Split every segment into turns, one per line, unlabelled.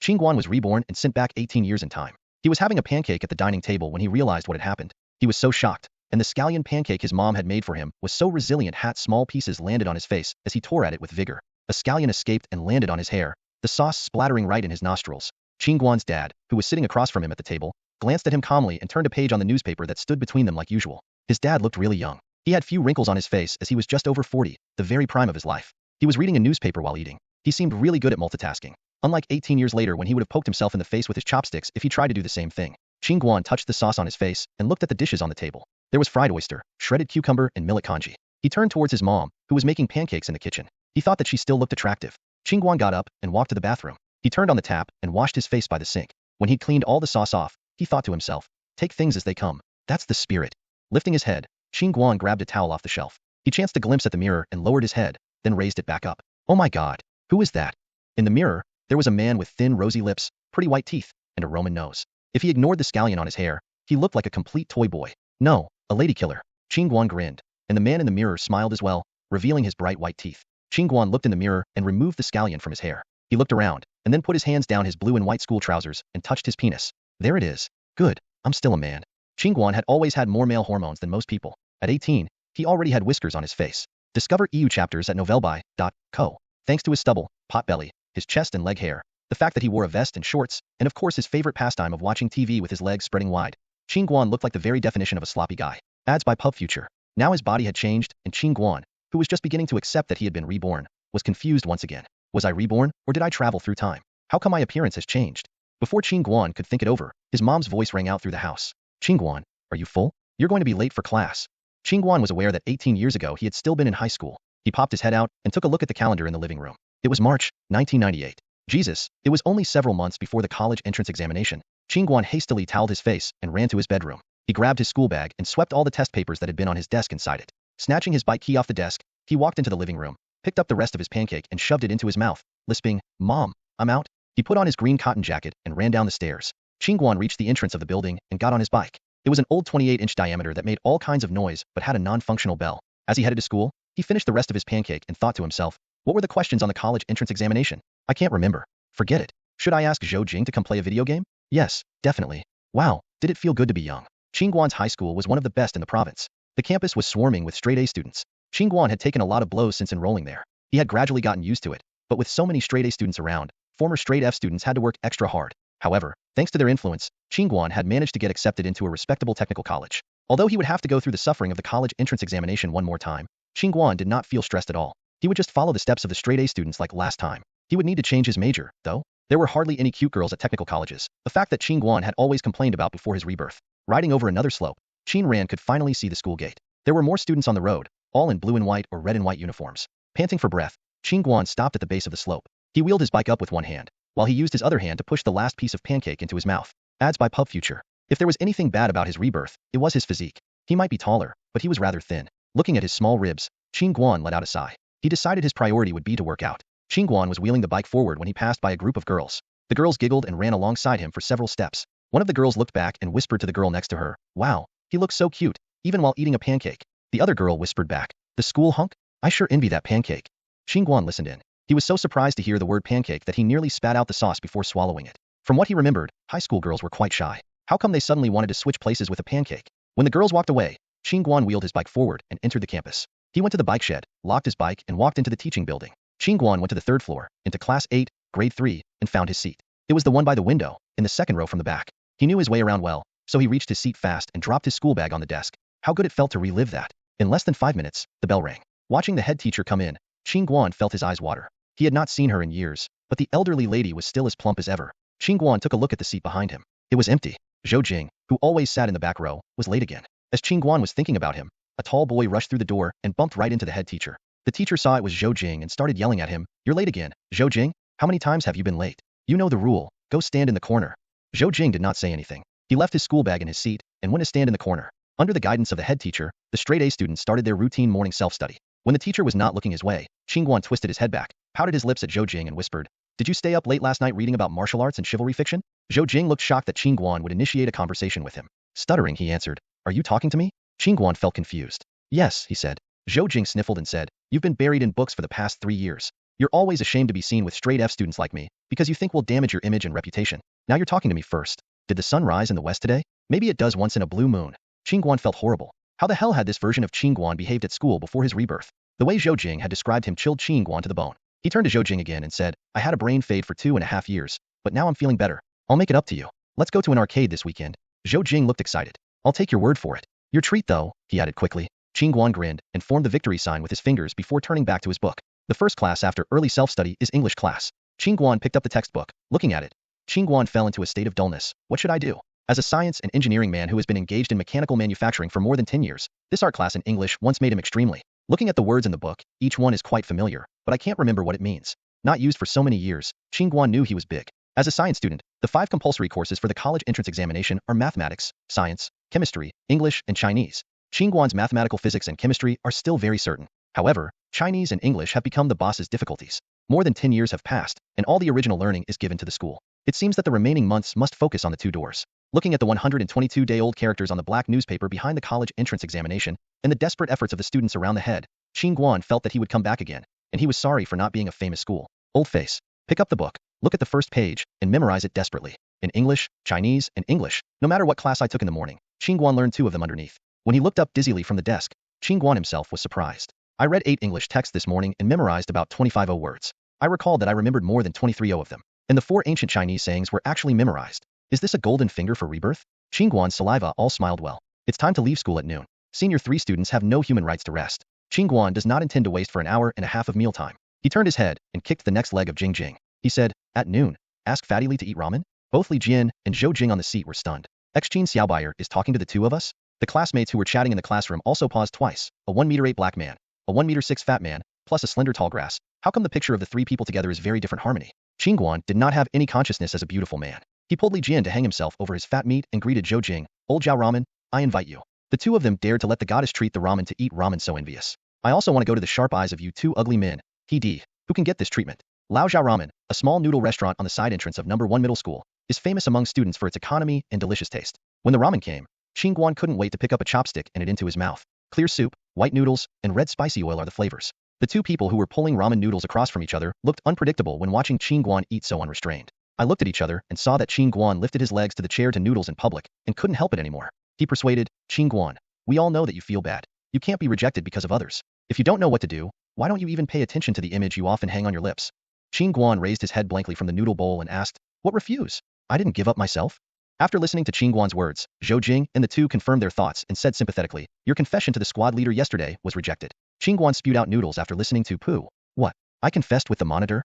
Qin Guan was reborn and sent back 18 years in time. He was having a pancake at the dining table when he realized what had happened. He was so shocked, and the scallion pancake his mom had made for him was so resilient small pieces landed on his face as he tore at it with vigor. A scallion escaped and landed on his hair, the sauce splattering right in his nostrils. Qin Guan's dad, who was sitting across from him at the table, glanced at him calmly and turned a page on the newspaper that stood between them like usual. His dad looked really young. He had few wrinkles on his face as he was just over 40, the very prime of his life. He was reading a newspaper while eating. He seemed really good at multitasking. Unlike 18 years later when he would have poked himself in the face with his chopsticks if he tried to do the same thing. Qin Guan touched the sauce on his face and looked at the dishes on the table. There was fried oyster, shredded cucumber, and millet congee. He turned towards his mom, who was making pancakes in the kitchen. He thought that she still looked attractive. Qin Guan got up and walked to the bathroom. He turned on the tap and washed his face by the sink. When he'd cleaned all the sauce off, he thought to himself, take things as they come. That's the spirit. Lifting his head, Qin Guan grabbed a towel off the shelf. He chanced a glimpse at the mirror and lowered his head, then raised it back up. Oh my God, who is that? In the mirror, there was a man with thin rosy lips, pretty white teeth, and a Roman nose. If he ignored the scallion on his hair, he looked like a complete toy boy. No, a lady killer. Qin Guan grinned, and the man in the mirror smiled as well, revealing his bright white teeth. Qin Guan looked in the mirror and removed the scallion from his hair. He looked around, and then put his hands down his blue and white school trousers and touched his penis. There it is. Good, I'm still a man. Qin Guan had always had more male hormones than most people. At 18, he already had whiskers on his face. Discover EU chapters at novelby.co. Thanks to his stubble, pot belly, his chest and leg hair, the fact that he wore a vest and shorts, and of course his favorite pastime of watching TV with his legs spreading wide, Qin Guan looked like the very definition of a sloppy guy. Ads by Pub Future. Now his body had changed, and Qin Guan, who was just beginning to accept that he had been reborn, was confused once again. Was I reborn, or did I travel through time? How come my appearance has changed? Before Qin Guan could think it over, his mom's voice rang out through the house. Qin Guan, are you full? You're going to be late for class. Qin Guan was aware that 18 years ago he had still been in high school. He popped his head out and took a look at the calendar in the living room. It was March, 1998. Jesus, it was only several months before the college entrance examination. Qin Guan hastily toweled his face and ran to his bedroom. He grabbed his school bag and swept all the test papers that had been on his desk inside it. Snatching his bike key off the desk, he walked into the living room, picked up the rest of his pancake and shoved it into his mouth, lisping, Mom, I'm out. He put on his green cotton jacket and ran down the stairs. Qin Guan reached the entrance of the building and got on his bike. It was an old 28-inch diameter that made all kinds of noise but had a non-functional bell. As he headed to school, he finished the rest of his pancake and thought to himself, what were the questions on the college entrance examination? I can't remember. Forget it. Should I ask Zhou Jing to come play a video game? Yes, definitely. Wow, did it feel good to be young. Qin Guan's high school was one of the best in the province. The campus was swarming with straight-A students. Qin Guan had taken a lot of blows since enrolling there. He had gradually gotten used to it, but with so many straight-A students around, former straight-F students had to work extra hard. However, thanks to their influence, Qin Guan had managed to get accepted into a respectable technical college. Although he would have to go through the suffering of the college entrance examination one more time, Qin Guan did not feel stressed at all. He would just follow the steps of the straight-A students like last time. He would need to change his major, though. There were hardly any cute girls at technical colleges, a fact that Qin Guan had always complained about before his rebirth. Riding over another slope, Qin Ran could finally see the school gate. There were more students on the road, all in blue and white or red and white uniforms. Panting for breath, Qin Guan stopped at the base of the slope. He wheeled his bike up with one hand, while he used his other hand to push the last piece of pancake into his mouth. Ads by Pub Future. If there was anything bad about his rebirth, it was his physique. He might be taller, but he was rather thin. Looking at his small ribs, Qin Guan let out a sigh. He decided his priority would be to work out. Qin Guan was wheeling the bike forward when he passed by a group of girls. The girls giggled and ran alongside him for several steps. One of the girls looked back and whispered to the girl next to her, wow, he looks so cute, even while eating a pancake. The other girl whispered back, the school hunk? I sure envy that pancake. Qin Guan listened in. He was so surprised to hear the word pancake that he nearly spat out the sauce before swallowing it. From what he remembered, high school girls were quite shy. How come they suddenly wanted to switch places with a pancake? When the girls walked away, Qin Guan wheeled his bike forward and entered the campus. He went to the bike shed, locked his bike and walked into the teaching building. Qin Guan went to the third floor, into class 8, grade 3, and found his seat. It was the one by the window, in the second row from the back. He knew his way around well, so he reached his seat fast and dropped his school bag on the desk. How good it felt to relive that. In less than 5 minutes, the bell rang. Watching the head teacher come in, Qin Guan felt his eyes water. He had not seen her in years, but the elderly lady was still as plump as ever. Qin Guan took a look at the seat behind him. It was empty. Zhou Jing, who always sat in the back row, was late again. As Qin Guan was thinking about him, a tall boy rushed through the door and bumped right into the head teacher. The teacher saw it was Zhou Jing and started yelling at him, you're late again. Zhou Jing, how many times have you been late? You know the rule. Go stand in the corner. Zhou Jing did not say anything. He left his school bag in his seat and went to stand in the corner. Under the guidance of the head teacher, the straight-A students started their routine morning self-study. When the teacher was not looking his way, Qin Guan twisted his head back, pouted his lips at Zhou Jing and whispered, did you stay up late last night reading about martial arts and chivalry fiction? Zhou Jing looked shocked that Qin Guan would initiate a conversation with him. Stuttering, he answered, are you talking to me? Qin Guan felt confused. Yes, he said. Zhou Jing sniffled and said, you've been buried in books for the past 3 years. You're always ashamed to be seen with straight F students like me, because you think we'll damage your image and reputation. Now you're talking to me first. Did the sun rise in the west today? Maybe it does once in a blue moon. Qin Guan felt horrible. How the hell had this version of Qin Guan behaved at school before his rebirth? The way Zhou Jing had described him chilled Qin Guan to the bone. He turned to Zhou Jing again and said, I had a brain fade for 2.5 years, but now I'm feeling better. I'll make it up to you. Let's go to an arcade this weekend. Zhou Jing looked excited. I'll take your word for it. Your treat though, he added quickly. Qin Guan grinned and formed the victory sign with his fingers before turning back to his book. The first class after early self-study is English class. Qin Guan picked up the textbook, looking at it. Qin Guan fell into a state of dullness. What should I do? As a science and engineering man who has been engaged in mechanical manufacturing for more than 10 years, this art class in English once made him extremely. Looking at the words in the book, each one is quite familiar, but I can't remember what it means. Not used for so many years, Qin Guan knew he was big. As a science student, the 5 compulsory courses for the college entrance examination are mathematics, science, chemistry, English, and Chinese. Qin Guan's mathematical physics and chemistry are still very certain. However, Chinese and English have become the boss's difficulties. More than 10 years have passed, and all the original learning is given to the school. It seems that the remaining months must focus on the 2 doors. Looking at the 122-day-old characters on the black newspaper behind the college entrance examination, and the desperate efforts of the students around the head, Qin Guan felt that he would come back again, and he was sorry for not being a famous school. Old face. Pick up the book, look at the first page, and memorize it desperately. In English, Chinese, and English, no matter what class I took in the morning, Qin Guan learned 2 of them underneath. When he looked up dizzily from the desk, Qin Guan himself was surprised. I read 8 English texts this morning and memorized about 25 words. I recalled that I remembered more than 23 of them, and the 4 ancient Chinese sayings were actually memorized. Is this a golden finger for rebirth? Qin Guan's saliva all smiled well. It's time to leave school at noon. Senior 3 students have no human rights to rest. Qin Guan does not intend to waste for an hour and a half of mealtime. He turned his head and kicked the next leg of Jing Jing. He said, at noon, ask Fatty Li to eat ramen? Both Li Jian and Zhou Jing on the seat were stunned. Ex-Qin Xiaobai is talking to the 2 of us? The classmates who were chatting in the classroom also paused twice. A 1'8" black man, a 1'6" fat man, plus a slender tall grass. How come the picture of the 3 people together is very different harmony? Qin Guan did not have any consciousness as a beautiful man. He pulled Li Jian to hang himself over his fat meat and greeted Zhou Jing, old Jiao Ramen, I invite you. The 2 of them dared to let the goddess treat the ramen to eat ramen so envious. I also want to go to the sharp eyes of you 2 ugly men. Who can get this treatment? Lao Jiao Ramen, a small noodle restaurant on the side entrance of number 1 middle school, is famous among students for its economy and delicious taste. When the ramen came, Qin Guan couldn't wait to pick up a chopstick and it into his mouth. Clear soup, white noodles, and red spicy oil are the flavors. The 2 people who were pulling ramen noodles across from each other looked unpredictable when watching Qin Guan eat so unrestrained. I looked at each other and saw that Qin Guan lifted his legs to the chair to noodles in public and couldn't help it anymore. He persuaded, Qin Guan, we all know that you feel bad. You can't be rejected because of others. If you don't know what to do, why don't you even pay attention to the image you often hang on your lips? Qin Guan raised his head blankly from the noodle bowl and asked, what refuse? I didn't give up myself. After listening to Qin Guan's words, Zhou Jing and the 2 confirmed their thoughts and said sympathetically, your confession to the squad leader yesterday was rejected. Qin Guan spewed out noodles after listening to poo. What? I confessed with the monitor?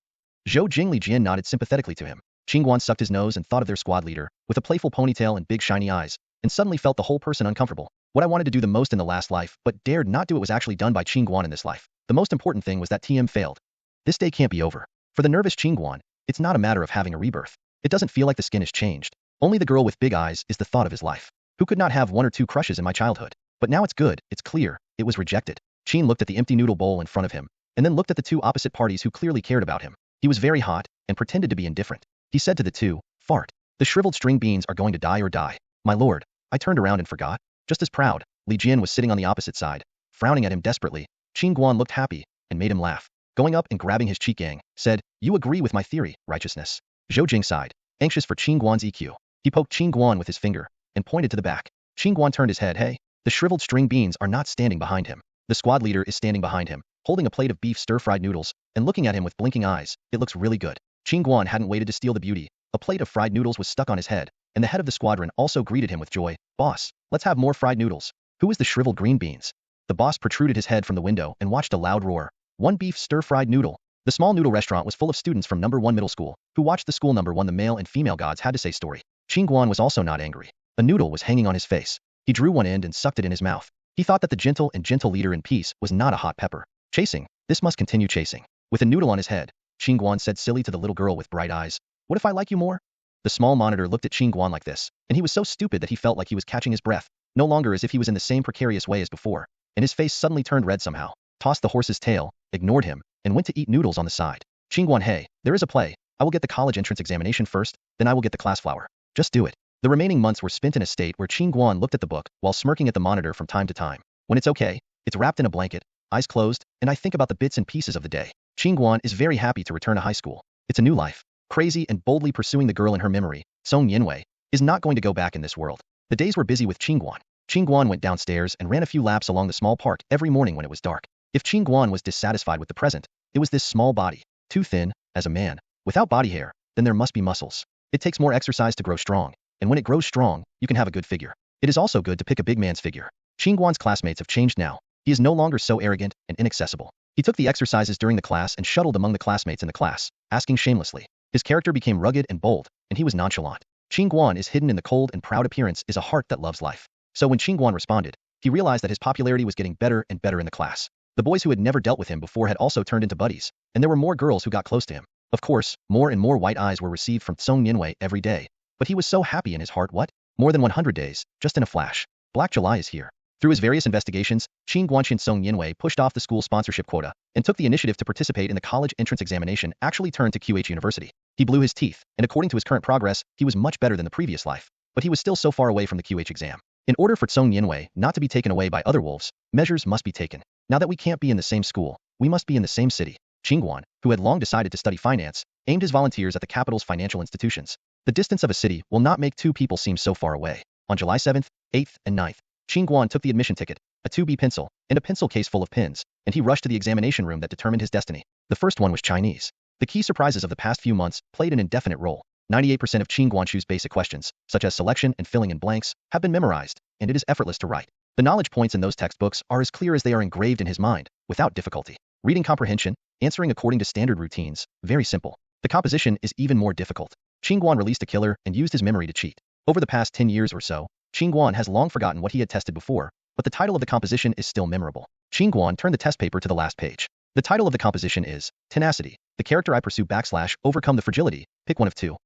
Zhou Jing Li Jian nodded sympathetically to him. Qin Guan sucked his nose and thought of their squad leader, with a playful ponytail and big shiny eyes, and suddenly felt the whole person uncomfortable. What I wanted to do the most in the last life, but dared not do it was actually done by Qin Guan in this life. The most important thing was that TM failed. This day can't be over. For the nervous Qin Guan, it's not a matter of having a rebirth. It doesn't feel like the skin is changed. Only the girl with big eyes is the thought of his life. Who could not have 1 or 2 crushes in my childhood? But now it's good, it's clear, it was rejected. Qin looked at the empty noodle bowl in front of him, and then looked at the 2 opposite parties who clearly cared about him. He was very hot, and pretended to be indifferent. He said to the 2, fart. The shriveled string beans are going to die or die. My lord. I turned around and forgot. Just as proud, Li Jian was sitting on the opposite side, frowning at him desperately. Qin Guan looked happy, and made him laugh. Going up and grabbing his cheek gang, said, you agree with my theory, righteousness. Zhou Jing sighed, anxious for Qin Guan's EQ. He poked Qin Guan with his finger, and pointed to the back. Qin Guan turned his head. Hey, the shriveled string beans are not standing behind him. The squad leader is standing behind him, holding a plate of beef stir-fried noodles, and looking at him with blinking eyes. It looks really good. Qin Guan hadn't waited to steal the beauty. A plate of fried noodles was stuck on his head, and the head of the squadron also greeted him with joy. Boss, let's have more fried noodles. Who is the shriveled green beans? The boss protruded his head from the window and watched a loud roar. 1 beef stir-fried noodle. The small noodle restaurant was full of students from number 1 middle school, who watched the school number 1 the male and female gods had to say story. Qin Guan was also not angry. A noodle was hanging on his face. He drew one end and sucked it in his mouth. He thought that the gentle leader in peace was not a hot pepper. Chasing. This must continue chasing. With a noodle on his head, Qin Guan said silly to the little girl with bright eyes. What if I like you more? The small monitor looked at Qin Guan like this, and he was so stupid that he felt like he was catching his breath, no longer as if he was in the same precarious way as before, and his face suddenly turned red somehow, tossed the horse's tail, ignored him, and went to eat noodles on the side. Qin Guan, hey, there is a play. I will get the college entrance examination first, then I will get the class flower. Just do it. The remaining months were spent in a state where Qin Guan looked at the book while smirking at the monitor from time to time. When it's okay, it's wrapped in a blanket, eyes closed, and I think about the bits and pieces of the day. Qin Guan is very happy to return to high school. It's a new life. Crazy and boldly pursuing the girl in her memory, Song Yinwei, is not going to go back in this world. The days were busy with Qin Guan. Qin Guan went downstairs and ran a few laps along the small park every morning when it was dark. If Qin Guan was dissatisfied with the present, it was this small body, too thin, as a man. Without body hair, then there must be muscles. It takes more exercise to grow strong, and when it grows strong, you can have a good figure. It is also good to pick a big man's figure. Qin Guan's classmates have changed now. He is no longer so arrogant and inaccessible. He took the exercises during the class and shuttled among the classmates in the class, asking shamelessly. His character became rugged and bold, and he was nonchalant. Qin Guan is hidden in the cold and proud appearance is a heart that loves life. So when Qin Guan responded, he realized that his popularity was getting better and better in the class. The boys who had never dealt with him before had also turned into buddies, and there were more girls who got close to him. Of course, more and more white eyes were received from Song Yinwei every day. But he was so happy in his heart. What? More than 100 days, just in a flash. Black July is here. Through his various investigations, Qin Guan Song Yinwei pushed off the school sponsorship quota and took the initiative to participate in the college entrance examination actually turned to QH University. He blew his teeth, and according to his current progress, he was much better than the previous life. But he was still so far away from the QH exam. In order for Song Yinwei not to be taken away by other wolves, measures must be taken. Now that we can't be in the same school, we must be in the same city. Qin Guan, who had long decided to study finance, aimed his volunteers at the capital's financial institutions. The distance of a city will not make two people seem so far away. On July 7th, 8th, and 9th, Qin Guan took the admission ticket, a 2B pencil, and a pencil case full of pins, and he rushed to the examination room that determined his destiny. The first one was Chinese. The key surprises of the past few months played an indefinite role. 98% of Qin Guanchu's basic questions, such as selection and filling in blanks, have been memorized, and it is effortless to write. The knowledge points in those textbooks are as clear as they are engraved in his mind, without difficulty. Reading comprehension, answering according to standard routines, very simple. The composition is even more difficult. Qin Guan released a killer and used his memory to cheat. Over the past 10 years or so, Qin Guan has long forgotten what he had tested before, but the title of the composition is still memorable. Qin Guan turned the test paper to the last page. The title of the composition is Tenacity. The character I pursue / overcome the fragility, pick one of two.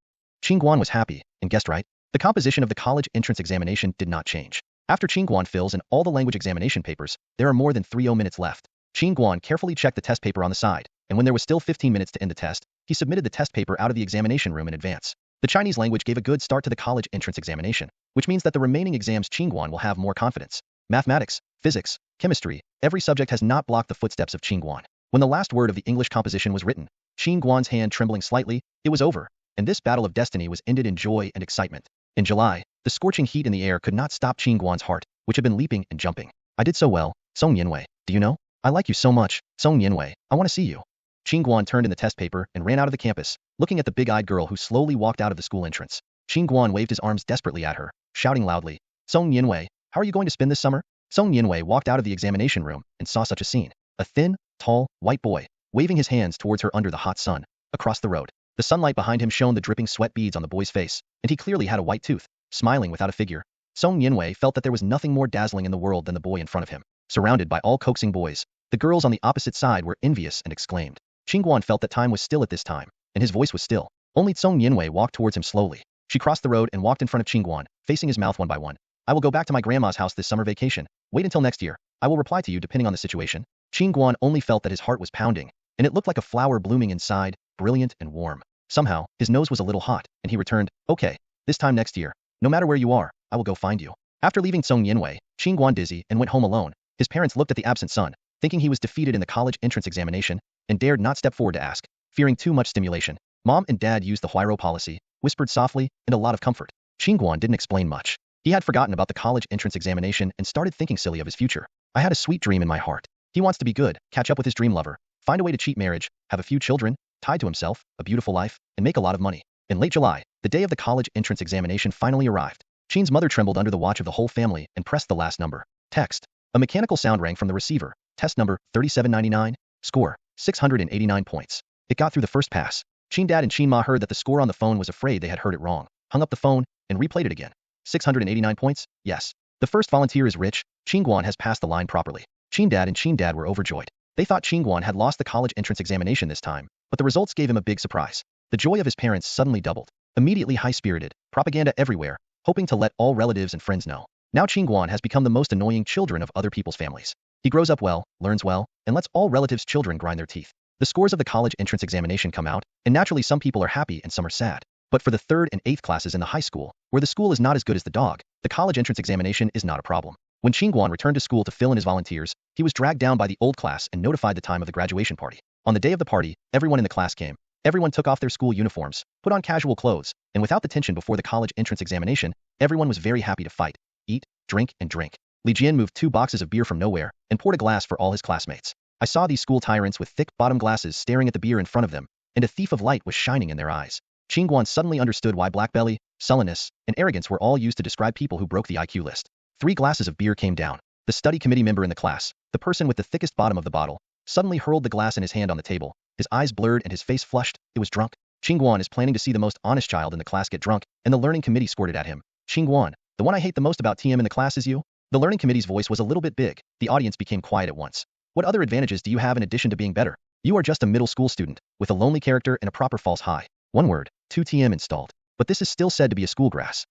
Qin Guan was happy, and guessed right. The composition of the college entrance examination did not change. After Qin Guan fills in all the language examination papers, there are more than 30 minutes left. Qin Guan carefully checked the test paper on the side, and when there was still 15 minutes to end the test, he submitted the test paper out of the examination room in advance. The Chinese language gave a good start to the college entrance examination, which means that the remaining exams Qin Guan will have more confidence. Mathematics, physics, chemistry, every subject has not blocked the footsteps of Qin Guan. When the last word of the English composition was written, Qin Guan's hand trembling slightly, it was over, and this battle of destiny was ended in joy and excitement. In July, the scorching heat in the air could not stop Qin Guan's heart, which had been leaping and jumping. I did so well, Song Yinwei, do you know? I like you so much, Song Yinwei, I want to see you. Qin Guan turned in the test paper and ran out of the campus, looking at the big-eyed girl who slowly walked out of the school entrance. Qin Guan waved his arms desperately at her, shouting loudly, Song Yinwei, how are you going to spend this summer? Song Yinwei walked out of the examination room and saw such a scene. A thin, tall, white boy, waving his hands towards her under the hot sun. Across the road, the sunlight behind him shone the dripping sweat beads on the boy's face, and he clearly had a white tooth, smiling without a figure. Song Yinwei felt that there was nothing more dazzling in the world than the boy in front of him. Surrounded by all coaxing boys, the girls on the opposite side were envious and exclaimed. Qin Guan felt that time was still at this time, and his voice was still. Only Song Yinwei walked towards him slowly. She crossed the road and walked in front of Qin Guan, facing his mouth one by one. I will go back to my grandma's house this summer vacation. Wait until next year. I will reply to you depending on the situation. Qin Guan only felt that his heart was pounding, and it looked like a flower blooming inside, brilliant and warm. Somehow, his nose was a little hot, and he returned, okay, this time next year. No matter where you are, I will go find you. After leaving Song Yinwei, Qin Guan dizzy and went home alone. His parents looked at the absent son, thinking he was defeated in the college entrance examination, and dared not step forward to ask, fearing too much stimulation. Mom and dad used the Huairou policy, whispered softly, and a lot of comfort. Qin Guan didn't explain much. He had forgotten about the college entrance examination and started thinking silly of his future. I had a sweet dream in my heart. He wants to be good, catch up with his dream lover, find a way to cheat marriage, have a few children, tied to himself, a beautiful life, and make a lot of money. In late July, the day of the college entrance examination finally arrived. Qin's mother trembled under the watch of the whole family and pressed the last number. Text. A mechanical sound rang from the receiver. Test number 3799. Score 689 points. It got through the first pass. Qin Dad and Qin Ma heard that the score on the phone was afraid they had heard it wrong, hung up the phone, and replayed it again. 689 points? Yes. The first volunteer is rich. Qin Guan has passed the line properly. Qin Dad and Qin Dad were overjoyed. They thought Qin Guan had lost the college entrance examination this time, but the results gave him a big surprise. The joy of his parents suddenly doubled. Immediately high-spirited, propaganda everywhere, hoping to let all relatives and friends know. Now Qin Guan has become the most annoying children of other people's families. He grows up well, learns well, and lets all relatives' children grind their teeth. The scores of the college entrance examination come out, and naturally some people are happy and some are sad. But for the 3rd and 8th classes in the high school, where the school is not as good as the dog, the college entrance examination is not a problem. When Qin Guan returned to school to fill in his volunteers, he was dragged down by the old class and notified the time of the graduation party. On the day of the party, everyone in the class came. Everyone took off their school uniforms, put on casual clothes, and without the tension before the college entrance examination, everyone was very happy to fight, eat, drink, and drink. Li Jian moved 2 boxes of beer from nowhere and poured a glass for all his classmates. I saw these school tyrants with thick bottom glasses staring at the beer in front of them, and a thief of light was shining in their eyes. Qin Guan suddenly understood why blackbelly, sullenness, and arrogance were all used to describe people who broke the IQ list. 3 glasses of beer came down. The study committee member in the class, the person with the thickest bottom of the bottle, suddenly hurled the glass in his hand on the table. His eyes blurred and his face flushed. It was drunk. Qin Guan is planning to see the most honest child in the class get drunk, and the learning committee squirted at him. Qin Guan, the one I hate the most about TM in the class is you? The learning committee's voice was a little bit big. The audience became quiet at once. What other advantages do you have in addition to being better? You are just a middle school student, with a lonely character and a proper false high. 1 word, 2 TM installed. But this is still said to be a school grass.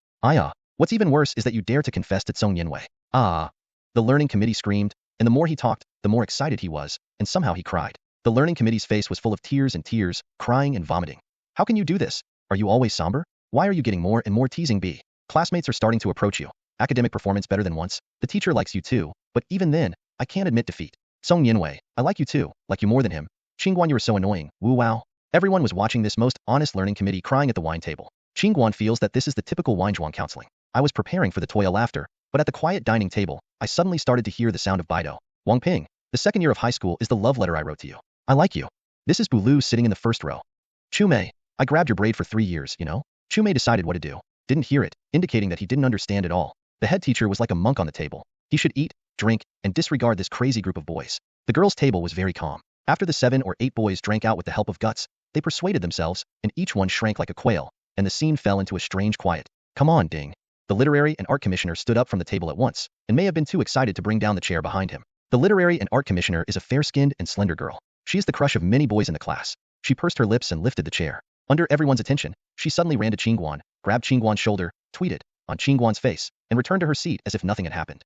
What's even worse is that you dare to confess to Song Yanwei. The learning committee screamed, and the more he talked, the more excited he was, and somehow he cried. The learning committee's face was full of tears and tears, crying and vomiting. How can you do this? Are you always somber? Why are you getting more and more teasing B? Classmates are starting to approach you. Academic performance better than once. The teacher likes you too, but even then, I can't admit defeat. Song Yanwei, I like you too, like you more than him. Qin Guan, you are so annoying. Woo wow. Everyone was watching this most honest learning committee crying at the wine table. Qin Guan feels that this is the typical Wine counseling. I was preparing for the toil laughter, but at the quiet dining table, I suddenly started to hear the sound of Baido. Wang Ping, the 2nd year of high school is the love letter I wrote to you. I like you. This is Bulu sitting in the first row. Chumei, I grabbed your braid for 3 years, you know? Chumei decided what to do. Didn't hear it, indicating that he didn't understand at all. The head teacher was like a monk on the table. He should eat, drink, and disregard this crazy group of boys. The girls' table was very calm. After the 7 or 8 boys drank out with the help of guts, they persuaded themselves, and each one shrank like a quail, and the scene fell into a strange quiet. Come on, Ding. The literary and art commissioner stood up from the table at once, and may have been too excited to bring down the chair behind him. The literary and art commissioner is a fair-skinned and slender girl. She is the crush of many boys in the class. She pursed her lips and lifted the chair. Under everyone's attention, she suddenly ran to Qin Guan, grabbed Qin Guan's shoulder, tweeted on Qin Guan's face, and returned to her seat as if nothing had happened.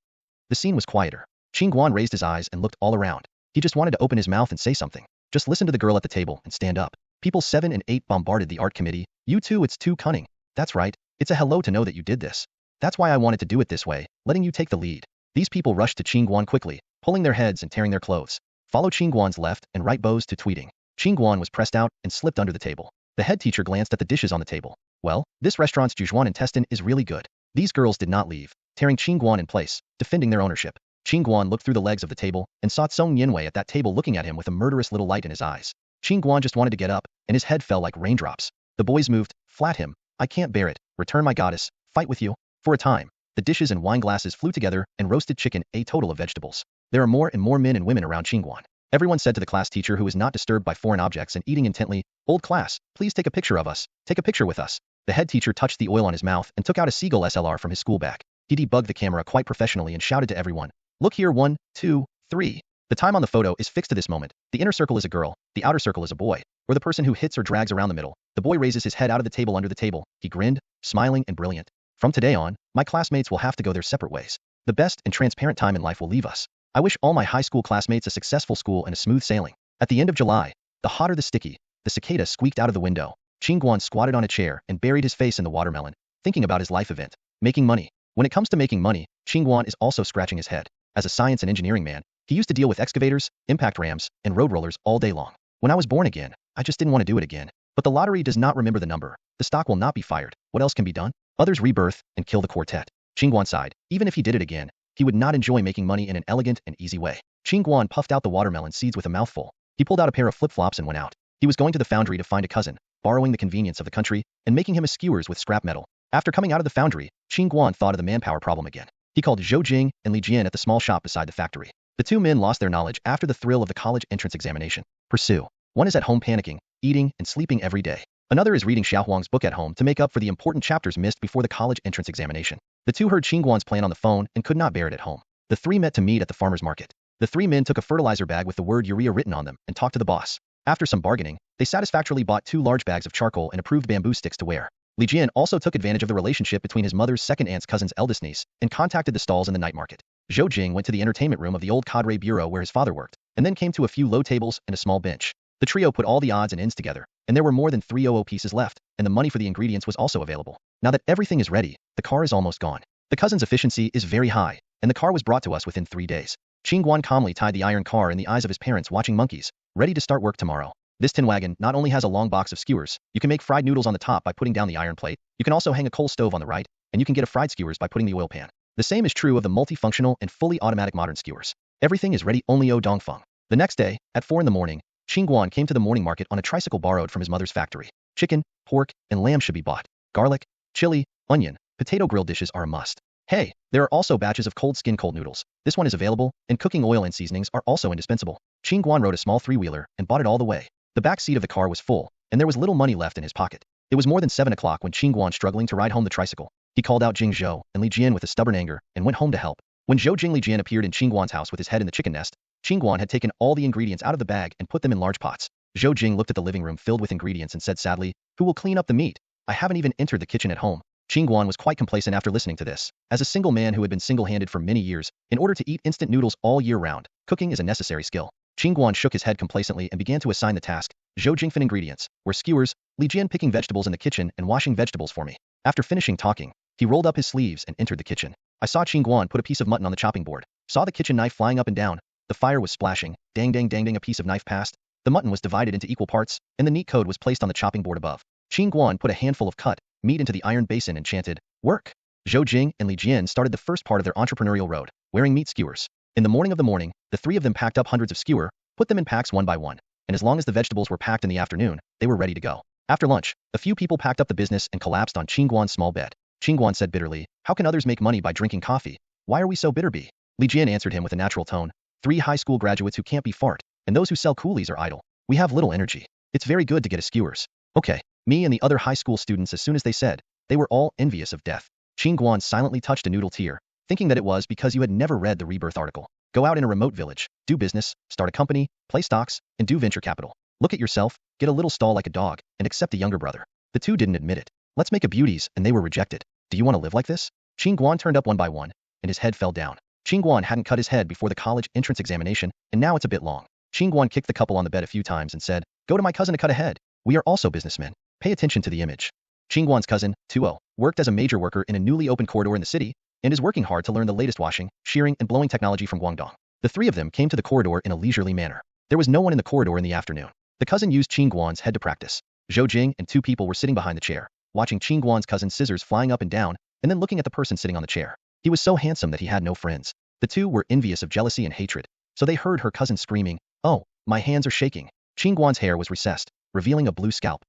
The scene was quieter. Qin Guan raised his eyes and looked all around. He just wanted to open his mouth and say something. Just listen to the girl at the table and stand up. People 7 and 8 bombarded the art committee. You too, it's too cunning. That's right. It's a hello to know that you did this. That's why I wanted to do it this way, letting you take the lead. These people rushed to Qin Guan quickly, pulling their heads and tearing their clothes. Follow Qin Guan's left and right bows to tweeting. Qin Guan was pressed out and slipped under the table. The head teacher glanced at the dishes on the table. Well, this restaurant's Jujuan intestine is really good. These girls did not leave, tearing Qin Guan in place, defending their ownership. Qin Guan looked through the legs of the table and saw Song Yanwei at that table looking at him with a murderous little light in his eyes. Qin Guan just wanted to get up, and his head fell like raindrops. The boys moved, flat him. I can't bear it. Return my goddess. Fight with you. For a time, the dishes and wine glasses flew together and roasted chicken, a total of vegetables. There are more and more men and women around Qin Guan. Everyone said to the class teacher, who was not disturbed by foreign objects and eating intently, "Old class, please take a picture of us. Take a picture with us." The head teacher touched the oil on his mouth and took out a Seagull SLR from his school bag. He debugged the camera quite professionally and shouted to everyone, "Look here, 1, 2, 3. The time on the photo is fixed to this moment. The inner circle is a girl, the outer circle is a boy, or the person who hits or drags around the middle." The boy raises his head out of the table under the table. He grinned, smiling and brilliant. From today on, my classmates will have to go their separate ways. The best and transparent time in life will leave us. I wish all my high school classmates a successful school and a smooth sailing. At the end of July, the hotter the sticky, the cicada squeaked out of the window. Qin Guan squatted on a chair and buried his face in the watermelon, thinking about his life event, making money. When it comes to making money, Qin Guan is also scratching his head. As a science and engineering man, he used to deal with excavators, impact rams, and road rollers all day long. When I was born again, I just didn't want to do it again. But the lottery does not remember the number. The stock will not be fired. What else can be done? Others rebirth and kill the quartet. Qin Guan sighed. Even if he did it again, he would not enjoy making money in an elegant and easy way. Qin Guan puffed out the watermelon seeds with a mouthful. He pulled out a pair of flip-flops and went out. He was going to the foundry to find a cousin, borrowing the convenience of the country, and making him a skewers with scrap metal. After coming out of the foundry, Qin Guan thought of the manpower problem again. He called Zhou Jing and Li Jian at the small shop beside the factory. The 2 men lost their knowledge after the thrill of the college entrance examination. Pursue. One is at home panicking, eating, and sleeping every day. Another is reading Xiaohuang's book at home to make up for the important chapters missed before the college entrance examination. The 2 heard Qin Guan's plan on the phone and could not bear it at home. The 3 met to meet at the farmer's market. The 3 men took a fertilizer bag with the word urea written on them and talked to the boss. After some bargaining, they satisfactorily bought 2 large bags of charcoal and approved bamboo sticks to wear. Li Jian also took advantage of the relationship between his mother's second aunt's cousin's eldest niece and contacted the stalls in the night market. Zhou Jing went to the entertainment room of the old cadre bureau where his father worked, and then came to a few low tables and a small bench. The trio put all the odds and ends together, and there were more than 300 pieces left, and the money for the ingredients was also available. Now that everything is ready, the car is almost gone. The cousin's efficiency is very high, and the car was brought to us within 3 days. Qin Guan calmly tied the iron car in the eyes of his parents watching monkeys. ready to start work tomorrow. This tin wagon not only has a long box of skewers, you can make fried noodles on the top by putting down the iron plate, you can also hang a coal stove on the right, and you can get a fried skewers by putting the oil pan. The same is true of the multifunctional and fully automatic modern skewers. Everything is ready only O Dongfeng. The next day, at 4 in the morning, Qin Guan came to the morning market on a tricycle borrowed from his mother's factory. Chicken, pork, and lamb should be bought. Garlic, chili, onion, potato grill dishes are a must. Hey, there are also batches of cold skin cold noodles. This one is available, and cooking oil and seasonings are also indispensable. Qin Guan rode a small three-wheeler and bought it all the way. The back seat of the car was full, and there was little money left in his pocket. It was more than 7 o'clock when Qin Guan struggling to ride home the tricycle. He called out Jing Zhou and Li Jian with a stubborn anger and went home to help. When Zhou Jing Li Jian appeared in Qin Guan's house with his head in the chicken nest, Qin Guan had taken all the ingredients out of the bag and put them in large pots. Zhou Jing looked at the living room filled with ingredients and said sadly, "Who will clean up the meat? I haven't even entered the kitchen at home." Qin Guan was quite complacent after listening to this. As a single man who had been single-handed for many years, in order to eat instant noodles all year round, cooking is a necessary skill. Qin Guan shook his head complacently and began to assign the task. Zhou Jingfen ingredients were skewers, Li Jian picking vegetables in the kitchen and washing vegetables for me. After finishing talking, he rolled up his sleeves and entered the kitchen. I saw Qin Guan put a piece of mutton on the chopping board, saw the kitchen knife flying up and down, the fire was splashing, dang dang dang dang, a piece of knife passed, the mutton was divided into equal parts, and the neat code was placed on the chopping board above. Qin Guan put a handful of cut meat into the iron basin and chanted, "Work!" Zhou Jing and Li Jian started the first part of their entrepreneurial road, wearing meat skewers. In the morning, the three of them packed up hundreds of skewer, put them in packs one by one, and as long as the vegetables were packed in the afternoon, they were ready to go. After lunch, a few people packed up the business and collapsed on Qin Guan's small bed. Qin Guan said bitterly, "How can others make money by drinking coffee? Why are we so bitter?" Li Jian answered him with a natural tone, "3 high school graduates who can't be fart, and those who sell coolies are idle. We have little energy. It's very good to get a skewers." "Okay." Me and the other high school students, as soon as they said, they were all envious of death. Qin Guan silently touched a noodle tear, thinking that it was because you had never read the Rebirth article. Go out in a remote village, do business, start a company, play stocks, and do venture capital. Look at yourself, get a little stall like a dog, and accept a younger brother. The two didn't admit it. Let's make a beauties, and they were rejected. Do you want to live like this? Qin Guan turned up one by one, and his head fell down. Qin Guan hadn't cut his head before the college entrance examination, and now it's a bit long. Qin Guan kicked the couple on the bed a few times and said, "Go to my cousin to cut a head. We are also businessmen. Pay attention to the image." Qin Guan's cousin, 2-0, worked as a major worker in a newly opened corridor in the city, and is working hard to learn the latest washing, shearing, and blowing technology from Guangdong. The three of them came to the corridor in a leisurely manner. There was no one in the corridor in the afternoon. The cousin used Qin Guan's head to practice. Zhou Jing and 2 people were sitting behind the chair, watching Qin Guan's cousin's scissors flying up and down, and then looking at the person sitting on the chair. He was so handsome that he had no friends. The two were envious of jealousy and hatred, so they heard her cousin screaming, "Oh, my hands are shaking." Qin Guan's hair was recessed, revealing a blue scalp.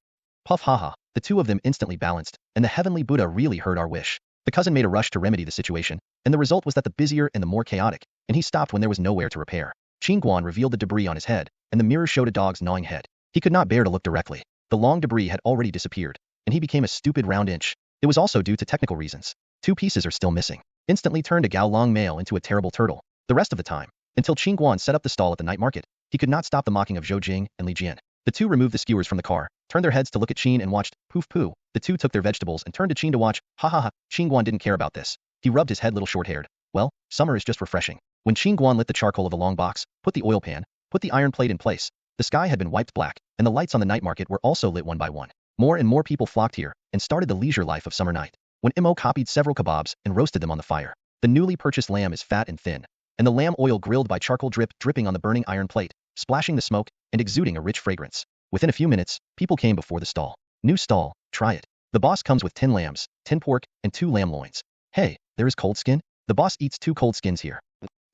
Puff haha, the two of them instantly balanced, and the heavenly Buddha really heard our wish. The cousin made a rush to remedy the situation, and the result was that the busier and the more chaotic, and he stopped when there was nowhere to repair. Qin Guan revealed the debris on his head, and the mirror showed a dog's gnawing head. He could not bear to look directly. The long debris had already disappeared, and he became a stupid round inch. It was also due to technical reasons. 2 pieces are still missing. Instantly turned a Gao Long male into a terrible turtle. The rest of the time, until Qin Guan set up the stall at the night market, he could not stop the mocking of Zhou Jing and Li Jian. The two removed the skewers from the car, turned their heads to look at Qin and watched, poof poo. The two took their vegetables and turned to Qin to watch, ha ha ha. Qin Guan didn't care about this. He rubbed his head, little short-haired. Well, summer is just refreshing. When Qin Guan lit the charcoal of the long box, put the oil pan, put the iron plate in place, the sky had been wiped black, and the lights on the night market were also lit one by one. More and more people flocked here, and started the leisure life of summer night. When Mo copied several kebabs and roasted them on the fire. The newly purchased lamb is fat and thin, and the lamb oil grilled by charcoal dripping on the burning iron plate, splashing the smoke, and exuding a rich fragrance. Within a few minutes, people came before the stall. New stall, try it. The boss comes with 10 lambs, 10 pork, and 2 lamb loins. Hey, there is cold skin? The boss eats 2 cold skins here.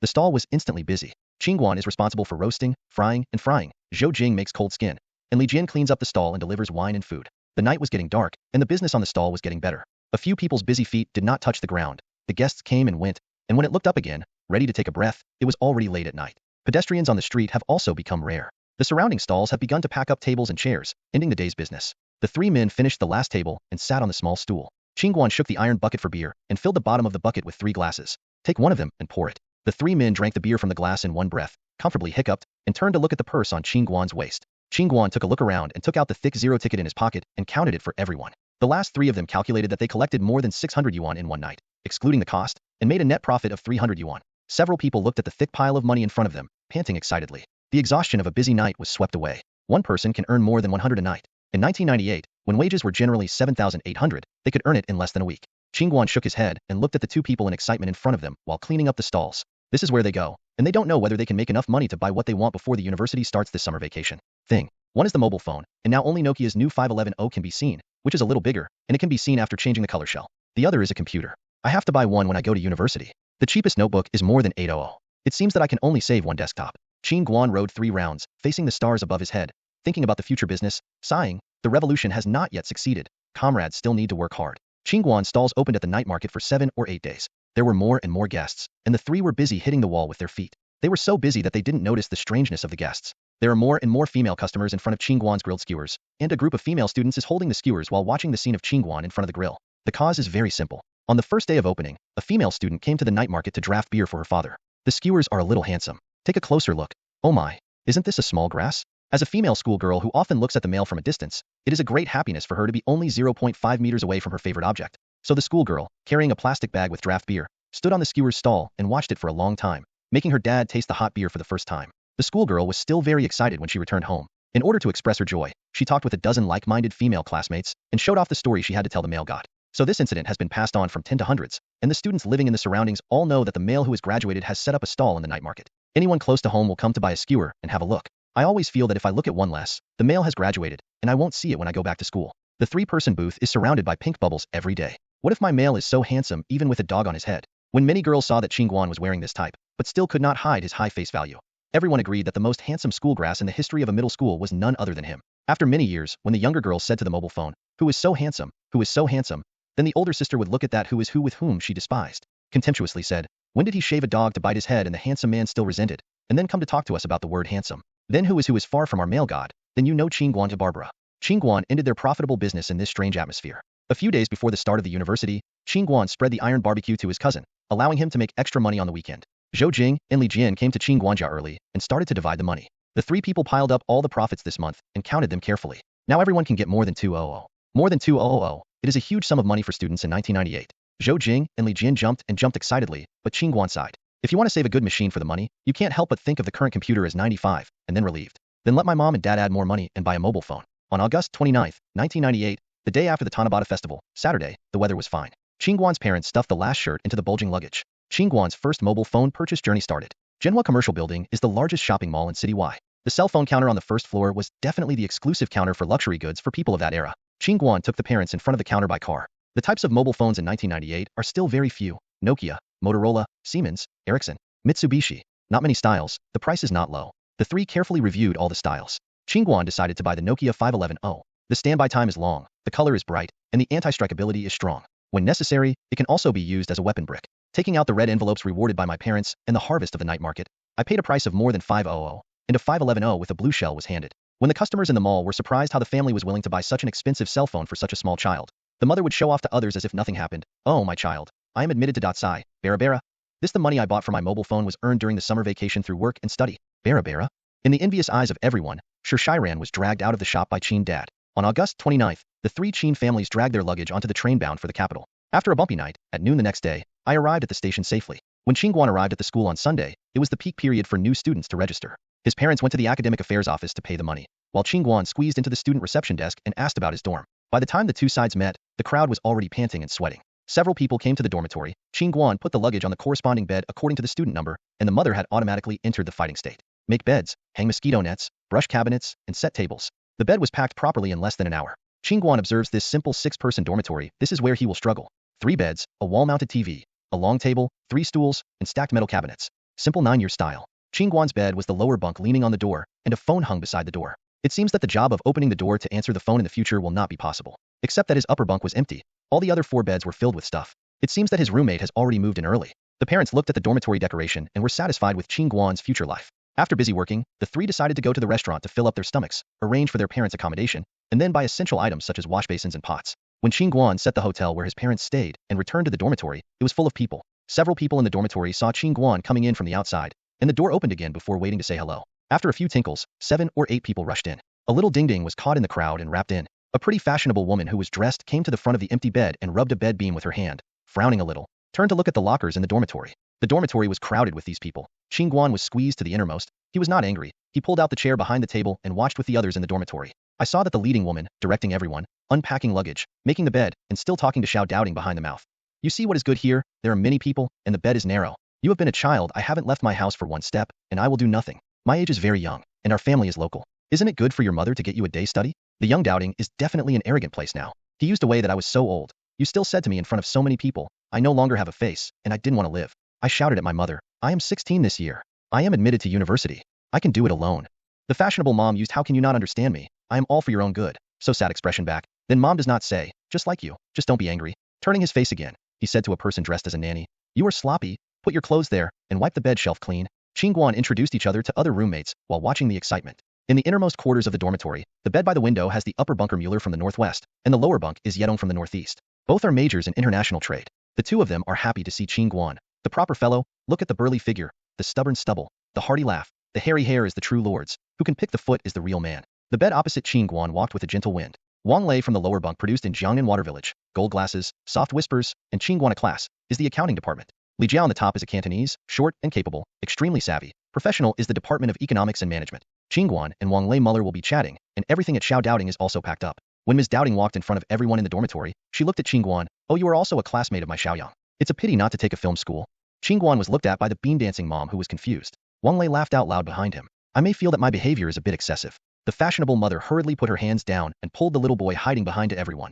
The stall was instantly busy. Qin Guan is responsible for roasting, frying, and frying. Zhou Jing makes cold skin, and Li Jian cleans up the stall and delivers wine and food. The night was getting dark, and the business on the stall was getting better. A few people's busy feet did not touch the ground. The guests came and went, and when it looked up again, ready to take a breath, it was already late at night. Pedestrians on the street have also become rare. The surrounding stalls have begun to pack up tables and chairs, ending the day's business. The 3 men finished the last table and sat on the small stool. Qin Guan shook the iron bucket for beer and filled the bottom of the bucket with 3 glasses. Take one of them and pour it. The 3 men drank the beer from the glass in one breath, comfortably hiccuped, and turned to look at the purse on Qin Guan's waist. Qin Guan took a look around and took out the thick 0 ticket in his pocket and counted it for everyone. The last 3 of them calculated that they collected more than 600 yuan in one night, excluding the cost, and made a net profit of 300 yuan. Several people looked at the thick pile of money in front of them, panting excitedly. The exhaustion of a busy night was swept away. One person can earn more than 100 a night. In 1998, when wages were generally 7,800, they could earn it in less than a week. Qin Guan shook his head and looked at the 2 people in excitement in front of them while cleaning up the stalls. This is where they go. and they don't know whether they can make enough money to buy what they want before the university starts this summer vacation. Thing. One is the mobile phone, and now only Nokia's new 5110 can be seen, which is a little bigger, and it can be seen after changing the color shell. The other is a computer. I have to buy one when I go to university. The cheapest notebook is more than 800. It seems that I can only save one desktop. Qin Guan rode 3 rounds, facing the stars above his head, thinking about the future business, sighing, the revolution has not yet succeeded. Comrades still need to work hard. Qin Guan stalls opened at the night market for 7 or 8 days. There were more and more guests, and the 3 were busy hitting the wall with their feet. They were so busy that they didn't notice the strangeness of the guests. There are more and more female customers in front of Qin Guan's grilled skewers, and a group of female students is holding the skewers while watching the scene of Qin Guan in front of the grill. The cause is very simple. On the first day of opening, a female student came to the night market to draft beer for her father. The skewers are a little handsome. Take a closer look. Oh my, isn't this a small grass? As a female schoolgirl who often looks at the male from a distance, it is a great happiness for her to be only 0.5 meters away from her favorite object. So the schoolgirl, carrying a plastic bag with draft beer, stood on the skewer's stall and watched it for a long time, making her dad taste the hot beer for the first time. The schoolgirl was still very excited when she returned home. In order to express her joy, she talked with a dozen like-minded female classmates and showed off the story she had to tell the male god. So this incident has been passed on from 10 to hundreds, and the students living in the surroundings all know that the male who has graduated has set up a stall in the night market. Anyone close to home will come to buy a skewer and have a look. I always feel that if I look at one less, the male has graduated, and I won't see it when I go back to school. The 3-person booth is surrounded by pink bubbles every day. What if my male is so handsome even with a dog on his head? When many girls saw that Qin Guan was wearing this type, but still could not hide his high face value, everyone agreed that the most handsome schoolgrass in the history of a middle school was none other than him. After many years, when the younger girl said to the mobile phone, "Who is so handsome? Who is so handsome?" then the older sister would look at that who is who with whom she despised, contemptuously said, "When did he shave a dog to bite his head?" and the handsome man still resented, and then come to talk to us about the word handsome. Then who is far from our male god? Then you know Qin Guan to Barbara. Qin Guan ended their profitable business in this strange atmosphere. A few days before the start of the university, Qin Guan spread the iron barbecue to his cousin, allowing him to make extra money on the weekend. Zhou Jing and Li Jian came to Qin Guanjia early and started to divide the money. The 3 people piled up all the profits this month and counted them carefully. Now everyone can get more than 200. More than 200. It is a huge sum of money for students in 1998. Zhou Jing and Li Jian jumped excitedly, but Qin Guan sighed. If you want to save a good machine for the money, you can't help but think of the current computer as 95, and then relieved. Then let my mom and dad add more money and buy a mobile phone. On August 29, 1998, the day after the Tanabata festival, Saturday, the weather was fine. Qin Guan's parents stuffed the last shirt into the bulging luggage. Qin Guan's first mobile phone purchase journey started. Zhenhua Commercial Building is the largest shopping mall in City Y. The cell phone counter on the first floor was definitely the exclusive counter for luxury goods for people of that era. Qin Guan took the parents in front of the counter by car. The types of mobile phones in 1998 are still very few. Nokia, Motorola, Siemens, Ericsson, Mitsubishi. Not many styles, the price is not low. The 3 carefully reviewed all the styles. Qin Guan decided to buy the Nokia 5110. The standby time is long, the color is bright, and the anti-strikeability is strong. When necessary, it can also be used as a weapon brick. Taking out the red envelopes rewarded by my parents and the harvest of the night market, I paid a price of more than 500, and a 5110 with a blue shell was handed. When the customers in the mall were surprised how the family was willing to buy such an expensive cell phone for such a small child, the mother would show off to others as if nothing happened. "Oh, my child, I am admitted to Datsai, Bara. This the money I bought for my mobile phone was earned during the summer vacation through work and study. Bara." In the envious eyes of everyone, Shiran was dragged out of the shop by Qin dad. On August 29th, the 3 Qin families dragged their luggage onto the train bound for the capital. After a bumpy night, at noon the next day, I arrived at the station safely. When Qin Guan arrived at the school on Sunday, it was the peak period for new students to register. His parents went to the academic affairs office to pay the money, while Qin Guan squeezed into the student reception desk and asked about his dorm. By the time the 2 sides met, the crowd was already panting and sweating. Several people came to the dormitory. Qin Guan put the luggage on the corresponding bed according to the student number, and the mother had automatically entered the fighting state. Make beds, hang mosquito nets, brush cabinets, and set tables. The bed was packed properly in less than an hour. Qin Guan observes this simple 6-person dormitory. This is where he will struggle. 3 beds, a wall-mounted TV, a long table, 3 stools, and stacked metal cabinets. Simple 9-year style. Qin Guan's bed was the lower bunk leaning on the door, and a phone hung beside the door. It seems that the job of opening the door to answer the phone in the future will not be possible. Except that his upper bunk was empty. All the other 4 beds were filled with stuff. It seems that his roommate has already moved in early. The parents looked at the dormitory decoration and were satisfied with Qin Guan's future life. After busy working, the 3 decided to go to the restaurant to fill up their stomachs, arrange for their parents' accommodation, and then buy essential items such as wash basins and pots. When Qin Guan set the hotel where his parents stayed and returned to the dormitory, it was full of people. Several people in the dormitory saw Qin Guan coming in from the outside, and the door opened again before waiting to say hello. After a few tinkles, 7 or 8 people rushed in. A little ding-ding was caught in the crowd and wrapped in. A pretty fashionable woman who was dressed came to the front of the empty bed and rubbed a bed beam with her hand, frowning a little, turned to look at the lockers in the dormitory. The dormitory was crowded with these people. Qin Guan was squeezed to the innermost. He was not angry. He pulled out the chair behind the table and watched with the others in the dormitory. I saw that the leading woman, directing everyone, unpacking luggage, making the bed, and still talking to Xiao Doubting behind the mouth. You see what is good here? There are many people, and the bed is narrow. You have been a child. I haven't left my house for one step, and I will do nothing. My age is very young, and our family is local. Isn't it good for your mother to get you a day study? The young doubting is definitely an arrogant place now. He used a way that I was so old. You still said to me in front of so many people, I no longer have a face, and I didn't want to live. I shouted at my mother, I am 16 this year. I am admitted to university. I can do it alone. The fashionable mom used, how can you not understand me? I am all for your own good. So sad expression back. Then mom does not say, just like you, just don't be angry. Turning his face again, he said to a person dressed as a nanny, you are sloppy, put your clothes there, and wipe the bed shelf clean. Qin Guan introduced each other to other roommates while watching the excitement. In the innermost quarters of the dormitory, the bed by the window has the upper bunker Mueller from the northwest, and the lower bunk is Yedong from the northeast. Both are majors in international trade. The two of them are happy to see Qin Guan. The proper fellow, look at the burly figure, the stubborn stubble, the hearty laugh, the hairy hair is the true lords, who can pick the foot is the real man. The bed opposite Qin Guan walked with a gentle wind. Wang Lei from the lower bunk produced in Jiangnan Water Village, gold glasses, soft whispers, and Qin Guan a class, is the accounting department. Li Jia on the top is a Cantonese, short and capable, extremely savvy. Professional is the Department of Economics and Management. Qin Guan and Wang Lei Muller will be chatting, and everything at Xiao Doubting is also packed up. When Ms. Doubting walked in front of everyone in the dormitory, she looked at Qin Guan, oh, you are also a classmate of my Xiaoyang. It's a pity not to take a film school. Qin Guan was looked at by the bean dancing mom who was confused. Wang Lei laughed out loud behind him. I may feel that my behavior is a bit excessive. The fashionable mother hurriedly put her hands down and pulled the little boy hiding behind to everyone.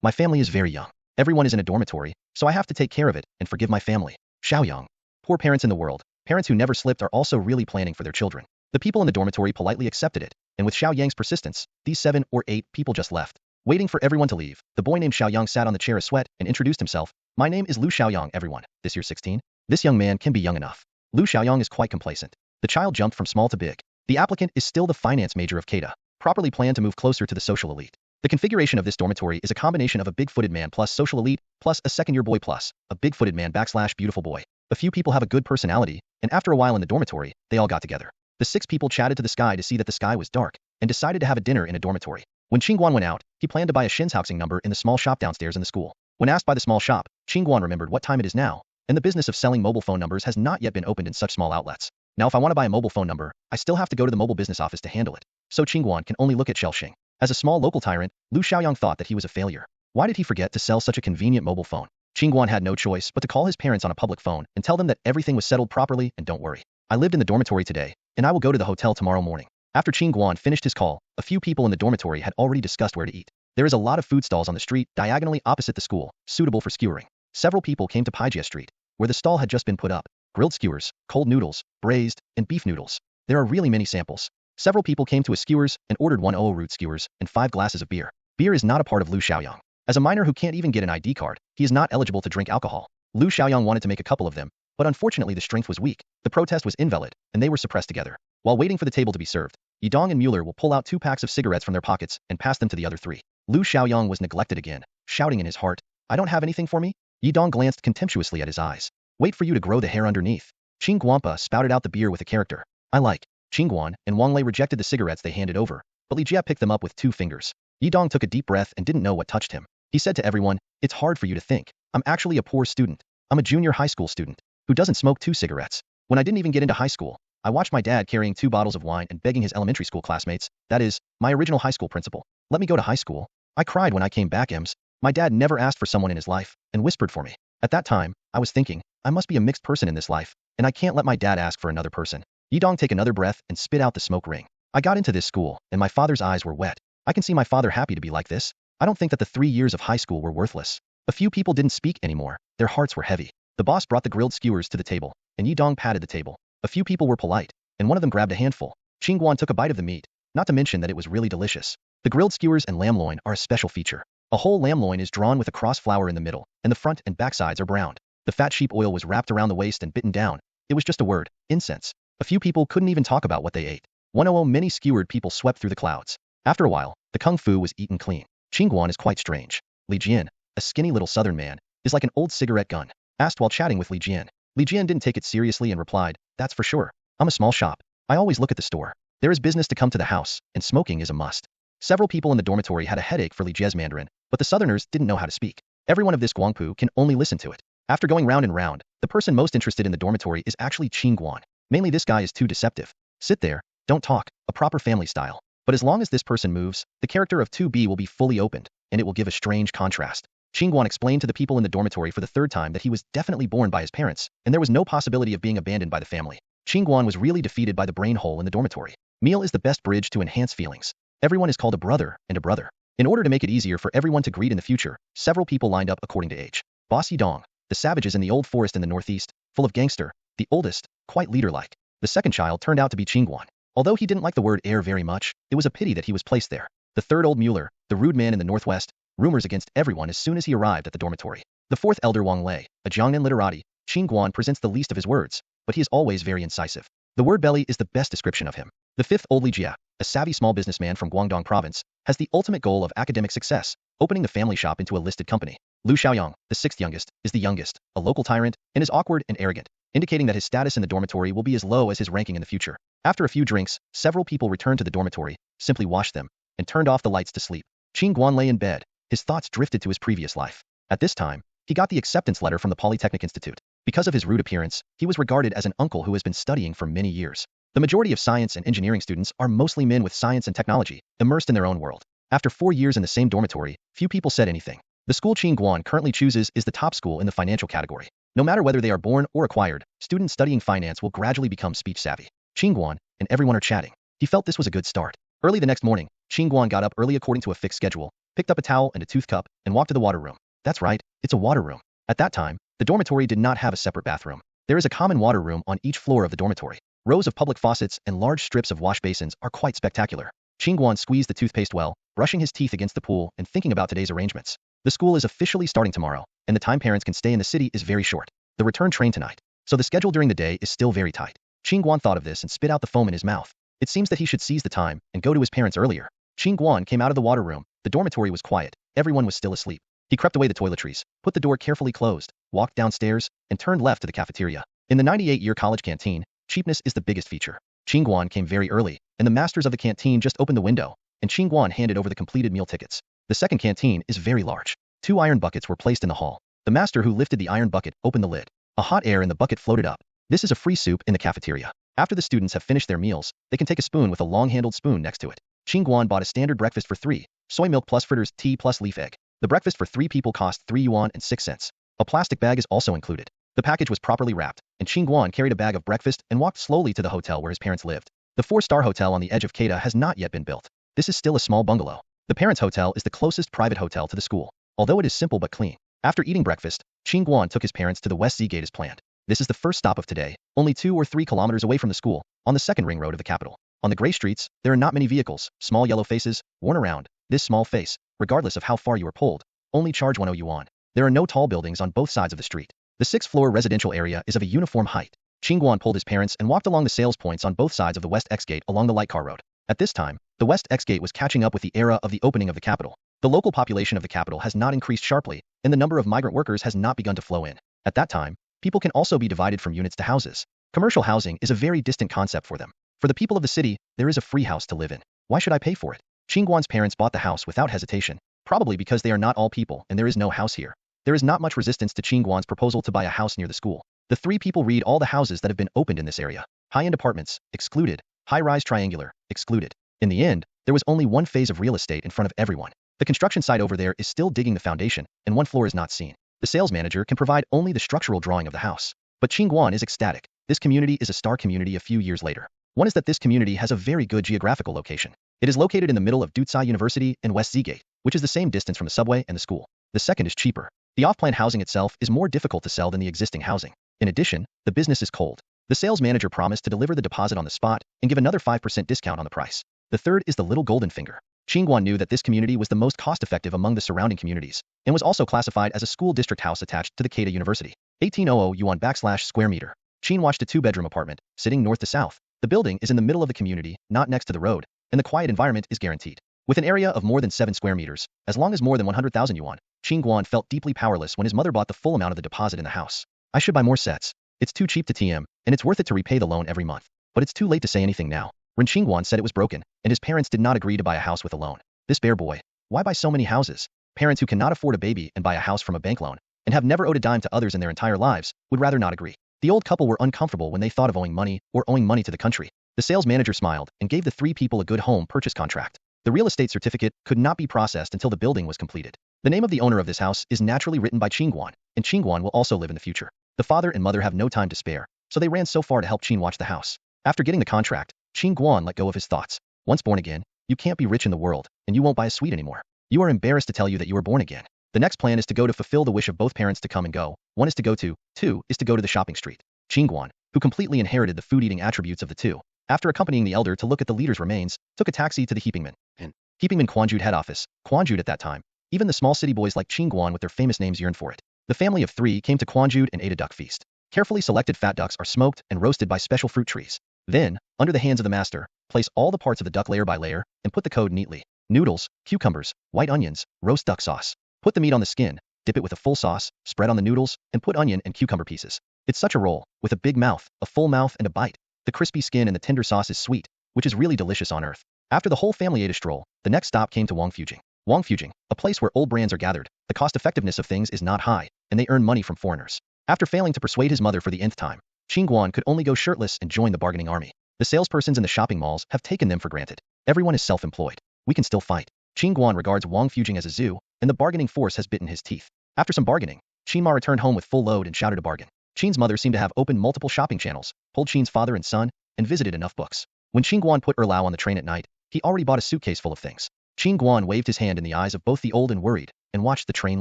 My family is very young. Everyone is in a dormitory, so I have to take care of it and forgive my family. Xiaoyang. Poor parents in the world. Parents who never slipped are also really planning for their children. The people in the dormitory politely accepted it, and with Xiao Yang's persistence, these 7 or 8 people just left. Waiting for everyone to leave, the boy named Xiao Yang sat on the chair a sweat and introduced himself. My name is Lu Xiaoyang, everyone. This year 16? This young man can be young enough. Lu Xiaoyang is quite complacent. The child jumped from small to big. The applicant is still the finance major of Keita, properly planned to move closer to the social elite. The configuration of this dormitory is a combination of a big-footed man plus social elite, plus a second-year boy plus a big-footed man / beautiful boy. A few people have a good personality, and after a while in the dormitory, they all got together. The 6 people chatted to the sky to see that the sky was dark, and decided to have a dinner in a dormitory. When Qin Guan went out, he planned to buy a Shinzhaoxing number in the small shop downstairs in the school. When asked by the small shop, Qin Guan remembered what time it is now, and the business of selling mobile phone numbers has not yet been opened in such small outlets. Now if I want to buy a mobile phone number, I still have to go to the mobile business office to handle it. So Qin Guan can only look at Shellxing. As a small local tyrant, Lu Xiaoyang thought that he was a failure. Why did he forget to sell such a convenient mobile phone? Qin Guan had no choice but to call his parents on a public phone and tell them that everything was settled properly and don't worry. I lived in the dormitory today, and I will go to the hotel tomorrow morning. After Qin Guan finished his call, a few people in the dormitory had already discussed where to eat. There is a lot of food stalls on the street diagonally opposite the school, suitable for skewering. Several people came to Paijia Street, where the stall had just been put up. Grilled skewers, cold noodles, braised, and beef noodles. There are really many samples. Several people came to a skewers and ordered 1 root skewers and 5 glasses of beer. Beer is not a part of Lu Xiaoyang. As a minor who can't even get an ID card, he is not eligible to drink alcohol. Lu Xiaoyang wanted to make a couple of them, but unfortunately the strength was weak. The protest was invalid, and they were suppressed together. While waiting for the table to be served, Yidong and Mueller will pull out 2 packs of cigarettes from their pockets and pass them to the other 3. Lu Xiaoyang was neglected again, shouting in his heart, I don't have anything for me? Yidong glanced contemptuously at his eyes. Wait for you to grow the hair underneath. Qin Guanpa spouted out the beer with a character. I like. Qin Guan and Wang Lei rejected the cigarettes they handed over, but Li Jia picked them up with 2 fingers. Yidong took a deep breath and didn't know what touched him. He said to everyone, it's hard for you to think. I'm actually a poor student. I'm a junior high school student who doesn't smoke 2 cigarettes. When I didn't even get into high school, I watched my dad carrying 2 bottles of wine and begging his elementary school classmates, that is, my original high school principal, let me go to high school. I cried when I came back, Ems. My dad never asked for someone in his life, and whispered for me. At that time, I was thinking, I must be a mixed person in this life, and I can't let my dad ask for another person. Yidong take another breath and spit out the smoke ring. I got into this school, and my father's eyes were wet. I can see my father happy to be like this. I don't think that the 3 years of high school were worthless. A few people didn't speak anymore. Their hearts were heavy. The boss brought the grilled skewers to the table, and Yidong patted the table. A few people were polite, and one of them grabbed a handful. Qin Guan took a bite of the meat, not to mention that it was really delicious. The grilled skewers and lamb loin are a special feature. A whole lamb loin is drawn with a cross flower in the middle, and the front and back sides are browned. The fat sheep oil was wrapped around the waist and bitten down. It was just a word, incense. A few people couldn't even talk about what they ate. 100 many skewered people swept through the clouds. After a while, the kung fu was eaten clean. Qin Guan is quite strange. Li Jian, a skinny little southern man, is like an old cigarette gun. Asked while chatting with Li Jian. Li Jian didn't take it seriously and replied, that's for sure. I'm a small shop. I always look at the store. There is business to come to the house, and smoking is a must. Several people in the dormitory had a headache for Li Jie's Mandarin, but the southerners didn't know how to speak. Everyone of this Guangpu can only listen to it. After going round and round, the person most interested in the dormitory is actually Qin Guan. Mainly this guy is too deceptive. Sit there, don't talk, a proper family style. But as long as this person moves, the character of 2B will be fully opened, and it will give a strange contrast. Qin Guan explained to the people in the dormitory for the third time that he was definitely born by his parents, and there was no possibility of being abandoned by the family. Qin Guan was really defeated by the brain hole in the dormitory. Meal is the best bridge to enhance feelings. Everyone is called a brother and a brother. In order to make it easier for everyone to greet in the future, several people lined up according to age. Boss Yidong, the savages in the old forest in the northeast, full of gangster, the oldest, quite leader-like. The second child turned out to be Qin Guan. Although he didn't like the word heir very much, it was a pity that he was placed there. The third old Mueller, the rude man in the northwest, rumors against everyone as soon as he arrived at the dormitory. The fourth elder Wang Lei, a Jiangnan literati, Qin Guan presents the least of his words, but he is always very incisive. The word belly is the best description of him. The fifth old Li Jia, a savvy small businessman from Guangdong province, has the ultimate goal of academic success, opening the family shop into a listed company. Lu Xiaoyang, the sixth youngest, is the youngest, a local tyrant, and is awkward and arrogant, indicating that his status in the dormitory will be as low as his ranking in the future. After a few drinks, several people returned to the dormitory, simply washed them, and turned off the lights to sleep. Qin Guan lay in bed. His thoughts drifted to his previous life. At this time, he got the acceptance letter from the Polytechnic Institute. Because of his rude appearance, he was regarded as an uncle who has been studying for many years. The majority of science and engineering students are mostly men with science and technology, immersed in their own world. After 4 years in the same dormitory, few people said anything. The school Qin Guan currently chooses is the top school in the financial category. No matter whether they are born or acquired, students studying finance will gradually become speech-savvy. Qin Guan and everyone are chatting. He felt this was a good start. Early the next morning, Qin Guan got up early according to a fixed schedule, picked up a towel and a tooth cup, and walked to the water room. That's right, it's a water room. At that time, the dormitory did not have a separate bathroom. There is a common water room on each floor of the dormitory. Rows of public faucets and large strips of wash basins are quite spectacular. Qin Guan squeezed the toothpaste well, brushing his teeth against the pool and thinking about today's arrangements. The school is officially starting tomorrow, and the time parents can stay in the city is very short. The return train tonight. So the schedule during the day is still very tight. Qin Guan thought of this and spit out the foam in his mouth. It seems that he should seize the time and go to his parents earlier. Qin Guan came out of the water room. The dormitory was quiet. Everyone was still asleep. He crept away the toiletries, put the door carefully closed, walked downstairs, and turned left to the cafeteria. In the 98-year college canteen, cheapness is the biggest feature. Qin Guan came very early, and the masters of the canteen just opened the window, and Qin Guan handed over the completed meal tickets. The second canteen is very large. 2 iron buckets were placed in the hall. The master who lifted the iron bucket opened the lid. A hot air in the bucket floated up. This is a free soup in the cafeteria. After the students have finished their meals, they can take a spoon with a long-handled spoon next to it. Qin Guan bought a standard breakfast for 3, soy milk plus fritters, tea plus leaf egg. The breakfast for 3 people cost 3 yuan and 6 cents. A plastic bag is also included. The package was properly wrapped, and Qin Guan carried a bag of breakfast and walked slowly to the hotel where his parents lived. The 4-star hotel on the edge of Kedah has not yet been built. This is still a small bungalow. The parents' hotel is the closest private hotel to the school, although it is simple but clean. After eating breakfast, Qin Guan took his parents to the West Z Gate as planned. This is the first stop of today, only 2 or 3 kilometers away from the school, on the second ring road of the capital. On the gray streets, there are not many vehicles, small yellow faces, worn around. This small face, regardless of how far you are pulled, only charge 10 yuan. There are no tall buildings on both sides of the street. The 6th-floor residential area is of a uniform height. Qin Guan pulled his parents and walked along the sales points on both sides of the West X Gate along the light car road. At this time, the West X Gate was catching up with the era of the opening of the capital. The local population of the capital has not increased sharply, and the number of migrant workers has not begun to flow in. At that time, people can also be divided from units to houses. Commercial housing is a very distant concept for them. For the people of the city, there is a free house to live in. Why should I pay for it? Qin Guan's parents bought the house without hesitation, probably because they are not all people and there is no house here. There is not much resistance to Qin Guan's proposal to buy a house near the school. The 3 people read all the houses that have been opened in this area. High-end apartments, excluded. High-rise triangular, excluded. In the end, there was only one phase of real estate in front of everyone. The construction site over there is still digging the foundation, and 1 floor is not seen. The sales manager can provide only the structural drawing of the house. But Qin Guan is ecstatic. This community is a star community a few years later. One is that this community has a very good geographical location. It is located in the middle of Dutsai University and West Z Gate, which is the same distance from the subway and the school. The second is cheaper. The off-plan housing itself is more difficult to sell than the existing housing. In addition, the business is cold. The sales manager promised to deliver the deposit on the spot and give another 5% discount on the price. The third is the Little Golden Finger. Qin Guan knew that this community was the most cost-effective among the surrounding communities, and was also classified as a school district house attached to the Kedah University. 1800 yuan /square meter. Qin watched a 2-bedroom apartment, sitting north to south. The building is in the middle of the community, not next to the road, and the quiet environment is guaranteed. With an area of more than 7 square meters, as long as more than 100,000 yuan, Qin Guan felt deeply powerless when his mother bought the full amount of the deposit in the house. I should buy more sets. It's too cheap to TM, and it's worth it to repay the loan every month. But it's too late to say anything now. Ren Qin Guan said it was broken, and his parents did not agree to buy a house with a loan. This bear boy. Why buy so many houses? Parents who cannot afford a baby and buy a house from a bank loan, and have never owed a dime to others in their entire lives, would rather not agree. The old couple were uncomfortable when they thought of owing money or owing money to the country. The sales manager smiled and gave the 3 people a good home purchase contract. The real estate certificate could not be processed until the building was completed. The name of the owner of this house is naturally written by Qin Guan, and Qin Guan will also live in the future. The father and mother have no time to spare, so they ran so far to help Qin watch the house. After getting the contract, Qin Guan let go of his thoughts. Once born again, you can't be rich in the world, and you won't buy a sweet anymore. You are embarrassed to tell you that you are born again. The next plan is to go to fulfill the wish of both parents to come and go. One is to go to, two is to go to the shopping street. Qin Guan, who completely inherited the food-eating attributes of the two, after accompanying the elder to look at the leader's remains, took a taxi to the Heapingman Quanjude head office. Quanjude at that time, even the small city boys like Qin Guan with their famous names yearned for it. The family of three came to Quanjude and ate a duck feast. Carefully selected fat ducks are smoked and roasted by special fruit trees. Then, under the hands of the master, place all the parts of the duck layer by layer and put the code neatly. Noodles, cucumbers, white onions, roast duck sauce. Put the meat on the skin, dip it with a full sauce, spread on the noodles, and put onion and cucumber pieces. It's such a roll, with a big mouth, a full mouth and a bite. The crispy skin and the tender sauce is sweet, which is really delicious on earth. After the whole family ate a stroll, the next stop came to Wangfujing. Wangfujing, a place where old brands are gathered, the cost-effectiveness of things is not high, and they earn money from foreigners. After failing to persuade his mother for the nth time, Qin Guan could only go shirtless and join the bargaining army. The salespersons in the shopping malls have taken them for granted. Everyone is self-employed. We can still fight. Qin Guan regards Wangfujing as a zoo, and the bargaining force has bitten his teeth. After some bargaining, Qin Ma returned home with full load and shouted a bargain. Qin's mother seemed to have opened multiple shopping channels, told Qin's father and son, and visited enough books. When Qin Guan put Erlao on the train at night, he already bought a suitcase full of things. Qin Guan waved his hand in the eyes of both the old and worried, and watched the train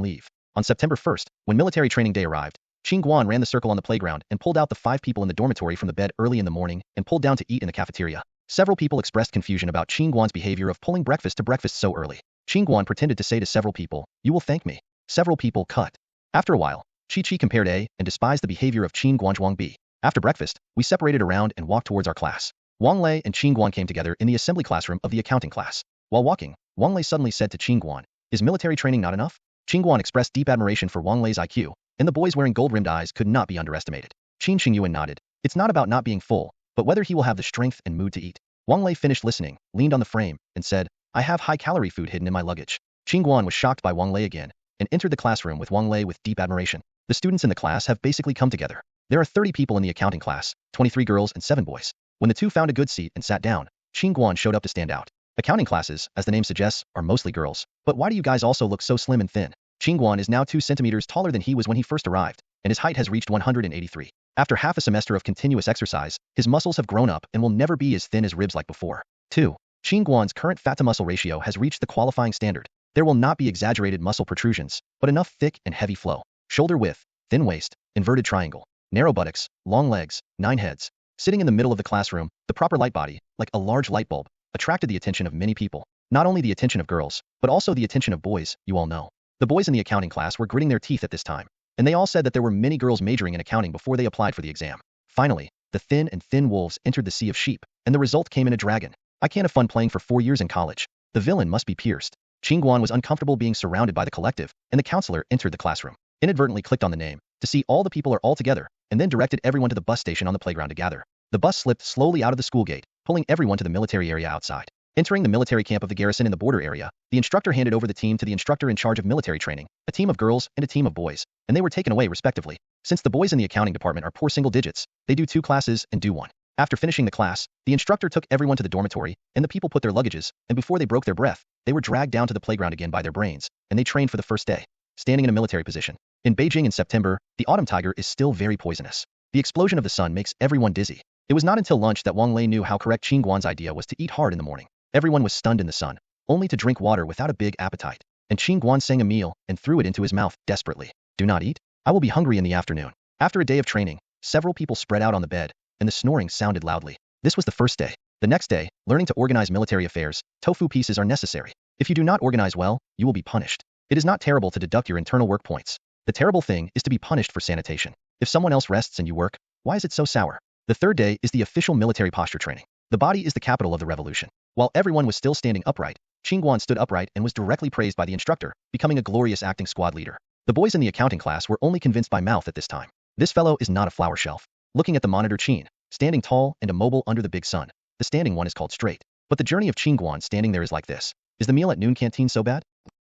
leave. On September 1st, when military training day arrived, Qin Guan ran the circle on the playground and pulled out the 5 people in the dormitory from the bed early in the morning and pulled down to eat in the cafeteria. Several people expressed confusion about Qin Guan's behavior of pulling breakfast to breakfast so early. Qin Guan pretended to say to several people, "You will thank me." Several people cut. After a while, Chi compared A and despised the behavior of Qin Guan B. After breakfast, we separated around and walked towards our class. Wang Lei and Qin Guan came together in the assembly classroom of the accounting class. While walking, Wang Lei suddenly said to Qin Guan, "Is military training not enough?" Qin Guan expressed deep admiration for Wang Lei's IQ, and the boys wearing gold-rimmed eyes could not be underestimated. Qin Xingyuan nodded. It's not about not being full, but whether he will have the strength and mood to eat. Wang Lei finished listening, leaned on the frame, and said, "I have high-calorie food hidden in my luggage." Qin Guan was shocked by Wang Lei again, and entered the classroom with Wang Lei with deep admiration. The students in the class have basically come together. There are 30 people in the accounting class, 23 girls and 7 boys. When the two found a good seat and sat down, Qin Guan showed up to stand out. Accounting classes, as the name suggests, are mostly girls. But why do you guys also look so slim and thin? Qin Guan is now 2 centimeters taller than he was when he first arrived, and his height has reached 183. After half a semester of continuous exercise, his muscles have grown up and will never be as thin as ribs like before. 2. Qin Guan's current fat-to-muscle ratio has reached the qualifying standard. There will not be exaggerated muscle protrusions, but enough thick and heavy flow. Shoulder width, thin waist, inverted triangle, narrow buttocks, long legs, 9 heads. Sitting in the middle of the classroom, the proper light body, like a large light bulb, attracted the attention of many people. Not only the attention of girls, but also the attention of boys, you all know. The boys in the accounting class were gritting their teeth at this time, and they all said that there were many girls majoring in accounting before they applied for the exam. Finally, the thin wolves entered the sea of sheep, and the result came in a dragon. I can't have fun playing for 4 years in college. The villain must be pierced. Qin Guan was uncomfortable being surrounded by the collective, and the counselor entered the classroom. Inadvertently clicked on the name, to see all the people are all together, and then directed everyone to the bus station on the playground to gather. The bus slipped slowly out of the school gate, pulling everyone to the military area outside. Entering the military camp of the garrison in the border area, the instructor handed over the team to the instructor in charge of military training, a team of girls and a team of boys, and they were taken away respectively. Since the boys in the accounting department are poor single digits, they do 2 classes and do 1. After finishing the class, the instructor took everyone to the dormitory, and the people put their luggages, and before they broke their breath, they were dragged down to the playground again by their brains, and they trained for the first day, standing in a military position. In Beijing in September, the autumn tiger is still very poisonous. The explosion of the sun makes everyone dizzy. It was not until lunch that Wang Lei knew how correct Qin Guan's idea was to eat hard in the morning. Everyone was stunned in the sun, only to drink water without a big appetite. And Qin Guan sang a meal and threw it into his mouth desperately. "Do not eat. I will be hungry in the afternoon." After a day of training, several people spread out on the bed, and the snoring sounded loudly. This was the first day. The next day, learning to organize military affairs, tofu pieces are necessary. If you do not organize well, you will be punished. It is not terrible to deduct your internal work points. The terrible thing is to be punished for sanitation. If someone else rests and you work, why is it so sour? The third day is the official military posture training. The body is the capital of the revolution. While everyone was still standing upright, Qin Guan stood upright and was directly praised by the instructor, becoming a glorious acting squad leader. The boys in the accounting class were only convinced by mouth at this time. This fellow is not a flower shelf. Looking at the monitor, Qin, standing tall and immobile under the big sun. The standing one is called straight. But the journey of Qin Guan standing there is like this. Is the meal at noon canteen so bad?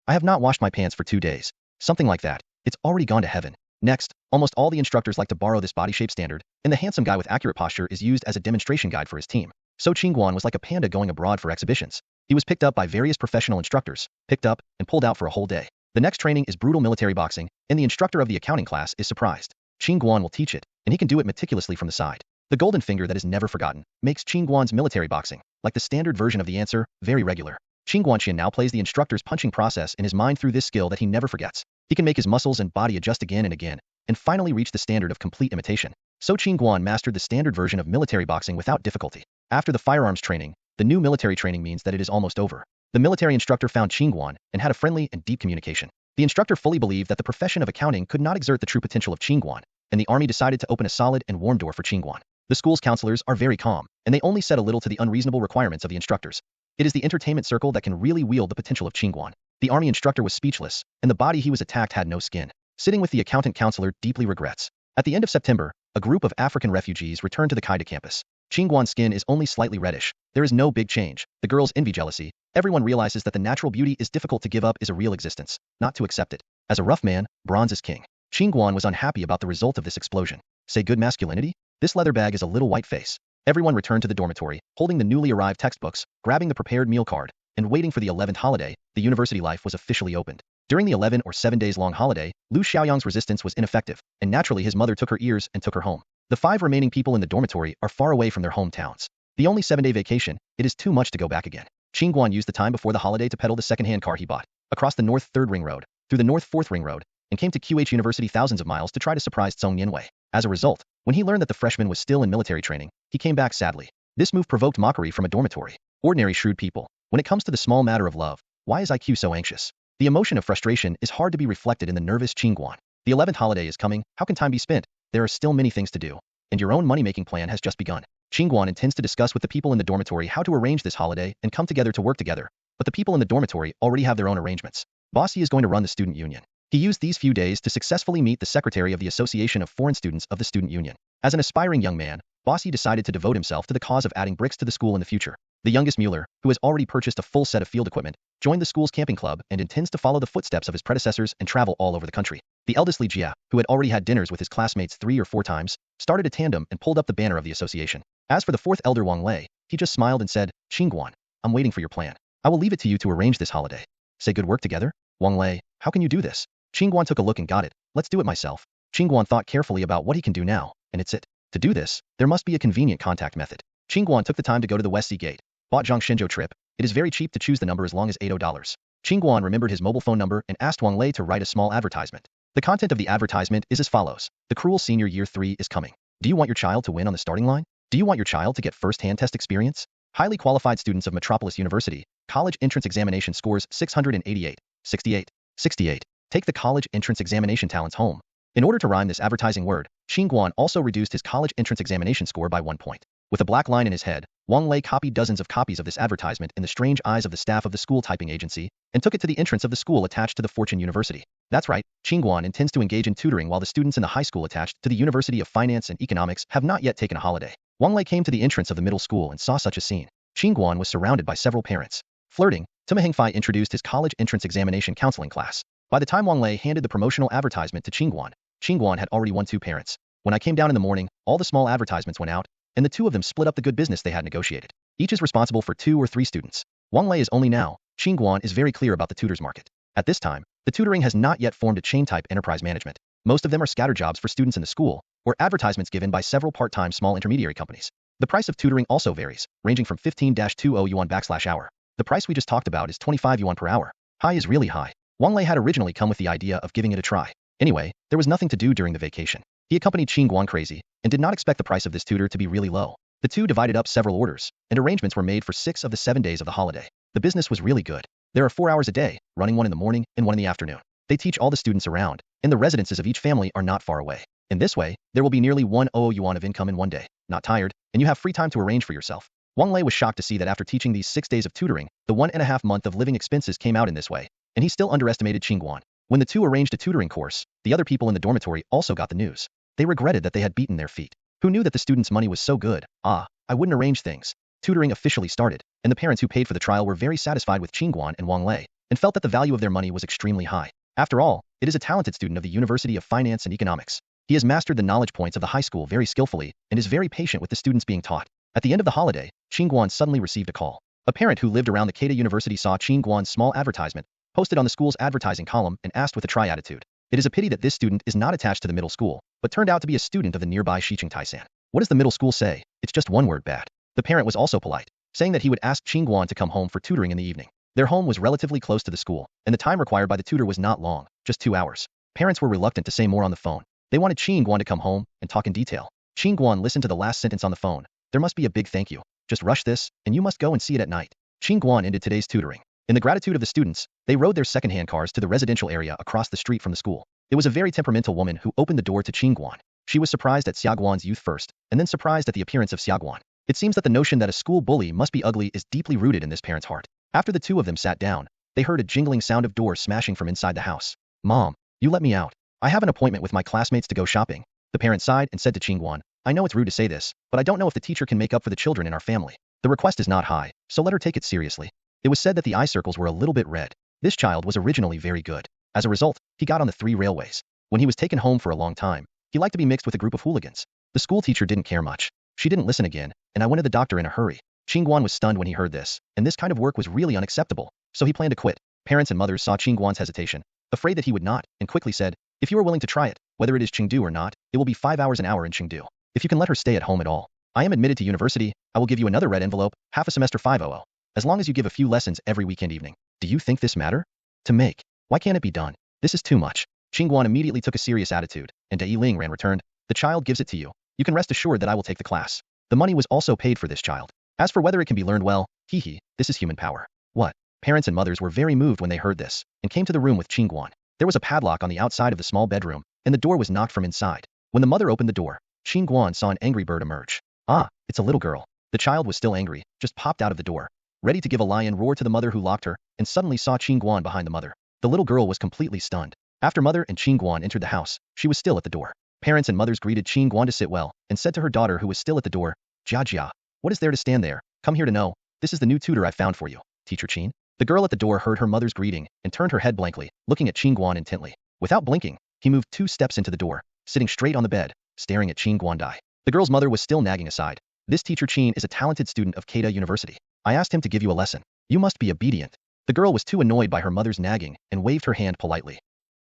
I have not washed my pants for 2 days. Something like that. It's already gone to heaven. Next, almost all the instructors like to borrow this body shape standard, and the handsome guy with accurate posture is used as a demonstration guide for his team. So Qin Guan was like a panda going abroad for exhibitions. He was picked up by various professional instructors, picked up and pulled out for a whole day. The next training is brutal military boxing, and the instructor of the accounting class is surprised. Qin Guan will teach it, and he can do it meticulously from the side. The golden finger that is never forgotten makes Qin Guan's military boxing, like the standard version of the answer, very regular. Qin Guan now plays the instructor's punching process in his mind through this skill that he never forgets. He can make his muscles and body adjust again and again, and finally reach the standard of complete imitation. So Qin Guan mastered the standard version of military boxing without difficulty. After the firearms training, the new military training means that it is almost over. The military instructor found Qin Guan and had a friendly and deep communication. The instructor fully believed that the profession of accounting could not exert the true potential of Qin Guan, and the army decided to open a solid and warm door for Qin Guan. The school's counselors are very calm, and they only said a little to the unreasonable requirements of the instructors. It is the entertainment circle that can really wield the potential of Qin Guan. The army instructor was speechless, and the body he was attacked had no skin. Sitting with the accountant counselor deeply regrets. At the end of September, a group of African refugees returned to the Kaida campus. Qin Guan's skin is only slightly reddish. There is no big change. The girls envy jealousy. Everyone realizes that the natural beauty is difficult to give up is a real existence, not to accept it. As a rough man, bronze is king. Qin Guan was unhappy about the result of this explosion. Say good masculinity? This leather bag is a little white face. Everyone returned to the dormitory, holding the newly arrived textbooks, grabbing the prepared meal card, and waiting for the 11th holiday. The university life was officially opened. During the 11 or 7 days long holiday, Lu Xiaoyang's resistance was ineffective, and naturally his mother took her ears and took her home. The 5 remaining people in the dormitory are far away from their hometowns. The only 7-day vacation, it is too much to go back again. Qin Guan used the time before the holiday to peddle the second-hand car he bought, across the North 3rd Ring Road, through the North 4th Ring Road, and came to QH University thousands of miles to try to surprise Tsong Yanwei. As a result, when he learned that the freshman was still in military training, he came back sadly. This move provoked mockery from a dormitory. Ordinary shrewd people. When it comes to the small matter of love, why is IQ so anxious? The emotion of frustration is hard to be reflected in the nervous Qin Guan. The 11th holiday is coming, how can time be spent? There are still many things to do. And your own money-making plan has just begun. Qin Guan intends to discuss with the people in the dormitory how to arrange this holiday and come together to work together. But the people in the dormitory already have their own arrangements. Bossy is going to run the student union. He used these few days to successfully meet the secretary of the Association of Foreign Students of the Student Union. As an aspiring young man, Bossy decided to devote himself to the cause of adding bricks to the school in the future. The youngest Mueller, who has already purchased a full set of field equipment, joined the school's camping club and intends to follow the footsteps of his predecessors and travel all over the country. The eldest Li Jia, who had already had dinners with his classmates 3 or 4 times, started a tandem and pulled up the banner of the association. As for the 4th elder Wang Lei, he just smiled and said, Qin Guan, I'm waiting for your plan. I will leave it to you to arrange this holiday. Say good work together? Wang Lei, how can you do this? Qin Guan took a look and got it. Let's do it myself. Qin Guan thought carefully about what he can do now, and it's it. To do this, there must be a convenient contact method. Qin Guan took the time to go to the West Sea Gate, bought Zhang Shenzhou trip. It is very cheap to choose the number as long as $80. Qin Guan remembered his mobile phone number and asked Wang Lei to write a small advertisement. The content of the advertisement is as follows. The cruel senior year 3 is coming. Do you want your child to win on the starting line? Do you want your child to get first-hand test experience? Highly qualified students of Metropolis University, college entrance examination scores 688, 68, 68. Take the college entrance examination talents home. In order to rhyme this advertising word, Qin Guan also reduced his college entrance examination score by 1 point. With a black line in his head, Wang Lei copied dozens of copies of this advertisement in the strange eyes of the staff of the school typing agency and took it to the entrance of the school attached to the Fortune University. That's right, Qin Guan intends to engage in tutoring while the students in the high school attached to the University of Finance and Economics have not yet taken a holiday. Wang Lei came to the entrance of the middle school and saw such a scene. Qin Guan was surrounded by several parents. Flirting, Tima Hengfei introduced his college entrance examination counseling class. By the time Wang Lei handed the promotional advertisement to Qin Guan had already won 2 parents. When I came down in the morning, all the small advertisements went out, and the 2 of them split up the good business they had negotiated. Each is responsible for 2 or 3 students. Wang Lei is only now. Qin Guan is very clear about the tutors market. At this time, the tutoring has not yet formed a chain-type enterprise management. Most of them are scattered jobs for students in the school, or advertisements given by several part-time small intermediary companies. The price of tutoring also varies, ranging from 15-20 yuan/hour. The price we just talked about is 25 yuan per hour. High is really high. Wang Lei had originally come with the idea of giving it a try. Anyway, there was nothing to do during the vacation. He accompanied Qin Guan crazy, and did not expect the price of this tutor to be really low. The 2 divided up several orders, and arrangements were made for 6 of the 7 days of the holiday. The business was really good. There are 4 hours a day, running 1 in the morning and 1 in the afternoon. They teach all the students around, and the residences of each family are not far away. In this way, there will be nearly 100 yuan of income in 1 day. Not tired, and you have free time to arrange for yourself. Wang Lei was shocked to see that after teaching these 6 days of tutoring, the 1.5 month of living expenses came out in this way, and he still underestimated Qin Guan. When the 2 arranged a tutoring course, the other people in the dormitory also got the news. They regretted that they had beaten their feet. Who knew that the students' money was so good? I wouldn't arrange things. Tutoring officially started, and the parents who paid for the trial were very satisfied with Qin Guan and Wang Lei, and felt that the value of their money was extremely high. After all, it is a talented student of the University of Finance and Economics. He has mastered the knowledge points of the high school very skillfully, and is very patient with the students being taught. At the end of the holiday, Qin Guan suddenly received a call. A parent who lived around the Keida University saw Qin Guan's small advertisement posted on the school's advertising column and asked with a try attitude. It is a pity that this student is not attached to the middle school, but turned out to be a student of the nearby Shicheng Taisan. What does the middle school say? It's just one word: bad. The parent was also polite, saying that he would ask Qin Guan to come home for tutoring in the evening. Their home was relatively close to the school, and the time required by the tutor was not long, just 2 hours. Parents were reluctant to say more on the phone. They wanted Qin Guan to come home and talk in detail. Qin Guan listened to the last sentence on the phone. There must be a big thank you. Just rush this, and you must go and see it at night. Qin Guan ended today's tutoring. In the gratitude of the students, they rode their second-hand cars to the residential area across the street from the school. It was a very temperamental woman who opened the door to Qin Guan. She was surprised at Xia Guan's youth first, and then surprised at the appearance of Xia Guan. It seems that the notion that a school bully must be ugly is deeply rooted in this parent's heart. After the two of them sat down, they heard a jingling sound of doors smashing from inside the house. Mom, you let me out. I have an appointment with my classmates to go shopping. The parent sighed and said to Qin Guan, I know it's rude to say this, but I don't know if the teacher can make up for the children in our family. The request is not high, so let her take it seriously. It was said that the eye circles were a little bit red. This child was originally very good. As a result, he got on the 3 railways. When he was taken home for a long time, he liked to be mixed with a group of hooligans. The school teacher didn't care much. She didn't listen again, and I went to the doctor in a hurry. Qin Guan was stunned when he heard this, and this kind of work was really unacceptable, so he planned to quit. Parents and mothers saw Qin Guan's hesitation, afraid that he would not, and quickly said, if you are willing to try it, whether it is Chengdu or not, it will be 5 hours an hour in Chengdu. If you can let her stay at home at all. I am admitted to university, I will give you another red envelope, half a semester 500. As long as you give a few lessons every weekend evening. Do you think this matter? To make. Why can't it be done? This is too much. Qin Guan immediately took a serious attitude, and Dai Ling ran returned, the child gives it to you. You can rest assured that I will take the class. The money was also paid for this child. As for whether it can be learned well, this is human power. What? Parents and mothers were very moved when they heard this, and came to the room with Qin Guan. There was a padlock on the outside of the small bedroom, and the door was knocked from inside. When the mother opened the door, Qin Guan saw an angry bird emerge. Ah, it's a little girl. The child was still angry, just popped out of the door, ready to give a lion roar to the mother who locked her, and suddenly saw Qin Guan behind the mother. The little girl was completely stunned. After mother and Qin Guan entered the house, she was still at the door. Parents and mothers greeted Qin Guan to sit well, and said to her daughter who was still at the door, Jia, what is there to stand there? Come here to know. This is the new tutor I found for you, Teacher Qin. The girl at the door heard her mother's greeting, and turned her head blankly, looking at Qin Guan intently. Without blinking, he moved 2 steps into the door, sitting straight on the bed, staring at Qin Guan Dai. The girl's mother was still nagging aside. This Teacher Qin is a talented student of Keida University. I asked him to give you a lesson. You must be obedient. The girl was too annoyed by her mother's nagging, and waved her hand politely.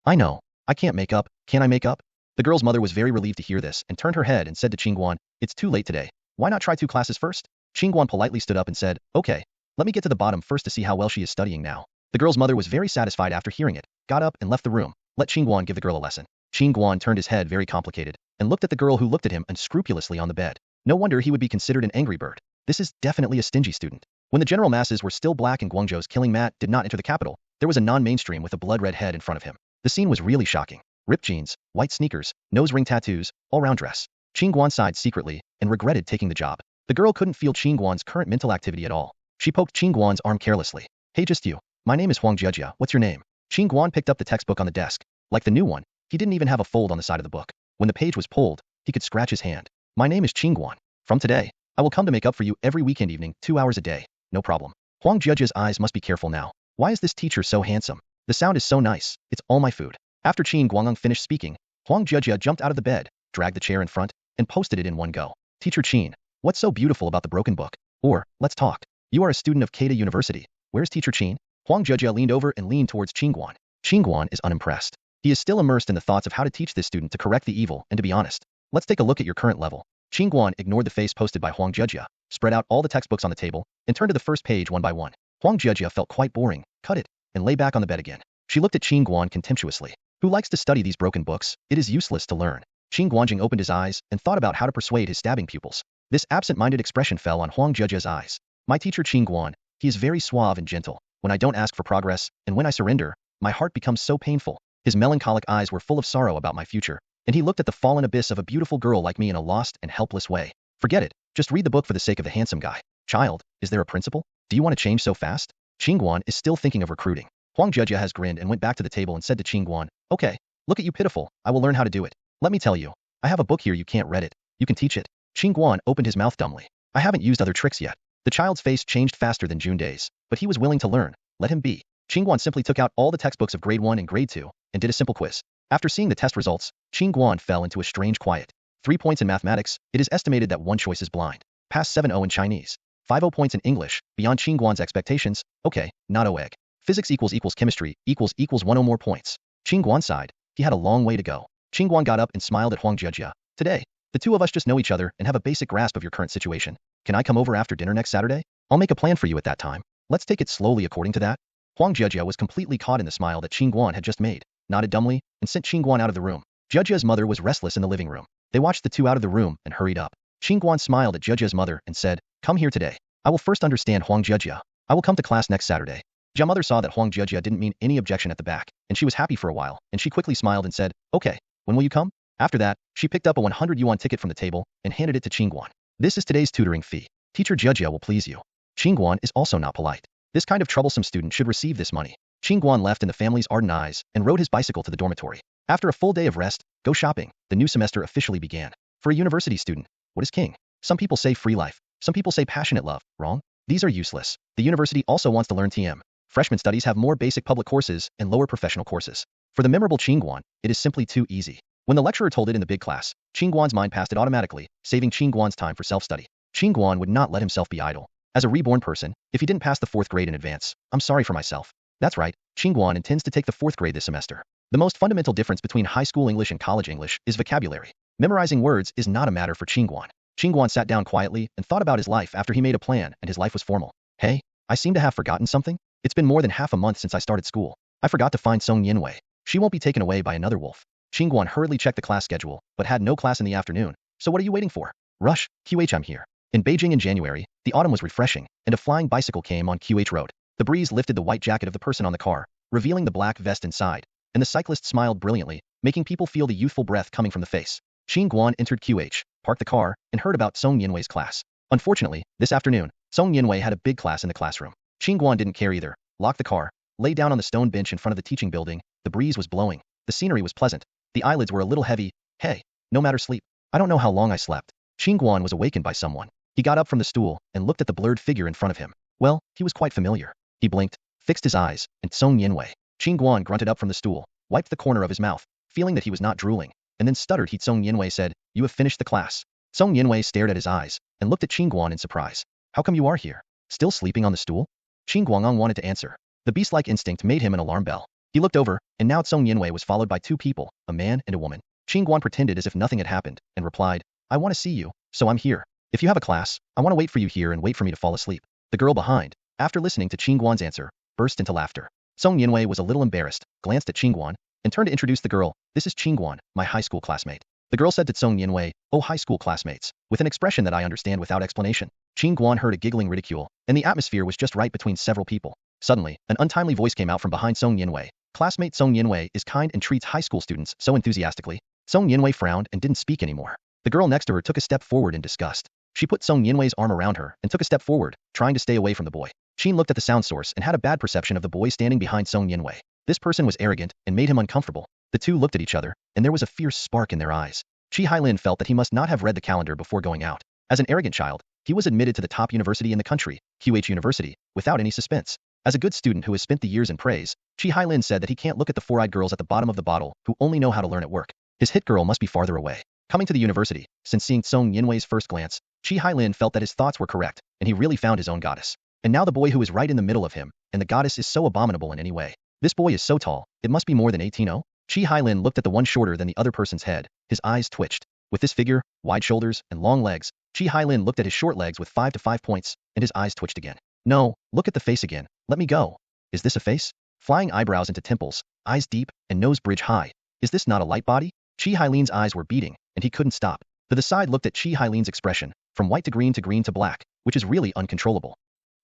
I know. I can't make up. Can I make up? The girl's mother was very relieved to hear this, and turned her head and said to Qin Guan, it's too late today. Why not try 2 classes first? Qin Guan politely stood up and said, okay. Let me get to the bottom first to see how well she is studying now. The girl's mother was very satisfied after hearing it, got up and left the room. Let Qin Guan give the girl a lesson. Qin Guan turned his head very complicated, and looked at the girl who looked at him unscrupulously on the bed. No wonder he would be considered an angry bird. This is definitely a stingy student. When the general masses were still black and Guangzhou's killing mat did not enter the capital, there was a non-mainstream with a blood-red head in front of him. The scene was really shocking. Ripped jeans, white sneakers, nose ring tattoos, all-round dress. Qin Guan sighed secretly, and regretted taking the job. The girl couldn't feel Qin Guan's current mental activity at all. She poked Qin Guan's arm carelessly. Hey, just you. My name is Huang Jia. What's your name? Qin Guan picked up the textbook on the desk. Like the new one, he didn't even have a fold on the side of the book. When the page was pulled, he could scratch his hand. My name is Qin Guan. From today, I will come to make up for you every weekend evening, 2 hours a day. No problem. Huang Jia's eyes must be careful now. Why is this teacher so handsome? The sound is so nice. It's all my food. After Qin Guangang finished speaking, Huang Jia jumped out of the bed, dragged the chair in front, and posted it in one go. Teacher Qin, what's so beautiful about the broken book? Or, let's talk. You are a student of Keida University. Where's Teacher Qin? Huang Jia leaned over and leaned towards Qin Guan. Qin Guan is unimpressed. He is still immersed in the thoughts of how to teach this student to correct the evil and to be honest. Let's take a look at your current level. Qin Guan ignored the face posted by Huang Jia, spread out all the textbooks on the table, and turned to the first page one by one. Huang Jia felt quite boring, cut it, and lay back on the bed again. She looked at Qin Guan contemptuously. Who likes to study these broken books? It is useless to learn. Qin Guanjing opened his eyes and thought about how to persuade his stabbing pupils. This absent-minded expression fell on Huang Jia's eyes. My teacher Qin Guan, he is very suave and gentle. When I don't ask for progress, and when I surrender, my heart becomes so painful. His melancholic eyes were full of sorrow about my future, and he looked at the fallen abyss of a beautiful girl like me in a lost and helpless way. Forget it. Just read the book for the sake of the handsome guy. Child, is there a principle? Do you want to change so fast? Qin Guan is still thinking of recruiting. Huang Jia has grinned and went back to the table and said to Qin Guan, okay, look at you pitiful, I will learn how to do it. Let me tell you, I have a book here, you can't read it. You can teach it. Qin Guan opened his mouth dumbly. I haven't used other tricks yet. The child's face changed faster than June days, but he was willing to learn. Let him be. Qin Guan simply took out all the textbooks of grade 1 and grade 2, and did a simple quiz. After seeing the test results, Qin Guan fell into a strange quiet. 3 points in mathematics, it is estimated that one choice is blind. Pass 7.0 in Chinese. 5.0 points in English, beyond Qin Guan's expectations, okay, not egg. Physics equals chemistry equals 10 more points. Qin Guan sighed. He had a long way to go. Qin Guan got up and smiled at Huang Jie. Today, the two of us just know each other and have a basic grasp of your current situation. Can I come over after dinner next Saturday? I'll make a plan for you at that time. Let's take it slowly according to that. Huang Jie was completely caught in the smile that Qin Guan had just made, nodded dumbly, and sent Qin Guan out of the room. Jie's mother was restless in the living room. They watched the two out of the room and hurried up. Qin Guan smiled at Jie's mother and said, "Come here today. I will first understand Huang Jie. I will come to class next Saturday." Jie's mother saw that Huang Jie didn't mean any objection at the back, and she was happy for a while, and she quickly smiled and said, "Okay, when will you come?" After that, she picked up a 100 yuan ticket from the table and handed it to Qin Guan. "This is today's tutoring fee. Teacher Jie will please you." Qin Guan is also not polite. This kind of troublesome student should receive this money. Qin Guan left in the family's ardent eyes and rode his bicycle to the dormitory. After a full day of rest, go shopping, the new semester officially began. For a university student, what is king? Some people say free life. Some people say passionate love. Wrong? These are useless. The university also wants to learn TM. Freshman studies have more basic public courses and lower professional courses. For the memorable Qin Guan, it is simply too easy. When the lecturer told it in the big class, Qin Guan's mind passed it automatically, saving Qin Guan's time for self-study. Qin Guan would not let himself be idle. As a reborn person, if he didn't pass the 4th grade in advance, I'm sorry for myself. That's right, Qin Guan intends to take the 4th grade this semester. The most fundamental difference between high school English and college English is vocabulary. Memorizing words is not a matter for Qin Guan. Qin Guan sat down quietly and thought about his life after he made a plan and his life was formal. Hey, I seem to have forgotten something. It's been more than half a month since I started school. I forgot to find Song Yinwei. She won't be taken away by another wolf. Qin Guan hurriedly checked the class schedule, but had no class in the afternoon. So what are you waiting for? Rush, QH, I'm here. In Beijing in January, the autumn was refreshing, and a flying bicycle came on QH Road. The breeze lifted the white jacket of the person on the car, revealing the black vest inside, and the cyclist smiled brilliantly, making people feel the youthful breath coming from the face. Qin Guan entered QH, parked the car, and heard about Song Yinwei's class. Unfortunately, this afternoon, Song Yinwei had a big class in the classroom. Qin Guan didn't care either, locked the car, lay down on the stone bench in front of the teaching building. The breeze was blowing. The scenery was pleasant. The eyelids were a little heavy. Hey, no matter sleep. I don't know how long I slept. Qin Guan was awakened by someone. He got up from the stool and looked at the blurred figure in front of him. Well, he was quite familiar. He blinked, fixed his eyes, and Song Yinwei. Qin Guan grunted up from the stool, wiped the corner of his mouth, feeling that he was not drooling, and then stuttered. Song Yinwei said, "You have finished the class." Song Yinwei stared at his eyes and looked at Qin Guan in surprise. "How come you are here? Still sleeping on the stool?" Qin Guang wanted to answer. The beast-like instinct made him an alarm bell. He looked over, and now Song Yinwei was followed by 2 people, a man and a woman. Qin Guan pretended as if nothing had happened, and replied, "I want to see you, so I'm here. If you have a class, I want to wait for you here and wait for me to fall asleep." The girl behind, after listening to Qin Guan's answer, burst into laughter. Song Yinwei was a little embarrassed, glanced at Qin Guan, and turned to introduce the girl. "This is Qin Guan, my high school classmate." The girl said to Song Yinwei, "Oh, high school classmates," with an expression that I understand without explanation. Qin Guan heard a giggling ridicule, and the atmosphere was just right between several people. Suddenly, an untimely voice came out from behind Song Yinwei. "Classmate Song Yinwei is kind and treats high school students so enthusiastically." Song Yinwei frowned and didn't speak anymore. The girl next to her took a step forward in disgust. She put Song Yinwei's arm around her and took a step forward, trying to stay away from the boy. Qin looked at the sound source and had a bad perception of the boy standing behind Song Yinwei. This person was arrogant and made him uncomfortable. The two looked at each other, and there was a fierce spark in their eyes. Qi Hailin felt that he must not have read the calendar before going out. As an arrogant child, he was admitted to the top university in the country, QH University, without any suspense. As a good student who has spent the years in praise, Qi Hailin said that he can't look at the 4-eyed girls at the bottom of the bottle who only know how to learn at work. His hit girl must be farther away. Coming to the university, since seeing Song Yinwei's first glance, Qi Hailin felt that his thoughts were correct, and he really found his own goddess. And now the boy who is right in the middle of him, and the goddess is so abominable in any way. This boy is so tall, it must be more than 18. Qi Hailin looked at the one shorter than the other person's head. His eyes twitched. With this figure, wide shoulders, and long legs, Qi Hailin looked at his short legs with 5 to 5 points, and his eyes twitched again. No, look at the face again. Let me go. Is this a face? Flying eyebrows into temples, eyes deep, and nose bridge high. Is this not a light body? Qi Hailin's eyes were beating, and he couldn't stop. The side looked at Qi Hailin's expression, from white to green to black, which is really uncontrollable.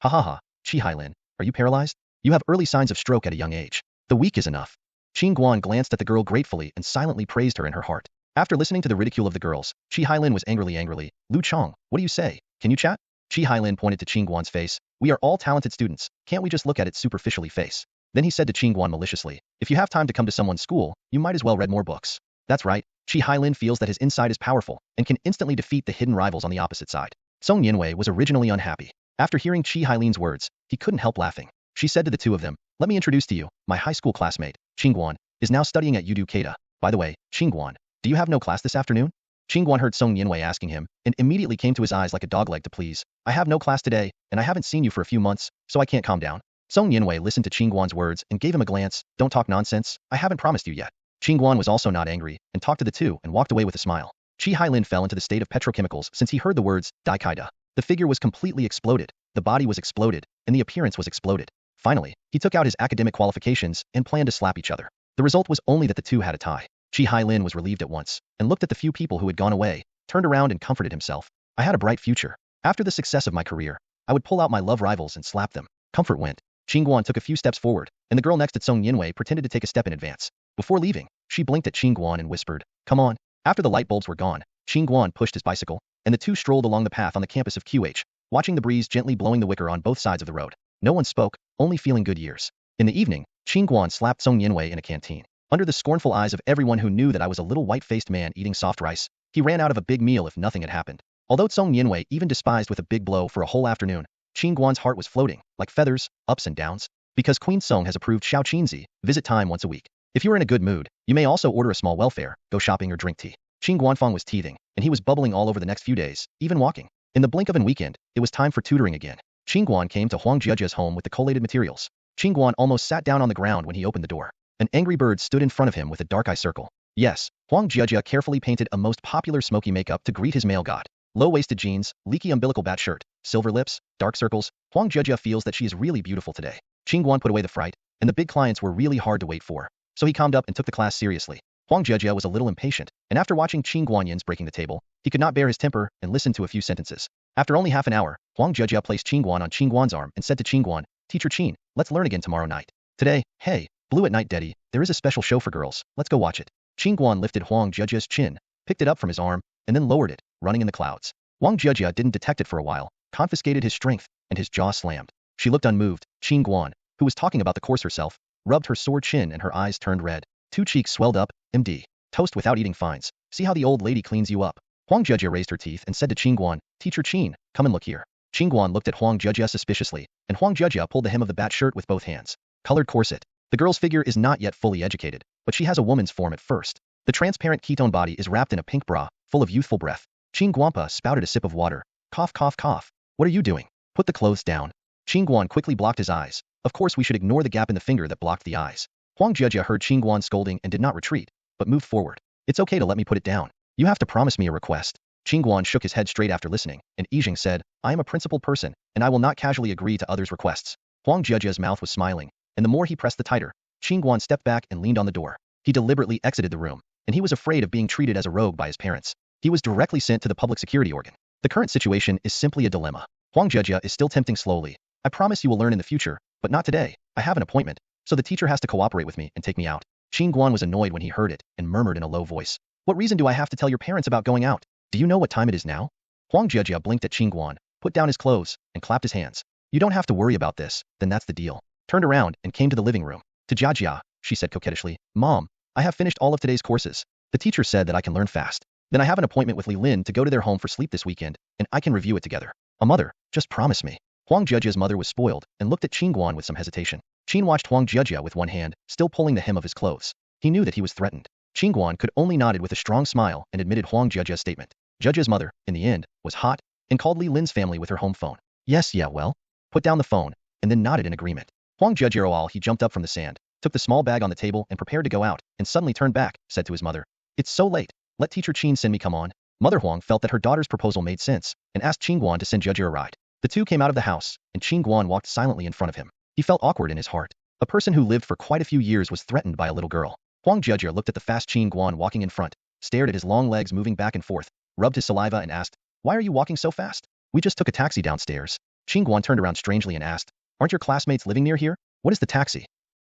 Ha ha ha, Qi Hailin, are you paralyzed? You have early signs of stroke at a young age. The week is enough. Qin Guan glanced at the girl gratefully and silently praised her in her heart. After listening to the ridicule of the girls, Qi Hailin was angrily, "Lu Chong, what do you say? Can you chat?" Qi Hailin pointed to Qin Guan's face. "We are all talented students, can't we just look at it superficially face?" Then he said to Qin Guan maliciously, "If you have time to come to someone's school, you might as well read more books." That's right, Qi Hailin feels that his inside is powerful, and can instantly defeat the hidden rivals on the opposite side. Song Yinwei was originally unhappy. After hearing Qi Hailin's words, he couldn't help laughing. She said to the two of them, "Let me introduce to you, my high school classmate, Qin Guan, is now studying at Yudu Keita. By the way, Qin Guan, do you have no class this afternoon?" Qin Guan heard Song Yinwei asking him, and immediately came to his eyes like a dogleg to please. "I have no class today, and I haven't seen you for a few months, so I can't calm down." Song Yinwei listened to Qin Guan's words and gave him a glance. Don't talk nonsense, I haven't promised you yet. Qin Guan was also not angry and talked to the two and walked away with a smile. Qi Hailin fell into the state of petrochemicals since he heard the words, Daikaida. The figure was completely exploded, the body was exploded, and the appearance was exploded. Finally, he took out his academic qualifications and planned to slap each other. The result was only that the two had a tie. Qi Hailin was relieved at once, and looked at the few people who had gone away, turned around and comforted himself. I had a bright future. After the success of my career, I would pull out my love rivals and slap them. Comfort went. Qin Guan took a few steps forward, and the girl next to Song Yinwei pretended to take a step in advance. Before leaving, she blinked at Qin Guan and whispered, come on. After the light bulbs were gone, Qin Guan pushed his bicycle, and the two strolled along the path on the campus of QH, watching the breeze gently blowing the wicker on both sides of the road. No one spoke, only feeling good years. In the evening, Qin Guan slapped Song Yinwei in a canteen. Under the scornful eyes of everyone who knew that I was a little white-faced man eating soft rice, he ran out of a big meal if nothing had happened. Although Song Yinwei even despised with a big blow for a whole afternoon, Qin Guan's heart was floating, like feathers, ups and downs. Because Queen Song has approved Xiao Qinzi, visit time once a week. If you are in a good mood, you may also order a small welfare, go shopping or drink tea. Qin Guanfang was teething, and he was bubbling all over the next few days, even walking. In the blink of an weekend, it was time for tutoring again. Qin Guan came to Huang Jiajia's home with the collated materials. Qin Guan almost sat down on the ground when he opened the door. An angry bird stood in front of him with a dark eye circle. Yes, Huang Jiajia carefully painted a most popular smoky makeup to greet his male god. Low-waisted jeans, leaky umbilical bat shirt, silver lips, dark circles. Huang Jiajia feels that she is really beautiful today. Qin Guan put away the fright, and the big clients were really hard to wait for. So he calmed up and took the class seriously. Huang Jiajia was a little impatient, and after watching Qin Guanyin's breaking the table, he could not bear his temper and listened to a few sentences. After only half an hour, Huang Jiajia placed Qin Guan on Qin Guan's arm and said to Qin Guan, Teacher Qin, let's learn again tomorrow night. Today, hey, Blue at Night Daddy, there is a special show for girls, let's go watch it. Qin Guan lifted Huang Jiajia's chin, picked it up from his arm, and then lowered it, running in the clouds. Huang Jiajia didn't detect it for a while, confiscated his strength, and his jaw slammed. She looked unmoved. Qin Guan, who was talking about the course herself, rubbed her sore chin and her eyes turned red. Two cheeks swelled up. MD. Toast without eating fines. See how the old lady cleans you up. Huang Jiajia raised her teeth and said to Qin Guan, Teacher Qin, come and look here. Qin Guan looked at Huang Jiajia suspiciously, and Huang Jiajia pulled the hem of the bat shirt with both hands. Colored corset. The girl's figure is not yet fully educated, but she has a woman's form at first. The transparent ketone body is wrapped in a pink bra, full of youthful breath. Qin Guampa spouted a sip of water. Cough, cough, cough. What are you doing? Put the clothes down. Qin Guan quickly blocked his eyes. Of course we should ignore the gap in the finger that blocked the eyes. Huang Jiajia heard Qin Guan scolding and did not retreat, but moved forward. It's okay to let me put it down. You have to promise me a request. Qin Guan shook his head straight after listening, and Yijing said, I am a principled person, and I will not casually agree to others' requests. Huang Jiajia's mouth was smiling, and the more he pressed the tighter. Qin Guan stepped back and leaned on the door. He deliberately exited the room, and he was afraid of being treated as a rogue by his parents. He was directly sent to the public security organ. The current situation is simply a dilemma. Huang Jiajia is still tempting slowly. I promise you will learn in the future, but not today. I have an appointment, so the teacher has to cooperate with me and take me out. Qin Guan was annoyed when he heard it and murmured in a low voice. What reason do I have to tell your parents about going out? Do you know what time it is now? Huang Jiajia blinked at Qin Guan, put down his clothes, and clapped his hands. You don't have to worry about this, then that's the deal. Turned around and came to the living room. To Jiajia, she said coquettishly, Mom, I have finished all of today's courses. The teacher said that I can learn fast. Then I have an appointment with Li Lin to go to their home for sleep this weekend, and I can review it together. A mother, just promise me. Huang Jiajia's mother was spoiled and looked at Qin Guan with some hesitation. Qin watched Huang Jiajia with one hand, still pulling the hem of his clothes. He knew that he was threatened. Qin Guan could only nodded with a strong smile and admitted Huang Jiajia's statement. Jiajia's mother, in the end, was hot and called Li Lin's family with her home phone. Yes, yeah, well. Put down the phone, and then nodded in agreement. Huang Jiajia, he jumped up from the sand, took the small bag on the table and prepared to go out, and suddenly turned back, said to his mother, It's so late. Let Teacher Qin send me come on. Mother Huang felt that her daughter's proposal made sense, and asked Qin Guan to send Jiajia a ride. The two came out of the house, and Qin Guan walked silently in front of him. He felt awkward in his heart. A person who lived for quite a few years was threatened by a little girl. Huang Jiajia looked at the fast Qin Guan walking in front, stared at his long legs moving back and forth, rubbed his saliva and asked, Why are you walking so fast? We just took a taxi downstairs. Qin Guan turned around strangely and asked, Aren't your classmates living near here? What is the taxi?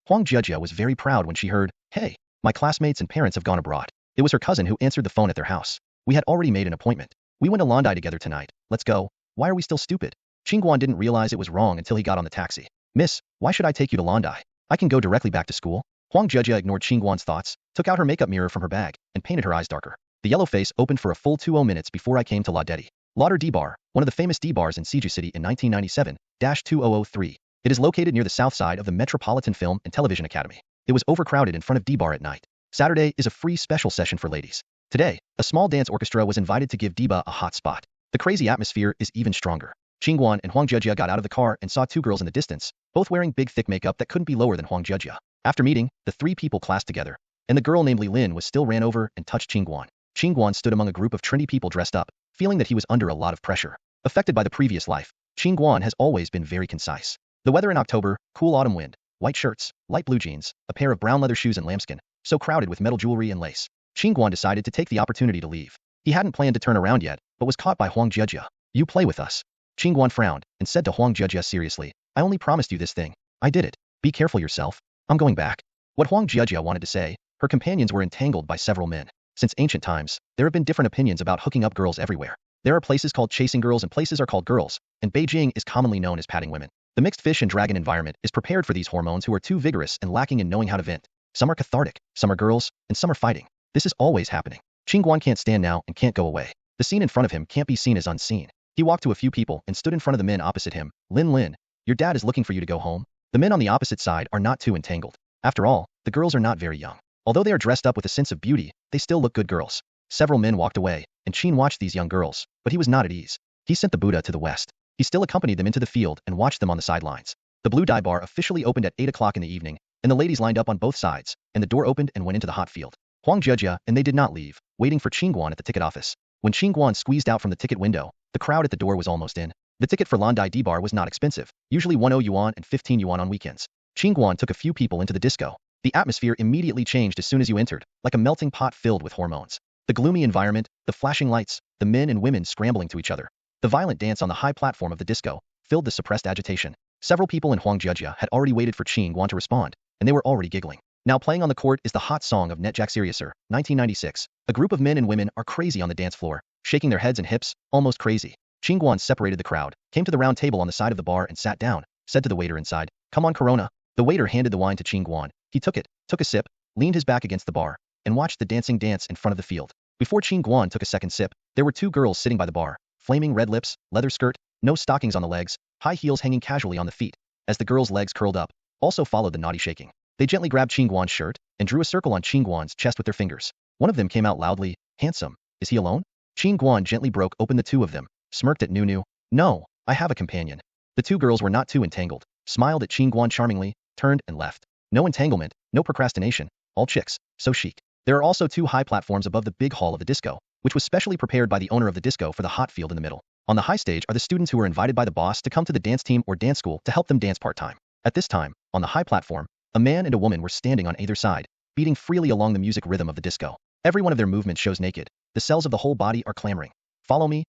Huang Jiajia was very proud when she heard, Hey, my classmates and parents have gone abroad. It was her cousin who answered the phone at their house. We had already made an appointment. We went to Londai together tonight. Let's go. Why are we still stupid? Qin Guan didn't realize it was wrong until he got on the taxi. Miss, why should I take you to Londai? I can go directly back to school. Huang Jiajia ignored Qin Guan's thoughts, took out her makeup mirror from her bag, and painted her eyes darker. The yellow face opened for a full 20 minutes before I came to La Dedi. Lauder D-Bar, one of the famous D-Bars in Siju City in 1997-2003. It is located near the south side of the Metropolitan Film and Television Academy. It was overcrowded in front of D-Bar at night. Saturday is a free special session for ladies. Today, a small dance orchestra was invited to give Diba a hot spot. The crazy atmosphere is even stronger. Qin Guan and Huang Jejia got out of the car and saw two girls in the distance, both wearing big thick makeup that couldn't be lower than Huang Jejia. After meeting, the three people classed together, and the girl named Li Lin was still ran over and touched Qin Guan. Qin Guan stood among a group of trendy people dressed up, feeling that he was under a lot of pressure. Affected by the previous life, Qin Guan has always been very concise. The weather in October, cool autumn wind, white shirts, light blue jeans, a pair of brown leather shoes and lambskin, so crowded with metal jewelry and lace. Qin Guan decided to take the opportunity to leave. He hadn't planned to turn around yet, but was caught by Huang Jejia. You play with us. Qin Guan frowned and said to Huang Jejia seriously, I only promised you this thing. I did it. Be careful yourself. I'm going back. What Huang Jejia wanted to say, her companions were entangled by several men. Since ancient times, there have been different opinions about hooking up girls everywhere. There are places called chasing girls and places are called girls, and Beijing is commonly known as patting women. The mixed fish and dragon environment is prepared for these hormones who are too vigorous and lacking in knowing how to vent. Some are cathartic, some are girls, and some are fighting. This is always happening. Qin Guan can't stand now and can't go away. The scene in front of him can't be seen as unseen. He walked to a few people and stood in front of the men opposite him. Lin, your dad is looking for you to go home. The men on the opposite side are not too entangled. After all, the girls are not very young. Although they are dressed up with a sense of beauty, they still look good girls. Several men walked away, and Qin watched these young girls, but he was not at ease. He sent the Buddha to the west. He still accompanied them into the field and watched them on the sidelines. The blue dye bar officially opened at 8 o'clock in the evening, and the ladies lined up on both sides, and the door opened and went into the hot field. Huang Jejia and they did not leave, waiting for Qin Guan at the ticket office. When Qin Guan squeezed out from the ticket window, the crowd at the door was almost in. The ticket for Landai D-bar was not expensive, usually 10 yuan and 15 yuan on weekends. Qin Guan took a few people into the disco. The atmosphere immediately changed as soon as you entered, like a melting pot filled with hormones. The gloomy environment, the flashing lights, the men and women scrambling to each other. The violent dance on the high platform of the disco filled the suppressed agitation. Several people in Huang Jejia had already waited for Qin Guan to respond, and they were already giggling. Now playing on the court is the hot song of Netjack Seriouser, 1996. A group of men and women are crazy on the dance floor, shaking their heads and hips, almost crazy. Qin Guan separated the crowd, came to the round table on the side of the bar and sat down, said to the waiter inside, Come on Corona. The waiter handed the wine to Qin Guan. He took it, took a sip, leaned his back against the bar, and watched the dancing dance in front of the field. Before Qin Guan took a second sip, there were two girls sitting by the bar, flaming red lips, leather skirt, no stockings on the legs, high heels hanging casually on the feet. As the girls' legs curled up, also followed the naughty shaking. They gently grabbed Qin Guan's shirt and drew a circle on Qin Guan's chest with their fingers. One of them came out loudly, Handsome. Is he alone? Qin Guan gently broke open the two of them, smirked at Nunu. No, I have a companion. The two girls were not too entangled, smiled at Qin Guan charmingly, turned and left. No entanglement, no procrastination, all chicks, so chic. There are also two high platforms above the big hall of the disco, which was specially prepared by the owner of the disco for the hot field in the middle. On the high stage are the students who are invited by the boss to come to the dance team or dance school to help them dance part-time. At this time, on the high platform, a man and a woman were standing on either side, beating freely along the music rhythm of the disco. Every one of their movements shows naked. The cells of the whole body are clamoring. Follow me,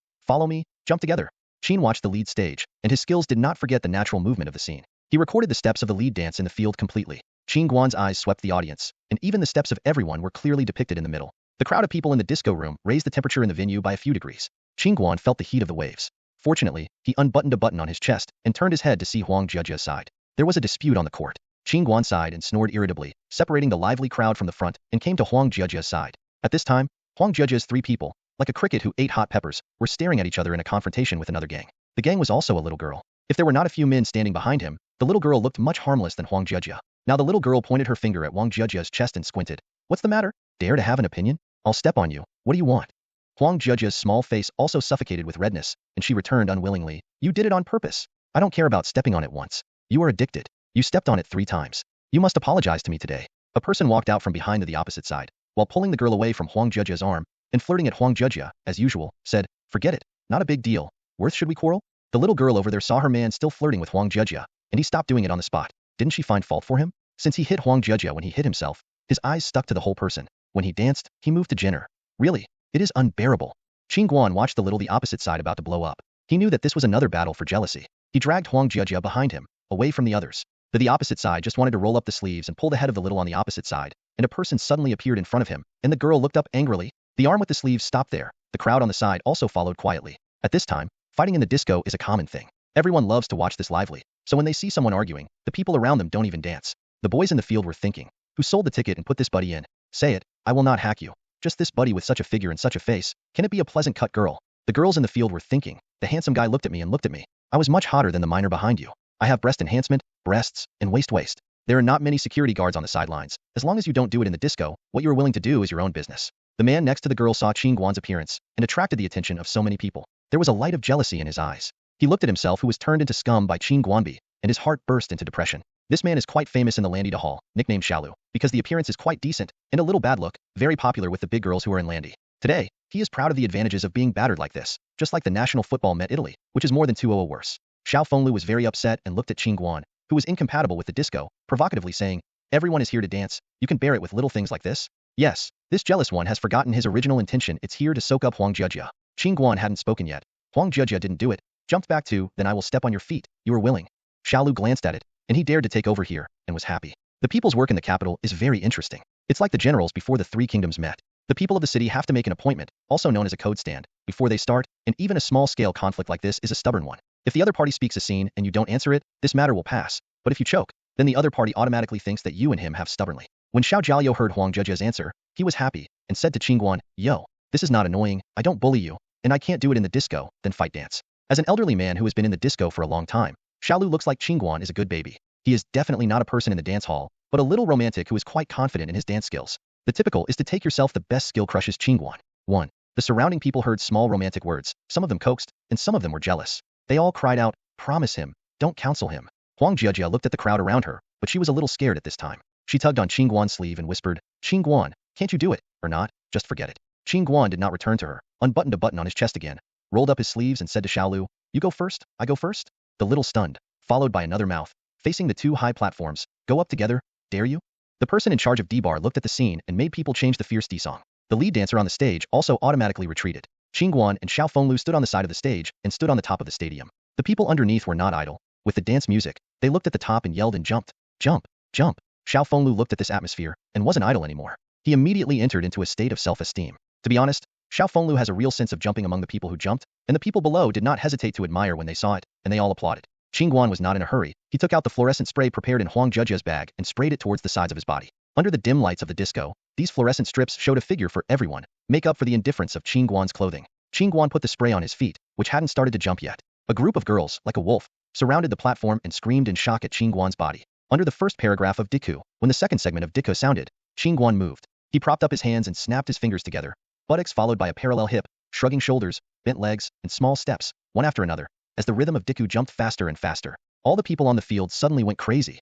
jump together. Qin watched the lead stage, and his skills did not forget the natural movement of the scene. He recorded the steps of the lead dance in the field completely. Qin Guan's eyes swept the audience, and even the steps of everyone were clearly depicted in the middle. The crowd of people in the disco room raised the temperature in the venue by a few degrees. Qin Guan felt the heat of the waves. Fortunately, he unbuttoned a button on his chest and turned his head to see Huang Jejia's side. There was a dispute on the court. Qin Guan sighed and snored irritably, separating the lively crowd from the front, and came to Huang Jejia's side. At this time, Huang Jejia's three people, like a cricket who ate hot peppers, were staring at each other in a confrontation with another gang. The gang was also a little girl. If there were not a few men standing behind him, the little girl looked much harmless than Huang Jejia. Now the little girl pointed her finger at Huang Jejia's chest and squinted. What's the matter? Dare to have an opinion? I'll step on you. What do you want? Huang Jejia's small face also suffocated with redness, and she returned unwillingly. You did it on purpose. I don't care about stepping on it once. You are addicted. You stepped on it 3 times. You must apologize to me today. A person walked out from behind to the opposite side, while pulling the girl away from Huang Jejia's arm, and flirting at Huang Jejia, as usual, said, Forget it. Not a big deal. Worth should we quarrel? The little girl over there saw her man still flirting with Huang Jejia, and he stopped doing it on the spot. Didn't she find fault for him? Since he hit Huang Jejia when he hit himself, his eyes stuck to the whole person. When he danced, he moved to Jenner. Really? It is unbearable. Qin Guan watched the opposite side about to blow up. He knew that this was another battle for jealousy. He dragged Huang Jejia behind him, away from the others. The opposite side just wanted to roll up the sleeves and pull the head of the little on the opposite side, and a person suddenly appeared in front of him, and the girl looked up angrily. The arm with the sleeves stopped there. The crowd on the side also followed quietly. At this time, fighting in the disco is a common thing. Everyone loves to watch this lively, so when they see someone arguing, the people around them don't even dance. The boys in the field were thinking, who sold the ticket and put this buddy in? Say it, I will not hack you. Just this buddy with such a figure and such a face, can it be a pleasant cut girl? The girls in the field were thinking, the handsome guy looked at me and looked at me. I was much hotter than the minor behind you. I have breast enhancement, breasts, and waist. There are not many security guards on the sidelines. As long as you don't do it in the disco, what you are willing to do is your own business. The man next to the girl saw Qin Guan's appearance and attracted the attention of so many people. There was a light of jealousy in his eyes. He looked at himself who was turned into scum by Qin Guan, and his heart burst into depression. This man is quite famous in the Landy Hall, nicknamed Xiaolu, because the appearance is quite decent and a little bad look, very popular with the big girls who are in Landy. Today, he is proud of the advantages of being battered like this, just like the national football met Italy, which is more than 2-0 worse. Xiao Fenglu was very upset and looked at Qin Guan, who was incompatible with the disco, provocatively saying, "Everyone is here to dance, you can bear it with little things like this?" Yes, this jealous one has forgotten his original intention. It's here to soak up Huang Jia. Qin Guan hadn't spoken yet. Huang Jia didn't do it. Jumped back to, "Then I will step on your feet, you are willing." Xiaolu glanced at it, and he dared to take over here, and was happy. The people's work in the capital is very interesting. It's like the generals before the three kingdoms met. The people of the city have to make an appointment, also known as a code stand, before they start, and even a small-scale conflict like this is a stubborn one. If the other party speaks a scene and you don't answer it, this matter will pass. But if you choke, then the other party automatically thinks that you and him have stubbornly. When Xiao Jiao heard Huang Jia's answer, he was happy, and said to Qin Guan, "Yo, this is not annoying, I don't bully you, and I can't do it in the disco, then fight dance." As an elderly man who has been in the disco for a long time, Xiaolu looks like Qin Guan is a good baby. He is definitely not a person in the dance hall, but a little romantic who is quite confident in his dance skills. The typical is to take yourself the best skill crushes Qin Guan. 1. The surrounding people heard small romantic words, some of them coaxed, and some of them were jealous. They all cried out, "Promise him, don't counsel him." Huang Jia looked at the crowd around her, but she was a little scared at this time. She tugged on Qin Guan's sleeve and whispered, "Qin Guan, can't you do it, or not? Just forget it." Qin Guan did not return to her, unbuttoned a button on his chest again, rolled up his sleeves and said to Xiaolu, "You go first, I go first?" The little stunned, followed by another mouth, facing the two high platforms, "Go up together, dare you?" The person in charge of D-Bar looked at the scene and made people change the fierce D-song. The lead dancer on the stage also automatically retreated. Qin Guan and Xiao Fenglu stood on the side of the stage and stood on the top of the stadium. The people underneath were not idle. With the dance music, they looked at the top and yelled and jumped. "Jump, jump." Xiao Fenglu looked at this atmosphere and wasn't idle anymore. He immediately entered into a state of self-esteem. To be honest, Xiao Fenglu has a real sense of jumping among the people who jumped, and the people below did not hesitate to admire when they saw it, and they all applauded. Qin Guan was not in a hurry. He took out the fluorescent spray prepared in Huang Jia's bag and sprayed it towards the sides of his body. Under the dim lights of the disco, these fluorescent strips showed a figure for everyone, make up for the indifference of Qin Guan's clothing. Qin Guan put the spray on his feet, which hadn't started to jump yet. A group of girls, like a wolf, surrounded the platform and screamed in shock at Qin Guan's body. Under the first paragraph of Diku, when the second segment of Diku sounded, Qin Guan moved. He propped up his hands and snapped his fingers together, buttocks followed by a parallel hip, shrugging shoulders, bent legs, and small steps, one after another, as the rhythm of Diku jumped faster and faster. All the people on the field suddenly went crazy,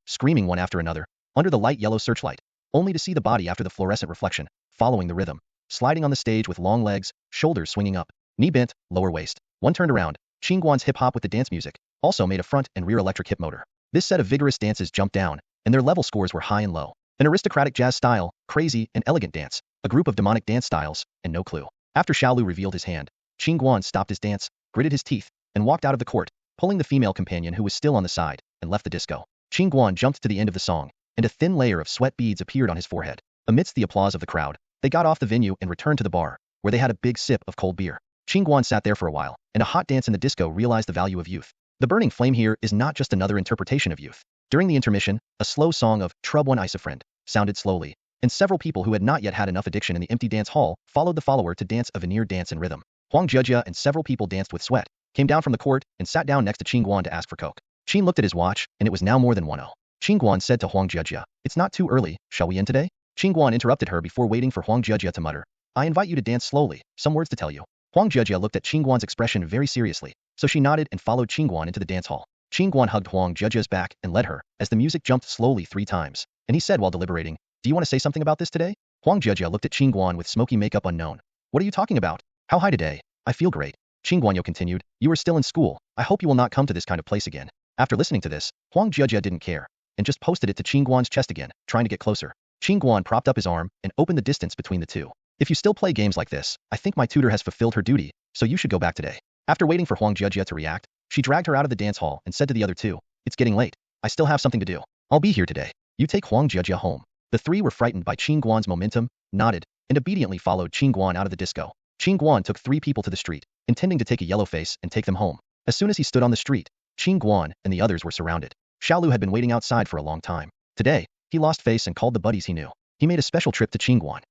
screaming one after another, under the light yellow searchlight, only to see the body after the fluorescent reflection, following the rhythm, sliding on the stage with long legs, shoulders swinging up, knee bent, lower waist. One turned around. Qin Guan's hip-hop with the dance music also made a front and rear electric hip motor. This set of vigorous dances jumped down, and their level scores were high and low. An aristocratic jazz style, crazy and elegant dance, a group of demonic dance styles, and no clue. After Xiaolu revealed his hand, Qin Guan stopped his dance, gritted his teeth, and walked out of the court, pulling the female companion who was still on the side, and left the disco. Qin Guan jumped to the end of the song, and a thin layer of sweat beads appeared on his forehead. Amidst the applause of the crowd, they got off the venue and returned to the bar, where they had a big sip of cold beer. Qin Guan sat there for a while, and a hot dance in the disco realized the value of youth. The burning flame here is not just another interpretation of youth. During the intermission, a slow song of "Trub One Ice a Friend" sounded slowly, and several people who had not yet had enough addiction in the empty dance hall followed the follower to dance a veneer dance in rhythm. Huang Jia and several people danced with sweat, came down from the court, and sat down next to Qin Guan to ask for coke. Qin looked at his watch, and it was now more than 1:00. Qin Guan said to Huang Jia, "It's not too early, shall we end today?" Qin Guan interrupted her before waiting for Huang Jia to mutter, "I invite you to dance slowly, some words to tell you." Huang Jia looked at Qin Guan's expression very seriously, so she nodded and followed Qin Guan into the dance hall. Qin Guan hugged Huang Jia's back and led her, as the music jumped slowly 3 times, and he said while deliberating, "Do you want to say something about this today?" Huang Jia looked at Qin Guan with smoky makeup unknown. "What are you talking about? How high today? I feel great." Qin Guan continued, "You are still in school. I hope you will not come to this kind of place again." After listening to this, Huang Jia didn't care, and just posted it to Qin Guan's chest again, trying to get closer. Qin Guan propped up his arm and opened the distance between the two. "If you still play games like this, I think my tutor has fulfilled her duty, so you should go back today." After waiting for Huang Jia to react, she dragged her out of the dance hall and said to the other two, "It's getting late. I still have something to do. I'll be here today. You take Huang Jia home." The three were frightened by Qin Guan's momentum, nodded, and obediently followed Qin Guan out of the disco. Qin Guan took 3 people to the street, intending to take a yellow face and take them home. As soon as he stood on the street, Qin Guan and the others were surrounded. Xiaolu had been waiting outside for a long time. Today, he lost face and called the buddies he knew. He made a special trip to Qin Guan.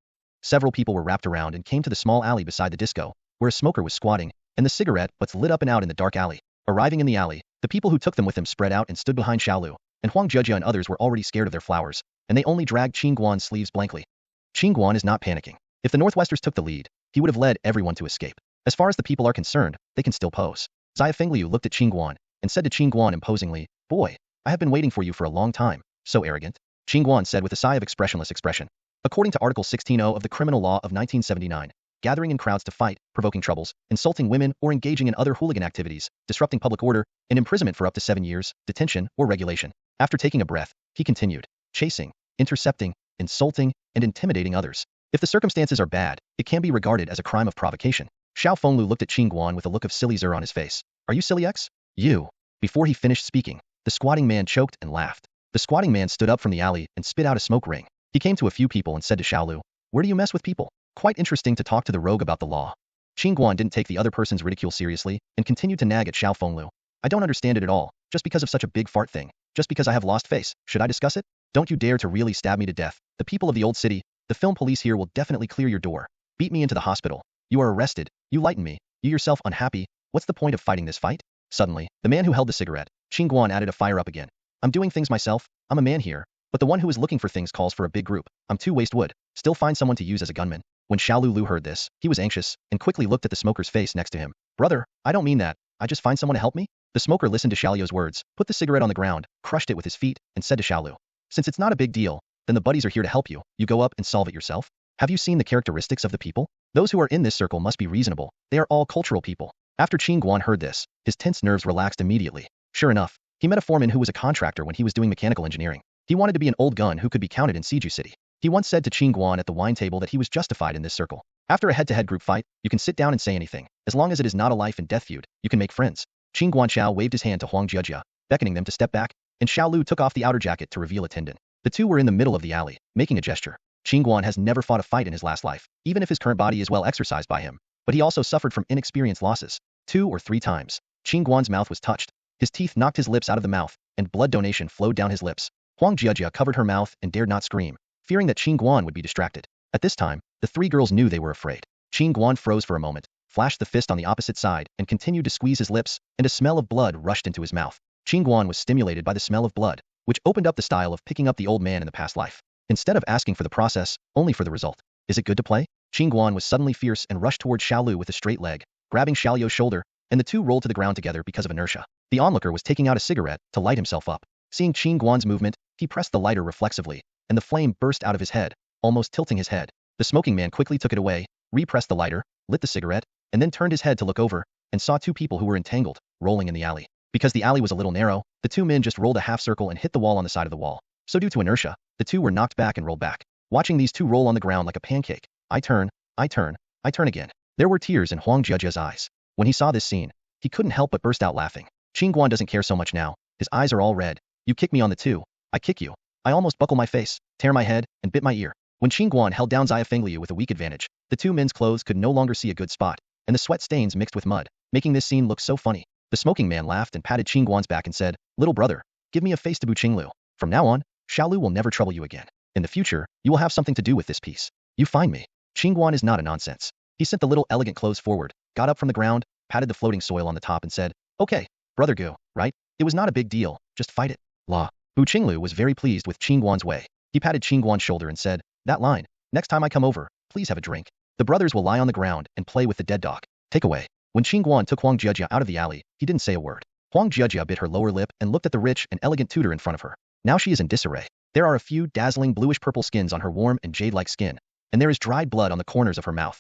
Several people were wrapped around and came to the small alley beside the disco, where a smoker was squatting, and the cigarette butts lit up and out in the dark alley. Arriving in the alley, the people who took them with him spread out and stood behind Xiaolu, and Huang Jia and others were already scared of their flowers, and they only dragged Qin Guan's sleeves blankly. Qin Guan is not panicking. If the Northwesters took the lead, he would have led everyone to escape. As far as the people are concerned, they can still pose. Xia Fengliu looked at Qin Guan and said to Qin Guan imposingly, "Boy, I have been waiting for you for a long time. So arrogant." Qin Guan said with a sigh of expressionless expression. According to Article 16.0 of the Criminal Law of 1979, gathering in crowds to fight, provoking troubles, insulting women, or engaging in other hooligan activities, disrupting public order, and imprisonment for up to 7 years, detention, or regulation. After taking a breath, he continued, chasing, intercepting, insulting, and intimidating others. If the circumstances are bad, it can be regarded as a crime of provocation. Xiao Fenglu looked at Qin Guan with a look of silly zir on his face. Are you silly X? You. Before he finished speaking, the squatting man choked and laughed. The squatting man stood up from the alley and spit out a smoke ring. He came to a few people and said to Xiaolu, "Where do you mess with people? Quite interesting to talk to the rogue about the law." Qin Guan didn't take the other person's ridicule seriously and continued to nag at Xiao Fenglu. "I don't understand it at all, just because of such a big fart thing. Just because I have lost face, should I discuss it? Don't you dare to really stab me to death. The people of the old city, the film police here will definitely clear your door. Beat me into the hospital. You are arrested. You lighten me. You yourself unhappy. What's the point of fighting this fight?" Suddenly, the man who held the cigarette, Qin Guan added a fire up again. "I'm doing things myself. I'm a man here. But the one who is looking for things calls for a big group. I'm too waste wood. Still find someone to use as a gunman." When Xiao Lu heard this, he was anxious and quickly looked at the smoker's face next to him. "Brother, I don't mean that. I just find someone to help me?" The smoker listened to Xiao's words, put the cigarette on the ground, crushed it with his feet, and said to Xiao Lu, "Since it's not a big deal, then the buddies are here to help you. You go up and solve it yourself. Have you seen the characteristics of the people? Those who are in this circle must be reasonable. They are all cultural people." After Qin Guan heard this, his tense nerves relaxed immediately. Sure enough, he met a foreman who was a contractor when he was doing mechanical engineering. He wanted to be an old gun who could be counted in Siju City. He once said to Qin Guan at the wine table that he was justified in this circle. After a head-to-head group fight, you can sit down and say anything. As long as it is not a life and death feud, you can make friends. Qin Guanxiao waved his hand to Huang Jiajia, beckoning them to step back, and Xiao Lu took off the outer jacket to reveal a tendon. The two were in the middle of the alley, making a gesture. Qin Guan has never fought a fight in his last life, even if his current body is well exercised by him. But he also suffered from inexperienced losses. 2 or 3 times. Qin Guan's mouth was touched. His teeth knocked his lips out of the mouth, and blood donation flowed down his lips. Huang Jiajia covered her mouth and dared not scream, fearing that Qin Guan would be distracted. At this time, the 3 girls knew they were afraid. Qin Guan froze for a moment, flashed the fist on the opposite side, and continued to squeeze his lips, and a smell of blood rushed into his mouth. Qin Guan was stimulated by the smell of blood, which opened up the style of picking up the old man in the past life. Instead of asking for the process, only for the result. Is it good to play? Qin Guan was suddenly fierce and rushed towards Xiao Lu with a straight leg, grabbing Xiao Yu's shoulder, and the two rolled to the ground together because of inertia. The onlooker was taking out a cigarette to light himself up. Seeing Qin Guan's movement, he pressed the lighter reflexively, and the flame burst out of his head, almost tilting his head. The smoking man quickly took it away, repressed the lighter, lit the cigarette, and then turned his head to look over, and saw 2 people who were entangled, rolling in the alley. Because the alley was a little narrow, the 2 men just rolled a half circle and hit the wall on the side of the wall. So due to inertia, the 2 were knocked back and rolled back. Watching these 2 roll on the ground like a pancake, I turn again. There were tears in Huang Jiajia's eyes. When he saw this scene, he couldn't help but burst out laughing. Qin Guan doesn't care so much now. His eyes are all red. You kick me on the 2. I kick you. I almost buckle my face, tear my head, and bit my ear. When Qin Guan held down Xia Fengliu with a weak advantage, the 2 men's clothes could no longer see a good spot, and the sweat stains mixed with mud, making this scene look so funny. The smoking man laughed and patted Qin Guan's back and said, "Little brother, give me a face to Bu Qinglu. From now on, Xiao Lu will never trouble you again. In the future, you will have something to do with this piece. You find me." Qin Guan is not a nonsense. He sent the little elegant clothes forward, got up from the ground, patted the floating soil on the top and said, "Okay, brother Gu, right? It was not a big deal, just fight it. La." Bu Qinglu was very pleased with Qin Guan's way. He patted Qin Guan's shoulder and said, "That line, next time I come over, please have a drink." The brothers will lie on the ground and play with the dead dog. Take away. When Qin Guan took Huang Jiajia out of the alley, he didn't say a word. Huang Jiajia bit her lower lip and looked at the rich and elegant tutor in front of her. Now she is in disarray. There are a few dazzling bluish-purple skins on her warm and jade-like skin, and there is dried blood on the corners of her mouth.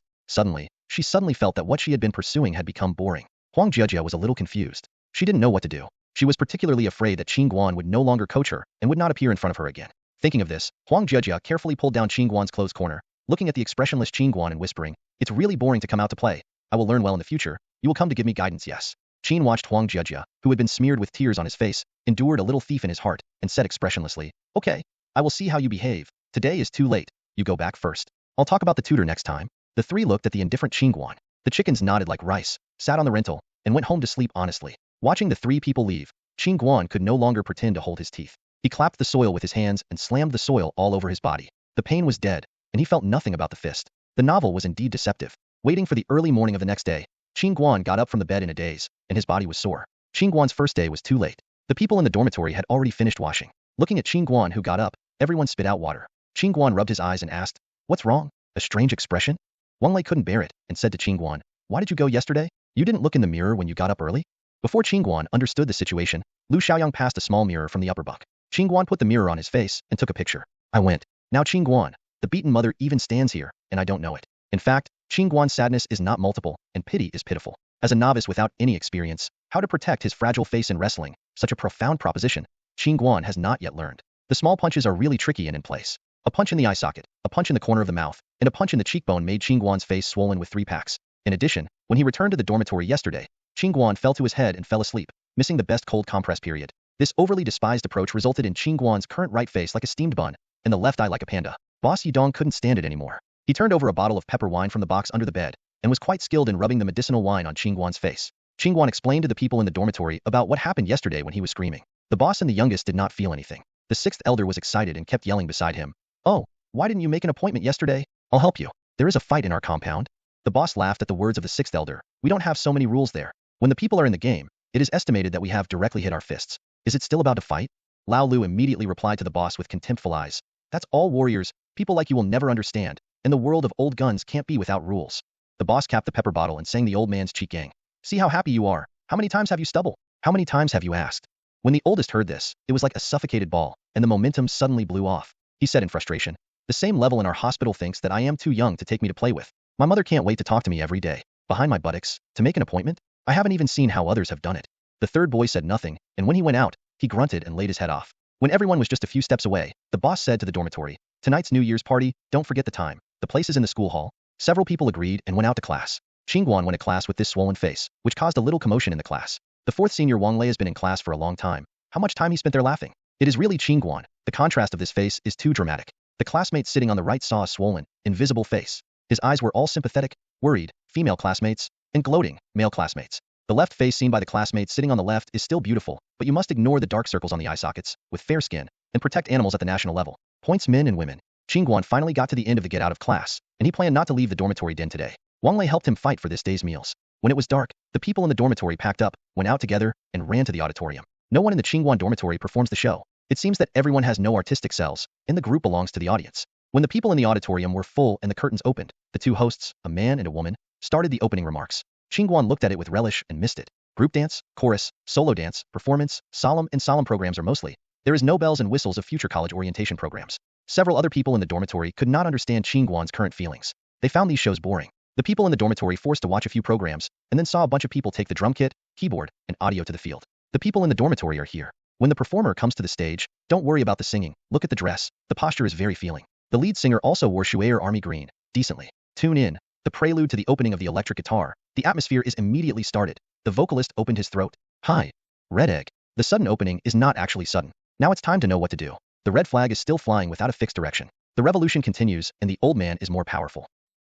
She suddenly felt that what she had been pursuing had become boring. Huang Jiajia was a little confused. She didn't know what to do. She was particularly afraid that Qin Guan would no longer coach her and would not appear in front of her again. Thinking of this, Huang Jiajia carefully pulled down Qin Guan's clothes corner, looking at the expressionless Qin Guan and whispering, "It's really boring to come out to play. I will learn well in the future. You will come to give me guidance, yes." Qin watched Huang Jiajia, who had been smeared with tears on his face, endured a little thief in his heart, and said expressionlessly, "Okay, I will see how you behave. Today is too late. You go back first. I'll talk about the tutor next time." The 3 looked at the indifferent Qin Guan. The chickens nodded like rice, sat on the rental, and went home to sleep honestly. Watching the 3 people leave, Qin Guan could no longer pretend to hold his teeth. He clapped the soil with his hands and slammed the soil all over his body. The pain was dead, and he felt nothing about the fist. The novel was indeed deceptive. Waiting for the early morning of the next day, Qin Guan got up from the bed in a daze, and his body was sore. Qin Guan's first day was too late. The people in the dormitory had already finished washing. Looking at Qin Guan who got up, everyone spit out water. Qin Guan rubbed his eyes and asked, "What's wrong?" A strange expression? Wang Lei couldn't bear it, and said to Qin Guan, "Why did you go yesterday? You didn't look in the mirror when you got up early?" Before Qin Guan understood the situation, Lu Xiaoyang passed a small mirror from the upper bunk. Qin Guan put the mirror on his face and took a picture. I went. Now Qin Guan, the beaten mother even stands here, and I don't know it. In fact, Qin Guan's sadness is not multiple, and pity is pitiful. As a novice without any experience, how to protect his fragile face in wrestling, such a profound proposition, Qin Guan has not yet learned. The small punches are really tricky and in place. A punch in the eye socket, a punch in the corner of the mouth, and a punch in the cheekbone made Qin Guan's face swollen with 3 packs. In addition, when he returned to the dormitory yesterday, Qin Guan fell to his head and fell asleep, missing the best cold compress period. This overly despised approach resulted in Qin Guan's current right face like a steamed bun, and the left eye like a panda. Boss Yidong couldn't stand it anymore. He turned over a bottle of pepper wine from the box under the bed, and was quite skilled in rubbing the medicinal wine on Qin Guan's face. Qin Guan explained to the people in the dormitory about what happened yesterday when he was screaming. The boss and the youngest did not feel anything. The 6th elder was excited and kept yelling beside him. Oh, why didn't you make an appointment yesterday? I'll help you. There is a fight in our compound. The boss laughed at the words of the 6th elder. We don't have so many rules there. When the people are in the game, it is estimated that we have directly hit our fists. Is it still about to fight? Lao Lu immediately replied to the boss with contemptful eyes. That's all warriors, people like you will never understand, and the world of old guns can't be without rules. The boss capped the pepper bottle and sang the old man's cheek gang. See how happy you are. How many times have you stubble? How many times have you asked? When the oldest heard this, it was like a suffocated ball, and the momentum suddenly blew off. He said in frustration, the same level in our hospital thinks that I am too young to take me to play with. My mother can't wait to talk to me every day. Behind my buttocks, to make an appointment? I haven't even seen how others have done it. The 3rd boy said nothing, and when he went out, he grunted and laid his head off. When everyone was just a few steps away, the boss said to the dormitory, tonight's New Year's party, don't forget the time. The place is in the school hall. Several people agreed and went out to class. Qin Guan went to class with this swollen face, which caused a little commotion in the class. The 4th senior Wang Lei has been in class for a long time. How much time he spent there laughing? It is really Qin Guan. The contrast of this face is too dramatic. The classmate sitting on the right saw a swollen, invisible face. His eyes were all sympathetic, worried, female classmates, and gloating, male classmates. The left face seen by the classmate sitting on the left is still beautiful, but you must ignore the dark circles on the eye sockets, with fair skin, and protect animals at the national level. Points men and women. Qin Guan finally got to the end of the get out of class, and he planned not to leave the dormitory den today. Wang Lei helped him fight for this day's meals. When it was dark, the people in the dormitory packed up, went out together, and ran to the auditorium. No one in the Qin Guan dormitory performs the show. It seems that everyone has no artistic cells, and the group belongs to the audience. When the people in the auditorium were full and the curtains opened, the 2 hosts, a man and a woman, started the opening remarks. Qin Guan looked at it with relish and missed it. Group dance, chorus, solo dance, performance, solemn programs are mostly. There is no bells and whistles of future college orientation programs. Several other people in the dormitory could not understand Qin Guan's current feelings. They found these shows boring. The people in the dormitory forced to watch a few programs, and then saw a bunch of people take the drum kit, keyboard, and audio to the field. The people in the dormitory are here. When the performer comes to the stage, don't worry about the singing, look at the dress, the posture is very feeling. The lead singer also wore Shuair Army Green, decently. Tune in. The prelude to the opening of the electric guitar. The atmosphere is immediately started. The vocalist opened his throat. Hi. Red egg. The sudden opening is not actually sudden. Now it's time to know what to do. The red flag is still flying without a fixed direction. The revolution continues, and the old man is more powerful.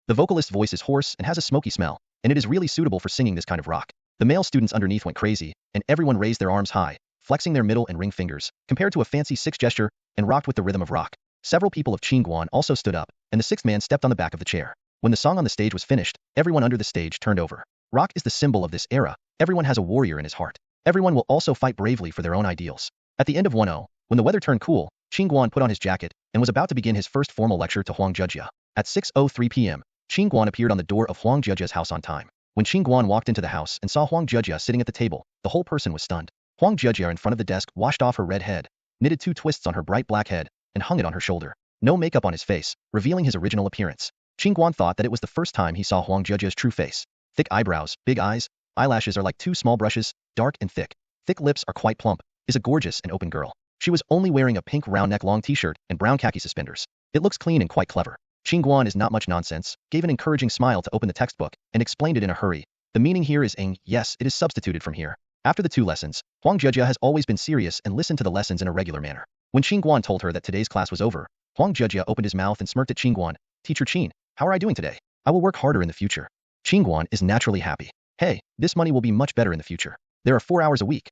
The vocalist's voice is hoarse and has a smoky smell, and it is really suitable for singing this kind of rock. The male students underneath went crazy, and everyone raised their arms high, flexing their middle and ring fingers, compared to a fancy 6 gesture, and rocked with the rhythm of rock. Several people of Qin Guan also stood up, and the 6th man stepped on the back of the chair. When the song on the stage was finished, everyone under the stage turned over. Rock is the symbol of this era. Everyone has a warrior in his heart. Everyone will also fight bravely for their own ideals. At the end of 1-0, when the weather turned cool, Qin Guan put on his jacket and was about to begin his first formal lecture to Huang Jejia. At 6:03 p.m., Qin Guan appeared on the door of Huang Jejia's house on time. When Qin Guan walked into the house and saw Huang Jejia sitting at the table, the whole person was stunned. Huang Jejia in front of the desk washed off her red head, knitted 2 twists on her bright black head, and hung it on her shoulder. No makeup on his face, revealing his original appearance. Qin Guan thought that it was the first time he saw Huang Jejia's true face. Thick eyebrows, big eyes, eyelashes are like 2 small brushes, dark and thick. Thick lips are quite plump, is a gorgeous and open girl. She was only wearing a pink round neck long t-shirt and brown khaki suspenders. It looks clean and quite clever. Qin Guan is not much nonsense, gave an encouraging smile to open the textbook, and explained it in a hurry. The meaning here is ing, yes, it is substituted from here. After the 2 lessons, Huang Jejia has always been serious and listened to the lessons in a regular manner. When Qin Guan told her that today's class was over, Huang Jejia opened his mouth and smirked at Qin Guan. Teacher Qin, how are I doing today? I will work harder in the future. Qin Guan is naturally happy. Hey, this money will be much better in the future. There are 4 hours a week,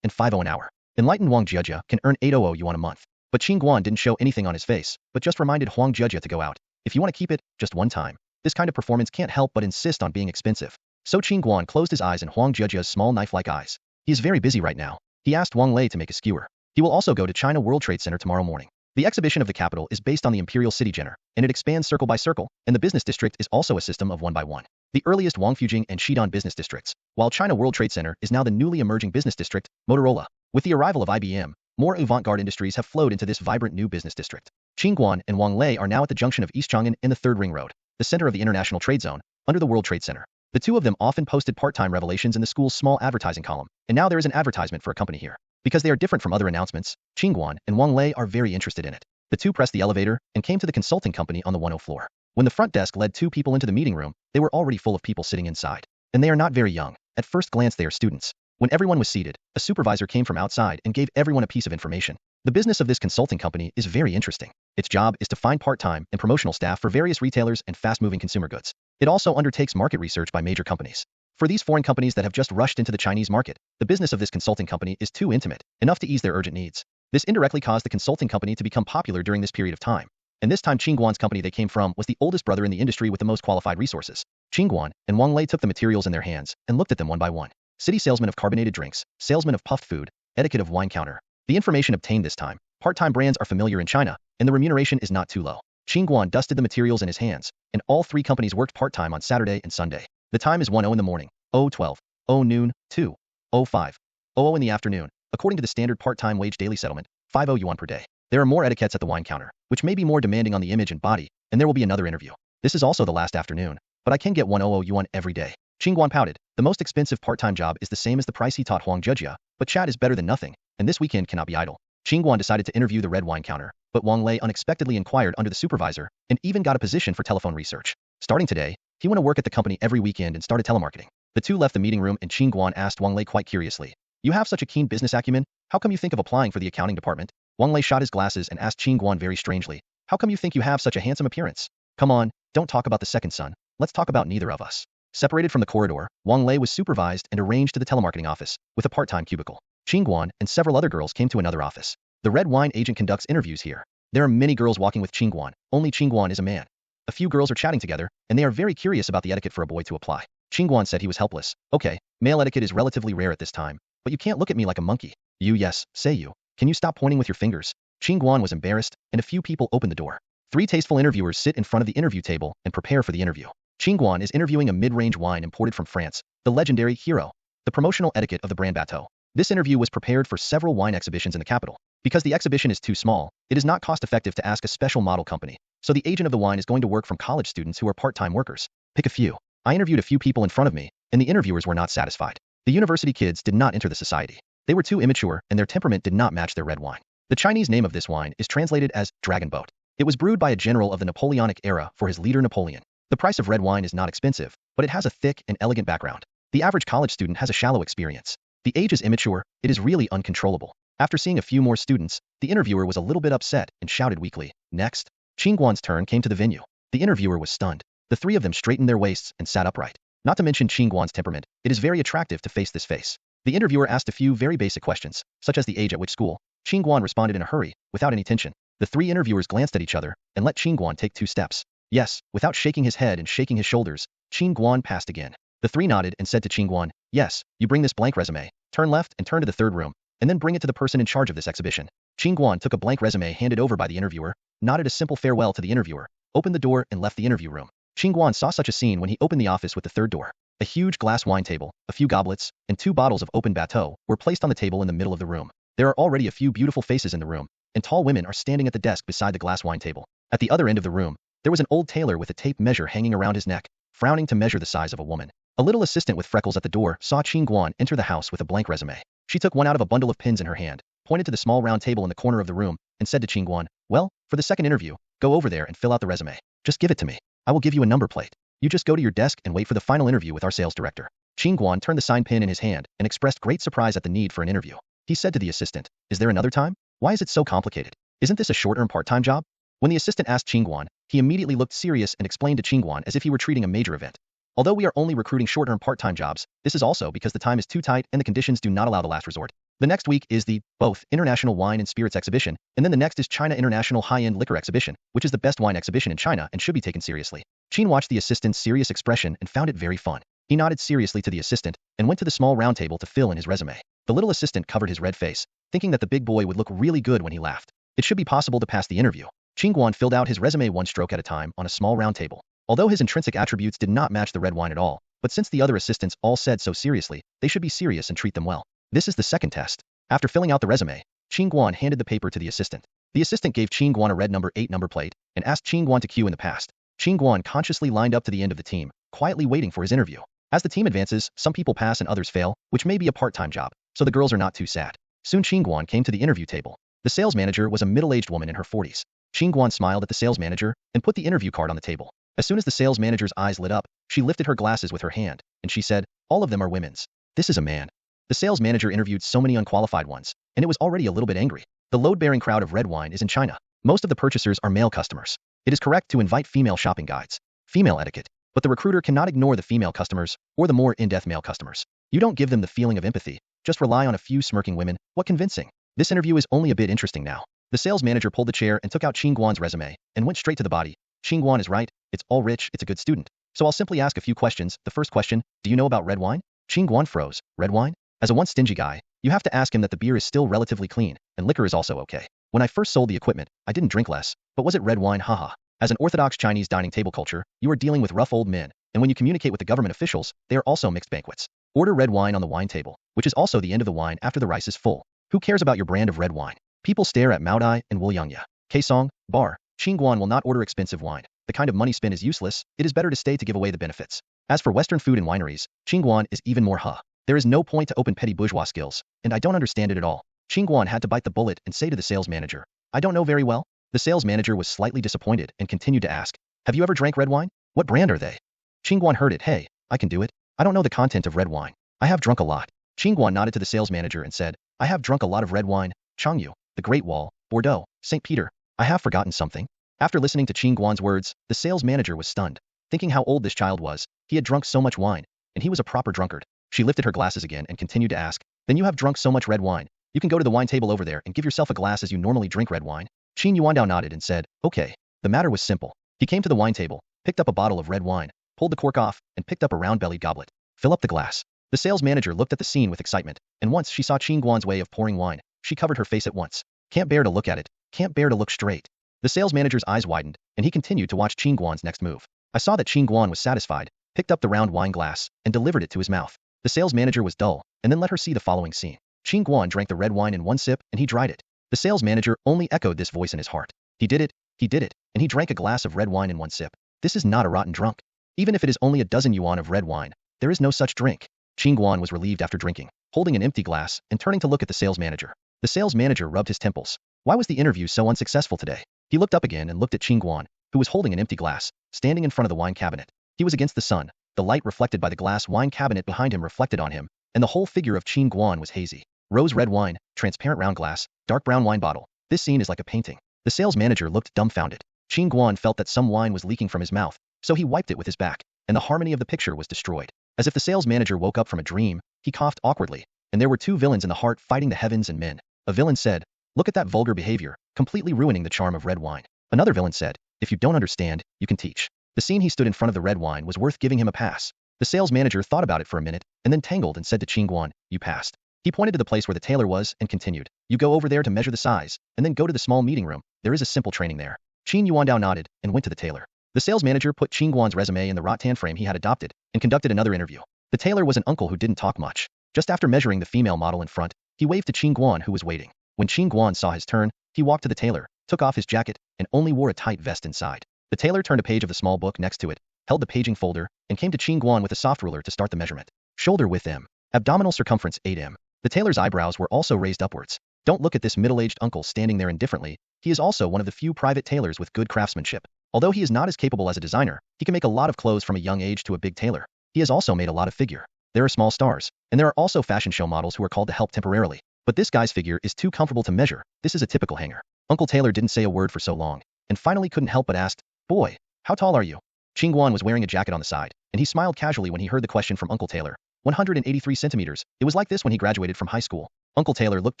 and 5 an hour. Enlightened Huang Jejia can earn 800 yuan a month. But Qin Guan didn't show anything on his face, but just reminded Huang Jejia to go out. If you want to keep it, just one time. This kind of performance can't help but insist on being expensive. So Qin Guan closed his eyes in Huang Jejia's small knife-like eyes. He is very busy right now. He asked Wang Lei to make a skewer. He will also go to China World Trade Center tomorrow morning. The exhibition of the capital is based on the Imperial City Jenner, and it expands circle by circle, and the business district is also a system of 1 by 1. the earliest Wangfujing and Xidan business districts, while China World Trade Center is now the newly emerging business district, Motorola. With the arrival of IBM, more avant-garde industries have flowed into this vibrant new business district. Qin Guan and Wanglei are now at the junction of East Chang'an and the Third Ring Road, the center of the International Trade Zone, under the World Trade Center. The two of them often posted part-time revelations in the school's small advertising column, and now there is an advertisement for a company here. Because they are different from other announcements, Qin Guan and Wanglei are very interested in it. The two pressed the elevator and came to the consulting company on the 10 floor. When the front desk led two people into the meeting room, they were already full of people sitting inside. And they are not very young. At first glance they are students. When everyone was seated, a supervisor came from outside and gave everyone a piece of information. The business of this consulting company is very interesting. Its job is to find part-time and promotional staff for various retailers and fast-moving consumer goods. It also undertakes market research by major companies. For these foreign companies that have just rushed into the Chinese market, the business of this consulting company is too intimate, enough to ease their urgent needs. This indirectly caused the consulting company to become popular during this period of time. And this time Qin Guan's company they came from was the oldest brother in the industry with the most qualified resources. Qin Guan and Wanglei took the materials in their hands and looked at them one by one. City salesman of carbonated drinks, salesman of puffed food, etiquette of wine counter. The information obtained this time. Part-time brands are familiar in China, and the remuneration is not too low. Qin Guan dusted the materials in his hands, and all three companies worked part-time on Saturday and Sunday. The time is 1:00 in the morning, 0:12, 0 noon, 2:05, 00 in the afternoon, according to the standard part-time wage daily settlement, 50 yuan per day. There are more etiquettes at the wine counter, which may be more demanding on the image and body, and there will be another interview. This is also the last afternoon, but I can get 100 yuan every day. Qin Guan pouted. The most expensive part-time job is the same as the price he taught Huang Zhejia, but chat is better than nothing, and this weekend cannot be idle. Qin Guan decided to interview the red wine counter, but Wanglei unexpectedly inquired under the supervisor, and even got a position for telephone research. Starting today, he went to work at the company every weekend and started telemarketing. The two left the meeting room and Qin Guan asked Wanglei quite curiously, "You have such a keen business acumen, how come you think of applying for the accounting department?" Wanglei shot his glasses and asked Qin Guan very strangely, "How come you think you have such a handsome appearance? Come on, don't talk about the second son, let's talk about neither of us." Separated from the corridor, Wanglei was supervised and arranged to the telemarketing office, with a part-time cubicle. Qin Guan and several other girls came to another office. The red wine agent conducts interviews here. There are many girls walking with Qin Guan, only Qin Guan is a man. A few girls are chatting together, and they are very curious about the etiquette for a boy to apply. Qin Guan said he was helpless. "Okay, male etiquette is relatively rare at this time, but you can't look at me like a monkey." "You yes, say you. Can you stop pointing with your fingers?" Qin Guan was embarrassed, and a few people opened the door. Three tasteful interviewers sit in front of the interview table and prepare for the interview. Qin Guan is interviewing a mid-range wine imported from France, the legendary Hero, the promotional etiquette of the brand Bateau. This interview was prepared for several wine exhibitions in the capital. Because the exhibition is too small, it is not cost-effective to ask a special model company, so the agent of the wine is going to work from college students who are part-time workers. Pick a few. I interviewed a few people in front of me, and the interviewers were not satisfied. The university kids did not enter the society. They were too immature, and their temperament did not match their red wine. The Chinese name of this wine is translated as Dragon Boat. It was brewed by a general of the Napoleonic era for his leader Napoleon. The price of red wine is not expensive, but it has a thick and elegant background. The average college student has a shallow experience. The age is immature, it is really uncontrollable. After seeing a few more students, the interviewer was a little bit upset and shouted weakly, "Next." Qin Guan's turn came to the venue. The interviewer was stunned. The three of them straightened their waists and sat upright. Not to mention Qin Guan's temperament, it is very attractive to face this face. The interviewer asked a few very basic questions, such as the age at which school. Qin Guan responded in a hurry, without any tension. The three interviewers glanced at each other and let Qin Guan take 2 steps. Yes, without shaking his head and shaking his shoulders, Qin Guan passed again. The three nodded and said to Qin Guan, "Yes, you bring this blank resume, turn left and turn to the third room, and then bring it to the person in charge of this exhibition." Qin Guan took a blank resume handed over by the interviewer, nodded a simple farewell to the interviewer, opened the door and left the interview room. Qin Guan saw such a scene when he opened the office with the third door. A huge glass wine table, a few goblets, and 2 bottles of open Bateau were placed on the table in the middle of the room. There are already a few beautiful faces in the room, and tall women are standing at the desk beside the glass wine table. At the other end of the room, there was an old tailor with a tape measure hanging around his neck, frowning to measure the size of a woman. A little assistant with freckles at the door saw Qin Guan enter the house with a blank resume. She took one out of a bundle of pins in her hand, pointed to the small round table in the corner of the room, and said to Qin Guan, "Well, for the second interview, go over there and fill out the resume. Just give it to me. I will give you a number plate. You just go to your desk and wait for the final interview with our sales director." Qin Guan turned the sign pin in his hand and expressed great surprise at the need for an interview. He said to the assistant, "Is there another time? Why is it so complicated? Isn't this a short-term part-time job?" When the assistant asked Qin Guan, he immediately looked serious and explained to Qin Guan as if he were treating a major event. "Although we are only recruiting short-term part-time jobs, this is also because the time is too tight and the conditions do not allow the last resort. The next week is the, both, International Wine and Spirits Exhibition, and then the next is China International High-End Liquor Exhibition, which is the best wine exhibition in China and should be taken seriously." Qin watched the assistant's serious expression and found it very fun. He nodded seriously to the assistant and went to the small round table to fill in his resume. The little assistant covered his red face, thinking that the big boy would look really good when he laughed. It should be possible to pass the interview. Qin Guan filled out his resume one stroke at a time on a small round table. Although his intrinsic attributes did not match the red wine at all, but since the other assistants all said so seriously, they should be serious and treat them well. This is the second test. After filling out the resume, Qin Guan handed the paper to the assistant. The assistant gave Qin Guan a red number 8 number plate and asked Qin Guan to queue in the past. Qin Guan consciously lined up to the end of the team, quietly waiting for his interview. As the team advances, some people pass and others fail, which may be a part-time job, so the girls are not too sad. Soon Qin Guan came to the interview table. The sales manager was a middle-aged woman in her 40s. Qin Guan smiled at the sales manager and put the interview card on the table. As soon as the sales manager's eyes lit up, she lifted her glasses with her hand, and she said, "All of them are women's. This is a man." The sales manager interviewed so many unqualified ones, and it was already a little bit angry. The load-bearing crowd of red wine is in China. Most of the purchasers are male customers. It is correct to invite female shopping guides. Female etiquette. But the recruiter cannot ignore the female customers or the more in-depth male customers. You don't give them the feeling of empathy, just rely on a few smirking women. What convincing? This interview is only a bit interesting now. The sales manager pulled the chair and took out Qin Guan's resume and went straight to the body. Qin Guan is right, it's all rich, it's a good student. So I'll simply ask a few questions. The first question, do you know about red wine? Qin Guan froze. Red wine? As a once stingy guy, you have to ask him that the beer is still relatively clean, and liquor is also okay. When I first sold the equipment, I didn't drink less, but was it red wine? Haha. As an orthodox Chinese dining table culture, you are dealing with rough old men, and when you communicate with the government officials, they are also mixed banquets. Order red wine on the wine table, which is also the end of the wine after the rice is full. Who cares about your brand of red wine? People stare at Mao Dai and Wuliangya. Kaesong, bar. Qin Guan will not order expensive wine. The kind of money spent is useless, it is better to stay to give away the benefits. As for Western food and wineries, Qin Guan is even more There is no point to open petty bourgeois skills, and I don't understand it at all. Qin Guan had to bite the bullet and say to the sales manager, I don't know very well. The sales manager was slightly disappointed and continued to ask, have you ever drank red wine? What brand are they? Qin Guan heard it. Hey, I can do it. I don't know the content of red wine. I have drunk a lot. Qin Guan nodded to the sales manager and said, I have drunk a lot of red wine, Changyu, the Great Wall, Bordeaux, St. Peter. I have forgotten something. After listening to Qin Guan's words, the sales manager was stunned. Thinking how old this child was, he had drunk so much wine, and he was a proper drunkard. She lifted her glasses again and continued to ask, then you have drunk so much red wine. You can go to the wine table over there and give yourself a glass as you normally drink red wine. Qin Yuandao nodded and said, okay. The matter was simple. He came to the wine table, picked up a bottle of red wine, pulled the cork off, and picked up a round-bellied goblet. Fill up the glass. The sales manager looked at the scene with excitement, and once she saw Qin Guan's way of pouring wine, she covered her face at once. Can't bear to look at it. Can't bear to look straight. The sales manager's eyes widened, and he continued to watch Qin Guan's next move. I saw that Qin Guan was satisfied, picked up the round wine glass, and delivered it to his mouth. The sales manager was dull, and then let her see the following scene. Qin Guan drank the red wine in one sip, and he dried it. The sales manager only echoed this voice in his heart. He did it, and he drank a glass of red wine in one sip. This is not a rotten drunk. Even if it is only a dozen yuan of red wine, there is no such drink. Qin Guan was relieved after drinking, holding an empty glass and turning to look at the sales manager. The sales manager rubbed his temples. Why was the interview so unsuccessful today? He looked up again and looked at Qin Guan, who was holding an empty glass, standing in front of the wine cabinet. He was against the sun. The light reflected by the glass wine cabinet behind him reflected on him, and the whole figure of Qin Guan was hazy. Rose red wine, transparent round glass, dark brown wine bottle. This scene is like a painting. The sales manager looked dumbfounded. Qin Guan felt that some wine was leaking from his mouth, so he wiped it with his back, and the harmony of the picture was destroyed. As if the sales manager woke up from a dream, he coughed awkwardly, and there were two villains in the heart fighting the heavens and men. A villain said, look at that vulgar behavior, completely ruining the charm of red wine. Another villain said, if you don't understand, you can teach. The scene he stood in front of the red wine was worth giving him a pass. The sales manager thought about it for a minute, and then tangled and said to Qin Guan, you passed. He pointed to the place where the tailor was and continued, you go over there to measure the size, and then go to the small meeting room. There is a simple training there. Qin Yuandao nodded and went to the tailor. The sales manager put Qin Guan's resume in the rattan frame he had adopted and conducted another interview. The tailor was an uncle who didn't talk much. Just after measuring the female model in front, he waved to Qin Guan who was waiting. When Qin Guan saw his turn, he walked to the tailor, took off his jacket, and only wore a tight vest inside. The tailor turned a page of the small book next to it, held the paging folder, and came to Qin Guan with a soft ruler to start the measurement. Shoulder width m. Abdominal circumference 8 m. The tailor's eyebrows were also raised upwards. Don't look at this middle-aged uncle standing there indifferently. He is also one of the few private tailors with good craftsmanship. Although he is not as capable as a designer, he can make a lot of clothes from a young age to a big tailor. He has also made a lot of figure. There are small stars, and there are also fashion show models who are called to help temporarily. But this guy's figure is too comfortable to measure. This is a typical hanger. Uncle Taylor didn't say a word for so long, and finally couldn't help but asked, boy, how tall are you? Qin Guan was wearing a jacket on the side, and he smiled casually when he heard the question from Uncle Taylor. 183 centimeters. It was like this when he graduated from high school. Uncle Taylor looked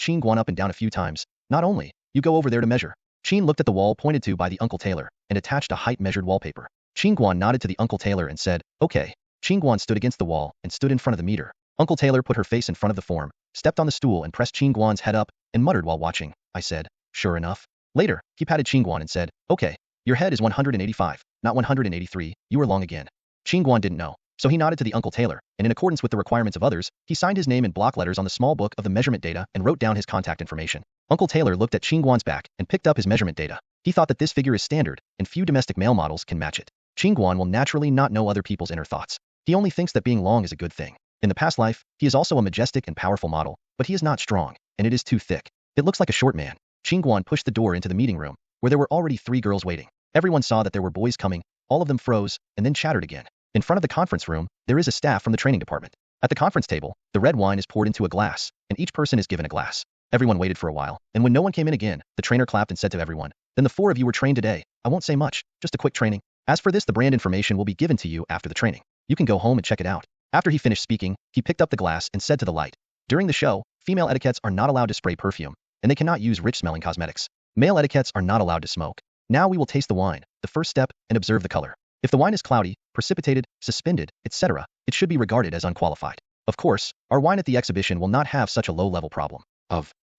Qin Guan up and down a few times. Not only, you go over there to measure. Qin looked at the wall pointed to by the Uncle Taylor, and attached a height-measured wallpaper. Qin Guan nodded to the Uncle Taylor and said, okay. Qin Guan stood against the wall and stood in front of the meter. Uncle Taylor put her face in front of the form, stepped on the stool and pressed Qin Guan's head up, and muttered while watching. I said, sure enough. Later, he patted Qin Guan and said, okay, your head is 185. not 183, you are long again. Qin Guan didn't know, so he nodded to the Uncle Taylor, and in accordance with the requirements of others, he signed his name in block letters on the small book of the measurement data and wrote down his contact information. Uncle Taylor looked at Qin Guan's back and picked up his measurement data. He thought that this figure is standard, and few domestic male models can match it. Qin Guan will naturally not know other people's inner thoughts. He only thinks that being long is a good thing. In the past life, he is also a majestic and powerful model, but he is not strong, and it is too thick. It looks like a short man. Qin Guan pushed the door into the meeting room, where there were already 3 girls waiting. Everyone saw that there were boys coming, all of them froze, and then chattered again. In front of the conference room, there is a staff from the training department. At the conference table, the red wine is poured into a glass, and each person is given a glass. Everyone waited for a while, and when no one came in again, the trainer clapped and said to everyone, "Then the 4 of you were trained today. I won't say much, just a quick training. As for this, the brand information will be given to you after the training. You can go home and check it out." After he finished speaking, he picked up the glass and said to the light, "During the show, female etiquettes are not allowed to spray perfume, and they cannot use rich-smelling cosmetics. Male etiquettes are not allowed to smoke. Now we will taste the wine, the first step, and observe the color. If the wine is cloudy, precipitated, suspended, etc., it should be regarded as unqualified. Of course, our wine at the exhibition will not have such a low-level problem.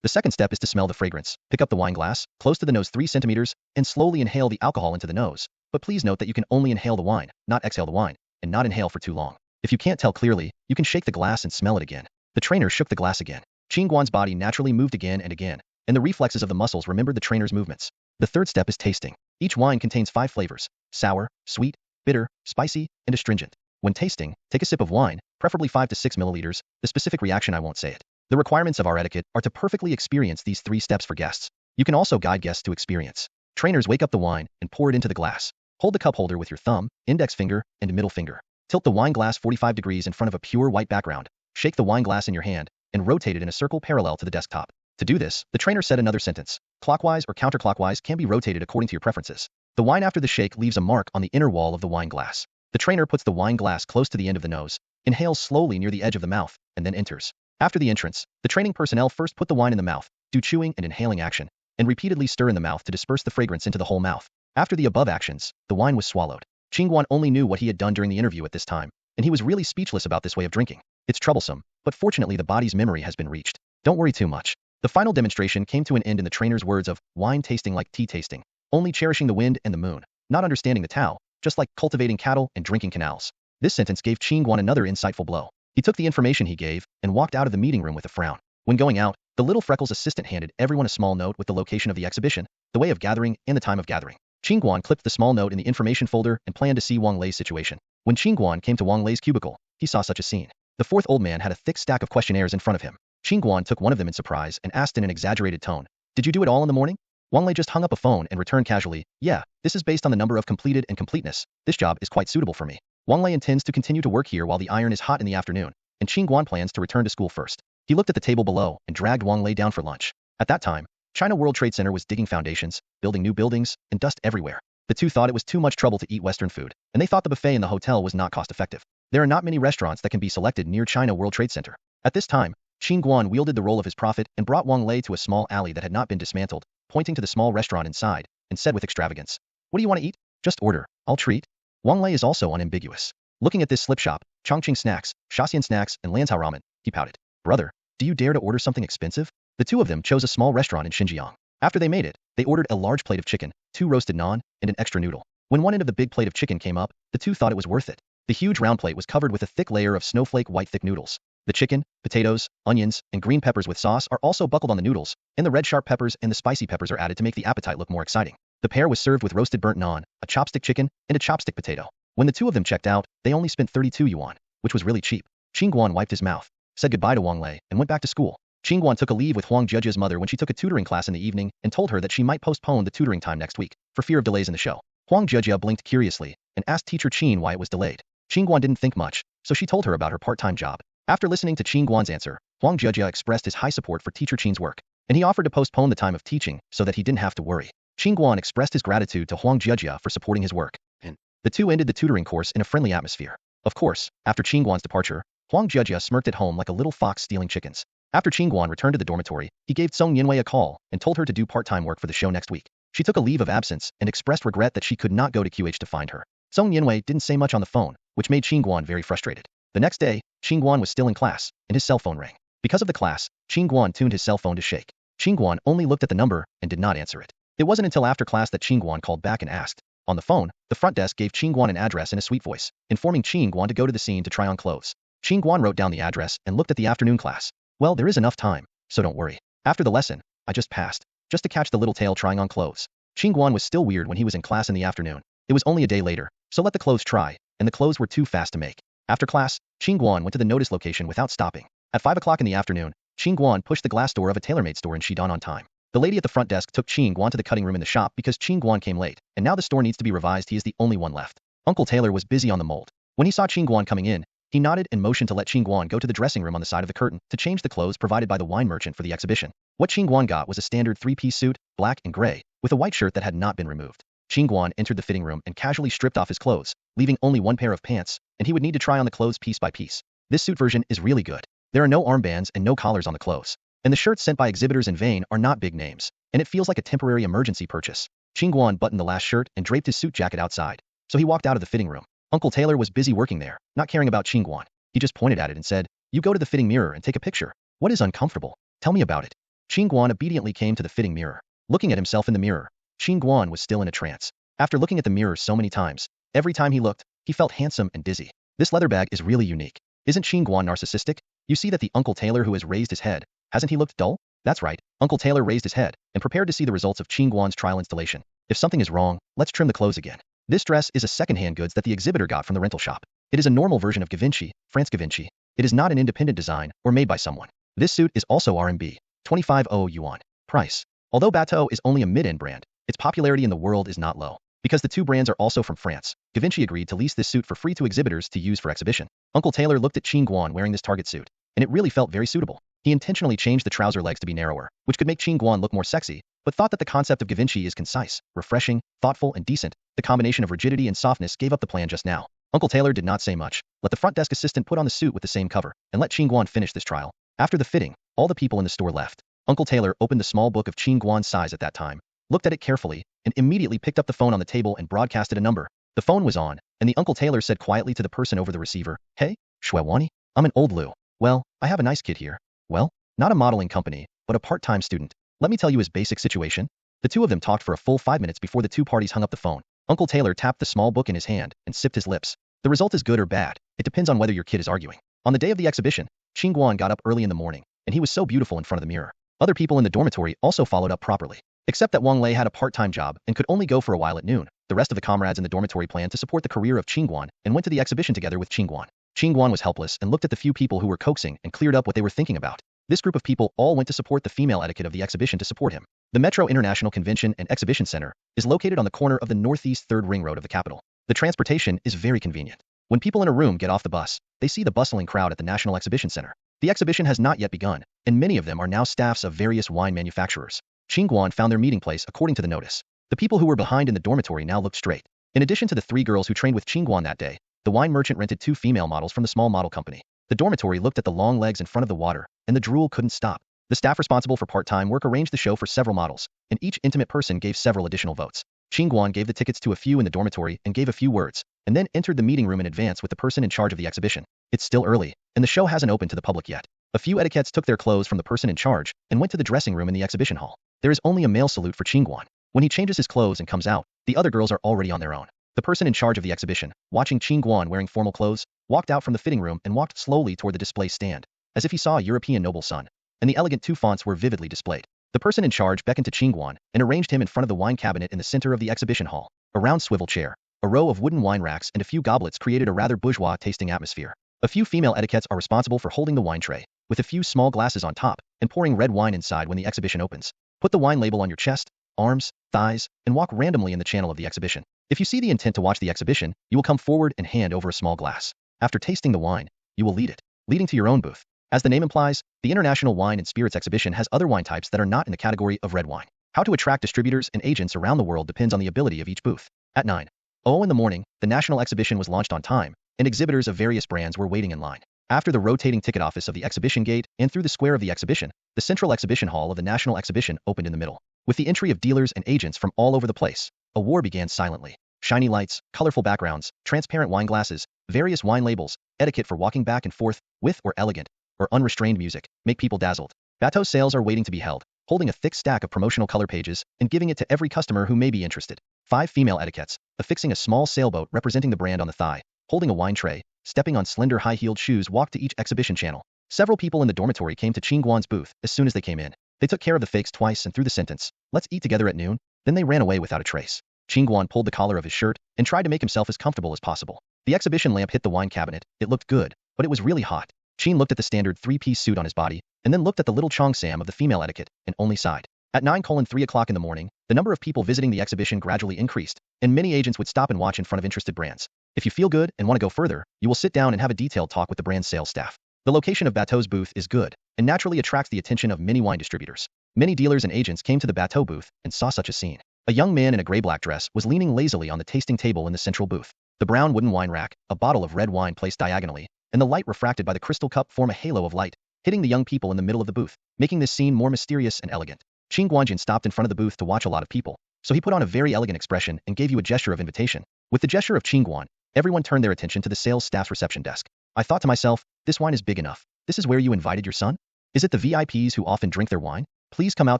The second step is to smell the fragrance. Pick up the wine glass, close to the nose 3 centimeters, and slowly inhale the alcohol into the nose. But please note that you can only inhale the wine, not exhale the wine, and not inhale for too long. If you can't tell clearly, you can shake the glass and smell it again." The trainer shook the glass again. Qin Guan's body naturally moved again, and the reflexes of the muscles remembered the trainer's movements. The third step is tasting. Each wine contains 5 flavors: sour, sweet, bitter, spicy, and astringent. When tasting, take a sip of wine, preferably 5 to 6 milliliters. The specific reaction I won't say it. The requirements of our etiquette are to perfectly experience these 3 steps for guests. You can also guide guests to experience. Trainers wake up the wine and pour it into the glass. Hold the cup holder with your thumb, index finger, and middle finger. Tilt the wine glass 45 degrees in front of a pure white background. Shake the wine glass in your hand, and rotate it in a circle parallel to the desktop. To do this, the trainer said another sentence. Clockwise or counterclockwise can be rotated according to your preferences. The wine after the shake leaves a mark on the inner wall of the wine glass. The trainer puts the wine glass close to the end of the nose, inhales slowly near the edge of the mouth, and then enters. After the entrance, the training personnel first put the wine in the mouth, do chewing and inhaling action, and repeatedly stir in the mouth to disperse the fragrance into the whole mouth. After the above actions, the wine was swallowed. Qin Guan only knew what he had done during the interview at this time, and he was really speechless about this way of drinking. It's troublesome, but fortunately the body's memory has been reached. Don't worry too much. The final demonstration came to an end in the trainer's words of, "Wine tasting like tea tasting. Only cherishing the wind and the moon. Not understanding the Tao, just like cultivating cattle and drinking canals." This sentence gave Qin Guan another insightful blow. He took the information he gave and walked out of the meeting room with a frown. When going out, the little Freckles assistant handed everyone a small note with the location of the exhibition, the way of gathering, and the time of gathering. Qin Guan clipped the small note in the information folder and planned to see Wang Lei's situation. When Qin Guan came to Wang Lei's cubicle, he saw such a scene. The 4th old man had a thick stack of questionnaires in front of him. Qin Guan took one of them in surprise and asked in an exaggerated tone, "Did you do it all in the morning?" Wang Lei just hung up a phone and returned casually, "Yeah, this is based on the number of completed and completeness. This job is quite suitable for me." Wang Lei intends to continue to work here while the iron is hot in the afternoon, and Qin Guan plans to return to school first. He looked at the table below and dragged Wang Lei down for lunch. At that time, China World Trade Center was digging foundations, building new buildings, and dust everywhere. The two thought it was too much trouble to eat Western food, and they thought the buffet in the hotel was not cost-effective. There are not many restaurants that can be selected near China World Trade Center. At this time, Qin Guan wielded the role of his prophet and brought Wang Lei to a small alley that had not been dismantled, pointing to the small restaurant inside, and said with extravagance, "What do you want to eat? Just order, I'll treat." Wang Lei is also unambiguous. Looking at this slip shop, Chongqing Snacks, Shaxian Snacks, and Lanzhou Ramen, he pouted. "Brother, do you dare to order something expensive?" The two of them chose a small restaurant in Xinjiang. After they made it, they ordered a large plate of chicken, 2 roasted naan, and an extra noodle. When one end of the big plate of chicken came up, the two thought it was worth it. The huge round plate was covered with a thick layer of snowflake white thick noodles. The chicken, potatoes, onions, and green peppers with sauce are also buckled on the noodles, and the red sharp peppers and the spicy peppers are added to make the appetite look more exciting. The pair was served with roasted burnt naan, a chopstick chicken, and a chopstick potato. When the two of them checked out, they only spent 32 yuan, which was really cheap. Qin Guan wiped his mouth, said goodbye to Wang Lei, and went back to school. Qin Guan took a leave with Huang Jiejia's mother when she took a tutoring class in the evening and told her that she might postpone the tutoring time next week, for fear of delays in the show. Huang Jiejia blinked curiously and asked teacher Qin why it was delayed. Qin Guan didn't think much, so she told her about her part-time job. After listening to Qin Guan's answer, Huang Jiejia expressed his high support for teacher Qin's work, and he offered to postpone the time of teaching so that he didn't have to worry. Qin Guan expressed his gratitude to Huang Jiejia for supporting his work, and the two ended the tutoring course in a friendly atmosphere. Of course, after Qin Guan's departure, Huang Jiejia smirked at home like a little fox stealing chickens. After Qin Guan returned to the dormitory, he gave Song Yinwei a call and told her to do part-time work for the show next week. She took a leave of absence and expressed regret that she could not go to QH to find her. Song Yinwei didn't say much on the phone, which made Qin Guan very frustrated. The next day, Qin Guan was still in class, and his cell phone rang. Because of the class, Qin Guan tuned his cell phone to shake. Qin Guan only looked at the number and did not answer it. It wasn't until after class that Qin Guan called back and asked, On the phone, the front desk gave Qin Guan an address in a sweet voice, informing Qin Guan to go to the scene to try on clothes. Qin Guan wrote down the address and looked at the afternoon class. Well, there is enough time, so don't worry. After the lesson, I just passed, just to catch the little tail trying on clothes. Qin Guan was still weird when he was in class in the afternoon. It was only a day later, so let the clothes try, and the clothes were too fast to make. After class, Qin Guan went to the notice location without stopping. At 5 o'clock in the afternoon, Qin Guan pushed the glass door of a tailor-made store in Shidon on time. The lady at the front desk took Qin Guan to the cutting room in the shop because Qin Guan came late, and now the store needs to be revised. He is the only one left. Uncle Taylor was busy on the mold. When he saw Qin Guan coming in, he nodded and motioned to let Qin Guan go to the dressing room on the side of the curtain to change the clothes provided by the wine merchant for the exhibition. What Qin Guan got was a standard three-piece suit, black and gray, with a white shirt that had not been removed. Qin Guan entered the fitting room and casually stripped off his clothes, leaving only one pair of pants, and he would need to try on the clothes piece by piece. This suit version is really good. There are no armbands and no collars on the clothes. And the shirts sent by exhibitors in vain are not big names, and it feels like a temporary emergency purchase. Qin Guan buttoned the last shirt and draped his suit jacket outside, so he walked out of the fitting room. Uncle Taylor was busy working there, not caring about Qin Guan. He just pointed at it and said, "You go to the fitting mirror and take a picture. What is uncomfortable? Tell me about it." Qin Guan obediently came to the fitting mirror. Looking at himself in the mirror, Qin Guan was still in a trance. After looking at the mirror so many times, every time he looked, he felt handsome and dizzy. This leather bag is really unique. Isn't Qin Guan narcissistic? You see that the Uncle Taylor who has raised his head, hasn't he looked dull? That's right, Uncle Taylor raised his head and prepared to see the results of Qin Guan's trial installation. If something is wrong, let's trim the clothes again. This dress is a second-hand goods that the exhibitor got from the rental shop. It is a normal version of Givenchy, France Givenchy. It is not an independent design or made by someone. This suit is also RMB, 2500 yuan. Price. Although Bateau is only a mid-end brand, its popularity in the world is not low. Because the two brands are also from France, Givenchy agreed to lease this suit for free to exhibitors to use for exhibition. Uncle Taylor looked at Qin Guan wearing this Target suit, and it really felt very suitable. He intentionally changed the trouser legs to be narrower, which could make Qin Guan look more sexy, but thought that the concept of Givenchy is concise, refreshing, thoughtful, and decent. The combination of rigidity and softness gave up the plan just now. Uncle Taylor did not say much. Let the front desk assistant put on the suit with the same cover, and let Qin Guan finish this trial. After the fitting, all the people in the store left. Uncle Taylor opened the small book of Qin Guan's size at that time, looked at it carefully, and immediately picked up the phone on the table and broadcasted a number. The phone was on, and the Uncle Taylor said quietly to the person over the receiver, "Hey, Shuewani, I'm an old Lou. Well, I have a nice kid here. Well, not a modeling company, but a part-time student. Let me tell you his basic situation." The two of them talked for a full 5 minutes before the two parties hung up the phone. Uncle Taylor tapped the small book in his hand and sipped his lips. The result is good or bad. It depends on whether your kid is arguing. On the day of the exhibition, Qin Guan got up early in the morning, and he was so beautiful in front of the mirror. Other people in the dormitory also followed up properly. Except that Wang Lei had a part-time job and could only go for a while at noon. The rest of the comrades in the dormitory planned to support the career of Qin Guan and went to the exhibition together with Qin Guan. Qin Guan was helpless and looked at the few people who were coaxing and cleared up what they were thinking about. This group of people all went to support the female etiquette of the exhibition to support him. The Metro International Convention and Exhibition Center is located on the corner of the northeast 3rd Ring Road of the capital. The transportation is very convenient. When people in a room get off the bus, they see the bustling crowd at the National Exhibition Center. The exhibition has not yet begun, and many of them are now staffs of various wine manufacturers. Qin Guan found their meeting place according to the notice. The people who were behind in the dormitory now looked straight. In addition to the 3 girls who trained with Qin Guan that day, the wine merchant rented 2 female models from the small model company. The dormitory looked at the long legs in front of the water, and the drool couldn't stop. The staff responsible for part-time work arranged the show for several models, and each intimate person gave several additional votes. Qin Guan gave the tickets to a few in the dormitory and gave a few words, and then entered the meeting room in advance with the person in charge of the exhibition. It's still early, and the show hasn't opened to the public yet. A few etiquettes took their clothes from the person in charge and went to the dressing room in the exhibition hall. There is only a male salute for Qin Guan. When he changes his clothes and comes out, the other girls are already on their own. The person in charge of the exhibition, watching Qin Guan wearing formal clothes, walked out from the fitting room and walked slowly toward the display stand, as if he saw a European noble's son. And the elegant 2 fonts were vividly displayed. The person in charge beckoned to Qin Guan and arranged him in front of the wine cabinet in the center of the exhibition hall. A round swivel chair, a row of wooden wine racks and a few goblets created a rather bourgeois-tasting atmosphere. A few female etiquettes are responsible for holding the wine tray, with a few small glasses on top, and pouring red wine inside when the exhibition opens. Put the wine label on your chest, arms, thighs, and walk randomly in the channel of the exhibition. If you see the intent to watch the exhibition, you will come forward and hand over a small glass. After tasting the wine, you will lead it, leading to your own booth. As the name implies, the International Wine and Spirits Exhibition has other wine types that are not in the category of red wine. How to attract distributors and agents around the world depends on the ability of each booth. At 9:00 in the morning, the national exhibition was launched on time, and exhibitors of various brands were waiting in line. After the rotating ticket office of the exhibition gate and through the square of the exhibition, the central exhibition hall of the national exhibition opened in the middle. With the entry of dealers and agents from all over the place, a war began silently. Shiny lights, colorful backgrounds, transparent wine glasses, various wine labels, etiquette for walking back and forth, with or elegant or unrestrained music, make people dazzled. Bateau sales are waiting to be held. holding a thick stack of promotional color pages and giving it to every customer who may be interested. 5 female etiquettes, affixing a small sailboat representing the brand on the thigh, holding a wine tray, stepping on slender high-heeled shoes walked to each exhibition channel. Several people in the dormitory came to Qin Guan's booth as soon as they came in. They took care of the fakes twice and threw the sentence, "Let's eat together at noon," then they ran away without a trace. Qin Guan pulled the collar of his shirt and tried to make himself as comfortable as possible. The exhibition lamp hit the wine cabinet. It looked good, but it was really hot. Qin looked at the standard 3-piece suit on his body, and then looked at the little cheongsam of the female etiquette, and only sighed. At 9:03 o'clock in the morning, the number of people visiting the exhibition gradually increased, and many agents would stop and watch in front of interested brands. If you feel good and want to go further, you will sit down and have a detailed talk with the brand's sales staff. The location of Bateau's booth is good, and naturally attracts the attention of many wine distributors. Many dealers and agents came to the Bateau booth and saw such a scene. A young man in a gray-black dress was leaning lazily on the tasting table in the central booth. The brown wooden wine rack, a bottle of red wine placed diagonally, and the light refracted by the crystal cup form a halo of light, hitting the young people in the middle of the booth, making this scene more mysterious and elegant. Qin Guanjin stopped in front of the booth to watch a lot of people, so he put on a very elegant expression and gave you a gesture of invitation. With the gesture of Qin Guan, everyone turned their attention to the sales staff's reception desk. I thought to myself, this wine is big enough. This is where you invited your son? Is it the VIPs who often drink their wine? Please come out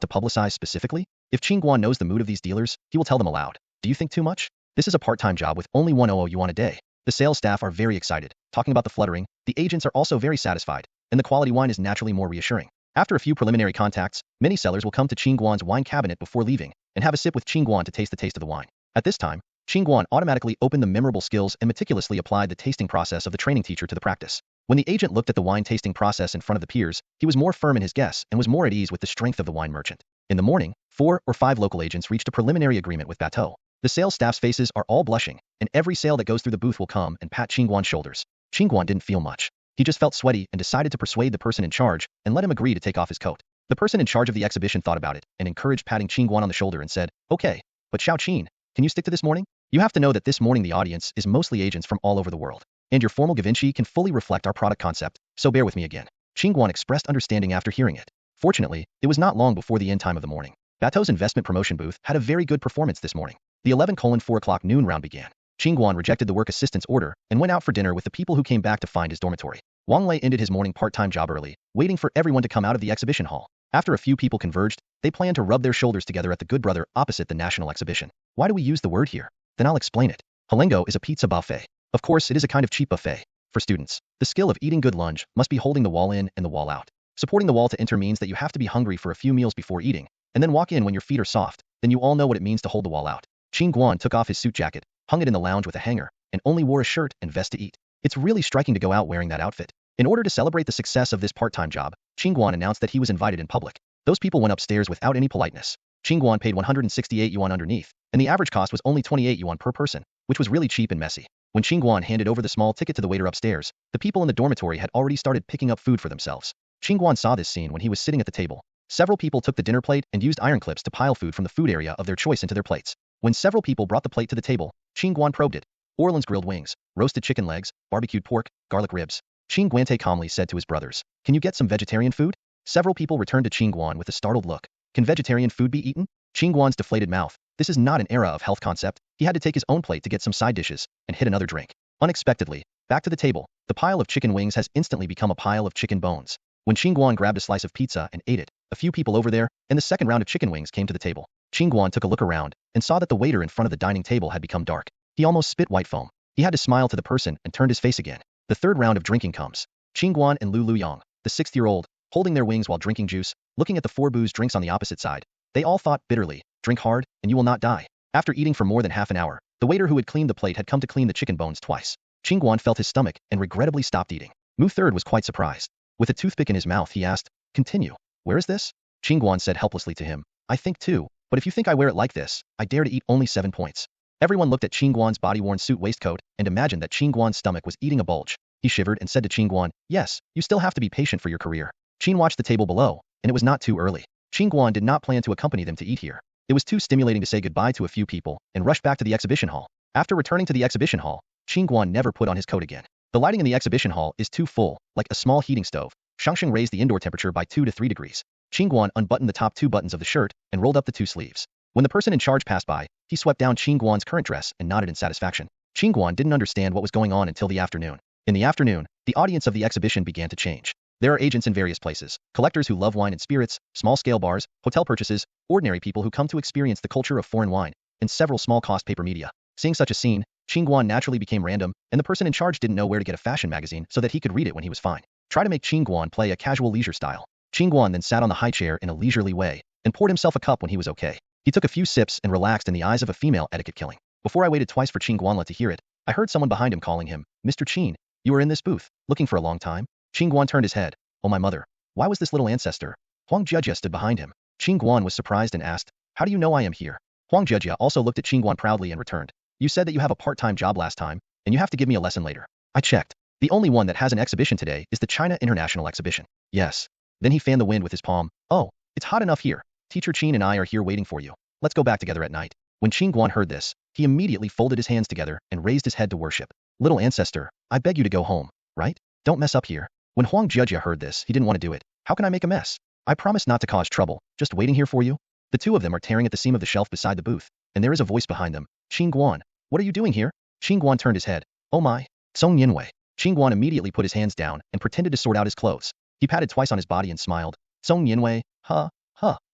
to publicize specifically? If Qin Guan knows the mood of these dealers, he will tell them aloud. Do you think too much? This is a part-time job with only 100 yuan a day. The sales staff are very excited. Talking about the fluttering, the agents are also very satisfied, and the quality wine is naturally more reassuring. After a few preliminary contacts, many sellers will come to Qin Guan's wine cabinet before leaving, and have a sip with Qin Guan to taste the taste of the wine. At this time, Qin Guan automatically opened the memorable skills and meticulously applied the tasting process of the training teacher to the practice. When the agent looked at the wine tasting process in front of the peers, he was more firm in his guess and was more at ease with the strength of the wine merchant. In the morning, 4 or 5 local agents reached a preliminary agreement with Bateau. The sales staff's faces are all blushing, and every sale that goes through the booth will come and pat Qin Guan's shoulders. Qin Guan didn't feel much. He just felt sweaty and decided to persuade the person in charge and let him agree to take off his coat. The person in charge of the exhibition thought about it and encouraged patting Qin Guan on the shoulder and said, "Okay, but Xiao Qin, can you stick to this morning? You have to know that this morning the audience is mostly agents from all over the world, and your formal Givenchy can fully reflect our product concept, so bear with me again." Qin Guan expressed understanding after hearing it. Fortunately, it was not long before the end time of the morning. Bateau's investment promotion booth had a very good performance this morning. The 11:04 o'clock noon round began. Qin Guan rejected the work assistant's order and went out for dinner with the people who came back to find his dormitory. Wang Lei ended his morning part-time job early, waiting for everyone to come out of the exhibition hall. After a few people converged, they planned to rub their shoulders together at the Good Brother opposite the National Exhibition. Why do we use the word here? Then I'll explain it. Halengo is a pizza buffet. Of course, it is a kind of cheap buffet. For students, the skill of eating good lunch must be holding the wall in and the wall out. Supporting the wall to enter means that you have to be hungry for a few meals before eating, and then walk in when your feet are soft. Then you all know what it means to hold the wall out. Qin Guan took off his suit jacket, hung it in the lounge with a hanger, and only wore a shirt and vest to eat. It's really striking to go out wearing that outfit. In order to celebrate the success of this part-time job, Qin Guan announced that he was invited in public. Those people went upstairs without any politeness. Qin Guan paid 168 yuan underneath, and the average cost was only 28 yuan per person, which was really cheap and messy. When Qin Guan handed over the small ticket to the waiter upstairs, the people in the dormitory had already started picking up food for themselves. Qin Guan saw this scene when he was sitting at the table. Several people took the dinner plate and used iron clips to pile food from the food area of their choice into their plates. When several people brought the plate to the table, Qin Guan probed it. Orleans grilled wings, roasted chicken legs, barbecued pork, garlic ribs. Qin Guante calmly said to his brothers, "Can you get some vegetarian food?" Several people returned to Qin Guan with a startled look. Can vegetarian food be eaten? Qin Guan's deflated mouth. This is not an era of health concept. He had to take his own plate to get some side dishes and hit another drink. Unexpectedly, back to the table, the pile of chicken wings has instantly become a pile of chicken bones. When Qin Guan grabbed a slice of pizza and ate it, a few people over there, and the second round of chicken wings came to the table. Qin Guan took a look around and saw that the waiter in front of the dining table had become dark. He almost spit white foam. He had to smile to the person and turned his face again. The third round of drinking comes. Qin Guan and Lu Luyang, the 6th-year-old, holding their wings while drinking juice, looking at the 4 booze drinks on the opposite side. They all thought bitterly, "Drink hard, and you will not die." After eating for more than half an hour, the waiter who had cleaned the plate had come to clean the chicken bones twice. Qin Guan felt his stomach and regrettably stopped eating. Mu Third was quite surprised. With a toothpick in his mouth, he asked, "Continue. Where is this?" Qin Guan said helplessly to him, "I think too, but if you think I wear it like this, I dare to eat only 7 points." Everyone looked at Qin Guan's body-worn suit waistcoat and imagined that Qin Guan's stomach was eating a bulge. He shivered and said to Qin Guan, "Yes, you still have to be patient for your career." Qin watched the table below, and it was not too early. Qin Guan did not plan to accompany them to eat here. It was too stimulating to say goodbye to a few people and rushed back to the exhibition hall. After returning to the exhibition hall, Qin Guan never put on his coat again. The lighting in the exhibition hall is too full, like a small heating stove. Shangsheng raised the indoor temperature by 2 to 3 degrees. Qin Guan unbuttoned the top 2 buttons of the shirt and rolled up the 2 sleeves. When the person in charge passed by, he swept down Qin Guan's current dress and nodded in satisfaction. Qin Guan didn't understand what was going on until the afternoon. In the afternoon, the audience of the exhibition began to change. There are agents in various places, collectors who love wine and spirits, small-scale bars, hotel purchases, ordinary people who come to experience the culture of foreign wine, and several small-cost paper media. Seeing such a scene, Qin Guan naturally became random, and the person in charge didn't know where to get a fashion magazine so that he could read it when he was fine. Try to make Qin Guan play a casual leisure style. Qin Guan then sat on the high chair in a leisurely way, and poured himself a cup when he was okay. He took a few sips and relaxed in the eyes of a female etiquette killing. Before I waited twice for Qin Guanla to hear it, I heard someone behind him calling him, Mr. Qin, you were in this booth, looking for a long time? Qin Guan turned his head. Oh my mother. Why was this little ancestor? Huang Jejia stood behind him. Qin Guan was surprised and asked, how do you know I am here? Huang Jejia also looked at Qin Guan proudly and returned. You said that you have a part-time job last time, and you have to give me a lesson later. I checked. The only one that has an exhibition today is the China International Exhibition. Yes. Then he fanned the wind with his palm. Oh, it's hot enough here. Teacher Qin and I are here waiting for you. Let's go back together at night. When Qin Guan heard this, he immediately folded his hands together and raised his head to worship. Little ancestor, I beg you to go home, right? Don't mess up here. When Huang Jejia heard this, he didn't want to do it. How can I make a mess? I promise not to cause trouble, just waiting here for you. The two of them are tearing at the seam of the shelf beside the booth, and there is a voice behind them. Qin Guan, what are you doing here? Qin Guan turned his head. Oh my. Song Yinwei. Qin Guan immediately put his hands down and pretended to sort out his clothes. He patted twice on his body and smiled. Song Yinwei,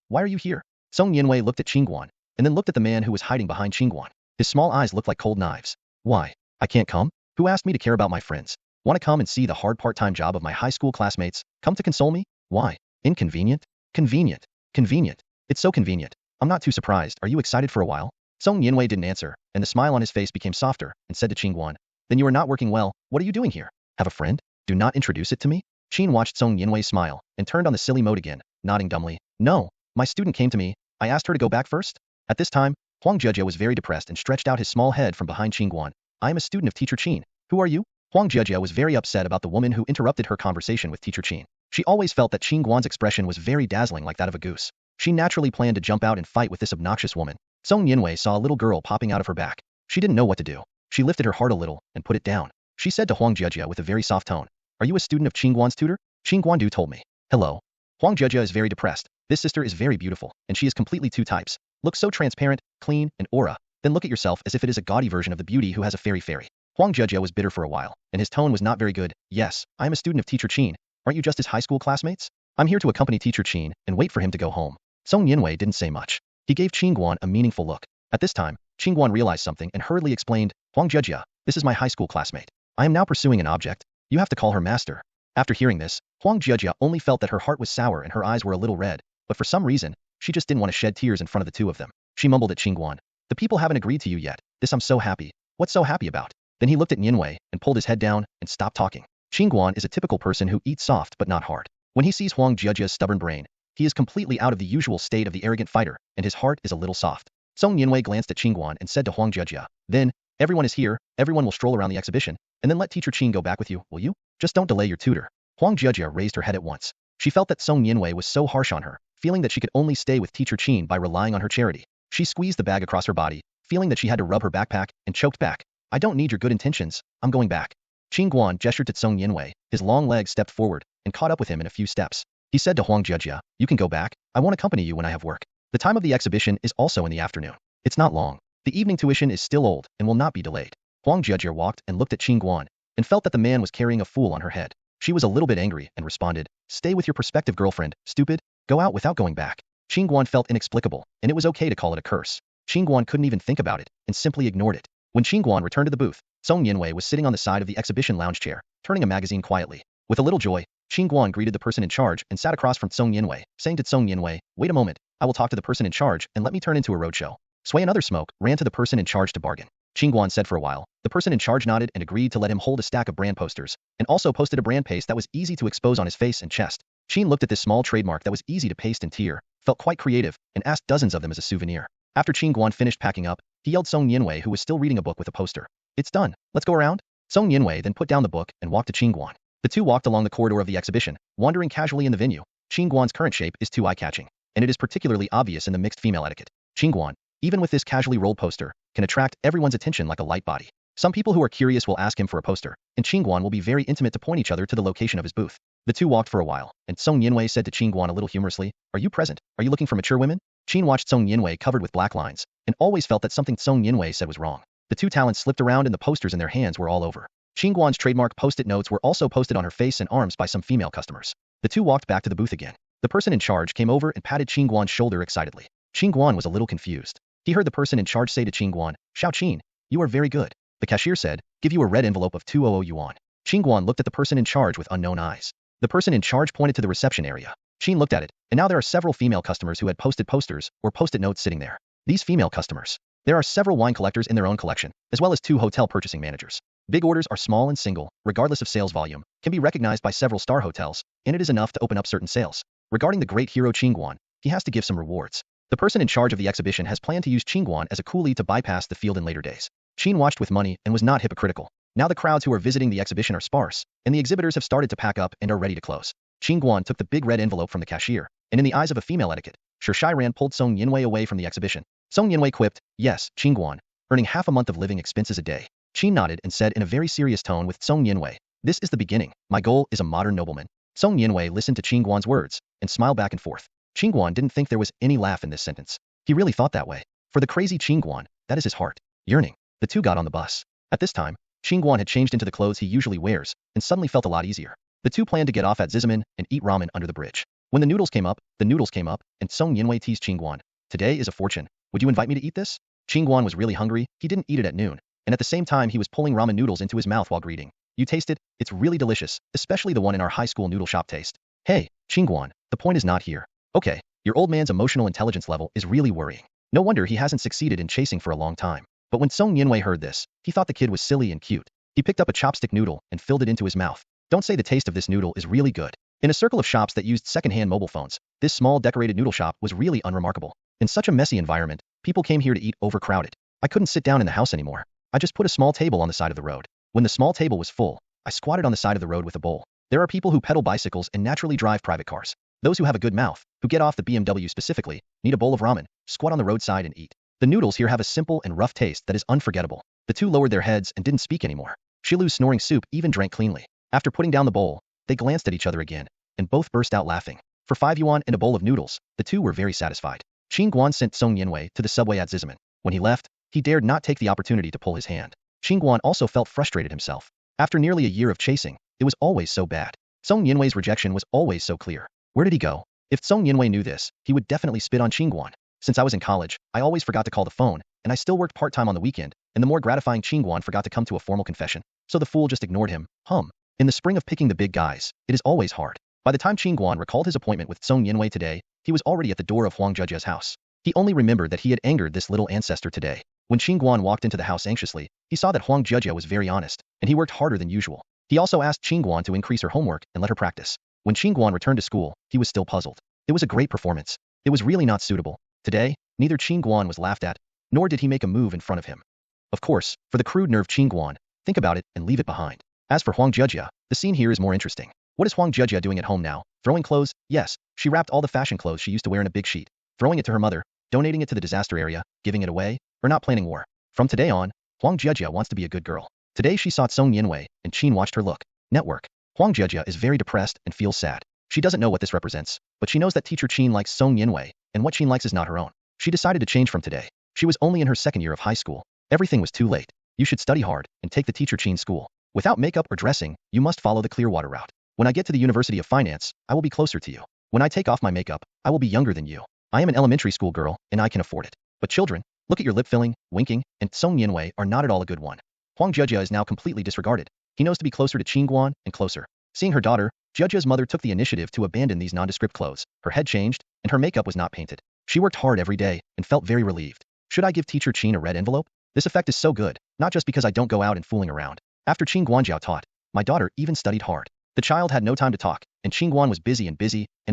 why are you here? Song Yinwei looked at Qin Guan, and then looked at the man who was hiding behind Qin Guan. His small eyes looked like cold knives. Why? I can't come? Who asked me to care about my friends? Want to come and see the hard part-time job of my high school classmates? Come to console me? Why? Inconvenient? Convenient. Convenient. It's so convenient. I'm not too surprised. Are you excited for a while? Song Yinwei didn't answer, and the smile on his face became softer, and said to Qin Guan, then you are not working well. What are you doing here? Have a friend? Do not introduce it to me? Qin watched Song Yinwei smile, and turned on the silly mode again, nodding dumbly. No. My student came to me. I asked her to go back first. At this time, Huang Jejia was very depressed and stretched out his small head from behind Qin Guan. I am a student of Teacher Qin. Who are you? Huang Jejia was very upset about the woman who interrupted her conversation with Teacher Qin. She always felt that Qin Guan's expression was very dazzling like that of a goose. She naturally planned to jump out and fight with this obnoxious woman. Song Yinwei saw a little girl popping out of her back. She didn't know what to do. She lifted her heart a little and put it down. She said to Huang Jejia with a very soft tone, are you a student of Qin Guan's tutor? Qin Guandu told me. Hello. Huang Jejia is very depressed. This sister is very beautiful, and she is completely two types. Looks so transparent, clean, and aura. Then look at yourself as if it is a gaudy version of the beauty who has a fairy. Huang Jejia was bitter for a while, and his tone was not very good. Yes, I am a student of Teacher Qin. Aren't you just his high school classmates? I'm here to accompany Teacher Qin and wait for him to go home. Song Yinwei didn't say much. He gave Qin Guan a meaningful look. At this time, Qin Guan realized something and hurriedly explained, Huang Jejia, this is my high school classmate. I am now pursuing an object. You have to call her master. After hearing this, Huang Jejia only felt that her heart was sour and her eyes were a little red, but for some reason, she just didn't want to shed tears in front of the two of them. She mumbled at Qin Guan. The people haven't agreed to you yet. This I'm so happy. What's so happy about? Then he looked at Yinwei and pulled his head down and stopped talking. Qin Guan is a typical person who eats soft but not hard. When he sees Huang Jejia's stubborn brain, he is completely out of the usual state of the arrogant fighter, and his heart is a little soft. Song Yinwei glanced at Qin Guan and said to Huang Jejia, then, everyone is here, everyone will stroll around the exhibition, and then let Teacher Qin go back with you, will you? Just don't delay your tutor. Huang Jejia raised her head at once. She felt that Song Yinwei was so harsh on her, feeling that she could only stay with Teacher Qin by relying on her charity. She squeezed the bag across her body, feeling that she had to rub her backpack, and choked back. I don't need your good intentions, I'm going back. Qin Guan gestured to Song Yinwei, his long legs stepped forward, and caught up with him in a few steps. He said to Huang Jejia, you can go back, I won't accompany you when I have work. The time of the exhibition is also in the afternoon. It's not long. The evening tuition is still old, and will not be delayed. Huang Jejia walked and looked at Qin Guan, and felt that the man was carrying a fool on her head. She was a little bit angry, and responded, stay with your prospective girlfriend, stupid, go out without going back. Qin Guan felt inexplicable, and it was okay to call it a curse. Qin Guan couldn't even think about it, and simply ignored it. When Qin Guan returned to the booth, Song Yinwei was sitting on the side of the exhibition lounge chair, turning a magazine quietly. With a little joy, Qin Guan greeted the person in charge and sat across from Song Yinwei, saying to Song Yinwei, wait a moment, I will talk to the person in charge and let me turn into a roadshow. Sway another smoke ran to the person in charge to bargain. Qin Guan said for a while. The person in charge nodded and agreed to let him hold a stack of brand posters, and also posted a brand paste that was easy to expose on his face and chest. Qin looked at this small trademark that was easy to paste and tear, felt quite creative, and asked dozens of them as a souvenir. After Qin Guan finished packing up, he yelled Song Yinwei, who was still reading a book with a poster. It's done. Let's go around. Song Yinwei then put down the book and walked to Qin Guan. The two walked along the corridor of the exhibition, wandering casually in the venue. Qin Guan's current shape is too eye-catching, and it is particularly obvious in the mixed female etiquette. Qin Guan, even with this casually rolled poster, can attract everyone's attention like a light body. Some people who are curious will ask him for a poster, and Qin Guan will be very intimate to point each other to the location of his booth. The two walked for a while, and Song Yinwei said to Qin Guan a little humorously, are you present? Are you looking for mature women? Qin watched Song Yinwei covered with black lines, and always felt that something Song Yinwei said was wrong. The two talents slipped around and the posters in their hands were all over. Qin Guan's trademark post-it notes were also posted on her face and arms by some female customers. The two walked back to the booth again. The person in charge came over and patted Qin Guan's shoulder excitedly. Qin Guan was a little confused. He heard the person in charge say to Qin Guan, "Xiao Qin, you are very good." The cashier said, "Give you a red envelope of 200 yuan." Qin Guan looked at the person in charge with unknown eyes. The person in charge pointed to the reception area. Qin looked at it, and now there are several female customers who had posted posters or post-it notes sitting there. These female customers. There are several wine collectors in their own collection, as well as 2 hotel purchasing managers. Big orders are small and single, regardless of sales volume, can be recognized by several star hotels, and it is enough to open up certain sales. Regarding the great hero Qin Guan, he has to give some rewards. The person in charge of the exhibition has planned to use Qin Guan as a coolie to bypass the field in later days. Qin watched with money and was not hypocritical. Now the crowds who are visiting the exhibition are sparse, and the exhibitors have started to pack up and are ready to close. Qin Guan took the big red envelope from the cashier, and in the eyes of a female etiquette, Shiran pulled Song Yinwei away from the exhibition. Song Yinwei quipped, "Yes, Qin Guan, earning half a month of living expenses a day." Qin nodded and said in a very serious tone with Song Yinwei, "This is the beginning. My goal is a modern nobleman." Song Yinwei listened to Qin Guan's words and smiled back and forth. Qin Guan didn't think there was any laugh in this sentence. He really thought that way. For the crazy Qin Guan, that is his heart yearning. The two got on the bus. At this time, Qin Guan had changed into the clothes he usually wears and suddenly felt a lot easier. The two planned to get off at Zizaman and eat ramen under the bridge. When the noodles came up, and Song Yinwei teased Qin Guan. "Today is a fortune. Would you invite me to eat this?" Qin Guan was really hungry. He didn't eat it at noon, and at the same time he was pulling ramen noodles into his mouth while greeting. "You taste it? It's really delicious, especially the one in our high school noodle shop taste." "Hey, Qin Guan, the point is not here. Okay, your old man's emotional intelligence level is really worrying. No wonder he hasn't succeeded in chasing for a long time." But when Song Yinwei heard this, he thought the kid was silly and cute. He picked up a chopstick noodle and filled it into his mouth. "Don't say the taste of this noodle is really good." In a circle of shops that used second-hand mobile phones, this small decorated noodle shop was really unremarkable. In such a messy environment, people came here to eat overcrowded. "I couldn't sit down in the house anymore. I just put a small table on the side of the road. When the small table was full, I squatted on the side of the road with a bowl. There are people who pedal bicycles and naturally drive private cars. Those who have a good mouth, who get off the BMW specifically, need a bowl of ramen, squat on the roadside and eat. The noodles here have a simple and rough taste that is unforgettable." The two lowered their heads and didn't speak anymore. Shilu's snoring soup even drank cleanly. After putting down the bowl, they glanced at each other again, and both burst out laughing. For 5 yuan and a bowl of noodles, the two were very satisfied. Qin Guan sent Song Yinwei to the subway at Zizaman. When he left, he dared not take the opportunity to pull his hand. Qin Guan also felt frustrated himself. After nearly a year of chasing, it was always so bad. Song Yinwei's rejection was always so clear. Where did he go? If Song Yinwei knew this, he would definitely spit on Qin Guan. "Since I was in college, I always forgot to call the phone, and I still worked part-time on the weekend," and the more gratifying Qin Guan forgot to come to a formal confession. So the fool just ignored him. In the spring of picking the big guys, it is always hard. By the time Qin Guan recalled his appointment with Song Yinwei today, he was already at the door of Huang Zhejia's house. He only remembered that he had angered this little ancestor today. When Qin Guan walked into the house anxiously, he saw that Huang Zhejia was very honest, and he worked harder than usual. He also asked Qin Guan to increase her homework and let her practice. When Qin Guan returned to school, he was still puzzled. It was a great performance. It was really not suitable. Today, neither Qin Guan was laughed at, nor did he make a move in front of him. Of course, for the crude nerve Qin Guan, think about it and leave it behind. As for Huang Zhejia, the scene here is more interesting. What is Huang Zhejia doing at home now? Throwing clothes? Yes, she wrapped all the fashion clothes she used to wear in a big sheet, throwing it to her mother, donating it to the disaster area, giving it away, or not planning war. From today on, Huang Zhejia wants to be a good girl. Today she sought Song Yinwei, and Qin watched her look. Network. Huang Zhejia is very depressed and feels sad. She doesn't know what this represents, but she knows that teacher Qin likes Song Yinwei, and what Qin likes is not her own. She decided to change from today. She was only in her second year of high school. Everything was too late. You should study hard and take the teacher Qin school. Without makeup or dressing, you must follow the Clearwater route. When I get to the University of Finance, I will be closer to you. When I take off my makeup, I will be younger than you. I am an elementary school girl, and I can afford it. But children, look at your lip filling, winking, and Song Yinwei are not at all a good one. Huang Zhejia is now completely disregarded. He knows to be closer to Qin Guan and closer. Seeing her daughter, Zhejia's mother took the initiative to abandon these nondescript clothes. Her head changed, and her makeup was not painted. She worked hard every day and felt very relieved. Should I give teacher Qin a red envelope? This effect is so good, not just because I don't go out and fooling around. After Qin Guanjiao taught, my daughter even studied hard. The child had no time to talk, and Qin Guan was busy, and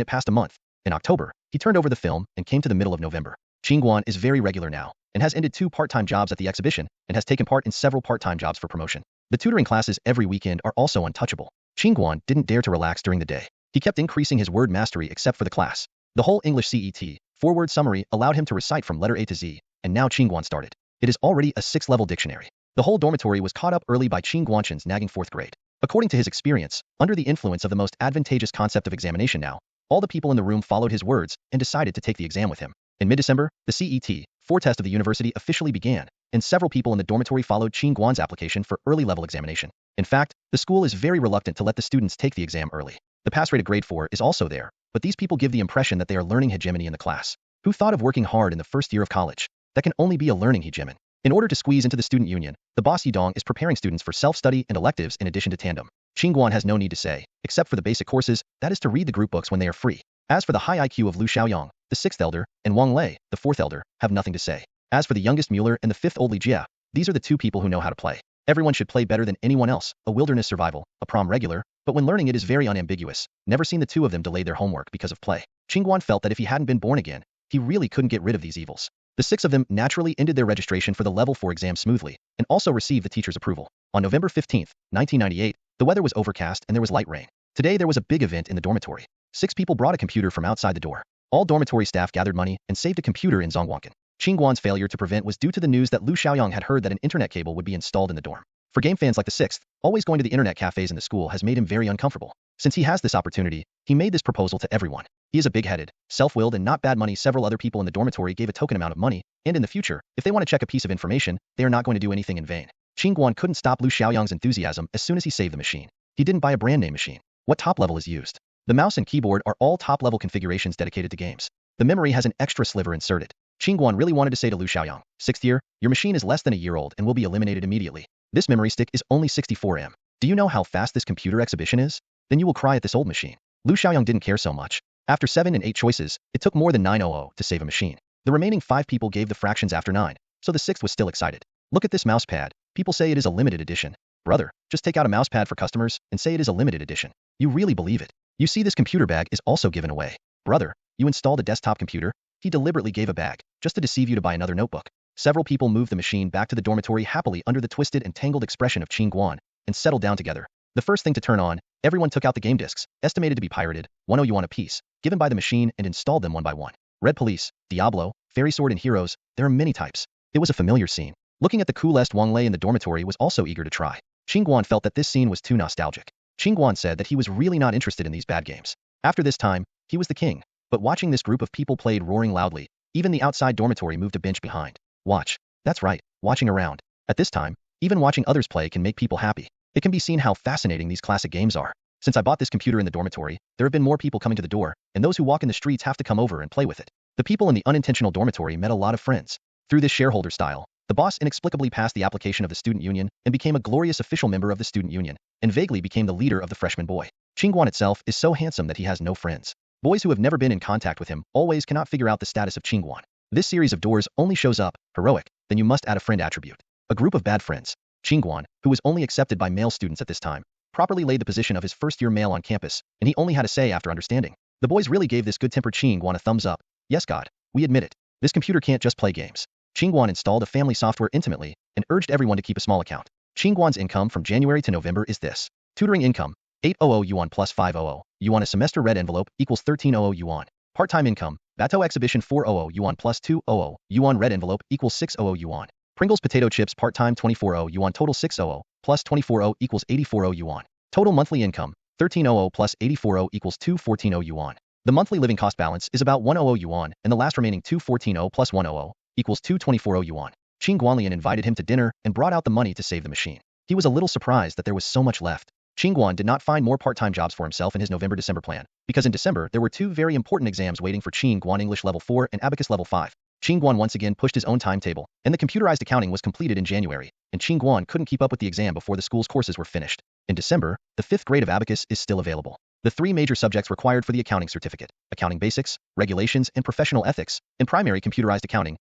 it passed a month. In October, he turned over the film and came to the middle of November. Qin Guan is very regular now, and has ended 2 part-time jobs at the exhibition, and has taken part in several part-time jobs for promotion. The tutoring classes every weekend are also untouchable. Qin Guan didn't dare to relax during the day. He kept increasing his word mastery except for the class. The whole English CET, 4-word summary allowed him to recite from letter A to Z, and now Qin Guan started. It is already a 6th-level dictionary. The whole dormitory was caught up early by Qin Guanshan's nagging 4th grade. According to his experience, under the influence of the most advantageous concept of examination now, all the people in the room followed his words and decided to take the exam with him. In mid-December, the CET, 4 test of the university officially began, and several people in the dormitory followed Qin Guan's application for early-level examination. In fact, the school is very reluctant to let the students take the exam early. The pass rate of grade 4 is also there, but these people give the impression that they are learning hegemony in the class. Who thought of working hard in the first year of college? That can only be a learning hegemon. In order to squeeze into the student union, the boss Yidong is preparing students for self-study and electives in addition to tandem. Qin Guan has no need to say, except for the basic courses, that is to read the group books when they are free. As for the high IQ of Lu Xiaoyang, the 6th elder, and Wang Lei, the 4th elder, have nothing to say. As for the youngest Mueller and the 5th old Li Jia, these are the 2 people who know how to play. Everyone should play better than anyone else, a wilderness survival, a prom regular, but when learning it is very unambiguous. Never seen the 2 of them delay their homework because of play. Qin Guan felt that if he hadn't been born again, he really couldn't get rid of these evils. The 6 of them naturally ended their registration for the level 4 exam smoothly, and also received the teacher's approval. On November 15, 1998, the weather was overcast and there was light rain. Today there was a big event in the dormitory. 6 people brought a computer from outside the door. All dormitory staff gathered money and saved a computer in Zhongguancun. Qin Guan's failure to prevent was due to the news that Lu Xiaoyang had heard that an internet cable would be installed in the dorm. For game fans like the 6th, always going to the internet cafes in the school has made him very uncomfortable. Since he has this opportunity, he made this proposal to everyone. He is a big-headed, self-willed and not bad money. Several other people in the dormitory gave a token amount of money, and in the future, if they want to check a piece of information, they are not going to do anything in vain. Qin Guan couldn't stop Lu Xiaoyang's enthusiasm as soon as he saved the machine. He didn't buy a brand name machine. What top level is used? The mouse and keyboard are all top-level configurations dedicated to games. The memory has an extra sliver inserted. Qin Guan really wanted to say to Lu Xiaoyang, 6th year, your machine is less than a year old and will be eliminated immediately. This memory stick is only 64 M. Do you know how fast this computer exhibition is? Then you will cry at this old machine. Lu Xiaoyang didn't care so much. After 7 and 8 choices, it took more than 900 to save a machine. The remaining 5 people gave the fractions after 9, so the 6th was still excited. Look at this mouse pad. People say it is a limited edition. Brother, just take out a mouse pad for customers and say it is a limited edition. You really believe it. You see this computer bag is also given away. Brother, you installed a desktop computer? He deliberately gave a bag, just to deceive you to buy another notebook. Several people moved the machine back to the dormitory happily under the twisted and tangled expression of Qin Guan, and settled down together. The first thing to turn on, everyone took out the game discs, estimated to be pirated, 10 yuan apiece, given by the machine and installed them one by one. Red Police, Diablo, Fairy Sword and Heroes, there are many types. It was a familiar scene. Looking at the coolest Wang Lei in the dormitory was also eager to try. Qin Guan felt that this scene was too nostalgic. Qin Guan said that he was really not interested in these bad games. After this time, he was the king. But watching this group of people played roaring loudly, even the outside dormitory moved a bench behind. Watch. That's right, watching around. At this time, even watching others play can make people happy. It can be seen how fascinating these classic games are. Since I bought this computer in the dormitory, there have been more people coming to the door, and those who walk in the streets have to come over and play with it. The people in the unintentional dormitory met a lot of friends. Through this shareholder style, the boss inexplicably passed the application of the student union and became a glorious official member of the student union, and vaguely became the leader of the freshman boy. Qin Guan itself is so handsome that he has no friends. Boys who have never been in contact with him always cannot figure out the status of Qin Guan. This series of doors only shows up, heroic, then you must add a friend attribute. A group of bad friends. Qin Guan, who was only accepted by male students at this time, properly laid the position of his first-year male on campus, and he only had to say after understanding. The boys really gave this good-tempered Qin Guan a thumbs up. Yes God, we admit it. This computer can't just play games. Qin Guan installed a family software intimately, and urged everyone to keep a small account. Qin Guan's income from January to November is this. Tutoring income, 800 yuan plus 500 yuan a semester. Red envelope equals 1300 yuan. Part-time income, Bateau exhibition 400 yuan plus 200 yuan. Red envelope equals 600 yuan. Pringles potato chips part-time 240 yuan. Total 600 plus 240 equals 840 yuan. Total monthly income, 1300 plus 840 equals 214 yuan. The monthly living cost balance is about 100 yuan, and the last remaining 214 plus 100 equals 224 yuan. Qin Guanlian invited him to dinner and brought out the money to save the machine. He was a little surprised that there was so much left. Qin Guan did not find more part-time jobs for himself in his November-December plan, because in December there were 2 very important exams waiting for Qin Guan: English Level 4 and Abacus Level 5. Qin Guan once again pushed his own timetable, and the computerized accounting was completed in January, and Qin Guan couldn't keep up with the exam before the school's courses were finished. In December, the 5th grade of Abacus is still available. The 3 major subjects required for the accounting certificate, accounting basics, regulations, and professional ethics, and primary computerized accounting,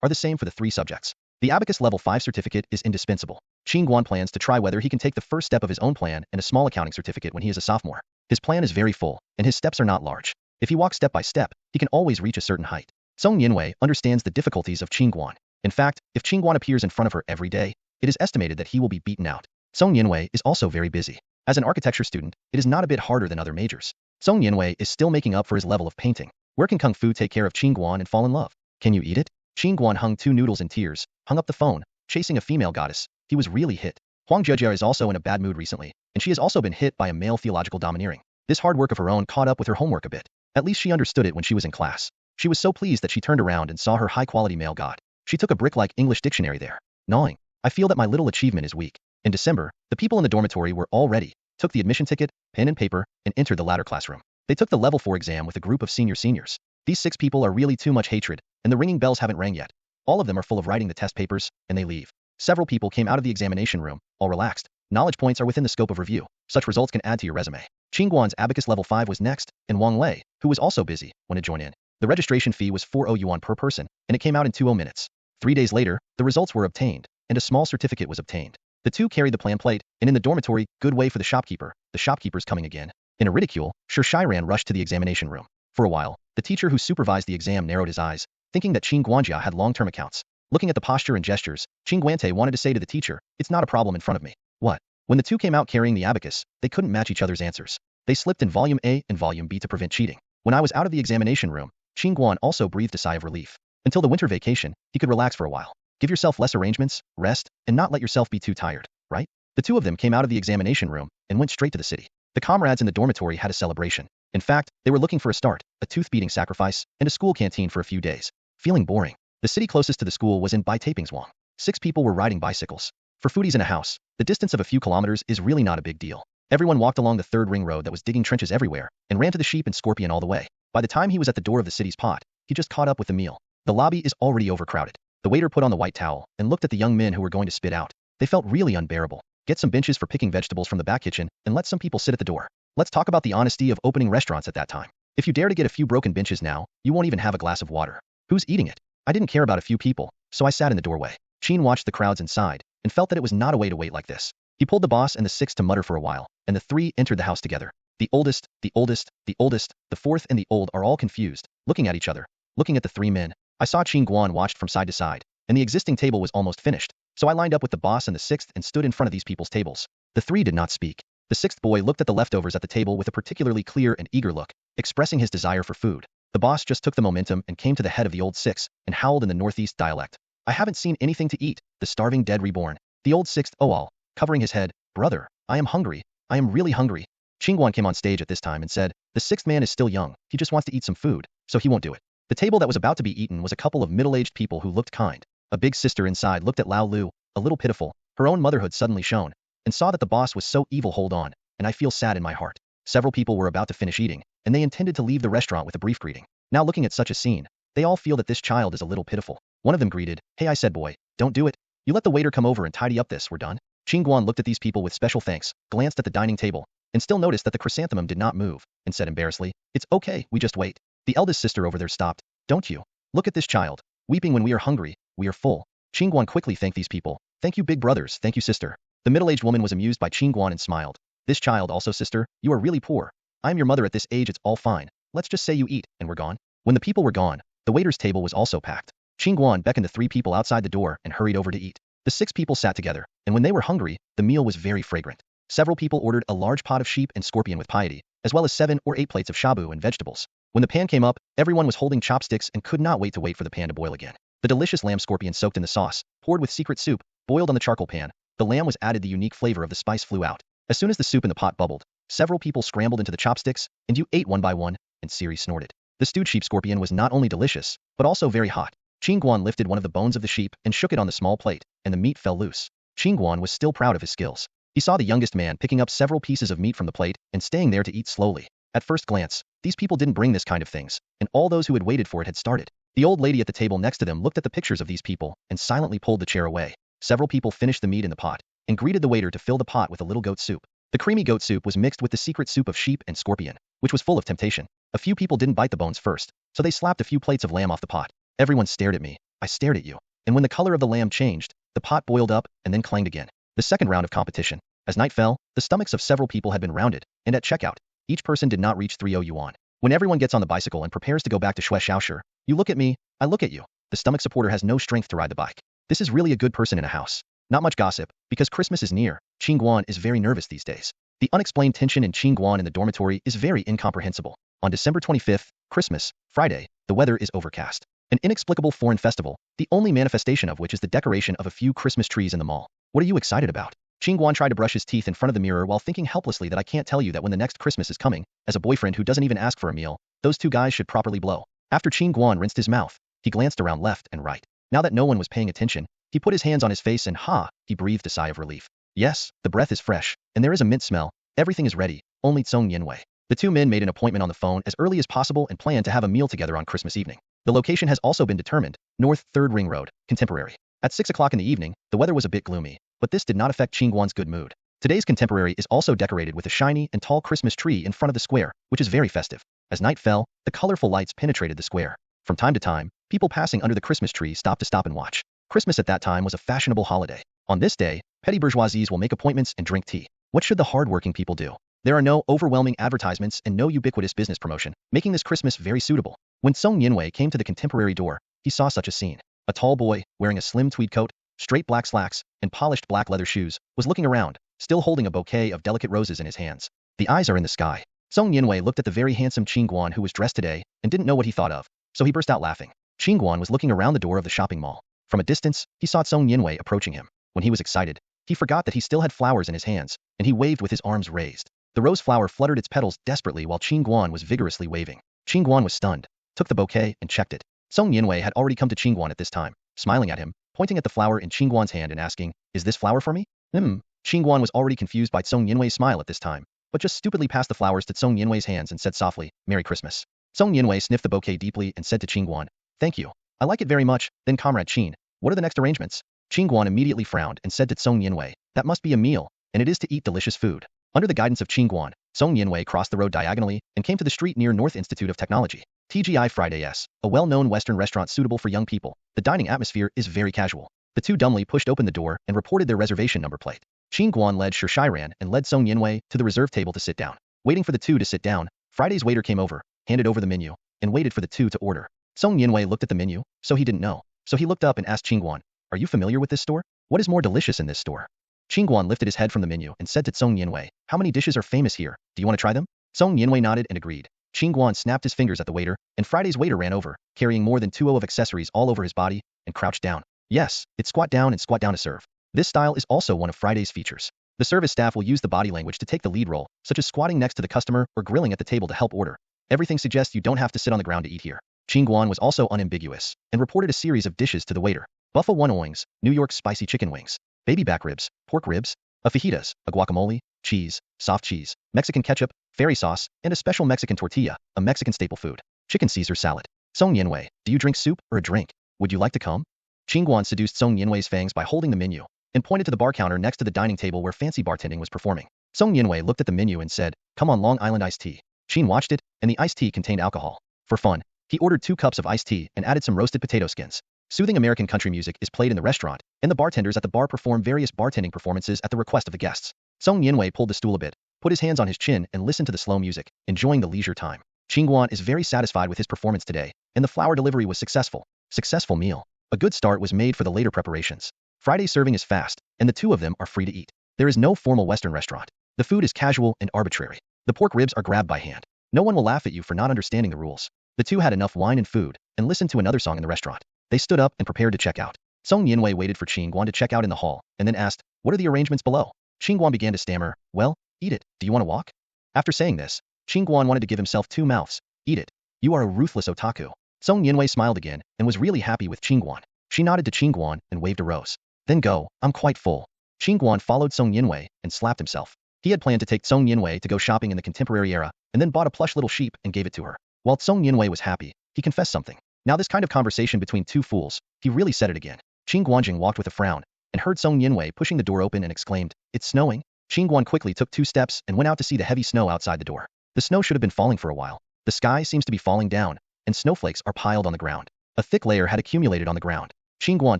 are the same for the 3 subjects. The Abacus Level 5 certificate is indispensable. Qin Guan plans to try whether he can take the first step of his own plan and a small accounting certificate when he is a sophomore. His plan is very full, and his steps are not large. If he walks step by step, he can always reach a certain height. Song Yinwei understands the difficulties of Qin Guan. In fact, if Qin Guan appears in front of her every day, it is estimated that he will be beaten out. Song Yinwei is also very busy. As an architecture student, it is not a bit harder than other majors. Song Yinwei is still making up for his level of painting. Where can Kung Fu take care of Qin Guan and fall in love? Can you eat it? Qin Guan hung 2 noodles in tears, hung up the phone, chasing a female goddess. He was really hit. Huang Zhejia is also in a bad mood recently, and she has also been hit by a male theological domineering. This hard work of her own caught up with her homework a bit. At least she understood it when she was in class. She was so pleased that she turned around and saw her high-quality male god. She took a brick-like English dictionary there. Gnawing. I feel that my little achievement is weak. In December, the people in the dormitory were all ready, took the admission ticket, pen and paper, and entered the ladder classroom. They took the level 4 exam with a group of seniors. These 6 people are really too much hatred, and the ringing bells haven't rang yet. All of them are full of writing the test papers, and they leave. Several people came out of the examination room, all relaxed. Knowledge points are within the scope of review. Such results can add to your resume. Qin Guan's abacus level 5 was next, and Wang Lei, who was also busy, wanted to join in. The registration fee was 40 yuan per person, and it came out in 20 minutes. 3 days later, the results were obtained, and a small certificate was obtained. The two carried the plan plate, and in the dormitory, good way for the shopkeeper. The shopkeeper's coming again. In a ridicule, Shi Shiran rushed to the examination room. For a while, the teacher who supervised the exam narrowed his eyes, thinking that Qin Guanjia had long-term accounts. Looking at the posture and gestures, Qin Guante wanted to say to the teacher, "It's not a problem in front of me." What? When the two came out carrying the abacus, they couldn't match each other's answers. They slipped in volume A and volume B to prevent cheating. When I was out of the examination room, Qin Guan also breathed a sigh of relief. Until the winter vacation, he could relax for a while. Give yourself less arrangements, rest, and not let yourself be too tired, right? The two of them came out of the examination room and went straight to the city. The comrades in the dormitory had a celebration. In fact, they were looking for a start, a tooth-beating sacrifice, and a school canteen for a few days. Feeling boring, the city closest to the school was in Bai Taiping's-Wang. 6 people were riding bicycles. For foodies in a house, the distance of a few kilometers is really not a big deal. Everyone walked along the 3rd ring road that was digging trenches everywhere, and ran to the sheep and scorpion all the way. By the time he was at the door of the city's pot, he just caught up with the meal. The lobby is already overcrowded. The waiter put on the white towel and looked at the young men who were going to spit out. They felt really unbearable. Get some benches for picking vegetables from the back kitchen and let some people sit at the door. Let's talk about the honesty of opening restaurants at that time. If you dare to get a few broken benches now, you won't even have a glass of water. Who's eating it? I didn't care about a few people, so I sat in the doorway. Qin watched the crowds inside and felt that it was not a way to wait like this. He pulled the boss and the 6 to mutter for a while, and the 3 entered the house together. The oldest, the 4th and the old are all confused, looking at each other, looking at the 3 men. I saw Qin Guan watched from side to side, and the existing table was almost finished, so I lined up with the boss and the 6th and stood in front of these people's tables. The 3 did not speak. The 6th boy looked at the leftovers at the table with a particularly clear and eager look, expressing his desire for food. The boss just took the momentum and came to the head of the old 6 and howled in the northeast dialect. "I haven't seen anything to eat, the starving dead reborn." The old 6th all, covering his head, "Brother, I am hungry. I am really hungry." Qin Guan came on stage at this time and said, "The 6th man is still young, he just wants to eat some food, so he won't do it." The table that was about to be eaten was a couple of middle-aged people who looked kind. A big sister inside looked at Lao Lu, a little pitiful. Her own motherhood suddenly shone, and saw that the boss was so evil. "Hold on, and I feel sad in my heart." Several people were about to finish eating, and they intended to leave the restaurant with a brief greeting. Now looking at such a scene, they all feel that this child is a little pitiful. One of them greeted, "Hey, I said boy, don't do it. You let the waiter come over and tidy up this, we're done." Qin Guan looked at these people with special thanks, glanced at the dining table, and still noticed that the chrysanthemum did not move, and said embarrassedly, "It's okay, we just wait." The eldest sister over there stopped. "Don't you? Look at this child, weeping when we are hungry, we are full." Qin Guan quickly thanked these people. "Thank you big brothers, thank you sister." The middle-aged woman was amused by Qin Guan and smiled. "This child also sister, you are really poor. I am your mother at this age, it's all fine. Let's just say you eat, and we're gone." When the people were gone, the waiter's table was also packed. Qin Guan beckoned the 3 people outside the door and hurried over to eat. The 6 people sat together, and when they were hungry, the meal was very fragrant. Several people ordered a large pot of sheep and scorpion with piety, as well as 7 or 8 plates of shabu and vegetables. When the pan came up, everyone was holding chopsticks and could not wait for the pan to boil again. The delicious lamb scorpion soaked in the sauce, poured with secret soup, boiled on the charcoal pan. The lamb was added, the unique flavor of the spice flew out. As soon as the soup in the pot bubbled, several people scrambled into the chopsticks, and you ate one by one, and Siri snorted. The stewed sheep scorpion was not only delicious, but also very hot. Qin Guan lifted one of the bones of the sheep and shook it on the small plate, and the meat fell loose. Qin Guan was still proud of his skills. He saw the youngest man picking up several pieces of meat from the plate and staying there to eat slowly. At first glance, these people didn't bring this kind of things, and all those who had waited for it had started. The old lady at the table next to them looked at the pictures of these people and silently pulled the chair away. Several people finished the meat in the pot and greeted the waiter to fill the pot with a little goat soup. The creamy goat soup was mixed with the secret soup of sheep and scorpion, which was full of temptation. A few people didn't bite the bones first, so they slapped a few plates of lamb off the pot. Everyone stared at me. I stared at you. And when the color of the lamb changed, the pot boiled up and then clanged again. The second round of competition. As night fell, the stomachs of several people had been rounded, and at checkout, each person did not reach 30 yuan. When everyone gets on the bicycle and prepares to go back to Shui Shaoshi, you look at me, I look at you. The stomach supporter has no strength to ride the bike. This is really a good person in a house. Not much gossip, because Christmas is near. Qin Guan is very nervous these days. The unexplained tension in Qin Guan in the dormitory is very incomprehensible. On December 25th, Christmas, Friday, the weather is overcast. An inexplicable foreign festival, the only manifestation of which is the decoration of a few Christmas trees in the mall. What are you excited about? Qin Guan tried to brush his teeth in front of the mirror while thinking helplessly that I can't tell you that when the next Christmas is coming, as a boyfriend who doesn't even ask for a meal, those 2 guys should properly blow. After Qin Guan rinsed his mouth, he glanced around left and right. Now that no one was paying attention, he put his hands on his face and he breathed a sigh of relief. Yes, the breath is fresh, and there is a mint smell. Everything is ready, only Song Yinwei. The two men made an appointment on the phone as early as possible and planned to have a meal together on Christmas evening. The location has also been determined, North 3rd Ring Road, Contemporary. At 6 o'clock in the evening, the weather was a bit gloomy, but this did not affect Qin Guan's good mood. Today's Contemporary is also decorated with a shiny and tall Christmas tree in front of the square, which is very festive. As night fell, the colorful lights penetrated the square. From time to time, people passing under the Christmas tree stopped to stop and watch. Christmas at that time was a fashionable holiday. On this day, petty bourgeoisies will make appointments and drink tea. What should the hard-working people do? There are no overwhelming advertisements and no ubiquitous business promotion, making this Christmas very suitable. When Song Yinwei came to the Contemporary door, he saw such a scene. A tall boy, wearing a slim tweed coat, straight black slacks, and polished black leather shoes, was looking around, still holding a bouquet of delicate roses in his hands. The eyes are in the sky. Song Yinwei looked at the very handsome Qin Guan who was dressed today, and didn't know what he thought of, so he burst out laughing. Qin Guan was looking around the door of the shopping mall. From a distance, he saw Song Yinwei approaching him. When he was excited, he forgot that he still had flowers in his hands, and he waved with his arms raised. The rose flower fluttered its petals desperately while Qin Guan was vigorously waving. Qin Guan was stunned, took the bouquet, and checked it. Song Yinwei had already come to Qin Guan at this time, smiling at him, pointing at the flower in Qin Guan's hand and asking, "Is this flower for me?" Qin Guan was already confused by Song Yinwei's smile at this time, but just stupidly passed the flowers to Song Yinwei's hands and said softly, "Merry Christmas." Song Yinwei sniffed the bouquet deeply and said to Qin Guan, "Thank you. I like it very much." Then Comrade Qin, what are the next arrangements? Qin Guan immediately frowned and said to Song Yinwei, "That must be a meal, and it is to eat delicious food." Under the guidance of Qin Guan, Song Yinwei crossed the road diagonally and came to the street near North Institute of Technology. TGI Fridays, a well-known Western restaurant suitable for young people. The dining atmosphere is very casual. The two dumbly pushed open the door and reported their reservation number plate. Qin Guan led Shiran and led Song Yinwei to the reserve table to sit down. Waiting for the two to sit down, Friday's waiter came over, handed over the menu, and waited for the two to order. Song Yinwei looked at the menu, so he didn't know. So he looked up and asked Qin Guan, "Are you familiar with this store? What is more delicious in this store?" Qin Guan lifted his head from the menu and said to Song Yinwei, "How many dishes are famous here? Do you want to try them?" Song Yinwei nodded and agreed. Qin Guan snapped his fingers at the waiter, and Friday's waiter ran over, carrying more than 2 of accessories all over his body, and crouched down. Yes, it's squat down to serve. This style is also one of Friday's features. The service staff will use the body language to take the lead role, such as squatting next to the customer or grilling at the table to help order. Everything suggests you don't have to sit on the ground to eat here. Qin Guan was also unambiguous, and reported a series of dishes to the waiter. Buffalo wings, New York spicy chicken wings, baby back ribs, pork ribs, a fajitas, a guacamole, cheese, soft cheese, Mexican ketchup, fairy sauce, and a special Mexican tortilla, a Mexican staple food. Chicken Caesar salad. Song Yinwei, do you drink soup or a drink? Would you like to come? Qin Guan seduced Song Yinwei's fangs by holding the menu, and pointed to the bar counter next to the dining table where fancy bartending was performing. Song Yinwei looked at the menu and said, "Come on, Long Island iced tea." Qin watched it, and the iced tea contained alcohol. For fun, he ordered 2 cups of iced tea and added some roasted potato skins. Soothing American country music is played in the restaurant, and the bartenders at the bar perform various bartending performances at the request of the guests. Song Yinwei pulled the stool a bit, put his hands on his chin and listened to the slow music, enjoying the leisure time. Qin Guan is very satisfied with his performance today, and the flower delivery was successful. Successful meal. A good start was made for the later preparations. Friday's serving is fast, and the two of them are free to eat. There is no formal Western restaurant. The food is casual and arbitrary. The pork ribs are grabbed by hand. No one will laugh at you for not understanding the rules. The two had enough wine and food, and listened to another song in the restaurant. They stood up and prepared to check out. Song Yinwei waited for Qin Guan to check out in the hall, and then asked, "What are the arrangements below?" Qin Guan began to stammer, "Well, eat it. Do you want to walk?" After saying this, Qin Guan wanted to give himself 2 mouths. "Eat it. You are a ruthless otaku." Song Yinwei smiled again, and was really happy with Qin Guan. She nodded to Qin Guan and waved a rose. "Then go, I'm quite full." Qin Guan followed Song Yinwei and slapped himself. He had planned to take Song Yinwei to go shopping in the contemporary era, and then bought a plush little sheep and gave it to her. While Song Yinwei was happy, he confessed something. Now this kind of conversation between 2 fools, he really said it again. Qin Guanjing walked with a frown, and heard Song Yinwei pushing the door open and exclaimed, "It's snowing." Qin Guan quickly took 2 steps and went out to see the heavy snow outside the door. The snow should have been falling for a while. The sky seems to be falling down, and snowflakes are piled on the ground. A thick layer had accumulated on the ground. Qin Guan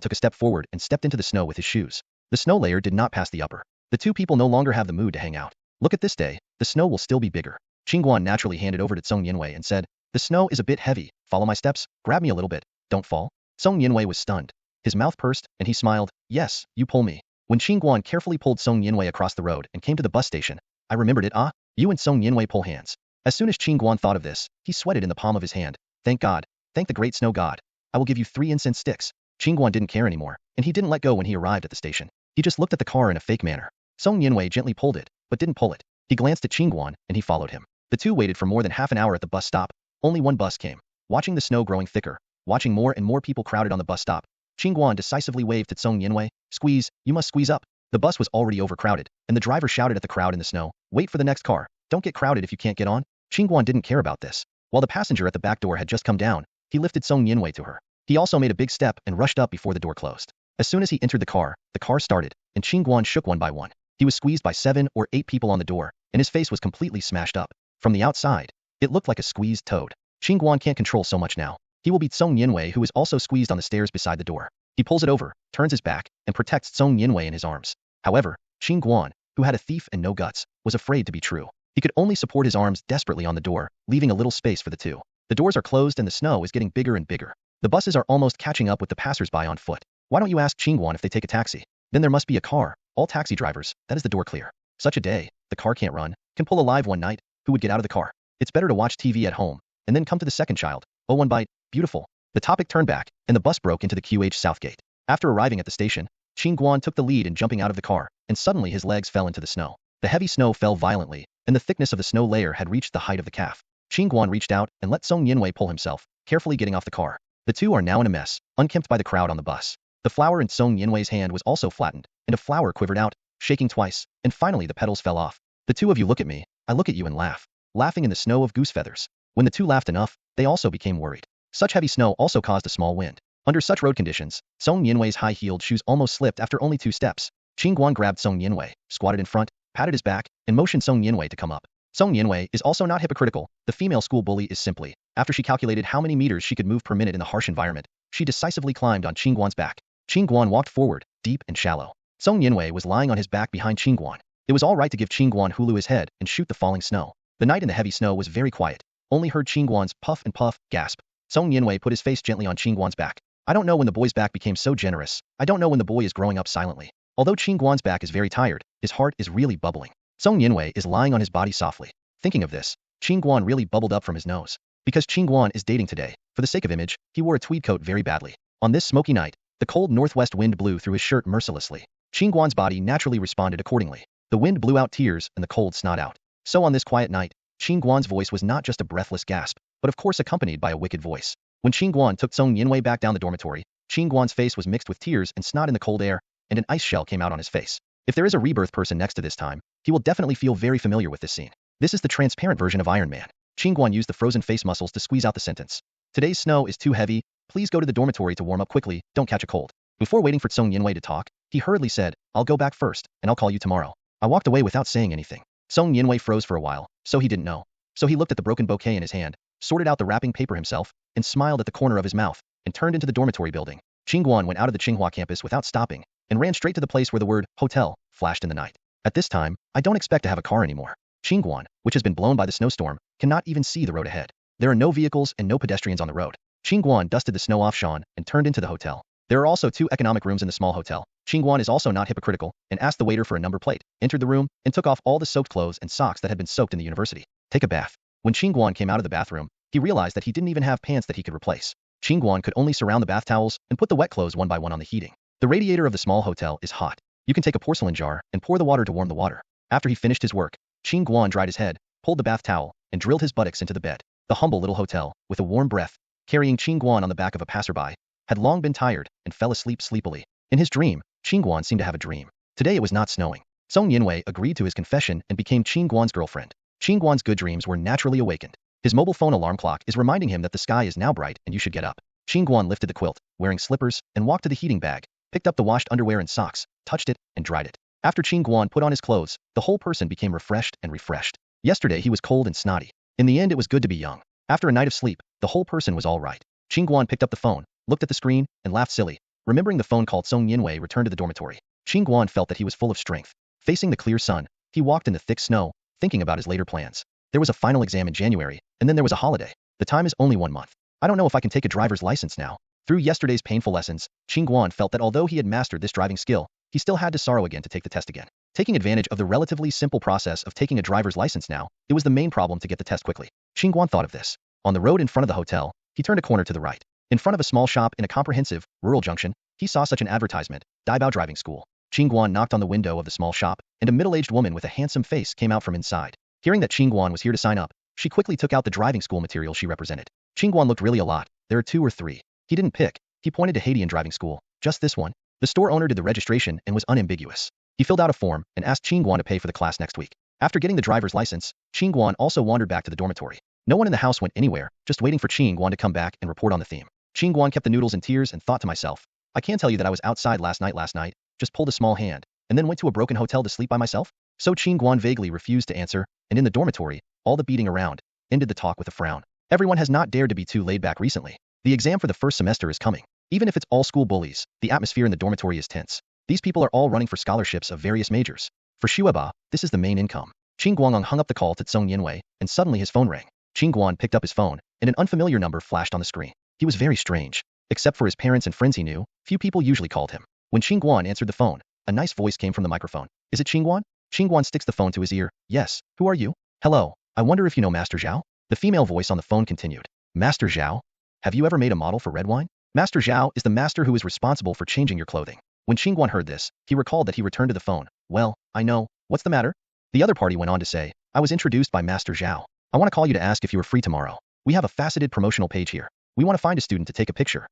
took a step forward and stepped into the snow with his shoes. The snow layer did not pass the upper. The 2 people no longer have the mood to hang out. Look at this day, the snow will still be bigger. Qin Guan naturally handed over to Song Yinwei and said, "The snow is a bit heavy, follow my steps, grab me a little bit, don't fall." Song Yinwei was stunned. His mouth pursed, and he smiled, "Yes, you pull me." When Qin Guan carefully pulled Song Yinwei across the road and came to the bus station, "I remembered it, you and Song Yinwei pull hands." As soon as Qin Guan thought of this, he sweated in the palm of his hand. "Thank God, thank the great snow god. I will give you 3 incense sticks." Qin Guan didn't care anymore, and he didn't let go when he arrived at the station. He just looked at the car in a fake manner. Song Yinwei gently pulled it, but didn't pull it. He glanced at Qin Guan, and he followed him. The two waited for more than half an hour at the bus stop. Only one bus came. Watching the snow growing thicker, watching more and more people crowded on the bus stop, Qin Guan decisively waved to Song Yinwei, "Squeeze, you must squeeze up." The bus was already overcrowded, and the driver shouted at the crowd in the snow, "Wait for the next car. Don't get crowded if you can't get on." Qin Guan didn't care about this. While the passenger at the back door had just come down, he lifted Song Yinwei to her. He also made a big step and rushed up before the door closed. As soon as he entered the car started, and Qin Guan shook one by one. He was squeezed by 7 or 8 people on the door, and his face was completely smashed up. From the outside, it looked like a squeezed toad. Qin Guan can't control so much now. He will beat Song Yinwei, who is also squeezed on the stairs beside the door. He pulls it over, turns his back, and protects Song Yinwei in his arms. However, Qin Guan, who had a thief and no guts, was afraid to be true. He could only support his arms desperately on the door, leaving a little space for the two. The doors are closed and the snow is getting bigger and bigger. The buses are almost catching up with the passers-by on foot. Why don't you ask Qin Guan if they take a taxi? Then there must be a car. All taxi drivers, that is the door clear. Such a day, the car can't run, can pull alive one night, who would get out of the car? It's better to watch TV at home, and then come to the second child. Oh, one bite, beautiful. The topic turned back, and the bus broke into the QH South Gate. After arriving at the station, Qin Guan took the lead in jumping out of the car, and suddenly his legs fell into the snow. The heavy snow fell violently, and the thickness of the snow layer had reached the height of the calf. Qin Guan reached out and let Song Yinwei pull himself, carefully getting off the car. The two are now in a mess, unkempt by the crowd on the bus. The flower in Song Yinwei's hand was also flattened, and a flower quivered out, shaking twice, and finally the petals fell off. The two of you look at me, I look at you and laugh, laughing in the snow of goose feathers. When the two laughed enough, they also became worried. Such heavy snow also caused a small wind. Under such road conditions, Song Yinwei's high-heeled shoes almost slipped after only 2 steps. Qin Guan grabbed Song Yinwei, squatted in front, patted his back, and motioned Song Yinwei to come up. Song Yinwei is also not hypocritical. The female school bully is simply, after she calculated how many meters she could move per minute in the harsh environment, she decisively climbed on Qin Guan's back. Qin Guan walked forward, deep and shallow. Song Yinwei was lying on his back behind Qin Guan. It was all right to give Qin Guan hulu his head and shoot the falling snow. The night in the heavy snow was very quiet. Only heard Qin Guan's puff and puff, gasp. Song Yinwei put his face gently on Qin Guan's back. I don't know when the boy's back became so generous. I don't know when the boy is growing up silently. Although Qin Guan's back is very tired, his heart is really bubbling. Song Yinwei is lying on his body softly. Thinking of this, Qin Guan really bubbled up from his nose. Because Qin Guan is dating today, for the sake of image, he wore a tweed coat very badly. On this smoky night, the cold northwest wind blew through his shirt mercilessly. Qin Guan's body naturally responded accordingly. The wind blew out tears and the cold snot out. So on this quiet night, Qin Guan's voice was not just a breathless gasp, but of course accompanied by a wicked voice. When Qin Guan took Song Yinwei back down the dormitory, Qin Guan's face was mixed with tears and snot in the cold air, and an ice shell came out on his face. If there is a Rebirth person next to this time, he will definitely feel very familiar with this scene. This is the transparent version of Iron Man. Qin Guan used the frozen face muscles to squeeze out the sentence. Today's snow is too heavy, please go to the dormitory to warm up quickly, don't catch a cold. Before waiting for Song Yinwei to talk, he hurriedly said, I'll go back first, and I'll call you tomorrow. I walked away without saying anything. Song Yinwei froze for a while, so he didn't know. So he looked at the broken bouquet in his hand, sorted out the wrapping paper himself, and smiled at the corner of his mouth, and turned into the dormitory building. Qin Guan went out of the Tsinghua campus without stopping, and ran straight to the place where the word, hotel, flashed in the night. At this time, I don't expect to have a car anymore. Qin Guan, which has been blown by the snowstorm, cannot even see the road ahead. There are no vehicles and no pedestrians on the road. Qin Guan dusted the snow off Sean and turned into the hotel. There are also 2 economic rooms in the small hotel. Qin Guan is also not hypocritical, and asked the waiter for a number plate, entered the room, and took off all the soaked clothes and socks that had been soaked in the university. Take a bath. When Qin Guan came out of the bathroom, he realized that he didn't even have pants that he could replace. Qin Guan could only surround the bath towels and put the wet clothes one by one on the heating. The radiator of the small hotel is hot. You can take a porcelain jar and pour the water to warm the water. After he finished his work, Qin Guan dried his head, pulled the bath towel, and drilled his buttocks into the bed. The humble little hotel, with a warm breath, carrying Qin Guan on the back of a passerby, had long been tired and fell asleep sleepily. In his dream, Qin Guan seemed to have a dream. Today it was not snowing. Song Yinwei agreed to his confession and became Qin Guan's girlfriend. Qin Guan's good dreams were naturally awakened. His mobile phone alarm clock is reminding him that the sky is now bright and you should get up. Qin Guan lifted the quilt, wearing slippers, and walked to the heating bag, picked up the washed underwear and socks, touched it, and dried it. After Qin Guan put on his clothes, the whole person became refreshed and refreshed. Yesterday he was cold and snotty. In the end it was good to be young. After a night of sleep, the whole person was all right. Qin Guan picked up the phone, looked at the screen, and laughed silly. Remembering the phone call, Song Yinwei returned to the dormitory. Qin Guan felt that he was full of strength. Facing the clear sun, he walked in the thick snow, thinking about his later plans. There was a final exam in January, and then there was a holiday. The time is only 1 month. I don't know if I can take a driver's license now. Through yesterday's painful lessons, Qin Guan felt that although he had mastered this driving skill, he still had to sorrow again to take the test again. Taking advantage of the relatively simple process of taking a driver's license now, it was the main problem to get the test quickly. Qin Guan thought of this. On the road in front of the hotel, he turned a corner to the right. In front of a small shop in a comprehensive, rural junction, he saw such an advertisement, Daibao Driving School. Qin Guan knocked on the window of the small shop, and a middle-aged woman with a handsome face came out from inside. Hearing that Qin Guan was here to sign up, she quickly took out the driving school material she represented. Qin Guan looked really a lot. There are 2 or 3. He didn't pick. He pointed to Haitian driving school. Just this one. The store owner did the registration and was unambiguous. He filled out a form and asked Qin Guan to pay for the class next week. After getting the driver's license, Qin Guan also wandered back to the dormitory. No one in the house went anywhere, just waiting for Qin Guan to come back and report on the theme. Qin Guan kept the noodles in tears and thought to myself, I can't tell you that I was outside last night, just pulled a small hand, and then went to a broken hotel to sleep by myself? So Qin Guan vaguely refused to answer, and in the dormitory, all the beating around ended the talk with a frown. Everyone has not dared to be too laid back recently. The exam for the first semester is coming. Even if it's all school bullies, the atmosphere in the dormitory is tense. These people are all running for scholarships of various majors. For Shueba, this is the main income. Qin Guang hung up the call to Tseng Yinwei, and suddenly his phone rang. Qin Guan picked up his phone, and an unfamiliar number flashed on the screen. He was very strange. Except for his parents and friends he knew, few people usually called him. When Qin Guan answered the phone, a nice voice came from the microphone. Is it Qin Guan? Qin Guan sticks the phone to his ear. Yes, who are you? Hello, I wonder if you know Master Zhao? The female voice on the phone continued. Master Zhao? Have you ever made a model for red wine? Master Zhao is the master who is responsible for changing your clothing. When Qin Guan heard this, he recalled that he returned to the phone. Well, I know. What's the matter? The other party went on to say, I was introduced by Master Zhao. I want to call you to ask if you are free tomorrow. We have a faceted promotional page here. We want to find a student to take a picture.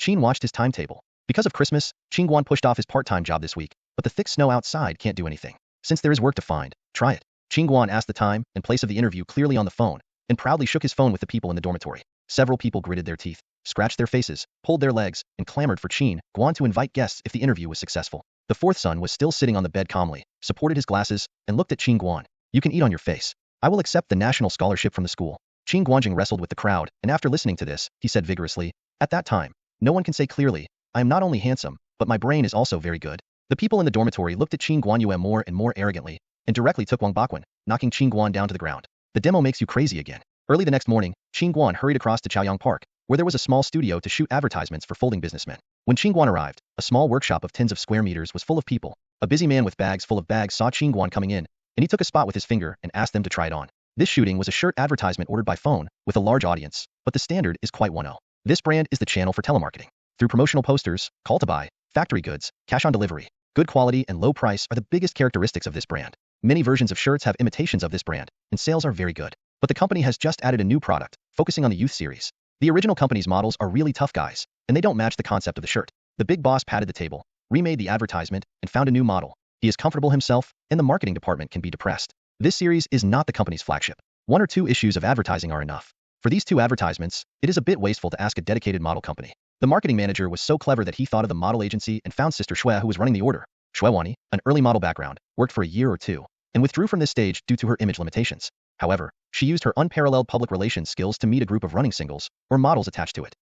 Qin watched his timetable. Because of Christmas, Qin Guan pushed off his part-time job this week, but the thick snow outside can't do anything. Since there is work to find, try it. Qin Guan asked the time and place of the interview clearly on the phone, and proudly shook his phone with the people in the dormitory. Several people gritted their teeth, scratched their faces, pulled their legs, and clamored for Qin Guan to invite guests if the interview was successful. The fourth son was still sitting on the bed calmly, supported his glasses, and looked at Qin Guan. You can eat on your face. I will accept the national scholarship from the school. Qin Guanjing wrestled with the crowd, and after listening to this, he said vigorously, at that time, no one can say clearly, I am not only handsome, but my brain is also very good. The people in the dormitory looked at Qin Guanyue more and more arrogantly, and directly took Wang Baquan, knocking Qin Guan down to the ground. The demo makes you crazy again. Early the next morning, Qin Guan hurried across to Chaoyang Park, where there was a small studio to shoot advertisements for folding businessmen. When Qin Guan arrived, a small workshop of tens of square meters was full of people. A busy man with bags full of bags saw Qin Guan coming in, and he took a spot with his finger and asked them to try it on. This shooting was a shirt advertisement ordered by phone, with a large audience, but the standard is quite 1.0. This brand is the channel for telemarketing. Through promotional posters, call to buy, factory goods, cash on delivery, good quality and low price are the biggest characteristics of this brand. Many versions of shirts have imitations of this brand, and sales are very good. But the company has just added a new product, focusing on the youth series. The original company's models are really tough guys, and they don't match the concept of the shirt. The big boss patted the table, remade the advertisement, and found a new model. He is comfortable himself, and the marketing department can be depressed. This series is not the company's flagship. 1 or 2 issues of advertising are enough. For these 2 advertisements, it is a bit wasteful to ask a dedicated model company. The marketing manager was so clever that he thought of the model agency and found Sister Shui who was running the order. Shui Wani, an early model background, worked for a year or 2, and withdrew from this stage due to her image limitations. However, she used her unparalleled public relations skills to meet a group of running singles, or models attached to it.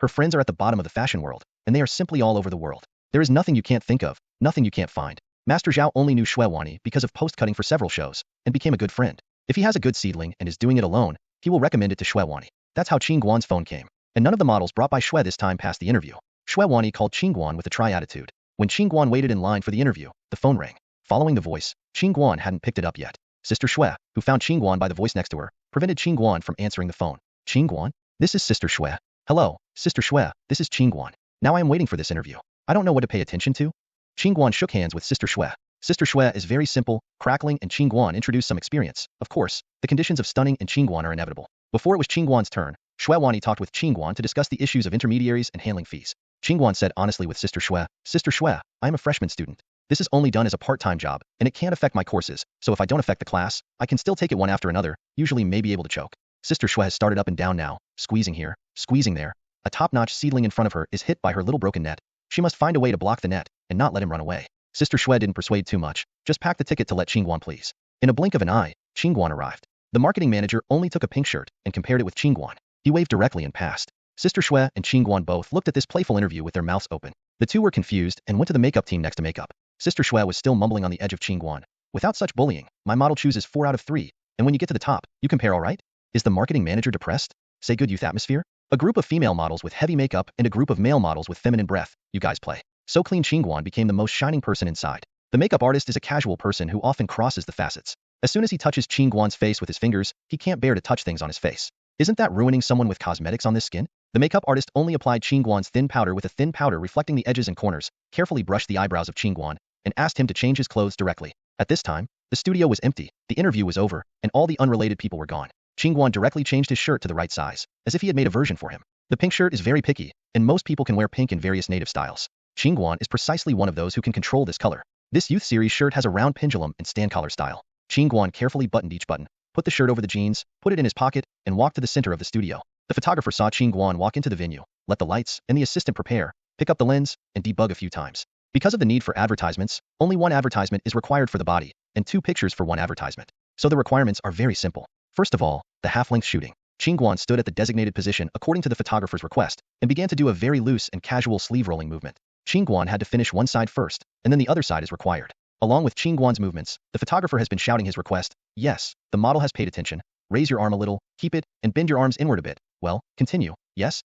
Her friends are at the bottom of the fashion world, and they are simply all over the world. There is nothing you can't think of, nothing you can't find. Master Zhao only knew Shui Wani because of post-cutting for several shows, and became a good friend. If he has a good seedling and is doing it alone, he will recommend it to Shui Wani. That's how Qin Guan's phone came. And none of the models brought by Shui this time passed the interview. Shui Wani called Qin Guan with a try attitude. When Qin Guan waited in line for the interview, the phone rang. Following the voice, Qin Guan hadn't picked it up yet. Sister Shui, who found Qin Guan by the voice next to her, prevented Qin Guan from answering the phone. Qin Guan? This is Sister Shui. Hello, Sister Shui, this is Qin Guan. Now I am waiting for this interview. I don't know what to pay attention to. Qin Guan shook hands with Sister Shui. Sister Shui is very simple, crackling, and Qin Guan introduced some experience. Of course, the conditions of stunning and Qin Guan are inevitable. Before it was Qin Guan's turn, Shui Wani talked with Qin Guan to discuss the issues of intermediaries and handling fees. Qin Guan said honestly with Sister Shui, I am a freshman student. This is only done as a part-time job, and it can't affect my courses, so if I don't affect the class, I can still take it one after another, usually may be able to choke. Sister Shui has started up and down now, squeezing here, squeezing there. A top-notch seedling in front of her is hit by her little broken net. She must find a way to block the net, and not let him run away. Sister Shui didn't persuade too much, just packed the ticket to let Qin Guan please. In a blink of an eye, Qin Guan arrived. The marketing manager only took a pink shirt and compared it with Qin Guan. He waved directly and passed. Sister Shui and Qin Guan both looked at this playful interview with their mouths open. The two were confused and went to the makeup team next to makeup. Sister Shui was still mumbling on the edge of Qin Guan. Without such bullying, my model chooses 4 out of 3, and when you get to the top, you compare all right? Is the marketing manager depressed? Say good youth atmosphere? A group of female models with heavy makeup and a group of male models with feminine breath, you guys play. So clean Qin Guan became the most shining person inside. The makeup artist is a casual person who often crosses the facets. As soon as he touches Qin Guan's face with his fingers, he can't bear to touch things on his face. Isn't that ruining someone with cosmetics on this skin? The makeup artist only applied Qin Guan's thin powder with a thin powder reflecting the edges and corners, carefully brushed the eyebrows of Qin Guan, and asked him to change his clothes directly. At this time, the studio was empty, the interview was over, and all the unrelated people were gone. Qin Guan directly changed his shirt to the right size, as if he had made a version for him. The pink shirt is very picky, and most people can wear pink in various native styles. Qin Guan is precisely one of those who can control this color. This youth series shirt has a round pendulum and stand collar style. Qin Guan carefully buttoned each button, put the shirt over the jeans, put it in his pocket, and walked to the center of the studio. The photographer saw Qin Guan walk into the venue, let the lights and the assistant prepare, pick up the lens, and debug a few times. Because of the need for advertisements, only one advertisement is required for the body, and 2 pictures for one advertisement. So the requirements are very simple. First of all, the half-length shooting. Qin Guan stood at the designated position according to the photographer's request, and began to do a very loose and casual sleeve rolling movement. Qin Guan had to finish one side first, and then the other side is required. Along with Qin Guan's movements, the photographer has been shouting his request. Yes, the model has paid attention. Raise your arm a little, keep it, and bend your arms inward a bit. Well, continue. Yes?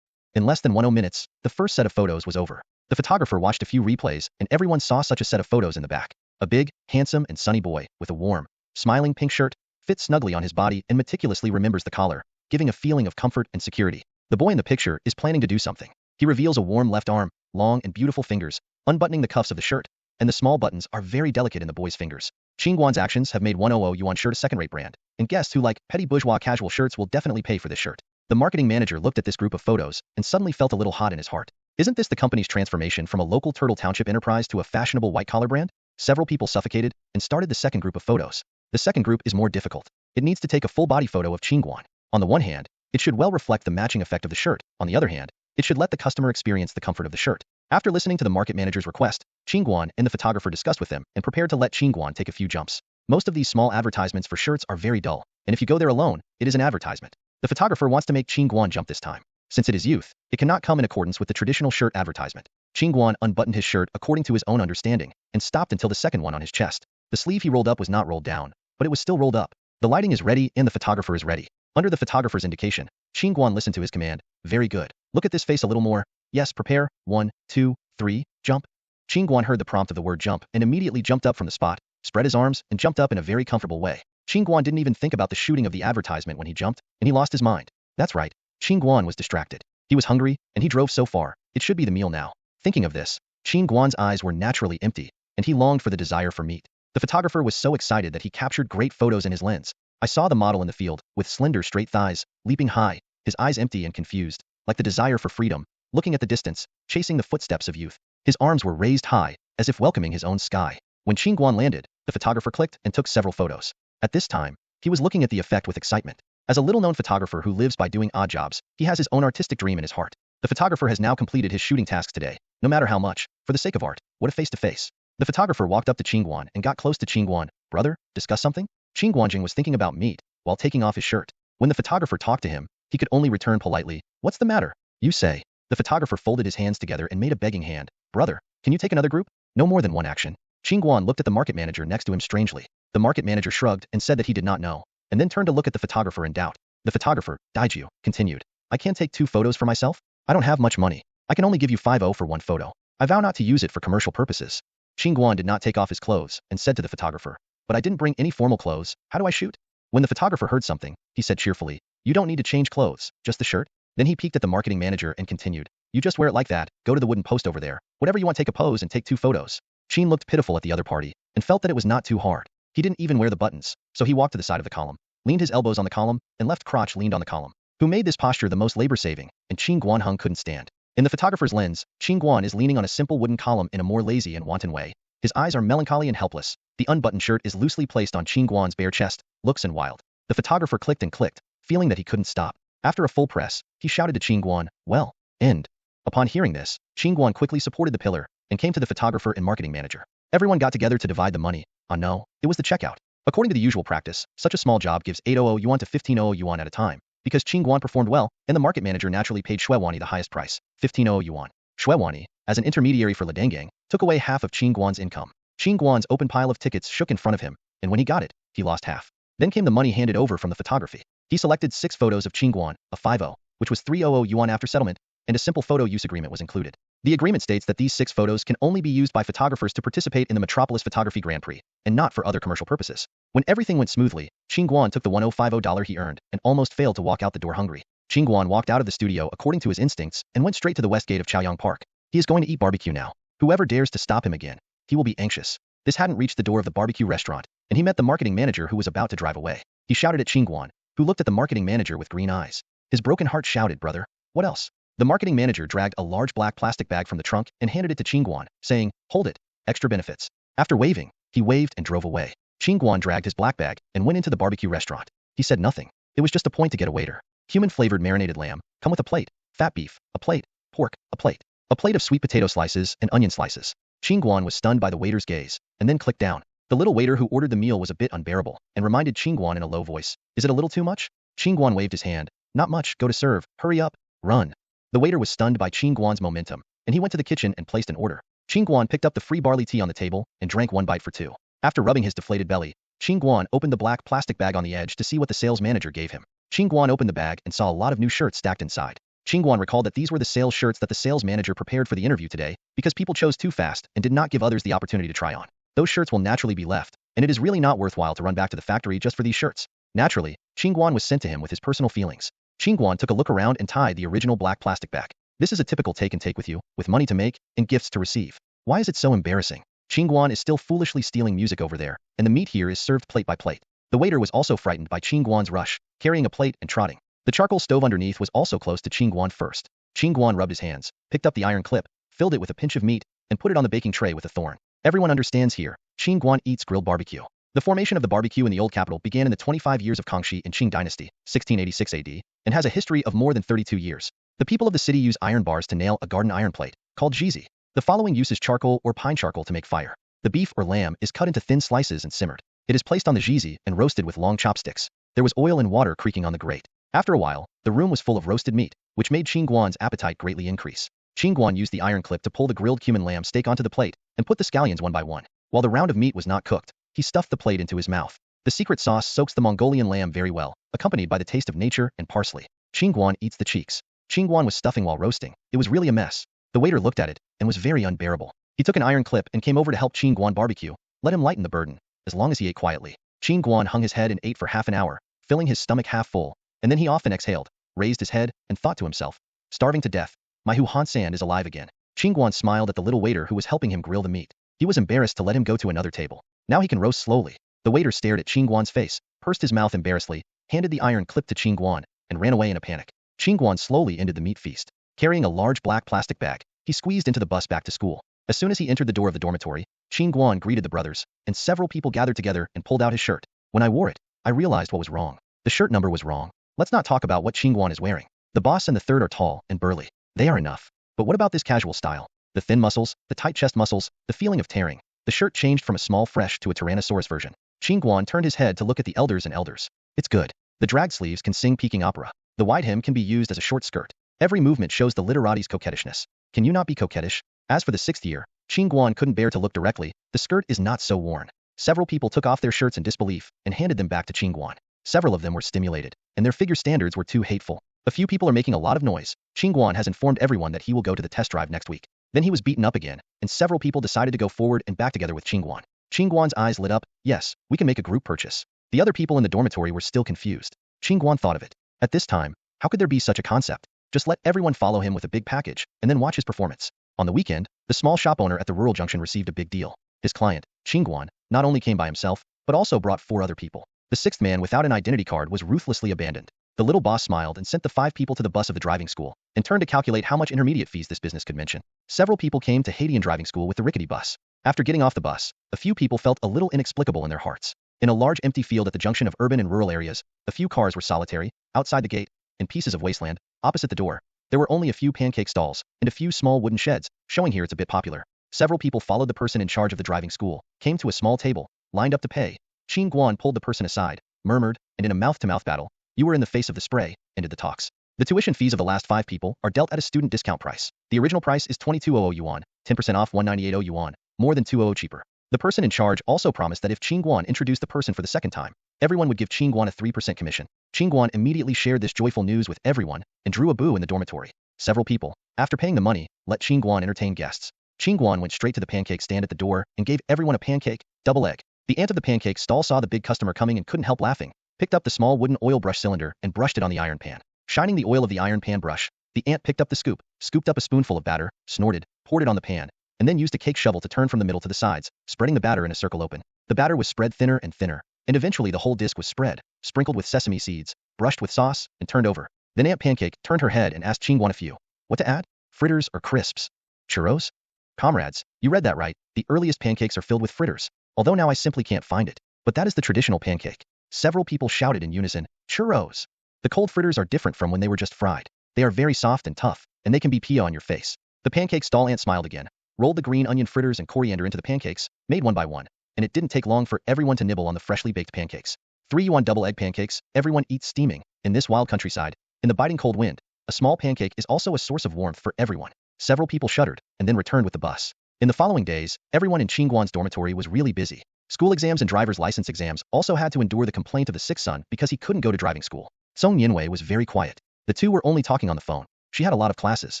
In less than 10 minutes, the first set of photos was over. The photographer watched a few replays, and everyone saw such a set of photos in the back. A big, handsome, and sunny boy, with a warm, smiling pink shirt, fits snugly on his body and meticulously remembers the collar, giving a feeling of comfort and security. The boy in the picture is planning to do something. He reveals a warm left arm, long and beautiful fingers, unbuttoning the cuffs of the shirt, and the small buttons are very delicate in the boy's fingers. Qin Guan's actions have made 100 yuan shirt a second-rate brand, and guests who like petty bourgeois casual shirts will definitely pay for this shirt. The marketing manager looked at this group of photos and suddenly felt a little hot in his heart. Isn't this the company's transformation from a local Turtle Township enterprise to a fashionable white-collar brand? Several people suffocated and started the second group of photos. The second group is more difficult. It needs to take a full-body photo of Qin Guan. On the one hand, it should well reflect the matching effect of the shirt. On the other hand, it should let the customer experience the comfort of the shirt. After listening to the market manager's request, Qin Guan and the photographer discussed with him and prepared to let Qin Guan take a few jumps. Most of these small advertisements for shirts are very dull, and if you go there alone, it is an advertisement. The photographer wants to make Qin Guan jump this time. Since it is youth, it cannot come in accordance with the traditional shirt advertisement. Qin Guan unbuttoned his shirt according to his own understanding, and stopped until the second one on his chest. The sleeve he rolled up was not rolled down, but it was still rolled up. The lighting is ready and the photographer is ready. Under the photographer's indication, Qin Guan listened to his command. Very good. Look at this face a little more. Yes, prepare. 1, 2, 3, jump. Qin Guan heard the prompt of the word jump and immediately jumped up from the spot, spread his arms, and jumped up in a very comfortable way. Qin Guan didn't even think about the shooting of the advertisement when he jumped, and he lost his mind. That's right. Qin Guan was distracted. He was hungry, and he drove so far. It should be the meal now. Thinking of this, Qin Guan's eyes were naturally empty, and he longed for the desire for meat. The photographer was so excited that he captured great photos in his lens. I saw the model in the field, with slender straight thighs, leaping high, his eyes empty and confused, like the desire for freedom, looking at the distance, chasing the footsteps of youth. His arms were raised high, as if welcoming his own sky. When Qin Guan landed, the photographer clicked and took several photos. At this time, he was looking at the effect with excitement. As a little-known photographer who lives by doing odd jobs, he has his own artistic dream in his heart. The photographer has now completed his shooting tasks today, no matter how much, for the sake of art. What a face-to-face. The photographer walked up to Qin Guan and got close to Qin Guan. Brother, discuss something? Qin Guanjing was thinking about meat, while taking off his shirt. When the photographer talked to him, he could only return politely. What's the matter? You say. The photographer folded his hands together and made a begging hand. Brother, can you take another group? No more than one action. Qin Guan looked at the market manager next to him strangely. The market manager shrugged and said that he did not know, and then turned to look at the photographer in doubt. The photographer, Daiju, continued. I can't take 2 photos for myself? I don't have much money. I can only give you 50 for 1 photo. I vow not to use it for commercial purposes. Qin Guan did not take off his clothes and said to the photographer, but I didn't bring any formal clothes. How do I shoot? When the photographer heard something, he said cheerfully, you don't need to change clothes, just the shirt. Then he peeked at the marketing manager and continued, you just wear it like that, go to the wooden post over there, whatever you want, take a pose and take 2 photos. Qin looked pitiful at the other party and felt that it was not too hard. He didn't even wear the buttons, so he walked to the side of the column, leaned his elbows on the column, and left crotch leaned on the column. Who made this posture the most labor-saving, and Qin Guan couldn't stand. In the photographer's lens, Qin Guan is leaning on a simple wooden column in a more lazy and wanton way. His eyes are melancholy and helpless. The unbuttoned shirt is loosely placed on Qin Guan's bare chest, looks and wild. The photographer clicked and clicked, feeling that he couldn't stop. After a full press, he shouted to Qin Guan, well, end. Upon hearing this, Qin Guan quickly supported the pillar and came to the photographer and marketing manager. Everyone got together to divide the money. Oh no, it was the checkout. According to the usual practice, such a small job gives 800 yuan to 1500 yuan at a time. Because Qin Guan performed well, and the market manager naturally paid Shuewani the highest price, 1500 yuan. Shuewani, as an intermediary for Ledangang, took away half of Qin Guan's income. Qin Guan's open pile of tickets shook in front of him, and when he got it, he lost half. Then came the money handed over from the photography. He selected 6 photos of Qin Guan, a 50, which was 300 yuan after settlement, and a simple photo use agreement was included. The agreement states that these 6 photos can only be used by photographers to participate in the Metropolis Photography Grand Prix, and not for other commercial purposes. When everything went smoothly, Qin Guan took the $1050 he earned and almost failed to walk out the door hungry. Qin Guan walked out of the studio according to his instincts and went straight to the west gate of Chaoyang Park. He is going to eat barbecue now. Whoever dares to stop him again, he will be anxious. This hadn't reached the door of the barbecue restaurant, and he met the marketing manager who was about to drive away. He shouted at Qin Guan, who looked at the marketing manager with green eyes. His broken heart shouted, brother, what else? The marketing manager dragged a large black plastic bag from the trunk and handed it to Qin Guan, saying, hold it, extra benefits. After waving, he waved and drove away. Qin Guan dragged his black bag and went into the barbecue restaurant. He said nothing. It was just a point to get a waiter. Cumin-flavored marinated lamb, come with a plate. Fat beef, a plate. Pork, a plate. A plate of sweet potato slices and onion slices. Qin Guan was stunned by the waiter's gaze, and then clicked down. The little waiter who ordered the meal was a bit unbearable, and reminded Qin Guan in a low voice, "Is it a little too much?" Qin Guan waved his hand. "Not much, go to serve, hurry up, run." The waiter was stunned by Qin Guan's momentum, and he went to the kitchen and placed an order. Qin Guan picked up the free barley tea on the table and drank one bite for two. After rubbing his deflated belly, Qin Guan opened the black plastic bag on the edge to see what the sales manager gave him. Qin Guan opened the bag and saw a lot of new shirts stacked inside. Qin Guan recalled that these were the sales shirts that the sales manager prepared for the interview today because people chose too fast and did not give others the opportunity to try on. Those shirts will naturally be left, and it is really not worthwhile to run back to the factory just for these shirts. Naturally, Qin Guan was sent to him with his personal feelings. Qin Guan took a look around and tied the original black plastic back. This is a typical take and take with you, with money to make and gifts to receive. Why is it so embarrassing? Qin Guan is still foolishly stealing music over there, and the meat here is served plate by plate. The waiter was also frightened by Qin Guan's rush, carrying a plate and trotting. The charcoal stove underneath was also close to Qin Guan first. Qin Guan rubbed his hands, picked up the iron clip, filled it with a pinch of meat, and put it on the baking tray with a thorn. Everyone understands here, Qin Guan eats grilled barbecue. The formation of the barbecue in the old capital began in the 25 years of Kangxi in Qing Dynasty, 1686 AD, and has a history of more than 32 years. The people of the city use iron bars to nail a garden iron plate, called jizi. The following uses charcoal or pine charcoal to make fire. The beef or lamb is cut into thin slices and simmered. It is placed on the jizi and roasted with long chopsticks. There was oil and water creaking on the grate. After a while, the room was full of roasted meat, which made Qin Guan's appetite greatly increase. Qin Guan used the iron clip to pull the grilled cumin lamb steak onto the plate and put the scallions one by one. While the round of meat was not cooked, he stuffed the plate into his mouth. The secret sauce soaks the Mongolian lamb very well, accompanied by the taste of nature and parsley. Qin Guan eats the cheeks. Qin Guan was stuffing while roasting. It was really a mess. The waiter looked at it and was very unbearable. He took an iron clip and came over to help Qin Guan barbecue. Let him lighten the burden, as long as he ate quietly. Qin Guan hung his head and ate for half an hour, filling his stomach half full, and then he often exhaled, raised his head, and thought to himself, "Starving to death. My Hu Han San is alive again." Qin Guan smiled at the little waiter who was helping him grill the meat. He was embarrassed to let him go to another table. Now he can roast slowly. The waiter stared at Qin Guan's face, pursed his mouth embarrassedly, handed the iron clip to Qin Guan, and ran away in a panic. Qin Guan slowly ended the meat feast. Carrying a large black plastic bag, he squeezed into the bus back to school. As soon as he entered the door of the dormitory, Qin Guan greeted the brothers, and several people gathered together and pulled out his shirt. When I wore it, I realized what was wrong. The shirt number was wrong. Let's not talk about what Qin Guan is wearing. The boss and the third are tall and burly. They are enough. But what about this casual style? The thin muscles, the tight chest muscles, the feeling of tearing. The shirt changed from a small fresh to a Tyrannosaurus version. Qin Guan turned his head to look at the elders and elders. It's good. The drag sleeves can sing peaking opera. The wide hem can be used as a short skirt. Every movement shows the literati's coquettishness. Can you not be coquettish? As for the sixth year, Qin Guan couldn't bear to look directly. The skirt is not so worn. Several people took off their shirts in disbelief and handed them back to Qin Guan. Several of them were stimulated, and their figure standards were too hateful. A few people are making a lot of noise. Qin Guan has informed everyone that he will go to the test drive next week. Then he was beaten up again, and several people decided to go forward and back together with Qin Guan. Qin Guan's eyes lit up. Yes, we can make a group purchase. The other people in the dormitory were still confused. Qin Guan thought of it. At this time, how could there be such a concept? Just let everyone follow him with a big package, and then watch his performance. On the weekend, the small shop owner at the rural junction received a big deal. His client, Qin Guan, not only came by himself, but also brought 4 other people. The 6th man without an identity card was ruthlessly abandoned. The little boss smiled and sent the 5 people to the bus of the driving school, and turned to calculate how much intermediate fees this business could mention. Several people came to Haitian driving school with the rickety bus. After getting off the bus, a few people felt a little inexplicable in their hearts. In a large empty field at the junction of urban and rural areas, a few cars were solitary, outside the gate, in pieces of wasteland, opposite the door. There were only a few pancake stalls, and a few small wooden sheds, showing here it's a bit popular. Several people followed the person in charge of the driving school, came to a small table, lined up to pay. Qin Guan pulled the person aside, murmured, and in a mouth-to-mouth battle, "You were in the face of the spray," ended the talks. The tuition fees of the last 5 people are dealt at a student discount price. The original price is 2200 yuan, 10% off 1980 yuan, more than 200 cheaper. The person in charge also promised that if Qin Guan introduced the person for the second time, everyone would give Qin Guan a 3% commission. Qin Guan immediately shared this joyful news with everyone, and drew a boo in the dormitory. Several people, after paying the money, let Qin Guan entertain guests. Qin Guan went straight to the pancake stand at the door, and gave everyone a pancake, double egg. The aunt of the pancake stall saw the big customer coming and couldn't help laughing, picked up the small wooden oil brush cylinder and brushed it on the iron pan. Shining the oil of the iron pan brush, the aunt picked up the scoop, scooped up a spoonful of batter, snorted, poured it on the pan, and then used a cake shovel to turn from the middle to the sides, spreading the batter in a circle open. The batter was spread thinner and thinner, and eventually the whole disc was spread, sprinkled with sesame seeds, brushed with sauce, and turned over. Then Aunt Pancake turned her head and asked Qin Guan a few. What to add? Fritters or crisps? Churros? Comrades, you read that right. The earliest pancakes are filled with fritters. Although now I simply can't find it. But that is the traditional pancake. Several people shouted in unison, churros. The cold fritters are different from when they were just fried. They are very soft and tough, and they can be pea on your face. The pancake stall aunt smiled again, rolled the green onion fritters and coriander into the pancakes, made one by one, and it didn't take long for everyone to nibble on the freshly baked pancakes. 3 yuan double egg pancakes, everyone eats steaming. In this wild countryside, in the biting cold wind, a small pancake is also a source of warmth for everyone. Several people shuddered, and then returned with the bus. In the following days, everyone in Qin Guan's dormitory was really busy. School exams and driver's license exams also had to endure the complaint of the sick son because he couldn't go to driving school. Song Yinwei was very quiet. The two were only talking on the phone. She had a lot of classes.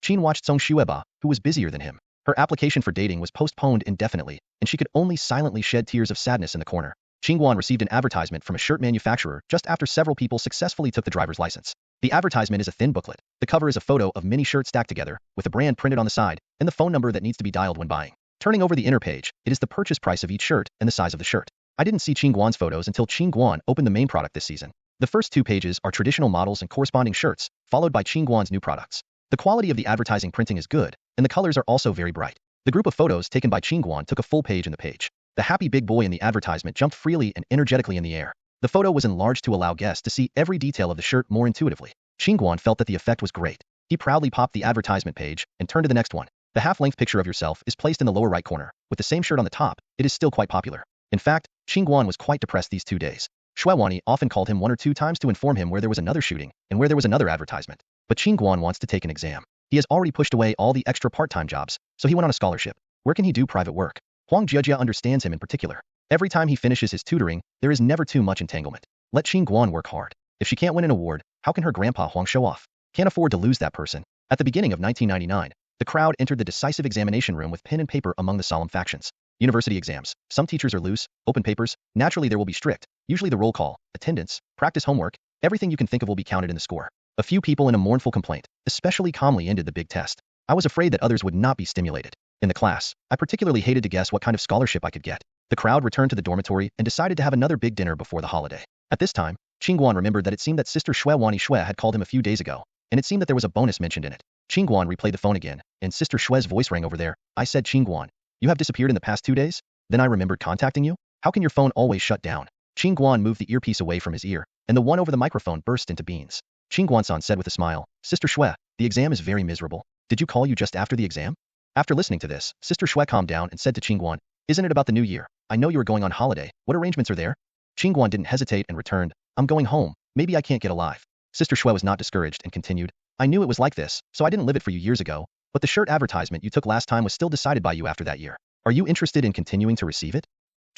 Qin watched Song Shueba, who was busier than him. Her application for dating was postponed indefinitely, and she could only silently shed tears of sadness in the corner. Qin Guan received an advertisement from a shirt manufacturer just after several people successfully took the driver's license. The advertisement is a thin booklet. The cover is a photo of many shirts stacked together, with a brand printed on the side, and the phone number that needs to be dialed when buying. Turning over the inner page, it is the purchase price of each shirt and the size of the shirt. I didn't see Qin Guan's photos until Qin Guan opened the main product this season. The first 2 pages are traditional models and corresponding shirts, followed by Qin Guan's new products. The quality of the advertising printing is good, and the colors are also very bright. The group of photos taken by Qin Guan took a full page in the page. The happy big boy in the advertisement jumped freely and energetically in the air. The photo was enlarged to allow guests to see every detail of the shirt more intuitively. Qin Guan felt that the effect was great. He proudly popped the advertisement page and turned to the next one. The half-length picture of yourself is placed in the lower right corner. With the same shirt on the top, it is still quite popular. In fact, Qin Guan was quite depressed these 2 days. Shuewani often called him 1 or 2 times to inform him where there was another shooting and where there was another advertisement. But Qin Guan wants to take an exam. He has already pushed away all the extra part-time jobs, so he went on a scholarship. Where can he do private work? Huang Jiejia understands him in particular. Every time he finishes his tutoring, there is never too much entanglement. Let Qin Guan work hard. If she can't win an award, how can her grandpa Huang show off? Can't afford to lose that person. At the beginning of 1999, the crowd entered the decisive examination room with pen and paper among the solemn factions. University exams. Some teachers are loose, open papers. Naturally there will be strict. Usually the roll call, attendance, practice homework, everything you can think of will be counted in the score. A few people in a mournful complaint, especially calmly ended the big test. I was afraid that others would not be stimulated. In the class, I particularly hated to guess what kind of scholarship I could get. The crowd returned to the dormitory and decided to have another big dinner before the holiday. At this time, Qin Guan remembered that it seemed that Sister Shuewani Shue had called him a few days ago, and it seemed that there was a bonus mentioned in it. Qin Guan replayed the phone again, and Sister Shue's voice rang over there. I said, Qin Guan, you have disappeared in the past 2 days? Then I remembered contacting you? How can your phone always shut down? Qin Guan moved the earpiece away from his ear, and the one over the microphone burst into beans. Qin Guan-san said with a smile, Sister Shue, the exam is very miserable. Did you call you just after the exam? After listening to this, Sister Shue calmed down and said to Qin Guan, isn't it about the new year? I know you are going on holiday. What arrangements are there? Qin Guan didn't hesitate and returned, I'm going home. Maybe I can't get alive. Sister Shue was not discouraged and continued, I knew it was like this, so I didn't live it for you years ago, but the shirt advertisement you took last time was still decided by you after that year. Are you interested in continuing to receive it?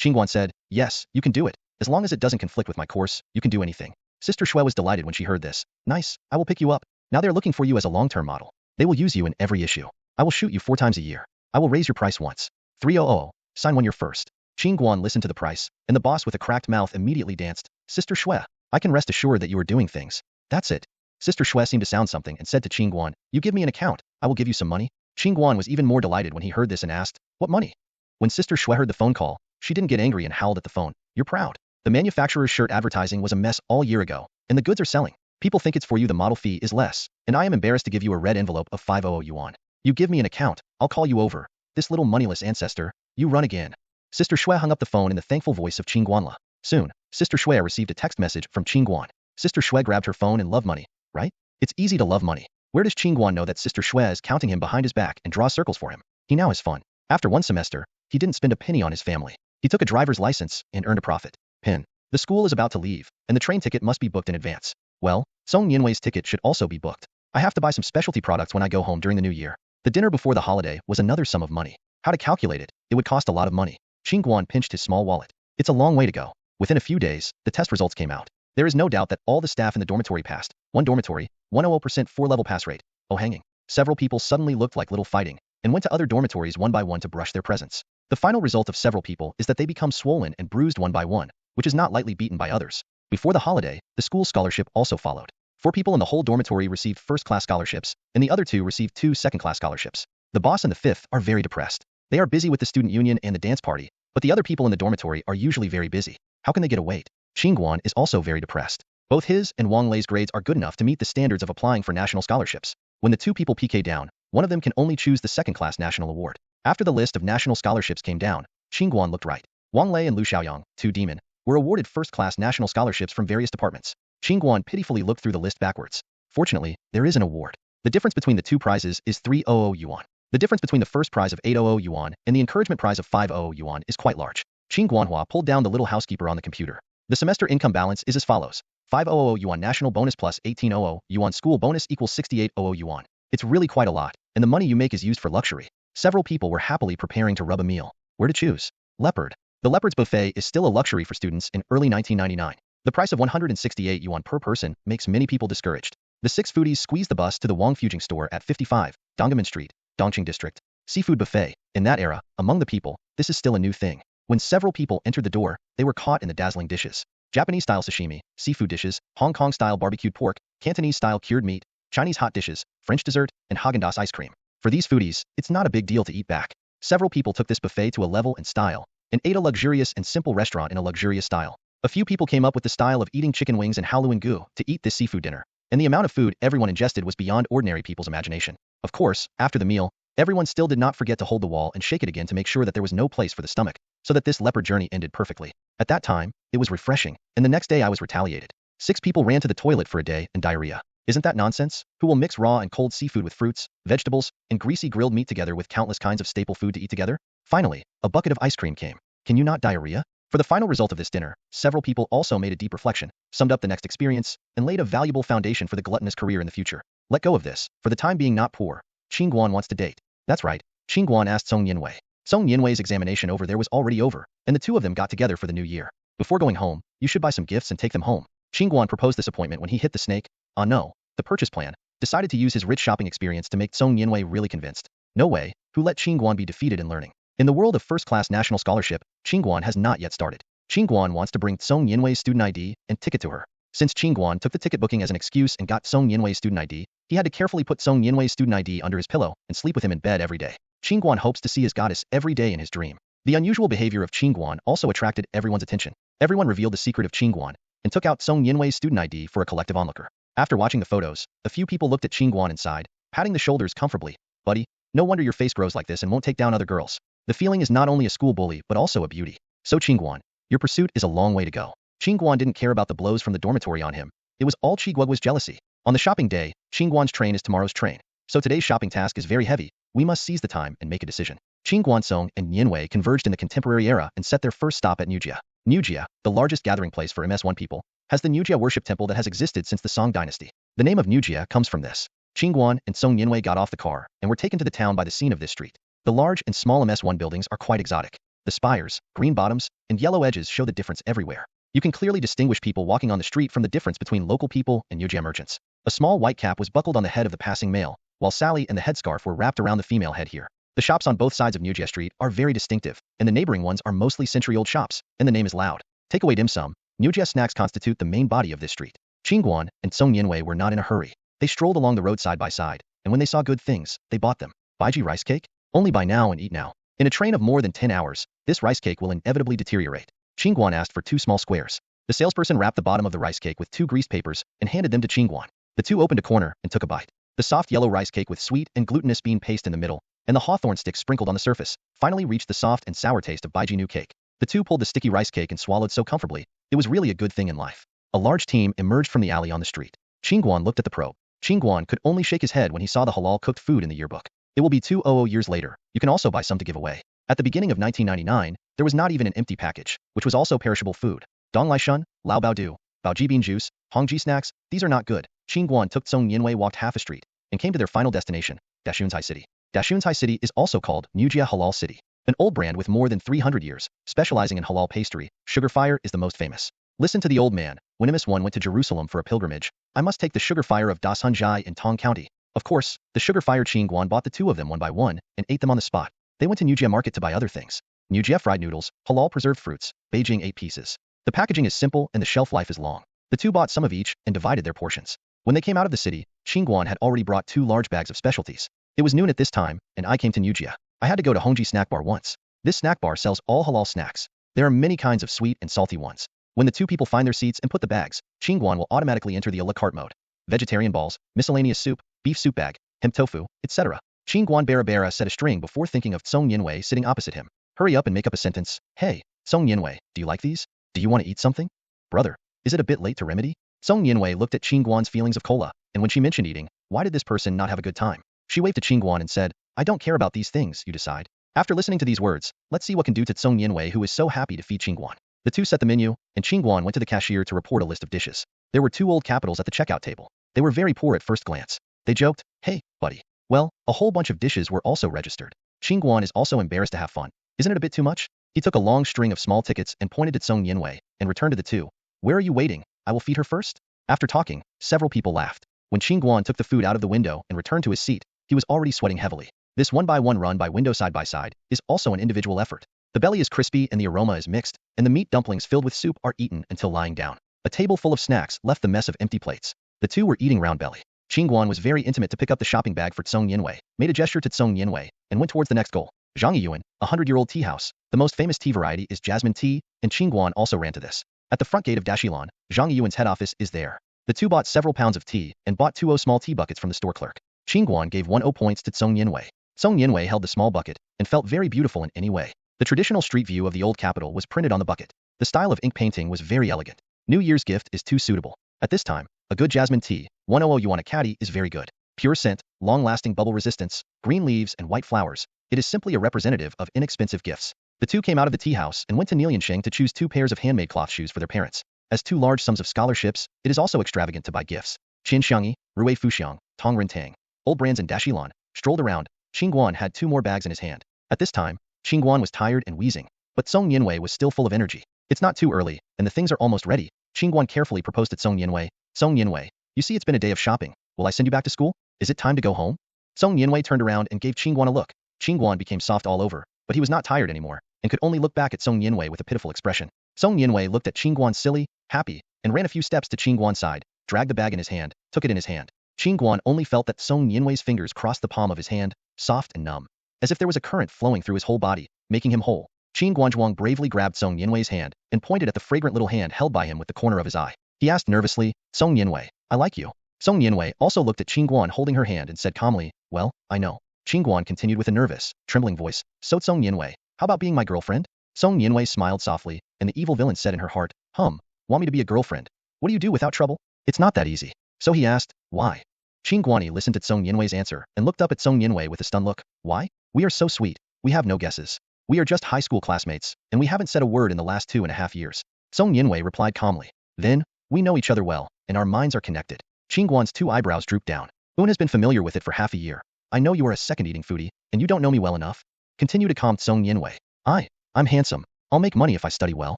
Qin Guan said, yes, you can do it. As long as it doesn't conflict with my course, you can do anything. Sister Shue was delighted when she heard this. Nice, I will pick you up. Now they're looking for you as a long-term model. They will use you in every issue. I will shoot you 4 times a year. I will raise your price once. 300, sign 1 year first. Qin Guan listened to the price, and the boss with a cracked mouth immediately danced. Sister Shue, I can rest assured that you are doing things. That's it. Sister Shue seemed to sound something and said to Qin Guan, you give me an account, I will give you some money. Qin Guan was even more delighted when he heard this and asked, what money? When Sister Shue heard the phone call, she didn't get angry and howled at the phone. You're proud. The manufacturer's shirt advertising was a mess all year ago, and the goods are selling. People think it's for you, the model fee is less, and I am embarrassed to give you a red envelope of 500 yuan. You give me an account, I'll call you over. This little moneyless ancestor, you run again. Sister Shue hung up the phone in the thankful voice of Qin Guanla. Soon, Sister Shue received a text message from Qin Guan. Sister Shue grabbed her phone and love money, right? It's easy to love money. Where does Qin Guan know that Sister Shue is counting him behind his back and draws circles for him? He now has fun. After 1 semester, he didn't spend a penny on his family. He took a driver's license and earned a profit. Pin. The school is about to leave, and the train ticket must be booked in advance. Well, Song Yinwei's ticket should also be booked. I have to buy some specialty products when I go home during the new year. The dinner before the holiday was another sum of money. How to calculate it? It would cost a lot of money. Qin Guan pinched his small wallet. It's a long way to go. Within a few days, the test results came out. There is no doubt that all the staff in the dormitory passed. 1 dormitory, 100% 4-level pass rate. Oh hanging. Several people suddenly looked like little fighting, and went to other dormitories one by one to brush their presents. The final result of several people is that they become swollen and bruised one by one, which is not lightly beaten by others. Before the holiday, the school scholarship also followed. 4 people in the whole dormitory received first-class scholarships, and the other 2 received 2 second-class scholarships. The boss and the 5th are very depressed. They are busy with the student union and the dance party, but the other people in the dormitory are usually very busy. How can they get a wait? Qin Guan is also very depressed. Both his and Wang Lei's grades are good enough to meet the standards of applying for national scholarships. When the 2 people PK down, one of them can only choose the second-class national award. After the list of national scholarships came down, Qin Guan looked right. Wang Lei and Lu Xiaoyang, two demon, were awarded first-class national scholarships from various departments. Qin Guan pitifully looked through the list backwards. Fortunately, there is an award. The difference between the two prizes is 300 yuan. The difference between the first prize of 800 yuan and the encouragement prize of 500 yuan is quite large. Qin Guanhua pulled down the little housekeeper on the computer. The semester income balance is as follows. 500 yuan national bonus plus 1800 yuan school bonus equals 6800 yuan. It's really quite a lot, and the money you make is used for luxury. Several people were happily preparing to rub a meal. Where to choose? Leopard. The Leopard's buffet is still a luxury for students in early 1999. The price of 168 yuan per person makes many people discouraged. The six foodies squeezed the bus to the Wang Fujing store at 55, Donggamen Street, Dongqing District. Seafood buffet. In that era, among the people, this is still a new thing. When several people entered the door, they were caught in the dazzling dishes. Japanese-style sashimi, seafood dishes, Hong Kong-style barbecued pork, Cantonese-style cured meat, Chinese hot dishes, French dessert, and Haagen-Dazs ice cream. For these foodies, it's not a big deal to eat back. Several people took this buffet to a level and style, and ate a luxurious and simple restaurant in a luxurious style. A few people came up with the style of eating chicken wings and halo and goo to eat this seafood dinner, and the amount of food everyone ingested was beyond ordinary people's imagination. Of course, after the meal, everyone still did not forget to hold the wall and shake it again to make sure that there was no place for the stomach, so that this leopard journey ended perfectly. At that time, it was refreshing, and the next day I was retaliated. 6 people ran to the toilet for a day and diarrhea. Isn't that nonsense? Who will mix raw and cold seafood with fruits, vegetables, and greasy grilled meat together with countless kinds of staple food to eat together? Finally, a bucket of ice cream came. Can you not diarrhea? For the final result of this dinner, several people also made a deep reflection, summed up the next experience, and laid a valuable foundation for the gluttonous career in the future. Let go of this, for the time being not poor. Qin Guan wants to date. That's right, Qin Guan asked Song Yinwei. Song Yinwei's examination over there was already over, and the two of them got together for the new year. Before going home, you should buy some gifts and take them home. Qin Guan proposed this appointment when he hit the snake. Ah no, the purchase plan. Decided to use his rich shopping experience to make Song Yinwei really convinced. No way, who let Qin Guan be defeated in learning? In the world of first-class national scholarship, Qin Guan has not yet started. Qin Guan wants to bring Song Yinwei's student ID and ticket to her. Since Qin Guan took the ticket booking as an excuse and got Song Yinwei's student ID, he had to carefully put Song Yinwei's student ID under his pillow and sleep with him in bed every day. Qin Guan hopes to see his goddess every day in his dream. The unusual behavior of Qin Guan also attracted everyone's attention. Everyone revealed the secret of Qin Guan and took out Song Yinwei's student ID for a collective onlooker. After watching the photos, a few people looked at Qin Guan and sighed, patting the shoulders comfortably. Buddy, no wonder your face grows like this and won't take down other girls. The feeling is not only a school bully but also a beauty. So Qin Guan, your pursuit is a long way to go. Qin Guan didn't care about the blows from the dormitory on him. It was all Qi Guoguo's jealousy. On the shopping day, Qin Guan's train is tomorrow's train. So today's shopping task is very heavy. We must seize the time and make a decision. Qin Guansong and Yinwei converged in the contemporary era and set their first stop at Nujia. Nujia, the largest gathering place for MS1 people, has the Nujia worship temple that has existed since the Song dynasty. The name of Nujia comes from this. Qin Guan and Song Yinwei got off the car and were taken to the town by the scene of this street. The large and small MS1 buildings are quite exotic. The spires, green bottoms, and yellow edges show the difference everywhere. You can clearly distinguish people walking on the street from the difference between local people and Nujia merchants. A small white cap was buckled on the head of the passing male, while Sally and the headscarf were wrapped around the female head here. The shops on both sides of Nujia Street are very distinctive, and the neighboring ones are mostly century-old shops, and the name is loud. Takeaway dim sum, Nujia snacks constitute the main body of this street. Qin Guan and Song Yinwei were not in a hurry. They strolled along the road side by side, and when they saw good things, they bought them. Baiji rice cake? Only buy now and eat now. In a train of more than 10 hours, this rice cake will inevitably deteriorate. Qin Guan asked for 2 small squares. The salesperson wrapped the bottom of the rice cake with 2 greased papers and handed them to Qin Guan. The two opened a corner and took a bite. The soft yellow rice cake with sweet and glutinous bean paste in the middle, and the hawthorn stick sprinkled on the surface, finally reached the soft and sour taste of Baiji new cake. The two pulled the sticky rice cake and swallowed so comfortably. It was really a good thing in life. A large team emerged from the alley on the street. Qin Guan looked at the probe. Qin Guan could only shake his head when he saw the halal cooked food in the yearbook. It will be 200 years later. You can also buy some to give away. At the beginning of 1999, there was not even an empty package, which was also perishable food. Dong Lai Shun, Lao Bao Du, Bao Ji bean juice, Hongji snacks, these are not good. Qin Guan took Song Yinwei walked half a street and came to their final destination, Dashunzhai City. Dashunzhai City is also called Nujia Halal City. An old brand with more than 300 years, specializing in halal pastry, Sugar Fire is the most famous. Listen to the old man. When MS1 went to Jerusalem for a pilgrimage, I must take the Sugar Fire of Dashunzhai in Tong County. Of course, the Sugar Fire Qin Guan bought the two of them one by one and ate them on the spot. They went to Nujia Market to buy other things. Nujia fried noodles, halal preserved fruits, Beijing 8 pieces. The packaging is simple and the shelf life is long. The two bought some of each and divided their portions. When they came out of the city, Qin Guan had already brought 2 large bags of specialties. It was noon at this time, and I came to Nujia. I had to go to Hongji Snack Bar once. This snack bar sells all halal snacks. There are many kinds of sweet and salty ones. When the two people find their seats and put the bags, Qin Guan will automatically enter the a la carte mode. Vegetarian balls, miscellaneous soup, beef soup bag, hemp tofu, etc. Qin Guan Bara said a string before thinking of Song Yinwei sitting opposite him. Hurry up and make up a sentence. Hey, Song Yinwei, do you like these? Do you want to eat something? Brother, is it a bit late to remedy? Song Yinwei looked at Qin Guan's feelings of cola, and when she mentioned eating, why did this person not have a good time? She waved to Qin Guan and said, I don't care about these things, you decide. After listening to these words, let's see what can do to Song Yinwei, who is so happy to feed Qin Guan. The two set the menu, and Qin Guan went to the cashier to report a list of dishes. There were 2 old capitals at the checkout table. They were very poor at first glance. They joked, hey, buddy. Well, a whole bunch of dishes were also registered. Qin Guan is also embarrassed to have fun. Isn't it a bit too much? He took a long string of small tickets and pointed at Song Yinwei, and returned to the two. Where are you waiting? I will feed her first. After talking, several people laughed. When Qin Guan took the food out of the window and returned to his seat, he was already sweating heavily. This one-by-one run by window side by side is also an individual effort. The belly is crispy and the aroma is mixed, and the meat dumplings filled with soup are eaten until lying down. A table full of snacks left the mess of empty plates. The two were eating round belly. Qin Guan was very intimate to pick up the shopping bag for Song Yinwei, made a gesture to Song Yinwei, and went towards the next goal. Zhang Yuan, a 100-year-old tea house. The most famous tea variety is jasmine tea, and Qin Guan also ran to this. At the front gate of Dashilon, Zhang Yuan's head office is there. The two bought several pounds of tea and bought 2 small tea buckets from the store clerk. Qin Guan gave 10 points to Song Yinwei. Song Yinwei held the small bucket and felt very beautiful in any way. The traditional street view of the old capital was printed on the bucket. The style of ink painting was very elegant. New Year's gift is too suitable. At this time, a good jasmine tea, 100 yuan a caddy, is very good. Pure scent, long-lasting bubble resistance, green leaves and white flowers. It is simply a representative of inexpensive gifts. The two came out of the tea house and went to Niansheng to choose 2 pairs of handmade cloth shoes for their parents. As 2 large sums of scholarships, it is also extravagant to buy gifts. Qin Xiangyi, Rui Fuxiang, Tong Rentang, old brands in Dashilon, strolled around. Qin Guan had 2 more bags in his hand. At this time, Qin Guan was tired and wheezing, but Song Yinwei was still full of energy. It's not too early, and the things are almost ready. Qin Guan carefully proposed to Song Yinwei. Song Yinwei, you see it's been a day of shopping. Will I send you back to school? Is it time to go home? Song Yinwei turned around and gave Qin Guan a look. Qin Guan became soft all over, but he was not tired anymore, and could only look back at Song Yinwei with a pitiful expression. Song Yinwei looked at Qin Guan silly, happy, and ran a few steps to Qin Guan's side, dragged the bag in his hand, took it in his hand. Qin Guan only felt that Song Yinwei's fingers crossed the palm of his hand, soft and numb, as if there was a current flowing through his whole body, making him whole. Qin Guanzhuang bravely grabbed Song Yinwei's hand and pointed at the fragrant little hand held by him with the corner of his eye. He asked nervously, Song Yinwei, I like you. Song Yinwei also looked at Qin Guan holding her hand and said calmly, well, I know. Qin Guan continued with a nervous, trembling voice, so Song Yinwei, how about being my girlfriend? Song Yinwei smiled softly, and the evil villain said in her heart, want me to be a girlfriend? What do you do without trouble? It's not that easy. So he asked, why? Qin Guani listened to Song Yinwei's answer and looked up at Song Yinwei with a stunned look. Why? We are so sweet. We have no guesses. We are just high school classmates, and we haven't said a word in the last 2.5 years. Song Yinwei replied calmly. Then, we know each other well, and our minds are connected. Qin Guan's 2 eyebrows drooped down. Un has been familiar with it for half a year. I know you are a second-eating foodie, and you don't know me well enough. Continue to calm Song Yinwei. I'm handsome. I'll make money if I study well.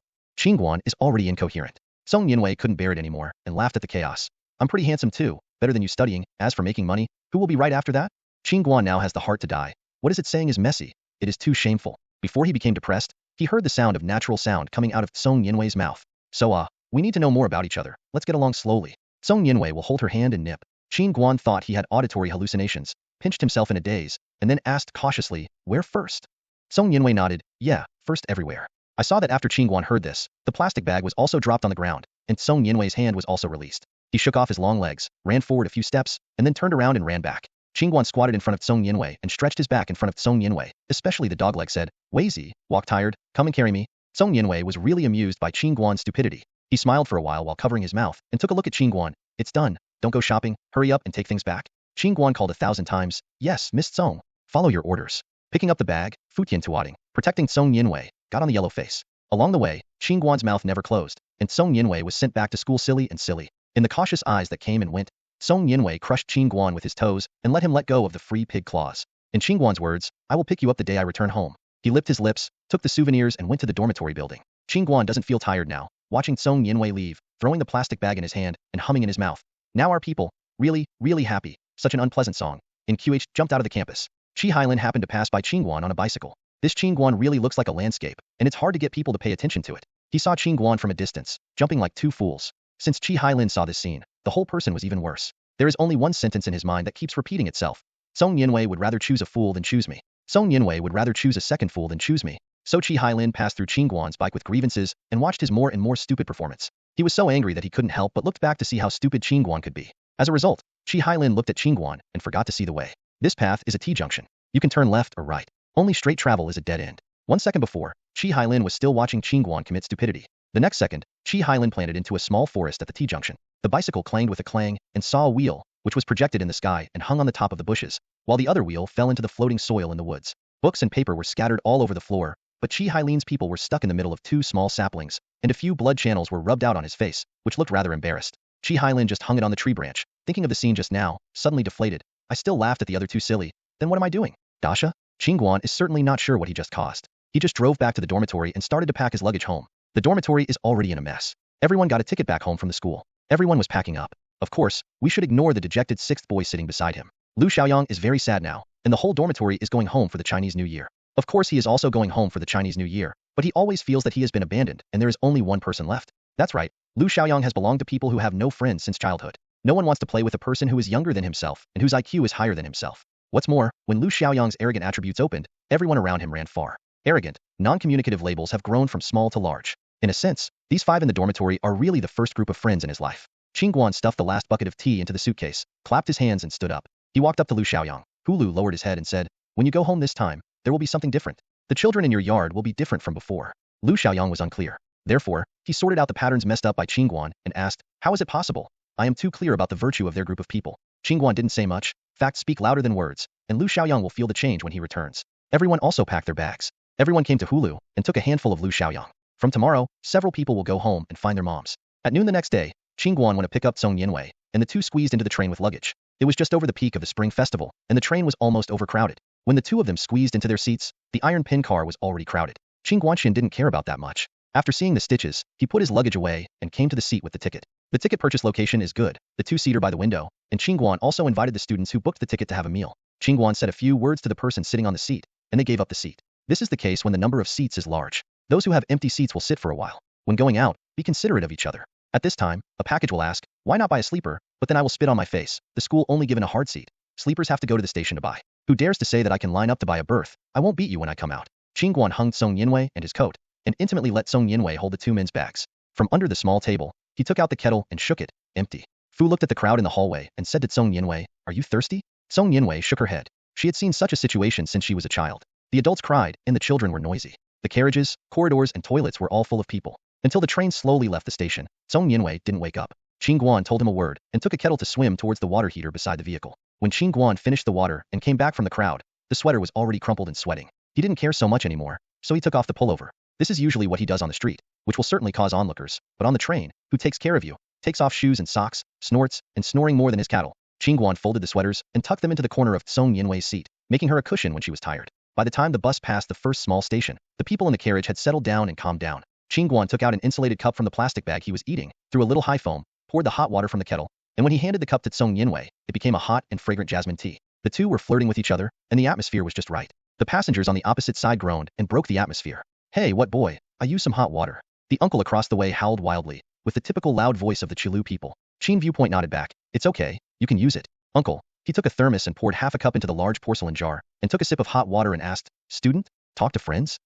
Qin Guan is already incoherent. Song Yinwei couldn't bear it anymore, and laughed at the chaos. I'm pretty handsome too, better than you studying. As for making money, who will be right after that? Qin Guan now has the heart to die. What is it saying is messy? It is too shameful. Before he became depressed, he heard the sound of natural sound coming out of Song Yinwei's mouth. So we need to know more about each other. Let's get along slowly. Song Yinwei will hold her hand and nip. Qin Guan thought he had auditory hallucinations, pinched himself in a daze, and then asked cautiously, where first? Song Yinwei nodded, yeah, first everywhere. I saw that after Qin Guan heard this, the plastic bag was also dropped on the ground, and Song Yinwei's hand was also released. He shook off his long legs, ran forward a few steps, and then turned around and ran back. Qin Guan squatted in front of Song Yinwei and stretched his back in front of Song Yinwei, especially the dog leg said, Weizi, walk tired, come and carry me. Song Yinwei was really amused by Qin Guan's stupidity. He smiled for a while covering his mouth, and took a look at Qin Guan. It's done. Don't go shopping, hurry up and take things back. Qin Guan called 1,000 times, yes, Miss Song. Follow your orders. Picking up the bag, Futian Tuading, protecting Song Yinwei, got on the yellow face. Along the way, Qin Guan's mouth never closed, and Song Yinwei was sent back to school silly and silly. In the cautious eyes that came and went, Song Yinwei crushed Qin Guan with his toes and let him let go of the free pig claws. In Qin Guan's words, I will pick you up the day I return home. He licked his lips, took the souvenirs and went to the dormitory building. Qin Guan doesn't feel tired now, watching Song Yinwei leave, throwing the plastic bag in his hand and humming in his mouth. Now our people, really, really happy. Such an unpleasant song. In QH jumped out of the campus. Qi Hailin happened to pass by Qin Guan on a bicycle. This Qin Guan really looks like a landscape, and it's hard to get people to pay attention to it. He saw Qin Guan from a distance, jumping like 2 fools. Since Qi Hailin saw this scene, the whole person was even worse. There is only one sentence in his mind that keeps repeating itself. Song Yinwei would rather choose a fool than choose me. Song Yinwei would rather choose a second fool than choose me. So Qi Hailin passed through Qin Guan's bike with grievances and watched his more and more stupid performance. He was so angry that he couldn't help but looked back to see how stupid Qin Guan could be. As a result, Qi Hailin looked at Qin Guan and forgot to see the way. This path is a T-junction. You can turn left or right. Only straight travel is a dead end. 1 second before, Qi Hailin was still watching Qin Guan commit stupidity. The next second, Qi Hailin planted into a small forest at the T-junction. The bicycle clanged with a clang and saw a wheel, which was projected in the sky and hung on the top of the bushes, while the other wheel fell into the floating soil in the woods. Books and paper were scattered all over the floor, but Qi Hailin's people were stuck in the middle of 2 small saplings, and a few blood channels were rubbed out on his face, which looked rather embarrassed. Qi Hailin just hung it on the tree branch, thinking of the scene just now, suddenly deflated. I still laughed at the other two silly. Then what am I doing? Dasha? Qin Guan is certainly not sure what he just caused. He just drove back to the dormitory and started to pack his luggage home. The dormitory is already in a mess. Everyone got a ticket back home from the school. Everyone was packing up. Of course, we should ignore the dejected 6th boy sitting beside him. Lu Xiaoyang is very sad now, and the whole dormitory is going home for the Chinese New Year. Of course he is also going home for the Chinese New Year, but he always feels that he has been abandoned and there is only one person left. That's right, Lu Xiaoyang has belonged to people who have no friends since childhood. No one wants to play with a person who is younger than himself and whose IQ is higher than himself. What's more, when Lu Xiaoyang's arrogant attributes opened, everyone around him ran far. Arrogant, non-communicative labels have grown from small to large. In a sense, these 5 in the dormitory are really the first group of friends in his life. Qin Guan stuffed the last bucket of tea into the suitcase, clapped his hands and stood up. He walked up to Lu Xiaoyang. Lu lowered his head and said, "When you go home this time, there will be something different. The children in your yard will be different from before." Lu Xiaoyang was unclear. Therefore, he sorted out the patterns messed up by Qin Guan and asked, "How is it possible? I am too clear about the virtue of their group of people." Qin Guan didn't say much. Facts speak louder than words, and Lu Xiaoyang will feel the change when he returns. Everyone also packed their bags. Everyone came to Hulu and took a handful of Lu Xiaoyang. From tomorrow, several people will go home and find their moms. At noon the next day, Qin Guan went to pick up Song Yinwei, and the two squeezed into the train with luggage. It was just over the peak of the spring festival, and the train was almost overcrowded. When the two of them squeezed into their seats, the iron pin car was already crowded. Qin Guanxin didn't care about that much. After seeing the stitches, he put his luggage away and came to the seat with the ticket. The ticket purchase location is good, the two-seater by the window, and Qin Guan also invited the students who booked the ticket to have a meal. Qin Guan said a few words to the person sitting on the seat, and they gave up the seat. This is the case when the number of seats is large. Those who have empty seats will sit for a while. When going out, be considerate of each other. At this time, a package will ask, "Why not buy a sleeper?" But then I will spit on my face. The school only given a hard seat. Sleepers have to go to the station to buy. Who dares to say that I can line up to buy a berth? I won't beat you when I come out. Qin Guan hung Song Yinwei and his coat, and intimately let Song Yinwei hold the two men's bags. From under the small table, he took out the kettle and shook it, empty. Fu looked at the crowd in the hallway and said to Song Yinwei, "Are you thirsty?" Song Yinwei shook her head. She had seen such a situation since she was a child. The adults cried, and the children were noisy. The carriages, corridors, and toilets were all full of people. Until the train slowly left the station, Song Yinwei didn't wake up. Qin Guan told him a word and took a kettle to swim towards the water heater beside the vehicle. When Qin Guan finished the water and came back from the crowd, the sweater was already crumpled and sweating. He didn't care so much anymore, so he took off the pullover. This is usually what he does on the street, which will certainly cause onlookers, but on the train, who takes care of you? Takes off shoes and socks, snorts, and snoring more than his cattle. Qin Guan folded the sweaters and tucked them into the corner of Song Yinwei's seat, making her a cushion when she was tired. By the time the bus passed the first small station, the people in the carriage had settled down and calmed down. Qin Guan took out an insulated cup from the plastic bag he was eating, threw a little high foam, poured the hot water from the kettle, and when he handed the cup to Song Yinwei, it became a hot and fragrant jasmine tea. The two were flirting with each other, and the atmosphere was just right. The passengers on the opposite side groaned and broke the atmosphere. "Hey, what boy? I use some hot water." The uncle across the way howled wildly, with the typical loud voice of the Chilu people. Qin Viewpoint nodded back. "It's okay, you can use it, uncle." He took a thermos and poured half a cup into the large porcelain jar, and took a sip of hot water and asked, "Student? Talk to friends?"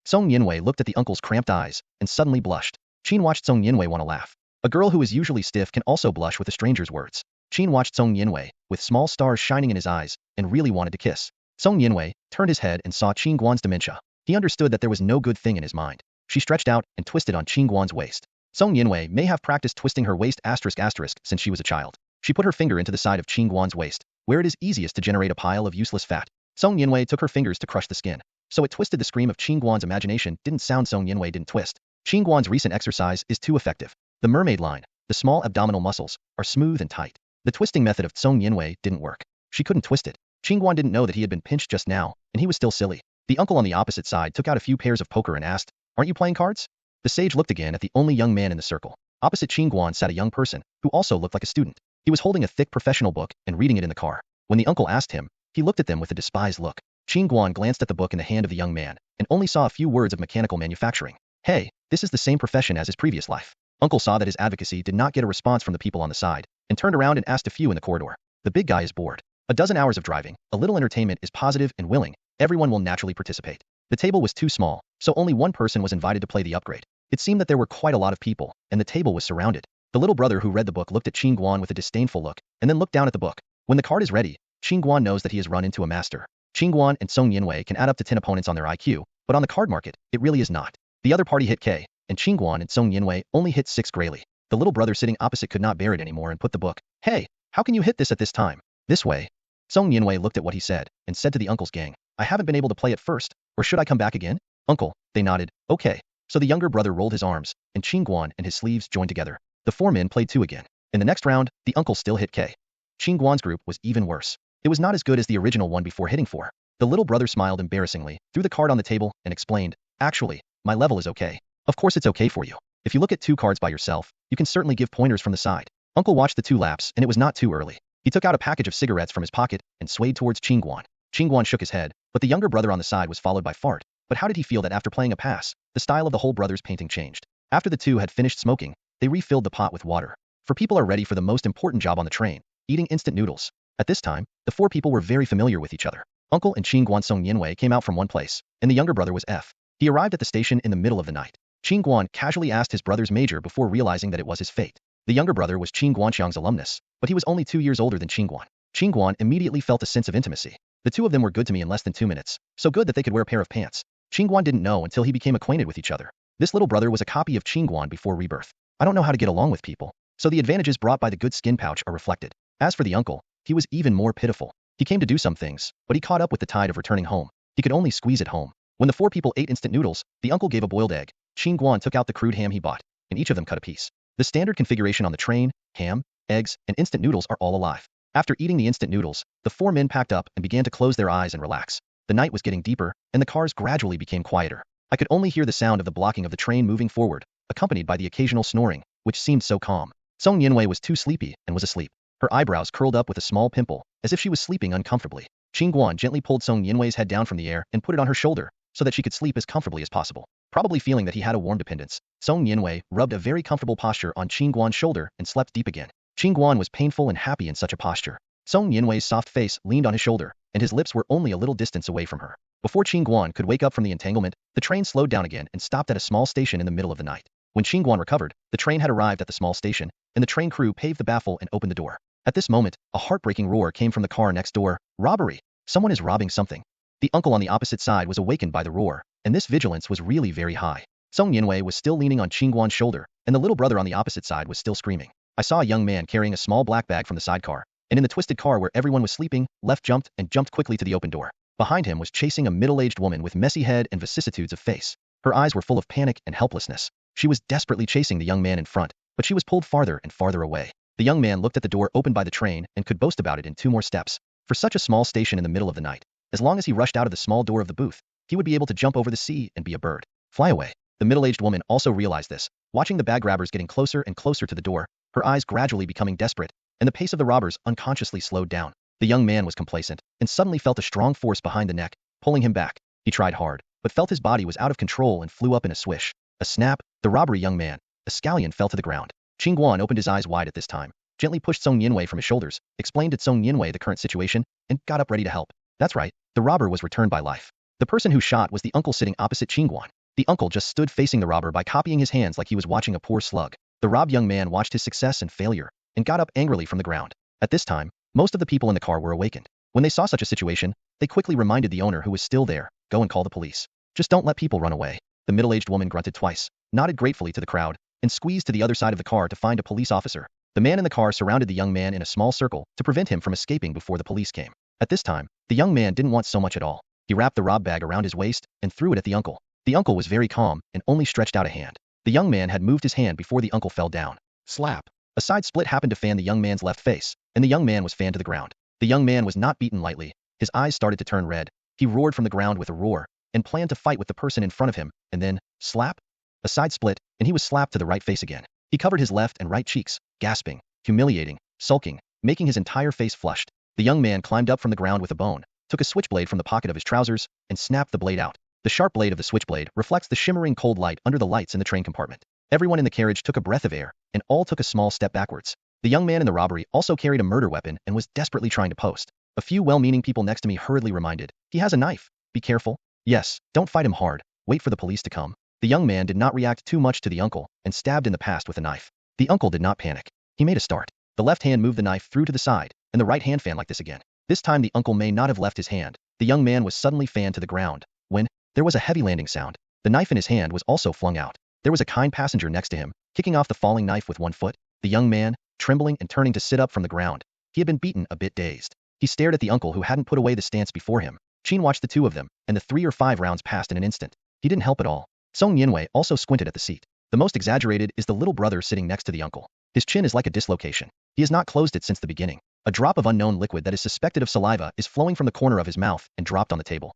Song Yinwei looked at the uncle's cramped eyes, and suddenly blushed. Qin watched Song Yinwei want to laugh. A girl who is usually stiff can also blush with a stranger's words. Qin watched Song Yinwei, with small stars shining in his eyes, and really wanted to kiss. Song Yinwei turned his head and saw Qin Guan's dementia. He understood that there was no good thing in his mind. She stretched out and twisted on Qin Guan's waist. Song Yinwei may have practiced twisting her waist *** since she was a child. She put her finger into the side of Qin Guan's waist, where it is easiest to generate a pile of useless fat. Song Yinwei took her fingers to crush the skin. So it twisted. The scream of Qin Guan's imagination didn't sound. Song Yinwei didn't twist. Qin Guan's recent exercise is too effective. The mermaid line, the small abdominal muscles, are smooth and tight. The twisting method of Song Yinwei didn't work. She couldn't twist it. Qin Guan didn't know that he had been pinched just now, and he was still silly. The uncle on the opposite side took out a few pairs of poker and asked, "Aren't you playing cards?" The sage looked again at the only young man in the circle. Opposite Qin Guan sat a young person, who also looked like a student. He was holding a thick professional book and reading it in the car. When the uncle asked him, he looked at them with a despised look. Qin Guan glanced at the book in the hand of the young man, and only saw a few words of mechanical manufacturing. Hey, this is the same profession as his previous life. Uncle saw that his advocacy did not get a response from the people on the side, and turned around and asked a few in the corridor. The big guy is bored. A dozen hours of driving, a little entertainment is positive and willing. Everyone will naturally participate. The table was too small, so only one person was invited to play the upgrade. It seemed that there were quite a lot of people, and the table was surrounded. The little brother who read the book looked at Qin Guan with a disdainful look, and then looked down at the book. When the card is ready, Qin Guan knows that he has run into a master. Qin Guan and Song Yinwei can add up to 10 opponents on their IQ, but on the card market, it really is not. The other party hit K, and Qin Guan and Song Yinwei only hit 6 grayly. The little brother sitting opposite could not bear it anymore and put the book. Hey, how can you hit this at this time? This way. Song Yinwei looked at what he said, and said to the uncle's gang, I haven't been able to play at first, or should I come back again? Uncle, they nodded, okay. So the younger brother rolled his arms, and Qin Guan and his sleeves joined together. The 4 men played 2 again. In the next round, the uncle still hit K. Qin Guan's group was even worse. It was not as good as the original one before hitting 4. The little brother smiled embarrassingly, threw the card on the table, and explained, actually, my level is okay. Of course it's okay for you. If you look at 2 cards by yourself, you can certainly give pointers from the side. Uncle watched the 2 laps, and it was not too early. He took out a package of cigarettes from his pocket and swayed towards Qin Guan. Qin Guan shook his head, but the younger brother on the side was followed by Fart. But how did he feel that after playing a pass, the style of the whole brother's painting changed? After the 2 had finished smoking, they refilled the pot with water. For people are ready for the most important job on the train, eating instant noodles. At this time, the 4 people were very familiar with each other. Uncle and Qin Guan Song Yinwei came out from one place, and the younger brother was F. He arrived at the station in the middle of the night. Qin Guan casually asked his brother's major before realizing that it was his fate. The younger brother was Qin Guanxiang's alumnus, but he was only 2 years older than Qin Guan. Qin Guan immediately felt a sense of intimacy. The 2 of them were good to me in less than 2 minutes, so good that they could wear a pair of pants. Qin Guan didn't know until he became acquainted with each other. This little brother was a copy of Qin Guan before Rebirth. I don't know how to get along with people, so the advantages brought by the good skin pouch are reflected. As for the uncle, he was even more pitiful. He came to do some things, but he caught up with the tide of returning home. He could only squeeze at home. When the 4 people ate instant noodles, the uncle gave a boiled egg. Qin Guan took out the crude ham he bought, and each of them cut a piece. The standard configuration on the train, ham, eggs, and instant noodles are all alive. After eating the instant noodles, the 4 men packed up and began to close their eyes and relax. The night was getting deeper, and the cars gradually became quieter. I could only hear the sound of the blocking of the train moving forward, accompanied by the occasional snoring, which seemed so calm. Song Yinwei was too sleepy and was asleep. Her eyebrows curled up with a small pimple, as if she was sleeping uncomfortably. Qin Guan gently pulled Song Yinwei's head down from the air and put it on her shoulder, so that she could sleep as comfortably as possible. Probably feeling that he had a warm dependence, Song Yinwei rubbed a very comfortable posture on Qin Guan's shoulder and slept deep again. Qin Guan was painful and happy in such a posture. Song Yinwei's soft face leaned on his shoulder, and his lips were only a little distance away from her. Before Qin Guan could wake up from the entanglement, the train slowed down again and stopped at a small station in the middle of the night. When Qin Guan recovered, the train had arrived at the small station, and the train crew paved the baffle and opened the door. At this moment, a heartbreaking roar came from the car next door. Robbery! Someone is robbing something. The uncle on the opposite side was awakened by the roar, and this vigilance was really very high. Song Yinwei was still leaning on Qin Guan's shoulder, and the little brother on the opposite side was still screaming. I saw a young man carrying a small black bag from the sidecar, and in the twisted car where everyone was sleeping, left jumped and jumped quickly to the open door. Behind him was chasing a middle-aged woman with messy head and vicissitudes of face. Her eyes were full of panic and helplessness. She was desperately chasing the young man in front, but she was pulled farther and farther away. The young man looked at the door opened by the train and could boast about it in 2 more steps. For such a small station in the middle of the night, as long as he rushed out of the small door of the booth, he would be able to jump over the sea and be a bird. Fly away. The middle-aged woman also realized this, watching the bag grabbers getting closer and closer to the door, her eyes gradually becoming desperate, and the pace of the robbers unconsciously slowed down. The young man was complacent, and suddenly felt a strong force behind the neck, pulling him back. He tried hard, but felt his body was out of control and flew up in a swish. A snap, the robbery young man, a scallion, fell to the ground. Qin Guan opened his eyes wide at this time, gently pushed Song Yinwei from his shoulders, explained to Song Yinwei the current situation, and got up ready to help. That's right, the robber was returned by life. The person who shot was the uncle sitting opposite Qin Guan. The uncle just stood facing the robber by copying his hands like he was watching a poor slug. The robbed young man watched his success and failure, and got up angrily from the ground. At this time, most of the people in the car were awakened. When they saw such a situation, they quickly reminded the owner who was still there, go and call the police. Just don't let people run away. The middle-aged woman grunted twice, nodded gratefully to the crowd, and squeezed to the other side of the car to find a police officer. The man in the car surrounded the young man in a small circle to prevent him from escaping before the police came. At this time, the young man didn't want so much at all. He wrapped the rob bag around his waist and threw it at the uncle. The uncle was very calm and only stretched out a hand. The young man had moved his hand before the uncle fell down. Slap. A side split happened to fan the young man's left face, and the young man was fanned to the ground. The young man was not beaten lightly. His eyes started to turn red. He roared from the ground with a roar, and planned to fight with the person in front of him, and then, slap. A side split, and he was slapped to the right face again. He covered his left and right cheeks, gasping, humiliating, sulking, making his entire face flushed. The young man climbed up from the ground with a bone, took a switchblade from the pocket of his trousers, and snapped the blade out. The sharp blade of the switchblade reflects the shimmering cold light under the lights in the train compartment. Everyone in the carriage took a breath of air, and all took a small step backwards. The young man in the robbery also carried a murder weapon and was desperately trying to post. A few well-meaning people next to me hurriedly reminded, he has a knife. Be careful. Yes, don't fight him hard. Wait for the police to come. The young man did not react too much to the uncle, and stabbed in the past with a knife. The uncle did not panic. He made a start. The left hand moved the knife through to the side, and the right hand fanned like this again. This time the uncle may not have left his hand. The young man was suddenly fanned to the ground. When there was a heavy landing sound, the knife in his hand was also flung out. There was a kind passenger next to him, kicking off the falling knife with one foot. The young man, trembling and turning to sit up from the ground. He had been beaten, a bit dazed. He stared at the uncle who hadn't put away the stance before him. Qin watched the two of them, and the 3 or 5 rounds passed in an instant. He didn't help at all. Song Yinwei also squinted at the seat. The most exaggerated is the little brother sitting next to the uncle. His chin is like a dislocation. He has not closed it since the beginning. A drop of unknown liquid that is suspected of saliva is flowing from the corner of his mouth and dropped on the table.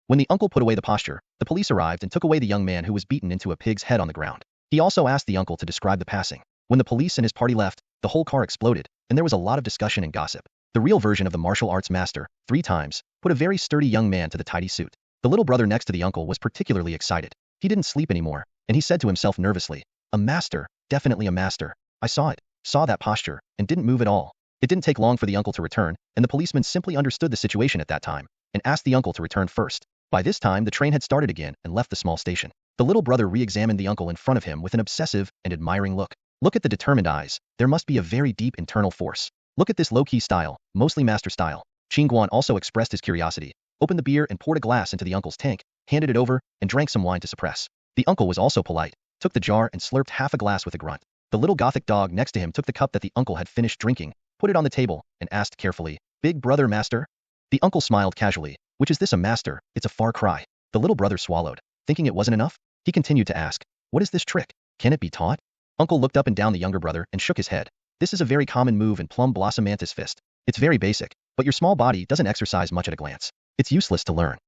When the uncle put away the posture, the police arrived and took away the young man who was beaten into a pig's head on the ground. He also asked the uncle to describe the passing. When the police and his party left, the whole car exploded, and there was a lot of discussion and gossip. The real version of the martial arts master, 3 times, put a very sturdy young man to the tidy suit. The little brother next to the uncle was particularly excited. He didn't sleep anymore, and he said to himself nervously, "A master, definitely a master. I saw that posture, and didn't move at all." It didn't take long for the uncle to return, and the policeman simply understood the situation at that time, and asked the uncle to return first. By this time the train had started again and left the small station. The little brother re-examined the uncle in front of him with an obsessive and admiring look. Look at the determined eyes. There must be a very deep internal force. Look at this low-key style, mostly master style. Qin Guan also expressed his curiosity, opened the beer and poured a glass into the uncle's tank, handed it over, and drank some wine to suppress. The uncle was also polite, took the jar and slurped half a glass with a grunt. The little gothic dog next to him took the cup that the uncle had finished drinking, put it on the table, and asked carefully, "Big brother master?" The uncle smiled casually. "Which is this, a master? It's a far cry." The little brother swallowed, thinking it wasn't enough. He continued to ask, "What is this trick? Can it be taught?" Uncle looked up and down the younger brother and shook his head. "This is a very common move in Plum Blossom Mantis Fist. It's very basic, but your small body doesn't exercise much at a glance. It's useless to learn."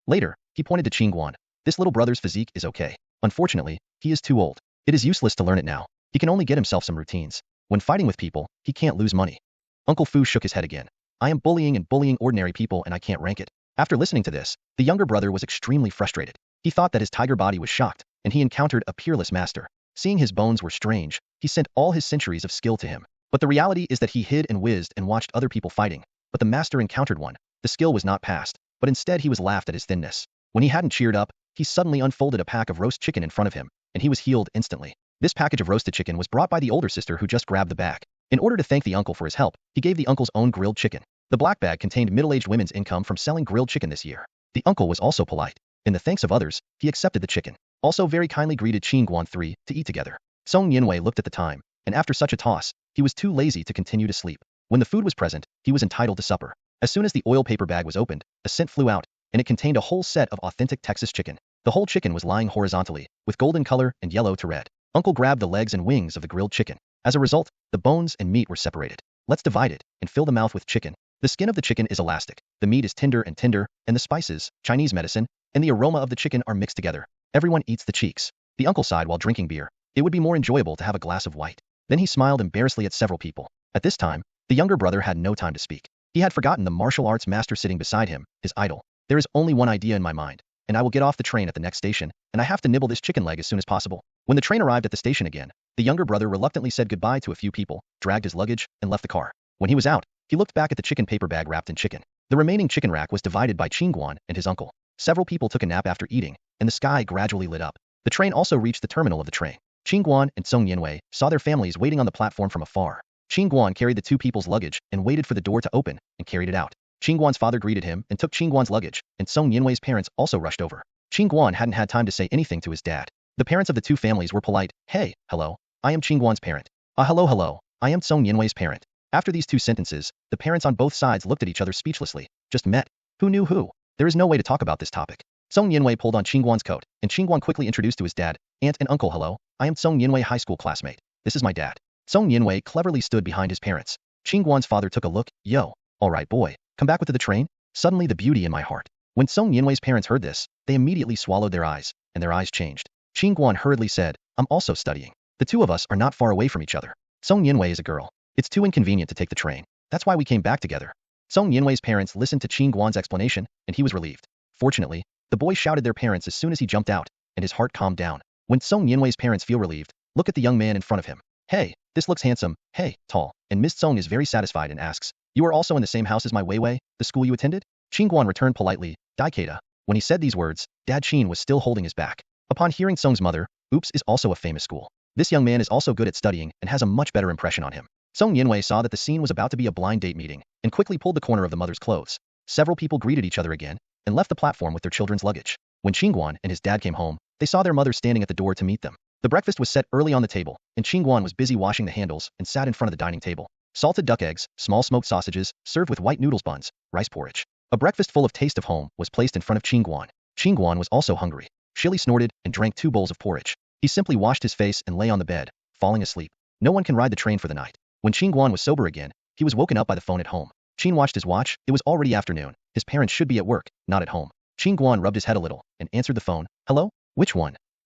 Later, he pointed to Qin Guan. "This little brother's physique is okay. Unfortunately, he is too old. It is useless to learn it now. He can only get himself some routines. When fighting with people, he can't lose money." Uncle Fu shook his head again. "I am bullying ordinary people and I can't rank it." After listening to this, the younger brother was extremely frustrated. He thought that his tiger body was shocked, and he encountered a peerless master. Seeing his bones were strange, he sent all his centuries of skill to him. But the reality is that he hid and whizzed and watched other people fighting. But the master encountered one. The skill was not passed, but instead he was laughed at his thinness. When he hadn't cheered up, he suddenly unfolded a pack of roast chicken in front of him, and he was healed instantly. This package of roasted chicken was brought by the older sister who just grabbed the bag. In order to thank the uncle for his help, he gave the uncle's own grilled chicken. The black bag contained middle-aged women's income from selling grilled chicken this year. The uncle was also polite. In the thanks of others, he accepted the chicken. Also very kindly greeted Qin Guan 3 to eat together. Song Yinwei looked at the time, and after such a toss, he was too lazy to continue to sleep. When the food was present, he was entitled to supper. As soon as the oil paper bag was opened, a scent flew out, and it contained a whole set of authentic Texas chicken. The whole chicken was lying horizontally, with golden color and yellow to red. Uncle grabbed the legs and wings of the grilled chicken. As a result, the bones and meat were separated. "Let's divide it, and fill the mouth with chicken." The skin of the chicken is elastic, the meat is tender, and the spices, Chinese medicine, and the aroma of the chicken are mixed together. Everyone eats the cheeks. The uncle sighed while drinking beer. It would be more enjoyable to have a glass of white. Then he smiled embarrassedly at several people. At this time, the younger brother had no time to speak. He had forgotten the martial arts master sitting beside him, his idol. "There is only one idea in my mind, and I will get off the train at the next station, and I have to nibble this chicken leg as soon as possible." When the train arrived at the station again, the younger brother reluctantly said goodbye to a few people, dragged his luggage, and left the car. When he was out, he looked back at the chicken paper bag wrapped in chicken. The remaining chicken rack was divided by Qin Guan and his uncle. Several people took a nap after eating, and the sky gradually lit up. The train also reached the terminal of the train. Qin Guan and Song Yinwei saw their families waiting on the platform from afar. Qin Guan carried the two people's luggage and waited for the door to open and carried it out. Qin Guan's father greeted him and took Qin Guan's luggage, and Song Yinwei's parents also rushed over. Qin Guan hadn't had time to say anything to his dad. The parents of the two families were polite. "Hey, hello, I am Qin Guan's parent." Hello, I am Song Yinwei's parent." After these two sentences, the parents on both sides looked at each other speechlessly. Just met. Who knew who? There is no way to talk about this topic. Song Yinwei pulled on Qin Guan's coat, and Qin Guan quickly introduced to his dad, aunt and uncle. "Hello, I am Song Yinwei high school classmate. This is my dad." Song Yinwei cleverly stood behind his parents. Qin Guan's father took a look. "Yo, alright boy, come back with the train?" Suddenly the beauty in my heart. When Song Yinwei's parents heard this, they immediately swallowed their eyes, and their eyes changed. Qin Guan hurriedly said, "I'm also studying. The two of us are not far away from each other. Song Yinwei is a girl. It's too inconvenient to take the train. That's why we came back together." Song Yinwei's parents listened to Qin Guan's explanation, and he was relieved. Fortunately, the boy shouted their parents as soon as he jumped out, and his heart calmed down. When Song Yinwei's parents feel relieved, look at the young man in front of him. "Hey, this looks handsome. Hey, tall." And Miss Song is very satisfied and asks, "You are also in the same house as my Weiwei, the school you attended?" Qin Guan returned politely, "Daikata." When he said these words, Dad Qin was still holding his back. Upon hearing Song's mother, "Oops" is also a famous school. This young man is also good at studying and has a much better impression on him. Song Yinwei saw that the scene was about to be a blind date meeting and quickly pulled the corner of the mother's clothes. Several people greeted each other again and left the platform with their children's luggage. When Qin Guan and his dad came home, they saw their mother standing at the door to meet them. The breakfast was set early on the table, and Qin Guan was busy washing the handles and sat in front of the dining table. Salted duck eggs, small smoked sausages, served with white noodles buns, rice porridge. A breakfast full of taste of home was placed in front of Qin Guan. Qin Guan was also hungry. Shilly snorted and drank 2 bowls of porridge. He simply washed his face and lay on the bed, falling asleep. No one can ride the train for the night. When Qin Guan was sober again, he was woken up by the phone at home. Qin watched his watch. It was already afternoon. His parents should be at work, not at home. Qin Guan rubbed his head a little and answered the phone. Hello? Which one?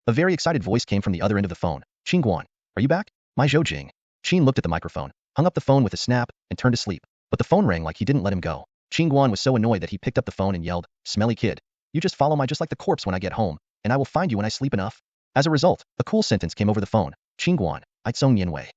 A very excited voice came from the other end of the phone. Qin Guan, are you back? My Zhou Jing. Qin looked at the microphone, hung up the phone with a snap, and turned to sleep. But the phone rang like he didn't let him go. Qin Guan was so annoyed that he picked up the phone and yelled, Smelly kid. You just follow my just like the corpse when I get home, and I will find you when I sleep enough. As a result, a cool sentence came over the phone. Qin Guan, I'd Song Yinwei.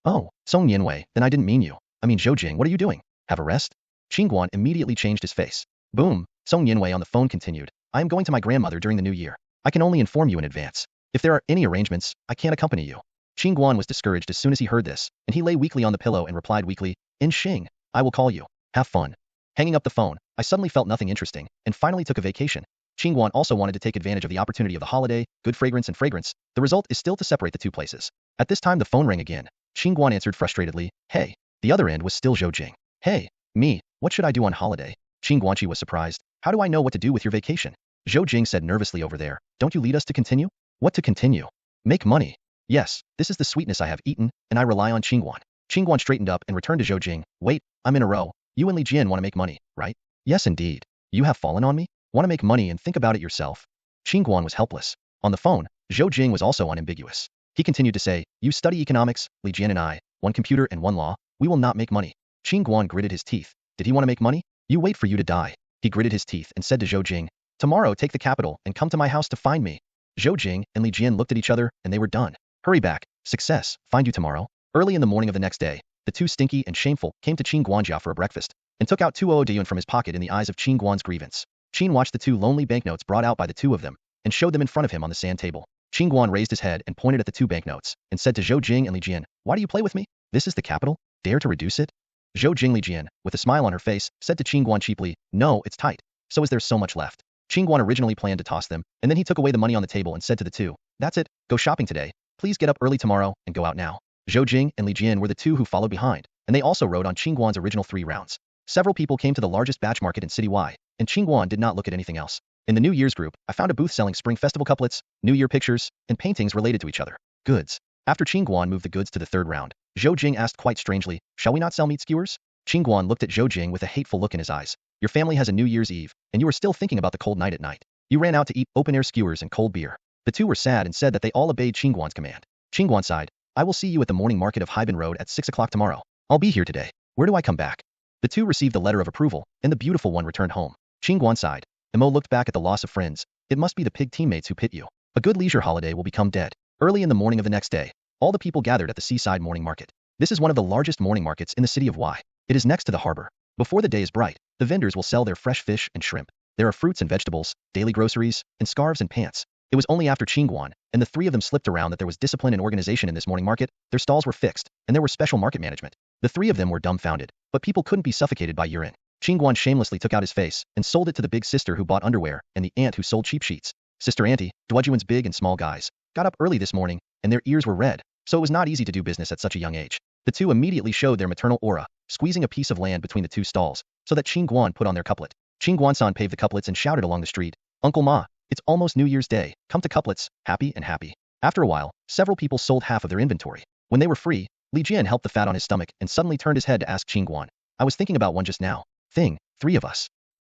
Oh, Song Yinwei, then I didn't mean you. I mean Zhou Jing, what are you doing? Have a rest? Qin Guan immediately changed his face. Boom, Song Yinwei on the phone continued. I am going to my grandmother during the new year. I can only inform you in advance. If there are any arrangements, I can't accompany you. Qin Guan was discouraged as soon as he heard this, and he lay weakly on the pillow and replied weakly, In Xing, I will call you. Have fun. Hanging up the phone, I suddenly felt nothing interesting, and finally took a vacation. Qin Guan also wanted to take advantage of the opportunity of the holiday, good fragrance and fragrance. The result is still to separate the two places. At this time the phone rang again. Qin Guan answered frustratedly, Hey. The other end was still Zhou Jing. Hey, me, what should I do on holiday? Qin Guanqi was surprised. How do I know what to do with your vacation? Zhou Jing said nervously over there. Don't you lead us to continue? What to continue? Make money. Yes, this is the sweetness I have eaten, and I rely on Qin Guan. Qin Guan straightened up and returned to Zhou Jing. Wait, I'm in a row. You and Li Jian want to make money, right? Yes indeed. You have fallen on me? Want to make money and think about it yourself? Qin Guan was helpless. On the phone, Zhou Jing was also unambiguous. He continued to say, You study economics, Li Jian and I, one computer and one law, we will not make money. Qin Guan gritted his teeth. Did he want to make money? You wait for you to die. He gritted his teeth and said to Zhou Jing, Tomorrow take the capital and come to my house to find me. Zhou Jing and Li Jian looked at each other and they were done. Hurry back. Success. Find you tomorrow. Early in the morning of the next day, the two stinky and shameful came to Qin Guanjia for a breakfast and took out 200 yuan from his pocket in the eyes of Qin Guan's grievance. Qin watched the 2 lonely banknotes brought out by the 2 of them and showed them in front of him on the sand table. Qin Guan raised his head and pointed at the 2 banknotes and said to Zhou Jing and Li Jian, Why do you play with me? This is the capital? Dare to reduce it? Zhou Jing Li Jian, with a smile on her face, said to Qin Guan cheaply, No, it's tight. So is there so much left? Qin Guan originally planned to toss them, and then he took away the money on the table and said to the 2, That's it, go shopping today. Please get up early tomorrow and go out now. Zhou Jing and Li Jian were the 2 who followed behind, and they also rode on Qin Guan's original 3 rounds. Several people came to the largest batch market in City Y, and Qin Guan did not look at anything else. In the New Year's group, I found a booth selling Spring Festival couplets, New Year pictures, and paintings related to each other. Goods. After Qin Guan moved the goods to the 3rd round, Zhou Jing asked quite strangely, Shall we not sell meat skewers? Qin Guan looked at Zhou Jing with a hateful look in his eyes. Your family has a New Year's Eve, and you are still thinking about the cold night at night. You ran out to eat open-air skewers and cold beer. The 2 were sad and said that they all obeyed Qin Guan's command. Qin Guan sighed, I will see you at the morning market of Haiban Road at 6 o'clock tomorrow. I'll be here today. Where do I come back? The 2 received a letter of approval, and the beautiful one returned home. Qin Guan sighed. Emo looked back at the loss of friends. It must be the pig teammates who pit you. A good leisure holiday will become dead. Early in the morning of the next day, all the people gathered at the seaside morning market. This is one of the largest morning markets in the city of Y. It is next to the harbor. Before the day is bright, the vendors will sell their fresh fish and shrimp. There are fruits and vegetables, daily groceries, and scarves and pants. It was only after Qin Guan and the 3 of them slipped around that there was discipline and organization in this morning market. Their stalls were fixed, and there were special market management. The 3 of them were dumbfounded, but people couldn't be suffocated by urine. Qin Guan shamelessly took out his face and sold it to the big sister who bought underwear and the aunt who sold cheap sheets. Sister Auntie, Duojuan's big and small guys, got up early this morning, and their ears were red, so it was not easy to do business at such a young age. The 2 immediately showed their maternal aura, squeezing a piece of land between the 2 stalls, so that Qin Guan put on their couplet. Qin Guan-san paved the couplets and shouted along the street, Uncle Ma, it's almost New Year's Day, come to couplets, happy and happy. After a while, several people sold half of their inventory. When they were free, Li Jian helped the fat on his stomach and suddenly turned his head to ask Qin Guan, I was thinking about one just now. Thing, 3 of us.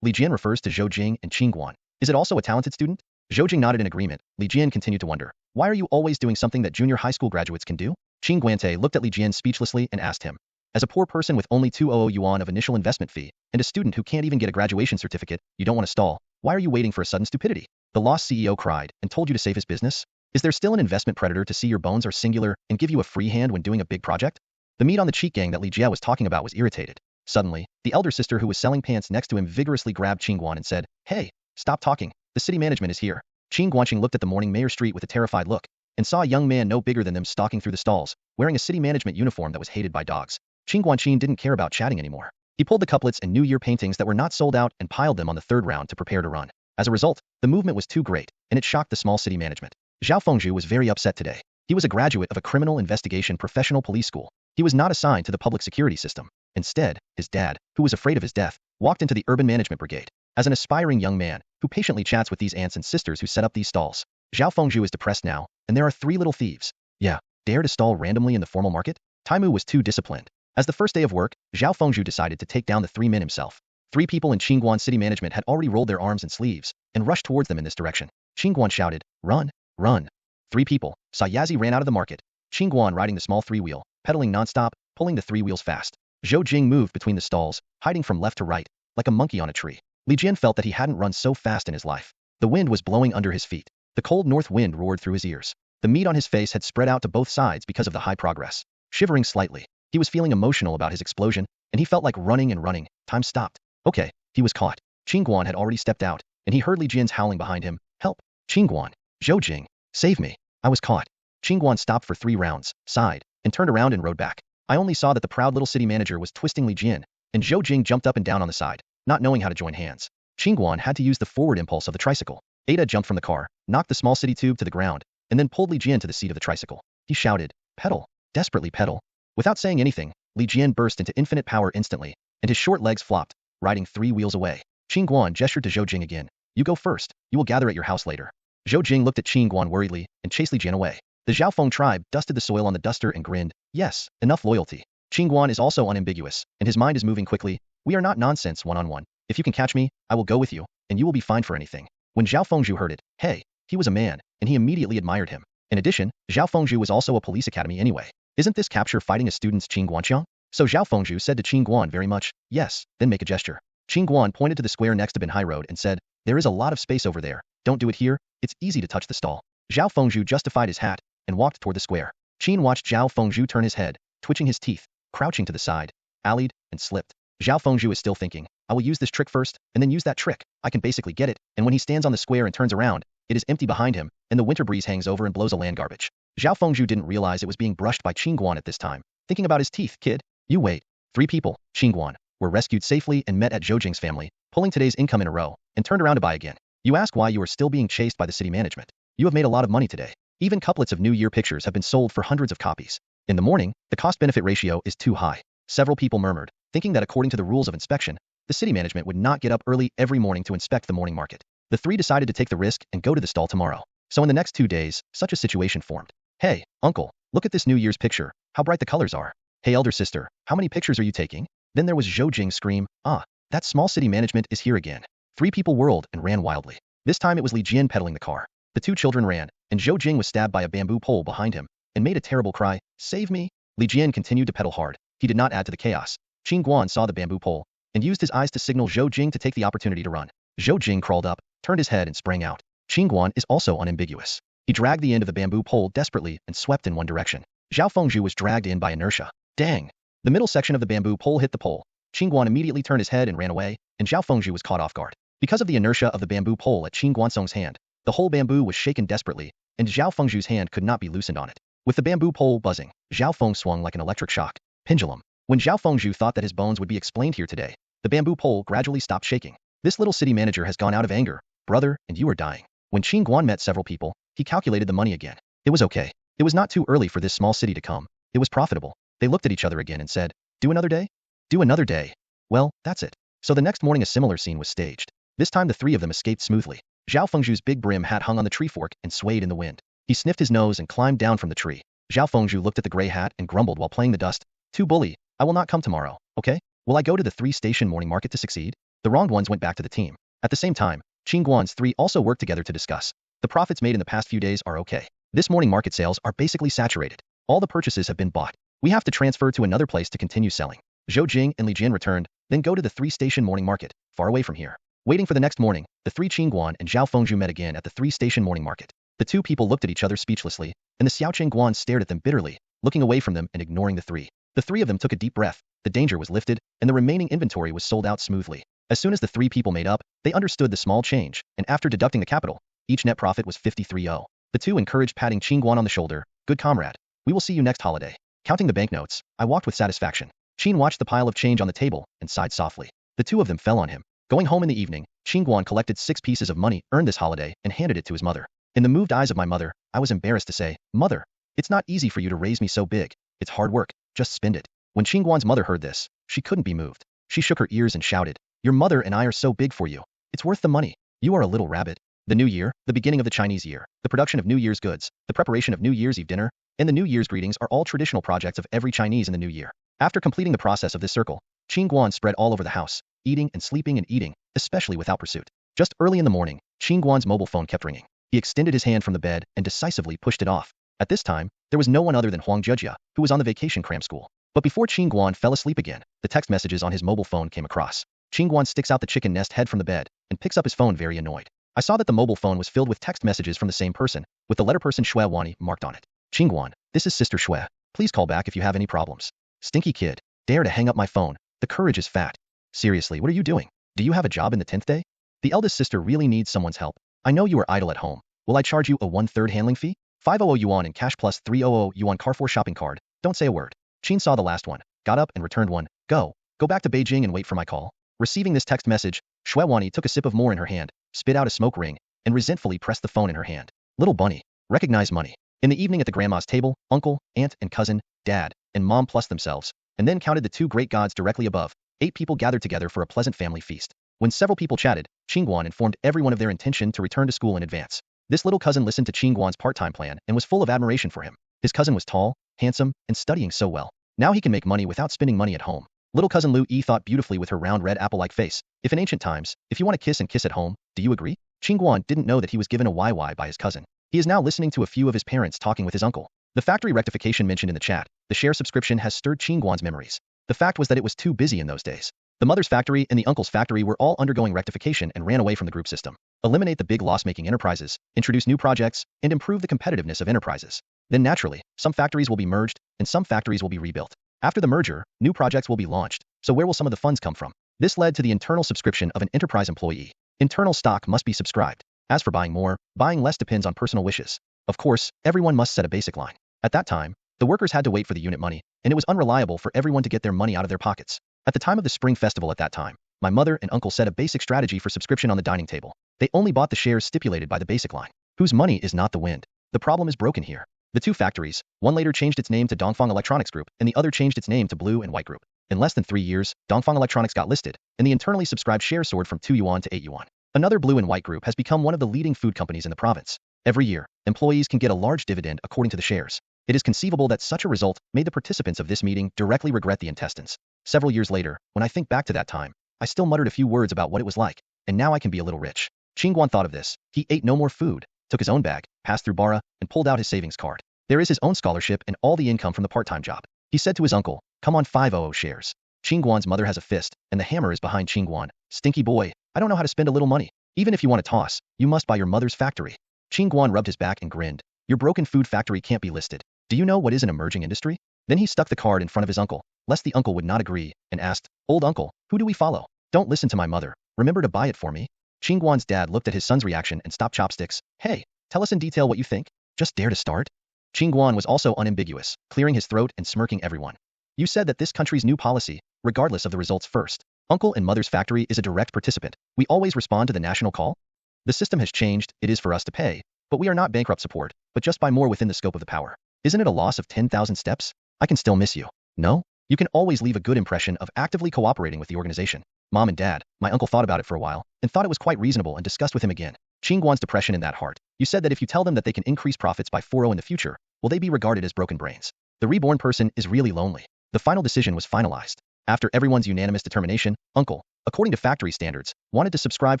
Li Jian refers to Zhou Jing and Qin Guan. Is it also a talented student? Zhou Jing nodded in agreement. Li Jian continued to wonder, why are you always doing something that junior high school graduates can do? Qin Guante looked at Li Jian speechlessly and asked him, as a poor person with only 200 yuan of initial investment fee, and a student who can't even get a graduation certificate, you don't want to stall. Why are you waiting for a sudden stupidity? The lost CEO cried and told you to save his business? Is there still an investment predator to see your bones are singular and give you a free hand when doing a big project? The meat on the cheek gang that Li Jia was talking about was irritated. Suddenly, the elder sister who was selling pants next to him vigorously grabbed Qin Guan and said, Hey, stop talking. The city management is here. Qin Guanqing looked at the morning mayor street with a terrified look. and saw a young man no bigger than them stalking through the stalls, wearing a city management uniform that was hated by dogs. Qin Guan didn't care about chatting anymore. He pulled the couplets and New Year paintings that were not sold out and piled them on the third round to prepare to run. As a result, the movement was too great, and it shocked the small city management. Zhao Fengzhu was very upset today. He was a graduate of a criminal investigation professional police school. He was not assigned to the public security system. Instead, his dad, who was afraid of his death, walked into the urban management brigade. As an aspiring young man, who patiently chats with these aunts and sisters who set up these stalls, Zhao Fengzhu is depressed now, and there are 3 little thieves. Yeah, dare to stall randomly in the formal market? Taimu was too disciplined. As the first day of work, Zhao Fengzhu decided to take down the 3 men himself. 3 people in Qin Guan city management had already rolled their arms and sleeves, and rushed towards them in this direction. Qin Guan shouted, "Run! Run!" 3 people. Sayazi ran out of the market. Qin Guan riding the small 3-wheel, pedaling non-stop, pulling the 3 wheels fast. Zhou Jing moved between the stalls, hiding from left to right, like a monkey on a tree. Li Jian felt that he hadn't run so fast in his life. The wind was blowing under his feet. The cold north wind roared through his ears. The meat on his face had spread out to both sides because of the high progress. Shivering slightly, he was feeling emotional about his explosion, and he felt like running and running. Time stopped. Okay, he was caught. Qin Guan had already stepped out, and he heard Li Jian's howling behind him. Help! Qin Guan! Zhou Jing! Save me! I was caught. Qin Guan stopped for 3 rounds, sighed, and turned around and rode back. I only saw that the proud little city manager was twisting Li Jian, and Zhou Jing jumped up and down on the side, not knowing how to join hands. Qin Guan had to use the forward impulse of the tricycle. Ada jumped from the car, knocked the small city tube to the ground, and then pulled Li Jian to the seat of the tricycle. He shouted, "Pedal! Desperately pedal!" Without saying anything, Li Jian burst into infinite power instantly, and his short legs flopped, riding 3 wheels away. Qin Guan gestured to Zhou Jing again. "You go first. You will gather at your house later." Zhou Jing looked at Qin Guan worriedly and chased Li Jian away. The Zhaofeng tribe dusted the soil on the duster and grinned. Yes, enough loyalty. Qin Guan is also unambiguous, and his mind is moving quickly. We are not nonsense one-on-one. If you can catch me, I will go with you, and you will be fine for anything. When Zhao Fengzhu heard it, hey, he was a man, and he immediately admired him. In addition, Zhao Fengzhu was also a police academy anyway. Isn't this capture fighting a student's Qin Guanqiang? So Zhao Fengzhu said to Qin Guan very much, yes, then make a gesture. Qin Guan pointed to the square next to Bin High Road and said, there is a lot of space over there. Don't do it here, it's easy to touch the stall. Zhao Fengzhu justified his hat and walked toward the square. Qin watched Zhao Fengzhu turn his head, twitching his teeth, crouching to the side, allied, and slipped. Zhao Fengzhu is still thinking, I will use this trick first, and then use that trick. I can basically get it, and when he stands on the square and turns around, it is empty behind him, and the winter breeze hangs over and blows a land garbage. Zhao Fengzhu didn't realize it was being brushed by Qin Guan at this time. Thinking about his teeth, kid. You wait. 3 people, Qin Guan, were rescued safely and met at Zhou Jing's family, pulling today's income in a row, and turned around to buy again. You ask why you are still being chased by the city management. You have made a lot of money today. Even couplets of New Year pictures have been sold for hundreds of copies. In the morning, the cost-benefit ratio is too high. Several people murmured, thinking that according to the rules of inspection, the city management would not get up early every morning to inspect the morning market. The 3 decided to take the risk and go to the stall tomorrow. So in the next 2 days, such a situation formed. Hey, uncle, look at this New Year's picture, how bright the colors are. Hey elder sister, how many pictures are you taking? Then there was Zhou Jing's scream, ah, that small city management is here again. 3 people whirled and ran wildly. This time it was Li Jian pedaling the car. The 2 children ran, and Zhou Jing was stabbed by a bamboo pole behind him, and made a terrible cry, save me. Li Jian continued to pedal hard. He did not add to the chaos. Qin Guan saw the bamboo pole, and used his eyes to signal Zhou Jing to take the opportunity to run. Zhou Jing crawled up, turned his head and sprang out. Qin Guan is also unambiguous. He dragged the end of the bamboo pole desperately and swept in one direction. Zhao Fengzhu was dragged in by inertia. Dang! The middle section of the bamboo pole hit the pole. Qin Guan immediately turned his head and ran away, and Zhao Fengzhu was caught off guard. Because of the inertia of the bamboo pole at Qin Guansong's hand, the whole bamboo was shaken desperately, and Zhao Fengzhu's hand could not be loosened on it. With the bamboo pole buzzing, Zhao Feng swung like an electric shock. Pendulum. When Zhao Fengzhu thought that his bones would be explained here today, the bamboo pole gradually stopped shaking. This little city manager has gone out of anger, brother, and you are dying. When Qin Guan met several people, he calculated the money again. It was okay. It was not too early for this small city to come. It was profitable. They looked at each other again and said, do another day? Do another day. Well, that's it. So the next morning a similar scene was staged. This time the 3 of them escaped smoothly. Zhao Fengzhu's big brim hat hung on the tree fork and swayed in the wind. He sniffed his nose and climbed down from the tree. Zhao Fengzhu looked at the gray hat and grumbled while playing the dust. Too bully. I will not come tomorrow, okay? Will I go to the 3-station morning market to succeed? The wronged ones went back to the team. At the same time, Qin Guan's 3 also worked together to discuss. The profits made in the past few days are okay. This morning market sales are basically saturated. All the purchases have been bought. We have to transfer to another place to continue selling. Zhou Jing and Li Jian returned, then go to the 3-station morning market, far away from here. Waiting for the next morning, the 3 Qin Guan and Zhao Fengzhu met again at the 3-station morning market. The 2 people looked at each other speechlessly, and the Xiaoqing Guan stared at them bitterly, looking away from them and ignoring the 3. The 3 of them took a deep breath, the danger was lifted, and the remaining inventory was sold out smoothly. As soon as the 3 people made up, they understood the small change, and after deducting the capital, each net profit was 53.0. The two encouraged, patting Qin Guan on the shoulder. Good comrade. We will see you next holiday. Counting the banknotes, I walked with satisfaction. Qin watched the pile of change on the table and sighed softly. The two of them fell on him. Going home in the evening, Qin Guan collected 6 pieces of money earned this holiday and handed it to his mother. In the moved eyes of my mother, I was embarrassed to say, "Mother, it's not easy for you to raise me so big. It's hard work. Just spend it." When Qin Guan's mother heard this, she couldn't be moved. She shook her ears and shouted, "Your mother and I are so big for you. It's worth the money. You are a little rabbit." The New Year, the beginning of the Chinese year, the production of New Year's goods, the preparation of New Year's Eve dinner, and the New Year's greetings are all traditional projects of every Chinese in the New Year. After completing the process of this circle, Qin Guan spread all over the house, eating and sleeping and eating, especially without pursuit. Just early in the morning, Qin Guan's mobile phone kept ringing. He extended his hand from the bed and decisively pushed it off. At this time, there was no one other than Huang Zhejia, who was on the vacation cram school. But before Qin Guan fell asleep again, the text messages on his mobile phone came across. Qin Guan sticks out the chicken nest head from the bed and picks up his phone very annoyed. I saw that the mobile phone was filled with text messages from the same person, with the letter person Shui Wani marked on it. "Qin Guan, this is Sister Shui. Please call back if you have any problems." Stinky kid. Dare to hang up my phone. The courage is fat. Seriously, what are you doing? Do you have a job in the 10th day? The eldest sister really needs someone's help. I know you are idle at home. Will I charge you a 1/3 handling fee? 500 yuan in cash plus 300 yuan Carrefour shopping card. Don't say a word. Qin saw the last one, got up and returned one. Go back to Beijing and wait for my call. Receiving this text message, Shui Wani took a sip of more in her hand, spit out a smoke ring, and resentfully pressed the phone in her hand. Little bunny. Recognize money. In the evening at the grandma's table, uncle, aunt, and cousin, dad, and mom plus themselves, and then counted the 2 great gods directly above. 8 people gathered together for a pleasant family feast. When several people chatted, Qin Guan informed everyone of their intention to return to school in advance. This little cousin listened to Qin Guan's part-time plan and was full of admiration for him. His cousin was tall, handsome, and studying so well. Now he can make money without spending money at home. Little cousin Lu Yi thought beautifully with her round red apple-like face. If in ancient times, if you want to kiss and kiss at home, do you agree? Qin Guan didn't know that he was given a YY by his cousin. He is now listening to a few of his parents talking with his uncle. The factory rectification mentioned in the chat, the share subscription has stirred Qin Guan's memories. The fact was that it was too busy in those days. The mother's factory and the uncle's factory were all undergoing rectification and ran away from the group system. Eliminate the big loss-making enterprises, introduce new projects, and improve the competitiveness of enterprises. Then naturally, some factories will be merged, and some factories will be rebuilt. After the merger, new projects will be launched. So where will some of the funds come from? This led to the internal subscription of an enterprise employee. Internal stock must be subscribed. As for buying more, buying less depends on personal wishes. Of course, everyone must set a basic line. At that time, the workers had to wait for the unit money, and it was unreliable for everyone to get their money out of their pockets. At the time of the Spring Festival at that time, my mother and uncle set a basic strategy for subscription on the dining table. They only bought the shares stipulated by the basic line. Whose money is not the wind? The problem is broken here. The 2 factories, one later changed its name to Dongfang Electronics Group, and the other changed its name to Blue and White Group. In less than 3 years, Dongfang Electronics got listed, and the internally subscribed shares soared from 2 yuan to 8 yuan. Another Blue and White Group has become one of the leading food companies in the province. Every year, employees can get a large dividend according to the shares. It is conceivable that such a result made the participants of this meeting directly regret the intestines. Several years later, when I think back to that time, I still muttered a few words about what it was like, and now I can be a little rich. Qin Guan thought of this. He ate no more food, took his own bag, passed through Bara, and pulled out his savings card. There is his own scholarship and all the income from the part-time job. He said to his uncle, "Come on 500 shares." Qin Guan's mother has a fist, and the hammer is behind Qin Guan. Stinky boy, I don't know how to spend a little money. Even if you want to toss, you must buy your mother's factory. Qin Guan rubbed his back and grinned. Your broken food factory can't be listed. Do you know what is an emerging industry? Then he stuck the card in front of his uncle, lest the uncle would not agree, and asked, "Old uncle, who do we follow? Don't listen to my mother. Remember to buy it for me." Qin Guan's dad looked at his son's reaction and stopped chopsticks. "Hey, tell us in detail what you think. Just dare to start?" Qin Guan was also unambiguous, clearing his throat and smirking everyone. "You said that this country's new policy, regardless of the results first. Uncle and mother's factory is a direct participant. We always respond to the national call? The system has changed, it is for us to pay, but we are not bankrupt support, but just buy more within the scope of the power. Isn't it a loss of 10,000 steps? I can still miss you. No? You can always leave a good impression of actively cooperating with the organization." Mom and dad, my uncle thought about it for a while, and thought it was quite reasonable and discussed with him again. Qin Guan's depression in that heart. You said that if you tell them that they can increase profits by 40 in the future, will they be regarded as broken brains? The reborn person is really lonely. The final decision was finalized. After everyone's unanimous determination, uncle, according to factory standards, wanted to subscribe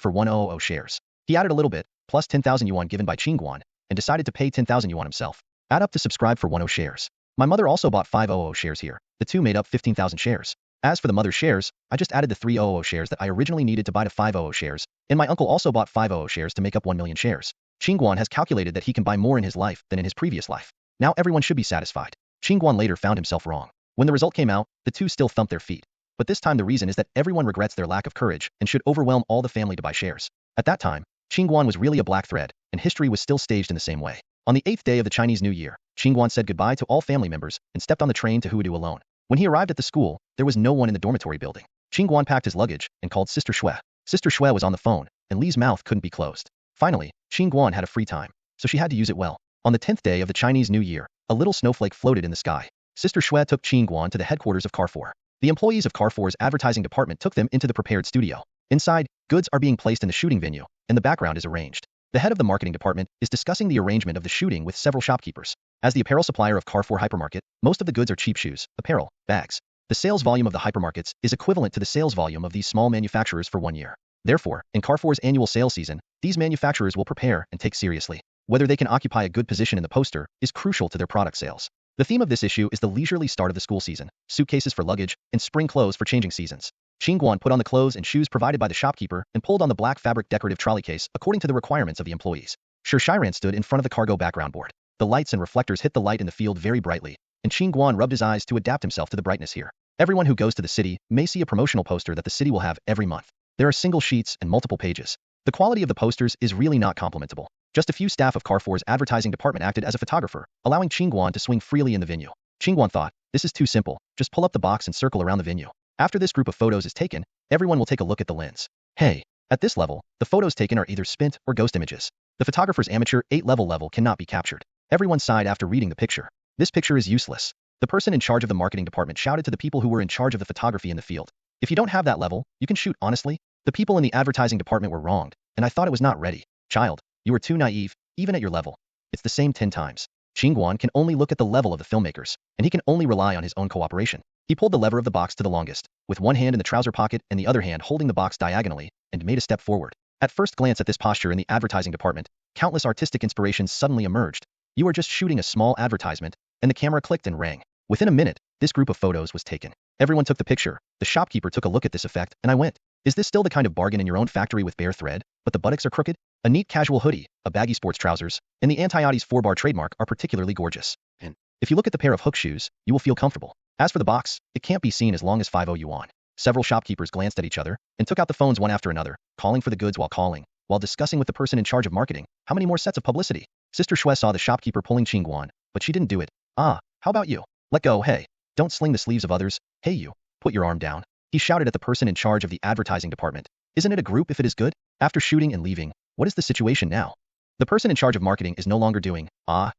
for 100 shares. He added a little bit, plus 10,000 yuan given by Qin Guan, and decided to pay 10,000 yuan himself. Add up to subscribe for 10 shares. My mother also bought 500 shares here. The two made up 15,000 shares. As for the mother's shares, I just added the 300 shares that I originally needed to buy to 50 shares, and my uncle also bought 50 shares to make up 1 million shares. Qin Guan has calculated that he can buy more in his life than in his previous life. Now everyone should be satisfied. Qin Guan later found himself wrong. When the result came out, the two still thumped their feet. But this time the reason is that everyone regrets their lack of courage and should overwhelm all the family to buy shares. At that time, Qin Guan was really a black thread, and history was still staged in the same way. On the 8th day of the Chinese New Year, Qin Guan said goodbye to all family members and stepped on the train to Huadu alone. When he arrived at the school, there was no one in the dormitory building. Qin Guan packed his luggage and called Sister Shui. Sister Shui was on the phone, and Li's mouth couldn't be closed. Finally, Qin Guan had a free time, so she had to use it well. On the 10th day of the Chinese New Year, a little snowflake floated in the sky. Sister Shui took Qin Guan to the headquarters of Carrefour. The employees of Carrefour's advertising department took them into the prepared studio. Inside, goods are being placed in the shooting venue, and the background is arranged. The head of the marketing department is discussing the arrangement of the shooting with several shopkeepers. As the apparel supplier of Carrefour hypermarket, most of the goods are cheap shoes, apparel, bags. The sales volume of the hypermarkets is equivalent to the sales volume of these small manufacturers for 1 year. Therefore, in Carrefour's annual sales season, these manufacturers will prepare and take seriously whether they can occupy a good position in the poster is crucial to their product sales. The theme of this issue is the leisurely start of the school season, suitcases for luggage, and spring clothes for changing seasons. Qin Guan put on the clothes and shoes provided by the shopkeeper and pulled on the black fabric decorative trolley case according to the requirements of the employees. Shiran stood in front of the cargo background board. The lights and reflectors hit the light in the field very brightly, and Qin Guan rubbed his eyes to adapt himself to the brightness here. Everyone who goes to the city may see a promotional poster that the city will have every month. There are single sheets and multiple pages. The quality of the posters is really not complimentable. Just a few staff of Carrefour's advertising department acted as a photographer, allowing Qin Guan to swing freely in the venue. Qin Guan thought, this is too simple, just pull up the box and circle around the venue. After this group of photos is taken, everyone will take a look at the lens. Hey, at this level, the photos taken are either spint or ghost images. The photographer's amateur 8-level level cannot be captured. Everyone sighed after reading the picture. This picture is useless. The person in charge of the marketing department shouted to the people who were in charge of the photography in the field. If you don't have that level, you can shoot honestly. The people in the advertising department were wronged, and I thought it was not ready. Child, you were too naive, even at your level. It's the same 10 times. Qin Guan can only look at the level of the filmmakers, and he can only rely on his own cooperation. He pulled the lever of the box to the longest, with one hand in the trouser pocket and the other hand holding the box diagonally, and made a step forward. At first glance at this posture in the advertising department, countless artistic inspirations suddenly emerged. You are just shooting a small advertisement, and the camera clicked and rang. Within a minute, this group of photos was taken. Everyone took the picture. The shopkeeper took a look at this effect, and I went, is this still the kind of bargain in your own factory with bare thread, but the buttocks are crooked? A neat casual hoodie, a baggy sports trousers, and the Antiotis 4-bar trademark are particularly gorgeous. And if you look at the pair of hook shoes, you will feel comfortable. As for the box, it can't be seen as long as 50 yuan. Several shopkeepers glanced at each other and took out the phones one after another, calling for the goods while discussing with the person in charge of marketing. How many more sets of publicity? Sister Shui saw the shopkeeper pulling Qin Guan, but she didn't do it. Ah, how about you? Let go, hey. Don't sling the sleeves of others. Hey you, put your arm down. He shouted at the person in charge of the advertising department. Isn't it a group if it is good? After shooting and leaving, what is the situation now? The person in charge of marketing is no longer doing,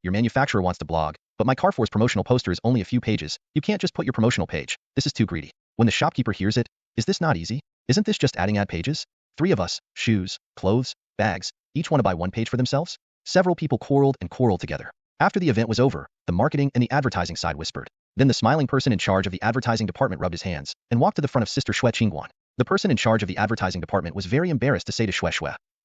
your manufacturer wants to blog, but my Carrefour's promotional poster is only a few pages. You can't just put your promotional page. This is too greedy. When the shopkeeper hears it, is this not easy? Isn't this just adding ad pages? 3 of us, shoes, clothes, bags, each want to buy 1 page for themselves? Several people quarreled together. After the event was over, the marketing and the advertising side whispered. Then the smiling person in charge of the advertising department rubbed his hands and walked to the front of Sister Shui Qin Guan. The person in charge of the advertising department was very embarrassed to say to Shui,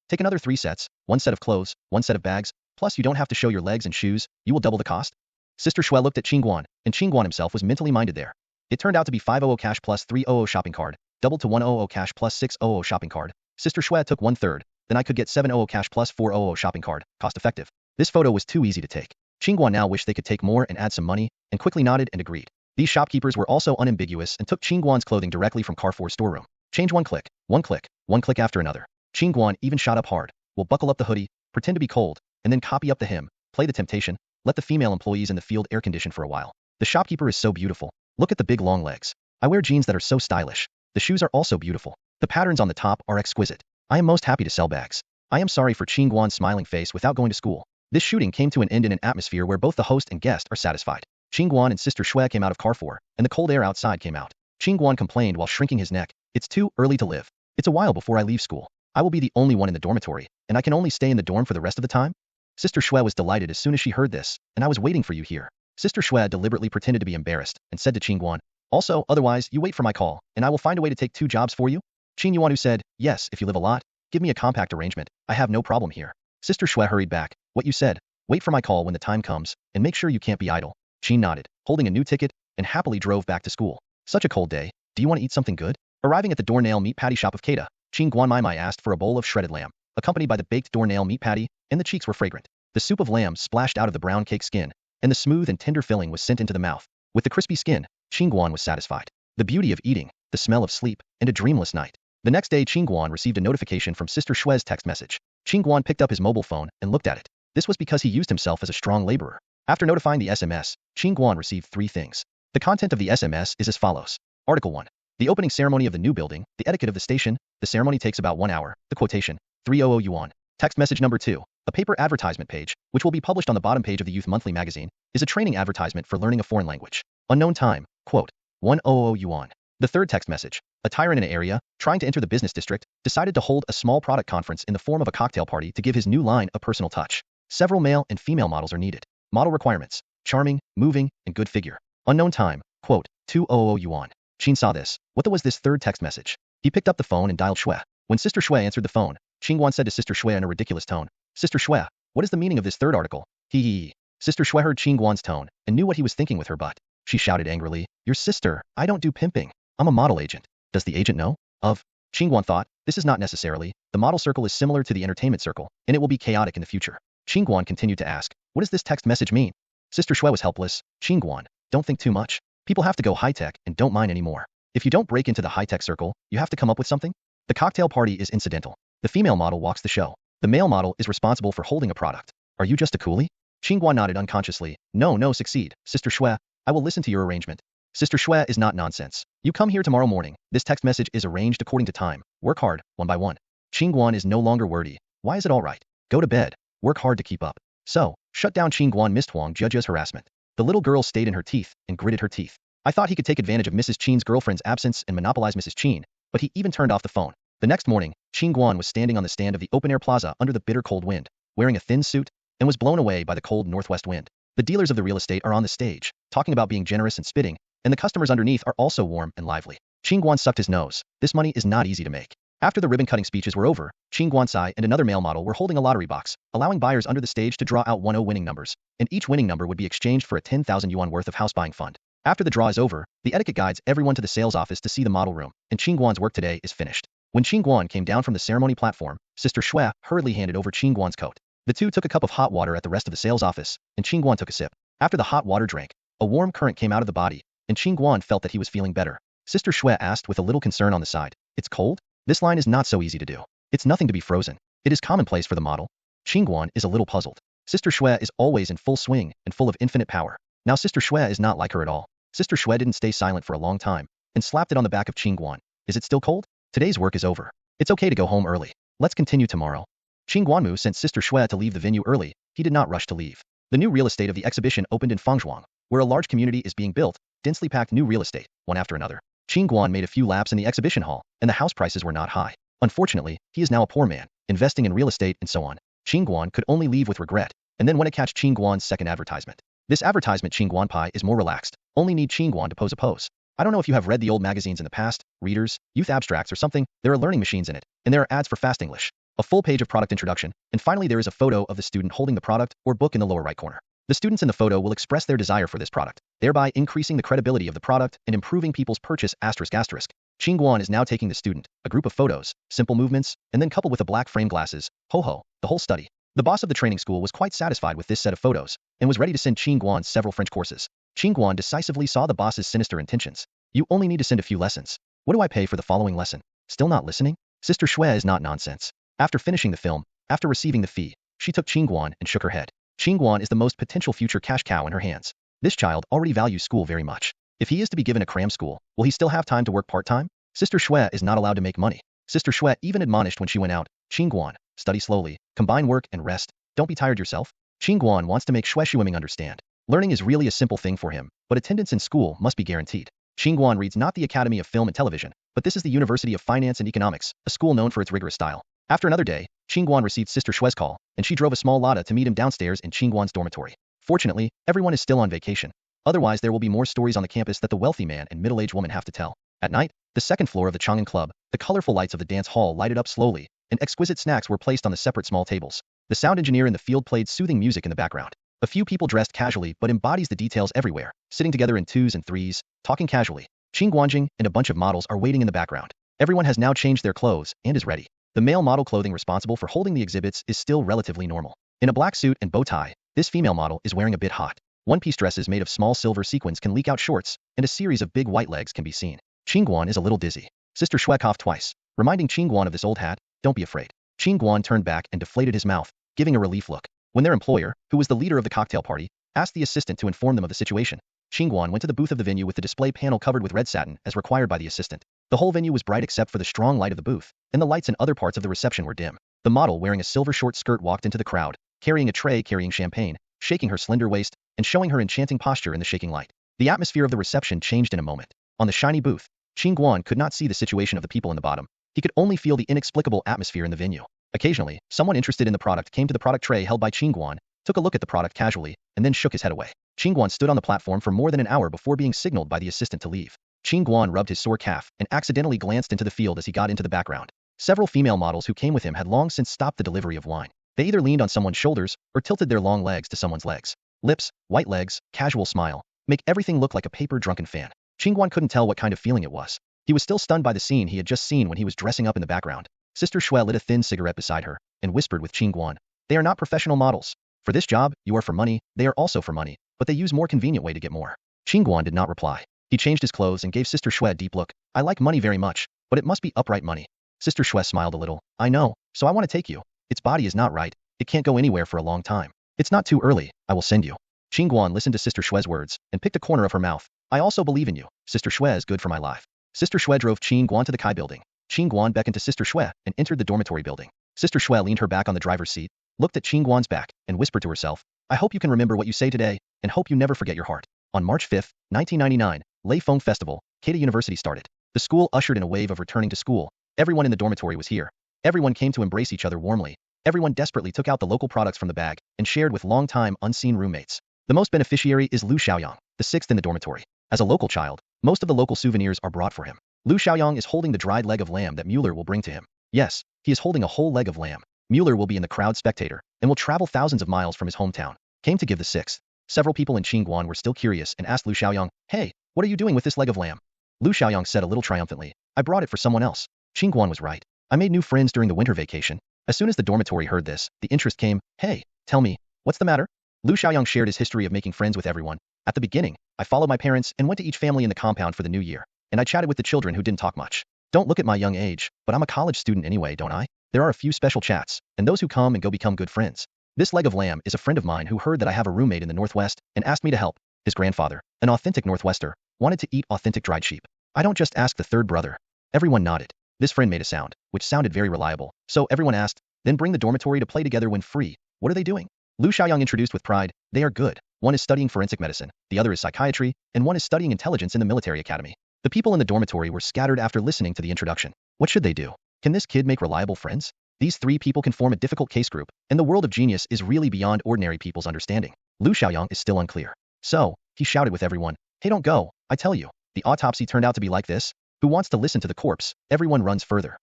take another 3 sets, 1 set of clothes, 1 set of bags, plus you don't have to show your legs and shoes, you will double the cost. Sister Shui looked at Qin Guan, and Qin Guan himself was mentally minded there. It turned out to be 500 cash plus 300 shopping card, doubled to 100 cash plus 600 shopping card. Sister Shui took 1/3, then I could get 700 cash plus 400 shopping card, cost effective. This photo was too easy to take. Qin Guan now wished they could take more and add some money, and quickly nodded and agreed. These shopkeepers were also unambiguous and took Qin Guan's clothing directly from Carrefour's storeroom. Change 1 click, 1 click, 1 click after another. Qin Guan even shot up hard. We'll buckle up the hoodie, pretend to be cold, and then copy up the hymn, play the temptation, let the female employees in the field air condition for a while. The shopkeeper is so beautiful. Look at the big long legs. I wear jeans that are so stylish. The shoes are also beautiful. The patterns on the top are exquisite. I am most happy to sell bags. I am sorry for Qin Guan's smiling face without going to school. This shooting came to an end in an atmosphere where both the host and guest are satisfied. Qin Guan and Sister Shui came out of Carrefour, and the cold air outside came out. Qin Guan complained while shrinking his neck. It's too early to live. It's a while before I leave school. I will be the only one in the dormitory, and I can only stay in the dorm for the rest of the time? Sister Shui was delighted as soon as she heard this, and I was waiting for you here. Sister Shui deliberately pretended to be embarrassed, and said to Qin Guan, also, otherwise, you wait for my call, and I will find a way to take 2 jobs for you? Qin Yuanu said, yes, if you live a lot, give me a compact arrangement, I have no problem here. Sister Shui hurried back, what you said, wait for my call when the time comes, and make sure you can't be idle. Qin nodded, holding a new ticket, and happily drove back to school. Such a cold day, do you want to eat something good? Arriving at the doornail meat patty shop of Keita, Qin Guan Mai asked for a bowl of shredded lamb, accompanied by the baked doornail meat patty, and the cheeks were fragrant. The soup of lamb splashed out of the brown cake skin, and the smooth and tender filling was sent into the mouth. With the crispy skin, Qin Guan was satisfied. The beauty of eating, the smell of sleep, and a dreamless night. The next day Qin Guan received a notification from Sister Shui's text message. Qin Guan picked up his mobile phone and looked at it. This was because he used himself as a strong laborer. After notifying the SMS, Qin Guan received 3 things. The content of the SMS is as follows. Article 1. The opening ceremony of the new building, the etiquette of the station, the ceremony takes about 1 hour, the quotation, 300 yuan. Text message number 2. A paper advertisement page, which will be published on the bottom page of the Youth Monthly magazine, is a training advertisement for learning a foreign language. Unknown time, quote, 100 yuan. The third text message. A tyrant in an area, trying to enter the business district, decided to hold a small product conference in the form of a cocktail party to give his new line a personal touch. Several male and female models are needed. Model requirements. Charming, moving, and good figure. Unknown time, quote, 200 yuan. Qin saw this. What was this third text message? He picked up the phone and dialed Shui. When Sister Shui answered the phone, Qin Guan said to Sister Shui in a ridiculous tone, Sister Shui, what is the meaning of this third article? Hee. Sister Shui heard Qin Guan's tone and knew what he was thinking with her butt. She shouted angrily, your sister, I don't do pimping. I'm a model agent. Does the agent know? Qin Guan thought, this is not necessarily. The model circle is similar to the entertainment circle, and it will be chaotic in the future. Qin Guan continued to ask, what does this text message mean? Sister Shui was helpless. Qin Guan, don't think too much. People have to go high-tech and don't mind anymore. If you don't break into the high-tech circle, you have to come up with something? The cocktail party is incidental. The female model walks the show. The male model is responsible for holding a product. Are you just a coolie? Qin Guan nodded unconsciously. No, succeed. Sister Shui, I will listen to your arrangement. Sister Shui is not nonsense. You come here tomorrow morning. This text message is arranged according to time. Work hard, one by one. Qin Guan is no longer wordy. Why is it all right? Go to bed. Work hard to keep up. So, shut down Qin Guan missed Huang Judge's harassment. The little girl stayed in her teeth and gritted her teeth. I thought he could take advantage of Mrs. Qin's girlfriend's absence and monopolize Mrs. Qin, but he even turned off the phone. The next morning, Qin Guan was standing on the stand of the open-air plaza under the bitter cold wind, wearing a thin suit, and was blown away by the cold northwest wind. The dealers of the real estate are on the stage, talking about being generous and spitting, and the customers underneath are also warm and lively. Qin Guan sucked his nose. This money is not easy to make. After the ribbon-cutting speeches were over, Qin Guan Sai and another male model were holding a lottery box, allowing buyers under the stage to draw out 10 winning numbers, and each winning number would be exchanged for a 10,000 yuan worth of house-buying fund. After the draw is over, the etiquette guides everyone to the sales office to see the model room, and Qin Guan's work today is finished. When Qin Guan came down from the ceremony platform, Sister Shui hurriedly handed over Qin Guan's coat. The two took a cup of hot water at the rest of the sales office, and Qin Guan took a sip. After the hot water drank, a warm current came out of the body, and Qin Guan felt that he was feeling better. Sister Shui asked with a little concern on the side, it's cold? This line is not so easy to do. It's nothing to be frozen. It is commonplace for the model. Qin Guan is a little puzzled. Sister Shui is always in full swing and full of infinite power. Now Sister Shui is not like her at all. Sister Shui didn't stay silent for a long time, and slapped it on the back of Qin Guan. Is it still cold? Today's work is over. It's okay to go home early. Let's continue tomorrow. Qin Guanmu sent Sister Shui to leave the venue early. He did not rush to leave. The new real estate of the exhibition opened in Fangzhuang, where a large community is being built, densely packed new real estate, one after another. Qin Guan made a few laps in the exhibition hall, and the house prices were not high. Unfortunately, he is now a poor man, investing in real estate and so on. Qin Guan could only leave with regret, and then when it catch Qin Guan's second advertisement. This advertisement Qin Guan Pai is more relaxed, only need Qin Guan to pose a pose. I don't know if you have read the old magazines in the past, readers, youth abstracts or something, there are learning machines in it, and there are ads for fast English. A full page of product introduction, and finally there is a photo of the student holding the product or book in the lower right corner. The students in the photo will express their desire for this product, thereby increasing the credibility of the product and improving people's purchase ***. Qin Guan is now taking the student, a group of photos, simple movements, and then coupled with a black frame glasses, the whole study. The boss of the training school was quite satisfied with this set of photos, and was ready to send Qin Guan several French courses. Qin Guan decisively saw the boss's sinister intentions. You only need to send a few lessons. What do I pay for the following lesson? Still not listening? Sister Shui is not nonsense. After finishing the film, after receiving the fee, she took Qin Guan and shook her head. Qin Guan is the most potential future cash cow in her hands. This child already values school very much. If he is to be given a cram school, will he still have time to work part-time? Sister Shui is not allowed to make money. Sister Shui even admonished when she went out, Qin Guan, study slowly, combine work and rest. Don't be tired yourself. Qin Guan wants to make Shui Shuiming understand. Learning is really a simple thing for him, but attendance in school must be guaranteed. Qin Guan reads not the Academy of Film and Television, but this is the University of Finance and Economics, a school known for its rigorous style. After another day, Qin Guan received Sister Shui's call, and she drove a small Lada to meet him downstairs in Qin Guan's dormitory. Fortunately, everyone is still on vacation. Otherwise there will be more stories on the campus that the wealthy man and middle-aged woman have to tell. At night, the second floor of the Chang'an Club, the colorful lights of the dance hall lighted up slowly, and exquisite snacks were placed on the separate small tables. The sound engineer in the field played soothing music in the background. A few people dressed casually but embodies the details everywhere, sitting together in twos and threes, talking casually. Qin Guanjing and a bunch of models are waiting in the background. Everyone has now changed their clothes and is ready. The male model clothing responsible for holding the exhibits is still relatively normal. In a black suit and bow tie, this female model is wearing a bit hot. One-piece dresses made of small silver sequins can leak out shorts, and a series of big white legs can be seen. Qin Guan is a little dizzy. Sister Shui coughed twice, reminding Qin Guan of this old hat. Don't be afraid. Qin Guan turned back and deflated his mouth, giving a relief look. When their employer, who was the leader of the cocktail party, asked the assistant to inform them of the situation, Qin Guan went to the booth of the venue with the display panel covered with red satin as required by the assistant. The whole venue was bright except for the strong light of the booth, and the lights in other parts of the reception were dim. The model wearing a silver short skirt walked into the crowd, carrying a tray carrying champagne, shaking her slender waist, and showing her enchanting posture in the shaking light. The atmosphere of the reception changed in a moment. On the shiny booth, Qin Guan could not see the situation of the people in the bottom. He could only feel the inexplicable atmosphere in the venue. Occasionally, someone interested in the product came to the product tray held by Qin Guan, took a look at the product casually, and then shook his head away. Qin Guan stood on the platform for more than an hour before being signaled by the assistant to leave. Qin Guan rubbed his sore calf and accidentally glanced into the field as he got into the background. Several female models who came with him had long since stopped the delivery of wine. They either leaned on someone's shoulders or tilted their long legs to someone's legs. Lips, white legs, casual smile, make everything look like a paper-drunken fan. Qin Guan couldn't tell what kind of feeling it was. He was still stunned by the scene he had just seen when he was dressing up in the background. Sister Shui lit a thin cigarette beside her and whispered with Qin Guan, "They are not professional models. For this job, you are for money, they are also for money, but they use more convenient way to get more." Qin Guan did not reply. He changed his clothes and gave Sister Shui a deep look. "I like money very much, but it must be upright money." Sister Shui smiled a little. "I know, so I want to take you. Its body is not right. It can't go anywhere for a long time. It's not too early. I will send you." Qin Guan listened to Sister Shui's words and picked a corner of her mouth. "I also believe in you. Sister Shui is good for my life." Sister Shui drove Qin Guan to the Kai building. Qin Guan beckoned to Sister Shui and entered the dormitory building. Sister Shui leaned her back on the driver's seat, looked at Qin Guan's back, and whispered to herself, "I hope you can remember what you say today, and hope you never forget your heart." On March 5, 1999, Lei Feng Festival, Keita University started. The school ushered in a wave of returning to school. Everyone in the dormitory was here. Everyone came to embrace each other warmly. Everyone desperately took out the local products from the bag and shared with long-time unseen roommates. The most beneficiary is Lu Xiaoyang, the sixth in the dormitory. As a local child, most of the local souvenirs are brought for him. Lu Xiaoyang is holding the dried leg of lamb that Mueller will bring to him. Yes, he is holding a whole leg of lamb. Mueller will be in the crowd spectator and will travel thousands of miles from his hometown. Came to give the sixth. Several people in Qin Guan were still curious and asked Lu Xiaoyang, "Hey, what are you doing with this leg of lamb?" Lu Xiaoyang said a little triumphantly, "I brought it for someone else." Qin Guan was right. "I made new friends during the winter vacation." As soon as the dormitory heard this, the interest came. "Hey, tell me, what's the matter?" Lu Xiaoyang shared his history of making friends with everyone. "At the beginning, I followed my parents and went to each family in the compound for the new year, and I chatted with the children who didn't talk much. Don't look at my young age, but I'm a college student anyway, don't I? There are a few special chats, and those who come and go become good friends. This leg of lamb is a friend of mine who heard that I have a roommate in the Northwest and asked me to help. His grandfather, an authentic Northwester, wanted to eat authentic dried sheep. I don't just ask the third brother." Everyone nodded. This friend made a sound, which sounded very reliable, so everyone asked, "Then bring the dormitory to play together when free. What are they doing?" Lu Xiaoyang introduced with pride, "They are good. One is studying forensic medicine, the other is psychiatry, and one is studying intelligence in the military academy." The people in the dormitory were scattered after listening to the introduction. What should they do? Can this kid make reliable friends? These three people can form a difficult case group, and the world of genius is really beyond ordinary people's understanding. Lu Xiaoyang is still unclear. So, he shouted with everyone, "Hey, don't go, I tell you. The autopsy turned out to be like this. Who wants to listen to the corpse?" Everyone runs further.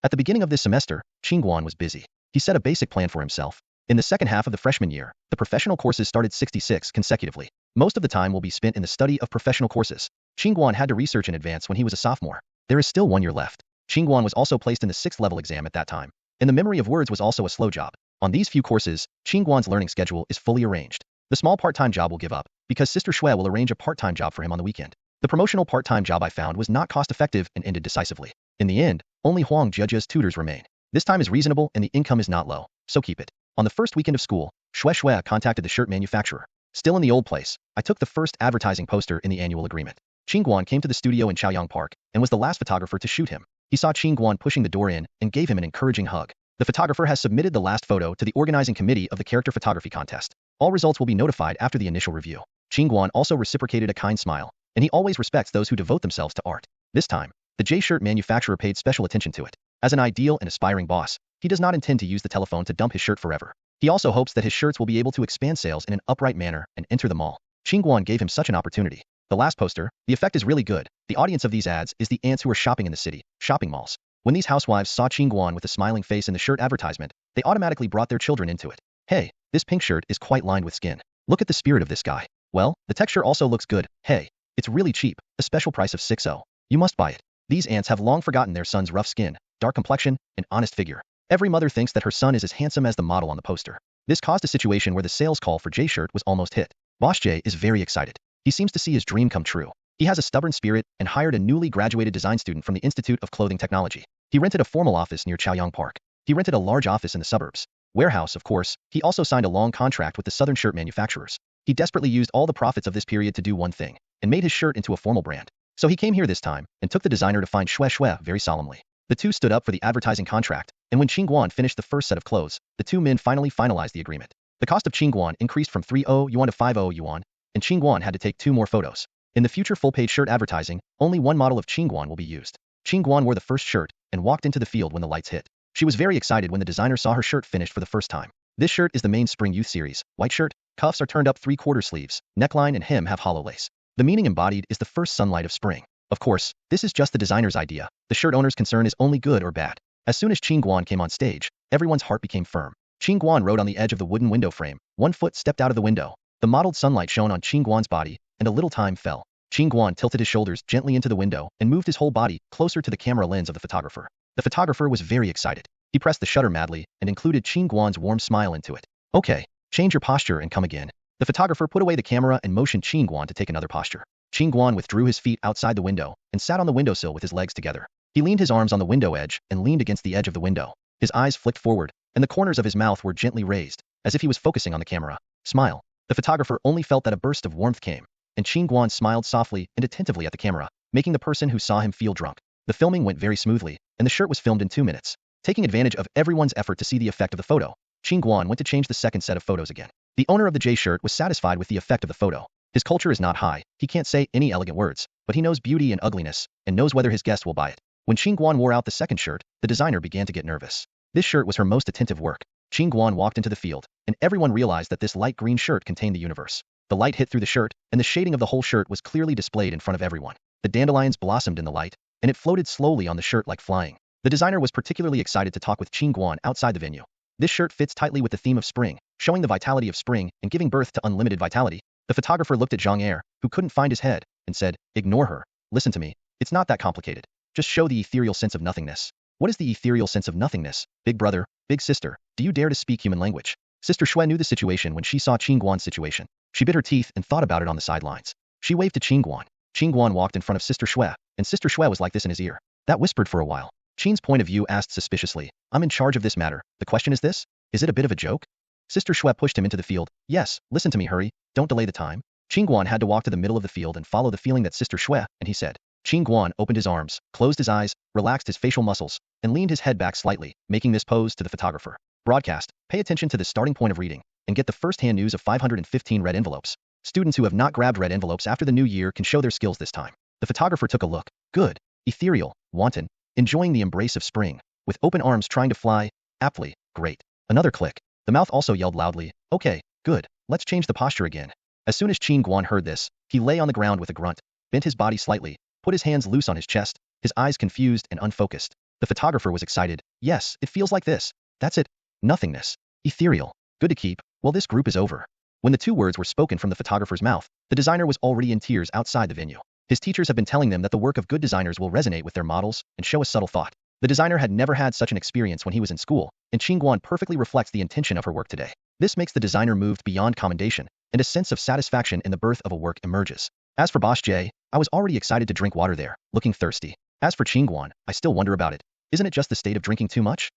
At the beginning of this semester, Qin Guan was busy. He set a basic plan for himself. In the second half of the freshman year, the professional courses started 66 consecutively. Most of the time will be spent in the study of professional courses. Qin Guan had to research in advance when he was a sophomore. There is still 1 year left. Qin Guan was also placed in the 6th level exam at that time. And the memory of words was also a slow job. On these few courses, Qin Guan's learning schedule is fully arranged. The small part-time job will give up, because Sister Shui will arrange a part-time job for him on the weekend. The promotional part-time job I found was not cost-effective and ended decisively. In the end, only Huang Jiejia's tutors remain. This time is reasonable and the income is not low, so keep it. On the first weekend of school, Shui contacted the shirt manufacturer. Still in the old place, I took the first advertising poster in the annual agreement. Qin Guan came to the studio in Chaoyang Park and was the last photographer to shoot him. He saw Qin Guan pushing the door in and gave him an encouraging hug. The photographer has submitted the last photo to the organizing committee of the character photography contest. All results will be notified after the initial review. Qin Guan also reciprocated a kind smile, and he always respects those who devote themselves to art. This time, the J-shirt manufacturer paid special attention to it. As an ideal and aspiring boss, he does not intend to use the telephone to dump his shirt forever. He also hopes that his shirts will be able to expand sales in an upright manner and enter the mall. Qin Guan gave him such an opportunity. The last poster, the effect is really good. The audience of these ads is the ants who are shopping in the city, shopping malls. When these housewives saw Qin Guan with a smiling face in the shirt advertisement, they automatically brought their children into it. "Hey, this pink shirt is quite lined with skin. Look at the spirit of this guy. Well, the texture also looks good. Hey, it's really cheap, a special price of 60. You must buy it." These ants have long forgotten their son's rough skin, dark complexion, and honest figure. Every mother thinks that her son is as handsome as the model on the poster. This caused a situation where the sales call for J-shirt was almost hit. Boss J is very excited. He seems to see his dream come true. He has a stubborn spirit and hired a newly graduated design student from the Institute of Clothing Technology. He rented a formal office near Chaoyang Park. He rented a large office in the suburbs. warehouse, of course. He also signed a long contract with the southern shirt manufacturers. He desperately used all the profits of this period to do one thing, and made his shirt into a formal brand. So he came here this time, and took the designer to find Shui very solemnly. The two stood up for the advertising contract, and when Qin Guan finished the first set of clothes, the two men finally finalized the agreement. The cost of Qin Guan increased from 30 yuan to 50 yuan, and Qin Guan had to take 2 more photos. In the future full-page shirt advertising, only one model of Qin Guan will be used. Qin Guan wore the first shirt, and walked into the field when the lights hit. She was very excited when the designer saw her shirt finished for the first time. This shirt is the main Spring Youth series. White shirt, cuffs are turned up 3/4 sleeves, neckline and hem have hollow lace. The meaning embodied is the first sunlight of spring. Of course, this is just the designer's idea. The shirt owner's concern is only good or bad. As soon as Qin Guan came on stage, everyone's heart became firm. Qin Guan rode on the edge of the wooden window frame. One foot stepped out of the window. The mottled sunlight shone on Qin Guan's body, and a little time fell. Qin Guan tilted his shoulders gently into the window and moved his whole body closer to the camera lens of the photographer. The photographer was very excited. He pressed the shutter madly and included Qin Guan's warm smile into it. Okay, change your posture and come again. The photographer put away the camera and motioned Qin Guan to take another posture. Qin Guan withdrew his feet outside the window and sat on the windowsill with his legs together. He leaned his arms on the window edge and leaned against the edge of the window. His eyes flicked forward, and the corners of his mouth were gently raised, as if he was focusing on the camera. Smile. The photographer only felt that a burst of warmth came, and Qin Guan smiled softly and attentively at the camera, making the person who saw him feel drunk. The filming went very smoothly, and the shirt was filmed in 2 minutes. Taking advantage of everyone's effort to see the effect of the photo, Qin Guan went to change the second set of photos again. The owner of the J shirt was satisfied with the effect of the photo. His culture is not high, he can't say any elegant words, but he knows beauty and ugliness, and knows whether his guest will buy it. When Qin Guan wore out the second shirt, the designer began to get nervous. This shirt was her most attentive work. Qin Guan walked into the field, and everyone realized that this light green shirt contained the universe. The light hit through the shirt, and the shading of the whole shirt was clearly displayed in front of everyone. The dandelions blossomed in the light, and it floated slowly on the shirt like flying. The designer was particularly excited to talk with Qin Guan outside the venue. This shirt fits tightly with the theme of spring, showing the vitality of spring and giving birth to unlimited vitality. The photographer looked at Zhang Er, who couldn't find his head, and said, "Ignore her. Listen to me. It's not that complicated. Just show the ethereal sense of nothingness." What is the ethereal sense of nothingness? Big brother, big sister, do you dare to speak human language? Sister Shui knew the situation when she saw Qin Guan's situation. She bit her teeth and thought about it on the sidelines. She waved to Qin Guan. Qin Guan walked in front of Sister Shui, and Sister Shui was like this in his ear. That whispered for a while. Qin's point of view asked suspiciously, "I'm in charge of this matter. The question is this? Is it a bit of a joke?" Sister Shui pushed him into the field. "Yes, listen to me, hurry. Don't delay the time." Qin Guan had to walk to the middle of the field and follow the feeling that Sister Shui, and he said. Qin Guan opened his arms, closed his eyes, relaxed his facial muscles, and leaned his head back slightly, making this pose to the photographer. Broadcast, pay attention to the starting point of reading, and get the first-hand news of 515 red envelopes. Students who have not grabbed red envelopes after the new year can show their skills this time. The photographer took a look. Good. Ethereal, wanton, enjoying the embrace of spring, with open arms trying to fly, aptly, great. Another click. The mouth also yelled loudly, "Okay, good, let's change the posture again." As soon as Qin Guan heard this, he lay on the ground with a grunt, bent his body slightly, put his hands loose on his chest, his eyes confused and unfocused. The photographer was excited. "Yes, it feels like this. That's it. Nothingness. Ethereal. Good to keep. Well, this group is over." When the 2 words were spoken from the photographer's mouth, the designer was already in tears outside the venue. His teachers have been telling them that the work of good designers will resonate with their models and show a subtle thought. The designer had never had such an experience when he was in school, and Qin Guan perfectly reflects the intention of her work today. This makes the designer moved beyond commendation, and a sense of satisfaction in the birth of a work emerges. As for Boss J, I was already excited to drink water there, looking thirsty. As for Qin Guan, I still wonder about it. Isn't it just the state of drinking too much?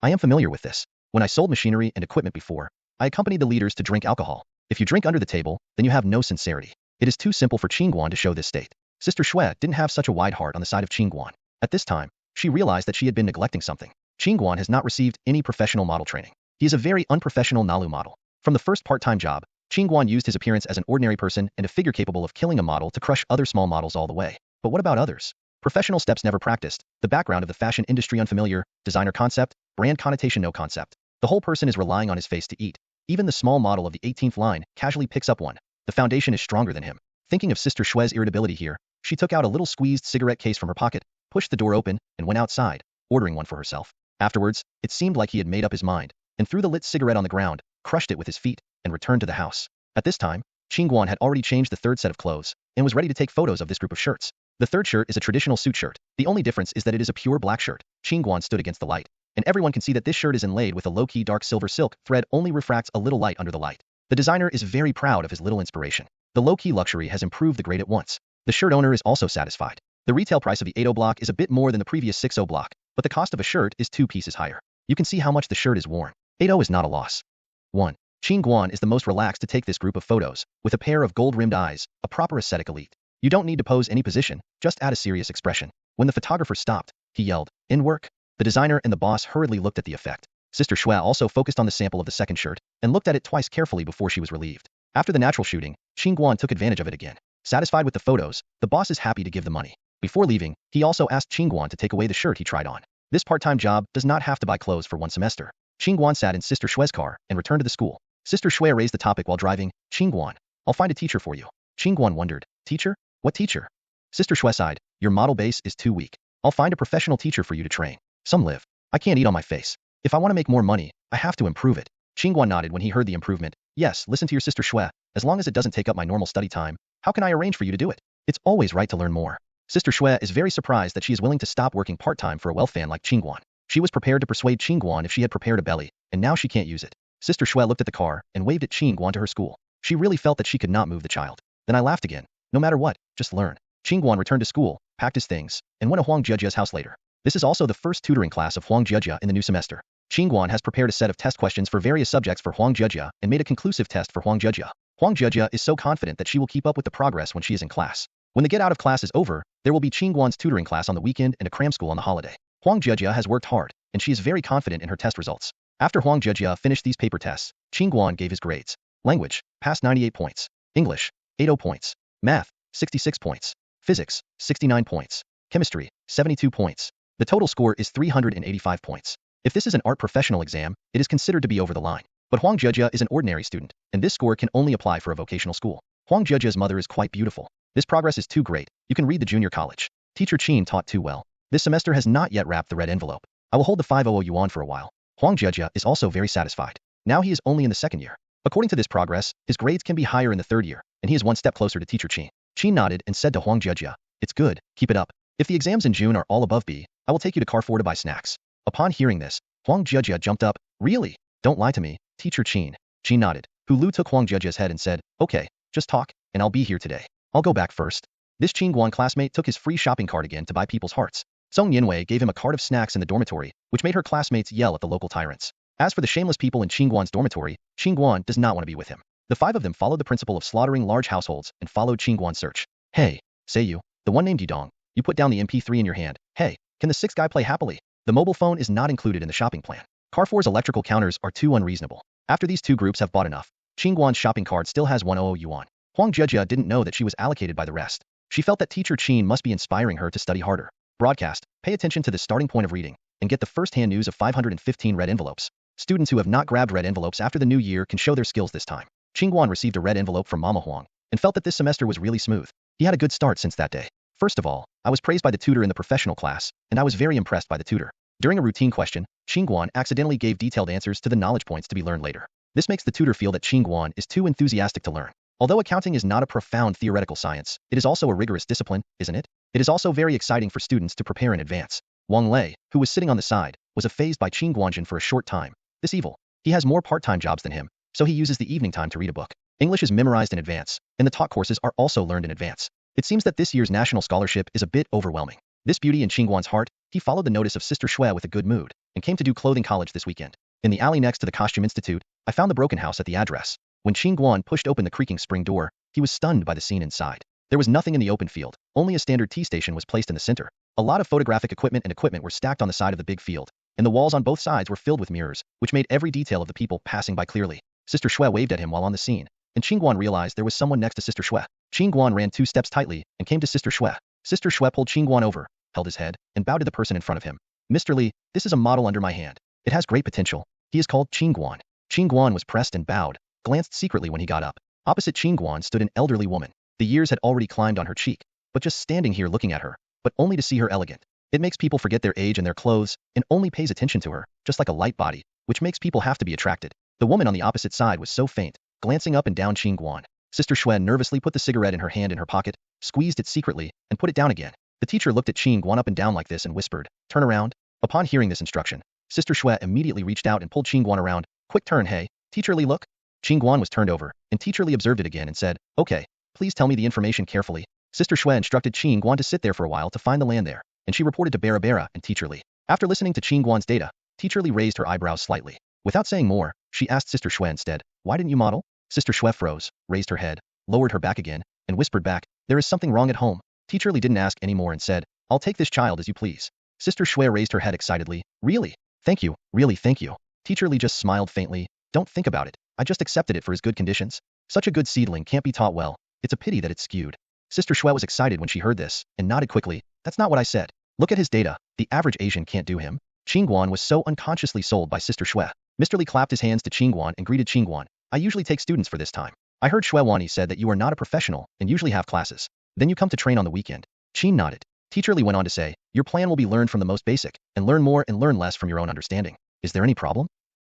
I am familiar with this. When I sold machinery and equipment before, I accompanied the leaders to drink alcohol. If you drink under the table, then you have no sincerity. It is too simple for Qin Guan to show this state. Sister Shui didn't have such a wide heart on the side of Qin Guan. At this time, she realized that she had been neglecting something. Qin Guan has not received any professional model training. He is a very unprofessional Nalu model. From the first part-time job, Qin Guan used his appearance as an ordinary person and a figure capable of killing a model to crush other small models all the way. But what about others? Professional steps never practiced, the background of the fashion industry unfamiliar, designer concept, brand connotation no concept. The whole person is relying on his face to eat. Even the small model of the 18th line casually picks up one. The foundation is stronger than him. Thinking of Sister Shui's irritability here, she took out a little squeezed cigarette case from her pocket, pushed the door open, and went outside, ordering one for herself. Afterwards, it seemed like he had made up his mind, and threw the lit cigarette on the ground, crushed it with his feet, and returned to the house. At this time, Qin Guan had already changed the 3rd set of clothes, and was ready to take photos of this group of shirts. The 3rd shirt is a traditional suit shirt. The only difference is that it is a pure black shirt. Qin Guan stood against the light, and everyone can see that this shirt is inlaid with a low-key dark silver silk thread only refracts a little light under the light. The designer is very proud of his little inspiration. The low-key luxury has improved the grade at once. The shirt owner is also satisfied. The retail price of the 80 block is a bit more than the previous 60 block, but the cost of a shirt is 2 pieces higher. You can see how much the shirt is worn. 8-0 is not a loss. 1. Qin Guan is the most relaxed to take this group of photos, with a pair of gold-rimmed eyes, a proper aesthetic elite. You don't need to pose any position, just add a serious expression. When the photographer stopped, he yelled, "In work." The designer and the boss hurriedly looked at the effect. Sister Xue also focused on the sample of the second shirt, and looked at it twice carefully before she was relieved. After the natural shooting, Qin Guan took advantage of it again. Satisfied with the photos, the boss is happy to give the money. Before leaving, he also asked Qin Guan to take away the shirt he tried on. This part-time job does not have to buy clothes for one semester. Qin Guan sat in Sister Xue's car and returned to the school. Sister Xue raised the topic while driving. "Qin Guan, I'll find a teacher for you." Qin Guan wondered, "Teacher? What teacher?" Sister Xue sighed, "Your model base is too weak. I'll find a professional teacher for you to train. Some live. I can't eat on my face. If I want to make more money, I have to improve it." Qin Guan nodded when he heard the improvement. "Yes, listen to your Sister Xue. As long as it doesn't take up my normal study time, how can I arrange for you to do it? It's always right to learn more." Sister Xue is very surprised that she is willing to stop working part-time for a wealth fan like Qin Guan. She was prepared to persuade Qin Guan if she had prepared a belly, and now she can't use it. Sister Xue looked at the car and waved at Qin Guan to her school. She really felt that she could not move the child. Then I laughed again. No matter what, just learn. Qin Guan returned to school, packed his things, and went to Huang Jiajia's house later. This is also the first tutoring class of Huang Jiajia in the new semester. Qin Guan has prepared a set of test questions for various subjects for Huang Jiajia and made a conclusive test for Huang Jiajia. Huang Jiajia is so confident that she will keep up with the progress when she is in class. When the get-out of class is over, there will be Qin Guan's tutoring class on the weekend and a cram school on the holiday. Huang Jiajia has worked hard, and she is very confident in her test results. After Huang Jiajia finished these paper tests, Qin Guan gave his grades. Language, passed 98 points. English, 80 points. Math, 66 points. Physics, 69 points. Chemistry, 72 points. The total score is 385 points. If this is an art professional exam, it is considered to be over the line. But Huang Jiajia is an ordinary student, and this score can only apply for a vocational school. Huang Jiajia's mother is quite beautiful. This progress is too great. You can read the junior college. Teacher Qin taught too well. This semester has not yet wrapped the red envelope. I will hold the 500 yuan for a while. Huang Jiajia is also very satisfied. Now he is only in the second year. According to this progress, his grades can be higher in the third year, and he is one step closer to teacher Qin. Qin nodded and said to Huang Jiajia, "It's good, keep it up. If the exams in June are all above B, I will take you to Carrefour to buy snacks." Upon hearing this, Huang Jiajia jumped up. "Really? Don't lie to me, teacher Qin." Qin nodded. Hu Lu took Huang Jiajia's head and said, "Okay, just talk, and I'll be here today. I'll go back first." This Qin Guan classmate took his free shopping cart again to buy people's hearts. Song Yinwei gave him a cart of snacks in the dormitory, which made her classmates yell at the local tyrants. As for the shameless people in Qin Guan's dormitory, Qin Guan does not want to be with him. The five of them followed the principle of slaughtering large households and followed Qin Guan's search. "Hey, say you, the one named Yudong, you put down the MP3 in your hand. Hey, can the sixth guy play happily?" The mobile phone is not included in the shopping plan. Carrefour's electrical counters are too unreasonable. After these two groups have bought enough, Qin Guan's shopping cart still has 100 yuan. Huang Jiajia didn't know that she was allocated by the rest. She felt that teacher Qin must be inspiring her to study harder. Broadcast, pay attention to the starting point of reading, and get the first-hand news of 515 red envelopes. Students who have not grabbed red envelopes after the new year can show their skills this time. Qin Guan received a red envelope from Mama Huang, and felt that this semester was really smooth. He had a good start since that day. First of all, I was praised by the tutor in the professional class, and I was very impressed by the tutor. During a routine question, Qin Guan accidentally gave detailed answers to the knowledge points to be learned later. This makes the tutor feel that Qin Guan is too enthusiastic to learn. Although accounting is not a profound theoretical science, it is also a rigorous discipline, isn't it? It is also very exciting for students to prepare in advance. Wang Lei, who was sitting on the side, was affazed by Qin Guanjin for a short time. This evil. He has more part-time jobs than him, so he uses the evening time to read a book. English is memorized in advance, and the taught courses are also learned in advance. It seems that this year's national scholarship is a bit overwhelming. This beauty in Qin Guan's heart, he followed the notice of Sister Xue with a good mood, and came to do clothing college this weekend. In the alley next to the Costume Institute, I found the broken house at the address. When Qin Guan pushed open the creaking spring door, he was stunned by the scene inside. There was nothing in the open field, only a standard tea station was placed in the center. A lot of photographic equipment and equipment were stacked on the side of the big field, and the walls on both sides were filled with mirrors, which made every detail of the people passing by clearly. Sister Xue waved at him while on the scene, and Qin Guan realized there was someone next to Sister Xue. Qin Guan ran 2 steps tightly and came to Sister Xue. Sister Xue pulled Qin Guan over, held his head, and bowed to the person in front of him. "Mr. Li, this is a model under my hand. It has great potential. He is called Qin Guan." Qin Guan was pressed and bowed, glanced secretly when he got up. Opposite Qin Guan stood an elderly woman. The years had already climbed on her cheek, but just standing here looking at her, but only to see her elegant. It makes people forget their age and their clothes, and only pays attention to her, just like a light body, which makes people have to be attracted. The woman on the opposite side was so faint, glancing up and down Qin Guan. Sister Xue nervously put the cigarette in her hand in her pocket, squeezed it secretly, and put it down again. The teacher looked at Qin Guan up and down like this and whispered, "Turn around." Upon hearing this instruction, Sister Xue immediately reached out and pulled Qin Guan around. "Quick turn, hey, Teacher Li, look." Qin Guan was turned over, and Teacher Li observed it again and said, "Okay, please tell me the information carefully." Sister Xue instructed Qin Guan to sit there for a while to find the land there, and she reported to Bara and Teacher Li. After listening to Qin Guan's data, Teacher Li raised her eyebrows slightly. Without saying more, she asked Sister Xue instead, why didn't you model? Sister Xue froze, raised her head, lowered her back again, and whispered back, there is something wrong at home. Teacher Li didn't ask any more and said, I'll take this child as you please. Sister Xue raised her head excitedly, really? Thank you, really thank you. Teacher Li just smiled faintly, don't think about it, I just accepted it for his good conditions. Such a good seedling can't be taught well, it's a pity that it's skewed. Sister Xue was excited when she heard this, and nodded quickly, that's not what I said. Look at his data, the average Asian can't do him. Qin Guan was so unconsciously sold by Sister Xue. Mr. Li clapped his hands to Qin Guan and greeted Qin Guan. I usually take students for this time. I heard Xue Wani said that you are not a professional and usually have classes. Then you come to train on the weekend. Qin nodded. Teacher Li went on to say, your plan will be learned from the most basic, and learn more and learn less from your own understanding. Is there any problem?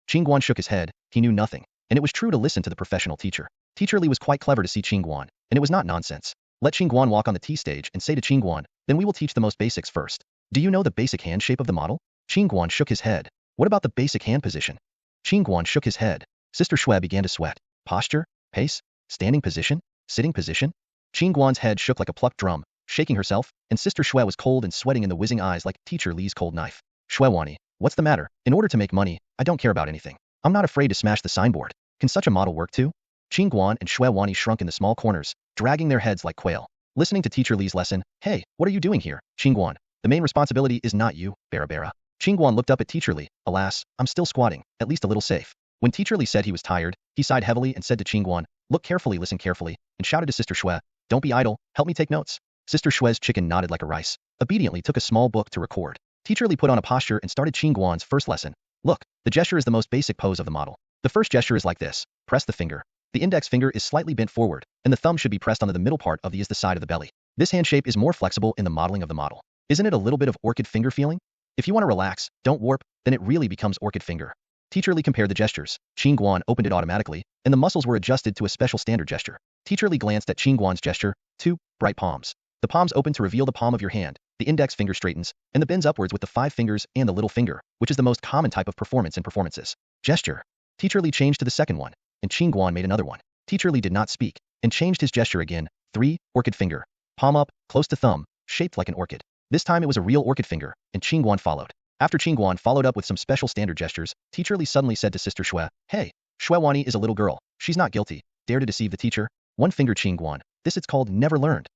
Qin Guan shook his head, he knew nothing, and it was true to listen to the professional teacher. Teacher Li was quite clever to see Qin Guan, and it was not nonsense. Let Qin Guan walk on the T stage and say to Qin Guan, then we will teach the most basics first. Do you know the basic hand shape of the model? Qin Guan shook his head. What about the basic hand position? Qin Guan shook his head. Sister Xue began to sweat. Posture? Pace? Standing position? Sitting position? Qin Guan's head shook like a plucked drum, shaking herself, and Sister Xue was cold and sweating in the whizzing eyes like Teacher Li's cold knife. Xue Wani, what's the matter? In order to make money, I don't care about anything. I'm not afraid to smash the signboard. Can such a model work too? Qin Guan and Xue Wani shrunk in the small corners, dragging their heads like quail. Listening to Teacher Li's lesson, hey, what are you doing here, Qin Guan? The main responsibility is not you, Bara. Qin Guan looked up at Teacher Li, alas, I'm still squatting, at least a little safe. When Teacher Li said he was tired, he sighed heavily and said to Qin Guan, look carefully, listen carefully, and shouted to Sister Xue, don't be idle, help me take notes. Sister Xue's chicken nodded like a rice, obediently took a small book to record. Teacher Li put on a posture and started Qin Guan's first lesson. Look, the gesture is the most basic pose of the model. The first gesture is like this, press the finger. The index finger is slightly bent forward, and the thumb should be pressed onto the middle part of the side of the belly. This hand shape is more flexible in the modeling of the model. Isn't it a little bit of orchid finger feeling? If you want to relax, don't warp, then it really becomes orchid finger. Teacher Li compared the gestures. Qin Guan opened it automatically, and the muscles were adjusted to a special standard gesture. Teacher Li glanced at Qin Guan's gesture. 2. Bright palms. The palms open to reveal the palm of your hand, the index finger straightens, and the bends upwards with the 5 fingers and the little finger, which is the most common type of performance in performances. Gesture. Teacher Li changed to the second one, and Qin Guan made another one. Teacher Li did not speak, and changed his gesture again. 3. Orchid finger. Palm up, close to thumb, shaped like an orchid. This time it was a real orchid finger, and Qin Guan followed. After Qin Guan followed up with some special standard gestures, Teacher Li suddenly said to Sister Xue, hey, Xue Wani is a little girl, she's not guilty, dare to deceive the teacher? One finger Qin Guan, this it's called never learned.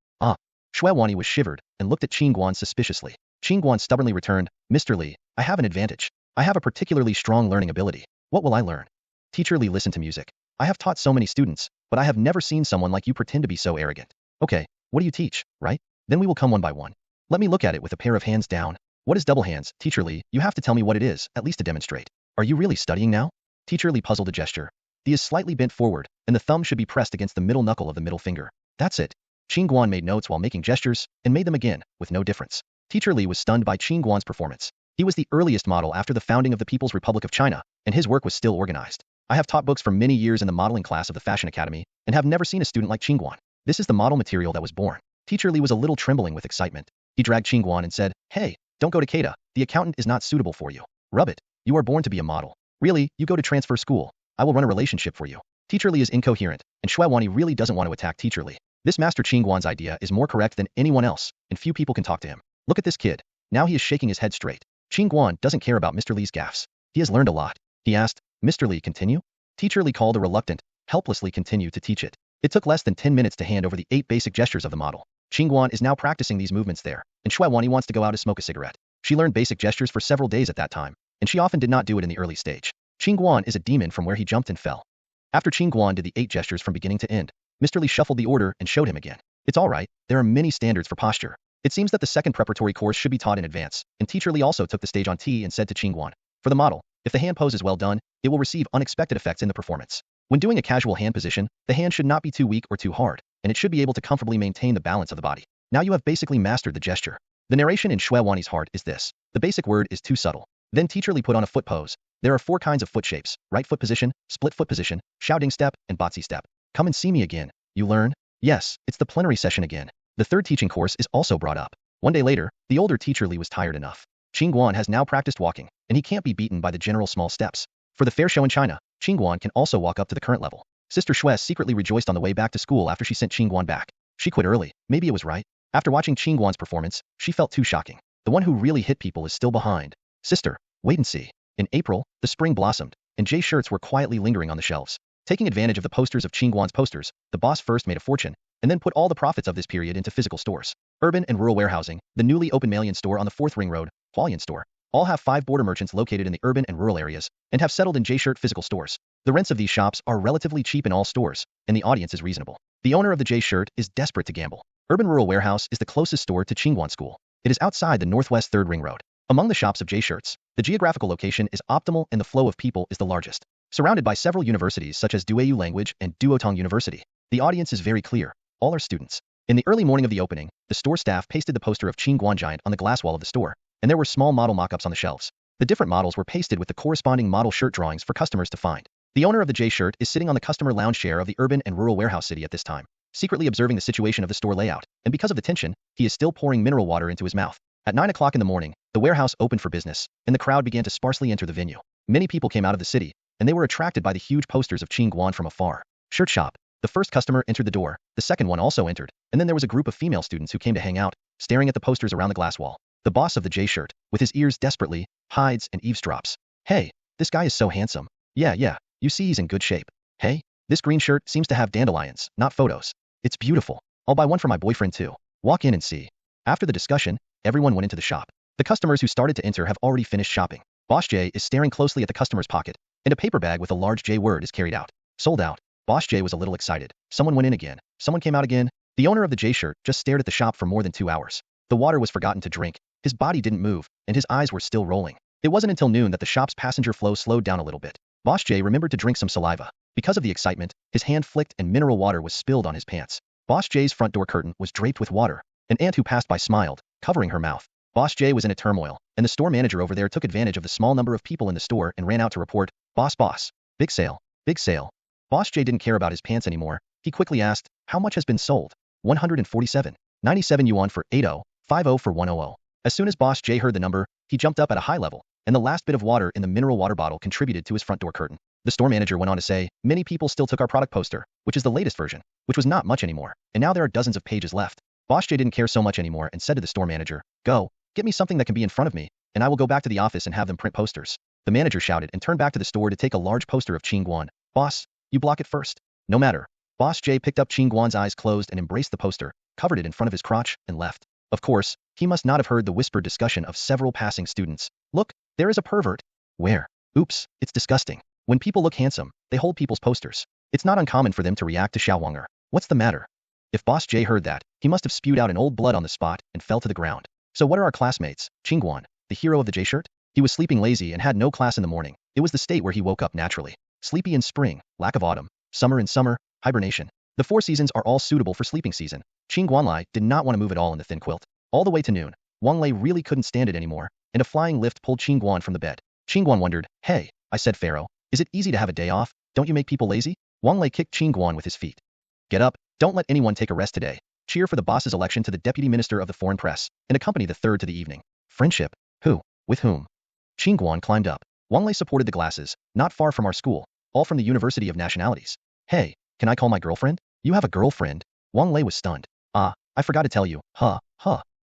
Xue Wani was shivered, and looked at Qin Guan suspiciously. Qin Guan stubbornly returned, Mr. Li, I have an advantage. I have a particularly strong learning ability. What will I learn? Teacher Li listened to music. I have taught so many students, but I have never seen someone like you pretend to be so arrogant. Okay, what do you teach, right? Then we will come one by one. Let me look at it with a pair of hands down. What is double hands, Teacher Li? You have to tell me what it is, at least to demonstrate. Are you really studying now? Teacher Li puzzled a gesture. The is slightly bent forward, and the thumb should be pressed against the middle knuckle of the middle finger. That's it. Qin Guan made notes while making gestures, and made them again, with no difference. Teacher Li was stunned by Qin Guan's performance. He was the earliest model after the founding of the People's Republic of China, and his work was still organized. I have taught books for many years in the modeling class of the Fashion Academy, and have never seen a student like Qin Guan. This is the model material that was born. Teacher Li was a little trembling with excitement. He dragged Qin Guan and said, hey, don't go to Keita, the accountant is not suitable for you. Rub it. You are born to be a model. Really, you go to transfer school. I will run a relationship for you. Teacher Li is incoherent, and Xue Wani really doesn't want to attack Teacher Li. This Master Qin Guan's idea is more correct than anyone else, and few people can talk to him. Look at this kid. Now he is shaking his head straight. Qin Guan doesn't care about Mr. Li's gaffes. He has learned a lot. He asked, Mr. Li, continue? Teacher Li called a reluctant, helplessly continue to teach it. It took less than 10 minutes to hand over the 8 basic gestures of the model. Qin Guan is now practicing these movements there, and Xue Wani wants to go out to smoke a cigarette. She learned basic gestures for several days at that time, and she often did not do it in the early stage. Qin Guan is a demon from where he jumped and fell. After Qin Guan did the 8 gestures from beginning to end, Mr. Li shuffled the order and showed him again. It's alright, there are many standards for posture. It seems that the second preparatory course should be taught in advance, and Teacher Li also took the stage on T and said to Qin Guan, for the model, if the hand pose is well done, it will receive unexpected effects in the performance. When doing a casual hand position, the hand should not be too weak or too hard, and it should be able to comfortably maintain the balance of the body. Now you have basically mastered the gesture. The narration in Xue Wani's heart is this. The basic word is too subtle. Then Teacher Li put on a foot pose. There are 4 kinds of foot shapes, right foot position, split foot position, shouting step, and botsy step. Come and see me again. You learn? Yes, it's the plenary session again. The third teaching course is also brought up. One day later, the older Teacher Li was tired enough. Qin Guan has now practiced walking, and he can't be beaten by the general small steps. For the fair show in China, Qin Guan can also walk up to the current level. Sister Xue secretly rejoiced on the way back to school after she sent Qin Guan back. She quit early, maybe it was right. After watching Qin Guan's performance, she felt too shocking. The one who really hit people is still behind. Sister, wait and see. In April, the spring blossomed. and J shirts were quietly lingering on the shelves. Taking advantage of the posters of Qin Guan's posters, the boss first made a fortune, and then put all the profits of this period into physical stores. Urban and rural warehousing, the newly opened Malian store on the 4th Ring Road, Hualien store, all have 5 border merchants located in the urban and rural areas, and have settled in J-shirt physical stores. The rents of these shops are relatively cheap in all stores, and the audience is reasonable. The owner of the J-shirt is desperate to gamble. Urban Rural Warehouse is the closest store to Qin Guan School. It is outside the northwest 3rd Ring Road. Among the shops of J-shirts, the geographical location is optimal and the flow of people is the largest. Surrounded by several universities such as Duayu Language and Duotong University, the audience is very clear. All are students. In the early morning of the opening, the store staff pasted the poster of Qin Guan Giant on the glass wall of the store, and there were small model mock-ups on the shelves. The different models were pasted with the corresponding model shirt drawings for customers to find. The owner of the J-shirt is sitting on the customer lounge chair of the urban and rural warehouse city at this time, secretly observing the situation of the store layout, and because of the tension, he is still pouring mineral water into his mouth. At 9 o'clock in the morning, the warehouse opened for business, and the crowd began to sparsely enter the venue. Many people came out of the city, and they were attracted by the huge posters of Qin Guan from afar. Shirt shop. The first customer entered the door, the second one also entered, and then there was a group of female students who came to hang out, staring at the posters around the glass wall. The boss of the J-shirt, with his ears desperately, hides and eavesdrops. Hey, this guy is so handsome. Yeah, you see he's in good shape. Hey, this green shirt seems to have dandelions, not photos. It's beautiful. I'll buy one for my boyfriend too. Walk in and see. After the discussion, everyone went into the shop. The customers who started to enter have already finished shopping. Boss J is staring closely at the customer's pocket, and a paper bag with a large J word is carried out. Sold out. Boss J was a little excited. Someone went in again. Someone came out again. The owner of the J-shirt just stared at the shop for more than 2 hours. The water was forgotten to drink. His body didn't move, and his eyes were still rolling. It wasn't until noon that the shop's passenger flow slowed down a little bit. Boss J remembered to drink some saliva. Because of the excitement, his hand flicked and mineral water was spilled on his pants. Boss J's front door curtain was draped with water. An aunt who passed by smiled, covering her mouth. Boss J was in a turmoil, and the store manager over there took advantage of the small number of people in the store and ran out to report, Boss, big sale, big sale. Boss J didn't care about his pants anymore. He quickly asked, how much has been sold? 147. 97 yuan for 80, 50 for 100. As soon as Boss J heard the number, he jumped up at a high level, and the last bit of water in the mineral water bottle contributed to his front door curtain. The store manager went on to say, many people still took our product poster, which is the latest version, which was not much anymore, and now there are dozens of pages left. Boss J didn't care so much anymore and said to the store manager, go, get me something that can be in front of me, and I will go back to the office and have them print posters. The manager shouted and turned back to the store to take a large poster of Qin Guan. Boss, you block it first. No matter. Boss J picked up Qin Guan's eyes closed and embraced the poster, covered it in front of his crotch, and left. Of course, he must not have heard the whispered discussion of several passing students. Look, there is a pervert. Where? Oops, it's disgusting. When people look handsome, they hold people's posters. It's not uncommon for them to react to Xiaowanger. What's the matter? If Boss J heard that, he must have spewed out an old blood on the spot and fell to the ground. So what are our classmates? Qin Guan, the hero of the J-shirt? He was sleeping lazy and had no class in the morning. It was the state where he woke up naturally. Sleepy in spring, lack of autumn, summer in summer, hibernation. The 4 seasons are all suitable for sleeping season. Qin Guanlai did not want to move at all in the thin quilt. All the way to noon, Wang Lei really couldn't stand it anymore, and a flying lift pulled Qin Guan from the bed. Qin Guan wondered, hey, I said Pharaoh, is it easy to have a day off? Don't you make people lazy? Wang Lei kicked Qin Guan with his feet. Get up, don't let anyone take a rest today. Cheer for the boss's election to the deputy minister of the foreign press, and accompany the third to the evening. Friendship? Who? With whom? Qin Guan climbed up. Wang Lei supported the glasses, not far from our school, all from the University of Nationalities. Hey, can I call my girlfriend? You have a girlfriend? Wang Lei was stunned. Ah, I forgot to tell you. Huh.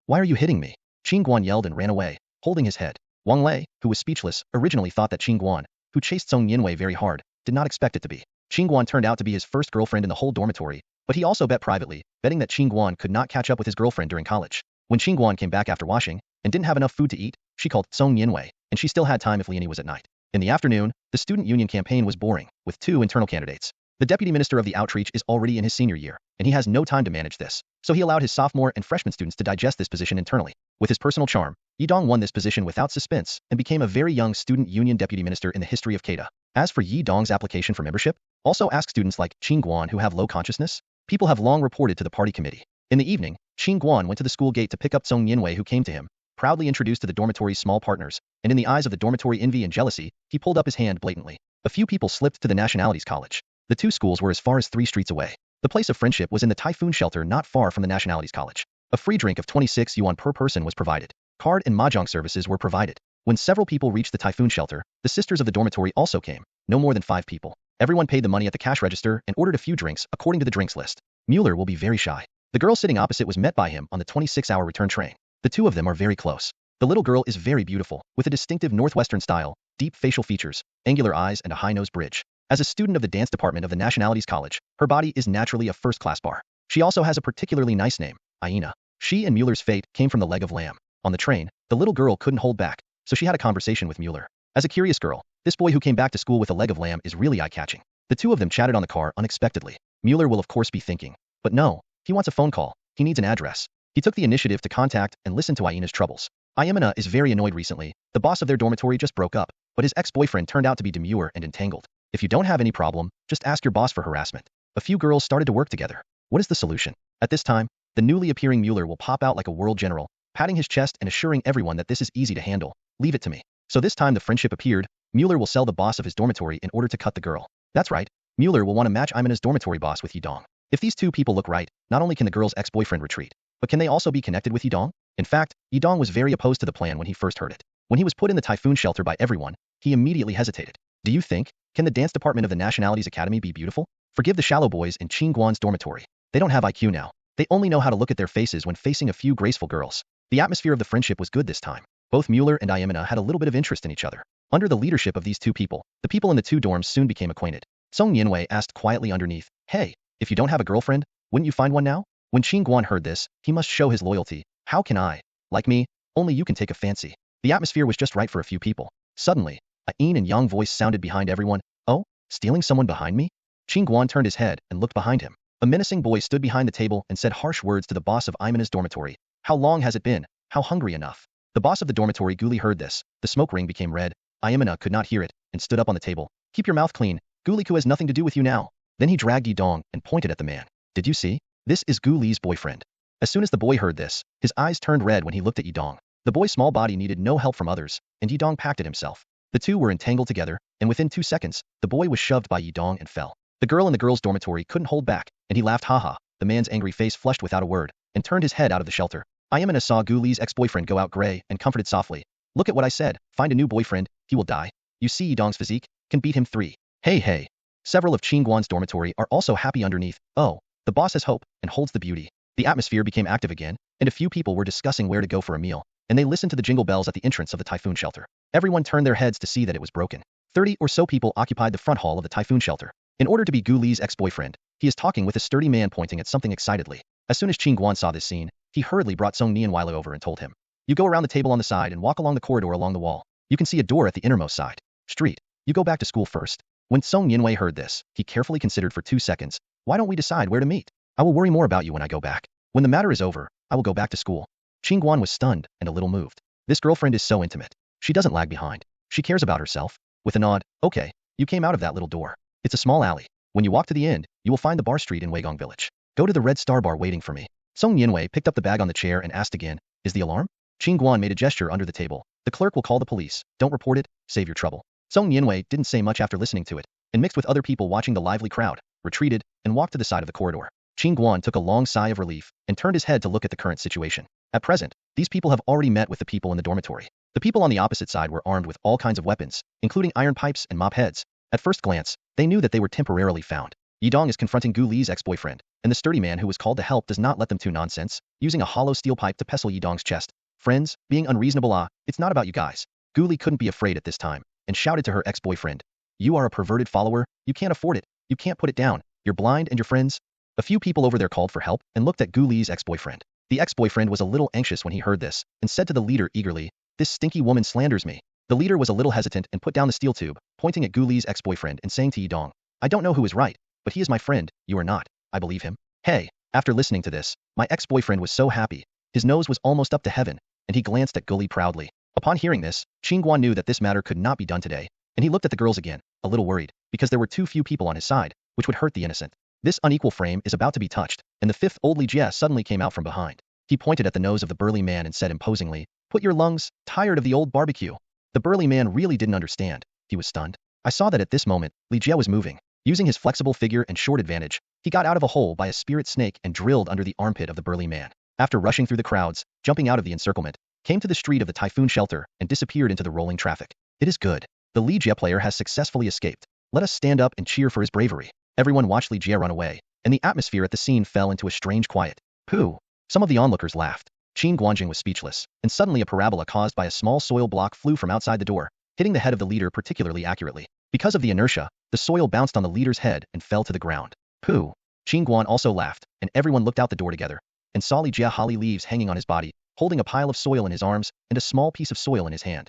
Why are you hitting me? Qin Guan yelled and ran away, holding his head. Wang Lei, who was speechless, originally thought that Qin Guan, who chased Song Yinwei very hard, did not expect it to be. Qin Guan turned out to be his first girlfriend in the whole dormitory, but he also bet privately, betting that Qin Guan could not catch up with his girlfriend during college. When Qin Guan came back after washing, and didn't have enough food to eat, she called Song Yinwei, and she still had time if Liani was at night. In the afternoon, the student union campaign was boring, with 2 internal candidates. The deputy minister of the outreach is already in his senior year, and he has no time to manage this, so he allowed his sophomore and freshman students to digest this position internally. With his personal charm, Yi Dong won this position without suspense and became a very young student union deputy minister in the history of Kedah. As for Yi Dong's application for membership, also ask students like Qin Guan who have low consciousness. People have long reported to the party committee. In the evening, Qin Guan went to the school gate to pick up Song Yinwei who came to him, proudly introduced to the dormitory's small partners, and in the eyes of the dormitory envy and jealousy, he pulled up his hand blatantly. A few people slipped to the Nationalities College. The 2 schools were as far as 3 streets away. The place of friendship was in the typhoon shelter not far from the Nationalities College. A free drink of 26 yuan per person was provided. Card and mahjong services were provided. When several people reached the typhoon shelter, the sisters of the dormitory also came. No more than 5 people. Everyone paid the money at the cash register and ordered a few drinks according to the drinks list. Mueller will be very shy. The girl sitting opposite was met by him on the 26-hour return train. The 2 of them are very close. The little girl is very beautiful, with a distinctive northwestern style, deep facial features, angular eyes, and a high-nose bridge. As a student of the dance department of the Nationalities College, her body is naturally a first-class bar. She also has a particularly nice name, Aina. She and Mueller's fate came from the leg of lamb. On the train, the little girl couldn't hold back, so she had a conversation with Mueller. As a curious girl, this boy who came back to school with a leg of lamb is really eye-catching. The two of them chatted on the car unexpectedly. Mueller will of course be thinking, but no, he wants a phone call. He needs an address. He took the initiative to contact and listen to Aina's troubles. Aina is very annoyed recently. The boss of their dormitory just broke up, but his ex-boyfriend turned out to be demure and entangled. If you don't have any problem, just ask your boss for harassment. A few girls started to work together. What is the solution? At this time, the newly appearing Mueller will pop out like a world general, patting his chest and assuring everyone that this is easy to handle. Leave it to me. So this time the friendship appeared. Mueller will sell the boss of his dormitory in order to cut the girl. That's right. Mueller will want to match Aina's dormitory boss with Yidong. If these two people look right, not only can the girl's ex-boyfriend retreat, but can they also be connected with Yidong? In fact, Yidong was very opposed to the plan when he first heard it. When he was put in the typhoon shelter by everyone, he immediately hesitated. Do you think, can the dance department of the Nationalities Academy be beautiful? Forgive the shallow boys in Qin Guan's dormitory. They don't have IQ now. They only know how to look at their faces when facing a few graceful girls. The atmosphere of the friendship was good this time. Both Mueller and Aina had a little bit of interest in each other. Under the leadership of these two people, the people in the two dorms soon became acquainted. Song Yinwei asked quietly underneath, "Hey, if you don't have a girlfriend, wouldn't you find one now?" When Qin Guan heard this, he must show his loyalty. How can I? Like me, only you can take a fancy. The atmosphere was just right for a few people. Suddenly, a yin and yang voice sounded behind everyone. Oh, stealing someone behind me? Qin Guan turned his head and looked behind him. A menacing boy stood behind the table and said harsh words to the boss of Aina's dormitory. How long has it been? How hungry enough? The boss of the dormitory Guli heard this. The smoke ring became red. Aina could not hear it and stood up on the table. Keep your mouth clean. Guliku has nothing to do with you now. Then he dragged Yidong and pointed at the man. Did you see? This is Guli's boyfriend. As soon as the boy heard this, his eyes turned red when he looked at Yidong. The boy's small body needed no help from others, and Yidong packed it himself. The two were entangled together, and within 2 seconds, the boy was shoved by Yidong and fell. The girl in the girls' dormitory couldn't hold back, and he laughed haha. The man's angry face flushed without a word, and turned his head out of the shelter. Aina saw Guli's ex-boyfriend go out gray and comforted softly. Look at what I said. Find a new boyfriend, he will die. You see Yidong's physique? Can beat him 3. Hey. Several of Qin Guan's dormitory are also happy underneath. Oh, the boss has hope and holds the beauty. The atmosphere became active again, and a few people were discussing where to go for a meal, and they listened to the jingle bells at the entrance of the typhoon shelter. Everyone turned their heads to see that it was broken. 30 or so people occupied the front hall of the typhoon shelter. In order to be Guli's ex-boyfriend, he is talking with a sturdy man pointing at something excitedly. As soon as Qin Guan saw this scene, he hurriedly brought Song Nianwei over and told him, "You go around the table on the side and walk along the corridor along the wall. You can see a door at the innermost side. Street. You go back to school first." When Song Nianwei heard this, he carefully considered for 2 seconds. Why don't we decide where to meet? I will worry more about you when I go back. When the matter is over, I will go back to school. Qin Guan was stunned and a little moved. This girlfriend is so intimate. She doesn't lag behind. She cares about herself. With a nod, okay, you came out of that little door. It's a small alley. When you walk to the end, you will find the bar street in Weigong village. Go to the Red Star bar waiting for me. Song Nianwei picked up the bag on the chair and asked again, is the alarm? Qin Guan made a gesture under the table. The clerk will call the police. Don't report it, save your trouble. Song Nianwei didn't say much after listening to it, and mixed with other people watching the lively crowd, retreated, and walked to the side of the corridor. Qin Guan took a long sigh of relief, and turned his head to look at the current situation. At present, these people have already met with the people in the dormitory. The people on the opposite side were armed with all kinds of weapons, including iron pipes and mop heads. At first glance, they knew that they were temporarily found. Yidong is confronting Guli's ex-boyfriend, and the sturdy man who was called to help does not let them to nonsense, using a hollow steel pipe to pestle Yidong's chest. Friends, being unreasonable, it's not about you guys. Guli couldn't be afraid at this time, and shouted to her ex-boyfriend. You are a perverted follower, you can't afford it, you can't put it down, you're blind and your friends. A few people over there called for help, and looked at Guli's ex-boyfriend. The ex-boyfriend was a little anxious when he heard this, and said to the leader eagerly, this stinky woman slanders me. The leader was a little hesitant and put down the steel tube, pointing at Guli's ex-boyfriend and saying to Yidong, I don't know who is right, but he is my friend, you are not, I believe him. Hey, after listening to this, my ex-boyfriend was so happy. His nose was almost up to heaven, and he glanced at Guli proudly. Upon hearing this, Qin Guan knew that this matter could not be done today, and he looked at the girls again, a little worried, because there were too few people on his side, which would hurt the innocent. This unequal frame is about to be touched, and the fifth old Li Jie suddenly came out from behind. He pointed at the nose of the burly man and said imposingly, put your lungs, tired of the old barbecue. The burly man really didn't understand. He was stunned. I saw that at this moment, Li Jie was moving. Using his flexible figure and short advantage, he got out of a hole by a spirit snake and drilled under the armpit of the burly man. After rushing through the crowds, jumping out of the encirclement, came to the street of the typhoon shelter and disappeared into the rolling traffic. It is good. The Li Jie player has successfully escaped. Let us stand up and cheer for his bravery. Everyone watched Li Jie run away, and the atmosphere at the scene fell into a strange quiet. Pooh! Some of the onlookers laughed. Qin Guanjing was speechless, and suddenly a parabola caused by a small soil block flew from outside the door. hitting the head of the leader particularly accurately. Because of the inertia, the soil bounced on the leader's head and fell to the ground. Pooh! Qin Guan also laughed, and everyone looked out the door together, and saw Li Jia holly leaves hanging on his body, holding a pile of soil in his arms and a small piece of soil in his hand.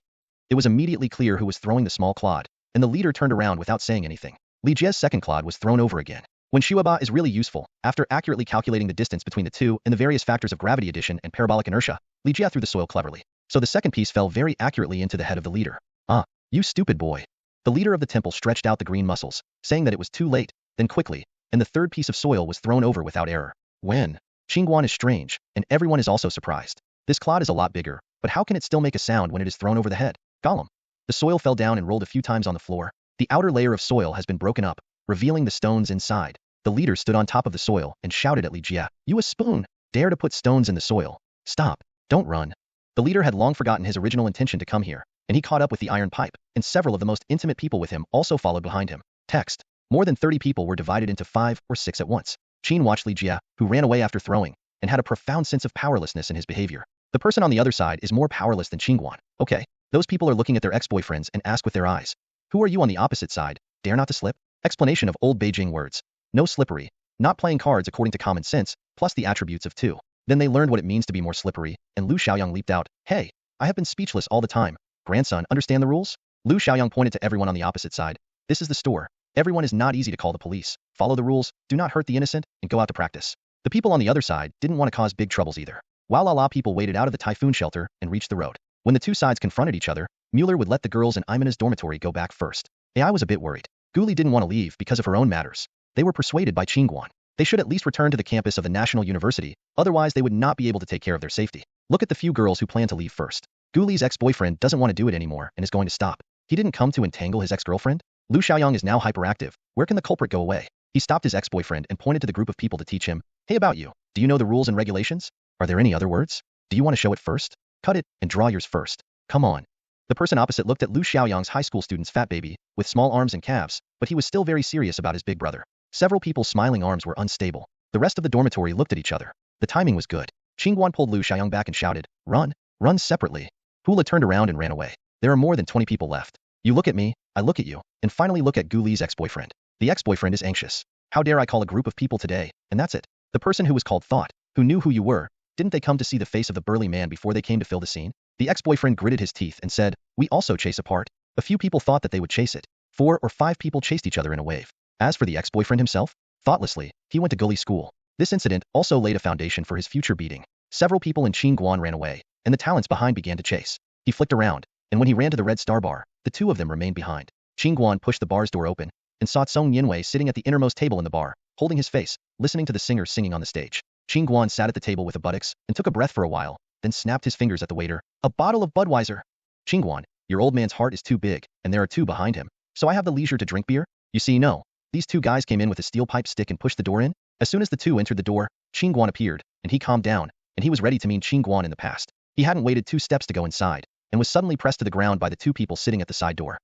It was immediately clear who was throwing the small clod, and the leader turned around without saying anything. Li Jia's second clod was thrown over again. When Shuaba is really useful, after accurately calculating the distance between the two and the various factors of gravity addition and parabolic inertia, Li Jia threw the soil cleverly. So the second piece fell very accurately into the head of the leader. Ah, you stupid boy. The leader of the temple stretched out the green muscles, saying that it was too late, then quickly, and the third piece of soil was thrown over without error. When? Qin Guan is strange, and everyone is also surprised. This clod is a lot bigger, but how can it still make a sound when it is thrown over the head? Gollum. The soil fell down and rolled a few times on the floor. The outer layer of soil has been broken up, revealing the stones inside. The leader stood on top of the soil and shouted at Li Jia, "You a spoon! Dare to put stones in the soil! Stop! Don't run!" The leader had long forgotten his original intention to come here, and he caught up with the iron pipe, and several of the most intimate people with him also followed behind him. Text. More than 30 people were divided into 5 or 6 at once. Qin watched Li Jia, who ran away after throwing, and had a profound sense of powerlessness in his behavior. The person on the other side is more powerless than Qin Guan. Okay, those people are looking at their ex-boyfriends and ask with their eyes. Who are you on the opposite side? Dare not to slip? Explanation of old Beijing words. No slippery. Not playing cards according to common sense, plus the attributes of 2. Then they learned what it means to be more slippery, and Lu Xiaoyang leaped out. Hey, I have been speechless all the time. Grandson, understand the rules? Lu Xiaoyang pointed to everyone on the opposite side. This is the store. Everyone is not easy to call the police. Follow the rules, do not hurt the innocent, and go out to practice. The people on the other side didn't want to cause big troubles either. While Allah people waited out of the typhoon shelter and reached the road. When the two sides confronted each other, Mueller would let the girls in Imina's dormitory go back first. AI was a bit worried. Guli didn't want to leave because of her own matters. They were persuaded by Qin Guan. They should at least return to the campus of the National University, otherwise they would not be able to take care of their safety. Look at the few girls who plan to leave first. Guli's ex-boyfriend doesn't want to do it anymore and is going to stop. He didn't come to entangle his ex-girlfriend? Lu Xiaoyang is now hyperactive. Where can the culprit go away? He stopped his ex-boyfriend and pointed to the group of people to teach him. Hey, about you. Do you know the rules and regulations? Are there any other words? Do you want to show it first? Cut it and draw yours first. Come on. The person opposite looked at Lu Xiaoyang's high school student's fat baby, with small arms and calves, but he was still very serious about his big brother. Several people's smiling arms were unstable. The rest of the dormitory looked at each other. The timing was good. Qin Guan pulled Lu Xiaoyang back and shouted, "Run! Run separately!" Hula turned around and ran away. There are more than 20 people left. You look at me, I look at you, and finally look at Guli's ex-boyfriend. The ex-boyfriend is anxious. How dare I call a group of people today, and that's it. The person who was called thought, who knew who you were, didn't they come to see the face of the burly man before they came to fill the scene? The ex-boyfriend gritted his teeth and said, "We also chase apart." A few people thought that they would chase it. 4 or 5 people chased each other in a wave. As for the ex-boyfriend himself, thoughtlessly, he went to Guli school. This incident also laid a foundation for his future beating. Several people in Qin Guan ran away, and the talents behind began to chase. He flicked around, and when he ran to the Red Star bar, the 2 of them remained behind. Qin Guan pushed the bar's door open, and saw Song Yinwei sitting at the innermost table in the bar, holding his face, listening to the singers singing on the stage. Qin Guan sat at the table with the buttocks, and took a breath for a while, then snapped his fingers at the waiter. "A bottle of Budweiser." "Qin Guan, your old man's heart is too big, and there are 2 behind him, so I have the leisure to drink beer?" "You see, no." These 2 guys came in with a steel pipe stick and pushed the door in. As soon as the 2 entered the door, Qin Guan appeared, and he calmed down, and he was ready to mean Qin Guan in the past. He hadn't waited 2 steps to go inside, and was suddenly pressed to the ground by the 2 people sitting at the side door.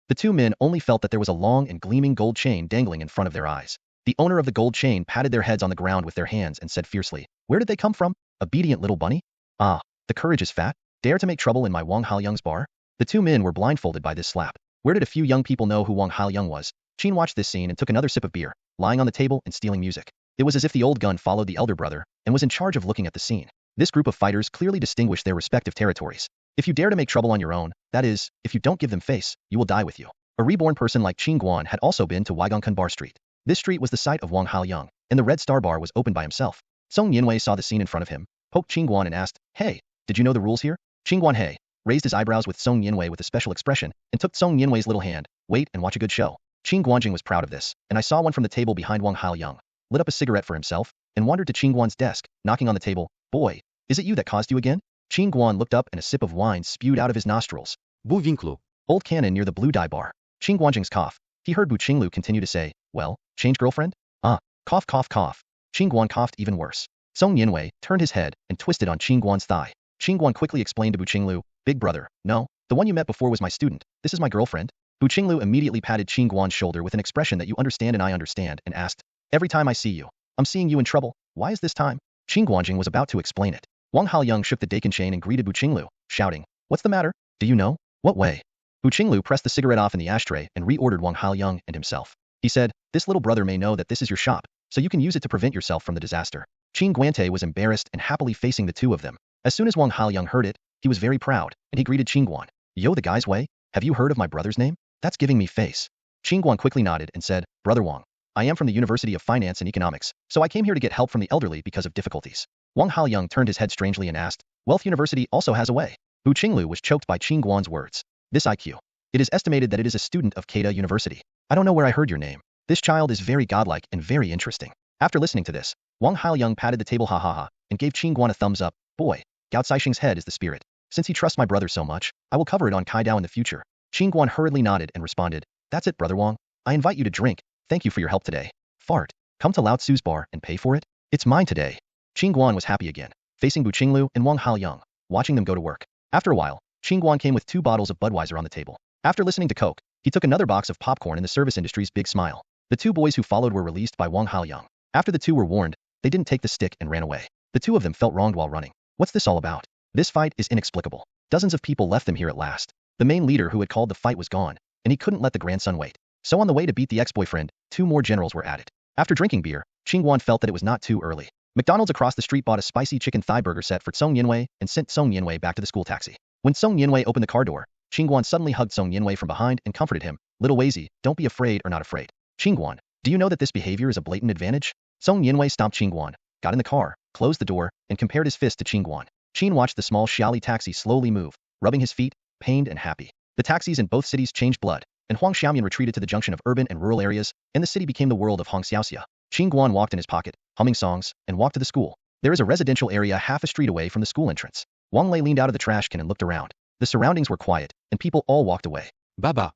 The 2 men only felt that there was a long and gleaming gold chain dangling in front of their eyes. The owner of the gold chain patted their heads on the ground with their hands and said fiercely, "Where did they come from? Obedient little bunny? Ah, the courage is fat. Dare to make trouble in my Wang Haoyang's bar?" The 2 men were blindfolded by this slap. Where did a few young people know who Wang Haoyang was? Qin watched this scene and took another sip of beer, lying on the table and stealing music. It was as if the old gun followed the elder brother, and was in charge of looking at the scene. This group of fighters clearly distinguished their respective territories. If you dare to make trouble on your own, that is, if you don't give them face, you will die with you. A reborn person like Qin Guan had also been to Weigongkan Bar Street. This street was the site of Wang Haoyang, and the Red Star Bar was opened by himself. Song Yinwei saw the scene in front of him, poked Qin Guan and asked, "Hey, did you know the rules here?" Qin Guan Hey raised his eyebrows with Song Yinwei with a special expression, and took Song Yinwei's little hand. "Wait and watch a good show." Qin Guanjing was proud of this, and I saw one from the table behind Wang Haoyang, lit up a cigarette for himself, and wandered to Qin Guan's desk, knocking on the table. "Boy, is it you that caused you again?" Qin Guan looked up and a sip of wine spewed out of his nostrils. "Bu Winklu." Old cannon near the blue dye bar. Qin Guanjing's cough. He heard Bu Qinglu continue to say, "Well, change girlfriend?" "Ah, cough cough cough." Qin Guan coughed even worse. Song Yinwei turned his head and twisted on Qin Guan's thigh. Qin Guan quickly explained to Bu Qinglu, "Big brother, no, the one you met before was my student. This is my girlfriend." Bu Qinglu immediately patted Qin Guan's shoulder with an expression that you understand and I understand, and asked, "Every time I see you, I'm seeing you in trouble. Why is this time?" Qin Guanjing was about to explain it. Wang Haoyang shook the Dakin chain and greeted Bu Qinglu, shouting, "What's the matter? Do you know? What way?" Hu Qinglu pressed the cigarette off in the ashtray and reordered Wang Haoyang and himself. He said, "This little brother may know that this is your shop, so you can use it to prevent yourself from the disaster." Qin Guan was embarrassed and happily facing the two of them. As soon as Wang Haoyang heard it, he was very proud, and he greeted Qin Guan. "Yo, the guy's way? Have you heard of my brother's name? That's giving me face." Qin Guan quickly nodded and said, "Brother Wang, I am from the University of Finance and Economics, so I came here to get help from the elderly because of difficulties." Wang Haoyang turned his head strangely and asked, "Wealth University also has a way?" Hu Qinglu was choked by Qin Guan's words. "This IQ. It is estimated that it is a student of Keida University. I don't know where I heard your name. This child is very godlike and very interesting." After listening to this, Wang Haoyang patted the table ha and gave Qin Guan a thumbs up. "Boy, Gao Caixing's head is the spirit. Since he trusts my brother so much, I will cover it on Kai Dao in the future." Qin Guan hurriedly nodded and responded, "That's it, Brother Wang. I invite you to drink. Thank you for your help today. Fart. Come to Lao Tzu's bar and pay for it. It's mine today." Qin Guan was happy again, facing Bu Qinglu and Wang Haoyang, watching them go to work. After a while, Qin Guan came with 2 bottles of Budweiser on the table. After listening to Coke, he took another box of popcorn in the service industry's big smile. The 2 boys who followed were released by Wang Haoyang. After the 2 were warned, they didn't take the stick and ran away. The 2 of them felt wronged while running. What's this all about? This fight is inexplicable. Dozens of people left them here at last. The main leader who had called the fight was gone, and he couldn't let the grandson wait. So on the way to beat the ex-boyfriend, 2 more generals were added. After drinking beer, Qin Guan felt that it was not too early. McDonald's across the street bought a spicy chicken thigh burger set for Song Yinwei and sent Song Yinwei back to the school taxi. When Song Yinwei opened the car door, Qin Guan suddenly hugged Song Yinwei from behind and comforted him. "Little Wazy, don't be afraid or not afraid. Qin Guan, do you know that this behavior is a blatant advantage?" Song Yinwei stomped Qin Guan, got in the car, closed the door, and compared his fist to Qin Guan. Qin watched the small Xiaoli taxi slowly move, rubbing his feet, pained and happy. The taxis in both cities changed blood, and Huang Xiaomian retreated to the junction of urban and rural areas, and the city became the world of Hong Xiaoxia. Qin Guan walked in his pocket, humming songs, and walked to the school. There is a residential area half a street away from the school entrance. Wang Lei leaned out of the trash can and looked around. The surroundings were quiet, and people all walked away. "Baba."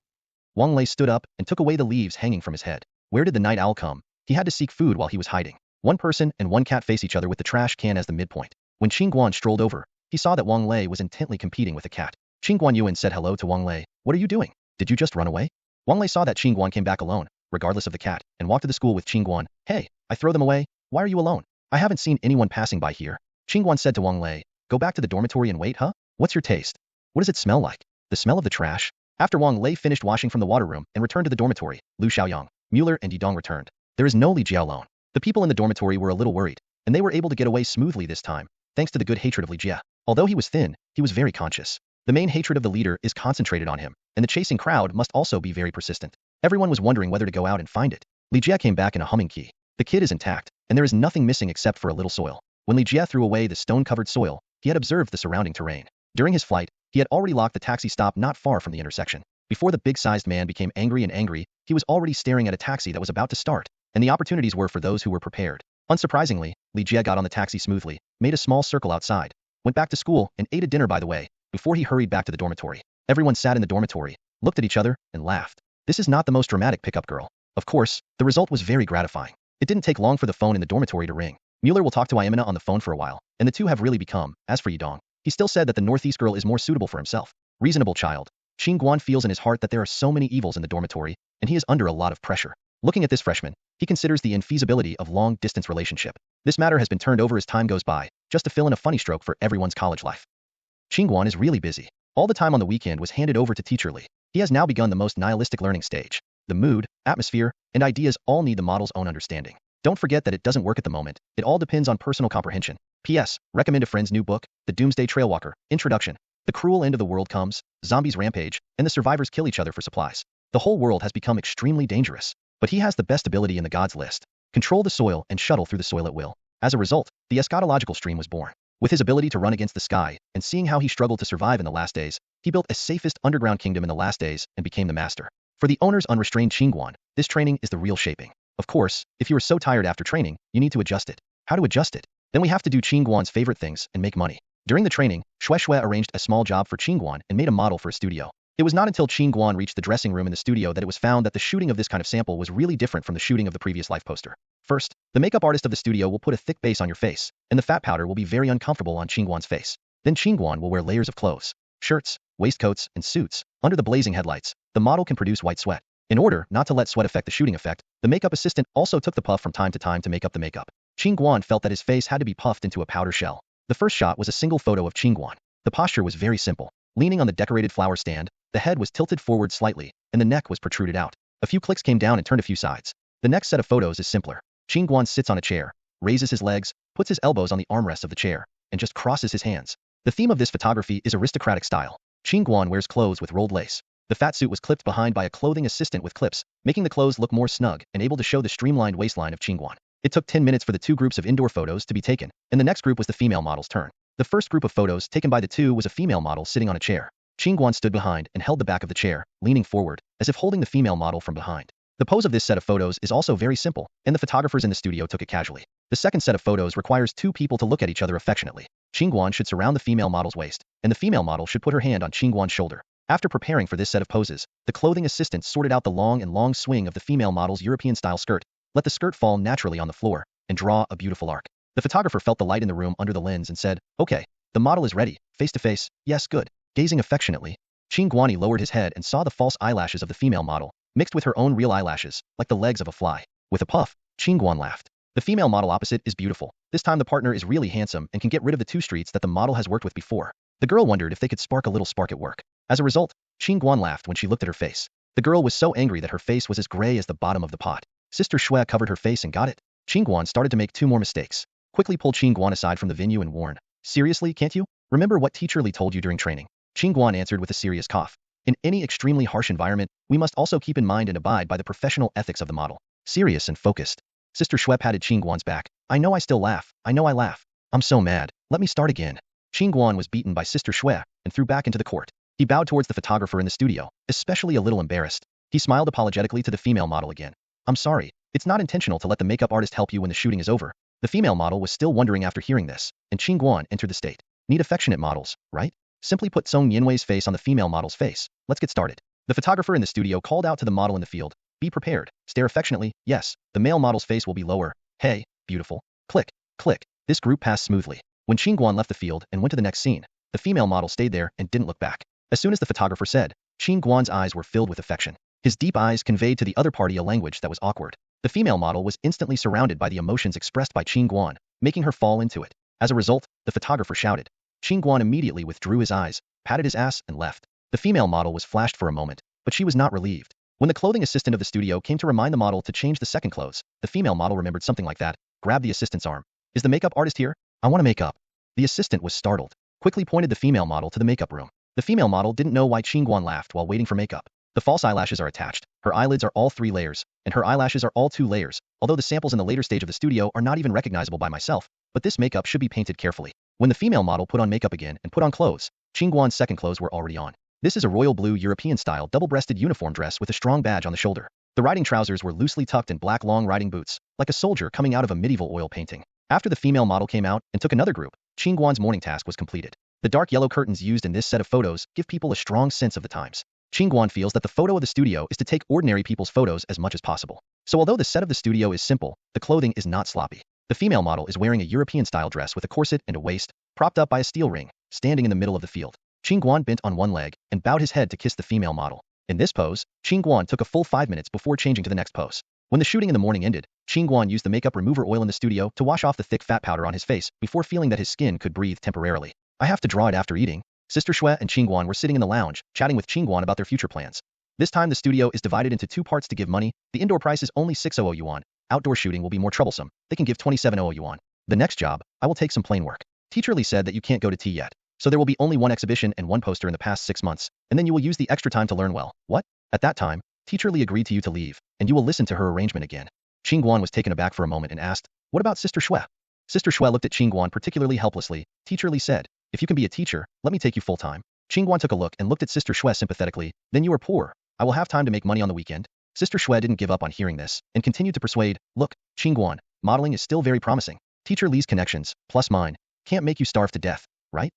Wang Lei stood up and took away the leaves hanging from his head. Where did the night owl come? He had to seek food while he was hiding. One person and one cat face each other with the trash can as the midpoint. When Qin Guan strolled over, he saw that Wang Lei was intently competing with a cat. Qin Guan Yuan said hello to Wang Lei. "What are you doing? Did you just run away?" Wang Lei saw that Qin Guan came back alone, regardless of the cat, and walked to the school with Qin Guan. "Hey, I throw them away. Why are you alone? I haven't seen anyone passing by here." Qin Guan said to Wang Lei, "Go back to the dormitory and wait, huh? What's your taste? What does it smell like? The smell of the trash?" After Wang Lei finished washing from the water room and returned to the dormitory, Lu Xiaoyang, Mueller and Yidong returned. There is no Li Jiao alone. The people in the dormitory were a little worried, and they were able to get away smoothly this time, thanks to the good hatred of Li Jia. Although he was thin, he was very conscious. The main hatred of the leader is concentrated on him, and the chasing crowd must also be very persistent. Everyone was wondering whether to go out and find it. Li Jia came back in a humming key. The kid is intact, and there is nothing missing except for a little soil. When Li Jia threw away the stone-covered soil, he had observed the surrounding terrain. During his flight, he had already locked the taxi stop not far from the intersection. Before the big-sized man became angry, he was already staring at a taxi that was about to start, and the opportunities were for those who were prepared. Unsurprisingly, Li Jia got on the taxi smoothly, made a small circle outside, went back to school, and ate a dinner by the way, before he hurried back to the dormitory. Everyone sat in the dormitory, looked at each other, and laughed. This is not the most dramatic pickup girl. Of course, the result was very gratifying. It didn't take long for the phone in the dormitory to ring. Mueller will talk to Ayamina on the phone for a while, and the two have really become. As for Yidong, he still said that the Northeast girl is more suitable for himself. Reasonable child. Qin Guan feels in his heart that there are so many evils in the dormitory, and he is under a lot of pressure. Looking at this freshman, he considers the infeasibility of long-distance relationship. This matter has been turned over as time goes by, just to fill in a funny stroke for everyone's college life. Qin Guan is really busy. All the time on the weekend was handed over to Teacher Li. He has now begun the most nihilistic learning stage. The mood, atmosphere, and ideas all need the model's own understanding. Don't forget that it doesn't work at the moment. It all depends on personal comprehension. P.S. Recommend a friend's new book, The Doomsday Trailwalker. Introduction. The cruel end of the world comes, zombies rampage, and the survivors kill each other for supplies. The whole world has become extremely dangerous. But he has the best ability in the gods list. Control the soil and shuttle through the soil at will. As a result, the eschatological stream was born. With his ability to run against the sky, and seeing how he struggled to survive in the last days, he built a safest underground kingdom in the last days and became the master. For the owner's unrestrained Qin Guan, this training is the real shaping. Of course, if you are so tired after training, you need to adjust it. How to adjust it? Then we have to do Qin Guan's favorite things and make money. During the training, Xue Xue arranged a small job for Qin Guan and made a model for a studio. It was not until Qin Guan reached the dressing room in the studio that it was found that the shooting of this kind of sample was really different from the shooting of the previous life poster. First, the makeup artist of the studio will put a thick base on your face, and the fat powder will be very uncomfortable on Qin Guan's face. Then Qin Guan will wear layers of clothes, shirts, waistcoats, and suits. Under the blazing headlights, the model can produce white sweat. In order not to let sweat affect the shooting effect, the makeup assistant also took the puff from time to time to make up the makeup. Qin Guan felt that his face had to be puffed into a powder shell. The first shot was a single photo of Qin Guan. The posture was very simple. Leaning on the decorated flower stand, The head was tilted forward slightly, and the neck was protruded out. A few clicks came down and turned a few sides. The next set of photos is simpler. Qin Guan sits on a chair, raises his legs, puts his elbows on the armrests of the chair, and just crosses his hands. The theme of this photography is aristocratic style. Qin Guan wears clothes with rolled lace. The fat suit was clipped behind by a clothing assistant with clips, making the clothes look more snug and able to show the streamlined waistline of Qin Guan. It took 10 minutes for the two groups of indoor photos to be taken, and the next group was the female model's turn. The first group of photos taken by the two was a female model sitting on a chair. Qin Guan stood behind and held the back of the chair, leaning forward, as if holding the female model from behind. The pose of this set of photos is also very simple, and the photographers in the studio took it casually. The second set of photos requires two people to look at each other affectionately. Qin Guan should surround the female model's waist, and the female model should put her hand on Qin Guan's shoulder. After preparing for this set of poses, the clothing assistant sorted out the long swing of the female model's European-style skirt, let the skirt fall naturally on the floor, and draw a beautiful arc. The photographer felt the light in the room under the lens and said, "Okay, the model is ready, face to face, yes, good." Gazing affectionately, Qin Guan lowered his head and saw the false eyelashes of the female model, mixed with her own real eyelashes, like the legs of a fly. With a puff, Qin Guan laughed. The female model opposite is beautiful. This time the partner is really handsome and can get rid of the two streets that the model has worked with before. The girl wondered if they could spark a little spark at work. As a result, Qin Guan laughed when she looked at her face. The girl was so angry that her face was as gray as the bottom of the pot. Sister Shui covered her face and got it. Qin Guan started to make two more mistakes. Quickly pulled Qin Guan aside from the venue and warned, "Seriously, can't you? Remember what Teacher Li told you during training?" Qin Guan answered with a serious cough. In any extremely harsh environment, we must also keep in mind and abide by the professional ethics of the model. Serious and focused. Sister Shui patted Qin Guan's back. "I know I still laugh. I know I laugh. I'm so mad. Let me start again." Qin Guan was beaten by Sister Shui and threw back into the court. He bowed towards the photographer in the studio, especially a little embarrassed. He smiled apologetically to the female model again. "I'm sorry. It's not intentional to let the makeup artist help you when the shooting is over." The female model was still wondering after hearing this, and Qin Guan entered the state. "Need affectionate models, right? Simply put Song Yinwei's face on the female model's face. Let's get started." The photographer in the studio called out to the model in the field, "Be prepared. Stare affectionately. Yes, the male model's face will be lower. Hey, beautiful." Click, click. This group passed smoothly. When Qin Guan left the field and went to the next scene, the female model stayed there and didn't look back. As soon as the photographer said, Qin Guan's eyes were filled with affection. His deep eyes conveyed to the other party a language that was awkward. The female model was instantly surrounded by the emotions expressed by Qin Guan, making her fall into it. As a result, the photographer shouted. Qin Guan immediately withdrew his eyes, patted his ass, and left. The female model was flashed for a moment, but she was not relieved. When the clothing assistant of the studio came to remind the model to change the second clothes, the female model remembered something like that, grabbed the assistant's arm. "Is the makeup artist here? I want to make up." The assistant was startled, quickly pointed the female model to the makeup room. The female model didn't know why Qin Guan laughed while waiting for makeup. The false eyelashes are attached, her eyelids are all 3 layers, and her eyelashes are all 2 layers, although the samples in the later stage of the studio are not even recognizable by myself, but this makeup should be painted carefully. When the female model put on makeup again and put on clothes, Qin Guan's second clothes were already on. This is a royal blue European-style double-breasted uniform dress with a strong badge on the shoulder. The riding trousers were loosely tucked in black long riding boots, like a soldier coming out of a medieval oil painting. After the female model came out and took another group, Qin Guan's morning task was completed. The dark yellow curtains used in this set of photos give people a strong sense of the times. Qin Guan feels that the photo of the studio is to take ordinary people's photos as much as possible. So although the set of the studio is simple, the clothing is not sloppy. The female model is wearing a European-style dress with a corset and a waist, propped up by a steel ring, standing in the middle of the field. Qin Guan bent on one leg and bowed his head to kiss the female model. In this pose, Qin Guan took a full 5 minutes before changing to the next pose. When the shooting in the morning ended, Qin Guan used the makeup remover oil in the studio to wash off the thick fat powder on his face before feeling that his skin could breathe temporarily. "I have to draw it after eating." Sister Shui and Qin Guan were sitting in the lounge, chatting with Qin Guan about their future plans. This time the studio is divided into 2 parts to give money. The indoor price is only 600 yuan. Outdoor shooting will be more troublesome. They can give 2700 yuan. The next job, I will take some plain work. Teacher Li said that you can't go to tea yet. So there will be only 1 exhibition and 1 poster in the past 6 months, and then you will use the extra time to learn well. What? At that time, Teacher Li agreed to you to leave, and you will listen to her arrangement again. Qin Guan was taken aback for a moment and asked, "What about Sister Shui?" Sister Shui looked at Qin Guan particularly helplessly. Teacher Li said, "If you can be a teacher, let me take you full-time." Qin Guan took a look and looked at Sister Shui sympathetically. "Then you are poor. I will have time to make money on the weekend." Sister Shui didn't give up on hearing this, and continued to persuade, "Look, Qin Guan, modeling is still very promising. Teacher Li's connections, plus mine, can't make you starve to death, right?"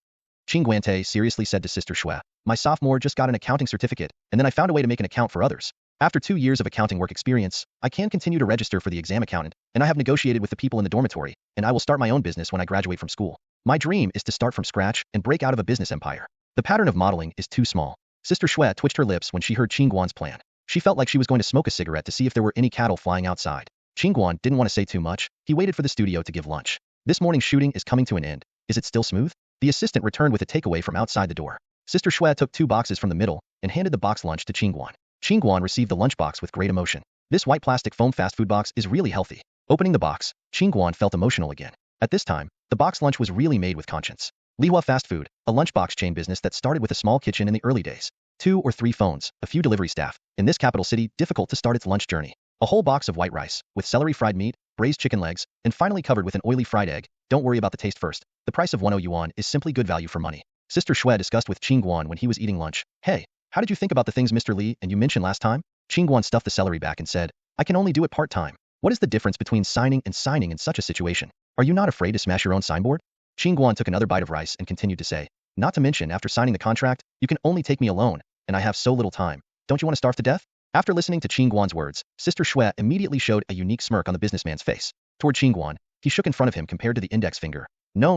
Qin Guante seriously said to Sister Shui, "My sophomore just got an accounting certificate, and then I found a way to make an account for others. After 2 years of accounting work experience, I can continue to register for the exam accountant, and I have negotiated with the people in the dormitory, and I will start my own business when I graduate from school. My dream is to start from scratch and break out of a business empire. The pattern of modeling is too small." Sister Shui twitched her lips when she heard Qin Guan's plan. She felt like she was going to smoke a cigarette to see if there were any cattle flying outside. Qin Guan didn't want to say too much. He waited for the studio to give lunch. "This morning's shooting is coming to an end. Is it still smooth?" The assistant returned with a takeaway from outside the door. Sister Shui took 2 boxes from the middle, and handed the box lunch to Qin Guan. Qin Guan received the lunchbox with great emotion. This white plastic foam fast food box is really healthy. Opening the box, Qin Guan felt emotional again. At this time, the box lunch was really made with conscience. Liwa Fast Food, a lunchbox chain business that started with a small kitchen in the early days. 2 or 3 phones, a few delivery staff. In this capital city, difficult to start its lunch journey. A whole box of white rice, with celery fried meat, braised chicken legs, and finally covered with an oily fried egg. Don't worry about the taste first. The price of 10 yuan is simply good value for money. Sister Shui discussed with Qin Guan when he was eating lunch. Hey, how did you think about the things Mr. Li and you mentioned last time? Qin Guan stuffed the celery back and said, I can only do it part-time. What is the difference between signing and signing in such a situation? Are you not afraid to smash your own signboard? Qin Guan took another bite of rice and continued to say, not to mention after signing the contract, you can only take me alone, and I have so little time. Don't you want to starve to death? After listening to Qin Guan's words, Sister Shui immediately showed a unique smirk on the businessman's face. Toward Qin Guan, he shook in front of him compared to the index finger. No,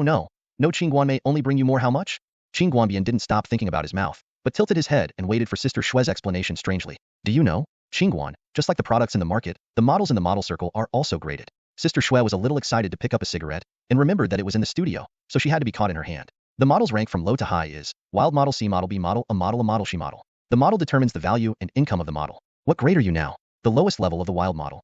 Qin Guan may only bring you more how much? Qin Guanbian didn't stop thinking about his mouth, but tilted his head and waited for Sister Shui's explanation strangely. Do you know, Qin Guan, just like the products in the market, the models in the model circle are also graded. Sister Shui was a little excited to pick up a cigarette, and remembered that it was in the studio, so she had to be caught in her hand. The model's rank from low to high is wild model, C model, B model, A model, She model. The model determines the value and income of the model. What grade are you now? The lowest level of the wild model.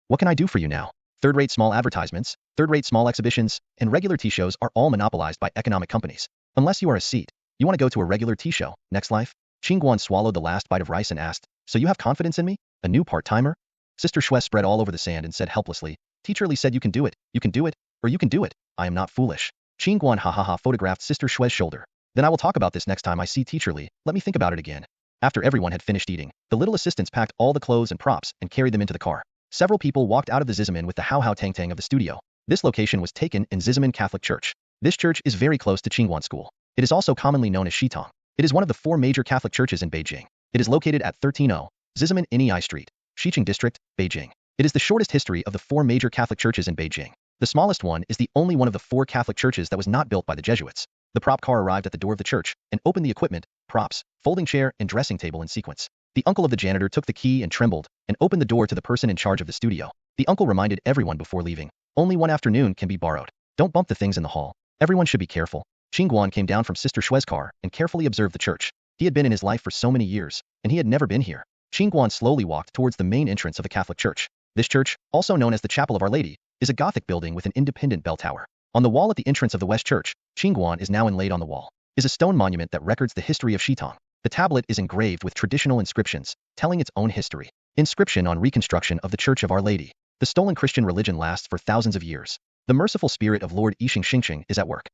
What can I do for you now? Third-rate small advertisements, third-rate small exhibitions, and regular tea shows are all monopolized by economic companies. Unless you are a seat. You want to go to a regular tea show, next life? Qin Guan swallowed the last bite of rice and asked, so you have confidence in me? A new part-timer? Sister Shui spread all over the sand and said helplessly, Teacher Li said you can do it, or you can do it. I am not foolish. Qin Guan photographed Sister Shui's shoulder. Then I will talk about this next time I see Teacher Li. Let me think about it again. After everyone had finished eating, the little assistants packed all the clothes and props and carried them into the car. Several people walked out of the Zizaman with the Hao Tang Tang of the studio. This location was taken in Zizaman Catholic Church. This church is very close to Qin Guan School. It is also commonly known as Shitong. It is one of the 4 major Catholic churches in Beijing. It is located at 130 Zizaman Nei Street, Xiqing District, Beijing. It is the shortest history of the 4 major Catholic churches in Beijing. The smallest one is the only one of the 4 Catholic churches that was not built by the Jesuits. The prop car arrived at the door of the church and opened the equipment, props, folding chair, and dressing table in sequence. The uncle of the janitor took the key and trembled and opened the door to the person in charge of the studio. The uncle reminded everyone before leaving, only one afternoon can be borrowed. Don't bump the things in the hall. Everyone should be careful. Qin Guan came down from Sister Shui's car and carefully observed the church. He had been in his life for so many years, and he had never been here. Qin Guan slowly walked towards the main entrance of the Catholic church. This church, also known as the Chapel of Our Lady, is a Gothic building with an independent bell tower. On the wall at the entrance of the West Church, Qin Guan is now inlaid on the wall, is a stone monument that records the history of Shitong. The tablet is engraved with traditional inscriptions, telling its own history. Inscription on reconstruction of the Church of Our Lady. The stolen Christian religion lasts for thousands of years. The merciful spirit of Lord Yixing Xingqing is at work.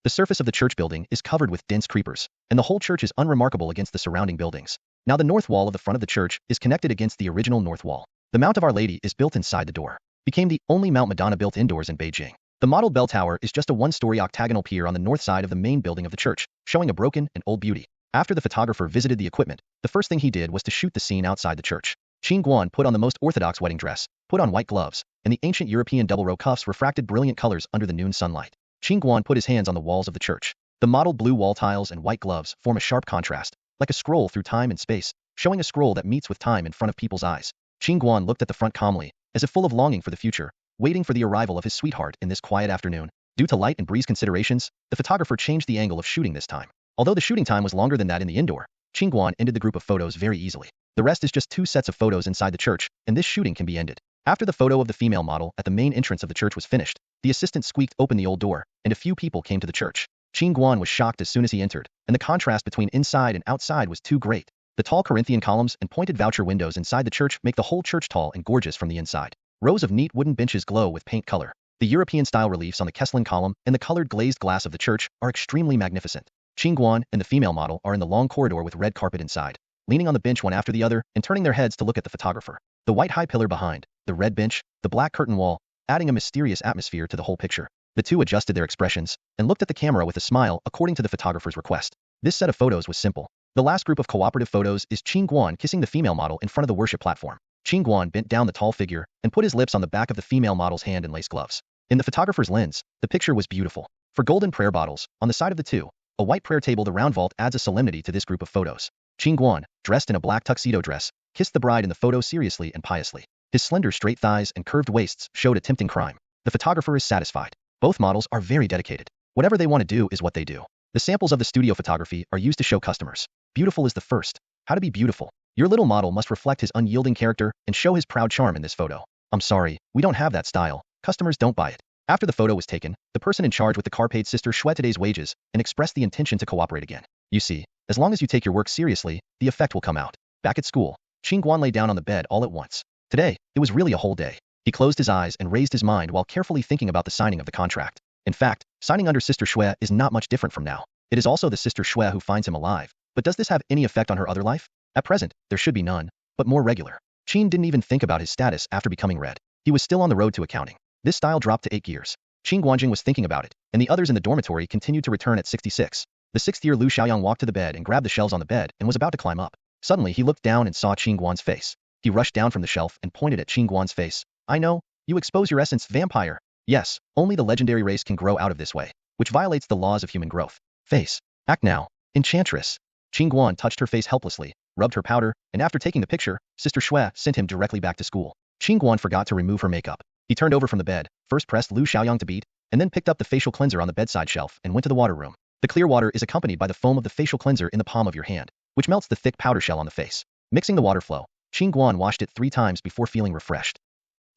The surface of the church building is covered with dense creepers, and the whole church is unremarkable against the surrounding buildings. Now the north wall of the front of the church is connected against the original north wall. The Mount of Our Lady is built inside the door. Became the only Mount Madonna built indoors in Beijing. The model bell tower is just a 1-story octagonal pier on the north side of the main building of the church, showing a broken and old beauty. After the photographer visited the equipment, the first thing he did was to shoot the scene outside the church. Qin Guan put on the most orthodox wedding dress, put on white gloves, and the ancient European double-row cuffs refracted brilliant colors under the noon sunlight. Qin Guan put his hands on the walls of the church. The mottled blue wall tiles and white gloves form a sharp contrast, like a scroll through time and space, showing a scroll that meets with time in front of people's eyes. Qin Guan looked at the front calmly, as if full of longing for the future, waiting for the arrival of his sweetheart in this quiet afternoon. Due to light and breeze considerations, the photographer changed the angle of shooting this time. Although the shooting time was longer than that in the indoor, Qin Guan ended the group of photos very easily. The rest is just 2 sets of photos inside the church, and this shooting can be ended. After the photo of the female model at the main entrance of the church was finished, the assistant squeaked open the old door, and a few people came to the church. Qin Guan was shocked as soon as he entered, and the contrast between inside and outside was too great. The tall Corinthian columns and pointed voucher windows inside the church make the whole church tall and gorgeous from the inside. Rows of neat wooden benches glow with paint color. The European-style reliefs on the Kesslin column and the colored glazed glass of the church are extremely magnificent. Qin Guan and the female model are in the long corridor with red carpet inside, leaning on the bench one after the other and turning their heads to look at the photographer. The white high pillar behind, the red bench, the black curtain wall, adding a mysterious atmosphere to the whole picture. The two adjusted their expressions and looked at the camera with a smile according to the photographer's request. This set of photos was simple. The last group of cooperative photos is Qin Guan kissing the female model in front of the worship platform. Qin Guan bent down the tall figure and put his lips on the back of the female model's hand in lace gloves. In the photographer's lens, the picture was beautiful. For golden prayer bottles, on the side of the two, a white prayer table, the round vault adds a solemnity to this group of photos. Qin Guan, dressed in a black tuxedo dress, kissed the bride in the photo seriously and piously. His slender straight thighs and curved waists showed a tempting crime. The photographer is satisfied. Both models are very dedicated. Whatever they want to do is what they do. The samples of the studio photography are used to show customers. Beautiful is the first. How to be beautiful. Your little model must reflect his unyielding character and show his proud charm in this photo. I'm sorry, we don't have that style. Customers don't buy it. After the photo was taken, the person in charge with the car paid Sister Shui today's wages and expressed the intention to cooperate again. You see, as long as you take your work seriously, the effect will come out. Back at school, Qin Guan lay down on the bed all at once. Today, it was really a whole day. He closed his eyes and raised his mind while carefully thinking about the signing of the contract. In fact, signing under Sister Shui is not much different from now. It is also the Sister Shui who finds him alive. But does this have any effect on her other life? At present, there should be none, but more regular. Qin didn't even think about his status after becoming red. He was still on the road to accounting. This style dropped to 8 gears. Qin Guanjing was thinking about it, and the others in the dormitory continued to return at 66. The 6th year Lu Xiaoyang walked to the bed and grabbed the shelves on the bed and was about to climb up. Suddenly he looked down and saw Qin Guan's face. He rushed down from the shelf and pointed at Qin Guan's face. I know, you expose your essence, vampire. Yes, only the legendary race can grow out of this way, which violates the laws of human growth. Face. Act now. Enchantress. Qin Guan touched her face helplessly, rubbed her powder, and after taking the picture, Sister Shui sent him directly back to school. Qin Guan forgot to remove her makeup. He turned over from the bed, first pressed Lu Xiaoyang to beat, and then picked up the facial cleanser on the bedside shelf and went to the water room. The clear water is accompanied by the foam of the facial cleanser in the palm of your hand, which melts the thick powder shell on the face. Mixing the water flow, Qin Guan washed it 3 times before feeling refreshed.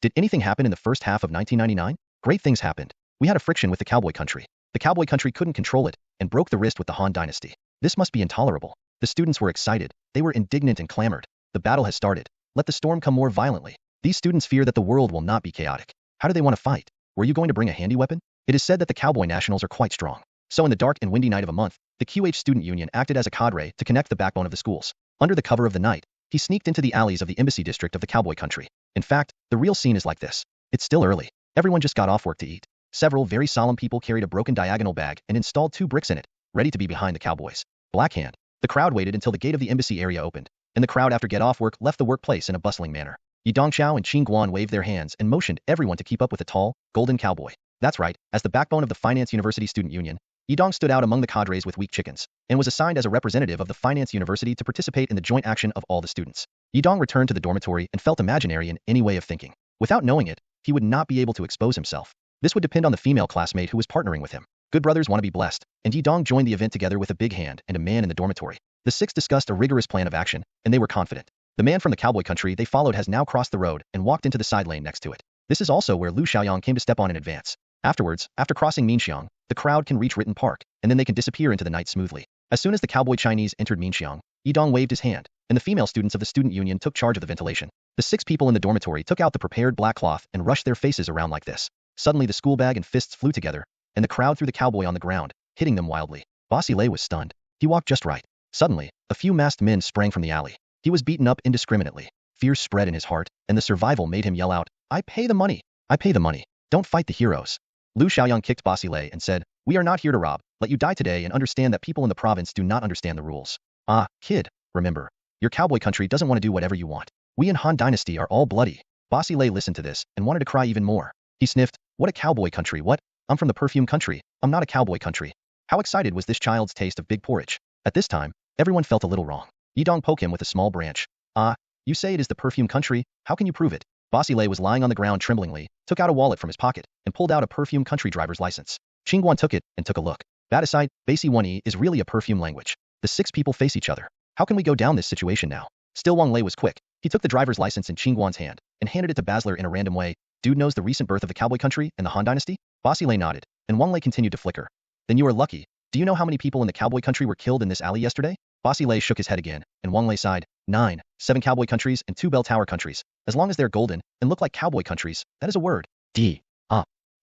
Did anything happen in the first half of 1999? Great things happened. We had a friction with the cowboy country. The cowboy country couldn't control it and broke the wrist with the Han dynasty. This must be intolerable. The students were excited. They were indignant and clamored. The battle has started. Let the storm come more violently. These students fear that the world will not be chaotic. How do they want to fight? Were you going to bring a handy weapon? It is said that the cowboy nationals are quite strong. So in the dark and windy night of a month, the QH student union acted as a cadre to connect the backbone of the schools. Under the cover of the night, he sneaked into the alleys of the embassy district of the cowboy country. In fact, the real scene is like this. It's still early. Everyone just got off work to eat. Several very solemn people carried a broken diagonal bag and installed 2 bricks in it, ready to be behind the cowboys. Blackhand. The crowd waited until the gate of the embassy area opened, and the crowd after get off work left the workplace in a bustling manner. Yi Dongxiao and Qin Guan waved their hands and motioned everyone to keep up with the tall, golden cowboy. That's right, as the backbone of the Finance University Student Union, Yidong stood out among the cadres with weak chickens, and was assigned as a representative of the Finance University to participate in the joint action of all the students. Yidong returned to the dormitory and felt imaginary in any way of thinking. Without knowing it, he would not be able to expose himself. This would depend on the female classmate who was partnering with him. Good brothers want to be blessed, and Yidong joined the event together with a big hand and a man in the dormitory. The 6 discussed a rigorous plan of action, and they were confident. The man from the cowboy country they followed has now crossed the road and walked into the side lane next to it. This is also where Lu Xiaoyang came to step on in advance. Afterwards, after crossing Minxiang, the crowd can reach Ritten Park, and then they can disappear into the night smoothly. As soon as the cowboy Chinese entered Minxiang, Yidong waved his hand, and the female students of the student union took charge of the ventilation. The 6 people in the dormitory took out the prepared black cloth and rushed their faces around like this. Suddenly the school bag and fists flew together, and the crowd threw the cowboy on the ground, hitting them wildly. Bossy Lei was stunned. He walked just right. Suddenly, a few masked men sprang from the alley. He was beaten up indiscriminately. Fear spread in his heart, and the survival made him yell out, I pay the money. I pay the money. Don't fight the heroes. Lu Xiaoyang kicked Bossy Lei and said, We are not here to rob. Let you die today and understand that people in the province do not understand the rules. Ah, kid, remember. Your cowboy country doesn't want to do whatever you want. We in Han Dynasty are all bloody. Bossy Lei listened to this and wanted to cry even more. He sniffed, What a cowboy country, what? I'm from the perfume country. I'm not a cowboy country. How excited was this child's taste of big porridge? At this time, everyone felt a little wrong. Yidong poked him with a small branch. Ah, you say it is the perfume country? How can you prove it? Bossy Lei was lying on the ground tremblingly, took out a wallet from his pocket, and pulled out a perfume country driver's license. Qin Guan took it and took a look. Batisite, Basi 1E is really a perfume language. The 6 people face each other. How can we go down this situation now? Still Wang Lei was quick. He took the driver's license in Qin Guan's hand and handed it to Basler in a random way. Dude knows the recent birth of the cowboy country and the Han Dynasty? Bossy Lei nodded, and Wang Lei continued to flicker. Then you are lucky. Do you know how many people in the cowboy country were killed in this alley yesterday? Bossy Lei shook his head again, and Wang Lei sighed. 9, 7 cowboy countries and 2 bell tower countries. As long as they're golden and look like cowboy countries, that is a word. D.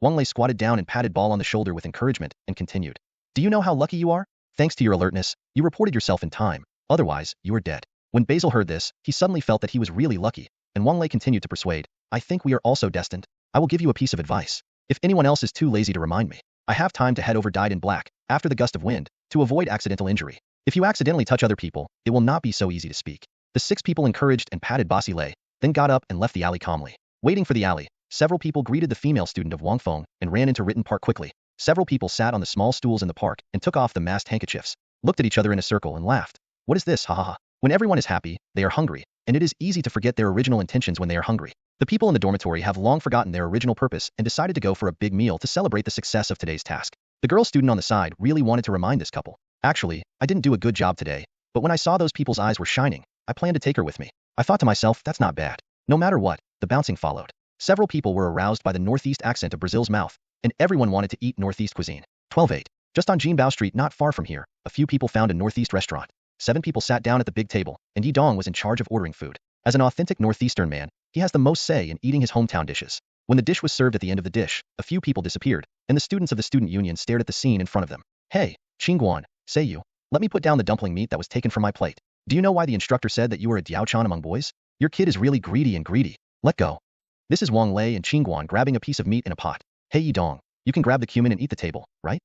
Wang Lei squatted down and patted Ball on the shoulder with encouragement and continued. Do you know how lucky you are? Thanks to your alertness, you reported yourself in time. Otherwise, you are dead. When Basil heard this, he suddenly felt that he was really lucky, and Wang Lei continued to persuade. I think we are also destined. I will give you a piece of advice. If anyone else is too lazy to remind me, I have time to head over dyed in black, after the gust of wind, to avoid accidental injury. If you accidentally touch other people, it will not be so easy to speak. The 6 people encouraged and patted Bossy Lei, then got up and left the alley calmly. Waiting for the alley, several people greeted the female student of Wang Feng and ran into Ritten Park quickly. Several people sat on the small stools in the park and took off the masked handkerchiefs, looked at each other in a circle and laughed. What is this, ha ha ha. When everyone is happy, they are hungry, and it is easy to forget their original intentions when they are hungry. The people in the dormitory have long forgotten their original purpose and decided to go for a big meal to celebrate the success of today's task. The girl student on the side really wanted to remind this couple. Actually, I didn't do a good job today. But when I saw those people's eyes were shining, I planned to take her with me. I thought to myself, that's not bad. No matter what, the bouncing followed. Several people were aroused by the northeast accent of Brazil's mouth, and everyone wanted to eat northeast cuisine. 12:8. Just on Jinbao Street not far from here, a few people found a northeast restaurant. 7 people sat down at the big table, and Yi Dong was in charge of ordering food. As an authentic northeastern man, he has the most say in eating his hometown dishes. When the dish was served at the end of the dish, a few people disappeared, and the students of the student union stared at the scene in front of them. Hey, Qin Guan, say you. Let me put down the dumpling meat that was taken from my plate. Do you know why the instructor said that you were a Diaochan among boys? Your kid is really greedy and greedy. Let go. This is Wang Lei and Qin Guan grabbing a piece of meat in a pot. Hey Yi Dong, you can grab the cumin and eat the table, right?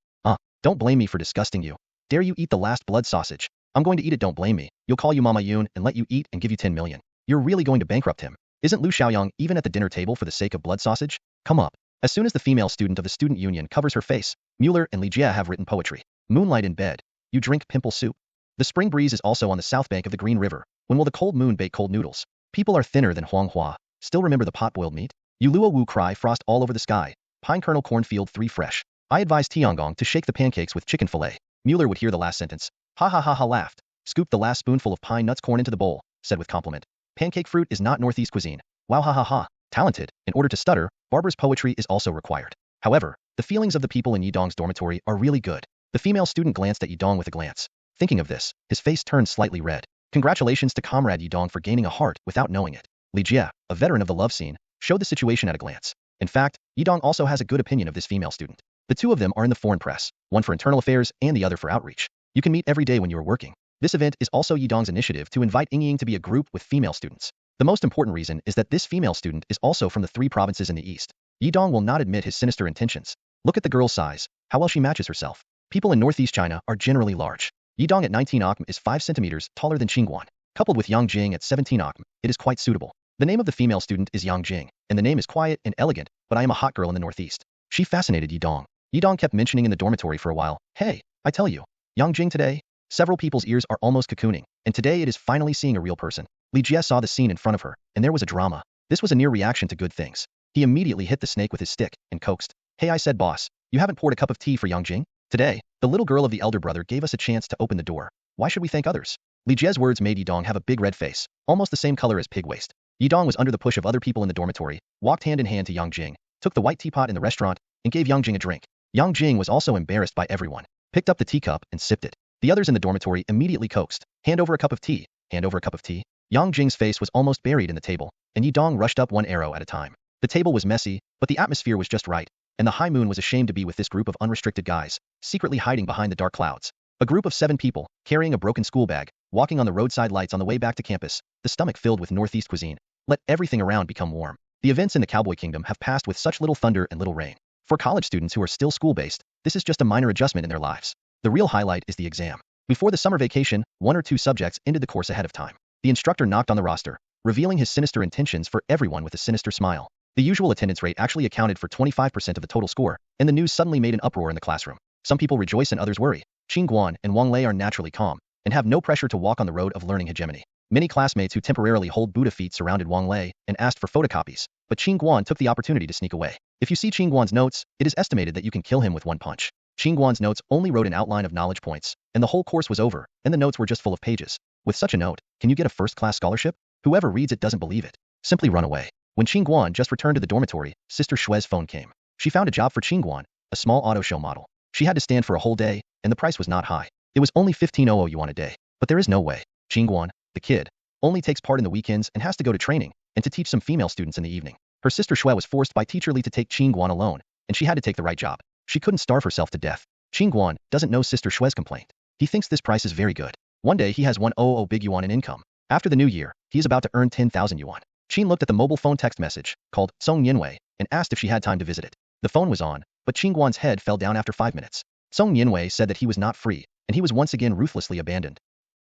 Don't blame me for disgusting you. Dare you eat the last blood sausage? I'm going to eat it, don't blame me. You'll call you Mama Yun and let you eat and give you 10 million. You're really going to bankrupt him. Isn't Lu Xiaoyang even at the dinner table for the sake of blood sausage? Come up. As soon as the female student of the student union covers her face, Mueller and Li Jia have written poetry. Moonlight in bed. You drink pimple soup. The spring breeze is also on the south bank of the Green River. When will the cold moon bake cold noodles? People are thinner than Huang Hua. Still remember the pot-boiled meat? You Luo Wu cry frost all over the sky. Pine kernel cornfield 3 fresh. I advise Tiangong to shake the pancakes with chicken fillet. Mueller would hear the last sentence. Ha ha ha ha laughed. Scoop the last spoonful of pine nuts corn into the bowl, said with compliment. Pancake fruit is not northeast cuisine. Wow ha ha ha. Talented. In order to stutter, Barbara's poetry is also required. However, the feelings of the people in Yi Dong's dormitory are really good. The female student glanced at Yi Dong with a glance. Thinking of this, his face turned slightly red. Congratulations to comrade Yi Dong for gaining a heart without knowing it. Li Jia, a veteran of the love scene, showed the situation at a glance. In fact, Yi Dong also has a good opinion of this female student. The two of them are in the foreign press, one for internal affairs and the other for outreach. You can meet every day when you are working. This event is also Yi Dong's initiative to invite Ying to be a group with female students. The most important reason is that this female student is also from the 3 provinces in the east. Yi Dong will not admit his sinister intentions. Look at the girl's size, how well she matches herself. People in northeast China are generally large. Yi Dong at 19 akm is 5 centimeters taller than Qin Guan. Coupled with Yang Jing at 17 akm, it is quite suitable. The name of the female student is Yang Jing, and the name is quiet and elegant, but I am a hot girl in the northeast. She fascinated Yi Dong. Yi Dong kept mentioning in the dormitory for a while, hey, I tell you, Yang Jing today? Several people's ears are almost cocooning, and today it is finally seeing a real person. Li Jia saw the scene in front of her, and there was a drama. This was a near reaction to good things. He immediately hit the snake with his stick, and coaxed. Hey I said boss, you haven't poured a cup of tea for Yang Jing? Today, the little girl of the elder brother gave us a chance to open the door. Why should we thank others? Li Jia's words made Yi Dong have a big red face, almost the same color as pig waste. Yi Dong was under the push of other people in the dormitory, walked hand in hand to Yang Jing, took the white teapot in the restaurant, and gave Yang Jing a drink. Yang Jing was also embarrassed by everyone, picked up the teacup and sipped it. The others in the dormitory immediately coaxed, hand over a cup of tea, hand over a cup of tea. Yang Jing's face was almost buried in the table, and Yi Dong rushed up one arrow at a time. The table was messy, but the atmosphere was just right, and the high moon was ashamed to be with this group of unrestricted guys, secretly hiding behind the dark clouds. A group of 7 people, carrying a broken school bag, walking on the roadside lights on the way back to campus, the stomach filled with northeast cuisine. Let everything around become warm. The events in the Cowboy Kingdom have passed with such little thunder and little rain. For college students who are still school-based, this is just a minor adjustment in their lives. The real highlight is the exam. Before the summer vacation, 1 or 2 subjects ended the course ahead of time. The instructor knocked on the roster, revealing his sinister intentions for everyone with a sinister smile. The usual attendance rate actually accounted for 25% of the total score, and the news suddenly made an uproar in the classroom. Some people rejoice and others worry. Qin Guan and Wang Lei are naturally calm, and have no pressure to walk on the road of learning hegemony. Many classmates who temporarily hold Buddha feet surrounded Wang Lei and asked for photocopies, but Qin Guan took the opportunity to sneak away. If you see Qin Guan's notes, it is estimated that you can kill him with 1 punch. Qin Guan's notes only wrote an outline of knowledge points, and the whole course was over, and the notes were just full of pages. With such a note, can you get a first-class scholarship? Whoever reads it doesn't believe it. Simply run away. When Qin Guan just returned to the dormitory, Sister Shue's phone came. She found a job for Qin Guan, a small auto show model. She had to stand for a whole day, and the price was not high. It was only 1500 yuan a day. But there is no way. Qin Guan, the kid, only takes part in the weekends and has to go to training, and to teach some female students in the evening. Her sister Shui was forced by teacher Li to take Qin Guan alone, and she had to take the right job. She couldn't starve herself to death. Qin Guan doesn't know Sister Shue's complaint. He thinks this price is very good. One day he has 100 big yuan in income. After the new year, he is about to earn 10,000 yuan. Qin looked at the mobile phone text message, called Song Yinwei, and asked if she had time to visit it. The phone was on, but Qin Guan's head fell down after 5 minutes. Song Yinwei said that he was not free, and he was once again ruthlessly abandoned.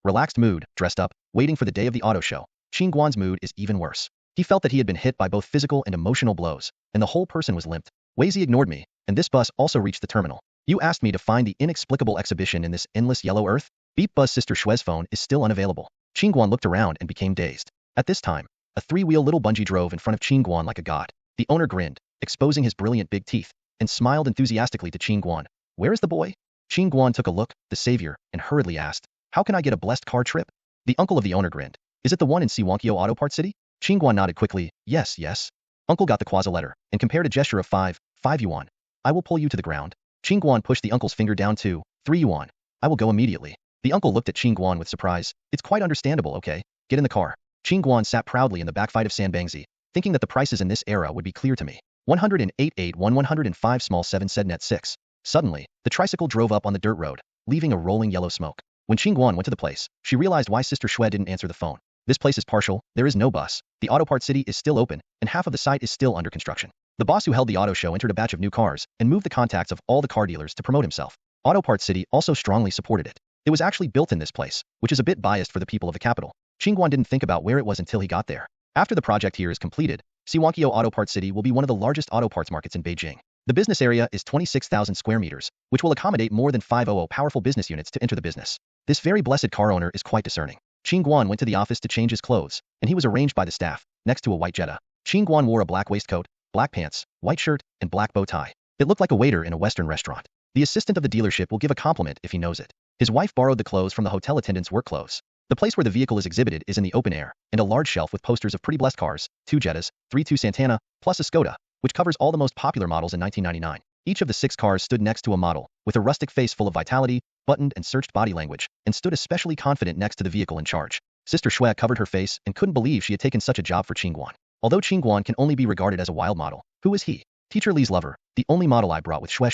Relaxed mood, dressed up, waiting for the day of the auto show. Qin Guan's mood is even worse. He felt that he had been hit by both physical and emotional blows, and the whole person was limped. Weizi ignored me, and this bus also reached the terminal. You asked me to find the inexplicable exhibition in this endless yellow earth? Beep buzz. Sister Shue's phone is still unavailable. Qin Guan looked around and became dazed. At this time, a 3-wheel little bungee drove in front of Qin Guan like a god. The owner grinned, exposing his brilliant big teeth, and smiled enthusiastically to Qin Guan. Where is the boy? Qin Guan took a look, the savior, and hurriedly asked. How can I get a blessed car trip? The uncle of the owner grinned. Is it the one in Siwankyo Auto Parts City? Qin Guan nodded quickly. Yes, yes. Uncle got the quasi letter and compared a gesture of 5 yuan. I will pull you to the ground. Qin Guan pushed the uncle's finger down to 3 yuan. I will go immediately. The uncle looked at Qin Guan with surprise. It's quite understandable, okay? Get in the car. Qin Guan sat proudly in the backfight of Sanbangzi, thinking that the prices in this era would be clear to me. 108.81 small 7 said net 6. Suddenly, the tricycle drove up on the dirt road, leaving a rolling yellow smoke. When Qin Guan went to the place, she realized why Sister Shui didn't answer the phone. This place is partial, there is no bus, the Auto Part City is still open, and half of the site is still under construction. The boss who held the auto show entered a batch of new cars and moved the contacts of all the car dealers to promote himself. Auto Part City also strongly supported it. It was actually built in this place, which is a bit biased for the people of the capital. Qin Guan didn't think about where it was until he got there. After the project here is completed, Siwankyo Auto Parts City will be one of the largest auto parts markets in Beijing. The business area is 26,000 square meters, which will accommodate more than 500 powerful business units to enter the business. This very blessed car owner is quite discerning. Qin Guan went to the office to change his clothes, and he was arranged by the staff, next to a white Jetta. Qin Guan wore a black waistcoat, black pants, white shirt, and black bow tie. It looked like a waiter in a Western restaurant. The assistant of the dealership will give a compliment if he knows it. His wife borrowed the clothes from the hotel attendant's work clothes. The place where the vehicle is exhibited is in the open air, and a large shelf with posters of pretty blessed cars, 2 Jettas, 3 Santana, plus a Skoda, which covers all the most popular models in 1999. Each of the 6 cars stood next to a model, with a rustic face full of vitality, buttoned and searched body language, and stood especially confident next to the vehicle in charge. Sister Shui covered her face and couldn't believe she had taken such a job for Qin Guan. Although Qin Guan can only be regarded as a wild model, who is he? Teacher Li's lover, the only model I brought with Shui.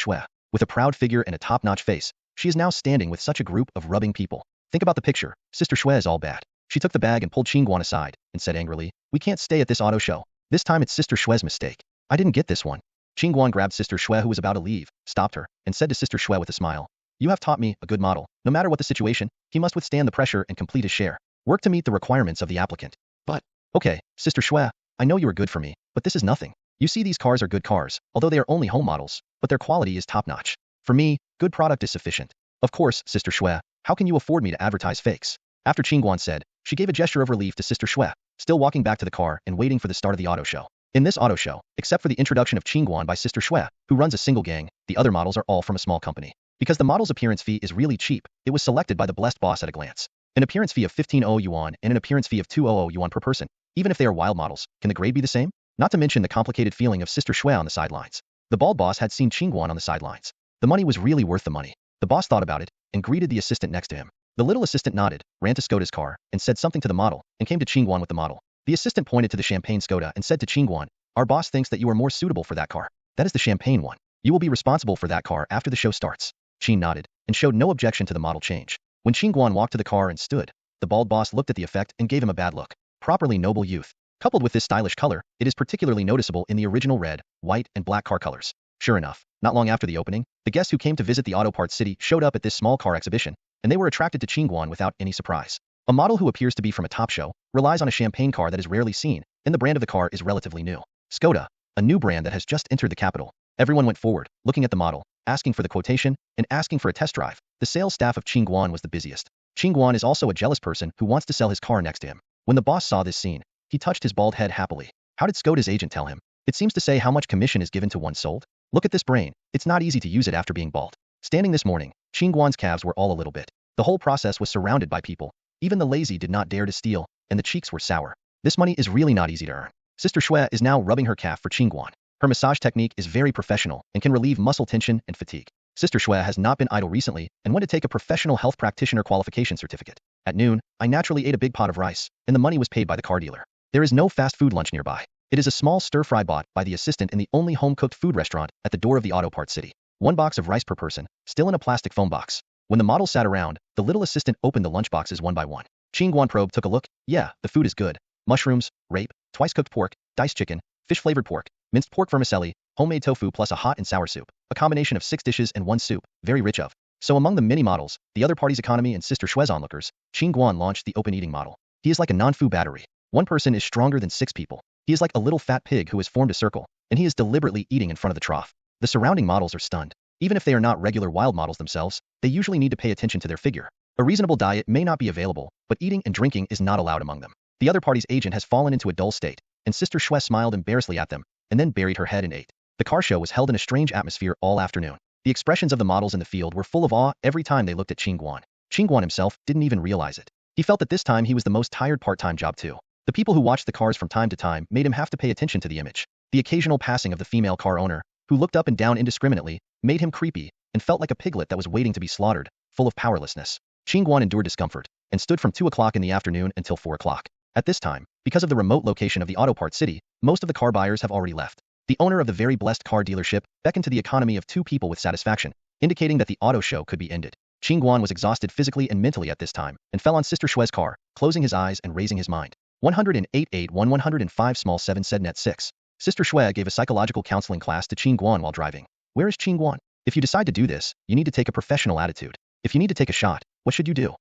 With a proud figure and a top-notch face, she is now standing with such a group of rubbing people. Think about the picture. Sister Shui is all bad. She took the bag and pulled Qin Guan aside, and said angrily, we can't stay at this auto show. This time it's Sister Shui's mistake. I didn't get this one. Qin Guan grabbed Sister Shui who was about to leave, stopped her, and said to Sister Shui with a smile, you have taught me, a good model. No matter what the situation, he must withstand the pressure and complete his share. Work to meet the requirements of the applicant. But, okay, Sister Shui, I know you are good for me, but this is nothing. You see these cars are good cars, although they are only home models, but their quality is top-notch. For me, good product is sufficient. Of course, Sister Shui, how can you afford me to advertise fakes? After Qin Guan said, she gave a gesture of relief to Sister Shui, still walking back to the car and waiting for the start of the auto show. In this auto show, except for the introduction of Qin Guan by Sister Shui, who runs a single gang, the other models are all from a small company. Because the model's appearance fee is really cheap, it was selected by the blessed boss at a glance. An appearance fee of 1500 yuan and an appearance fee of 200 yuan per person. Even if they are wild models, can the grade be the same? Not to mention the complicated feeling of Sister Shui on the sidelines. The bald boss had seen Qin Guan on the sidelines. The money was really worth the money. The boss thought about it, and greeted the assistant next to him. The little assistant nodded, ran to Skoda's car, and said something to the model, and came to Qin Guan with the model. The assistant pointed to the champagne Skoda and said to Qin Guan, our boss thinks that you are more suitable for that car. That is the champagne one. You will be responsible for that car after the show starts. Qin nodded, and showed no objection to the model change. When Qin Guan walked to the car and stood, the bald boss looked at the effect and gave him a bad look. Properly noble youth. Coupled with this stylish color, it is particularly noticeable in the original red, white, and black car colors. Sure enough, not long after the opening, the guests who came to visit the Auto Parts City showed up at this small car exhibition, and they were attracted to Qin Guan without any surprise. A model who appears to be from a top show, relies on a champagne car that is rarely seen, and the brand of the car is relatively new. Skoda, a new brand that has just entered the capital. Everyone went forward, looking at the model, asking for the quotation, and asking for a test drive. The sales staff of Qin Guan was the busiest. Qin Guan is also a jealous person who wants to sell his car next to him. When the boss saw this scene, he touched his bald head happily. How did Skoda's agent tell him? It seems to say how much commission is given to one sold. Look at this brain. It's not easy to use it after being bald. Standing this morning, Qin Guan's calves were all a little bit. The whole process was surrounded by people. Even the lazy did not dare to steal, and the cheeks were sour. This money is really not easy to earn. Sister Shui is now rubbing her calf for Qin Guan. Her massage technique is very professional and can relieve muscle tension and fatigue. Sister Shui has not been idle recently and went to take a professional health practitioner qualification certificate. At noon, I naturally ate a big pot of rice, and the money was paid by the car dealer. There is no fast food lunch nearby. It is a small stir-fry bought by the assistant in the only home-cooked food restaurant at the door of the Auto Parts City. 1 box of rice per person, still in a plastic foam box. When the model sat around, the little assistant opened the lunch boxes one by one. Qin Guan probe took a look. Yeah, the food is good. Mushrooms, rape, twice-cooked pork, diced chicken, fish-flavored pork, minced pork vermicelli, homemade tofu plus a hot and sour soup. A combination of 6 dishes and 1 soup, very rich of. So among the many models, the other party's economy and Sister Shui's onlookers, Qin Guan launched the open eating model. He is like a non-fu battery. 1 person is stronger than 6 people. He is like a little fat pig who has formed a circle, and he is deliberately eating in front of the trough. The surrounding models are stunned. Even if they are not regular wild models themselves, they usually need to pay attention to their figure. A reasonable diet may not be available, but eating and drinking is not allowed among them. The other party's agent has fallen into a dull state, and Sister Shui smiled embarrassedly at them, and then buried her head and ate. The car show was held in a strange atmosphere all afternoon. The expressions of the models in the field were full of awe every time they looked at Qin Guan. Qin Guan himself didn't even realize it. He felt that this time he was the most tired part-time job too. The people who watched the cars from time to time made him have to pay attention to the image. The occasional passing of the female car owner, who looked up and down indiscriminately, made him creepy and felt like a piglet that was waiting to be slaughtered, full of powerlessness. Qin Guan endured discomfort and stood from 2 o'clock in the afternoon until 4 o'clock. At this time, because of the remote location of the auto parts city, most of the car buyers have already left. The owner of the very blessed car dealership beckoned to the economy of 2 people with satisfaction, indicating that the auto show could be ended. Qin Guan was exhausted physically and mentally at this time and fell on Sister Shue's car, closing his eyes and raising his mind. 108.8.105 small 7 said net 6. Sister Shue gave a psychological counseling class to Qin Guan while driving. Where is Qin Guan? If you decide to do this, you need to take a professional attitude. If you need to take a shot, what should you do?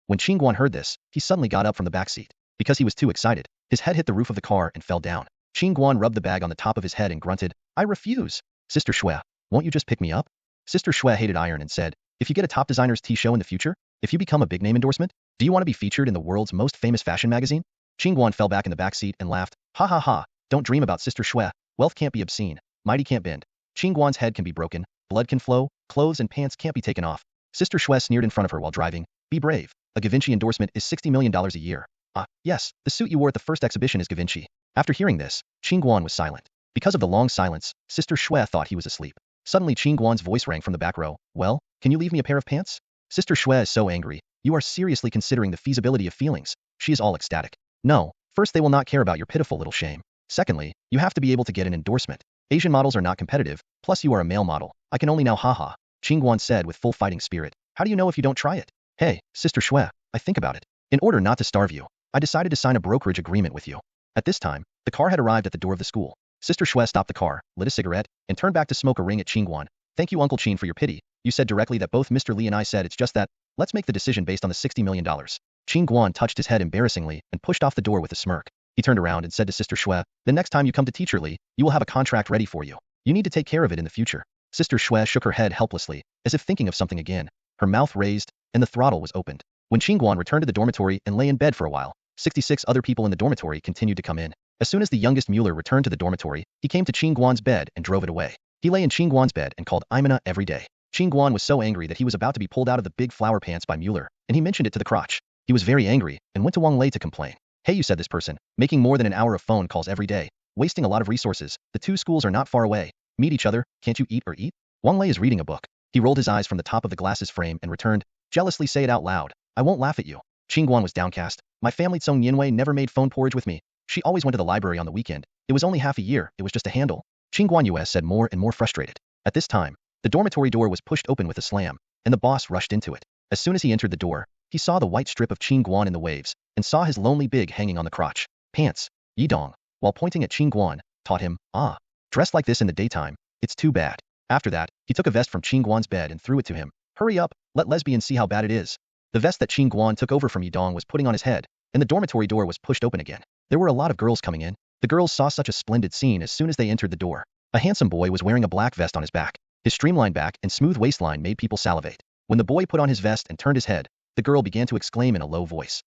When Qin Guan heard this, he suddenly got up from the back seat. Because he was too excited, his head hit the roof of the car and fell down. Qin Guan rubbed the bag on the top of his head and grunted, I refuse. Sister Shue, won't you just pick me up? Sister Shue hated iron and said, if you get a top designer's tea show in the future, if you become a big name endorsement, do you want to be featured in the world's most famous fashion magazine? Qin Guan fell back in the back seat and laughed, ha ha ha, don't dream about Sister Shue, wealth can't be obscene, mighty can't bend. Qin Guan's head can be broken, blood can flow, clothes and pants can't be taken off. Sister Shue sneered in front of her while driving, be brave, a Givenchy endorsement is $60 million a year. Ah, yes, the suit you wore at the first exhibition is Givenchy. After hearing this, Qin Guan was silent. Because of the long silence, Sister Shue thought he was asleep. Suddenly Qin Guan's voice rang from the back row, well, can you leave me a pair of pants? Sister Shue is so angry, you are seriously considering the feasibility of feelings. She is all ecstatic. No, first they will not care about your pitiful little shame. Secondly, you have to be able to get an endorsement. Asian models are not competitive, plus you are a male model. I can only now haha. Qin Guan said with full fighting spirit. How do you know if you don't try it? Hey, Sister Shue, I think about it. In order not to starve you, I decided to sign a brokerage agreement with you. At this time, the car had arrived at the door of the school. Sister Shue stopped the car, lit a cigarette, and turned back to smoke a ring at Qin Guan. Thank you Uncle Qin for your pity. You said directly that both Mr. Li and I said it's just that, let's make the decision based on the $60 million. Qin Guan touched his head embarrassingly and pushed off the door with a smirk. He turned around and said to Sister Shue, the next time you come to Teacher Li, you will have a contract ready for you. You need to take care of it in the future. Sister Shue shook her head helplessly, as if thinking of something again. Her mouth raised, and the throttle was opened. When Qin Guan returned to the dormitory and lay in bed for a while, 66 other people in the dormitory continued to come in. As soon as the youngest Mueller returned to the dormitory, he came to Qin Guan's bed and drove it away. He lay in Qin Guan's bed and called Imena every day. Qin Guan was so angry that he was about to be pulled out of the big flower pants by Mueller, and he mentioned it to the crotch. He was very angry and went to Wang Lei to complain. Hey, you said this person, making more than an hour of phone calls every day, wasting a lot of resources. The 2 schools are not far away. Meet each other, can't you eat or eat? Wang Lei is reading a book. He rolled his eyes from the top of the glasses frame and returned, jealously say it out loud. I won't laugh at you. Qin Guan was downcast. My family Tsong Yinwei never made phone porridge with me. She always went to the library on the weekend. It was only half a year, it was just a handle. Qin Guan US said more and more frustrated. At this time, the dormitory door was pushed open with a slam, and the boss rushed into it. As soon as he entered the door, he saw the white strip of Qin Guan in the waves, and saw his lonely big hanging on the crotch. Pants. Yidong, while pointing at Qin Guan, taught him, dressed like this in the daytime, it's too bad. After that, he took a vest from Qin Guan's bed and threw it to him. Hurry up, let lesbians see how bad it is. The vest that Qin Guan took over from Yidong was putting on his head, and the dormitory door was pushed open again. There were a lot of girls coming in. The girls saw such a splendid scene as soon as they entered the door. A handsome boy was wearing a black vest on his back. His streamlined back and smooth waistline made people salivate. When the boy put on his vest and turned his head, the girl began to exclaim in a low voice.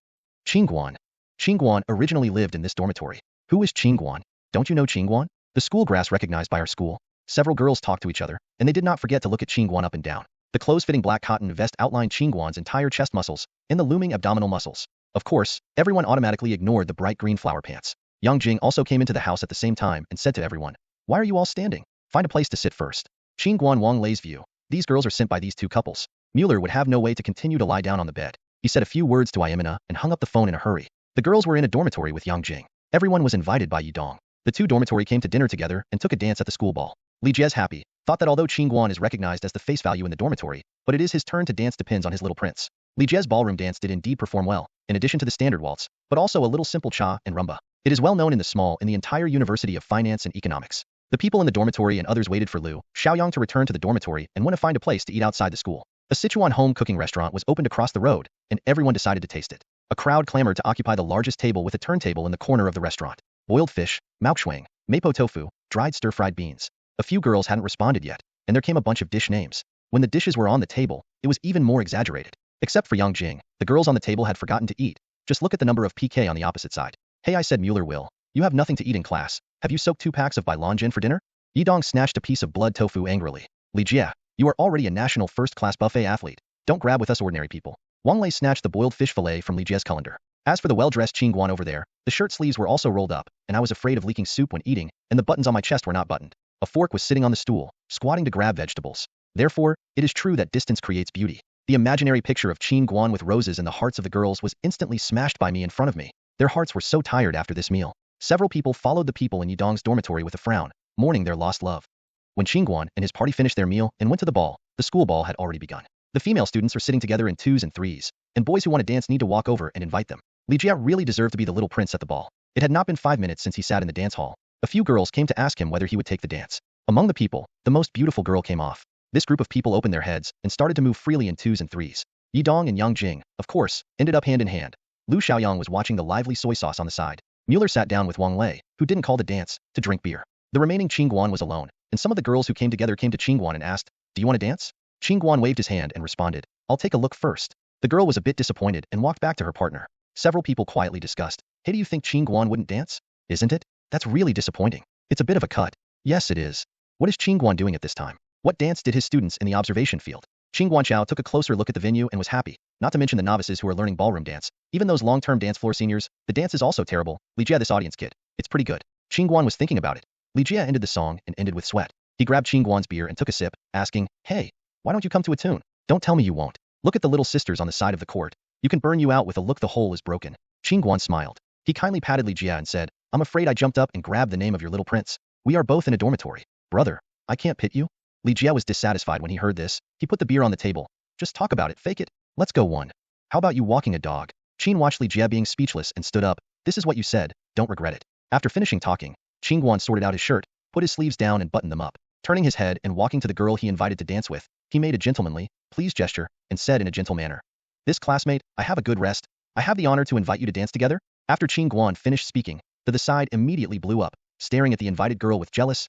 Qin Guan. Qin Guan originally lived in this dormitory. Who is Qin Guan? Don't you know Qin Guan? The school grass recognized by our school. Several girls talked to each other, and they did not forget to look at Qin Guan up and down. The close-fitting black cotton vest outlined Qin Guan's entire chest muscles and the looming abdominal muscles. Of course, everyone automatically ignored the bright green flower pants. Yang Jing also came into the house at the same time and said to everyone, why are you all standing? Find a place to sit first. Qin Guan Wang Lei's view. These girls are sent by these 2 couples. Mueller would have no way to continue to lie down on the bed. He said a few words to Imena and hung up the phone in a hurry. The girls were in a dormitory with Yang Jing. Everyone was invited by Yidong. The 2 dormitory came to dinner together and took a dance at the school ball. Li Jie's happy, thought that although Qin Guan is recognized as the face value in the dormitory, but it is his turn to dance depends on his little prince. Li Jie's ballroom dance did indeed perform well, in addition to the standard waltz, but also a little simple cha and rumba. It is well known in the entire University of Finance and Economics. The people in the dormitory and others waited for Liu Xiaoyang to return to the dormitory and went to find a place to eat outside the school. A Sichuan home cooking restaurant was opened across the road, and everyone decided to taste it. A crowd clamored to occupy the largest table with a turntable in the corner of the restaurant. Boiled fish, maochuang, mapo tofu, dried stir-fried beans. A few girls hadn't responded yet, and there came a bunch of dish names. When the dishes were on the table, it was even more exaggerated. Except for Yang Jing, the girls on the table had forgotten to eat. Just look at the number of PK on the opposite side. Hey, I said Mueller will. You have nothing to eat in class. Have you soaked 2 packs of Bailonjin for dinner? Yidong snatched a piece of blood tofu angrily. Li Jie, you are already a national first-class buffet athlete. Don't grab with us ordinary people. Wang Lei snatched the boiled fish fillet from Li Jie's colander. As for the well-dressed Qin Guan over there, the shirt sleeves were also rolled up, and I was afraid of leaking soup when eating, and the buttons on my chest were not buttoned. A fork was sitting on the stool, squatting to grab vegetables. Therefore, it is true that distance creates beauty. The imaginary picture of Qin Guan with roses in the hearts of the girls was instantly smashed by me in front of me. Their hearts were so tired after this meal. Several people followed the people in Yidong's dormitory with a frown, mourning their lost love. When Qin Guan and his party finished their meal and went to the ball, the school ball had already begun. The female students are sitting together in twos and threes, and boys who want to dance need to walk over and invite them. Li Jie really deserved to be the little prince at the ball. It had not been 5 minutes since he sat in the dance hall. A few girls came to ask him whether he would take the dance. Among the people, the most beautiful girl came off. This group of people opened their heads and started to move freely in twos and threes. Yidong and Yang Jing, of course, ended up hand in hand. Lu Xiaoyang was watching the lively soy sauce on the side. Mueller sat down with Wang Lei, who didn't call the dance, to drink beer. The remaining Qin Guan was alone, and some of the girls who came together came to Qin Guan and asked, "Do you want to dance?" Qin Guan waved his hand and responded, "I'll take a look first." The girl was a bit disappointed and walked back to her partner. Several people quietly discussed, "Hey, do you think Qin Guan wouldn't dance? Isn't it? That's really disappointing. It's a bit of a cut." "Yes, it is. What is Qin Guan doing at this time? What dance did his students in the observation field?" Qin Guanqiao took a closer look at the venue and was happy, not to mention the novices who are learning ballroom dance. Even those long-term dance floor seniors, the dance is also terrible. Li Jie, this audience kid, it's pretty good. Qin Guan was thinking about it. Li Jie ended the song and ended with sweat. He grabbed Qin Guan's beer and took a sip, asking, "Hey, why don't you come to a tune? Don't tell me you won't. Look at the little sisters on the side of the court. You can burn you out with a look the hole is broken." Qin Guan smiled. He kindly patted Li Jie and said, "I'm afraid I jumped up and grabbed the name of your little prince. We are both in a dormitory. Brother, I can't pit you." Li Jie was dissatisfied when he heard this. He put the beer on the table. "Just talk about it, fake it. Let's go one. How about you walking a dog?" Qin watched Li Jie being speechless and stood up. "This is what you said, don't regret it." After finishing talking, Qin Guan sorted out his shirt, put his sleeves down and buttoned them up. Turning his head and walking to the girl he invited to dance with, he made a gentlemanly, please gesture, and said in a gentle manner, "This classmate, I have a good rest. I have the honor to invite you to dance together." After Qin Guan finished speaking, the side immediately blew up, staring at the invited girl with jealous,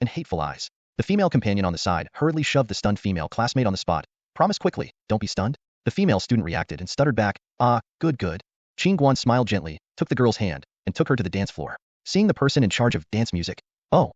and hateful eyes. The female companion on the side hurriedly shoved the stunned female classmate on the spot. "Promise quickly, don't be stunned." The female student reacted and stuttered back, "Ah, good. Qin Guan smiled gently, took the girl's hand, and took her to the dance floor. Seeing the person in charge of dance music, oh,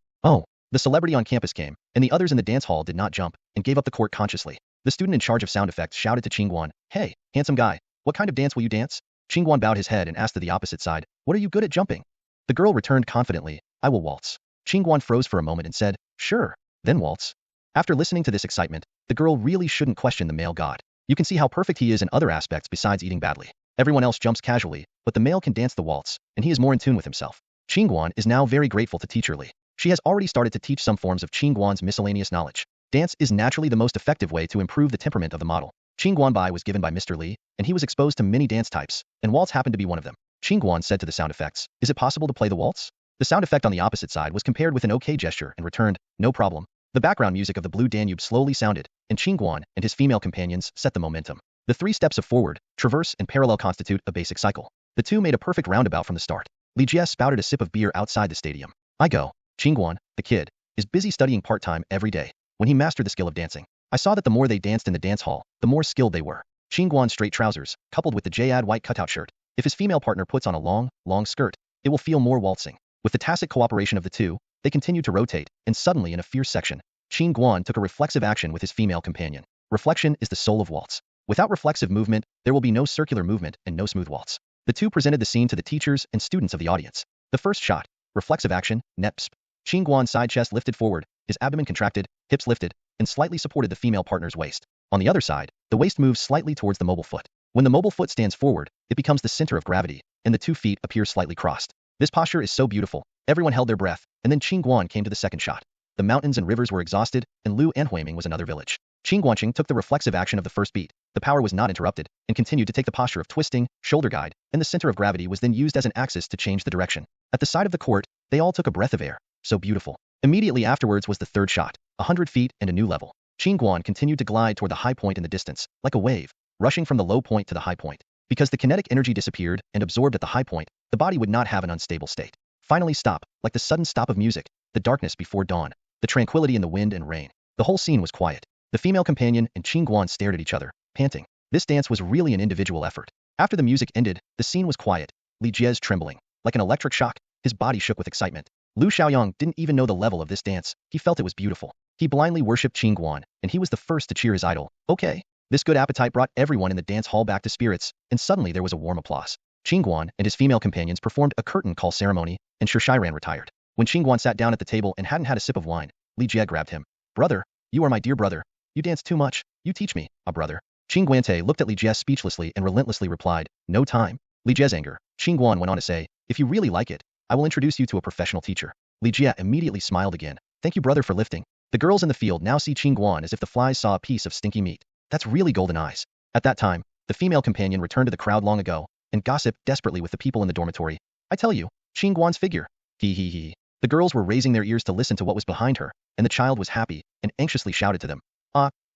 the celebrity on campus came, and the others in the dance hall did not jump, and gave up the court consciously. The student in charge of sound effects shouted to Qin Guan, "Hey, handsome guy, what kind of dance will you dance?" Qin Guan bowed his head and asked to the opposite side, "What are you good at jumping?" The girl returned confidently, "I will waltz." Qin Guan froze for a moment and said, "Sure, then waltz." After listening to this excitement, the girl really shouldn't question the male god. You can see how perfect he is in other aspects besides eating badly. Everyone else jumps casually, but the male can dance the waltz, and he is more in tune with himself. Qin Guan is now very grateful to Teacher Li. She has already started to teach some forms of Qin Guan's miscellaneous knowledge. Dance is naturally the most effective way to improve the temperament of the model. Qin Guan Bai was given by Mr. Li, and he was exposed to many dance types, and waltz happened to be one of them. Qin Guan said to the sound effects, "Is it possible to play the waltz?" The sound effect on the opposite side was compared with an OK gesture and returned, "No problem." The background music of the Blue Danube slowly sounded, and Qin Guan and his female companions set the momentum. The 3 steps of forward, traverse, and parallel constitute a basic cycle. The two made a perfect roundabout from the start. Li Jie spouted a sip of beer outside the stadium. "I go. Qin Guan, the kid, is busy studying part-time every day. When he mastered the skill of dancing, I saw that the more they danced in the dance hall, the more skilled they were." Qin Guan's straight trousers, coupled with the Jayad white cutout shirt. If his female partner puts on a long skirt, it will feel more waltzing. With the tacit cooperation of the two, they continued to rotate, and suddenly in a fierce section, Qin Guan took a reflexive action with his female companion. Reflection is the soul of waltz. Without reflexive movement, there will be no circular movement and no smooth waltz. The two presented the scene to the teachers and students of the audience. The first shot, reflexive action, nepsp. Qin Guan's side chest lifted forward, his abdomen contracted, hips lifted, and slightly supported the female partner's waist. On the other side, the waist moves slightly towards the mobile foot. When the mobile foot stands forward, it becomes the center of gravity, and the 2 feet appear slightly crossed. This posture is so beautiful, everyone held their breath, and then Qin Guan came to the second shot. The mountains and rivers were exhausted, and Lu Anhuiming was another village. Qin Guanqing took the reflexive action of the first beat. The power was not interrupted, and continued to take the posture of twisting, shoulder guide, and the center of gravity was then used as an axis to change the direction. At the side of the court, they all took a breath of air. So beautiful. Immediately afterwards was the third shot, 100 feet and a new level. Qin Guan continued to glide toward the high point in the distance, like a wave, rushing from the low point to the high point. Because the kinetic energy disappeared and absorbed at the high point, the body would not have an unstable state. Finally stop, like the sudden stop of music, the darkness before dawn, the tranquility in the wind and rain. The whole scene was quiet. The female companion and Qin Guan stared at each other, panting. This dance was really an individual effort. After the music ended, the scene was quiet. Li Jie's trembling. Like an electric shock, his body shook with excitement. Lu Xiaoyang didn't even know the level of this dance. He felt it was beautiful. He blindly worshipped Qin Guan, and he was the first to cheer his idol. Okay. This good appetite brought everyone in the dance hall back to spirits, and suddenly there was a warm applause. Qin Guan and his female companions performed a curtain call ceremony, and Shiran retired. When Qin Guan sat down at the table and hadn't had a sip of wine, Li Jie grabbed him. Brother, you are my dear brother. You dance too much. You teach me, brother. Qin Guante looked at Li Jie speechlessly and relentlessly replied, no time. Li Jie's anger. Qin Guan went on to say, if you really like it, I will introduce you to a professional teacher. Li Jie immediately smiled again. Thank you, brother, for lifting. The girls in the field now see Qin Guan as if the flies saw a piece of stinky meat. That's really golden eyes. At that time, the female companion returned to the crowd long ago and gossiped desperately with the people in the dormitory. I tell you, Qin Guan's figure. He. The girls were raising their ears to listen to what was behind her, and the child was happy and anxiously shouted to them.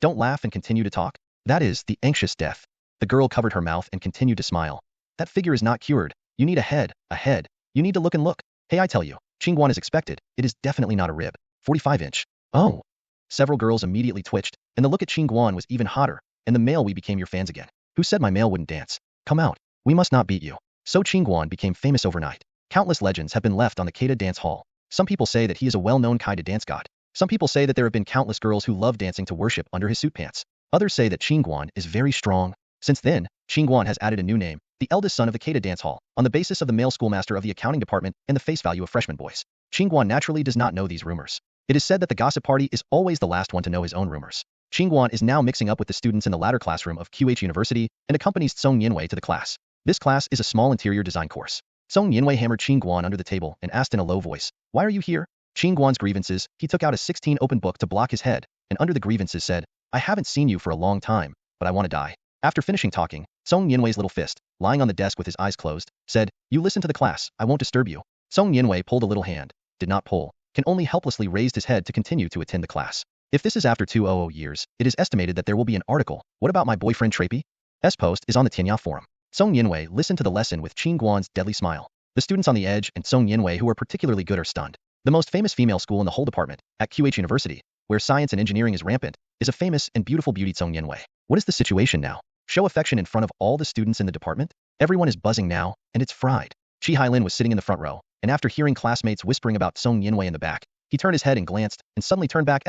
Don't laugh and continue to talk. That is the anxious death. The girl covered her mouth and continued to smile. That figure is not cured. You need a head. You need to look and look. Hey, I tell you, Qin Guan is expected. It is definitely not a rib. 45-inch. Oh. Several girls immediately twitched, and the look at Qin Guan was even hotter, and the male we became your fans again. Who said my male wouldn't dance? Come out. We must not beat you. So Qin Guan became famous overnight. Countless legends have been left on the Keita dance hall. Some people say that he is a well-known Keita dance god. Some people say that there have been countless girls who love dancing to worship under his suit pants. Others say that Qin Guan is very strong. Since then, Qin Guan has added a new name, the eldest son of the Keita dance hall, on the basis of the male schoolmaster of the accounting department and the face value of freshman boys. Qin Guan naturally does not know these rumors. It is said that the gossip party is always the last one to know his own rumors. Qin Guan is now mixing up with the students in the latter classroom of QH University and accompanies Song Yinwei to the class. This class is a small interior design course. Song Yinwei hammered Qin Guan under the table and asked in a low voice, why are you here? Qin Guan's grievances, he took out a 16 open book to block his head, and under the grievances said, I haven't seen you for a long time, but I want to die. After finishing talking, Song Yinwei's little fist, lying on the desk with his eyes closed, said, you listen to the class, I won't disturb you. Song Yinwei pulled a little hand, did not pull, can only helplessly raised his head to continue to attend the class. If this is after 200 years, it is estimated that there will be an article, what about my boyfriend Trapi? S post is on the Tianya forum. Song Yinwei listened to the lesson with Qin Guan's deadly smile. The students on the edge and Song Yinwei who are particularly good are stunned. The most famous female school in the whole department, at QH University, where science and engineering is rampant, is a famous and beautiful beauty Song Yinwei. What is the situation now? Show affection in front of all the students in the department? Everyone is buzzing now, and it's fried. Chi Hailin was sitting in the front row, and after hearing classmates whispering about Song Yinwei in the back, he turned his head and glanced, and suddenly turned back.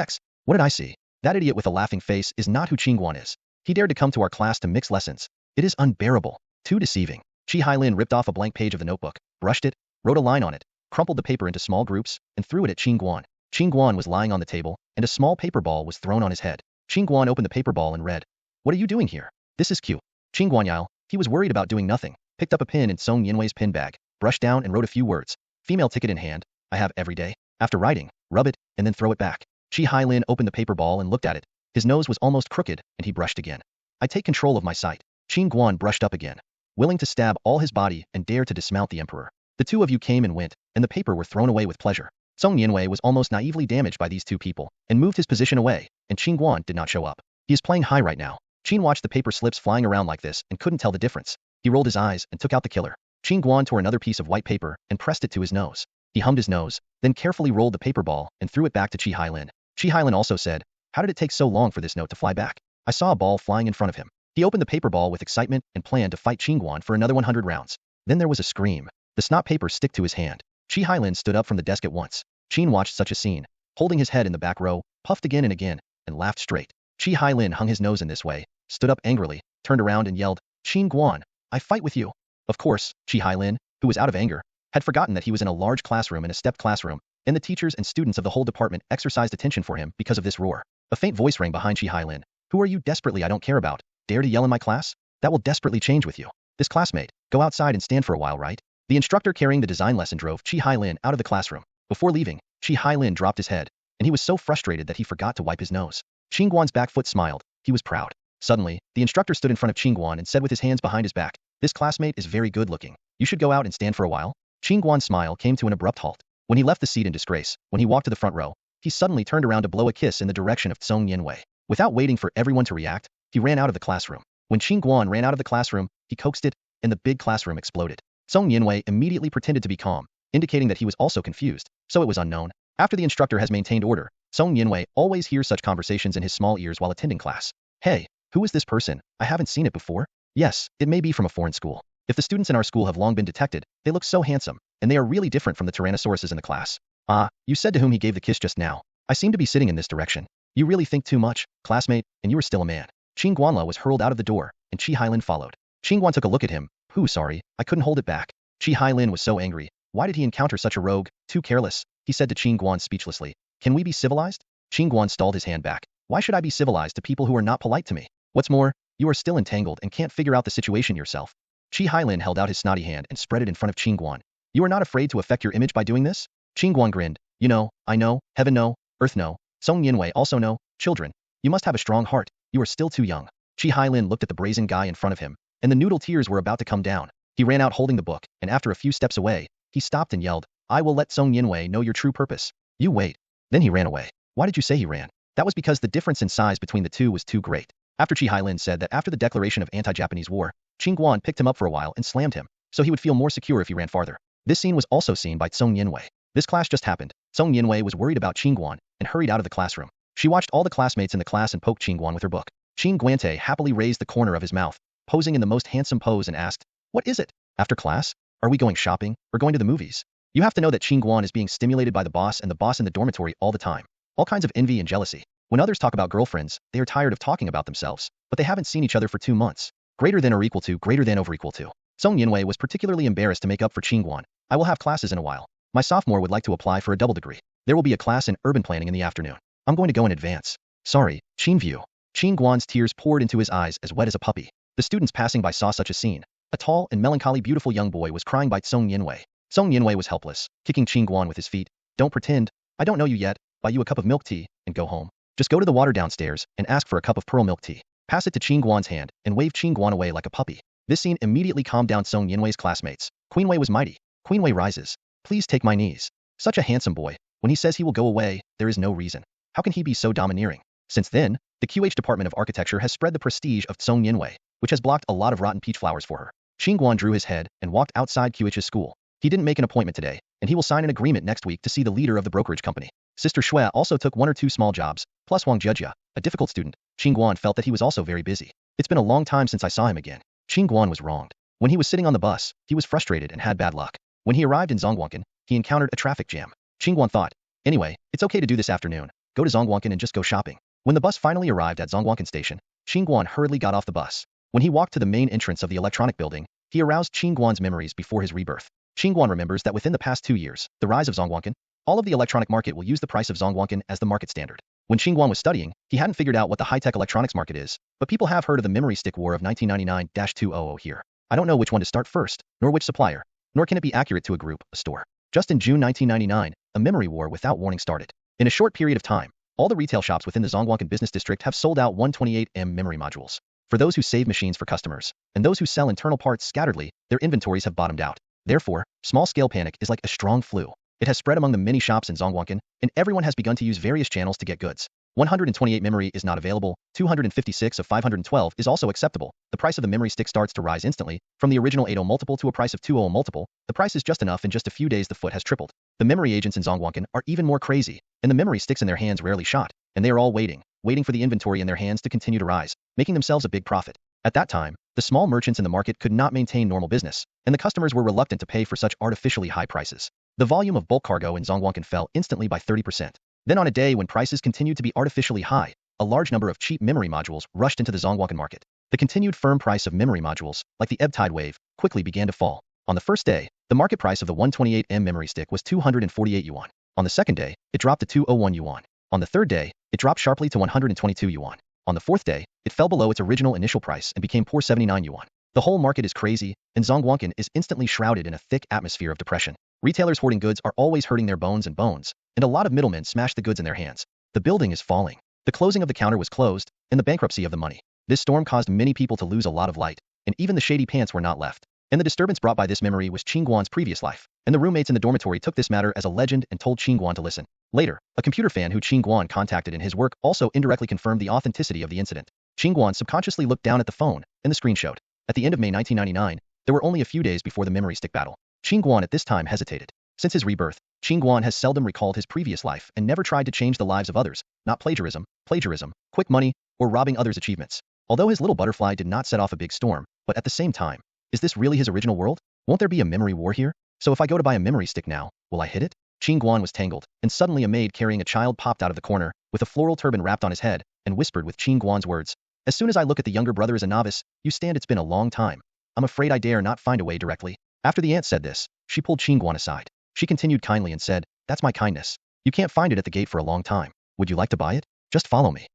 What did I see? That idiot with a laughing face is not who Qin Guan is. He dared to come to our class to mix lessons. It is unbearable. Too deceiving. Chi Hailin ripped off a blank page of the notebook, brushed it, wrote a line on it, crumpled the paper into small groups, and threw it at Qin Guan. Qin Guan was lying on the table, and a small paper ball was thrown on his head. Qin Guan opened the paper ball and read, what are you doing here? This is cute. Qin Guan Yao, he was worried about doing nothing, picked up a pin in Song Yinwei's pin bag, brushed down and wrote a few words. Female ticket in hand, I have every day. After writing, rub it, and then throw it back. Chi Hailin opened the paper ball and looked at it. His nose was almost crooked, and he brushed again. I take control of my sight. Qin Guan brushed up again, willing to stab all his body and dare to dismount the emperor. The two of you came and went, and the paper were thrown away with pleasure. Song Yinwei was almost naively damaged by these two people, and moved his position away, and Qin Guan did not show up. He is playing high right now. Qin watched the paper slips flying around like this and couldn't tell the difference. He rolled his eyes and took out the killer. Qin Guan tore another piece of white paper and pressed it to his nose. He hummed his nose, then carefully rolled the paper ball and threw it back to Chi Hailin. Chi Hailin also said, how did it take so long for this note to fly back? I saw a ball flying in front of him. He opened the paper ball with excitement and planned to fight Qin Guan for another 100 rounds. Then there was a scream. The snot paper stick to his hand. Chi Hailin stood up from the desk at once. Qin watched such a scene, holding his head in the back row, puffed again and laughed straight. Chi Hailin hung his nose in this way, stood up angrily, turned around and yelled, Qin Guan, I fight with you. Of course, Chi Hailin, who was out of anger, had forgotten that he was in a large classroom and a stepped classroom, and the teachers and students of the whole department exercised attention for him because of this roar. A faint voice rang behind Chi Hailin. Who are you desperately I don't care about? Dare to yell in my class? That will desperately change with you. This classmate, go outside and stand for a while, right? The instructor carrying the design lesson drove Chi Hailin out of the classroom. Before leaving, Chi Hailin dropped his head, and he was so frustrated that he forgot to wipe his nose. Qin Guan's back foot smiled. He was proud. Suddenly, the instructor stood in front of Qin Guan and said with his hands behind his back, this classmate is very good looking. You should go out and stand for a while. Qin Guan's smile came to an abrupt halt. When he left the seat in disgrace, when he walked to the front row, he suddenly turned around to blow a kiss in the direction of Song Yinwei. Without waiting for everyone to react, he ran out of the classroom. When Qin Guan ran out of the classroom, he coaxed it, and the big classroom exploded. Song Yinwei immediately pretended to be calm, indicating that he was also confused, so it was unknown. After the instructor has maintained order, Song Yinwei always hears such conversations in his small ears while attending class. Hey, who is this person? I haven't seen it before. Yes, it may be from a foreign school. If the students in our school have long been detected, they look so handsome, and they are really different from the Tyrannosauruses in the class. You said to whom he gave the kiss just now. I seem to be sitting in this direction. You really think too much, classmate, and you are still a man. Qin Guanla was hurled out of the door, and Qi Hailin followed. Qin Guan took a look at him. Sorry, I couldn't hold it back. Qi Hailin was so angry. Why did he encounter such a rogue? Too careless, he said to Qin Guan speechlessly. Can we be civilized? Qin Guan stalled his hand back. Why should I be civilized to people who are not polite to me? What's more, you are still entangled and can't figure out the situation yourself. Qi Hailin held out his snotty hand and spread it in front of Qin Guan. You are not afraid to affect your image by doing this? Qin Guan grinned. You know, I know, heaven no, earth no, Song Yinwei also no, children. You must have a strong heart, you are still too young. Qi Hailin looked at the brazen guy in front of him, and the noodle tears were about to come down. He ran out holding the book, and after a few steps away, he stopped and yelled, I will let Song Yinwei know your true purpose. You wait. Then he ran away. Why did you say he ran? That was because the difference in size between the two was too great. After Qi Hailin said that after the declaration of anti-Japanese war, Qin Guan picked him up for a while and slammed him, so he would feel more secure if he ran farther. This scene was also seen by Song Yinwei. This clash just happened. Song Yinwei was worried about Qin Guan and hurried out of the classroom. She watched all the classmates in the class and poked Qin Guan with her book. Qin Guante happily raised the corner of his mouth, posing in the most handsome pose, and asked, What is it? After class? Are we going shopping or going to the movies? You have to know that Qin Guan is being stimulated by the boss and the boss in the dormitory all the time. All kinds of envy and jealousy. When others talk about girlfriends, they are tired of talking about themselves, but they haven't seen each other for 2 months. Greater than or equal to, greater than over equal to. Song Yinwei was particularly embarrassed to make up for Qin Guan. I will have classes in a while. My sophomore would like to apply for a double degree. There will be a class in urban planning in the afternoon. I'm going to go in advance. Sorry, Qin View. Qin Guan's tears poured into his eyes as wet as a puppy. The students passing by saw such a scene. A tall and melancholy beautiful young boy was crying by Song Yinwei. Song Yinwei was helpless, kicking Qin Guan with his feet. Don't pretend. I don't know you yet. Buy you a cup of milk tea, and go home. Just go to the water downstairs and ask for a cup of pearl milk tea. Pass it to Qin Guan's hand and wave Qin Guan away like a puppy. This scene immediately calmed down Song Yinwei's classmates. Queen Wei was mighty. Queen Wei rises. Please take my knees. Such a handsome boy. When he says he will go away, there is no reason. How can he be so domineering? Since then, the QH Department of Architecture has spread the prestige of Song Yinwei, which has blocked a lot of rotten peach flowers for her. Qin Guan drew his head and walked outside QH's school. He didn't make an appointment today, and he will sign an agreement next week to see the leader of the brokerage company. Sister Shui also took 1 or 2 small jobs, plus Wang Jejia, a difficult student. Qin Guan felt that he was also very busy. It's been a long time since I saw him again. Qin Guan was wronged. When he was sitting on the bus, he was frustrated and had bad luck. When he arrived in Zhongguancun, he encountered a traffic jam. Qin Guan thought, anyway, it's okay to do this afternoon. Go to Zhongguancun and just go shopping. When the bus finally arrived at Zhongguancun station, Qin Guan hurriedly got off the bus. When he walked to the main entrance of the electronic building, he aroused Qin Guan's memories before his rebirth. Qin Guan remembers that within the past 2 years, the rise of Zhongguancun, all of the electronic market will use the price of Zhongguancun as the market standard. When Qin Guan was studying, he hadn't figured out what the high-tech electronics market is, but people have heard of the memory stick war of 1999-200 here. I don't know which one to start first, nor which supplier, nor can it be accurate to a group, a store. Just in June 1999, a memory war without warning started. In a short period of time, all the retail shops within the Zhongguancun business district have sold out 128M memory modules. For those who save machines for customers, and those who sell internal parts scatteredly, their inventories have bottomed out. Therefore, small-scale panic is like a strong flu. It has spread among the many shops in Zhongguancun, and everyone has begun to use various channels to get goods. 128 memory is not available, 256 of 512 is also acceptable. The price of the memory stick starts to rise instantly, from the original 80 multiple to a price of 20 multiple. The price is just enough, in just a few days the foot has tripled. The memory agents in Zhongguancun are even more crazy, and the memory sticks in their hands rarely shot, and they are all waiting for the inventory in their hands to continue to rise, making themselves a big profit. At that time, the small merchants in the market could not maintain normal business, and the customers were reluctant to pay for such artificially high prices. The volume of bulk cargo in Zhongguancun fell instantly by 30%. Then on a day when prices continued to be artificially high, a large number of cheap memory modules rushed into the Zhongguancun market. The continued firm price of memory modules, like the ebb tide wave, quickly began to fall. On the first day, the market price of the 128M memory stick was 248 yuan. On the second day, it dropped to 201 yuan. On the third day, it dropped sharply to 122 yuan. On the fourth day, it fell below its original initial price and became 479 yuan. The whole market is crazy, and Zhongguancun is instantly shrouded in a thick atmosphere of depression. Retailers hoarding goods are always hurting their bones, and a lot of middlemen smash the goods in their hands. The building is falling. The closing of the counter was closed, and the bankruptcy of the money. This storm caused many people to lose a lot of light, and even the shady pants were not left. And the disturbance brought by this memory was Qin Guan's previous life, and the roommates in the dormitory took this matter as a legend and told Qin Guan to listen. Later, a computer fan who Qin Guan contacted in his work also indirectly confirmed the authenticity of the incident. Qin Guan subconsciously looked down at the phone, and the screen showed. At the end of May 1999, there were only a few days before the memory stick battle. Qin Guan at this time hesitated. Since his rebirth, Qin Guan has seldom recalled his previous life and never tried to change the lives of others, not plagiarism, quick money, or robbing others' achievements. Although his little butterfly did not set off a big storm, but at the same time, is this really his original world? Won't there be a memory war here? So if I go to buy a memory stick now, will I hit it? Qin Guan was tangled, and suddenly a maid carrying a child popped out of the corner, with a floral turban wrapped on his head, and whispered with Qin Guan's words, As soon as I look at the younger brother as a novice, you stand it's been a long time. I'm afraid I dare not find a way directly. After the aunt said this, she pulled Qin Guan aside. She continued kindly and said, that's my kindness. You can't find it at the gate for a long time. Would you like to buy it? Just follow me.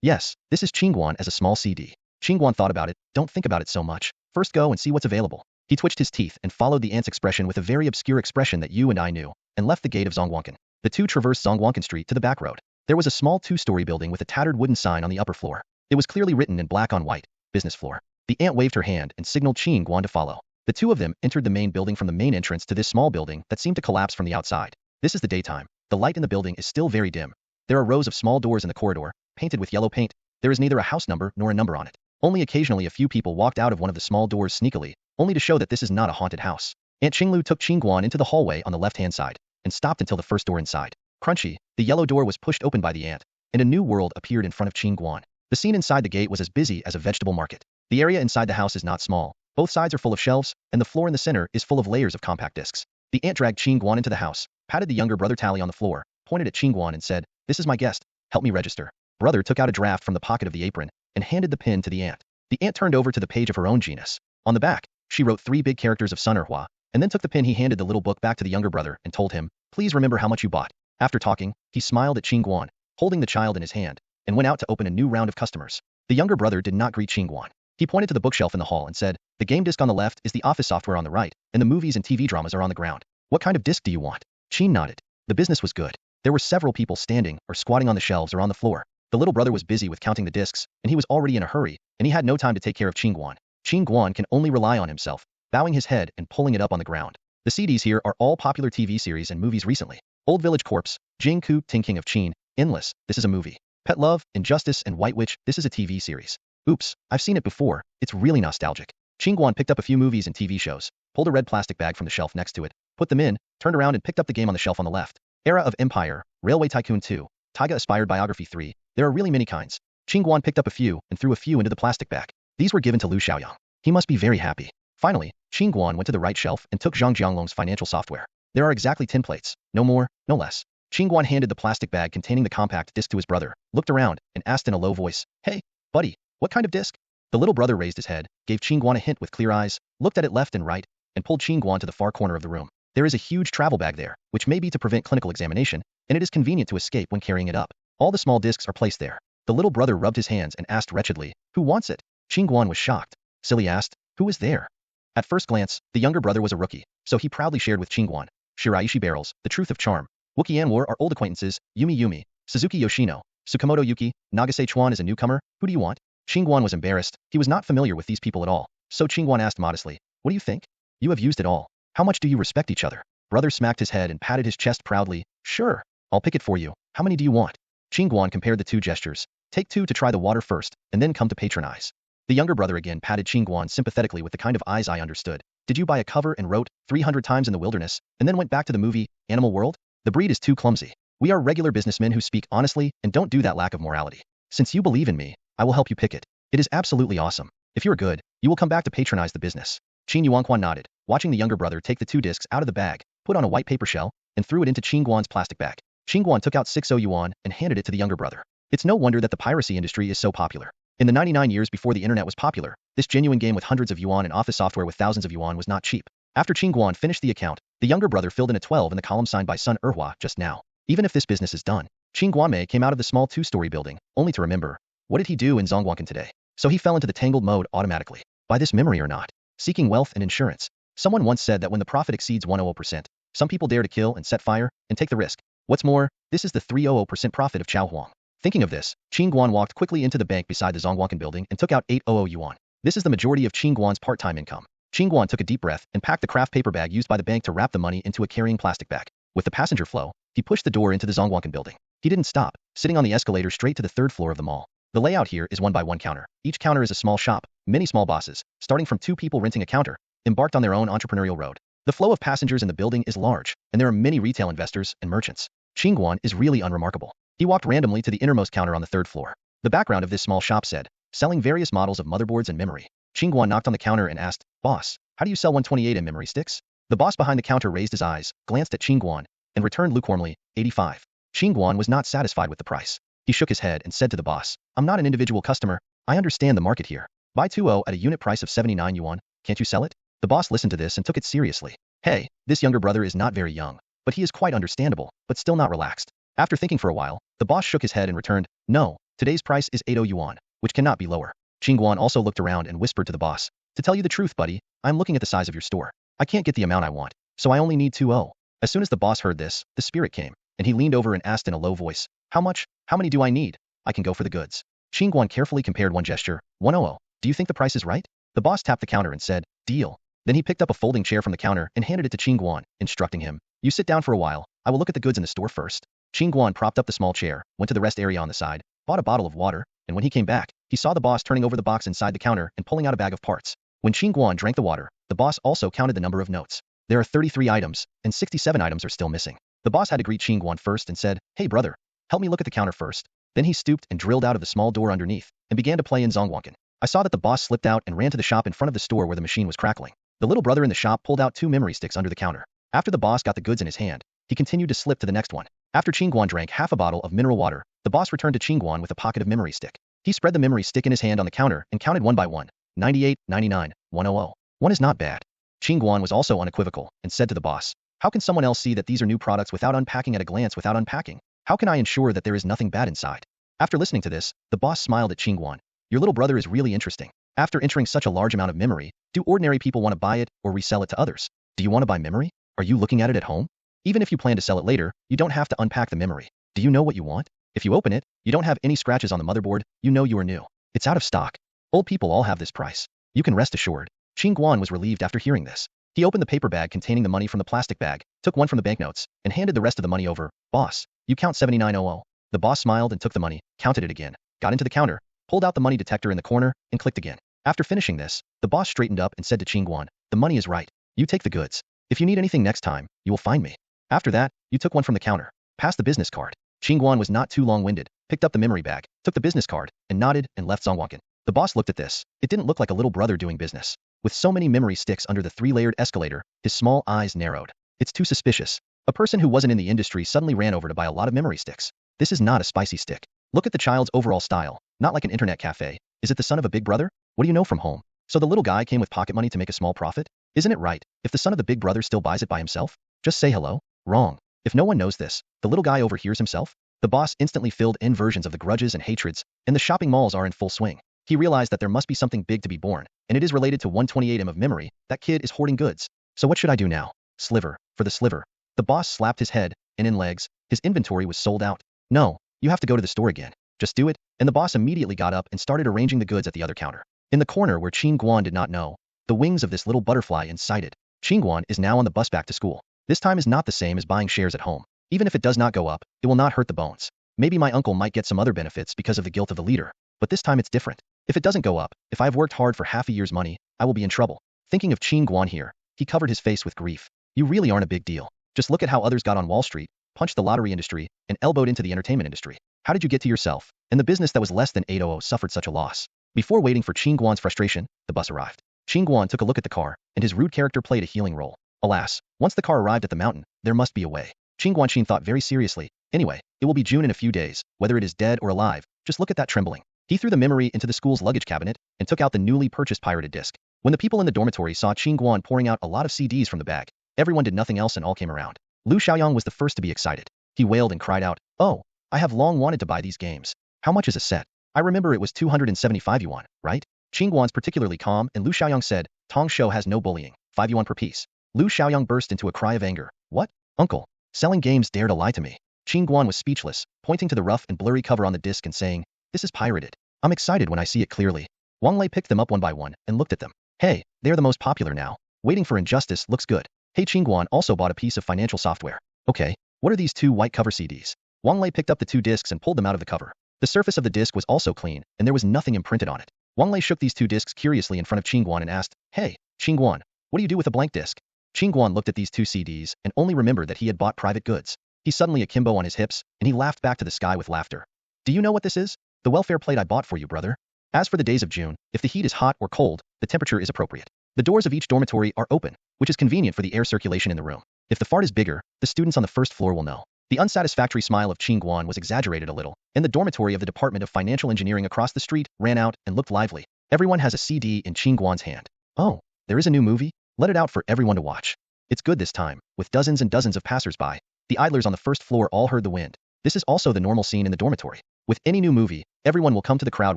Yes, this is Qin Guan as a small CD. Qin Guan thought about it. Don't think about it so much. First go and see what's available. He twitched his teeth and followed the aunt's expression with a very obscure expression that you and I knew, and left the gate of Zongwankan. The two traversed Zongwankan Street to the back road. There was a small two-story building with a tattered wooden sign on the upper floor. It was clearly written in black on white, business floor. The aunt waved her hand and signaled Qin Guan to follow. The two of them entered the main building from the main entrance to this small building that seemed to collapse from the outside. This is the daytime. The light in the building is still very dim. There are rows of small doors in the corridor, painted with yellow paint. There is neither a house number nor a number on it. Only occasionally a few people walked out of one of the small doors sneakily, only to show that this is not a haunted house. Aunt Qinglu took Qin Guan into the hallway on the left-hand side, and stopped until the first door inside. Crunchy, the yellow door was pushed open by the aunt, and a new world appeared in front of Qin Guan. The scene inside the gate was as busy as a vegetable market. The area inside the house is not small. Both sides are full of shelves, and the floor in the center is full of layers of compact discs. The aunt dragged Qin Guan into the house, patted the younger brother Tally on the floor, pointed at Qin Guan and said, this is my guest. Help me register. Brother took out a draft from the pocket of the apron, and handed the pen to the aunt. The aunt turned over to the page of her own genus. On the back, she wrote 3 big characters of Sun Erhua, and then took the pen he handed the little book back to the younger brother and told him, please remember how much you bought. After talking, he smiled at Qin Guan, holding the child in his hand, and went out to open a new round of customers. The younger brother did not greet Qin Guan. He pointed to the bookshelf in the hall and said, the game disc on the left is the office software on the right, and the movies and TV dramas are on the ground. What kind of disc do you want? Qin nodded. The business was good. There were several people standing or squatting on the shelves or on the floor. The little brother was busy with counting the discs, and he was already in a hurry, and he had no time to take care of Qin Guan. Qin Guan can only rely on himself, bowing his head and pulling it up on the ground. The CDs here are all popular TV series and movies recently. Old Village Corpse, Jing Ku Ting King of Qin, Endless, this is a movie. Pet Love, Injustice and White Witch, this is a TV series. Oops, I've seen it before, it's really nostalgic. Qin Guan picked up a few movies and TV shows, pulled a red plastic bag from the shelf next to it, put them in, turned around and picked up the game on the shelf on the left. Era of Empire, Railway Tycoon 2, Taiga Aspired Biography 3, there are really many kinds. Qin Guan picked up a few and threw a few into the plastic bag. These were given to Lu Xiaoyang. He must be very happy. Finally, Qin Guan went to the right shelf and took Zhang Jianglong's financial software. There are exactly 10 plates, no more, no less. Qin Guan handed the plastic bag containing the compact disc to his brother, looked around, and asked in a low voice, hey, buddy, what kind of disc? The little brother raised his head, gave Qin Guan a hint with clear eyes, looked at it left and right, and pulled Qin Guan to the far corner of the room. There is a huge travel bag there, which may be to prevent clinical examination, and it is convenient to escape when carrying it up. All the small discs are placed there. The little brother rubbed his hands and asked wretchedly, who wants it? Qin Guan was shocked. Silly asked, who is there? At first glance, the younger brother was a rookie, so he proudly shared with Qin Guan. Shiraishi Barrels, The Truth of Charm. Wookie Anwar are old acquaintances, Yumi Yumi, Suzuki Yoshino, Tsukamoto Yuki, Nagase Chuan is a newcomer, who do you want? Qin Guan was embarrassed, he was not familiar with these people at all, so Qin Guan asked modestly, what do you think? You have used it all. How much do you respect each other? Brother smacked his head and patted his chest proudly, sure, I'll pick it for you, how many do you want? Qin Guan compared the two gestures, take 2 to try the water first, and then come to patronize. The younger brother again patted Qin Guan sympathetically with the kind of eyes I understood. Did you buy a cover and wrote 300 times in the wilderness, and then went back to the movie, Animal World? The breed is too clumsy. We are regular businessmen who speak honestly and don't do that lack of morality. Since you believe in me, I will help you pick it. It is absolutely awesome. If you're good, you will come back to patronize the business. Qin Yuanquan nodded, watching the younger brother take the 2 discs out of the bag, put on a white paper shell, and threw it into Qin Guan's plastic bag. Qin Guan took out 60 yuan and handed it to the younger brother. It's no wonder that the piracy industry is so popular. In the 99 years before the internet was popular, this genuine game with hundreds of yuan and office software with thousands of yuan was not cheap. After Qin Guan finished the account, the younger brother filled in a 12 in the column signed by Sun Erhua just now. Even if this business is done, Qin Guanmei came out of the small 2-story building, only to remember, what did he do in Zongwankan today? So he fell into the tangled mode automatically. By this memory or not? Seeking wealth and insurance. Someone once said that when the profit exceeds 100%, some people dare to kill and set fire, and take the risk. What's more, this is the 300% profit of Chao Huang. Thinking of this, Qin Guan walked quickly into the bank beside the Zongwankan building and took out 800 yuan. This is the majority of Qin Guan's part-time income. Qin Guan took a deep breath and packed the craft paper bag used by the bank to wrap the money into a carrying plastic bag. With the passenger flow, he pushed the door into the Zongwankan building. He didn't stop, sitting on the escalator straight to the 3rd floor of the mall. The layout here is 1-by-1 counter. Each counter is a small shop, many small bosses, starting from 2 people renting a counter, embarked on their own entrepreneurial road. The flow of passengers in the building is large, and there are many retail investors and merchants. Qin Guan is really unremarkable. He walked randomly to the innermost counter on the 3rd floor. The background of this small shop said, selling various models of motherboards and memory. Qin Guan knocked on the counter and asked, boss, how do you sell 128M memory sticks? The boss behind the counter raised his eyes, glanced at Qin Guan, and returned lukewarmly, 85. Qin Guan was not satisfied with the price. He shook his head and said to the boss, I'm not an individual customer, I understand the market here. Buy 2 at a unit price of 79 yuan. Can't you sell it? The boss listened to this and took it seriously. Hey, this younger brother is not very young, but he is quite understandable, but still not relaxed. After thinking for a while, the boss shook his head and returned, no, today's price is 80 yuan, which cannot be lower. Qin Guan also looked around and whispered to the boss, to tell you the truth, buddy, I'm looking at the size of your store. I can't get the amount I want, so I only need 20. As soon as the boss heard this, the spirit came, and he leaned over and asked in a low voice, how much? How many do I need? I can go for the goods. Qin Guan carefully compared one gesture, 100. Do you think the price is right? The boss tapped the counter and said, deal. Then he picked up a folding chair from the counter and handed it to Qin Guan, instructing him, you sit down for a while, I will look at the goods in the store first. Qin Guan propped up the small chair, went to the rest area on the side, bought a bottle of water, and when he came back, he saw the boss turning over the box inside the counter and pulling out a bag of parts. When Qin Guan drank the water, the boss also counted the number of notes. There are 33 items, and 67 items are still missing. The boss had to greet Qin Guan first and said, hey brother, help me look at the counter first. Then he stooped and drilled out of the small door underneath, and began to play in Zongwankan. I saw that the boss slipped out and ran to the shop in front of the store where the machine was crackling. The little brother in the shop pulled out 2 memory sticks under the counter. After the boss got the goods in his hand, he continued to slip to the next one. After Qin Guan drank half a bottle of mineral water, the boss returned to Qin Guan with a pocket of memory stick. He spread the memory stick in his hand on the counter and counted one by one, 98, 99, 100. One is not bad. Qin Guan was also unequivocal and said to the boss, how can someone else see that these are new products without unpacking at a glance without unpacking? How can I ensure that there is nothing bad inside? After listening to this, the boss smiled at Qin Guan. Your little brother is really interesting. After entering such a large amount of memory, do ordinary people want to buy it or resell it to others? Do you want to buy memory? Are you looking at it at home? Even if you plan to sell it later, you don't have to unpack the memory. Do you know what you want? If you open it, you don't have any scratches on the motherboard, you know you are new. It's out of stock. Old people all have this price. You can rest assured. Qin Guan was relieved after hearing this. He opened the paper bag containing the money from the plastic bag, took one from the banknotes, and handed the rest of the money over. Boss, you count 7900. The boss smiled and took the money, counted it again, got into the counter, pulled out the money detector in the corner, and clicked again. After finishing this, the boss straightened up and said to Qin Guan, the money is right. You take the goods. If you need anything next time, you will find me. After that, you took one from the counter, passed the business card. Qin Guan was not too long-winded, picked up the memory bag, took the business card, and nodded and left Zongwankan. The boss looked at this. It didn't look like a little brother doing business. With so many memory sticks under the 3-layered escalator, his small eyes narrowed. It's too suspicious. A person who wasn't in the industry suddenly ran over to buy a lot of memory sticks. This is not a spicy stick. Look at the child's overall style, not like an internet cafe. Is it the son of a big brother? What do you know from home? So the little guy came with pocket money to make a small profit? Isn't it right, if the son of the big brother still buys it by himself? Just say hello? Wrong. If no one knows this, the little guy overhears himself? The boss instantly filled in versions of the grudges and hatreds, and the shopping malls are in full swing. He realized that there must be something big to be born, and it is related to 128M of memory. That kid is hoarding goods. So what should I do now? Sliver, for the sliver. The boss slapped his head, and in legs, his inventory was sold out. No, you have to go to the store again. Just do it, and the boss immediately got up and started arranging the goods at the other counter. In the corner where Qin Guan did not know, the wings of this little butterfly incited. Qin Guan is now on the bus back to school. This time is not the same as buying shares at home. Even if it does not go up, it will not hurt the bones. Maybe my uncle might get some other benefits because of the guilt of the leader, but this time it's different. If it doesn't go up, if I have worked hard for half a year's money, I will be in trouble. Thinking of Qin Guan here, he covered his face with grief. You really aren't a big deal. Just look at how others got on Wall Street, punched the lottery industry, and elbowed into the entertainment industry. How did you get to yourself? And the business that was less than 800 suffered such a loss. Before waiting for Qin Guan's frustration, the bus arrived. Qin Guan took a look at the car, and his rude character played a healing role. Alas, once the car arrived at the mountain, there must be a way. Qin Guan thought very seriously. Anyway, it will be June in a few days, whether it is dead or alive. Just look at that trembling. He threw the memory into the school's luggage cabinet and took out the newly purchased pirated disc. When the people in the dormitory saw Qin Guan pouring out a lot of CDs from the bag, everyone did nothing else and all came around. Lu Xiaoyang was the first to be excited. He wailed and cried out, "Oh, I have long wanted to buy these games. How much is a set? I remember it was 275 yuan, right?" Qin Guan's particularly calm and Lu Xiaoyang said, "Tong Shou has no bullying, 5 yuan per piece." Lu Xiaoyang burst into a cry of anger. "What? Uncle? Selling games dare to lie to me?" Qin Guan was speechless, pointing to the rough and blurry cover on the disc and saying, "This is pirated. I'm excited when I see it clearly." Wang Lei picked them up one by one and looked at them. "Hey, they are the most popular now. Waiting for Injustice looks good." Hey, Qin Guan also bought a piece of financial software. "Okay, what are these 2 white cover CDs?" Wang Lei picked up the 2 discs and pulled them out of the cover. The surface of the disc was also clean, and there was nothing imprinted on it. Wang Lei shook these 2 discs curiously in front of Qin Guan and asked, "Hey, Qin Guan, what do you do with a blank disc?" Qin Guan looked at these 2 CDs and only remembered that he had bought private goods. He suddenly akimbo on his hips, and he laughed back to the sky with laughter. "Do you know what this is? The welfare plate I bought for you, brother. As for the days of June, if the heat is hot or cold, the temperature is appropriate. The doors of each dormitory are open, which is convenient for the air circulation in the room. If the fart is bigger, the students on the first floor will know. The unsatisfactory smile of Qin Guan was exaggerated a little, and the dormitory of the Department of Financial Engineering across the street ran out and looked lively. Everyone has a CD in Qin Guan's hand. Oh, there is a new movie? Let it out for everyone to watch. It's good this time, with dozens and dozens of passers-by. The idlers on the first floor all heard the wind. This is also the normal scene in the dormitory. With any new movie, everyone will come to the crowd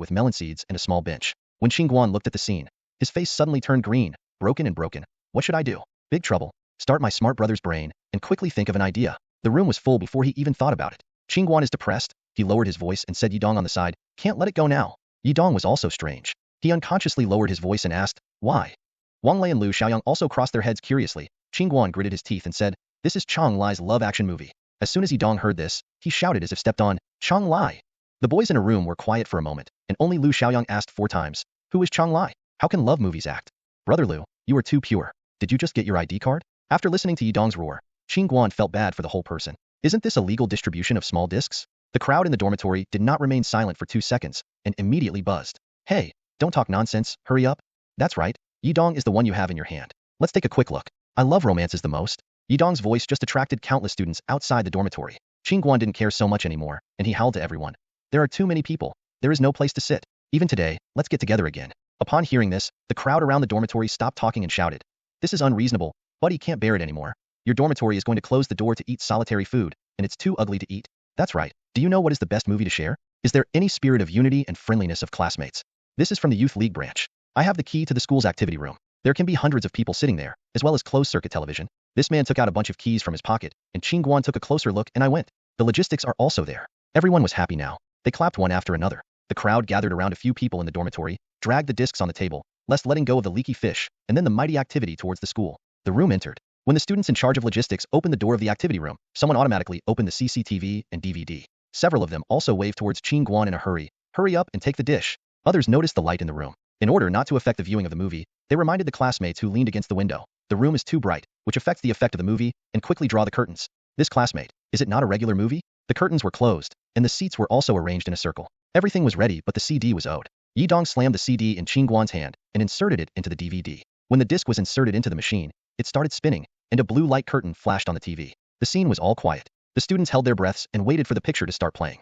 with melon seeds and a small bench. When Qin Guan looked at the scene, his face suddenly turned green, broken and broken. What should I do? Big trouble. Start my smart brother's brain, and quickly think of an idea. The room was full before he even thought about it. Qin Guan is depressed. He lowered his voice and said Yidong on the side, can't let it go now. Yidong was also strange. He unconsciously lowered his voice and asked, why? Wang Lei and Lu Xiaoyang also crossed their heads curiously. Qin Guan gritted his teeth and said, this is Chang Lai's love action movie. As soon as Yidong heard this, he shouted as if stepped on, Chang Lai. The boys in a room were quiet for a moment, and only Lu Xiaoyang asked 4 times, who is Chang Lai? How can love movies act? Brother Lu, you are too pure. Did you just get your ID card? After listening to Yidong's roar, Qin Guan felt bad for the whole person. Isn't this a legal distribution of small discs? The crowd in the dormitory did not remain silent for 2 seconds, and immediately buzzed. Hey, don't talk nonsense, hurry up. That's right, Yidong is the one you have in your hand. Let's take a quick look. I love romances the most. Yidong's voice just attracted countless students outside the dormitory. Qin Guan didn't care so much anymore, and he howled to everyone. There are too many people. There is no place to sit. Even today, let's get together again. Upon hearing this, the crowd around the dormitory stopped talking and shouted. This is unreasonable. Buddy can't bear it anymore. Your dormitory is going to close the door to eat solitary food, and it's too ugly to eat. That's right. Do you know what is the best movie to share? Is there any spirit of unity and friendliness of classmates? This is from the Youth League branch. I have the key to the school's activity room. There can be hundreds of people sitting there, as well as closed-circuit television. This man took out a bunch of keys from his pocket, and Qin Guan took a closer look and I went. The logistics are also there. Everyone was happy now. They clapped one after another. The crowd gathered around a few people in the dormitory, dragged the discs on the table, lest letting go of the leaky fish, and then the mighty activity towards the school. The room entered. When the students in charge of logistics opened the door of the activity room, someone automatically opened the CCTV and DVD. Several of them also waved towards Qin Guan in a hurry. Hurry up and take the dish. Others noticed the light in the room. In order not to affect the viewing of the movie, they reminded the classmates who leaned against the window. The room is too bright, which affects the effect of the movie, and quickly draw the curtains. This classmate, is it not a regular movie? The curtains were closed, and the seats were also arranged in a circle. Everything was ready, but the CD was owed. Yidong slammed the CD in Qin Guan's hand and inserted it into the DVD. When the disc was inserted into the machine, it started spinning, and a blue light curtain flashed on the TV. The scene was all quiet. The students held their breaths and waited for the picture to start playing.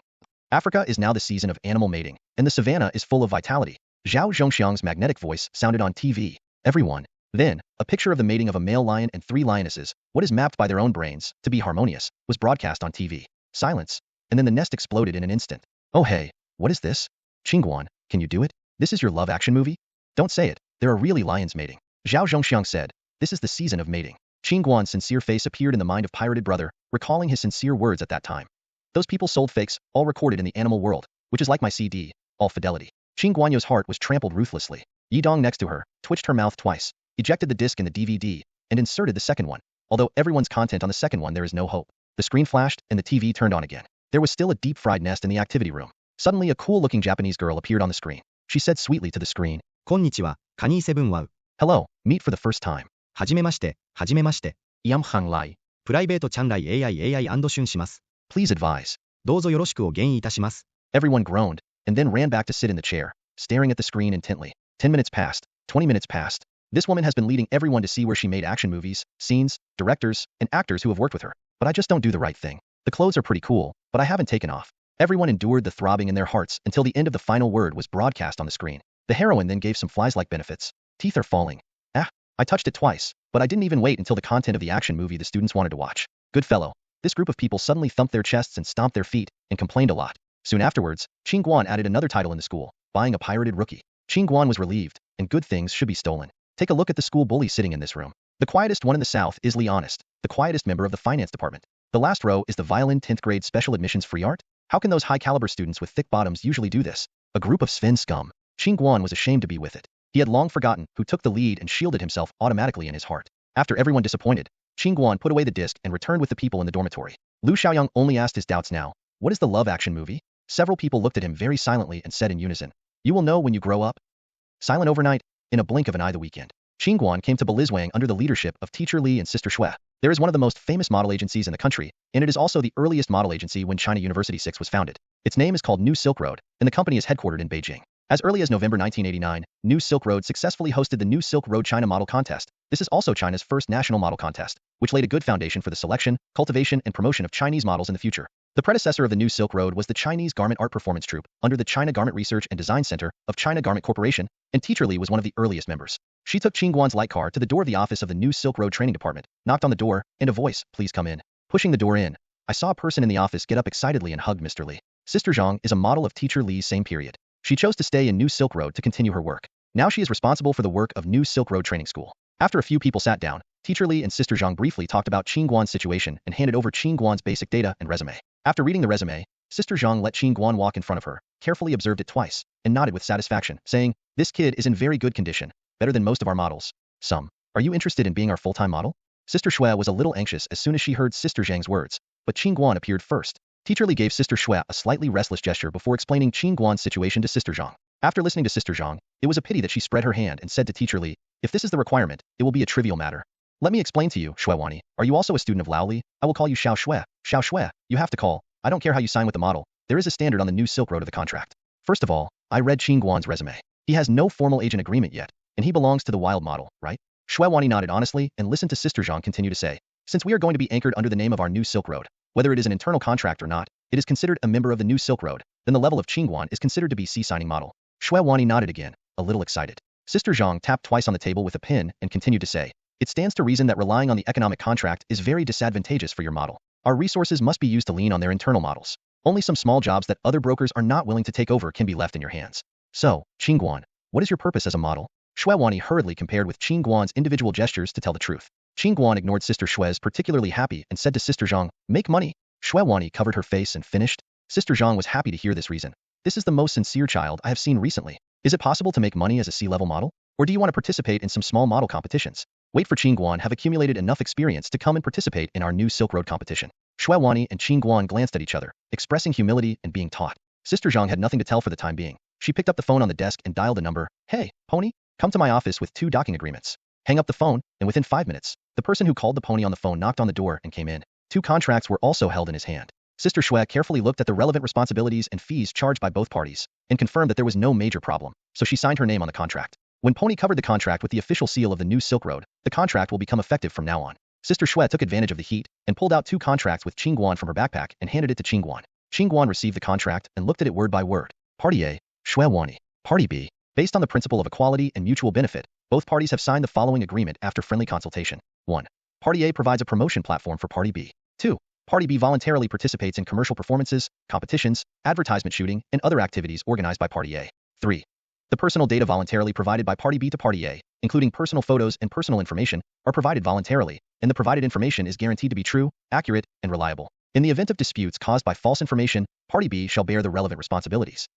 Africa is now the season of animal mating, and the savannah is full of vitality. Zhao Zhongxiang's magnetic voice sounded on TV. Everyone. Then, a picture of the mating of a male lion and 3 lionesses, what is mapped by their own brains to be harmonious, was broadcast on TV. Silence. And then the nest exploded in an instant. Oh hey, what is this? Qin Guan, can you do it? This is your love action movie? Don't say it. There are really lions mating. Zhao Zhongxiang said, this is the season of mating. Qin Guan's sincere face appeared in the mind of Pirated Brother, recalling his sincere words at that time. Those people sold fakes, all recorded in the animal world, which is like my CD, all fidelity. Qin Guanyo's heart was trampled ruthlessly. Yidong next to her, twitched her mouth twice, ejected the disc in the DVD, and inserted the second one. Although everyone's content on the second one, there is no hope. The screen flashed, and the TV turned on again. There was still a deep-fried nest in the activity room. Suddenly a cool-looking Japanese girl appeared on the screen. She said sweetly to the screen,
こんにちは、カニーセブンワウ。
hello, meet for the first time.
はじめまして、はじめまして。
Yam Hang Lai.
プライベートチャンライ AI& シュンします。
Please advise.
どうぞよろしくお言いいたします。
Everyone groaned, and then ran back to sit in the chair, staring at the screen intently. 10 minutes passed. 20 minutes passed. This woman has been leading everyone to see where she made action movies, scenes, directors, and actors who have worked with her. But I just don't do the right thing. The clothes are pretty cool, but I haven't taken off. Everyone endured the throbbing in their hearts until the end of the final word was broadcast on the screen. The heroine then gave some flies-like benefits. Teeth are falling. I touched it twice, but I didn't even wait until the content of the action movie the students wanted to watch. Good fellow. This group of people suddenly thumped their chests and stomped their feet, and complained a lot. Soon afterwards, Qin Guan added another title in the school, buying a pirated rookie. Qin Guan was relieved, and good things should be stolen. Take a look at the school bully sitting in this room. The quietest one in the south is Lee Honest, the quietest member of the finance department. The last row is the violin 10th grade special admissions free art. How can those high-caliber students with thick bottoms usually do this? A group of Sven scum. Qin Guan was ashamed to be with it. He had long forgotten who took the lead and shielded himself automatically in his heart. After everyone disappointed, Qin Guan put away the disc and returned with the people in the dormitory. Lu Xiaoyang only asked his doubts now. What is the love action movie? Several people looked at him very silently and said in unison, you will know when you grow up. Silent overnight, in a blink of an eye the weekend. Qin Guan came to Belizwang under the leadership of teacher Li and sister Shui. There is one of the most famous model agencies in the country, and it is also the earliest model agency when China University 6 was founded. Its name is called New Silk Road, and the company is headquartered in Beijing. As early as November 1989, New Silk Road successfully hosted the New Silk Road China Model Contest, This is also China's first national model contest, which laid a good foundation for the selection, cultivation, and promotion of Chinese models in the future. The predecessor of the New Silk Road was the Chinese Garment Art Performance Troupe under the China Garment Research and Design Center of China Garment Corporation, and Teacher Li was one of the earliest members. She took Qin Guan's light car to the door of the office of the New Silk Road Training Department, knocked on the door, and a voice, "Please come in." Pushing the door in, I saw a person in the office get up excitedly and hugged Mr. Li. Sister Zhang is a model of Teacher Li's same period. She chose to stay in New Silk Road to continue her work. Now she is responsible for the work of New Silk Road Training School. After a few people sat down, Teacher Li and Sister Zhang briefly talked about Qin Guan's situation and handed over Qin Guan's basic data and resume. After reading the resume, Sister Zhang let Qin Guan walk in front of her, carefully observed it twice, and nodded with satisfaction, saying, "This kid is in very good condition, better than most of our models. Are you interested in being our full-time model?" Sister Xue was a little anxious as soon as she heard Sister Zhang's words, but Qin Guan appeared first. Teacher Li gave Sister Xue a slightly restless gesture before explaining Qin Guan's situation to Sister Zhang. After listening to Sister Zhang, it was a pity that she spread her hand and said to Teacher Li, "If this is the requirement, it will be a trivial matter. Let me explain to you, Xue Wani. Are you also a student of Lao Li? I will call you Xiao Xue. Xiao Xue, you have to call. I don't care how you sign with the model. There is a standard on the New Silk Road of the contract. First of all, I read Qin Guan's resume. He has no formal agent agreement yet, and he belongs to the wild model, right?" Xue Wani nodded honestly and listened to Sister Zhang continue to say, "Since we are going to be anchored under the name of our New Silk Road, whether it is an internal contract or not, it is considered a member of the New Silk Road, then the level of Qin Guan is considered to be C-signing model." Xue Wani nodded again, a little excited. Sister Zhang tapped twice on the table with a pin and continued to say, "It stands to reason that relying on the economic contract is very disadvantageous for your model. Our resources must be used to lean on their internal models. Only some small jobs that other brokers are not willing to take over can be left in your hands. So, Qin Guan, what is your purpose as a model?" Xue Wani hurriedly compared with Qin Guan's individual gestures to tell the truth. Qin Guan ignored Sister Xue's particularly happy and said to Sister Zhang, "Make money." Xue Wani covered her face and finished. Sister Zhang was happy to hear this reason. "This is the most sincere child I have seen recently. Is it possible to make money as a C-level model? Or do you want to participate in some small model competitions? Wait for Qin Guan have accumulated enough experience to come and participate in our New Silk Road competition." Xue Wani and Qin Guan glanced at each other, expressing humility and being taught. Sister Zhang had nothing to tell for the time being. She picked up the phone on the desk and dialed a number. "Hey, Pony, come to my office with 2 docking agreements." Hang up the phone, and within 5 minutes, the person who called the pony on the phone knocked on the door and came in. 2 contracts were also held in his hand. Sister Xue carefully looked at the relevant responsibilities and fees charged by both parties, and confirmed that there was no major problem, so she signed her name on the contract. When Pony covered the contract with the official seal of the New Silk Road, the contract will become effective from now on. Sister Xue took advantage of the heat, and pulled out 2 contracts with Qin Guan from her backpack and handed it to Qin Guan. Qin Guan received the contract and looked at it word by word. Party A, Xue Wani. Party B. Based on the principle of equality and mutual benefit, both parties have signed the following agreement after friendly consultation. 1. Party A provides a promotion platform for Party B. 2. Party B voluntarily participates in commercial performances, competitions, advertisement shooting, and other activities organized by Party A. 3. The personal data voluntarily provided by Party B to Party A, including personal photos and personal information, are provided voluntarily, and the provided information is guaranteed to be true, accurate, and reliable. In the event of disputes caused by false information, Party B shall bear the relevant responsibilities.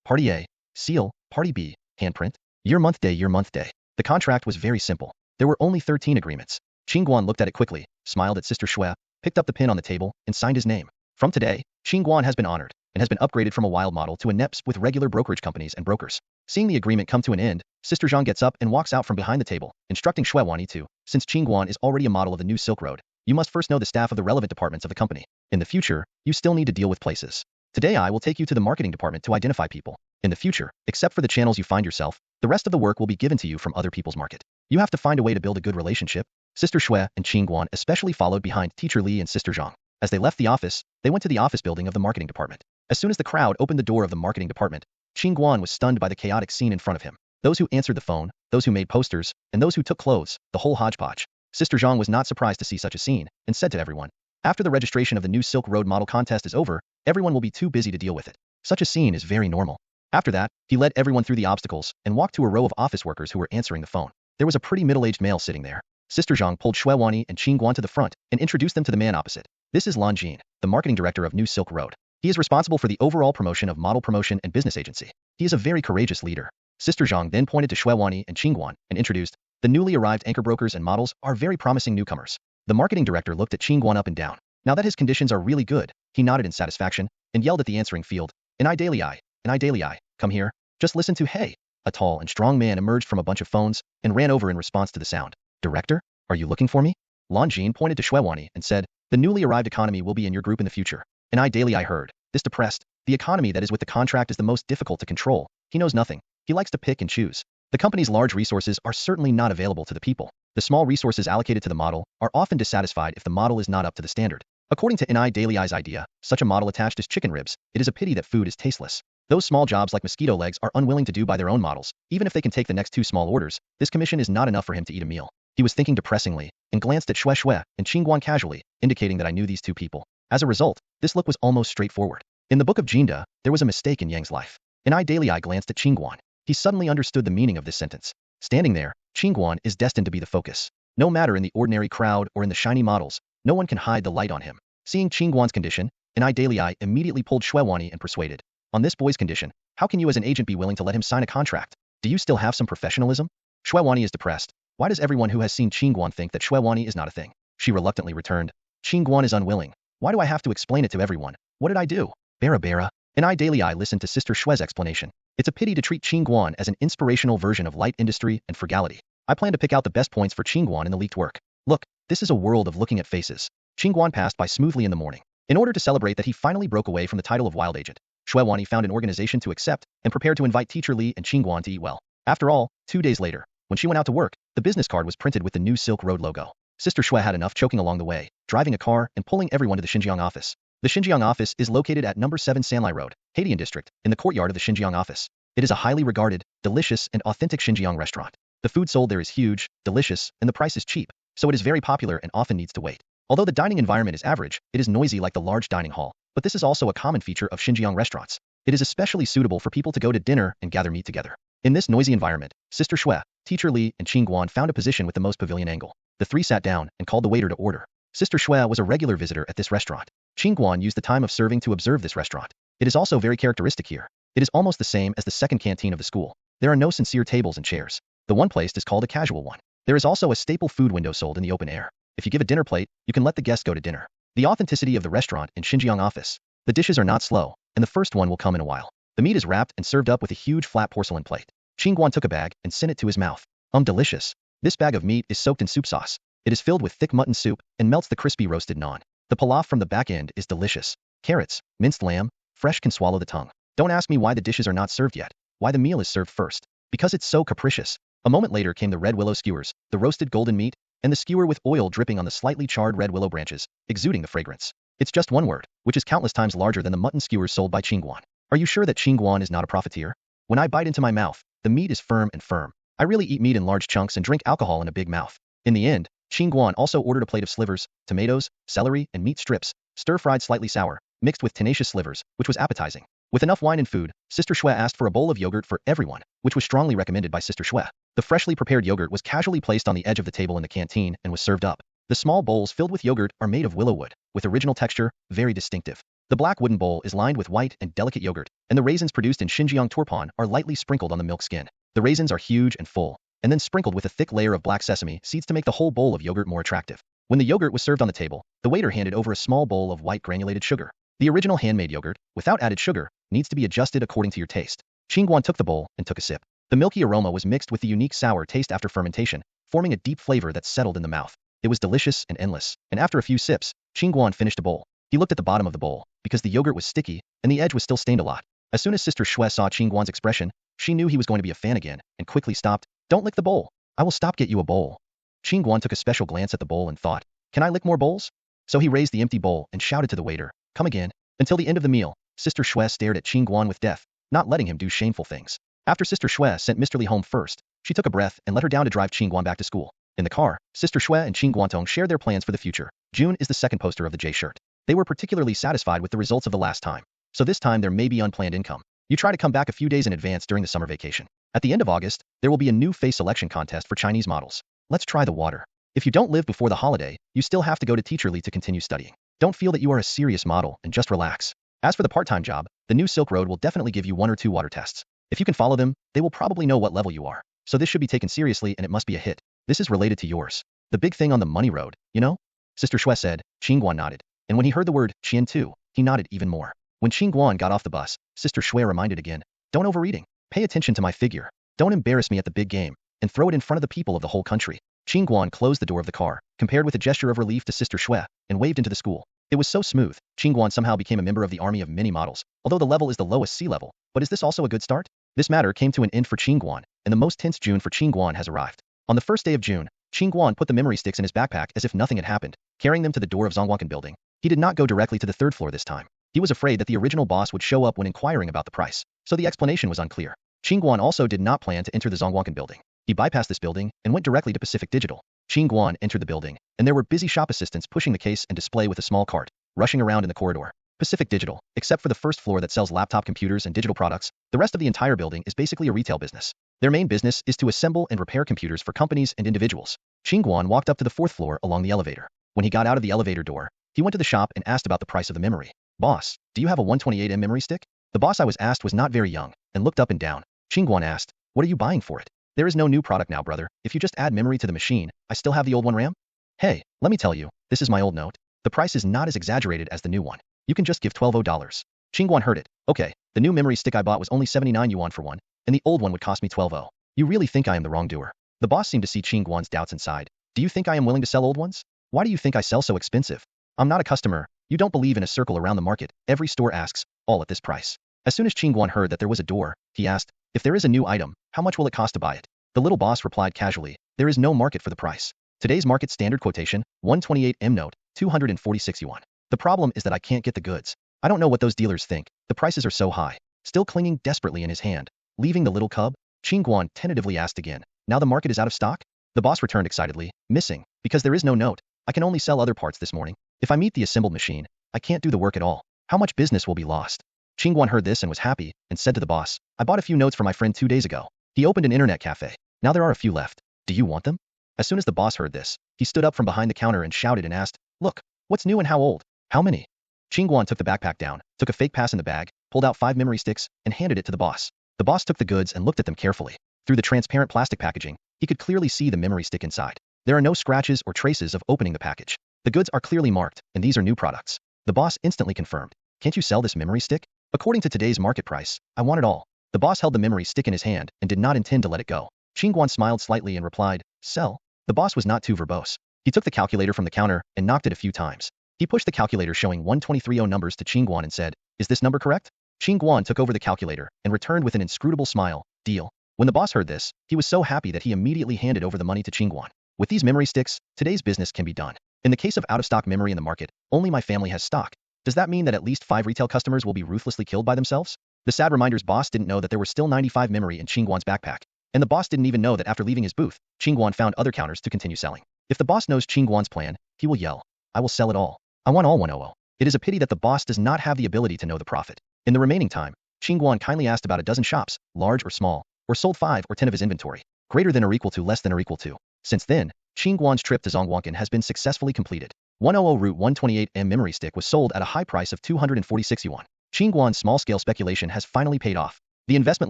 Party A. Seal, Party B, handprint, year month day. The contract was very simple. There were only 13 agreements. Qin Guan looked at it quickly, smiled at Sister Xue, picked up the pin on the table, and signed his name. From today, Qin Guan has been honored, and has been upgraded from a wild model to a NEPS with regular brokerage companies and brokers. Seeing the agreement come to an end, Sister Zhang gets up and walks out from behind the table, instructing Xue Wani to, since Qin Guan is already a model of the New Silk Road, you must first know the staff of the relevant departments of the company. In the future, you still need to deal with places. Today I will take you to the marketing department to identify people. In the future, except for the channels you find yourself, the rest of the work will be given to you from other people's market. You have to find a way to build a good relationship. Sister Xue and Qin Guan especially followed behind Teacher Li and Sister Zhang. As they left the office, they went to the office building of the marketing department. As soon as the crowd opened the door of the marketing department, Qin Guan was stunned by the chaotic scene in front of him. Those who answered the phone, those who made posters, and those who took clothes, the whole hodgepodge. Sister Zhang was not surprised to see such a scene, and said to everyone, "After the registration of the New Silk Road model contest is over, everyone will be too busy to deal with it. Such a scene is very normal." After that, he led everyone through the obstacles, and walked to a row of office workers who were answering the phone. There was a pretty middle-aged male sitting there. Sister Zhang pulled Xue Wani and Qin Guan to the front, and introduced them to the man opposite. This is Lan Jin, the marketing director of New Silk Road. He is responsible for the overall promotion of model promotion and business agency. He is a very courageous leader. Sister Zhang then pointed to Xue Wani and Qin Guan, and introduced, the newly arrived anchor brokers and models are very promising newcomers. The marketing director looked at Qin Guan up and down. Now that his conditions are really good, he nodded in satisfaction, and yelled at the answering field, an Idalii, come here. Just listen to hey. A tall and strong man emerged from a bunch of phones, and ran over in response to the sound. Director, are you looking for me? Lan Jin pointed to Xue Wani and said, the newly arrived economy will be in your group in the future. An Idalii heard. This depressed. The economy that is with the contract is the most difficult to control. He knows nothing. He likes to pick and choose. The company's large resources are certainly not available to the people. The small resources allocated to the model are often dissatisfied if the model is not up to the standard. According to Ni Daily's idea, such a model attached is chicken ribs. It is a pity that food is tasteless. Those small jobs like mosquito legs are unwilling to do by their own models, even if they can take the next 2 small orders. This commission is not enough for him to eat a meal. He was thinking depressingly, and glanced at Shui and Qin Guan casually, indicating that I knew these 2 people. As a result, this look was almost straightforward. In the book of Jinda, there was a mistake in Yang's life. Ni Daily glanced at Qin Guan. He suddenly understood the meaning of this sentence. Standing there, Qin Guan is destined to be the focus. No matter in the ordinary crowd or in the shiny models, no one can hide the light on him. Seeing Qin Guan's condition, Ni Daily immediately pulled Shui and persuaded. On this boy's condition, how can you as an agent be willing to let him sign a contract? Do you still have some professionalism? Shui is depressed. Why does everyone who has seen Qin Guan think that Shui is not a thing? She reluctantly returned. Qin Guan is unwilling. Why do I have to explain it to everyone? What did I do? Bara. Ni Daily listened to Sister Shui's explanation. It's a pity to treat Qin Guan as an inspirational version of light industry and frugality. I plan to pick out the best points for Qin Guan in the leaked work. Look, this is a world of looking at faces. Qin Guan passed by smoothly in the morning. In order to celebrate that he finally broke away from the title of wild agent, Shui found an organization to accept and prepared to invite Teacher Li and Qin Guan to eat well. After all, 2 days later, when she went out to work, the business card was printed with the new Silk Road logo. Sister Shui had enough choking along the way, driving a car and pulling everyone to the Xinjiang office. The Xinjiang office is located at number 7 Sanlai Road, Hadian District, in the courtyard of the Xinjiang office. It is a highly regarded, delicious, and authentic Xinjiang restaurant. The food sold there is huge, delicious, and the price is cheap, so it is very popular and often needs to wait. Although the dining environment is average, it is noisy like the large dining hall, but this is also a common feature of Xinjiang restaurants. It is especially suitable for people to go to dinner and gather meat together. In this noisy environment, Sister Shui, Teacher Li, and Qin Guan found a position with the most pavilion angle. The 3 sat down and called the waiter to order. Sister Shui was a regular visitor at this restaurant. Qin Guan used the time of serving to observe this restaurant. It is also very characteristic here. It is almost the same as the second canteen of the school. There are no sincere tables and chairs. The one placed is called a casual one. There is also a staple food window sold in the open air. If you give a dinner plate, you can let the guests go to dinner. The authenticity of the restaurant in Xinjiang office. The dishes are not slow, and the first one will come in a while. The meat is wrapped and served up with a huge flat porcelain plate. Qin Guan took a bag and sent it to his mouth. Delicious. This bag of meat is soaked in soup sauce. It is filled with thick mutton soup and melts the crispy roasted naan. The pilaf from the back end is delicious. Carrots, minced lamb, fresh can swallow the tongue. Don't ask me why the dishes are not served yet. Why the meal is served first. Because it's so capricious. A moment later came the red willow skewers, the roasted golden meat, and the skewer with oil dripping on the slightly charred red willow branches, exuding the fragrance. It's just one word, which is countless times larger than the mutton skewers sold by Qin Guan. Are you sure that Qin Guan is not a profiteer? When I bite into my mouth, the meat is firm and firm. I really eat meat in large chunks and drink alcohol in a big mouth. In the end, Qin Guan also ordered a plate of slivers, tomatoes, celery, and meat strips, stir-fried slightly sour, mixed with tenacious slivers, which was appetizing. With enough wine and food, Sister Shui asked for a bowl of yogurt for everyone, which was strongly recommended by Sister Shui. The freshly prepared yogurt was casually placed on the edge of the table in the canteen and was served up. The small bowls filled with yogurt are made of willow wood, with original texture, very distinctive. The black wooden bowl is lined with white and delicate yogurt, and the raisins produced in Xinjiang Turpan are lightly sprinkled on the milk skin. The raisins are huge and full, and then sprinkled with a thick layer of black sesame seeds to make the whole bowl of yogurt more attractive. When the yogurt was served on the table, the waiter handed over a small bowl of white granulated sugar. The original handmade yogurt, without added sugar, needs to be adjusted according to your taste. Qin Guan took the bowl and took a sip. The milky aroma was mixed with the unique sour taste after fermentation, forming a deep flavor that settled in the mouth. It was delicious and endless, and after a few sips, Qin Guan finished a bowl. He looked at the bottom of the bowl, because the yogurt was sticky, and the edge was still stained a lot. As soon as Sister Shui saw Qin Guan's expression, she knew he was going to be a fan again, and quickly stopped. Don't lick the bowl. I will stop get you a bowl. Qin Guan took a special glance at the bowl and thought, can I lick more bowls? So he raised the empty bowl and shouted to the waiter, come again. Until the end of the meal, Sister Shui stared at Qin Guan with death, not letting him do shameful things. After Sister Shui sent Mr. Li home first, she took a breath and let her down to drive Qin Guan back to school. In the car, Sister Shui and Qin Guantong shared their plans for the future. June is the second poster of the J shirt. They were particularly satisfied with the results of the last time. So this time there may be unplanned income. You try to come back a few days in advance during the summer vacation. At the end of August, there will be a new face selection contest for Chinese models. Let's try the water. If you don't live before the holiday, you still have to go to Teacher Li to continue studying. Don't feel that you are a serious model and just relax. As for the part-time job, the new Silk Road will definitely give you 1 or 2 water tests. If you can follow them, they will probably know what level you are. So this should be taken seriously and it must be a hit. This is related to yours. The big thing on the money road, you know? Sister Shui said. Qin Guan nodded. And when he heard the word Qian too, he nodded even more. When Qin Guan got off the bus, Sister Shui reminded again, don't overeating. Pay attention to my figure. Don't embarrass me at the big game, and throw it in front of the people of the whole country. Qin Guan closed the door of the car, compared with a gesture of relief to Sister Shui, and waved into the school. It was so smooth, Qin Guan somehow became a member of the army of many models, although the level is the lowest sea level. But is this also a good start? This matter came to an end for Qin Guan, and the most tense June for Qin Guan has arrived. On the first day of June, Qin Guan put the memory sticks in his backpack as if nothing had happened, carrying them to the door of Zhongguancun building. He did not go directly to the third floor this time. He was afraid that the original boss would show up when inquiring about the price, so the explanation was unclear. Qin Guan also did not plan to enter the Zhongguancun building. He bypassed this building and went directly to Pacific Digital. Qin Guan entered the building, and there were busy shop assistants pushing the case and display with a small cart, rushing around in the corridor. Pacific Digital, except for the first floor that sells laptop computers and digital products, the rest of the entire building is basically a retail business. Their main business is to assemble and repair computers for companies and individuals. Qin Guan walked up to the fourth floor along the elevator. When he got out of the elevator door, he went to the shop and asked about the price of the memory. "Boss, do you have a 128M memory stick?" The boss I was asked was not very young, and looked up and down. Qin Guan asked, "What are you buying for it?" "There is no new product now, brother. If you just add memory to the machine, I still have the old one RAM." "Hey, let me tell you, this is my old note. The price is not as exaggerated as the new one. You can just give $12. Qin Guan heard it. "Okay, the new memory stick I bought was only 79 yuan for one, and the old one would cost me 12. You really think I am the wrongdoer?" The boss seemed to see Qin Guan's doubts inside. "Do you think I am willing to sell old ones? Why do you think I sell so expensive? I'm not a customer. You don't believe in a circle around the market. Every store asks, all at this price." As soon as Qin Guan heard that there was a door, he asked, "If there is a new item, how much will it cost to buy it?" The little boss replied casually, "There is no market for the price. Today's market standard quotation, 128M note, 246 yuan. The problem is that I can't get the goods. I don't know what those dealers think. The prices are so high." Still clinging desperately in his hand, leaving the little cub, Qin Guan tentatively asked again, "Now the market is out of stock?" The boss returned excitedly, "Missing, because there is no note. I can only sell other parts this morning. If I meet the assembled machine, I can't do the work at all. How much business will be lost?" Qin Guan heard this and was happy, and said to the boss, "I bought a few notes for my friend 2 days ago. He opened an internet cafe. Now there are a few left. Do you want them?" As soon as the boss heard this, he stood up from behind the counter and shouted and asked, "Look, what's new and how old? How many?" Qin Guan took the backpack down, took a fake pass in the bag, pulled out 5 memory sticks, and handed it to the boss. The boss took the goods and looked at them carefully. Through the transparent plastic packaging, he could clearly see the memory stick inside. There are no scratches or traces of opening the package. The goods are clearly marked, and these are new products. The boss instantly confirmed, "Can't you sell this memory stick? According to today's market price, I want it all." The boss held the memory stick in his hand and did not intend to let it go. Qin Guan smiled slightly and replied, "Sell." The boss was not too verbose. He took the calculator from the counter and knocked it a few times. He pushed the calculator showing 123 numbers to Qin Guan and said, "Is this number correct?" Qin Guan took over the calculator and returned with an inscrutable smile, "Deal." When the boss heard this, he was so happy that he immediately handed over the money to Qin Guan. "With these memory sticks, today's business can be done. In the case of out-of-stock memory in the market, only my family has stock. Does that mean that at least 5 retail customers will be ruthlessly killed by themselves?" The sad reminder's boss didn't know that there were still 95 memory in Qin Guan's backpack. And the boss didn't even know that after leaving his booth, Qin Guan found other counters to continue selling. If the boss knows Qin Guan's plan, he will yell, "I will sell it all. I want all 100." It is a pity that the boss does not have the ability to know the profit. In the remaining time, Qin Guan kindly asked about a dozen shops, large or small, or sold 5 or 10 of his inventory, greater than or equal to, less than or equal to. Since then, Qin Guan's trip to Zhongguancun has been successfully completed. 100 Route 128M memory stick was sold at a high price of 246 yuan. Qin Guan's small-scale speculation has finally paid off. The investment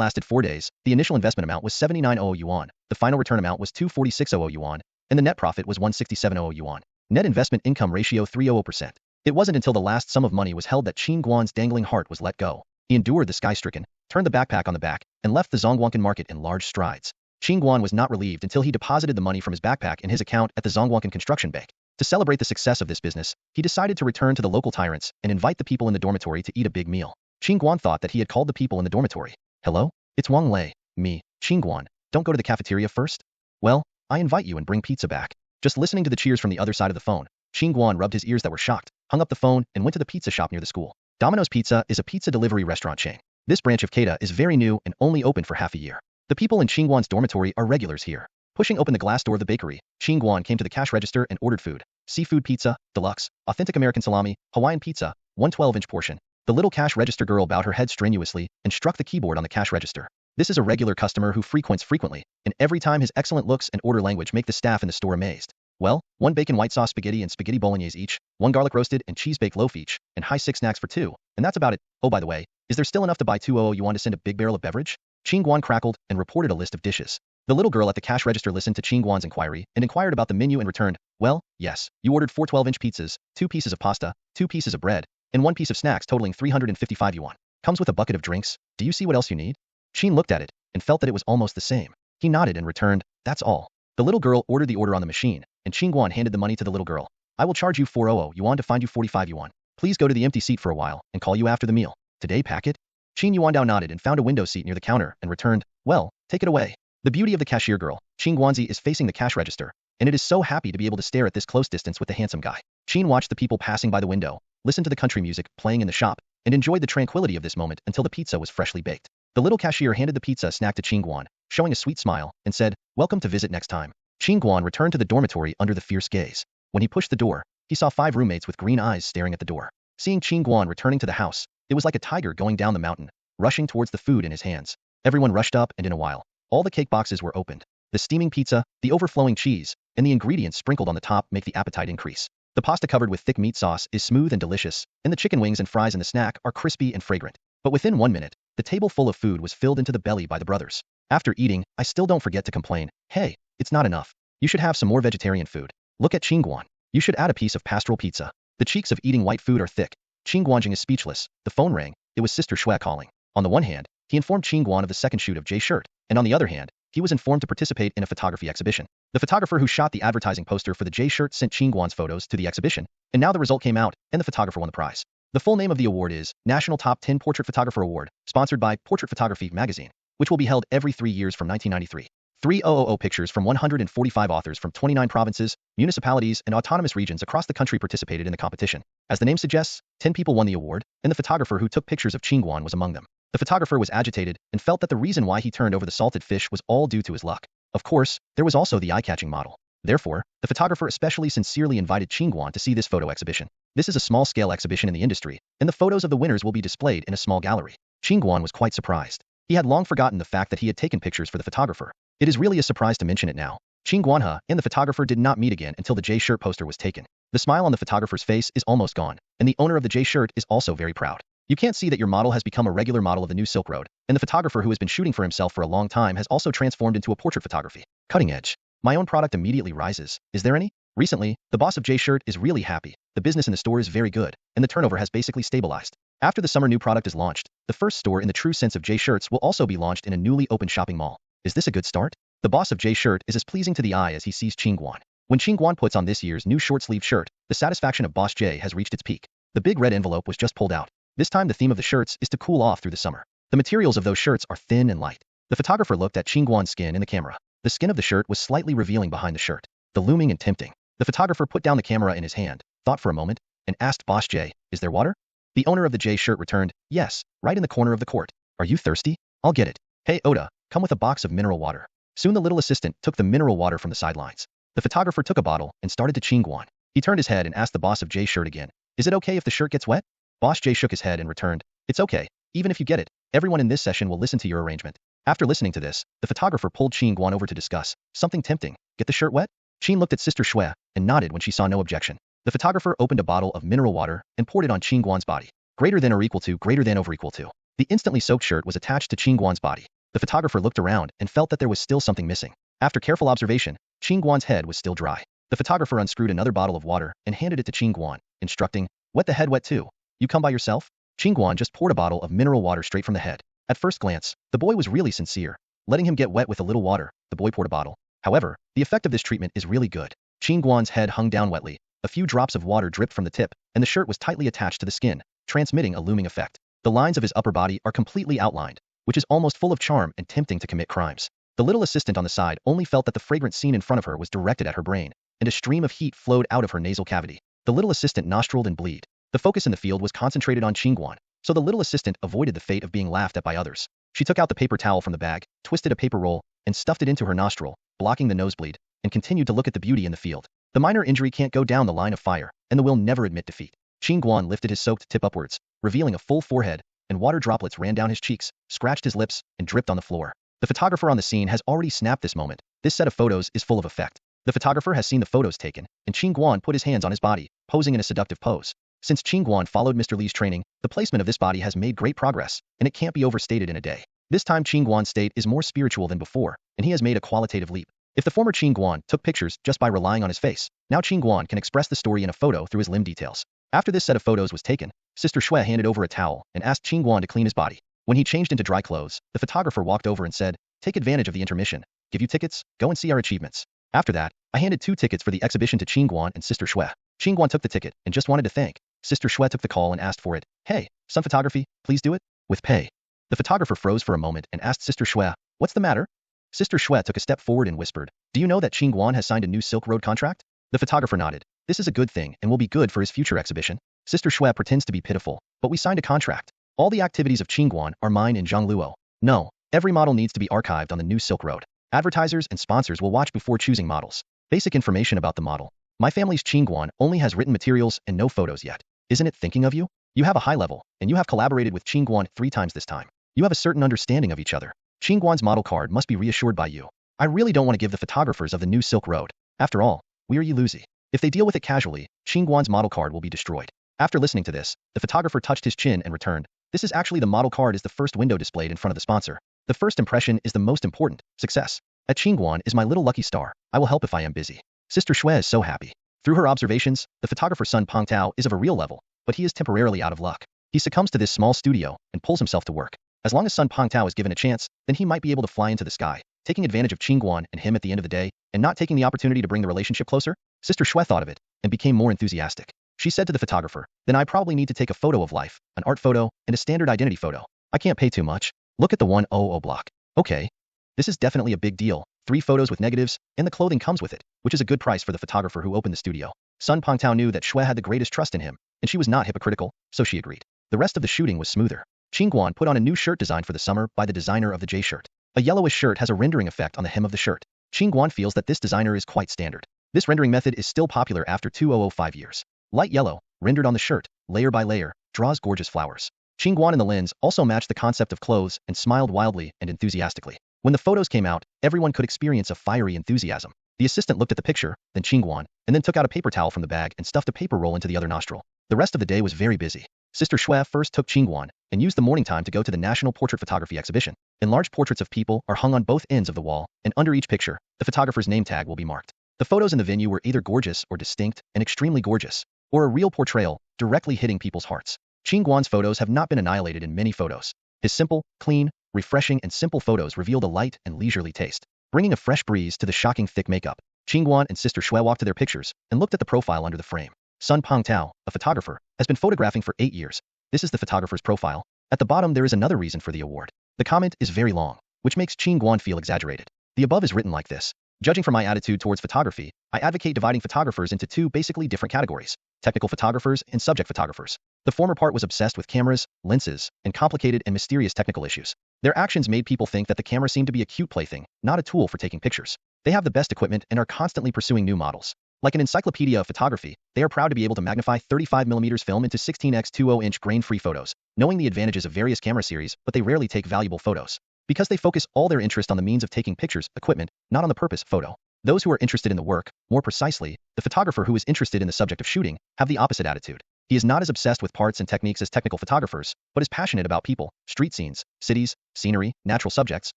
lasted 4 days. The initial investment amount was 7900 yuan, the final return amount was 24600 yuan, and the net profit was 16700 yuan. Net investment income ratio 300%. It wasn't until the last sum of money was held that Qin Guan's dangling heart was let go. He endured the sky-stricken, turned the backpack on the back, and left the Zhongguancun market in large strides. Qin Guan was not relieved until he deposited the money from his backpack in his account at the Zhongguancun Construction Bank. To celebrate the success of this business, he decided to return to the local tyrants and invite the people in the dormitory to eat a big meal. Qin Guan thought that he had called the people in the dormitory. "Hello? It's Wang Lei. Me, Qin Guan. Don't go to the cafeteria first?" "Well, I invite you and bring pizza back." Just listening to the cheers from the other side of the phone, Qin Guan rubbed his ears that were shocked, hung up the phone, and went to the pizza shop near the school. Domino's Pizza is a pizza delivery restaurant chain. This branch of Keita is very new and only open for half a year. The people in Qin Guan's dormitory are regulars here. Pushing open the glass door of the bakery, Qin Guan came to the cash register and ordered food. Seafood pizza, deluxe, authentic American salami, Hawaiian pizza, 1 12-inch portion. The little cash register girl bowed her head strenuously and struck the keyboard on the cash register. This is a regular customer who frequents frequently, and every time his excellent looks and order language make the staff in the store amazed. "Well, 1 bacon white sauce spaghetti and spaghetti bolognese each, 1 garlic roasted and cheese baked loaf each, and high 6 snacks for 2, and that's about it. Oh, by the way, is there still enough to buy 200 yuan to send a big barrel of beverage?" Qin Guan crackled and reported a list of dishes. The little girl at the cash register listened to Qin Guan's inquiry and inquired about the menu and returned, "Well, yes, you ordered 4 12-inch pizzas, 2 pieces of pasta, 2 pieces of bread, and 1 piece of snacks totaling 355 yuan. Comes with a bucket of drinks. Do you see what else you need?" Qin looked at it and felt that it was almost the same. He nodded and returned, "That's all." The little girl ordered the order on the machine, and Qin Guan handed the money to the little girl. "I will charge you 400 yuan to find you 45 yuan. Please go to the empty seat for a while and call you after the meal. Today pack it?" Qin Yuandao nodded and found a window seat near the counter and returned, "Well, take it away." The beauty of the cashier girl, Qin Guanzi, is facing the cash register, and it is so happy to be able to stare at this close distance with the handsome guy. Qin watched the people passing by the window, listened to the country music playing in the shop, and enjoyed the tranquility of this moment until the pizza was freshly baked. The little cashier handed the pizza snack to Qin Guan, showing a sweet smile, and said, "Welcome to visit next time." Qin Guan returned to the dormitory under the fierce gaze. When he pushed the door, he saw 5 roommates with green eyes staring at the door. Seeing Qin Guan returning to the house, it was like a tiger going down the mountain, rushing towards the food in his hands. Everyone rushed up, and in a while, all the cake boxes were opened. The steaming pizza, the overflowing cheese, and the ingredients sprinkled on the top make the appetite increase. The pasta covered with thick meat sauce is smooth and delicious, and the chicken wings and fries in the snack are crispy and fragrant. But within 1 minute, the table full of food was filled into the belly by the brothers. After eating, I still don't forget to complain, "Hey, it's not enough. You should have some more vegetarian food. Look at Qin Guan. You should add a piece of pastoral pizza." The cheeks of eating white food are thick. Qin Guanjing is speechless. The phone rang. It was Sister Shui calling. On the one hand, he informed Qin Guan of the second shoot of J shirt, and on the other hand, he was informed to participate in a photography exhibition. The photographer who shot the advertising poster for the J shirt sent Qin Guan's photos to the exhibition, and now the result came out, and the photographer won the prize. The full name of the award is National Top 10 Portrait Photographer Award, sponsored by Portrait Photography magazine, which will be held every 3 years from 1993. 3,000 pictures from 145 authors from 29 provinces, municipalities, and autonomous regions across the country participated in the competition. As the name suggests, 10 people won the award, and the photographer who took pictures of Qin Guan was among them. The photographer was agitated and felt that the reason why he turned over the salted fish was all due to his luck. Of course, there was also the eye-catching model. Therefore, the photographer especially sincerely invited Qin Guan to see this photo exhibition. This is a small-scale exhibition in the industry, and the photos of the winners will be displayed in a small gallery. Qin Guan was quite surprised. He had long forgotten the fact that he had taken pictures for the photographer. It is really a surprise to mention it now. Qin Guanhe and the photographer did not meet again until the J shirt poster was taken. The smile on the photographer's face is almost gone, and the owner of the J shirt is also very proud. You can't see that your model has become a regular model of the new Silk Road, and the photographer who has been shooting for himself for a long time has also transformed into a portrait photography. Cutting edge. My own product immediately rises. Is there any? Recently, the boss of J shirt is really happy. The business in the store is very good, and the turnover has basically stabilized. After the summer new product is launched, the first store in the true sense of J shirts will also be launched in a newly opened shopping mall. Is this a good start? The boss of J shirt is as pleasing to the eye as he sees Qin Guan. When Qin Guan puts on this year's new short-sleeve shirt, the satisfaction of Boss J has reached its peak. The big red envelope was just pulled out. This time the theme of the shirts is to cool off through the summer. The materials of those shirts are thin and light. The photographer looked at Qin Guan's skin in the camera. The skin of the shirt was slightly revealing behind the shirt. The looming and tempting. The photographer put down the camera in his hand, thought for a moment, and asked Boss J, "Is there water?" The owner of the J shirt returned, "Yes, right in the corner of the court. Are you thirsty? I'll get it. Hey Oda, come with a box of mineral water." Soon the little assistant took the mineral water from the sidelines. The photographer took a bottle and started to Qin Guan. He turned his head and asked the boss of J shirt again, "Is it okay if the shirt gets wet?" Boss J shook his head and returned, "It's okay, even if you get it. Everyone in this session will listen to your arrangement." After listening to this, the photographer pulled Qin Guan over to discuss something tempting. Get the shirt wet? Qin looked at Sister Shui and nodded when she saw no objection. The photographer opened a bottle of mineral water and poured it on Qin Guan's body. Greater than or equal to, greater than over equal to. The instantly soaked shirt was attached to Qin Guan's body. The photographer looked around and felt that there was still something missing. After careful observation, Qin Guan's head was still dry. The photographer unscrewed another bottle of water and handed it to Qin Guan, instructing, "Wet the head wet too. You come by yourself?" Qin Guan just poured a bottle of mineral water straight from the head. At first glance, the boy was really sincere. Letting him get wet with a little water, the boy poured a bottle. However, the effect of this treatment is really good. Qin Guan's head hung down wetly. A few drops of water dripped from the tip, and the shirt was tightly attached to the skin, transmitting a looming effect. The lines of his upper body are completely outlined, which is almost full of charm and tempting to commit crimes. The little assistant on the side only felt that the fragrant scene in front of her was directed at her brain, and a stream of heat flowed out of her nasal cavity. The little assistant nostrilled and bleed. The focus in the field was concentrated on Qin Guan, so the little assistant avoided the fate of being laughed at by others. She took out the paper towel from the bag, twisted a paper roll, and stuffed it into her nostril, blocking the nosebleed, and continued to look at the beauty in the field. The minor injury can't go down the line of fire, and the will never admit defeat. Qin Guan lifted his soaked tip upwards, revealing a full forehead, and water droplets ran down his cheeks, scratched his lips, and dripped on the floor. The photographer on the scene has already snapped this moment. This set of photos is full of effect. The photographer has seen the photos taken, and Qin Guan put his hands on his body, posing in a seductive pose. Since Qin Guan followed Mr. Li's training, the placement of this body has made great progress, and it can't be overstated in a day. This time Qin Guan's state is more spiritual than before, and he has made a qualitative leap. If the former Qin Guan took pictures just by relying on his face, now Qin Guan can express the story in a photo through his limb details. After this set of photos was taken, Sister Shui handed over a towel and asked Qin Guan to clean his body. When he changed into dry clothes, the photographer walked over and said, "Take advantage of the intermission. Give you tickets, go and see our achievements." After that, I handed 2 tickets for the exhibition to Qin Guan and Sister Shui. Qin Guan took the ticket and just wanted to thank. Sister Shui took the call and asked for it. "Hey, some photography, please do it. With pay." The photographer froze for a moment and asked Sister Shui, "What's the matter?" Sister Shui took a step forward and whispered, "Do you know that Qin Guan has signed a new Silk Road contract?" The photographer nodded. "This is a good thing and will be good for his future exhibition." Sister Shui pretends to be pitiful, "But we signed a contract. All the activities of Qin Guan are mine in Zhongluo. No, every model needs to be archived on the new Silk Road. Advertisers and sponsors will watch before choosing models. Basic information about the model. My family's Qin Guan only has written materials and no photos yet. Isn't it thinking of you? You have a high level, and you have collaborated with Qin Guan 3 times this time. You have a certain understanding of each other. Qin Guan's model card must be reassured by you. I really don't want to give the photographers of the new Silk Road. After all, we are Yuluzi. If they deal with it casually, Qin Guan's model card will be destroyed." After listening to this, the photographer touched his chin and returned, "This is actually the model card is the first window displayed in front of the sponsor. The first impression is the most important. Success at Qin Guan is my little lucky star. I will help if I am busy." Sister Shui is so happy. Through her observations, the photographer's son Peng Tao is of a real level, but he is temporarily out of luck. He succumbs to this small studio and pulls himself to work. As long as son Peng Tao is given a chance, then he might be able to fly into the sky, taking advantage of Qin Guan and him at the end of the day, and not taking the opportunity to bring the relationship closer. Sister Shui thought of it, and became more enthusiastic. She said to the photographer, "Then I probably need to take a photo of life, an art photo, and a standard identity photo. I can't pay too much. Look at the 100 block. Okay. This is definitely a big deal. 3 photos with negatives, and the clothing comes with it, which is a good price for the photographer who opened the studio." Sun Peng Tao knew that Shui had the greatest trust in him, and she was not hypocritical, so she agreed. The rest of the shooting was smoother. Qin Guan put on a new shirt designed for the summer by the designer of the J shirt. A yellowish shirt has a rendering effect on the hem of the shirt. Qin Guan feels that this designer is quite standard. This rendering method is still popular after 2005 years. Light yellow, rendered on the shirt, layer by layer, draws gorgeous flowers. Qin Guan and the lens also matched the concept of clothes and smiled wildly and enthusiastically. When the photos came out, everyone could experience a fiery enthusiasm. The assistant looked at the picture, then Qin Guan, and then took out a paper towel from the bag and stuffed a paper roll into the other nostril. The rest of the day was very busy. Sister Shui first took Qin Guan and used the morning time to go to the National Portrait Photography Exhibition. Enlarged portraits of people are hung on both ends of the wall, and under each picture, the photographer's name tag will be marked. The photos in the venue were either gorgeous or distinct and extremely gorgeous, or a real portrayal, directly hitting people's hearts. Qin Guan's photos have not been annihilated in many photos. His simple, clean, refreshing and simple photos revealed a light and leisurely taste, bringing a fresh breeze to the shocking thick makeup. Qin Guan and Sister Shui walked to their pictures and looked at the profile under the frame. Sun Peng Tao, a photographer, has been photographing for 8 years. This is the photographer's profile. At the bottom there is another reason for the award. The comment is very long, which makes Qin Guan feel exaggerated. The above is written like this. Judging from my attitude towards photography, I advocate dividing photographers into 2 basically different categories: technical photographers and subject photographers. The former part was obsessed with cameras, lenses, and complicated and mysterious technical issues. Their actions made people think that the camera seemed to be a cute plaything, not a tool for taking pictures. They have the best equipment and are constantly pursuing new models. Like an encyclopedia of photography, they are proud to be able to magnify 35mm film into 16x 20-inch grain-free photos, knowing the advantages of various camera series, but they rarely take valuable photos. Because they focus all their interest on the means of taking pictures, equipment, not on the purpose, photo. Those who are interested in the work, more precisely, the photographer who is interested in the subject of shooting, have the opposite attitude. He is not as obsessed with parts and techniques as technical photographers, but is passionate about people, street scenes, cities, scenery, natural subjects,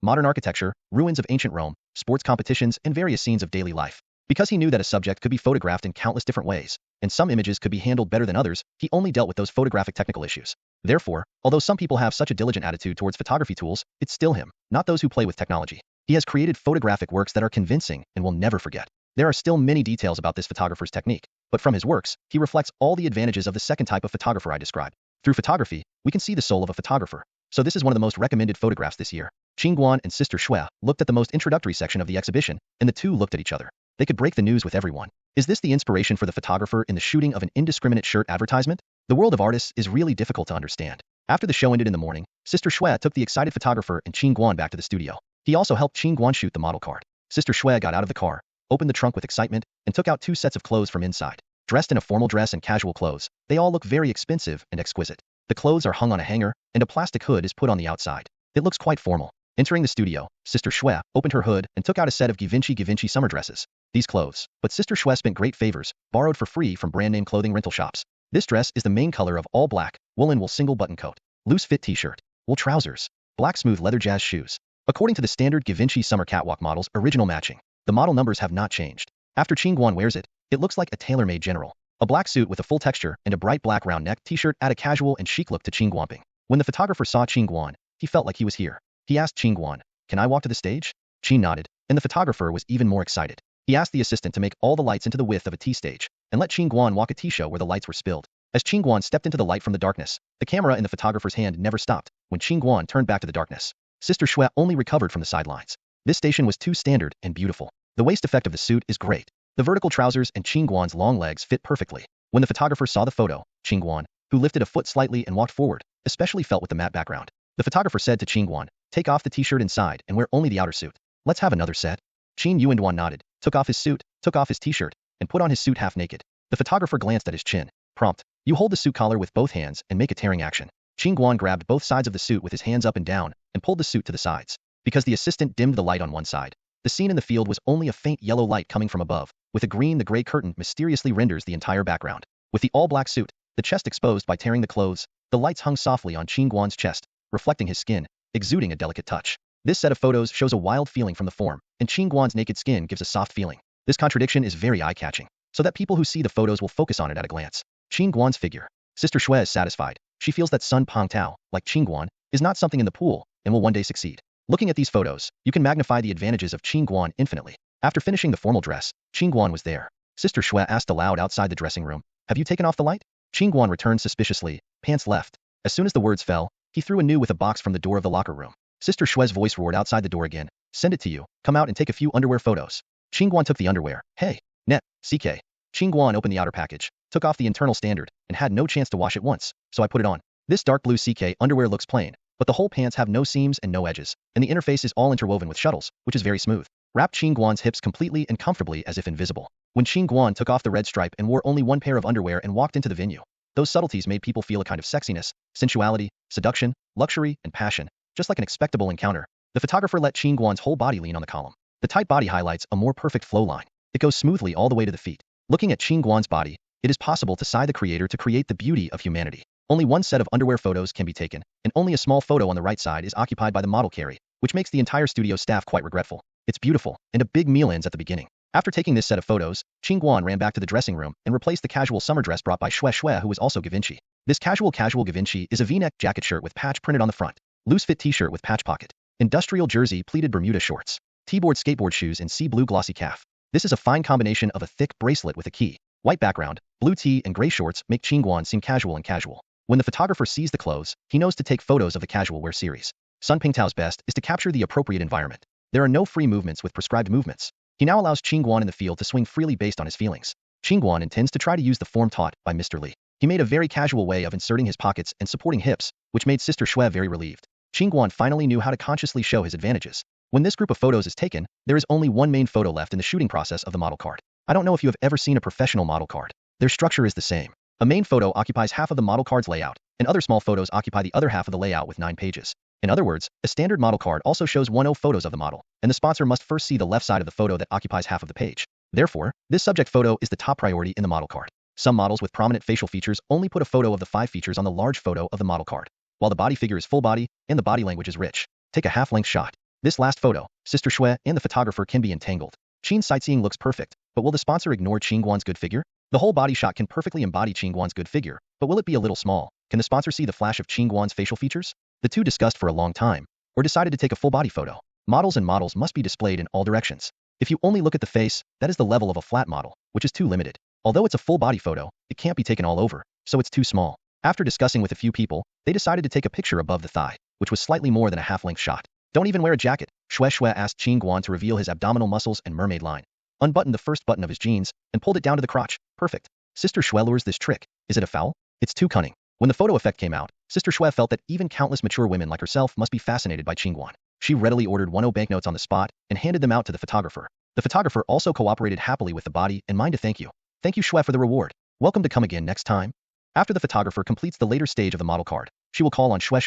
modern architecture, ruins of ancient Rome, sports competitions, and various scenes of daily life. Because he knew that a subject could be photographed in countless different ways, and some images could be handled better than others, he only dealt with those photographic technical issues. Therefore, although some people have such a diligent attitude towards photography tools, it's still him, not those who play with technology. He has created photographic works that are convincing and will never forget. There are still many details about this photographer's technique, but from his works, he reflects all the advantages of the second type of photographer I described. Through photography, we can see the soul of a photographer. So this is one of the most recommended photographs this year. Qin Guan and Sister Shui looked at the most introductory section of the exhibition, and the two looked at each other. They could break the news with everyone. Is this the inspiration for the photographer in the shooting of an indiscriminate shirt advertisement? The world of artists is really difficult to understand. After the show ended in the morning, Sister Shui took the excited photographer and Qin Guan back to the studio. He also helped Qin Guan shoot the model card. Sister Shui got out of the car, opened the trunk with excitement, and took out 2 sets of clothes from inside. Dressed in a formal dress and casual clothes, they all look very expensive and exquisite. The clothes are hung on a hanger, and a plastic hood is put on the outside. It looks quite formal. Entering the studio, Sister Shui opened her hood and took out a set of Givenchy summer dresses. These clothes, but Sister Shui spent great favors, borrowed for free from brand-name clothing rental shops. This dress is the main color of all black, woolen wool single button coat, loose fit t-shirt, wool trousers, black smooth leather jazz shoes. According to the standard Givenchy summer catwalk model's original matching, the model numbers have not changed. After Qin Guan wears it, it looks like a tailor-made general. A black suit with a full texture and a bright black round neck t-shirt add a casual and chic look to Qin Guan. When the photographer saw Qin Guan, he felt like he was here. He asked Qin Guan, "Can I walk to the stage?" Qin nodded, and the photographer was even more excited. He asked the assistant to make all the lights into the width of a T-stage, and let Qin Guan walk a T-show where the lights were spilled. As Qin Guan stepped into the light from the darkness, the camera in the photographer's hand never stopped. When Qin Guan turned back to the darkness, Sister Shui only recovered from the sidelines. This station was too standard and beautiful. The waist effect of the suit is great. The vertical trousers and Qin Guan's long legs fit perfectly. When the photographer saw the photo, Qin Guan, who lifted a foot slightly and walked forward, especially felt with the matte background. The photographer said to Qin Guan, take off the t-shirt inside and wear only the outer suit. Let's have another set. Qin Guan nodded, took off his suit, took off his t-shirt, and put on his suit half naked. The photographer glanced at his chin. Prompt. You hold the suit collar with both hands and make a tearing action. Qin Guan grabbed both sides of the suit with his hands up and down and pulled the suit to the sides. Because the assistant dimmed the light on one side, the scene in the field was only a faint yellow light coming from above. With a green, the gray curtain mysteriously renders the entire background. With the all-black suit, the chest exposed by tearing the clothes, the lights hung softly on Qin Guan's chest, reflecting his skin, exuding a delicate touch. This set of photos shows a wild feeling from the form, and Qin Guan's naked skin gives a soft feeling. This contradiction is very eye-catching, so that people who see the photos will focus on it at a glance. Qin Guan's figure. Sister Shui is satisfied. She feels that Sun Pengtao, like Qin Guan, is not something in the pool, and will one day succeed. Looking at these photos, you can magnify the advantages of Qin Guan infinitely. After finishing the formal dress, Qin Guan was there. Sister Shui asked aloud outside the dressing room, have you taken off the light? Qin Guan returned suspiciously, pants left. As soon as the words fell, he threw anew with a box from the door of the locker room. Sister Shui's voice roared outside the door again, send it to you, come out and take a few underwear photos. Qin Guan took the underwear. Hey, net, CK. Qin Guan opened the outer package, took off the internal standard, and had no chance to wash it once, so I put it on. This dark blue CK underwear looks plain, but the whole pants have no seams and no edges, and the interface is all interwoven with shuttles, which is very smooth. Wrapped Qin Guan's hips completely and comfortably as if invisible. When Qin Guan took off the red stripe and wore only one pair of underwear and walked into the venue, those subtleties made people feel a kind of sexiness, sensuality, seduction, luxury, and passion, just like an expectable encounter. The photographer let Qin Guan's whole body lean on the column. The tight body highlights a more perfect flow line. It goes smoothly all the way to the feet. Looking at Qin Guan's body, it is possible to sigh the creator to create the beauty of humanity. Only one set of underwear photos can be taken, and only a small photo on the right side is occupied by the model carry, which makes the entire studio staff quite regretful. It's beautiful, and a big meal ends at the beginning. After taking this set of photos, Qin Guan ran back to the dressing room and replaced the casual summer dress brought by Shui, who was also Givenchy. This casual Givenchy is a V-neck jacket shirt with patch printed on the front, loose-fit t-shirt with patch pocket, industrial jersey pleated Bermuda shorts, T-board skateboard shoes and sea blue glossy calf. This is a fine combination of a thick bracelet with a key, white background, blue tee and gray shorts make Qin Guan seem casual and casual. When the photographer sees the clothes, he knows to take photos of the casual wear series. Sun Pengtao's best is to capture the appropriate environment. There are no free movements with prescribed movements. He now allows Qin Guan in the field to swing freely based on his feelings. Qin Guan intends to try to use the form taught by Mr. Li. He made a very casual way of inserting his pockets and supporting hips, which made Sister Shui very relieved. Qin Guan finally knew how to consciously show his advantages. When this group of photos is taken, there is only one main photo left in the shooting process of the model card. I don't know if you have ever seen a professional model card. Their structure is the same. A main photo occupies half of the model card's layout, and other small photos occupy the other half of the layout with 9 pages. In other words, a standard model card also shows 10 photos of the model, and the sponsor must first see the left side of the photo that occupies half of the page. Therefore, this subject photo is the top priority in the model card. Some models with prominent facial features only put a photo of the 5 features on the large photo of the model card, while the body figure is full body, and the body language is rich. Take a half-length shot. This last photo, Sister Shui and the photographer can be entangled. Qin's sightseeing looks perfect, but will the sponsor ignore Qin Guan's good figure? The whole body shot can perfectly embody Qin Guan's good figure, but will it be a little small? Can the sponsor see the flash of Qin Guan's facial features? The two discussed for a long time, or decided to take a full body photo. Models must be displayed in all directions. If you only look at the face, that is the level of a flat model, which is too limited. Although it's a full body photo, it can't be taken all over, so it's too small. After discussing with a few people, they decided to take a picture above the thigh, which was slightly more than a half-length shot. Don't even wear a jacket. Shui asked Qin Guan to reveal his abdominal muscles and mermaid line. Unbuttoned the first button of his jeans, and pulled it down to the crotch. Perfect. Sister Shui lures this trick. Is it a foul? It's too cunning. When the photo effect came out, Sister Shui felt that even countless mature women like herself must be fascinated by Qin Guan. She readily ordered 10 banknotes on the spot and handed them out to the photographer. The photographer also cooperated happily with the body and mind to thank you. Thank you Shui for the reward. Welcome to come again next time. After the photographer completes the later stage of the model card, she will call on Shui,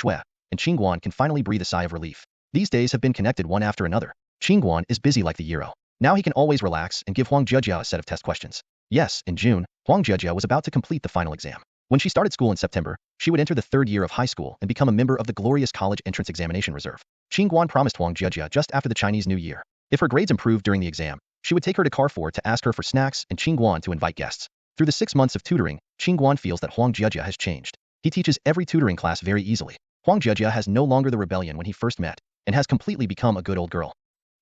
and Qin Guan can finally breathe a sigh of relief. These days have been connected one after another. Qin Guan is busy like the Euro. Now he can always relax and give Huang Jia a set of test questions. Yes, in June, Huang Jia was about to complete the final exam. When she started school in September, she would enter the 3rd year of high school and become a member of the glorious college entrance examination reserve. Qin Guan promised Huang Jia just after the Chinese New Year. If her grades improved during the exam, she would take her to Carrefour to ask her for snacks and Qin Guan to invite guests. Through the 6 months of tutoring, Qin Guan feels that Huang Jia has changed. He teaches every tutoring class very easily. Huang Jia has no longer the rebellion when he first met, and has completely become a good old girl.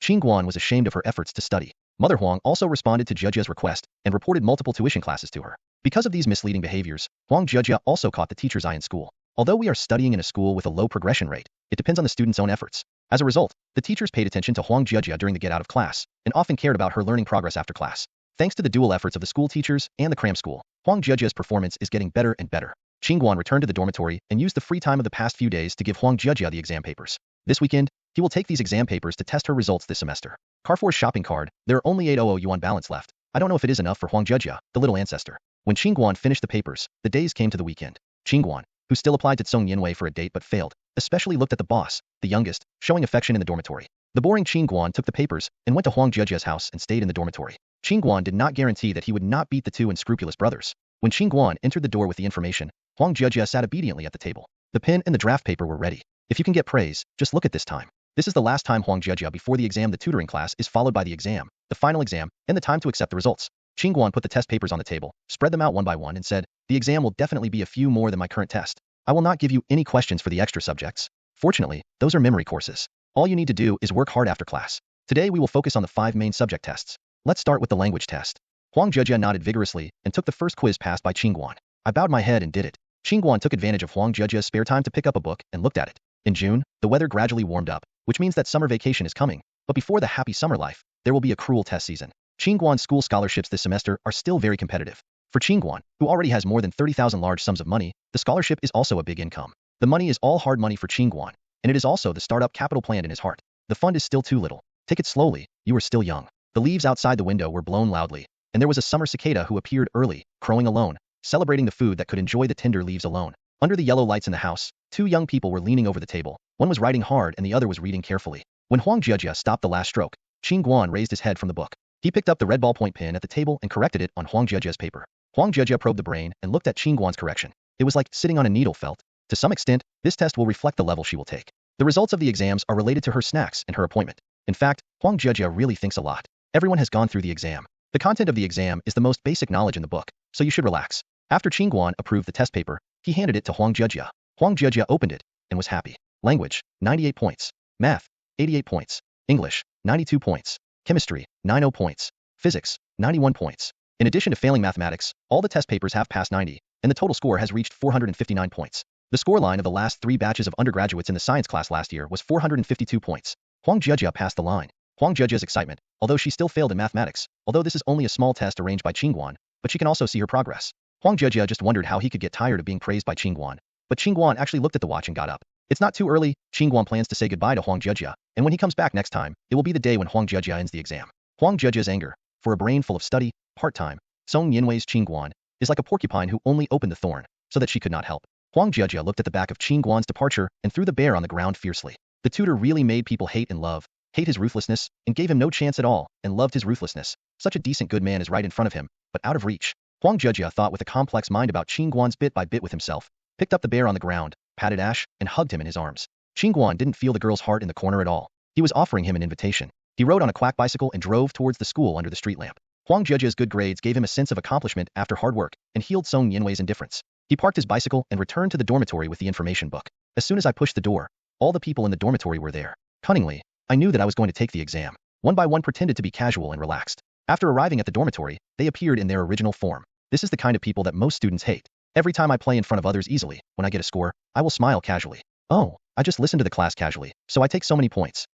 Qin Guan was ashamed of her efforts to study. Mother Huang also responded to Jia's request and reported multiple tuition classes to her. Because of these misleading behaviors, Huang Jia also caught the teacher's eye in school. Although we are studying in a school with a low progression rate, it depends on the student's own efforts. As a result, the teachers paid attention to Huang Jiajia during the get out of class, and often cared about her learning progress after class. Thanks to the dual efforts of the school teachers and the cram school, Huang Jiajia's performance is getting better and better. Qin Guan returned to the dormitory and used the free time of the past few days to give Huang Jiajia the exam papers. This weekend, he will take these exam papers to test her results this semester. Carrefour's shopping card, there are only 800 yuan balance left. I don't know if it is enough for Huang Jiajia, the little ancestor. When Qin Guan finished the papers, the days came to the weekend. Qin Guan, who still applied to Tsong Yinwei for a date but failed, especially looked at the boss, the youngest, showing affection in the dormitory. The boring Qin Guan took the papers and went to Huang Jiajia's house and stayed in the dormitory. Qin Guan did not guarantee that he would not beat the two unscrupulous brothers. When Qin Guan entered the door with the information, Huang Jiajia sat obediently at the table. The pen and the draft paper were ready. If you can get praise, just look at this time. This is the last time Huang Jiajia before the exam. The tutoring class is followed by the exam, the final exam, and the time to accept the results. Qin Guan put the test papers on the table, spread them out one by one and said, the exam will definitely be a few more than my current test. I will not give you any questions for the extra subjects. Fortunately, those are memory courses. All you need to do is work hard after class. Today we will focus on the 5 main subject tests. Let's start with the language test. Huang Jiajia nodded vigorously and took the first quiz passed by Qin Guan. I bowed my head and did it. Qin Guan took advantage of Huang Jiajia's spare time to pick up a book and looked at it. In June, the weather gradually warmed up, which means that summer vacation is coming. But before the happy summer life, there will be a cruel test season. Qin Guan's school scholarships this semester are still very competitive. For Qin Guan, who already has more than 30,000 large sums of money, the scholarship is also a big income. The money is all hard money for Qin Guan, and it is also the startup capital planned in his heart. The fund is still too little. Take it slowly, you are still young. The leaves outside the window were blown loudly, and there was a summer cicada who appeared early, crowing alone, celebrating the food that could enjoy the tender leaves alone. Under the yellow lights in the house, 2 young people were leaning over the table. One was writing hard and the other was reading carefully. When Huang Jiajia stopped the last stroke, Qin Guan raised his head from the book. He picked up the red ballpoint pen at the table and corrected it on Huang Jiajia's paper. Huang Jiajia probed the brain and looked at Qin Guan's correction. It was like sitting on a needle felt. To some extent, this test will reflect the level she will take. The results of the exams are related to her snacks and her appointment. In fact, Huang Jiajia really thinks a lot. Everyone has gone through the exam. The content of the exam is the most basic knowledge in the book, so you should relax. After Qin Guan approved the test paper, he handed it to Huang Jiajia. Huang Jiajia opened it and was happy. Language, 98 points. Math, 88 points. English, 92 points. Chemistry, 90 points. Physics, 91 points. In addition to failing mathematics, all the test papers have passed 90, and the total score has reached 459 points. The scoreline of the last 3 batches of undergraduates in the science class last year was 452 points. Huang Jiajia passed the line. Huang Jiajia's excitement, although she still failed in mathematics, although this is only a small test arranged by Qin Guan, but she can also see her progress. Huang Jiajia just wondered how he could get tired of being praised by Qin Guan. But Qin Guan actually looked at the watch and got up. It's not too early. Qin Guan plans to say goodbye to Huang Jiajia, and when he comes back next time, it will be the day when Huang Jiajia ends the exam. Huang Jiajia's anger, for a brain full of study, part-time, Tsong Yinwei's Qin Guan, is like a porcupine who only opened the thorn, so that she could not help. Huang Jiajia looked at the back of Qin Guan's departure and threw the bear on the ground fiercely. The tutor really made people hate and love, hate his ruthlessness, and gave him no chance at all, and loved his ruthlessness. Such a decent good man is right in front of him, but out of reach. Huang Jiajia thought with a complex mind about Qin Guan's bit by bit with himself, picked up the bear on the ground, patted Ash, and hugged him in his arms. Qin Guan didn't feel the girl's heart in the corner at all. He was offering him an invitation. He rode on a quack bicycle and drove towards the school under the street lamp. Huang Jiajia's good grades gave him a sense of accomplishment after hard work and healed Tsong Yinwei's indifference. He parked his bicycle and returned to the dormitory with the information book. As soon as I pushed the door, all the people in the dormitory were there. Cunningly, I knew that I was going to take the exam. One by one pretended to be casual and relaxed. After arriving at the dormitory, they appeared in their original form. This is the kind of people that most students hate. Every time I play in front of others easily, when I get a score, I will smile casually. Oh, I just listened to the class casually, so I take so many points.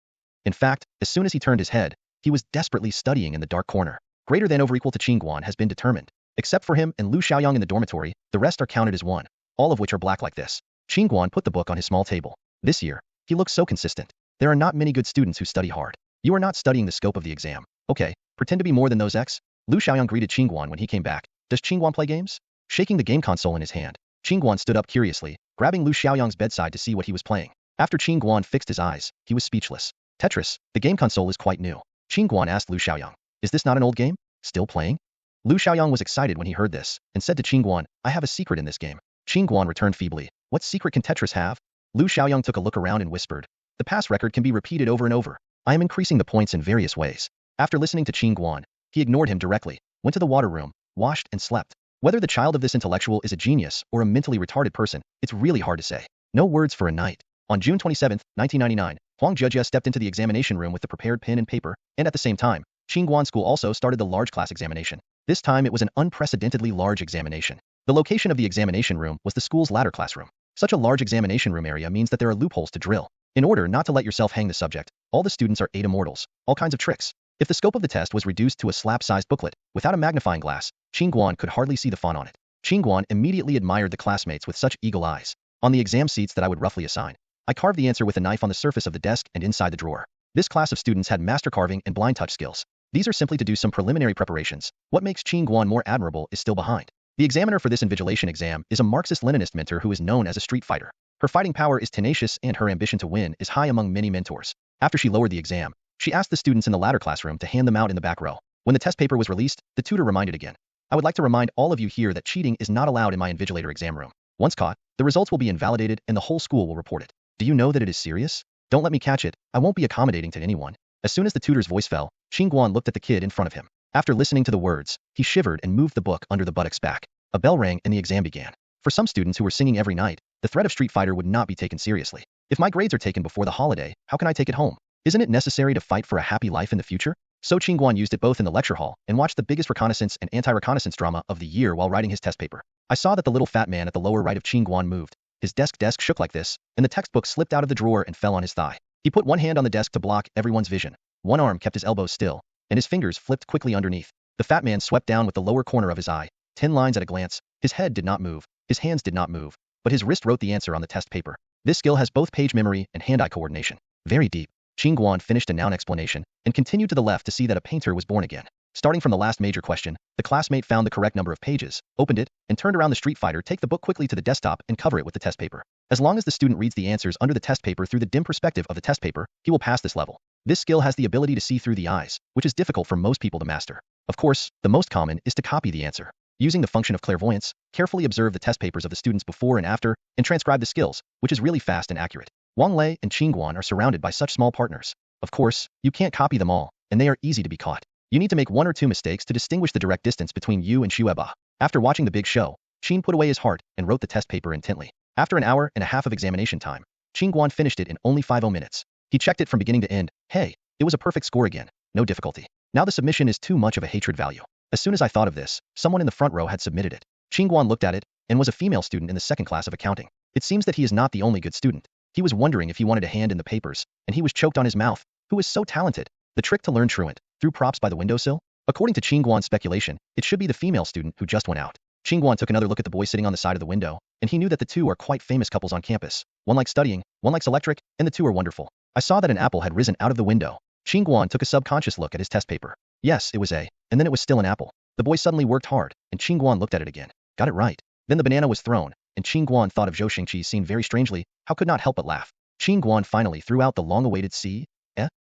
In fact, as soon as he turned his head, he was desperately studying in the dark corner. Greater than over equal to Qin Guan has been determined. Except for him and Lu Xiaoyang in the dormitory, the rest are counted as 1, all of which are black like this. Qin Guan put the book on his small table. This year, he looks so consistent. There are not many good students who study hard. You are not studying the scope of the exam. Okay, pretend to be more than those X. Lu Xiaoyang greeted Qin Guan when he came back. Does Qin Guan play games? Shaking the game console in his hand, Qin Guan stood up curiously, grabbing Lu Xiaoyang's bedside to see what he was playing. After Qin Guan fixed his eyes, he was speechless. Tetris, the game console is quite new. Qin Guan asked Lu Xiaoyang, is this not an old game? Still playing? Lu Xiaoyang was excited when he heard this, and said to Qin Guan, I have a secret in this game. Qin Guan returned feebly, what secret can Tetris have? Lu Xiaoyang took a look around and whispered, the pass record can be repeated over and over. I am increasing the points in various ways. After listening to Qin Guan, he ignored him directly, went to the water room, washed and slept. Whether the child of this intellectual is a genius or a mentally retarded person, it's really hard to say. No words for a night. On June 27, 1999, Huang Jiajia stepped into the examination room with the prepared pen and paper, and at the same time, Qin Guan School also started the large class examination. This time it was an unprecedentedly large examination. The location of the examination room was the school's ladder classroom. Such a large examination room area means that there are loopholes to drill. In order not to let yourself hang the subject, all the students are 8 immortals, all kinds of tricks. If the scope of the test was reduced to a slap-sized booklet, without a magnifying glass, Qin Guan could hardly see the font on it. Qin Guan immediately admired the classmates with such eagle eyes. On the exam seats that I would roughly assign, I carved the answer with a knife on the surface of the desk and inside the drawer. This class of students had master carving and blind touch skills. These are simply to do some preliminary preparations. What makes Qin Guan more admirable is still behind. The examiner for this invigilation exam is a Marxist-Leninist mentor who is known as a street fighter. Her fighting power is tenacious and her ambition to win is high among many mentors. After she lowered the exam, she asked the students in the latter classroom to hand them out in the back row. When the test paper was released, the tutor reminded again. I would like to remind all of you here that cheating is not allowed in my invigilator exam room. Once caught, the results will be invalidated and the whole school will report it. Do you know that it is serious? Don't let me catch it. I won't be accommodating to anyone. As soon as the tutor's voice fell, Qin Guan looked at the kid in front of him. After listening to the words, he shivered and moved the book under the buttocks back. A bell rang and the exam began. For some students who were singing every night, the threat of Street Fighter would not be taken seriously. If my grades are taken before the holiday, how can I take it home? Isn't it necessary to fight for a happy life in the future? So Qin Guan used it both in the lecture hall and watched the biggest reconnaissance and anti-reconnaissance drama of the year while writing his test paper. I saw that the little fat man at the lower right of Qin Guan moved. His desk shook like this, and the textbook slipped out of the drawer and fell on his thigh. He put one hand on the desk to block everyone's vision. One arm kept his elbows still, and his fingers flipped quickly underneath. The fat man swept down with the lower corner of his eye, 10 lines at a glance. His head did not move, his hands did not move, but his wrist wrote the answer on the test paper. This skill has both page memory and hand-eye coordination. Very deep. Qin Guan finished a noun explanation and continued to the left to see that a painter was born again. Starting from the last major question, the classmate found the correct number of pages, opened it, and turned around the Street Fighter. Take the book quickly to the desktop and cover it with the test paper. As long as the student reads the answers under the test paper through the dim perspective of the test paper, he will pass this level. This skill has the ability to see through the eyes, which is difficult for most people to master. Of course, the most common is to copy the answer. Using the function of clairvoyance, carefully observe the test papers of the students before and after, and transcribe the skills, which is really fast and accurate. Wang Lei and Qin Guan are surrounded by such small partners. Of course, you can't copy them all, and they are easy to be caught. You need to make 1 or 2 mistakes to distinguish the direct distance between you and Shueba. After watching the big show, Qin put away his heart and wrote the test paper intently. After an hour and a half of examination time, Qin Guan finished it in only 50 minutes. He checked it from beginning to end. Hey, it was a perfect score again. No difficulty. Now the submission is too much of a hatred value. As soon as I thought of this, someone in the front row had submitted it. Qin Guan looked at it and was a female student in the 2nd class of accounting. It seems that he is not the only good student. He was wondering if he wanted a hand in the papers, and he was choked on his mouth. Who is so talented? The trick to learn truant, threw props by the windowsill? According to Qin Guan's speculation, it should be the female student who just went out. Qin Guan took another look at the boy sitting on the side of the window, and he knew that the two are quite famous couples on campus. One likes studying, one likes electric, and the two are wonderful. I saw that an apple had risen out of the window. Qin Guan took a subconscious look at his test paper. Yes, it was A, and then it was still an apple. The boy suddenly worked hard, and Qin Guan looked at it again. Got it right. Then the banana was thrown, and Qin Guan thought of Zhou Xingqi's scene very strangely. How could not help but laugh? Qin Guan finally threw out the long-awaited C.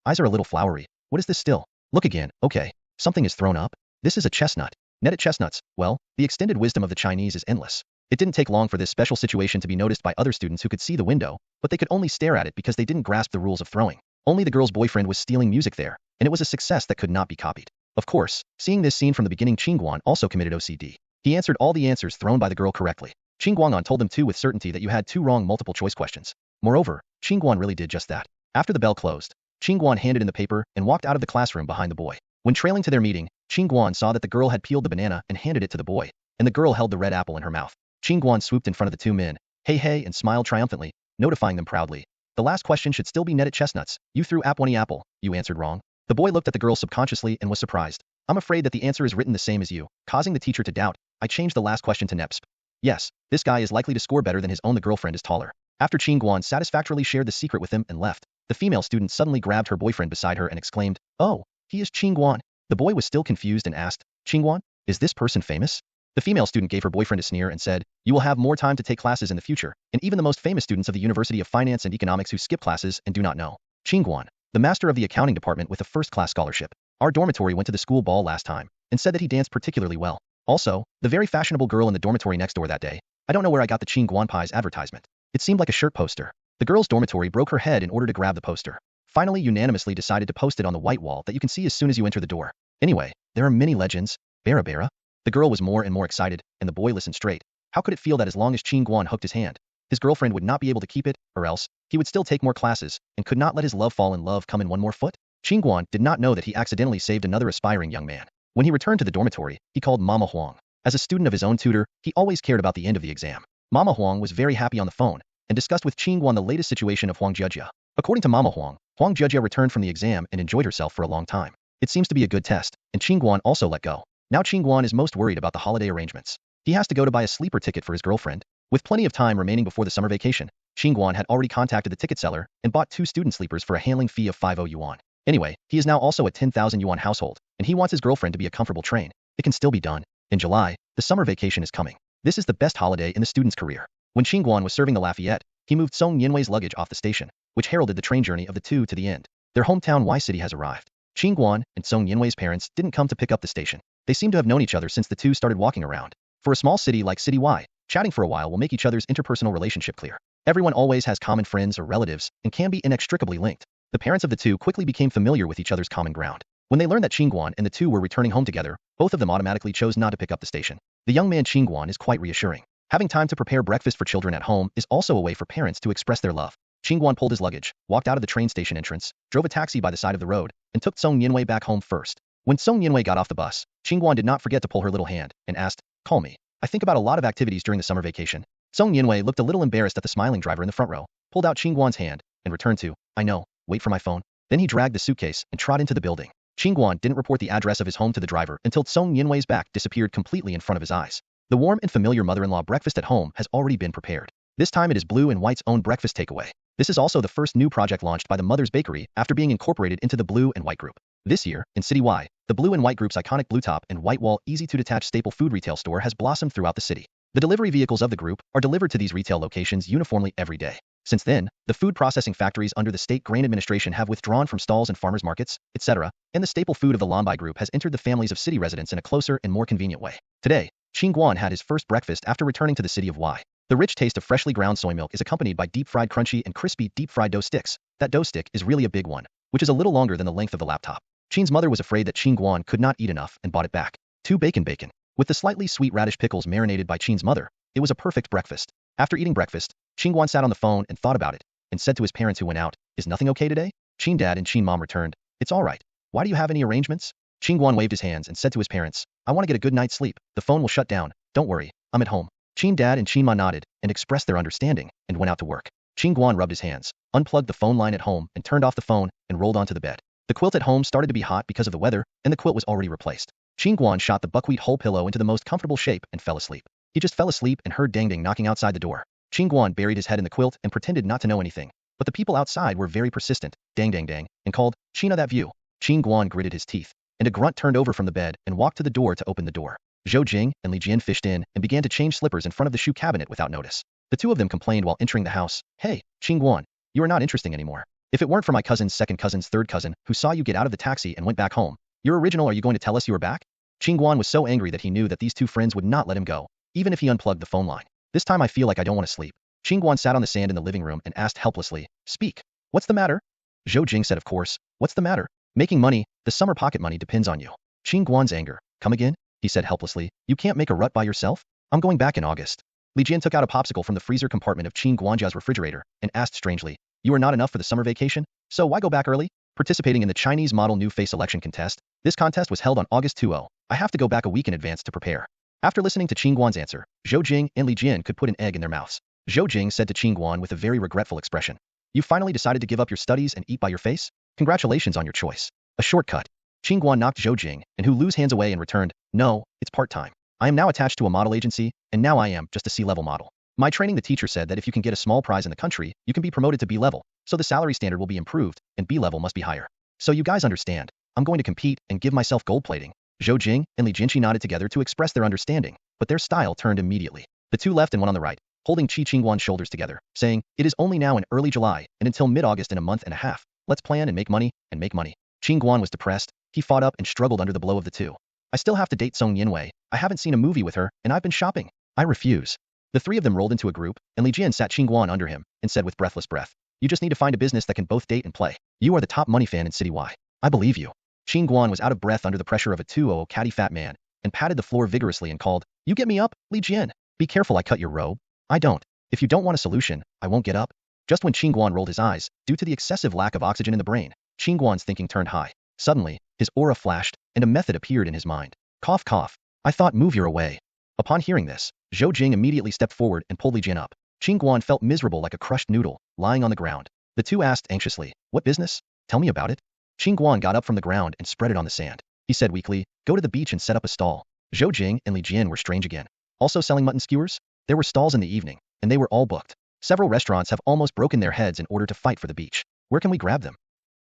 Eyes are a little flowery. What is this still? Look again. Okay. Something is thrown up. This is a chestnut. Netted chestnuts. Well, the extended wisdom of the Chinese is endless. It didn't take long for this special situation to be noticed by other students who could see the window, but they could only stare at it because they didn't grasp the rules of throwing. Only the girl's boyfriend was stealing music there, and it was a success that could not be copied. Of course, seeing this scene from the beginning, Qin Guan also committed OCD. He answered all the answers thrown by the girl correctly. Qin Guan told them too with certainty that you had 2 wrong multiple choice questions. Moreover, Qin Guan really did just that. After the bell closed, Qin Guan handed in the paper and walked out of the classroom behind the boy. When trailing to their meeting, Qin Guan saw that the girl had peeled the banana and handed it to the boy, and the girl held the red apple in her mouth. Qin Guan swooped in front of the 2 men, hey, and smiled triumphantly, notifying them proudly. The last question should still be netted chestnuts. You threw apple. You answered wrong. The boy looked at the girl subconsciously and was surprised. I'm afraid that the answer is written the same as you, causing the teacher to doubt. I changed the last question to NEPSP. Yes, this guy is likely to score better than his own. The girlfriend is taller. After Qin Guan satisfactorily shared the secret with him and left, the female student suddenly grabbed her boyfriend beside her and exclaimed, "Oh, he is Qin Guan." The boy was still confused and asked, "Qin Guan? Is this person famous?" The female student gave her boyfriend a sneer and said, "You will have more time to take classes in the future, and even the most famous students of the University of Finance and Economics who skip classes and do not know. Qin Guan, the master of the accounting department with a first-class scholarship. Our dormitory went to the school ball last time, and said that he danced particularly well. Also, the very fashionable girl in the dormitory next door that day. I don't know where I got the Qin Guan Pie's advertisement. It seemed like a shirt poster." The girl's dormitory broke her head in order to grab the poster. Finally unanimously decided to post it on the white wall that you can see as soon as you enter the door. Anyway, there are many legends. Bara. The girl was more and more excited, and the boy listened straight. How could it feel that as long as Qin Guan hooked his hand, his girlfriend would not be able to keep it, or else, he would still take more classes, and could not let his love fall in love come in one more foot? Qin Guan did not know that he accidentally saved another aspiring young man. When he returned to the dormitory, he called Mama Huang. As a student of his own tutor, he always cared about the end of the exam. Mama Huang was very happy on the phone, and discussed with Qin Guan the latest situation of Huang Jiajia. According to Mama Huang, Huang Jejia returned from the exam and enjoyed herself for a long time. It seems to be a good test, and Qin Guan also let go. Now Qin Guan is most worried about the holiday arrangements. He has to go to buy a sleeper ticket for his girlfriend. With plenty of time remaining before the summer vacation, Qin Guan had already contacted the ticket seller and bought 2 student sleepers for a handling fee of 50 yuan. Anyway, he is now also a 10,000 yuan household, and he wants his girlfriend to be a comfortable train. It can still be done. In July, the summer vacation is coming. This is the best holiday in the student's career. When Qin Guan was serving the Lafayette, he moved Song Yinwei's luggage off the station, which heralded the train journey of the two to the end. Their hometown Y City has arrived. Qin Guan and Song Yinwei's parents didn't come to pick up the station. They seem to have known each other since the two started walking around. For a small city like City Y, chatting for a while will make each other's interpersonal relationship clear. Everyone always has common friends or relatives and can be inextricably linked. The parents of the two quickly became familiar with each other's common ground. When they learned that Qin Guan and the two were returning home together, both of them automatically chose not to pick up the station. The young man Qin Guan is quite reassuring. Having time to prepare breakfast for children at home is also a way for parents to express their love. Qin Guan pulled his luggage, walked out of the train station entrance, drove a taxi by the side of the road, and took Song Yinwei back home first. When Song Yinwei got off the bus, Qin Guan did not forget to pull her little hand and asked, "Call me. I think about a lot of activities during the summer vacation." Song Yinwei looked a little embarrassed at the smiling driver in the front row, pulled out Qin Guan's hand, and returned to, "I know, wait for my phone." Then he dragged the suitcase and trod into the building. Qin Guan didn't report the address of his home to the driver until Song Yinwei's back disappeared completely in front of his eyes. The warm and familiar mother-in-law breakfast at home has already been prepared. This time it is Blue and White's own breakfast takeaway. This is also the first new project launched by the Mother's Bakery after being incorporated into the Blue and White Group. This year, in City Y, the Blue and White Group's iconic blue top and white wall easy-to-detach staple food retail store has blossomed throughout the city. The delivery vehicles of the group are delivered to these retail locations uniformly every day. Since then, the food processing factories under the State Grain Administration have withdrawn from stalls and farmers markets, etc., and the staple food of the Lombay Group has entered the families of city residents in a closer and more convenient way. Today, Qin Guan had his first breakfast after returning to the city of Y. The rich taste of freshly ground soy milk is accompanied by deep-fried crunchy and crispy deep-fried dough sticks. That dough stick is really a big one, which is a little longer than the length of the laptop. Qin's mother was afraid that Qin Guan could not eat enough and bought it back. 2 bacon. With the slightly sweet radish pickles marinated by Qin's mother, it was a perfect breakfast. After eating breakfast, Qin Guan sat on the phone and thought about it, and said to his parents who went out, "Is nothing okay today?" Qin Dad and Qin Mom returned, "It's all right. Why do you have any arrangements?" Qin Guan waved his hands and said to his parents, "I want to get a good night's sleep. The phone will shut down. Don't worry, I'm at home." Qin Dad and Qin Ma nodded and expressed their understanding and went out to work. Qin Guan rubbed his hands, unplugged the phone line at home and turned off the phone and rolled onto the bed. The quilt at home started to be hot because of the weather, and the quilt was already replaced. Qin Guan shot the buckwheat whole pillow into the most comfortable shape and fell asleep. He just fell asleep and heard dang-dang knocking outside the door. Qin Guan buried his head in the quilt and pretended not to know anything. But the people outside were very persistent, dang-dang-dang, and called, "China, that view." Qin Guan gritted his teeth, and a grunt turned over from the bed and walked to the door to open the door. Zhou Jing and Li Jian fished in and began to change slippers in front of the shoe cabinet without notice. The two of them complained while entering the house, "Hey, Qin Guan, you are not interesting anymore. If it weren't for my cousin's second cousin's third cousin who saw you get out of the taxi and went back home, you're original. Are you going to tell us you are back?" Qin Guan was so angry that he knew that these two friends would not let him go, even if he unplugged the phone line. "This time I feel like I don't want to sleep." Qin Guan sat on the sand in the living room and asked helplessly, "Speak. What's the matter?" Zhou Jing said, "Of course. What's the matter? Making money, the summer pocket money depends on you." Qin Guan's anger, "Come again?" he said helplessly. "You can't make a rut by yourself? I'm going back in August." Li Jian took out a popsicle from the freezer compartment of Qin Guanjia's refrigerator and asked strangely, "You are not enough for the summer vacation? So why go back early?" Participating in the Chinese Model New Face Selection Contest, this contest was held on August 20. "I have to go back a week in advance to prepare." After listening to Qin Guan's answer, Zhou Jing and Li Jian could put an egg in their mouths. Zhou Jing said to Qin Guan with a very regretful expression, "You finally decided to give up your studies and eat by your face? Congratulations on your choice. A shortcut." Qin Guan knocked Zhou Jing and Hu Lu's hands away and returned, "No, it's part-time. I am now attached to a model agency, and now I am just a C-level model. My training, the teacher said that if you can get a small prize in the country, you can be promoted to B-level, so the salary standard will be improved, and B-level must be higher. So you guys understand. I'm going to compete and give myself gold plating." Zhou Jing and Li Jinqi nodded together to express their understanding, but their style turned immediately. The two left and one on the right, holding Qin Guan's shoulders together, saying, "It is only now in early July, and until mid-August in a month and a half. Let's plan and make money, and make money." Qin Guan was depressed. He fought up and struggled under the blow of the two. "I still have to date Song Yinwei. I haven't seen a movie with her, and I've been shopping. I refuse." The three of them rolled into a group, and Li Jian sat Qin Guan under him and said with breathless breath, "You just need to find a business that can both date and play. You are the top money fan in City Y. I believe you." Qin Guan was out of breath under the pressure of a 2-0 catty fat man, and patted the floor vigorously and called, "You get me up, Li Jian. Be careful I cut your robe." "I don't. If you don't want a solution, I won't get up." Just when Qin Guan rolled his eyes, due to the excessive lack of oxygen in the brain, Qin Guan's thinking turned high. Suddenly, his aura flashed, and a method appeared in his mind. Cough cough. "I thought move your away." Upon hearing this, Zhou Jing immediately stepped forward and pulled Li Jian up. Qin Guan felt miserable like a crushed noodle, lying on the ground. The The two asked anxiously, what business? Tell me about it. Qin Guan got up from the ground and spread it on the sand. He said weakly, go to the beach and set up a stall. Zhou Jing and Li Jian were strange again. Also selling mutton skewers? There were stalls in the evening, and they were all booked. Several restaurants have almost broken their heads in order to fight for the beach. Where can we grab them?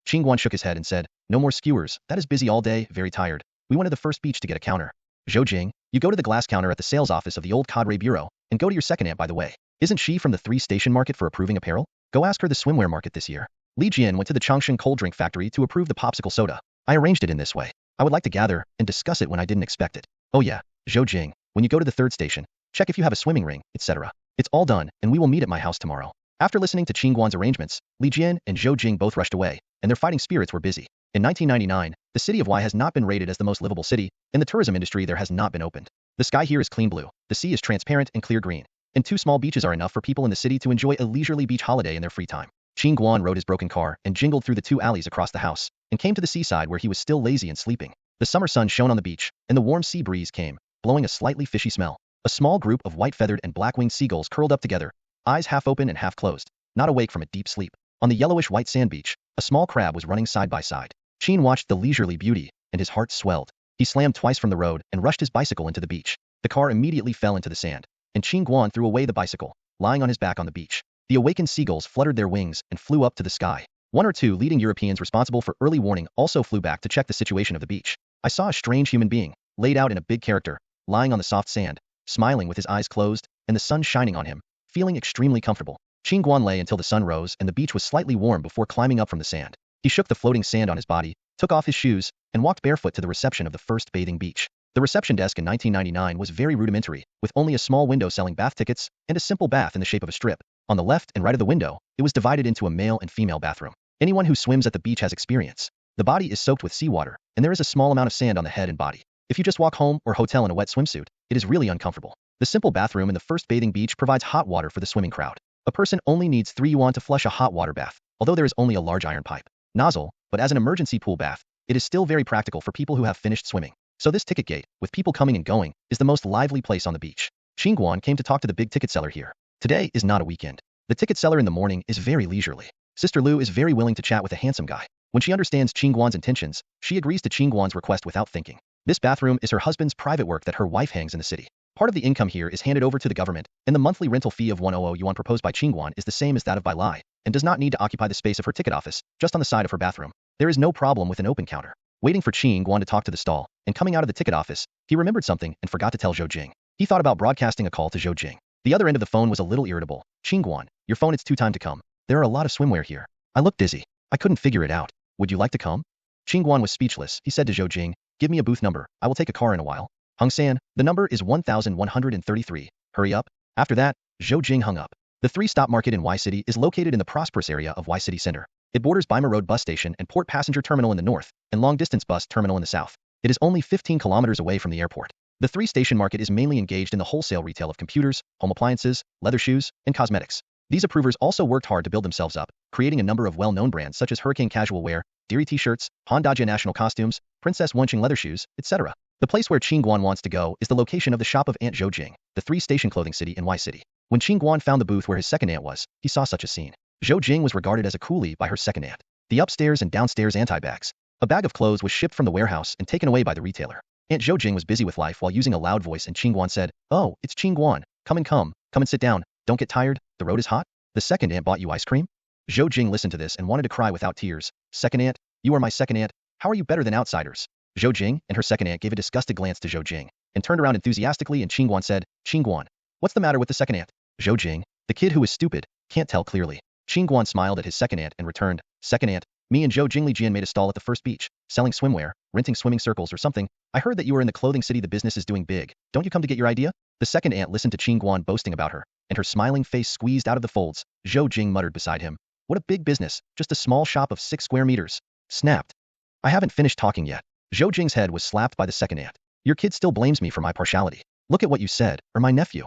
Qin Guan shook his head and said, no more skewers, that is busy all day, very tired. We went to the first beach to get a counter. Zhou Jing, you go to the glass counter at the sales office of the old Cadre Bureau, and go to your second aunt by the way. Isn't she from the 3-station market for approving apparel? Go ask her the swimwear market this year. Li Jian went to the Changshan cold drink factory to approve the popsicle soda. I arranged it in this way. I would like to gather and discuss it when I didn't expect it. Oh yeah, Zhou Jing, when you go to the 3rd station, check if you have a swimming ring, etc. It's all done, and we will meet at my house tomorrow. After listening to Qin Guan's arrangements, Li Jian and Zhou Jing both rushed away, and their fighting spirits were busy. In 1999, the city of Y has not been rated as the most livable city, and the tourism industry there has not been opened. The sky here is clean blue, the sea is transparent and clear green, and 2 small beaches are enough for people in the city to enjoy a leisurely beach holiday in their free time. Qin Guan rode his broken car and jingled through the 2 alleys across the house, and came to the seaside where he was still lazy and sleeping. The summer sun shone on the beach, and the warm sea breeze came, blowing a slightly fishy smell. A small group of white-feathered and black-winged seagulls curled up together, eyes half open and half closed, not awake from a deep sleep. On the yellowish-white sand beach, a small crab was running side by side. Qin watched the leisurely beauty, and his heart swelled. He slammed twice from the road and rushed his bicycle into the beach. The car immediately fell into the sand, and Qin Guan threw away the bicycle, lying on his back on the beach. The awakened seagulls fluttered their wings and flew up to the sky. 1 or 2 leading Europeans responsible for early warning also flew back to check the situation of the beach. I saw a strange human being, laid out in a big character, lying on the soft sand, smiling with his eyes closed, and the sun shining on him, feeling extremely comfortable. Qin Guan lay until the sun rose and the beach was slightly warm before climbing up from the sand. He shook the floating sand on his body, took off his shoes, and walked barefoot to the reception of the first bathing beach. The reception desk in 1999 was very rudimentary, with only a small window selling bath tickets, and a simple bath in the shape of a strip. On the left and right of the window, it was divided into a male and female bathroom. Anyone who swims at the beach has experience. The body is soaked with seawater, and there is a small amount of sand on the head and body. If you just walk home or hotel in a wet swimsuit, it is really uncomfortable. The simple bathroom in the first bathing beach provides hot water for the swimming crowd. A person only needs 3 yuan to flush a hot water bath, although there is only a large iron pipe nozzle, but as an emergency pool bath, it is still very practical for people who have finished swimming. So this ticket gate, with people coming and going, is the most lively place on the beach. Qin Guan came to talk to the big ticket seller here. Today is not a weekend. The ticket seller in the morning is very leisurely. Sister Lu is very willing to chat with a handsome guy. When she understands Qin Guan's intentions, she agrees to Qin Guan's request without thinking. This bathroom is her husband's private work that her wife hangs in the city. Part of the income here is handed over to the government, and the monthly rental fee of 100 yuan proposed by Qin Guan is the same as that of Bai Lai, and does not need to occupy the space of her ticket office, just on the side of her bathroom. There is no problem with an open counter. Waiting for Qin Guan to talk to the stall, and coming out of the ticket office, he remembered something and forgot to tell Zhou Jing. He thought about broadcasting a call to Zhou Jing. The other end of the phone was a little irritable. Qin Guan, your phone, it's too time to come. There are a lot of swimwear here. I look dizzy. I couldn't figure it out. Would you like to come? Qin Guan was speechless. He said to Zhou Jing, give me a booth number. I will take a car in a while. Hung San, the number is 1133. Hurry up. After that, Zhou Jing hung up. The 3-stop market in Y City is located in the prosperous area of Y City Center. It borders Baima Road bus station and port passenger terminal in the north, and long-distance bus terminal in the south. It is only 15 kilometers away from the airport. The 3-station market is mainly engaged in the wholesale retail of computers, home appliances, leather shoes, and cosmetics. These approvers also worked hard to build themselves up, creating a number of well-known brands such as Hurricane Casual Wear, Deary T-shirts, Hondaja National Costumes, Princess Wenqing leather shoes, etc. The place where Qin Guan wants to go is the location of the shop of Aunt Zhou Jing, the 3-station clothing city in Y City. When Qin Guan found the booth where his second aunt was, he saw such a scene. Zhou Jing was regarded as a coolie by her second aunt. The upstairs and downstairs anti-bags. A bag of clothes was shipped from the warehouse and taken away by the retailer. Aunt Zhou Jing was busy with life while using a loud voice, and Qin Guan said, oh, it's Qin Guan. Come and sit down. Don't get tired, the road is hot. The second aunt bought you ice cream? Zhou Jing listened to this and wanted to cry without tears. Second aunt? You are my second aunt. How are you better than outsiders? Zhou Jing and her second aunt gave a disgusted glance to Zhou Jing, and turned around enthusiastically, and Qin Guan said, Qin Guan, what's the matter with the second aunt? Zhou Jing, the kid who is stupid, can't tell clearly. Qin Guan smiled at his second aunt and returned, second aunt, me and Zhou Jing Li Jian made a stall at the first beach, selling swimwear, renting swimming circles or something. I heard that you were in the clothing city, the business is doing big. Don't you come to get your idea? The second aunt listened to Qin Guan boasting about her, and her smiling face squeezed out of the folds. Zhou Jing muttered beside him, what a big business, just a small shop of 6 square meters. Snapped. I haven't finished talking yet. Zhou Jing's head was slapped by the second aunt. Your kid still blames me for my partiality. Look at what you said, or my nephew.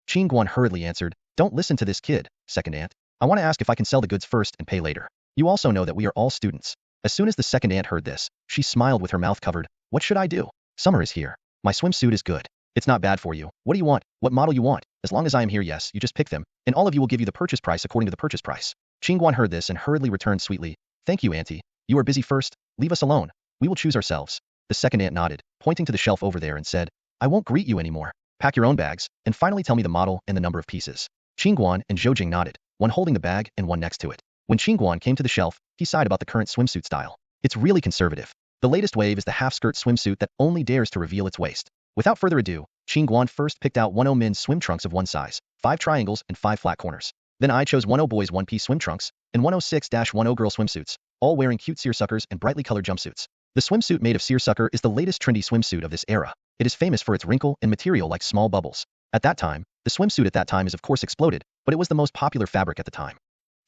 Qin Guan hurriedly answered, don't listen to this kid, second aunt. I want to ask if I can sell the goods first and pay later. You also know that we are all students. As soon as the second aunt heard this, she smiled with her mouth covered. What should I do? Summer is here. My swimsuit is good. It's not bad for you. What do you want? What model you want? As long as I am here, yes, you just pick them, and all of you will give you the purchase price according to the purchase price. Qin Guan heard this and hurriedly returned sweetly. Thank you, auntie. You are busy first. Leave us alone. We will choose ourselves. The second aunt nodded, pointing to the shelf over there and said, I won't greet you anymore. Pack your own bags, and finally tell me the model and the number of pieces. Qin Guan and Zhou Jing nodded, one holding the bag and one next to it. When Qin Guan came to the shelf, he sighed about the current swimsuit style. It's really conservative. The latest wave is the half-skirt swimsuit that only dares to reveal its waist. Without further ado, Qin Guan first picked out 10 men's swim trunks of one size, 5 triangles and 5 flat corners. Then I chose 10 boys one-piece swim trunks, and 106-10 girl swimsuits, all wearing cute seersuckers and brightly colored jumpsuits. The swimsuit made of seersucker is the latest trendy swimsuit of this era. It is famous for its wrinkle and material like small bubbles. At that time, the swimsuit at that time is of course exploded, but it was the most popular fabric at the time.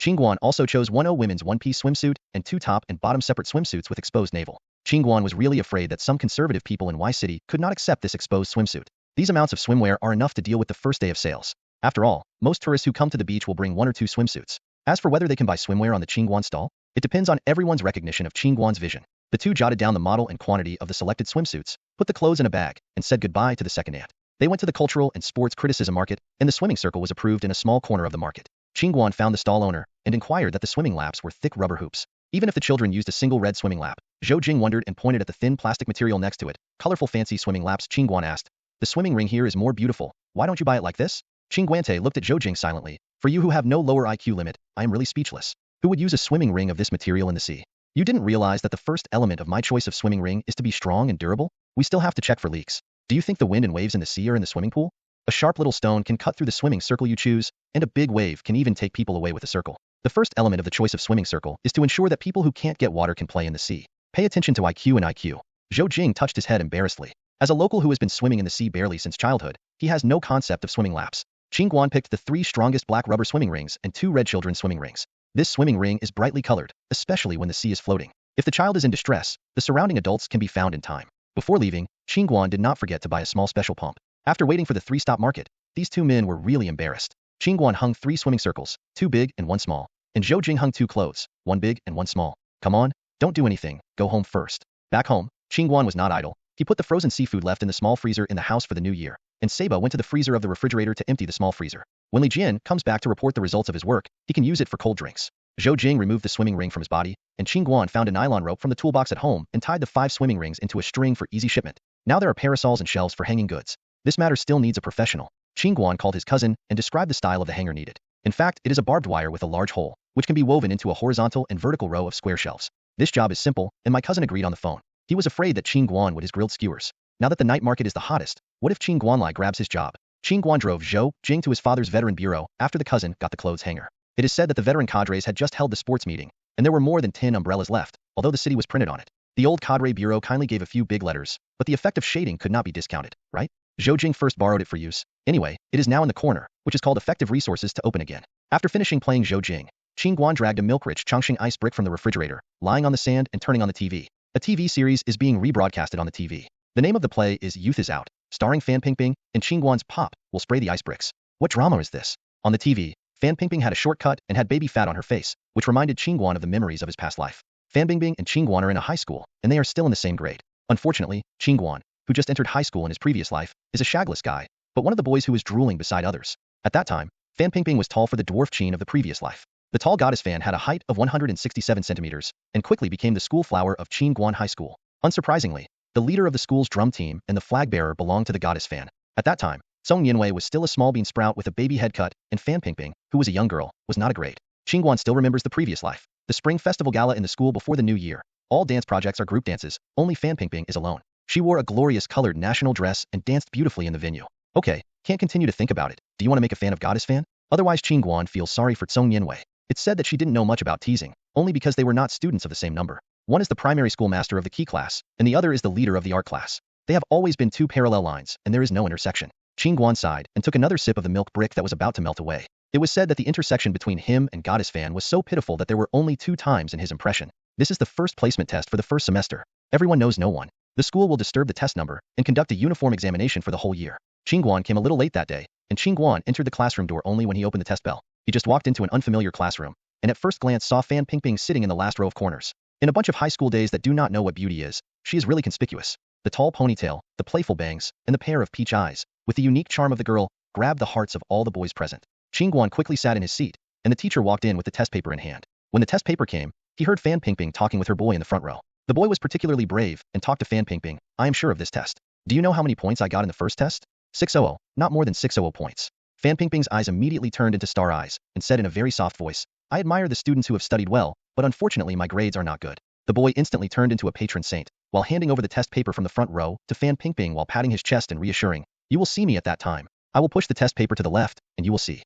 Qin Guan also chose 10 women's one-piece swimsuit and 2 top and bottom separate swimsuits with exposed navel. Qin Guan was really afraid that some conservative people in Y City could not accept this exposed swimsuit. These amounts of swimwear are enough to deal with the first day of sales. After all, most tourists who come to the beach will bring 1 or 2 swimsuits. As for whether they can buy swimwear on the Qin Guan stall, it depends on everyone's recognition of Qin Guan's vision. The two jotted down the model and quantity of the selected swimsuits, put the clothes in a bag, and said goodbye to the second aunt. They went to the cultural and sports criticism market, and the swimming circle was approved in a small corner of the market. Qin Guan found the stall owner and inquired that the swimming laps were thick rubber hoops. Even if the children used a single red swimming lap, Zhou Jing wondered and pointed at the thin plastic material next to it. Colorful fancy swimming laps. Qin Guan asked, the swimming ring here is more beautiful. Why don't you buy it like this? Qin Guante looked at Zhou Jing silently. For you who have no lower IQ limit, I am really speechless. Who would use a swimming ring of this material in the sea? You didn't realize that the first element of my choice of swimming ring is to be strong and durable? We still have to check for leaks. Do you think the wind and waves in the sea are in the swimming pool? A sharp little stone can cut through the swimming circle you choose, and a big wave can even take people away with a circle. The first element of the choice of swimming circle is to ensure that people who can't get water can play in the sea. Pay attention to IQ and IQ. Zhou Jing touched his head embarrassedly. As a local who has been swimming in the sea barely since childhood, he has no concept of swimming laps. Qin Guan picked the 3 strongest black rubber swimming rings and 2 red children's swimming rings. This swimming ring is brightly colored, especially when the sea is floating. If the child is in distress, the surrounding adults can be found in time. Before leaving, Qin Guan did not forget to buy a small special pump. After waiting for the 3-stop market, these 2 men were really embarrassed. Qin Guan hung 3 swimming circles, 2 big and 1 small. And Zhou Jing hung 2 clothes, 1 big and 1 small. Come on, don't do anything, go home first. Back home, Qin Guan was not idle. He put the frozen seafood left in the small freezer in the house for the new year, and Saba went to the freezer of the refrigerator to empty the small freezer. When Li Jian comes back to report the results of his work, he can use it for cold drinks. Zhou Jing removed the swimming ring from his body, and Qin Guan found a nylon rope from the toolbox at home and tied the 5 swimming rings into a string for easy shipment. Now there are parasols and shelves for hanging goods. This matter still needs a professional. Qin Guan called his cousin and described the style of the hanger needed. In fact, it is a barbed wire with a large hole, which can be woven into a horizontal and vertical row of square shelves. This job is simple, and my cousin agreed on the phone. He was afraid that Qin Guan would his grilled skewers. Now that the night market is the hottest, what if Qin Guanlai grabs his job? Qin Guan drove Zhou Jing to his father's veteran bureau after the cousin got the clothes hanger. It is said that the veteran cadres had just held the sports meeting, and there were more than 10 umbrellas left, although the city was printed on it. The old cadre bureau kindly gave a few big letters, but the effect of shading could not be discounted, right? Zhou Jing first borrowed it for use. Anyway, it is now in the corner, which is called effective resources to open again. After finishing playing Zhou Jing, Qin Guan dragged a milk-rich Chongqing ice brick from the refrigerator, lying on the sand and turning on the TV. A TV series is being rebroadcasted on the TV. The name of the play is Youth is Out, starring Fan Pingping, and Qin Guan's pop will spray the ice bricks. What drama is this? On the TV, Fan Pingping had a shortcut and had baby fat on her face, which reminded Qin Guan of the memories of his past life. Fan Bingbing and Qin Guan are in a high school, and they are still in the same grade. Unfortunately, Qin Guan, who just entered high school in his previous life, is a shagless guy, but one of the boys who was drooling beside others. At that time, Fan Pingping was tall for the dwarf Qin of the previous life. The tall goddess Fan had a height of 167 centimeters, and quickly became the school flower of Qin Guan High School. Unsurprisingly, the leader of the school's drum team and the flag bearer belonged to the goddess Fan. At that time, Song Yanwei was still a small bean sprout with a baby head cut, and Fan Pingping, who was a young girl, was not a grade. Qin Guan still remembers the previous life. The spring festival gala in the school before the new year. All dance projects are group dances, only Fan Pingping is alone. She wore a glorious colored national dress and danced beautifully in the venue. Okay, can't continue to think about it. Do you want to make a fan of goddess Fan? Otherwise Qin Guan feels sorry for Song Yanwei. It's said that she didn't know much about teasing, only because they were not students of the same number. One is the primary school master of the key class, and the other is the leader of the art class. They have always been 2 parallel lines, and there is no intersection. Qin Guan sighed and took another sip of the milk brick that was about to melt away. It was said that the intersection between him and Goddess Fan was so pitiful that there were only 2 times in his impression. This is the first placement test for the first semester. Everyone knows no one. The school will disturb the test number and conduct a uniform examination for the whole year. Qin Guan came a little late that day, and Qin Guan entered the classroom door only when he opened the test bell. He just walked into an unfamiliar classroom, and at first glance saw Fan Pingping sitting in the last row of corners. In a bunch of high school days that do not know what beauty is, she is really conspicuous. The tall ponytail, the playful bangs, and the pair of peach eyes, with the unique charm of the girl, grabbed the hearts of all the boys present. Qin Guan quickly sat in his seat, and the teacher walked in with the test paper in hand. When the test paper came, he heard Fan Pingping talking with her boy in the front row. The boy was particularly brave and talked to Fan Pingping. I am sure of this test. Do you know how many points I got in the first test? 600, not more than 600 points. Fan Pingping's eyes immediately turned into star eyes and said in a very soft voice, I admire the students who have studied well, but unfortunately my grades are not good. The boy instantly turned into a patron saint, while handing over the test paper from the front row to Fan Pingping while patting his chest and reassuring, you will see me at that time. I will push the test paper to the left, and you will see.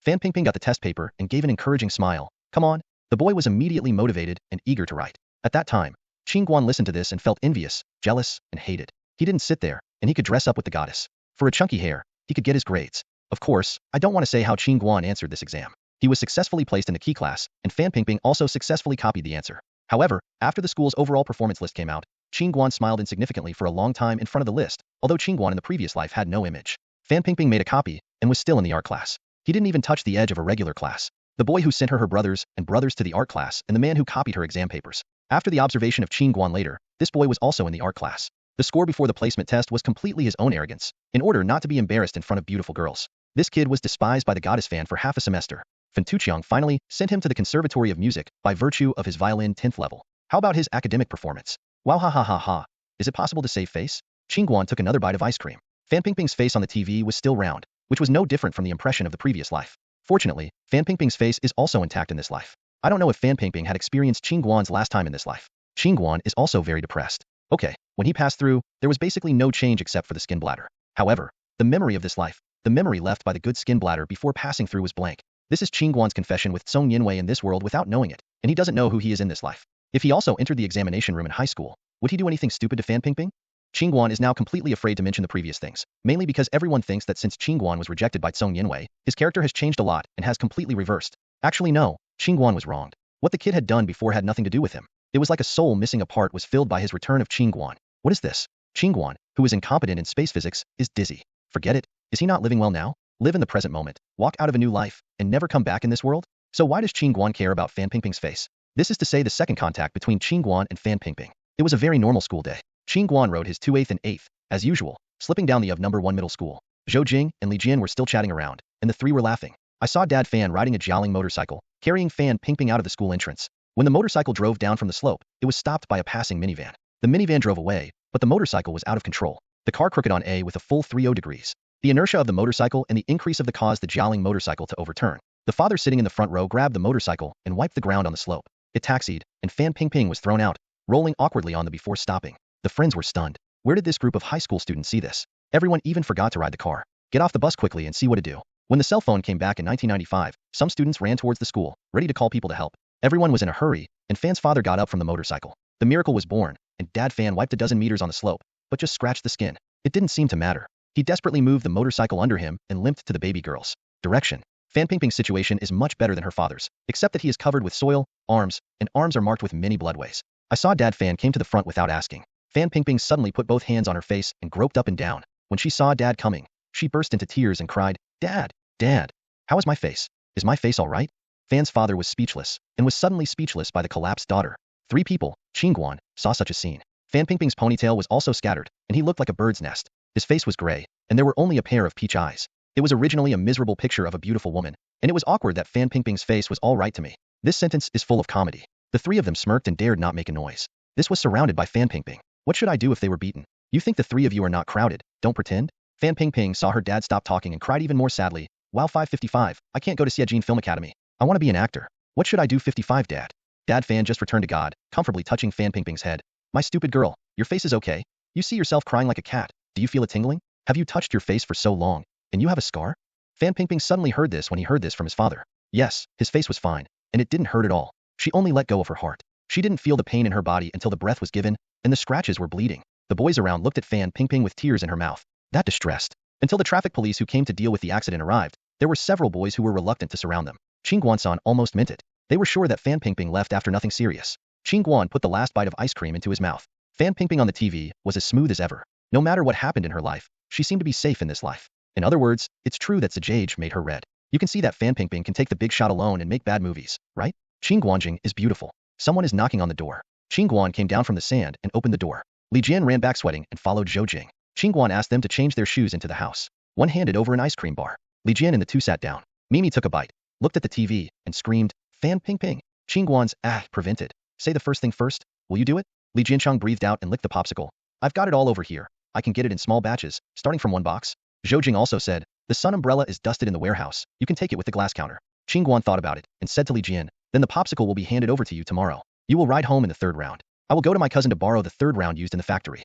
Fan Pingping got the test paper and gave an encouraging smile. Come on. The boy was immediately motivated and eager to write. At that time, Qin Guan listened to this and felt envious, jealous, and hated. He didn't sit there, and he could dress up with the goddess. For a chunky hair, he could get his grades. Of course, I don't want to say how Qin Guan answered this exam. He was successfully placed in the key class, and Fan Pingping also successfully copied the answer. However, after the school's overall performance list came out, Qin Guan smiled insignificantly for a long time in front of the list, although Qin Guan in the previous life had no image. Fan Pingping made a copy, and was still in the art class. He didn't even touch the edge of a regular class. The boy who sent her brothers to the art class, and the man who copied her exam papers. After the observation of Qin Guan later, this boy was also in the art class. The score before the placement test was completely his own arrogance, in order not to be embarrassed in front of beautiful girls. This kid was despised by the goddess Fan for half a semester. Fan Tuqiang finally sent him to the Conservatory of Music by virtue of his violin 10th level. How about his academic performance? Wow, ha ha ha ha. Is it possible to save face? Qin Guan took another bite of ice cream. Fan Pingping's face on the TV was still round, which was no different from the impression of the previous life. Fortunately, Fan Pingping's face is also intact in this life. I don't know if Fan Pingping had experienced Qin Guan's last time in this life. Qin Guan is also very depressed. Okay, when he passed through, there was basically no change except for the skin bladder. However, the memory of this life, the memory left by the good skin bladder before passing through was blank. This is Qin Guan's confession with Song Yinwei in this world without knowing it, and he doesn't know who he is in this life. If he also entered the examination room in high school, would he do anything stupid to Fan Pingping? Qin Guan is now completely afraid to mention the previous things, mainly because everyone thinks that since Qin Guan was rejected by Song Yinwei, his character has changed a lot and has completely reversed. Actually no, Qin Guan was wronged. What the kid had done before had nothing to do with him. It was like a soul missing a part was filled by his return of Qin Guan. What is this? Qin Guan, who is incompetent in space physics, is dizzy. Forget it. Is he not living well now? Live in the present moment, walk out of a new life, and never come back in this world? So why does Qin Guan care about Fan Pingping's face? This is to say the second contact between Qin Guan and Fan Pingping. It was a very normal school day. Qin Guan rode his 2/8 and 8th, as usual, slipping down the of number 1 middle school. Zhou Jing and Li Jian were still chatting around, and the three were laughing. I saw Dad Fan riding a Jialing motorcycle, carrying Fan Pingping out of the school entrance. When the motorcycle drove down from the slope, it was stopped by a passing minivan. The minivan drove away, but the motorcycle was out of control. The car crooked on A with a full 30 degrees. The inertia of the motorcycle and the increase of the caused the Jialing motorcycle to overturn. The father sitting in the front row grabbed the motorcycle and wiped the ground on the slope. It taxied, and Fan Pingping was thrown out, rolling awkwardly on the before stopping. The friends were stunned. Where did this group of high school students see this? Everyone even forgot to ride the car. Get off the bus quickly and see what to do. When the cell phone came back in 1995, some students ran towards the school, ready to call people to help. Everyone was in a hurry, and Fan's father got up from the motorcycle. The miracle was born, and Dad Fan wiped a dozen meters on the slope, but just scratched the skin. It didn't seem to matter. He desperately moved the motorcycle under him and limped to the baby girl's direction. Fan Pingping's situation is much better than her father's, except that he is covered with soil, and arms are marked with many bloodways. I saw Dad Fan came to the front without asking. Fan Pingping suddenly put both hands on her face and groped up and down. When she saw Dad coming, she burst into tears and cried, Dad, Dad, how is my face? Is my face all right? Fan's father was speechless, and was suddenly speechless by the collapsed daughter. 3 people, Qin Guan, saw such a scene. Fan Pingping's ponytail was also scattered, and he looked like a bird's nest. His face was gray, and there were only a pair of peach eyes. It was originally a miserable picture of a beautiful woman, and it was awkward that Fan Pingping's face was all right to me. This sentence is full of comedy. The 3 of them smirked and dared not make a noise. This was surrounded by Fan Pingping. What should I do if they were beaten? You think the 3 of you are not crowded, don't pretend? Fan Pingping saw her dad stop talking and cried even more sadly. Wow, 555, I can't go to Xiejin Film Academy. I want to be an actor. What should I do 55, Dad? Dad Fan just returned to God, comfortably touching Fan Pingping's head. My stupid girl, your face is okay. You see yourself crying like a cat. Do you feel it tingling? Have you touched your face for so long? And you have a scar? Fan Pingping suddenly heard this when he heard this from his father. Yes, his face was fine, and it didn't hurt at all. She only let go of her heart. She didn't feel the pain in her body until the breath was given, and the scratches were bleeding. The boys around looked at Fan Pingping with tears in her mouth. That distressed. Until the traffic police who came to deal with the accident arrived, there were several boys who were reluctant to surround them. Qin Guan-san almost meant it. They were sure that Fan Pingping left after nothing serious. Qin Guan put the last bite of ice cream into his mouth. Fan Pingping on the TV was as smooth as ever. No matter what happened in her life, she seemed to be safe in this life. In other words, it's true that Sajage made her red. You can see that Fan Pingping can take the big shot alone and make bad movies, right? Qin Guanjing is beautiful. Someone is knocking on the door. Qin Guan came down from the sand and opened the door. Li Jian ran back sweating and followed Zhou Jing. Qin Guan asked them to change their shoes into the house. One handed over an ice cream bar. Li Jian and the 2 sat down. Mimi took a bite. looked at the TV, and screamed, "Fan ping ping." Qin Guan's prevented. Say the first thing first. Will you do it? Li Jiancheng breathed out and licked the popsicle. I've got it all over here. I can get it in small batches, starting from one box. Zhou Jing also said, the sun umbrella is dusted in the warehouse. You can take it with the glass counter. Qin Guan thought about it and said to Li Jian, then the popsicle will be handed over to you tomorrow. You will ride home in the third round. I will go to my cousin to borrow the third round used in the factory.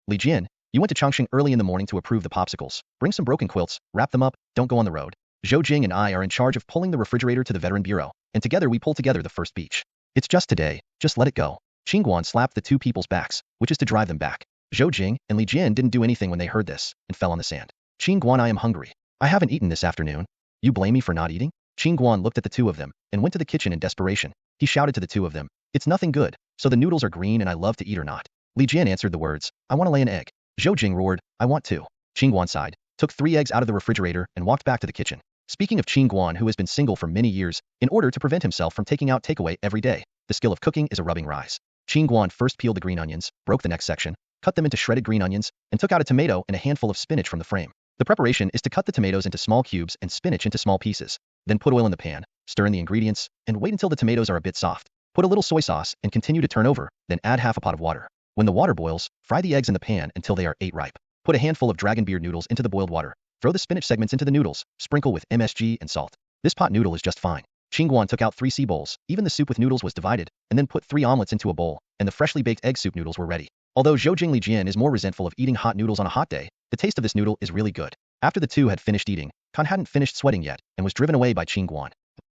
Li Jian, you went to Chongqing early in the morning to approve the popsicles. Bring some broken quilts, wrap them up, don't go on the road. Zhou Jing and I are in charge of pulling the refrigerator to the veteran bureau, and together we pull together the first beach. It's just today, just let it go. Qin Guan slapped the two people's backs, which is to drive them back. Zhou Jing and Li Jian didn't do anything when they heard this, and fell on the sand. Qin Guan, I am hungry. I haven't eaten this afternoon. You blame me for not eating? Qin Guan looked at the two of them, and went to the kitchen in desperation. He shouted to the two of them, it's nothing good, so the noodles are green and I love to eat or not. Li Jian answered the words, I want to lay an egg. Zhou Jing roared, I want to. Qin Guan sighed, took 3 eggs out of the refrigerator, and walked back to the kitchen. Speaking of Qin Guan, who has been single for many years, in order to prevent himself from taking out takeaway every day, the skill of cooking is a rubbing rise. Qin Guan first peeled the green onions, broke the next section, cut them into shredded green onions, and took out a tomato and a handful of spinach from the frame. The preparation is to cut the tomatoes into small cubes and spinach into small pieces. Then put oil in the pan, stir in the ingredients, and wait until the tomatoes are a bit soft. Put a little soy sauce and continue to turn over, then add half a pot of water. When the water boils, fry the eggs in the pan until they are 8 ripe. Put a handful of dragon beard noodles into the boiled water. Throw the spinach segments into the noodles, sprinkle with MSG and salt. This pot noodle is just fine. Qin Guan took out 3 sea bowls, even the soup with noodles was divided, and then put 3 omelets into a bowl, and the freshly baked egg soup noodles were ready. Although Zhou Jing Li Jian is more resentful of eating hot noodles on a hot day, the taste of this noodle is really good. After the two had finished eating, Khan hadn't finished sweating yet, and was driven away by Qin Guan.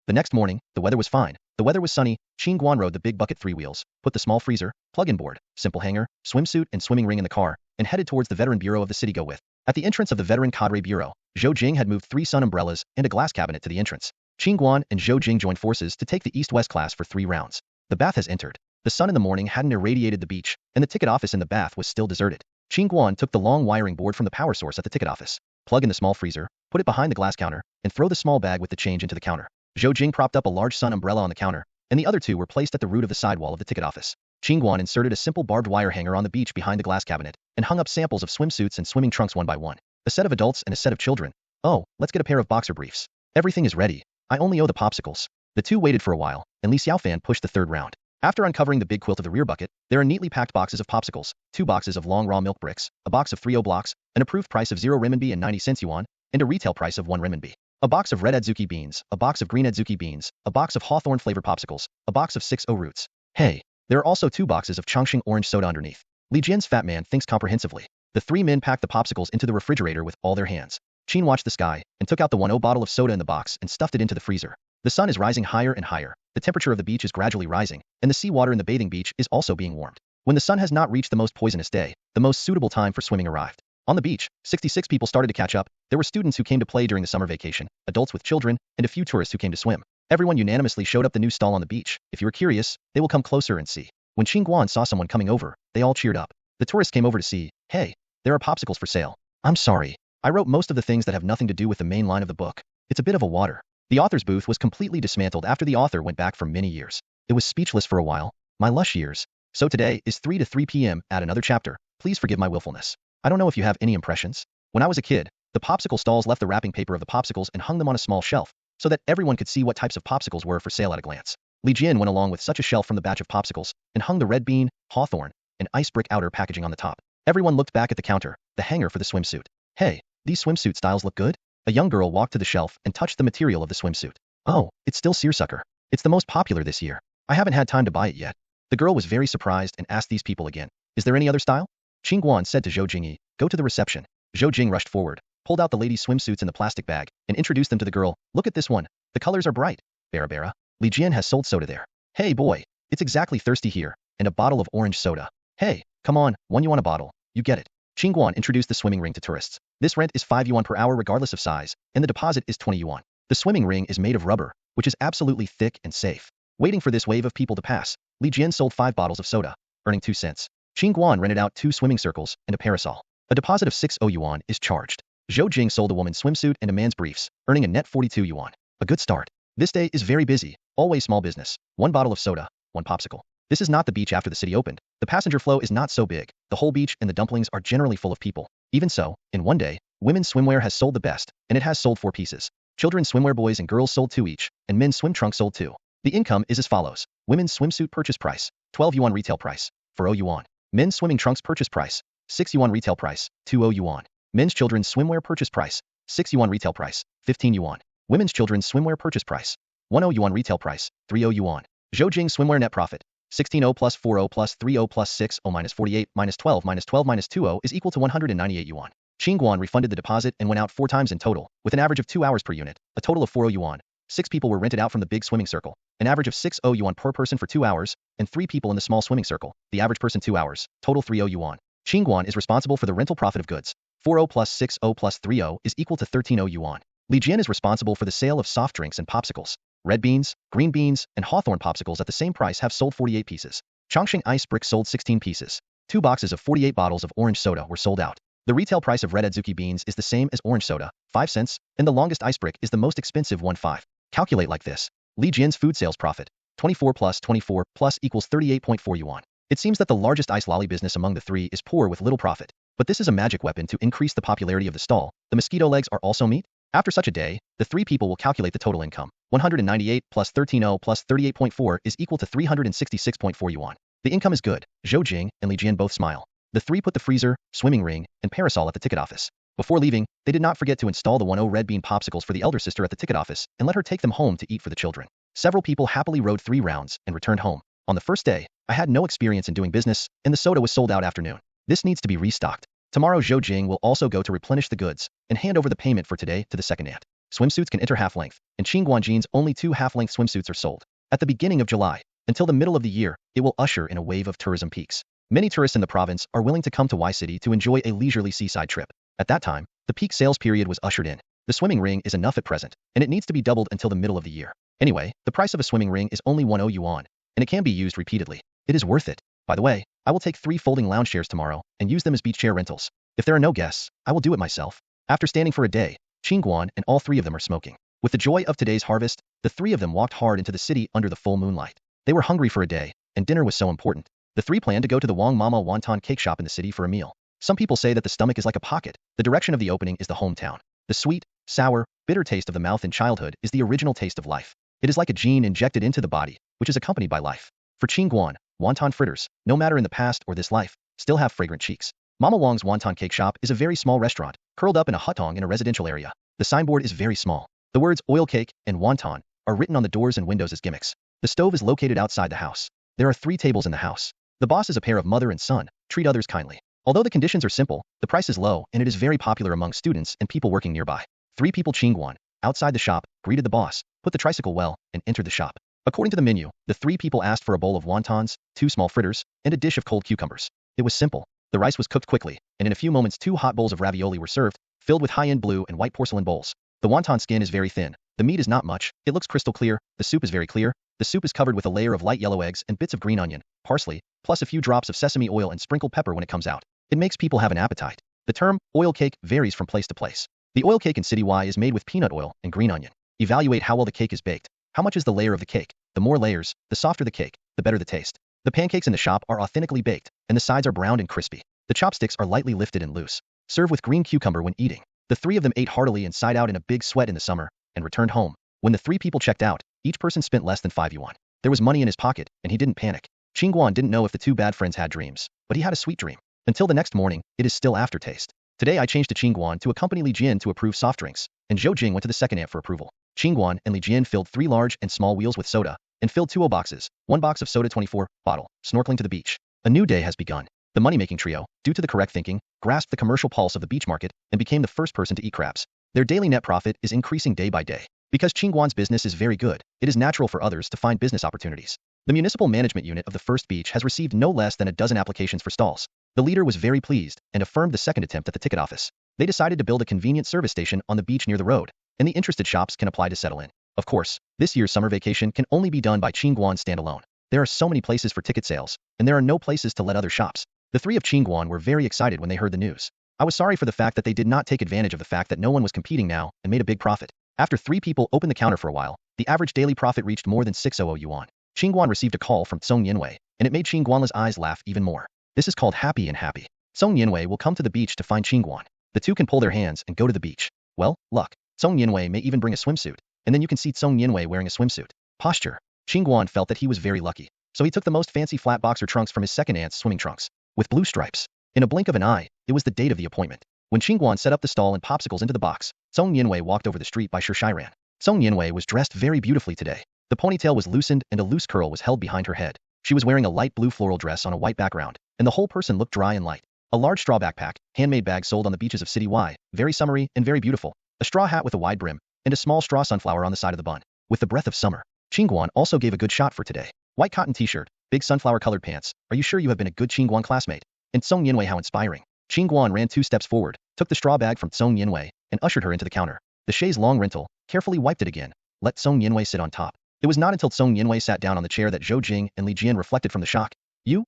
The next morning, the weather was fine. The weather was sunny. Qin Guan rode the big bucket 3 wheels, put the small freezer, plug-in board, simple hanger, swimsuit and swimming ring in the car, and headed towards the veteran bureau of the city go with. At the entrance of the veteran cadre bureau, Zhou Jing had moved 3 sun umbrellas and a glass cabinet to the entrance. Qin Guan and Zhou Jing joined forces to take the east-west class for 3 rounds. The bath has entered. The sun in the morning hadn't irradiated the beach, and the ticket office in the bath was still deserted. Qin Guan took the long wiring board from the power source at the ticket office, plug in the small freezer, put it behind the glass counter, and throw the small bag with the change into the counter. Zhou Jing propped up a large sun umbrella on the counter, and the other 2 were placed at the root of the sidewall of the ticket office. Qin Guan inserted a simple barbed wire hanger on the beach behind the glass cabinet, and hung up samples of swimsuits and swimming trunks one by one. A set of adults and a set of children. Oh, let's get a pair of boxer briefs. Everything is ready. I only owe the popsicles. The 2 waited for a while, and Li Xiaofan pushed the 3rd round. After uncovering the big quilt of the rear bucket, there are neatly packed boxes of popsicles, 2 boxes of long raw milk bricks, a box of 3 blocks, an approved price of 0 renminbi and 90 cents yuan, and a retail price of 1 renminbi. A box of red adzuki beans, a box of green adzuki beans, a box of hawthorn flavored popsicles, a box of 6 roots. Hey, there are also 2 boxes of Chongqing orange soda underneath. Li Jian's fat man thinks comprehensively. The 3 men packed the popsicles into the refrigerator with all their hands. Qin watched the sky, and took out the 1 bottle of soda in the box and stuffed it into the freezer. The sun is rising higher and higher. The temperature of the beach is gradually rising, and the seawater in the bathing beach is also being warmed. When the sun has not reached the most poisonous day, the most suitable time for swimming arrived. On the beach, 66 people started to catch up. There were students who came to play during the summer vacation, adults with children, and a few tourists who came to swim. Everyone unanimously showed up the new stall on the beach. If you are curious, they will come closer and see. When Qin Guan saw someone coming over, they all cheered up. The tourists came over to see. Hey, there are popsicles for sale. I'm sorry. I wrote most of the things that have nothing to do with the main line of the book. It's a bit of a water. The author's booth was completely dismantled after the author went back for many years. It was speechless for a while. My lush years. So today is 3 to 3 p.m. Add another chapter. Please forgive my willfulness. I don't know if you have any impressions. When I was a kid, the popsicle stalls left the wrapping paper of the popsicles and hung them on a small shelf, so that everyone could see what types of popsicles were for sale at a glance. Li Jian went along with such a shelf from the batch of popsicles, and hung the red bean, hawthorn, and ice brick outer packaging on the top. Everyone looked back at the counter, the hanger for the swimsuit. Hey, these swimsuit styles look good? A young girl walked to the shelf and touched the material of the swimsuit. Oh, it's still seersucker. It's the most popular this year. I haven't had time to buy it yet. The girl was very surprised and asked these people again, is there any other style? Qin Guan said to Zhou Jingyi, go to the reception. Zhou Jing rushed forward, pulled out the ladies' swimsuits in the plastic bag, and introduced them to the girl. Look at this one. The colors are bright. Bara. Li Jian has sold soda there. Hey boy, it's exactly thirsty here, and a bottle of orange soda. Hey, come on, 1 yuan a bottle. You get it. Qin Guan introduced the swimming ring to tourists. This rent is 5 yuan per hour regardless of size, and the deposit is 20 yuan. The swimming ring is made of rubber, which is absolutely thick and safe. Waiting for this wave of people to pass, Li Jian sold 5 bottles of soda, earning 2 cents. Qin Guan rented out 2 swimming circles and a parasol. A deposit of 6 yuan is charged. Zhou Jing sold a woman's swimsuit and a man's briefs, earning a net 42 yuan. A good start. This day is very busy, always small business. 1 bottle of soda, 1 popsicle. This is not the beach after the city opened. The passenger flow is not so big. The whole beach and the dumplings are generally full of people. Even so, in one day, women's swimwear has sold the best, and it has sold 4 pieces. Children's swimwear boys and girls sold 2 each, and men's swim trunks sold 2. The income is as follows. Women's swimsuit purchase price, 12 yuan retail price, 40 yuan. Men's swimming trunks purchase price, 6 yuan retail price, 20 yuan. Men's children's swimwear purchase price, 6 yuan retail price, 15 yuan. Women's children's swimwear purchase price, 10 yuan retail price, 30 yuan. Zhoujing swimwear net profit, 16 plus 40 plus 30 plus 60 minus 48 minus 12 minus 12 minus 20 is equal to 198 yuan. Qin Guan refunded the deposit and went out 4 times in total, with an average of 2 hours per unit, a total of 40 yuan. 6 people were rented out from the big swimming circle, an average of 60 yuan per person for 2 hours, and 3 people in the small swimming circle, the average person 2 hours, total 30 yuan. Qin Guan is responsible for the rental profit of goods. 40 plus 60 plus 30 is equal to 13 yuan. Li Jian is responsible for the sale of soft drinks and popsicles. Red beans, green beans, and hawthorn popsicles at the same price have sold 48 pieces. Chongqing ice brick sold 16 pieces. 2 boxes of 48 bottles of orange soda were sold out. The retail price of red adzuki beans is the same as orange soda, 5 cents, and the longest ice brick is the most expensive one 5. Calculate like this. Li Jian's food sales profit, 24 plus equals 38.4 yuan. It seems that the largest ice lolly business among the 3 is poor with little profit. But this is a magic weapon to increase the popularity of the stall. The mosquito legs are also meat? After such a day, the 3 people will calculate the total income. 198 plus 13 plus 38.4 is equal to 366.4 yuan. The income is good. Zhou Jing and Li Jian both smile. The 3 put the freezer, swimming ring, and parasol at the ticket office. Before leaving, they did not forget to install the 10 red bean popsicles for the elder sister at the ticket office and let her take them home to eat for the children. Several people happily rode 3 rounds and returned home. On the first day, I had no experience in doing business, and the soda was sold out afternoon. This needs to be restocked. Tomorrow Zhou Jing will also go to replenish the goods and hand over the payment for today to the second aunt. Swimsuits can enter half-length, and Qin Guan jeans only 2 half-length swimsuits are sold. At the beginning of July, until the middle of the year, it will usher in a wave of tourism peaks. Many tourists in the province are willing to come to Y City to enjoy a leisurely seaside trip. At that time, the peak sales period was ushered in. The swimming ring is enough at present, and it needs to be doubled until the middle of the year. Anyway, the price of a swimming ring is only 10 yuan, and it can be used repeatedly. It is worth it. By the way, I will take 3 folding lounge chairs tomorrow and use them as beach chair rentals. If there are no guests, I will do it myself. After standing for a day, Qin Guan and all 3 of them are smoking. With the joy of today's harvest, the 3 of them walked hard into the city under the full moonlight. They were hungry for a day, and dinner was so important. The 3 planned to go to the Wang Mama wonton cake shop in the city for a meal. Some people say that the stomach is like a pocket. The direction of the opening is the hometown. The sweet, sour, bitter taste of the mouth in childhood is the original taste of life. It is like a gene injected into the body, which is accompanied by life. For Qin Guan, wonton fritters, no matter in the past or this life, still have fragrant cheeks. Mama Wang's wonton cake shop is a very small restaurant, curled up in a hutong in a residential area. The signboard is very small. The words oil cake and wonton are written on the doors and windows as gimmicks. The stove is located outside the house. There are 3 tables in the house. The boss is a pair of mother and son, treat others kindly. Although the conditions are simple, the price is low and it is very popular among students and people working nearby. 3 people Qin Guan, outside the shop, greeted the boss, put the tricycle well, and entered the shop. According to the menu, the 3 people asked for a bowl of wontons, 2 small fritters, and a dish of cold cucumbers. It was simple. The rice was cooked quickly, and in a few moments 2 hot bowls of ravioli were served, filled with high-end blue and white porcelain bowls. The wonton skin is very thin. The meat is not much. It looks crystal clear. The soup is very clear. The soup is covered with a layer of light yellow eggs and bits of green onion, parsley, plus a few drops of sesame oil and sprinkled pepper when it comes out. It makes people have an appetite. The term oil cake varies from place to place. The oil cake in City Y is made with peanut oil and green onion. Evaluate how well the cake is baked. How much is the layer of the cake? The more layers, the softer the cake, the better the taste. The pancakes in the shop are authentically baked, and the sides are browned and crispy. The chopsticks are lightly lifted and loose. Serve with green cucumber when eating. The 3 of them ate heartily and sighed out in a big sweat in the summer, and returned home. When the 3 people checked out, each person spent less than 5 yuan. There was money in his pocket, and he didn't panic. Qin Guan didn't know if the 2 bad friends had dreams, but he had a sweet dream. Until the next morning, it is still aftertaste. Today I changed to Qin Guan to accompany Li Jian to approve soft drinks, and Zhou Jing went to the second aunt for approval. Qin Guan and Li Jian filled 3 large and small wheels with soda, and filled 2 boxes, 1 box of soda 24, bottle, snorkeling to the beach. A new day has begun. The money-making trio, due to the correct thinking, grasped the commercial pulse of the beach market and became the first person to eat crabs. Their daily net profit is increasing day by day. Because Qin Guan's business is very good, it is natural for others to find business opportunities. The municipal management unit of the first beach has received no less than a dozen applications for stalls. The leader was very pleased and affirmed the second attempt at the ticket office. They decided to build a convenient service station on the beach near the road, and the interested shops can apply to settle in. Of course, this year's summer vacation can only be done by Qin Guan standalone. There are so many places for ticket sales, and there are no places to let other shops. The 3 of Qin Guan were very excited when they heard the news. I was sorry for the fact that they did not take advantage of the fact that no one was competing now and made a big profit. After 3 people opened the counter for a while, the average daily profit reached more than 600 yuan. Qin Guan received a call from Song Yinwei, and it made Qin Guan's eyes laugh even more. This is called happy and happy. Song Yinwei will come to the beach to find Qin Guan. The 2 can pull their hands and go to the beach. Well, luck. Song Yinwei may even bring a swimsuit, and then you can see Song Yinwei wearing a swimsuit. Posture. Qin Guan felt that he was very lucky, so he took the most fancy flat boxer trunks from his second aunt's swimming trunks, with blue stripes. In a blink of an eye, it was the date of the appointment. When Qin Guan set up the stall and popsicles into the box, Song Yinwei walked over the street by Shiran. Song Yinwei was dressed very beautifully today. The ponytail was loosened and a loose curl was held behind her head. She was wearing a light blue floral dress on a white background, and the whole person looked dry and light. A large straw backpack, handmade bag sold on the beaches of City Y, very summery and very beautiful. A straw hat with a wide brim, and a small straw sunflower on the side of the bun. With the breath of summer. Qin Guan also gave a good shot for today. White cotton t-shirt, big sunflower-colored pants. Are you sure you have been a good Qin Guan classmate? And Song Yinwei, how inspiring. Qin Guan ran 2 steps forward, took the straw bag from Song Yinwei, and ushered her into the counter. The chaise long rental, carefully wiped it again. Let Song Yinwei sit on top. It was not until Song Yinwei sat down on the chair that Zhou Jing and Li Jian reflected from the shock. You,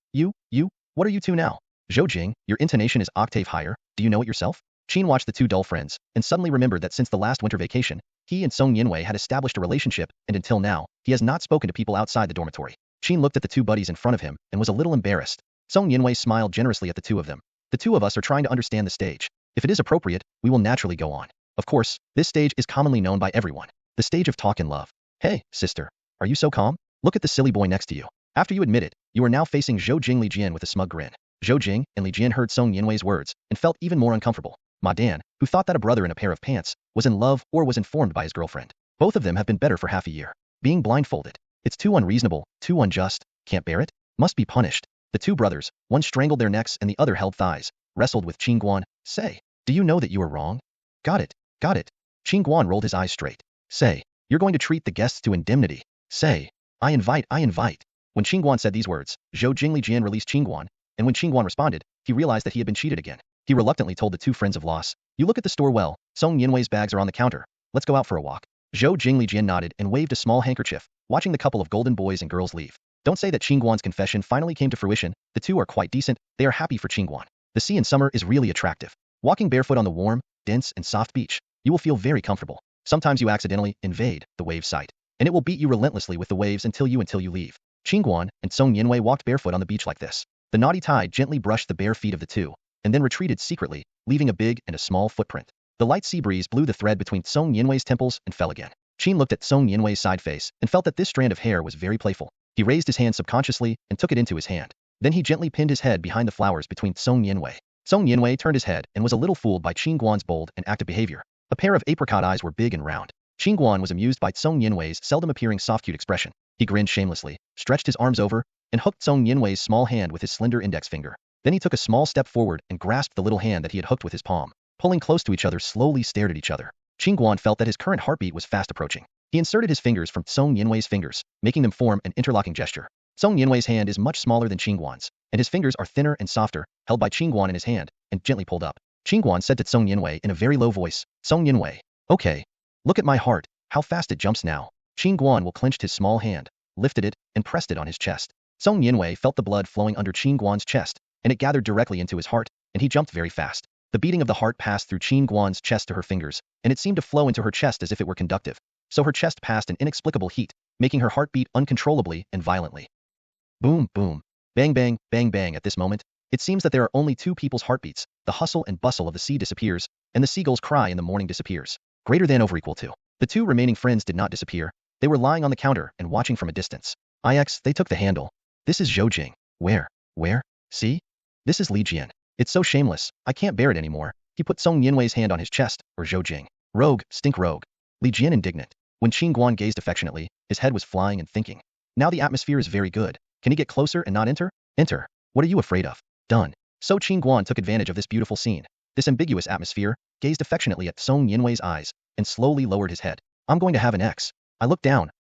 what are you two now? Zhou Jing, your intonation is octave higher, do you know it yourself? Qin watched the two dull friends, and suddenly remembered that since the last winter vacation, he and Song Yinwei had established a relationship, and until now, he has not spoken to people outside the dormitory. Qin looked at the two buddies in front of him, and was a little embarrassed. Song Yinwei smiled generously at the two of them. The two of us are trying to understand the stage. If it is appropriate, we will naturally go on. Of course, this stage is commonly known by everyone. The stage of talk and love. Hey, sister. Are you so calm? Look at the silly boy next to you. After you admit it, you are now facing Zhou Jing Li Jian with a smug grin. Zhou Jing and Li Jian heard Song Yinwei's words, and felt even more uncomfortable. Ma Dan, who thought that a brother in a pair of pants, was in love or was informed by his girlfriend. Both of them have been better for half a year. Being blindfolded. It's too unreasonable, too unjust, can't bear it, must be punished. The two brothers, one strangled their necks and the other held thighs, wrestled with Qin Guan. Say, do you know that you are wrong? Got it. Qin Guan rolled his eyes straight. Say, you're going to treat the guests to indemnity. Say, I invite. When Qin Guan said these words, Zhou Jing Li Jian released Qin Guan, and when Qin Guan responded, he realized that he had been cheated again. He reluctantly told the two friends of loss, you look at the store well, Song Yinwei's bags are on the counter, let's go out for a walk. Zhou Jing Li Jian nodded and waved a small handkerchief, watching the couple of golden boys and girls leave. Don't say that Qin Guan's confession finally came to fruition, the two are quite decent, they are happy for Qin Guan. The sea in summer is really attractive. Walking barefoot on the warm, dense and soft beach, you will feel very comfortable. Sometimes you accidentally invade the wave site, and it will beat you relentlessly with the waves until you leave. Qin Guan and Song Yinwei walked barefoot on the beach like this. The naughty tide gently brushed the bare feet of the two, and then retreated secretly, leaving a big and a small footprint. The light sea breeze blew the thread between Song Yinwei's temples and fell again. Qin looked at Song Yinwei's side face and felt that this strand of hair was very playful. He raised his hand subconsciously and took it into his hand. Then he gently pinned his head behind the flowers between Song Yinwei. Song Yinwei turned his head and was a little fooled by Qin Guan's bold and active behavior. A pair of apricot eyes were big and round. Qin Guan was amused by Song Yinwei's seldom appearing soft cute expression. He grinned shamelessly, stretched his arms over, and hooked Song Yinwei's small hand with his slender index finger. Then he took a small step forward and grasped the little hand that he had hooked with his palm. Pulling close to each other, slowly stared at each other. Qin Guan felt that his current heartbeat was fast approaching. He inserted his fingers from Song Yinwei's fingers, making them form an interlocking gesture. Song Yinwei's hand is much smaller than Qin Guan's, and his fingers are thinner and softer, held by Qin Guan in his hand, and gently pulled up. Qin Guan said to Song Yinwei in a very low voice, Song Yinwei, okay. Look at my heart, how fast it jumps now. Qin Guan will clenched his small hand, lifted it, and pressed it on his chest. Song Yinwei felt the blood flowing under Qin Guan's chest, and it gathered directly into his heart, and he jumped very fast. The beating of the heart passed through Qin Guan's chest to her fingers, and it seemed to flow into her chest as if it were conductive. So her chest passed an inexplicable heat, making her heart beat uncontrollably and violently. Boom, boom. Bang, bang, bang, bang. At this moment, it seems that there are only two people's heartbeats. The hustle and bustle of the sea disappears, and the seagull's cry in the morning disappears. Greater than over equal to. The two remaining friends did not disappear. They were lying on the counter and watching from a distance. They took the handle. This is Zhou Jing. Where? See? This is Li Jian. It's so shameless, I can't bear it anymore. He put Song Yinwei's hand on his chest, or Zhou Jing. Rogue, stink rogue. Li Jian indignant. When Qin Guan gazed affectionately, his head was flying and thinking. Now the atmosphere is very good. Can he get closer and not enter? Enter. What are you afraid of? Done. So Qin Guan took advantage of this beautiful scene, this ambiguous atmosphere, gazed affectionately at Song Yinwei's eyes, and slowly lowered his head. I'm going to have an X. I looked down.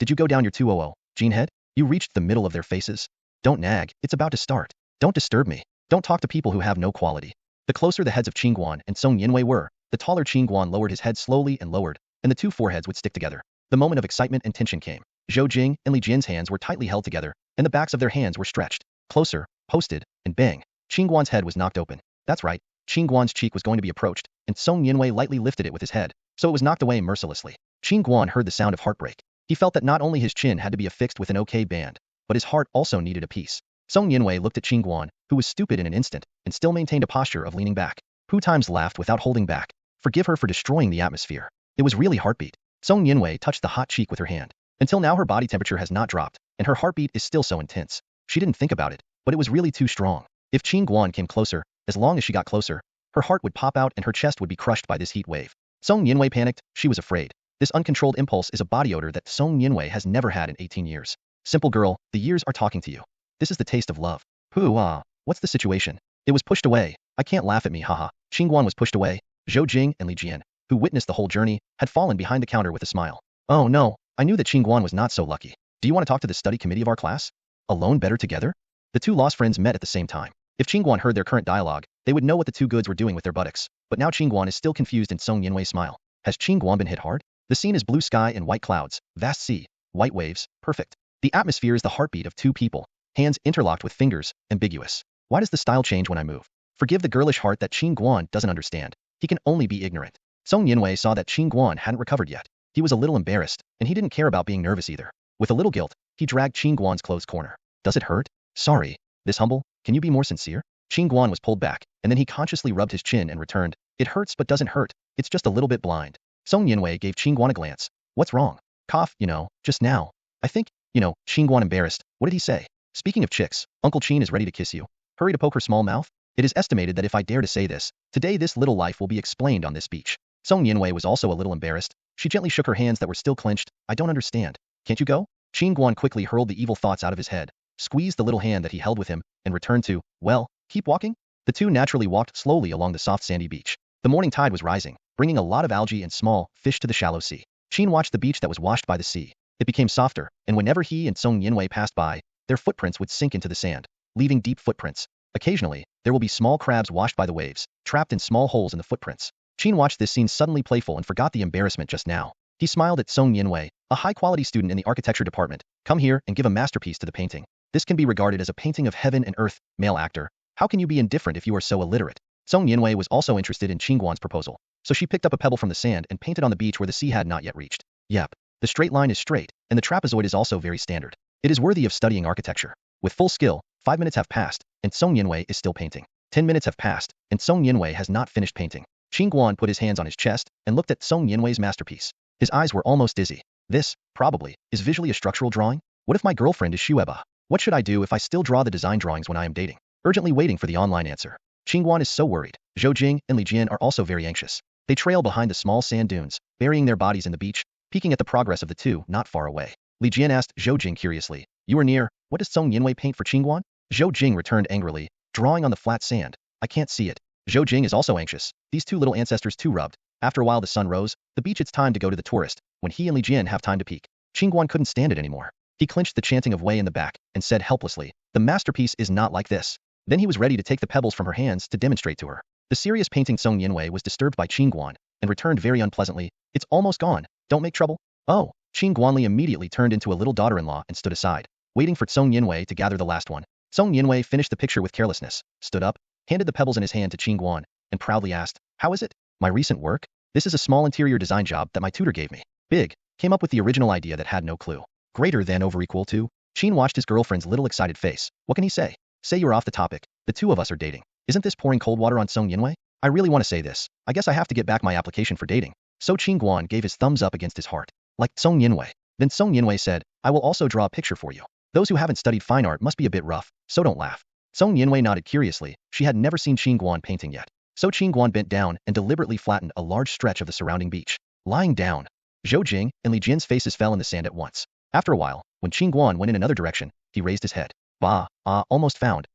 Did you go down your 200, Jean head? You reached the middle of their faces? Don't nag, it's about to start. Don't disturb me. Don't talk to people who have no quality. The closer the heads of Qin Guan and Song Yinwei were, the taller Qin Guan lowered his head slowly and lowered, and the two foreheads would stick together. The moment of excitement and tension came. Zhou Jing and Li Jian's hands were tightly held together, and the backs of their hands were stretched. Closer, posted, and bang. Qin Guan's head was knocked open. That's right, Qin Guan's cheek was going to be approached, and Song Yinwei lightly lifted it with his head, so it was knocked away mercilessly. Qin Guan heard the sound of heartbreak. He felt that not only his chin had to be affixed with an OK band, but his heart also needed a piece. Song Yinwei looked at Qin Guan, who was stupid in an instant, and still maintained a posture of leaning back. Who times laughed without holding back? Forgive her for destroying the atmosphere. It was really heartbeat. Song Yinwei touched the hot cheek with her hand. Until now her body temperature has not dropped, and her heartbeat is still so intense. She didn't think about it, but it was really too strong. If Qin Guan came closer, as long as she got closer, her heart would pop out and her chest would be crushed by this heat wave. Song Yinwei panicked, she was afraid. This uncontrolled impulse is a body odor that Song Yinwei has never had in 18 years. Simple girl, the years are talking to you. This is the taste of love. What's the situation? It was pushed away. I can't laugh at me, haha. Qin Guan was pushed away. Zhou Jing and Li Jian, who witnessed the whole journey, had fallen behind the counter with a smile. Oh no, I knew that Qin Guan was not so lucky. Do you want to talk to the study committee of our class? Alone better together? The two lost friends met at the same time. If Qin Guan heard their current dialogue, they would know what the two goods were doing with their buttocks. But now Qin Guan is still confused and Song Yinwei smile. Has Qin Guan been hit hard? The scene is blue sky and white clouds, vast sea, white waves, perfect. The atmosphere is the heartbeat of two people, hands interlocked with fingers, ambiguous. Why does the style change when I move? Forgive the girlish heart that Qin Guan doesn't understand. He can only be ignorant. Song Yinwei saw that Qin Guan hadn't recovered yet. He was a little embarrassed, and he didn't care about being nervous either. With a little guilt, he dragged Qin Guan's clothes corner. Does it hurt? Sorry. This humble? Can you be more sincere? Qin Guan was pulled back, and then he consciously rubbed his chin and returned. It hurts but doesn't hurt. It's just a little bit blind. Song Yinwei gave Qin Guan a glance. What's wrong? Cough, just now. I think, Qin Guan embarrassed. What did he say? Speaking of chicks, Uncle Qin is ready to kiss you. Hurry to poke her small mouth. It is estimated that if I dare to say this, today this little life will be explained on this beach. Song Yinwei was also a little embarrassed. She gently shook her hands that were still clenched. I don't understand. Can't you go? Qin Guan quickly hurled the evil thoughts out of his head, squeezed the little hand that he held with him, and returned to, well, keep walking? The two naturally walked slowly along the soft sandy beach. The morning tide was rising, bringing a lot of algae and small fish to the shallow sea. Qin watched the beach that was washed by the sea. It became softer, and whenever he and Song Yinwei passed by, their footprints would sink into the sand, leaving deep footprints. Occasionally, there will be small crabs washed by the waves, trapped in small holes in the footprints. Qin watched this scene suddenly playful and forgot the embarrassment just now. He smiled at Song Yinwei, a high-quality student in the architecture department. Come here and give a masterpiece to the painting. This can be regarded as a painting of heaven and earth, male actor. How can you be indifferent if you are so illiterate? Song Yinwei was also interested in Qin Guan's proposal, so she picked up a pebble from the sand and painted on the beach where the sea had not yet reached. Yep, the straight line is straight, and the trapezoid is also very standard. It is worthy of studying architecture. With full skill, 5 minutes have passed, and Song Yinwei is still painting. 10 minutes have passed, and Song Yinwei has not finished painting. Qin Guan put his hands on his chest and looked at Song Yinwei's masterpiece. His eyes were almost dizzy. This, probably, is visually a structural drawing? What if my girlfriend is Shueba? What should I do if I still draw the design drawings when I am dating? Urgently waiting for the online answer. Qin Guan is so worried. Zhou Jing and Li Jian are also very anxious. They trail behind the small sand dunes, burying their bodies in the beach, peeking at the progress of the two not far away. Li Jian asked Zhou Jing curiously, you are near, what does Song Yinwei paint for Qin Guan? Zhou Jing returned angrily, drawing on the flat sand. I can't see it. Zhou Jing is also anxious. These two little ancestors too rubbed. After a while the sun rose, the beach it's time to go to the tourist, when he and Li Jian have time to peek. Qin Guan couldn't stand it anymore. He clinched the chanting of Wei in the back, and said helplessly, the masterpiece is not like this. Then he was ready to take the pebbles from her hands to demonstrate to her. The serious painting Song Yinwei was disturbed by Qin Guan, and returned very unpleasantly, it's almost gone, don't make trouble. Oh, Qin Guanli immediately turned into a little daughter-in-law and stood aside, waiting for Song Yinwei to gather the last one. Song Yinwei finished the picture with carelessness, stood up, handed the pebbles in his hand to Qin Guan, and proudly asked, how is it? My recent work? This is a small interior design job that my tutor gave me. Big. Came up with the original idea that had no clue. Greater than over equal to? Qin watched his girlfriend's little excited face. What can he say? Say you're off the topic. The two of us are dating. Isn't this pouring cold water on Song Yinwei? I really want to say this. I guess I have to get back my application for dating. So Qin Guan gave his thumbs up against his heart. Like Song Yinwei. Then Song Yinwei said, I will also draw a picture for you. Those who haven't studied fine art must be a bit rough, so don't laugh. Song Yinwei nodded curiously. She had never seen Qin Guan painting yet. So Qin Guan bent down and deliberately flattened a large stretch of the surrounding beach. Lying down. Zhou Jing and Li Jian's faces fell in the sand at once. After a while, when Qin Guan went in another direction, he raised his head. Almost found.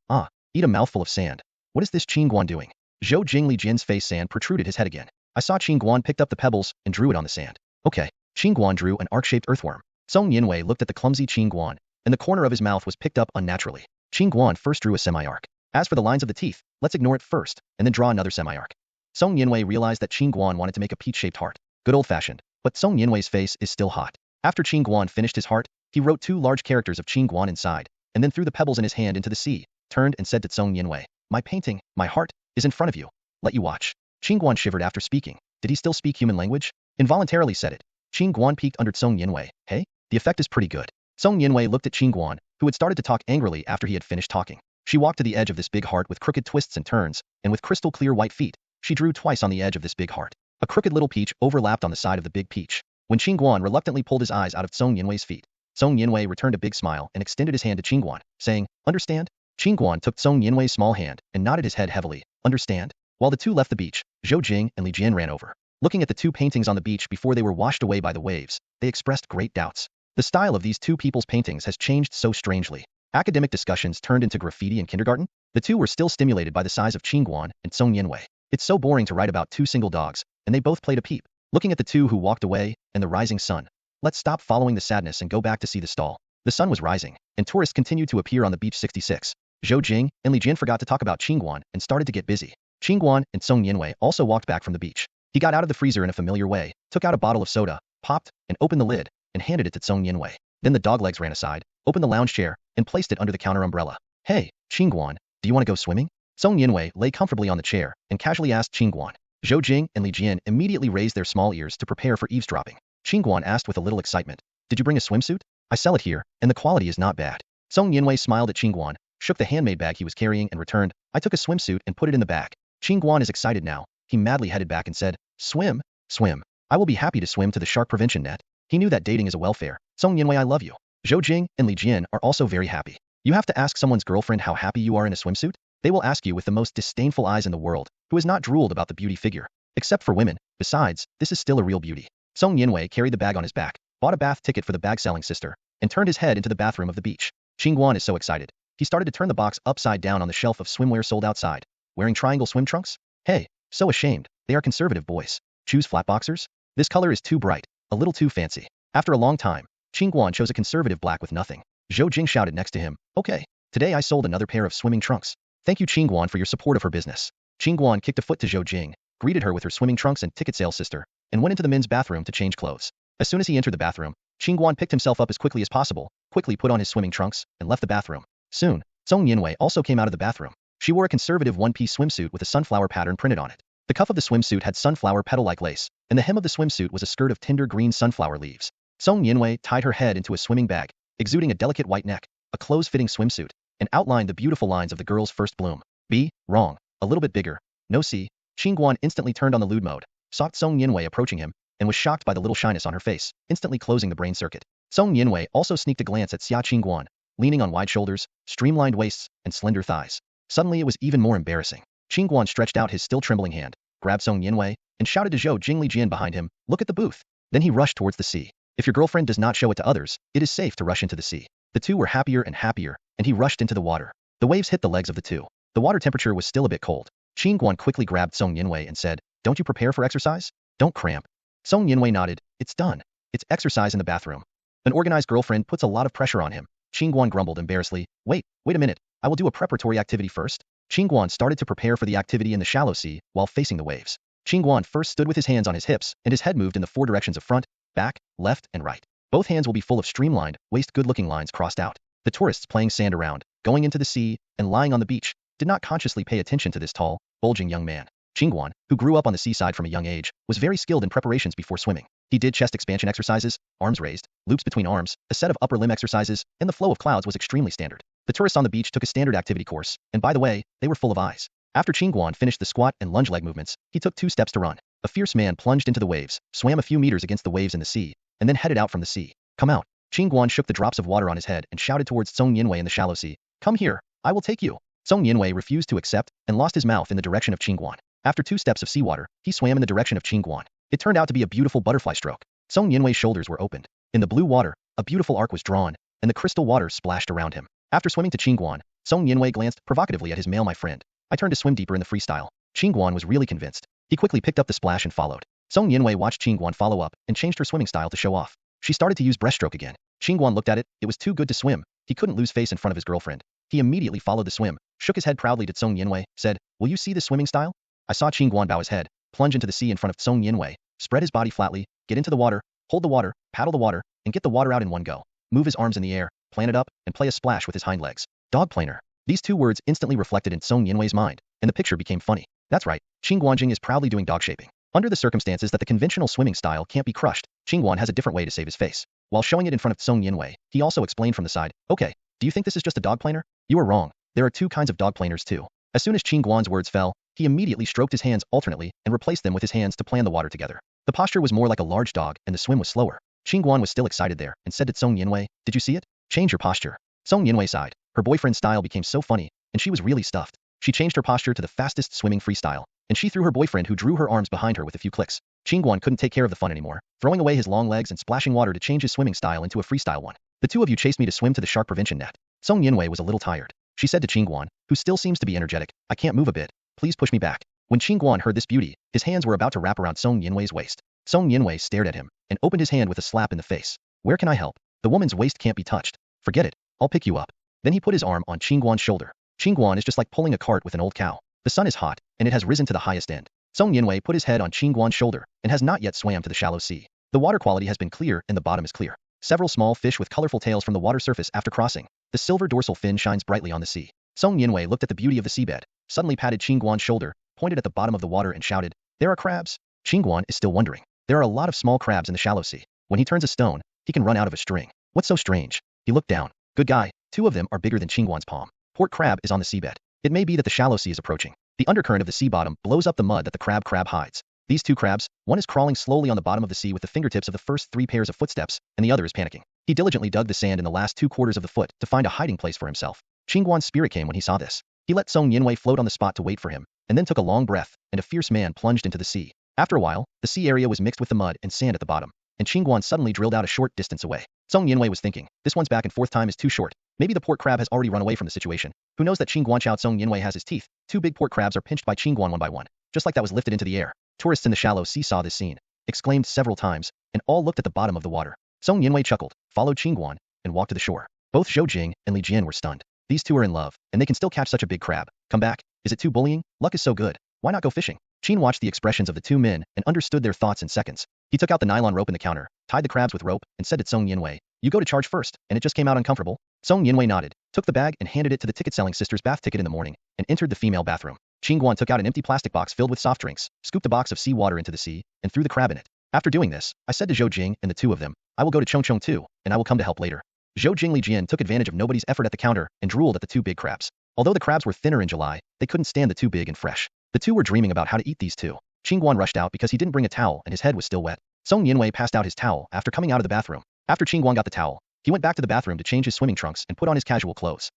Eat a mouthful of sand. What is this Qin Guan doing? Zhou Jing Li Jian's face sand protruded his head again. I saw Qin Guan picked up the pebbles and drew it on the sand. Okay. Qin Guan drew an arc-shaped earthworm. Song Yinwei looked at the clumsy Qin Guan, and the corner of his mouth was picked up unnaturally. Qin Guan first drew a semi-arc. As for the lines of the teeth, let's ignore it first, and then draw another semi-arc. Song Yinwei realized that Qin Guan wanted to make a peach-shaped heart. Good old-fashioned. But Song Yinwei's face is still hot. After Qin Guan finished his heart, he wrote 2 large characters of Qin Guan inside, and then threw the pebbles in his hand into the sea, turned and said to Song Yinwei, my painting, my heart, is in front of you. Let you watch. Qin Guan shivered after speaking. Did he still speak human language? Involuntarily said it. Qin Guan peeked under Song Yinwei. Hey, the effect is pretty good. Song Yinwei looked at Qin Guan, who had started to talk angrily after he had finished talking. She walked to the edge of this big heart with crooked twists and turns, and with crystal clear white feet, she drew twice on the edge of this big heart. A crooked little peach overlapped on the side of the big peach. When Qin Guan reluctantly pulled his eyes out of Song Yinwei's feet, Song Yinwei returned a big smile and extended his hand to Qin Guan, saying, "Understand?" Qin Guan took Song Yinwei's small hand and nodded his head heavily, "Understand?" While the two left the beach, Zhou Jing and Li Jian ran over. Looking at the two paintings on the beach before they were washed away by the waves, they expressed great doubts. The style of these two people's paintings has changed so strangely. Academic discussions turned into graffiti in kindergarten? The two were still stimulated by the size of Qin Guan and Song Yinwei. It's so boring to write about two single dogs, and they both played a peep. Looking at the two who walked away, and the rising sun. Let's stop following the sadness and go back to see the stall. The sun was rising, and tourists continued to appear on the beach 66. Zhou Jing and Li Jian forgot to talk about Qin Guan and started to get busy. Qin Guan and Song Yinwei also walked back from the beach. He got out of the freezer in a familiar way, took out a bottle of soda, popped, and opened the lid, and handed it to Song Yinwei. Then the dog legs ran aside, opened the lounge chair, and placed it under the counter umbrella. "Hey, Qin Guan, do you want to go swimming?" Song Yinwei lay comfortably on the chair and casually asked Qin Guan. Zhou Jing and Li Jian immediately raised their small ears to prepare for eavesdropping. Qin Guan asked with a little excitement, "Did you bring a swimsuit? I sell it here, and the quality is not bad." Song Yinwei smiled at Qin Guan, shook the handmade bag he was carrying and returned, "I took a swimsuit and put it in the bag." Qin Guan is excited now. He madly headed back and said, "Swim, swim. I will be happy to swim to the shark prevention net." He knew that dating is a welfare. "Song Yinwei, I love you." Zhou Jing and Li Jian are also very happy. You have to ask someone's girlfriend how happy you are in a swimsuit? They will ask you with the most disdainful eyes in the world, who has not drooled about the beauty figure. Except for women. Besides, this is still a real beauty. Song Yinwei carried the bag on his back, bought a bath ticket for the bag-selling sister, and turned his head into the bathroom of the beach. Qin Guan is so excited. He started to turn the box upside down on the shelf of swimwear sold outside. Wearing triangle swim trunks? Hey, so ashamed. They are conservative boys. Choose flat boxers? This color is too bright, a little too fancy. After a long time, Qin Guan chose a conservative black with nothing. Zhou Jing shouted next to him, "Okay, today I sold another pair of swimming trunks. Thank you Qin Guan for your support of her business." Qin Guan kicked a foot to Zhou Jing, greeted her with her swimming trunks and ticket sales sister, and went into the men's bathroom to change clothes. As soon as he entered the bathroom, Qin Guan picked himself up as quickly as possible, quickly put on his swimming trunks, and left the bathroom. Soon, Song Yinwei also came out of the bathroom. She wore a conservative one-piece swimsuit with a sunflower pattern printed on it. The cuff of the swimsuit had sunflower petal-like lace, and the hem of the swimsuit was a skirt of tender green sunflower leaves. Song Yinwei tied her head into a swimming bag, exuding a delicate white neck, a close-fitting swimsuit, and outlined the beautiful lines of the girl's first bloom. B. Wrong. A little bit bigger. No C. Qin Guan instantly turned on the lewd mode, saw Song Yinwei approaching him, and was shocked by the little shyness on her face, instantly closing the brain circuit. Song Yinwei also sneaked a glance at Xia Qin Guan, leaning on wide shoulders, streamlined waists, and slender thighs. Suddenly it was even more embarrassing. Qin Guan stretched out his still trembling hand, grabbed Song Yinwei, and shouted to Zhou Jing Li Jian behind him, "Look at the booth." Then he rushed towards the sea. If your girlfriend does not show it to others, it is safe to rush into the sea. The two were happier and happier, and he rushed into the water. The waves hit the legs of the two. The water temperature was still a bit cold. Qin Guan quickly grabbed Song Yinwei and said, "Don't you prepare for exercise? Don't cramp." Song Yinwei nodded. "It's done. It's exercise in the bathroom." An organized girlfriend puts a lot of pressure on him. Qin Guan grumbled embarrassedly, Wait a minute. I will do a preparatory activity first." Qin Guan started to prepare for the activity in the shallow sea while facing the waves. Qin Guan first stood with his hands on his hips, and his head moved in the four directions of front, back, left, and right. Both hands will be full of streamlined, waist good-looking lines crossed out. The tourists playing sand around, going into the sea, and lying on the beach, did not consciously pay attention to this tall, bulging young man. Qin Guan, who grew up on the seaside from a young age, was very skilled in preparations before swimming. He did chest expansion exercises, arms raised, loops between arms, a set of upper limb exercises, and the flow of clouds was extremely standard. The tourists on the beach took a standard activity course, and by the way, they were full of eyes. After Qin Guan finished the squat and lunge leg movements, he took 2 steps to run. A fierce man plunged into the waves, swam a few meters against the waves in the sea, and then headed out from the sea. "Come out." Qin Guan shook the drops of water on his head and shouted towards Song Yinwei in the shallow sea, "Come here, I will take you." Song Yinwei refused to accept and lost his mouth in the direction of Qin Guan. After 2 steps of seawater, he swam in the direction of Qin Guan. It turned out to be a beautiful butterfly stroke. Song Yinwei's shoulders were opened. In the blue water, a beautiful arc was drawn, and the crystal water splashed around him. After swimming to Qin Guan, Song Yinwei glanced provocatively at his male my friend. "I turned to swim deeper in the freestyle." Qin Guan was really convinced. He quickly picked up the splash and followed. Song Yinwei watched Qin Guan follow up and changed her swimming style to show off. She started to use breaststroke again. Qin Guan looked at it. It was too good to swim. He couldn't lose face in front of his girlfriend. He immediately followed the swim, shook his head proudly to Song Yinwei, said, "Will you see this swimming style?" I saw Qin Guan bow his head, plunge into the sea in front of Song Yinwei, spread his body flatly, get into the water, hold the water, paddle the water, and get the water out in one go. Move his arms in the air, plant it up, and play a splash with his hind legs. Dog planer. These 2 words instantly reflected in Song Yinwei's mind, and the picture became funny. That's right, Qin Guanjing is proudly doing dog shaping. Under the circumstances that the conventional swimming style can't be crushed, Qin Guan has a different way to save his face. While showing it in front of Song Yinwei, he also explained from the side, "Okay, do you think this is just a dog planer? You are wrong. There are 2 kinds of dog planers too." As soon as Qin Guan's words fell, He immediately stroked his hands alternately and replaced them with his hands to plan the water together. The posture was more like a large dog and the swim was slower. Qin Guan was still excited there and said to Song Yinwei, "Did you see it? Change your posture." Song Yinwei sighed. Her boyfriend's style became so funny, and she was really stuffed. She changed her posture to the fastest swimming freestyle, and she threw her boyfriend who drew her arms behind her with a few clicks. Qin Guan couldn't take care of the fun anymore, throwing away his long legs and splashing water to change his swimming style into a freestyle one. "The two of you chased me to swim to the shark prevention net." Song Yinwei was a little tired. She said to Qin Guan, who still seems to be energetic, "I can't move a bit. Please push me back." When Qin Guan heard this beauty, his hands were about to wrap around Song Yinwei's waist. Song Yinwei stared at him and opened his hand with a slap in the face. "Where can I help? The woman's waist can't be touched. Forget it. I'll pick you up." Then he put his arm on Qin Guan's shoulder. Qin Guan is just like pulling a cart with an old cow. The sun is hot, and it has risen to the highest end. Song Yinwei put his head on Qin Guan's shoulder and has not yet swam to the shallow sea. The water quality has been clear and the bottom is clear. Several small fish with colorful tails from the water surface after crossing. The silver dorsal fin shines brightly on the sea. Song Yinwei looked at the beauty of the seabed, suddenly patted Qin Guan's shoulder, pointed at the bottom of the water and shouted, "There are crabs." Qin Guan is still wondering. There are a lot of small crabs in the shallow sea. When he turns a stone, he can run out of a string. What's so strange? He looked down. Good guy, two of them are bigger than Qin Guan's palm. Port crab is on the seabed. It may be that the shallow sea is approaching. The undercurrent of the sea bottom blows up the mud that the crab hides. These two crabs, one is crawling slowly on the bottom of the sea with the fingertips of the first 3 pairs of footsteps, and the other is panicking. He diligently dug the sand in the last 2/4 of the foot to find a hiding place for himself. Qin Guan's spirit came when he saw this. He let Song Yinwei float on the spot to wait for him, and then took a long breath, and a fierce man plunged into the sea. After a while, the sea area was mixed with the mud and sand at the bottom, and Qin Guan suddenly drilled out a short distance away. Song Yinwei was thinking, this one's back and forth time is too short. Maybe the port crab has already run away from the situation. Who knows that Qin Guan shouted Song Yinwei has his teeth. 2 big port crabs are pinched by Qin Guan one by one, just like that was lifted into the air. Tourists in the shallow sea saw this scene, exclaimed several times, and all looked at the bottom of the water. Song Yinwei chuckled, followed Qin Guan, and walked to the shore. Both Zhou Jing and Li Jian were stunned. These two are in love, and they can still catch such a big crab. Come back. Is it too bullying? Luck is so good. Why not go fishing? Qin watched the expressions of the two men and understood their thoughts in seconds. He took out the nylon rope in the counter, tied the crabs with rope, and said to Song Yinwei, "You go to charge first," and it just came out uncomfortable. Song Yinwei nodded, took the bag and handed it to the ticket-selling sister's bath ticket in the morning, and entered the female bathroom. Qin Guan took out an empty plastic box filled with soft drinks, scooped a box of sea water into the sea, and threw the crab in it. After doing this, I said to Zhou Jing and the two of them, "I will go to Chongchong too, and I will come to help later." Zhou Jing Li Jian took advantage of nobody's effort at the counter and drooled at the 2 big crabs. Although the crabs were thinner in July, they couldn't stand the too big and fresh. The two were dreaming about how to eat these two. Qin Guan rushed out because he didn't bring a towel and his head was still wet. Song Yinwei passed out his towel after coming out of the bathroom. After Qin Guan got the towel, he went back to the bathroom to change his swimming trunks and put on his casual clothes.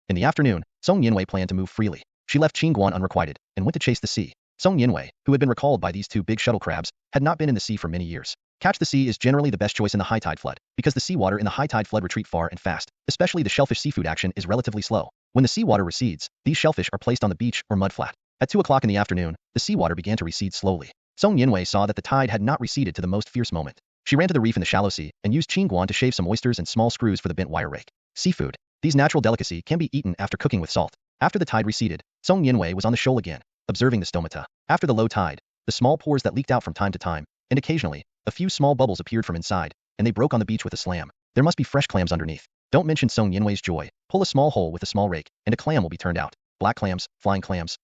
In the afternoon, Song Yinwei planned to move freely. She left Qin Guan unrequited and went to chase the sea. Song Yinwei, who had been recalled by these 2 big shuttle crabs, had not been in the sea for many years. Catch the sea is generally the best choice in the high tide flood, because the seawater in the high tide flood retreat far and fast, especially the shellfish seafood action is relatively slow. When the seawater recedes, these shellfish are placed on the beach or mud flat. At 2 o'clock in the afternoon, the seawater began to recede slowly. Song Yinwei saw that the tide had not receded to the most fierce moment. She ran to the reef in the shallow sea and used Qin Guan to shave some oysters and small screws for the bent wire rake. Seafood. These natural delicacy can be eaten after cooking with salt. After the tide receded, Song Yinwei was on the shoal again, observing the stomata. After the low tide, the small pores that leaked out from time to time, and occasionally, a few small bubbles appeared from inside, and they broke on the beach with a slam. There must be fresh clams underneath. Don't mention Song Yinwei's joy. Pull a small hole with a small rake, and a clam will be turned out. Black clams, flying clams,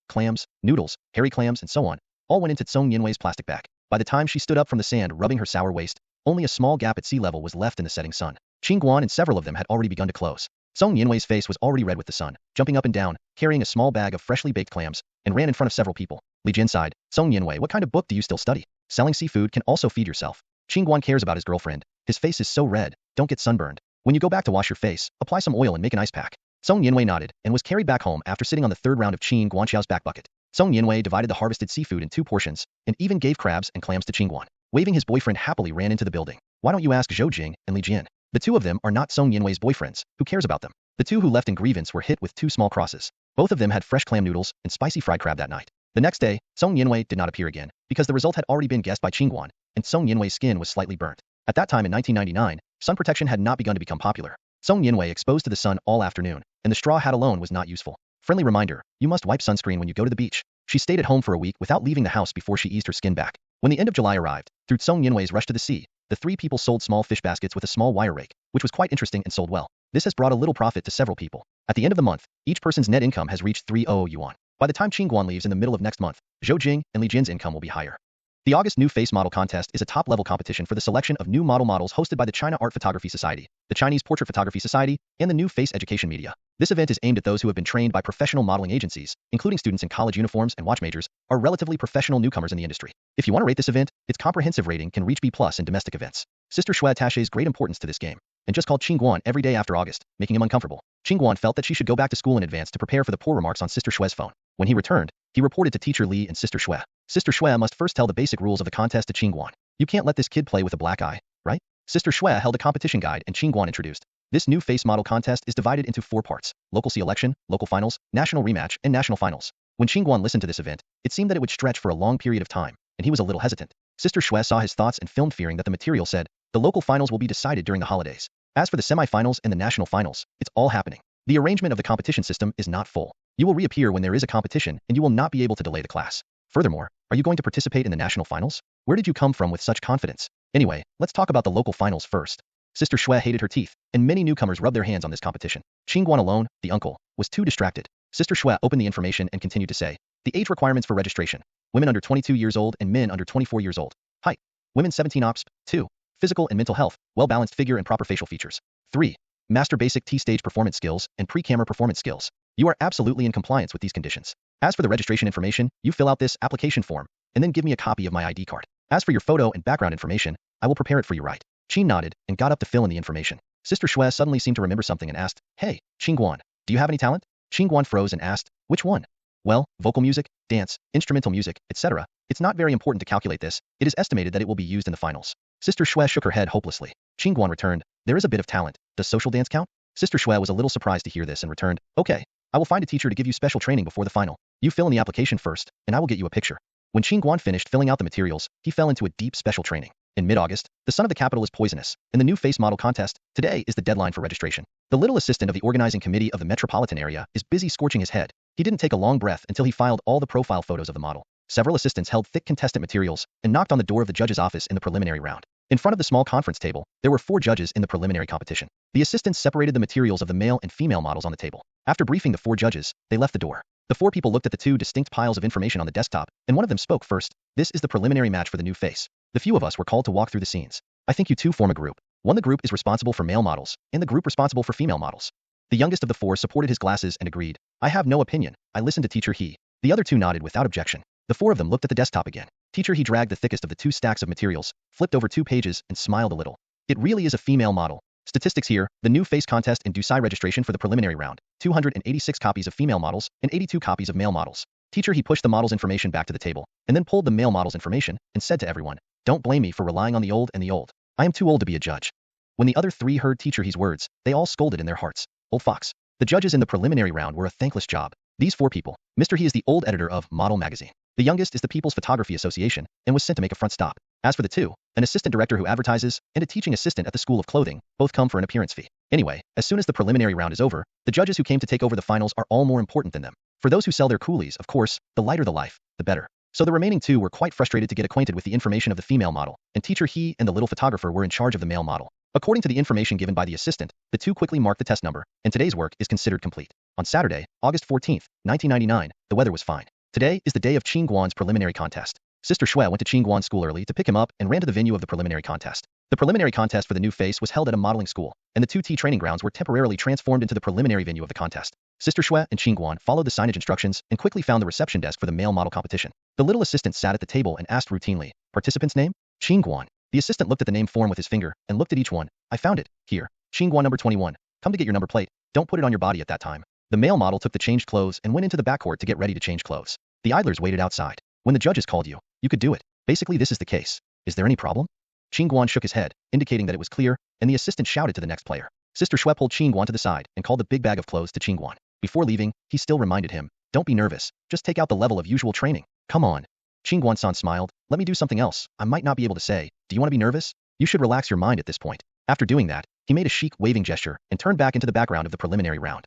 noodles, hairy clams, and so on, all went into Song Yinwei's plastic bag. By the time she stood up from the sand rubbing her sour waist, only a small gap at sea level was left in the setting sun. Qin Guan and several of them had already begun to close. Song Yinwei's face was already red with the sun, jumping up and down, carrying a small bag of freshly baked clams, and ran in front of several people. Li Jian sighed, "Song Yinwei, what kind of book do you still study? Selling seafood can also feed yourself." Qin Guan cares about his girlfriend. His face is so red, don't get sunburned. When you go back to wash your face, apply some oil and make an ice pack. Song Yinwei nodded and was carried back home after sitting on the 3rd round of Qin Guanxiao's back bucket. Song Yinwei divided the harvested seafood in 2 portions, and even gave crabs and clams to Qin Guan. Waving his boyfriend happily ran into the building. Why don't you ask Zhou Jing and Li Jian? The 2 of them are not Song Yinwei's boyfriends. Who cares about them? The 2 who left in grievance were hit with 2 small crosses. Both of them had fresh clam noodles and spicy fried crab that night. The next day, Song Yinwei did not appear again, because the result had already been guessed by Qin Guan, and Song Yinwei's skin was slightly burnt. At that time in 1999, sun protection had not begun to become popular. Song Yinwei exposed to the sun all afternoon, and the straw hat alone was not useful. Friendly reminder, you must wipe sunscreen when you go to the beach. She stayed at home for a week without leaving the house before she eased her skin back. When the end of July arrived, through Song Yinwei's rush to the sea, the 3 people sold small fish baskets with a small wire rake, which was quite interesting and sold well. This has brought a little profit to several people. At the end of the month, each person's net income has reached 300 yuan. By the time Qin Guan leaves in the middle of next month, Zhou Jing and Li Jian's income will be higher. The August New Face Model Contest is a top-level competition for the selection of new models hosted by the China Art Photography Society, the Chinese Portrait Photography Society, and the New Face Education Media. This event is aimed at those who have been trained by professional modeling agencies, including students in college uniforms and watch majors, are relatively professional newcomers in the industry. If you want to rate this event, its comprehensive rating can reach B+ in domestic events. Sister Shui attaches great importance to this game, and just called Qin Guan every day after August, making him uncomfortable. Qin Guan felt that she should go back to school in advance to prepare for the poor remarks on Sister Shui's phone. When he returned, he reported to teacher Li and Sister Shui. Sister Shui must first tell the basic rules of the contest to Qin Guan. You can't let this kid play with a black eye, right? Sister Shui held a competition guide and Qin Guan introduced. This new face model contest is divided into 4 parts: local C-election, local finals, national rematch, and national finals. When Qin Guan listened to this event, it seemed that it would stretch for a long period of time, and he was a little hesitant. Sister Shui saw his thoughts and filmed, fearing that the material said, the local finals will be decided during the holidays. As for the semi-finals and the national finals, it's all happening. The arrangement of the competition system is not full. You will reappear when there is a competition, and you will not be able to delay the class. Furthermore, are you going to participate in the national finals? Where did you come from with such confidence? Anyway, let's talk about the local finals first. Sister Shui hated her teeth, and many newcomers rubbed their hands on this competition. Qin Guan alone, the uncle, was too distracted. Sister Shui opened the information and continued to say, the age requirements for registration: women under 22 years old and men under 24 years old. Height: women 17 OPS. 2. Physical and mental health: well-balanced figure and proper facial features. 3. Master basic T-stage performance skills and pre-camera performance skills. You are absolutely in compliance with these conditions. As for the registration information, you fill out this application form, and then give me a copy of my ID card. As for your photo and background information, I will prepare it for you, right? Qin nodded and got up to fill in the information. Sister Shui suddenly seemed to remember something and asked, hey, Qin Guan, do you have any talent? Qin Guan froze and asked, which one? Well, vocal music, dance, instrumental music, etc. It's not very important to calculate this. It is estimated that it will be used in the finals. Sister Shui shook her head hopelessly. Qin Guan returned, there is a bit of talent. Does social dance count? Sister Shui was a little surprised to hear this and returned, okay, I will find a teacher to give you special training before the final. You fill in the application first, and I will get you a picture. When Qin Guan finished filling out the materials, he fell into a deep special training. In mid-August, the sun of the capital is poisonous. In the new face model contest, today is the deadline for registration. The little assistant of the organizing committee of the metropolitan area is busy scorching his head. He didn't take a long breath until he filed all the profile photos of the model. Several assistants held thick contestant materials and knocked on the door of the judge's office in the preliminary round. In front of the small conference table, there were 4 judges in the preliminary competition. The assistants separated the materials of the male and female models on the table. After briefing the 4 judges, they left the door. The 4 people looked at the 2 distinct piles of information on the desktop, and one of them spoke first. This is the preliminary match for the new face. The few of us were called to walk through the scenes. I think you 2 form a group. The group is responsible for male models, and the group responsible for female models. The youngest of the 4 supported his glasses and agreed. I have no opinion. I listened to teacher He. The other 2 nodded without objection. The 4 of them looked at the desktop again. Teacher He dragged the thickest of the 2 stacks of materials, flipped over 2 pages, and smiled a little. It really is a female model. Statistics here: the new face contest and Dusai registration for the preliminary round. 286 copies of female models and 82 copies of male models. Teacher He pushed the models' information back to the table, and then pulled the male models' information, and said to everyone, don't blame me for relying on the old and the old. I am too old to be a judge. When the other 3 heard teacher He's words, they all scolded in their hearts. Old fox. The judges in the preliminary round were a thankless job. These 4 people. Mr. He is the old editor of Model magazine. The youngest is the People's Photography Association, and was sent to make a front stop. As for the 2, an assistant director who advertises, and a teaching assistant at the School of Clothing, both come for an appearance fee. Anyway, as soon as the preliminary round is over, the judges who came to take over the finals are all more important than them. For those who sell their coolies, of course, the lighter the life, the better. So the remaining 2 were quite frustrated to get acquainted with the information of the female model, and teacher He and the little photographer were in charge of the male model. According to the information given by the assistant, the 2 quickly marked the test number, and today's work is considered complete. On Saturday, August 14th, 1999, the weather was fine. Today is the day of Qin Guan's preliminary contest. Sister Shui went to Qin Guan's school early to pick him up and ran to the venue of the preliminary contest. The preliminary contest for the new face was held at a modeling school, and the 2 T training grounds were temporarily transformed into the preliminary venue of the contest. Sister Shui and Qin Guan followed the signage instructions and quickly found the reception desk for the male model competition. The little assistant sat at the table and asked routinely, participant's name? Qin Guan. The assistant looked at the name form with his finger and looked at each one. I found it. Here. Qin Guan number 21. Come to get your number plate. Don't put it on your body at that time. The male model took the changed clothes and went into the backcourt to get ready to change clothes. The idlers waited outside. When the judges called you, you could do it. Basically, this is the case. Is there any problem? Qin Guan shook his head, indicating that it was clear, and the assistant shouted to the next player. Sister Shui pulled Qin Guan to the side and called the big bag of clothes to Qin Guan. Before leaving, he still reminded him, don't be nervous, just take out the level of usual training. Come on. Qin Guan-san smiled, let me do something else. I might not be able to say, do you want to be nervous? You should relax your mind at this point. After doing that, he made a chic waving gesture and turned back into the background of the preliminary round.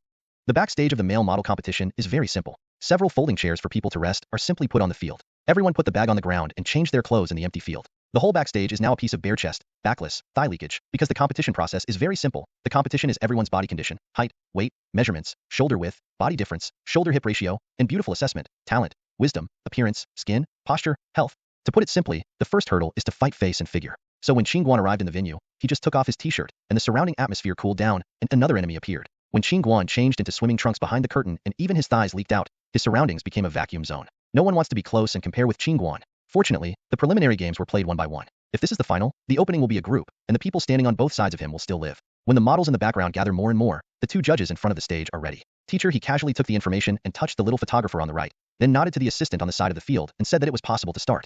The backstage of the male model competition is very simple. Several folding chairs for people to rest are simply put on the field. Everyone put the bag on the ground and changed their clothes in the empty field. The whole backstage is now a piece of bare chest, backless, thigh leakage, because the competition process is very simple. The competition is everyone's body condition, height, weight, measurements, shoulder width, body difference, shoulder-hip ratio, and beautiful assessment, talent, wisdom, appearance, skin, posture, health. To put it simply, the first hurdle is to fight face and figure. So when Qin Guan arrived in the venue, he just took off his t-shirt, and the surrounding atmosphere cooled down, and another enemy appeared. When Qin Guan changed into swimming trunks behind the curtain and even his thighs leaked out, his surroundings became a vacuum zone. No one wants to be close and compare with Qin Guan. Fortunately, the preliminary games were played one by one. If this is the final, the opening will be a group, and the people standing on both sides of him will still live. When the models in the background gather more and more, the two judges in front of the stage are ready. Teacher he casually took the information and touched the little photographer on the right, then nodded to the assistant on the side of the field and said that it was possible to start.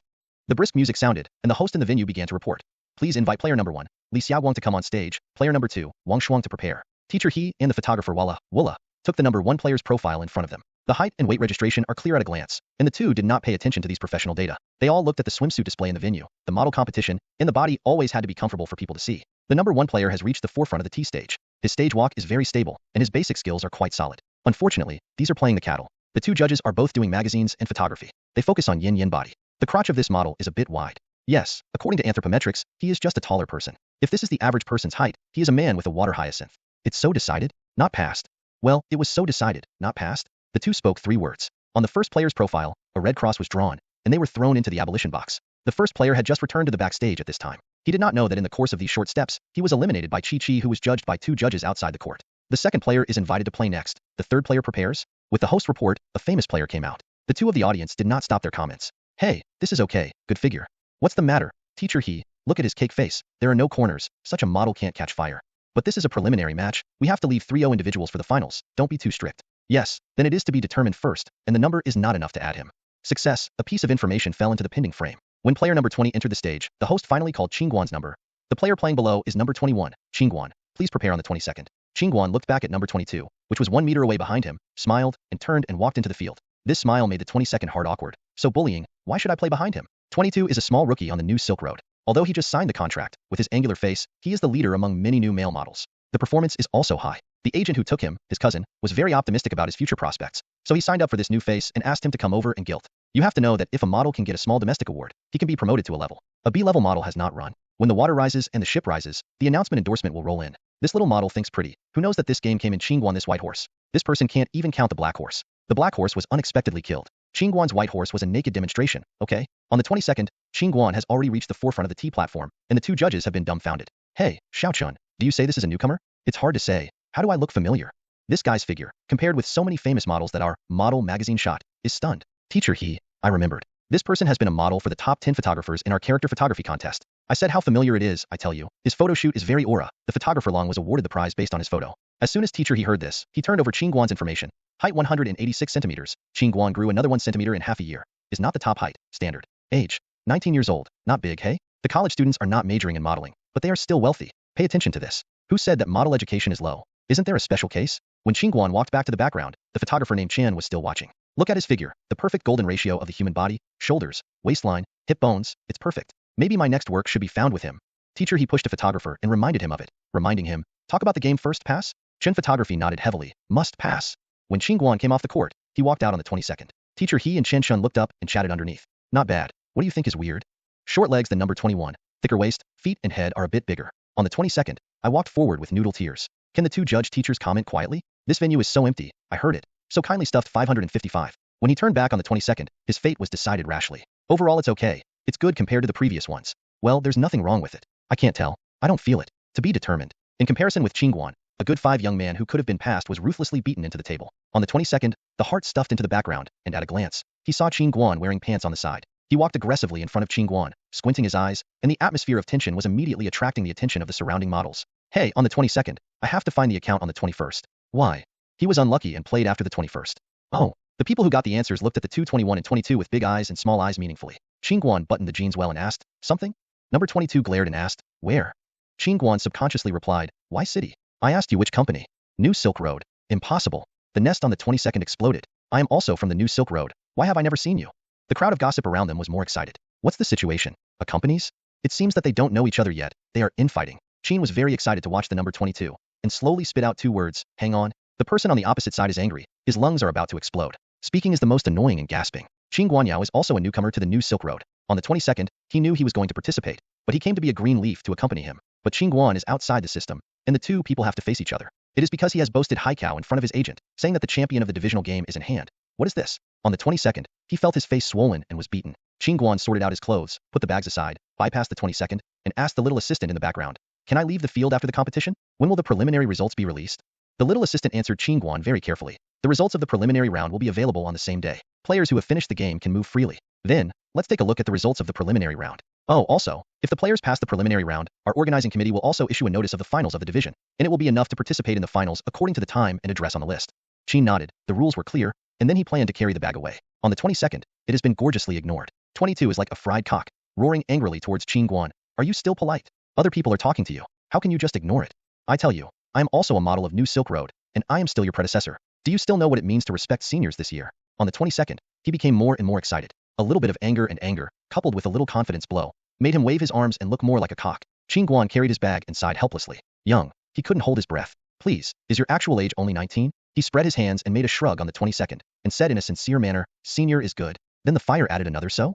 The brisk music sounded, and the host in the venue began to report. Please invite player number 1, Li Xiaoguang to come on stage, player number 2, Wang Shuang to prepare. Teacher he and the photographer Walla took the number 1 player's profile in front of them. The height and weight registration are clear at a glance, and the two did not pay attention to these professional data. They all looked at the swimsuit display in the venue. The model competition, and the body always had to be comfortable for people to see. The number 1 player has reached the forefront of the T stage. His stage walk is very stable, and his basic skills are quite solid. Unfortunately, these are playing the cattle. The two judges are both doing magazines and photography. They focus on yin-yin body. The crotch of this model is a bit wide. Yes, according to anthropometrics, he is just a taller person. If this is the average person's height, he is a man with a water hyacinth. It's so decided, not passed. Well, it was so decided, not passed. The two spoke 3 words. On the first player's profile, a red cross was drawn, and they were thrown into the abolition box. The first player had just returned to the backstage at this time. He did not know that in the course of these short steps, he was eliminated by Chi, who was judged by 2 judges outside the court. The second player is invited to play next. The third player prepares. With the host report, a famous player came out. The two of the audience did not stop their comments. Hey, this is okay, good figure. What's the matter? Teacher he, look at his cake face. There are no corners. Such a model can't catch fire. But this is a preliminary match. We have to leave 3-0 individuals for the finals. Don't be too strict. Yes, then it is to be determined first, and the number is not enough to add him. Success, a piece of information fell into the pending frame. When player number 20 entered the stage, the host finally called Qin Guan's number. The player playing below is number 21, Qin Guan. Please prepare on the 22nd. Qin Guan looked back at number 22, which was 1 meter away behind him, smiled, and turned and walked into the field. This smile made the 22nd hard awkward. So bullying, why should I play behind him? 22 is a small rookie on the new Silk Road. Although he just signed the contract, with his angular face, he is the leader among many new male models. The performance is also high. The agent who took him, his cousin, was very optimistic about his future prospects, so he signed up for this new face and asked him to come over and gilt. You have to know that if a model can get a small domestic award, he can be promoted to a level. A B-level model has not run. When the water rises and the ship rises, the announcement endorsement will roll in. This little model thinks pretty. Who knows that this game came in Qin Guan this white horse? This person can't even count the black horse. The black horse was unexpectedly killed. Qin Guan's white horse was a naked demonstration, okay? On the 22nd, Qin Guan has already reached the forefront of the T platform, and the two judges have been dumbfounded. Hey, Xiaochun, do you say this is a newcomer? It's hard to say. How do I look familiar? This guy's figure, compared with so many famous models that are model magazine shot, is stunned. Teacher he, I remembered. This person has been a model for the top 10 photographers in our character photography contest. I said how familiar it is, I tell you. His photo shoot is very aura. The photographer Long was awarded the prize based on his photo. As soon as teacher he heard this, he turned over Qin Guan's information. Height 186 centimeters. Qin Guan grew another 1 centimeter in half a year. Is not the top height, standard. Age, 19 years old. Not big, hey? The college students are not majoring in modeling, but they are still wealthy. Pay attention to this. Who said that model education is low? Isn't there a special case? When Qin Guan walked back to the background, the photographer named Chen was still watching. Look at his figure, the perfect golden ratio of the human body, shoulders, waistline, hip bones, it's perfect. Maybe my next work should be found with him. Teacher he pushed a photographer and reminded him of it. Reminding him, talk about the game first pass? Chen photography nodded heavily, must pass. When Qin Guan came off the court, he walked out on the 22nd. Teacher he and Chen Shun looked up and chatted underneath. Not bad. What do you think is weird? Short legs than number 21. Thicker waist, feet and head are a bit bigger. On the 22nd, I walked forward with noodle tears. Can the two judge teachers comment quietly? This venue is so empty, I heard it. So kindly stuffed 555. When he turned back on the 22nd, his fate was decided rashly. Overall it's okay. It's good compared to the previous ones. Well, there's nothing wrong with it. I can't tell. I don't feel it. To be determined. In comparison with Qin Guan, a good 5 young man who could have been passed was ruthlessly beaten into the table. On the 22nd, the heart stuffed into the background, and at a glance, he saw Qin Guan wearing pants on the side. He walked aggressively in front of Qin Guan, squinting his eyes, and the atmosphere of tension was immediately attracting the attention of the surrounding models. Hey, on the 22nd, I have to find the account on the 21st. Why? He was unlucky and played after the 21st. Oh. The people who got the answers looked at the 221 and 22 with big eyes and small eyes meaningfully. Qin Guan buttoned the jeans well and asked, something? Number 22 glared and asked, where? Qin Guan subconsciously replied, why city? I asked you which company. New Silk Road. Impossible. The nest on the 22nd exploded. I am also from the New Silk Road. Why have I never seen you? The crowd of gossip around them was more excited. What's the situation? A companies? It seems that they don't know each other yet. They are infighting. Qin was very excited to watch the number 22, and slowly spit out 2 words, hang on. The person on the opposite side is angry. His lungs are about to explode. Speaking is the most annoying and gasping. Qin Guanyao is also a newcomer to the New Silk Road. On the 22nd, he knew he was going to participate, but he came to be a green leaf to accompany him. But Qin Guan is outside the system, and the two people have to face each other. It is because he has boasted Haikao in front of his agent, saying that the champion of the divisional game is in hand. What is this? On the 22nd, he felt his face swollen and was beaten. Qin Guan sorted out his clothes, put the bags aside, bypassed the 22nd, and asked the little assistant in the background, can I leave the field after the competition? When will the preliminary results be released? The little assistant answered Qin Guan very carefully. The results of the preliminary round will be available on the same day. Players who have finished the game can move freely. Then, let's take a look at the results of the preliminary round. Oh, also, if the players pass the preliminary round, our organizing committee will also issue a notice of the finals of the division, and it will be enough to participate in the finals according to the time and address on the list. Qin nodded, the rules were clear, and then he planned to carry the bag away. On the 22nd, it has been gorgeously ignored. 22 is like a fried cock, roaring angrily towards Qin Guan. Are you still polite? Other people are talking to you. How can you just ignore it? I tell you, I am also a model of New Silk Road, and I am still your predecessor. Do you still know what it means to respect seniors this year? On the 22nd, he became more and more excited. A little bit of anger, coupled with a little confidence blow, made him wave his arms and look more like a cock. Qin Guan carried his bag and sighed helplessly. Young, he couldn't hold his breath. Please, is your actual age only 19? He spread his hands and made a shrug on the 22nd, and said in a sincere manner, senior is good. Then the fire added another so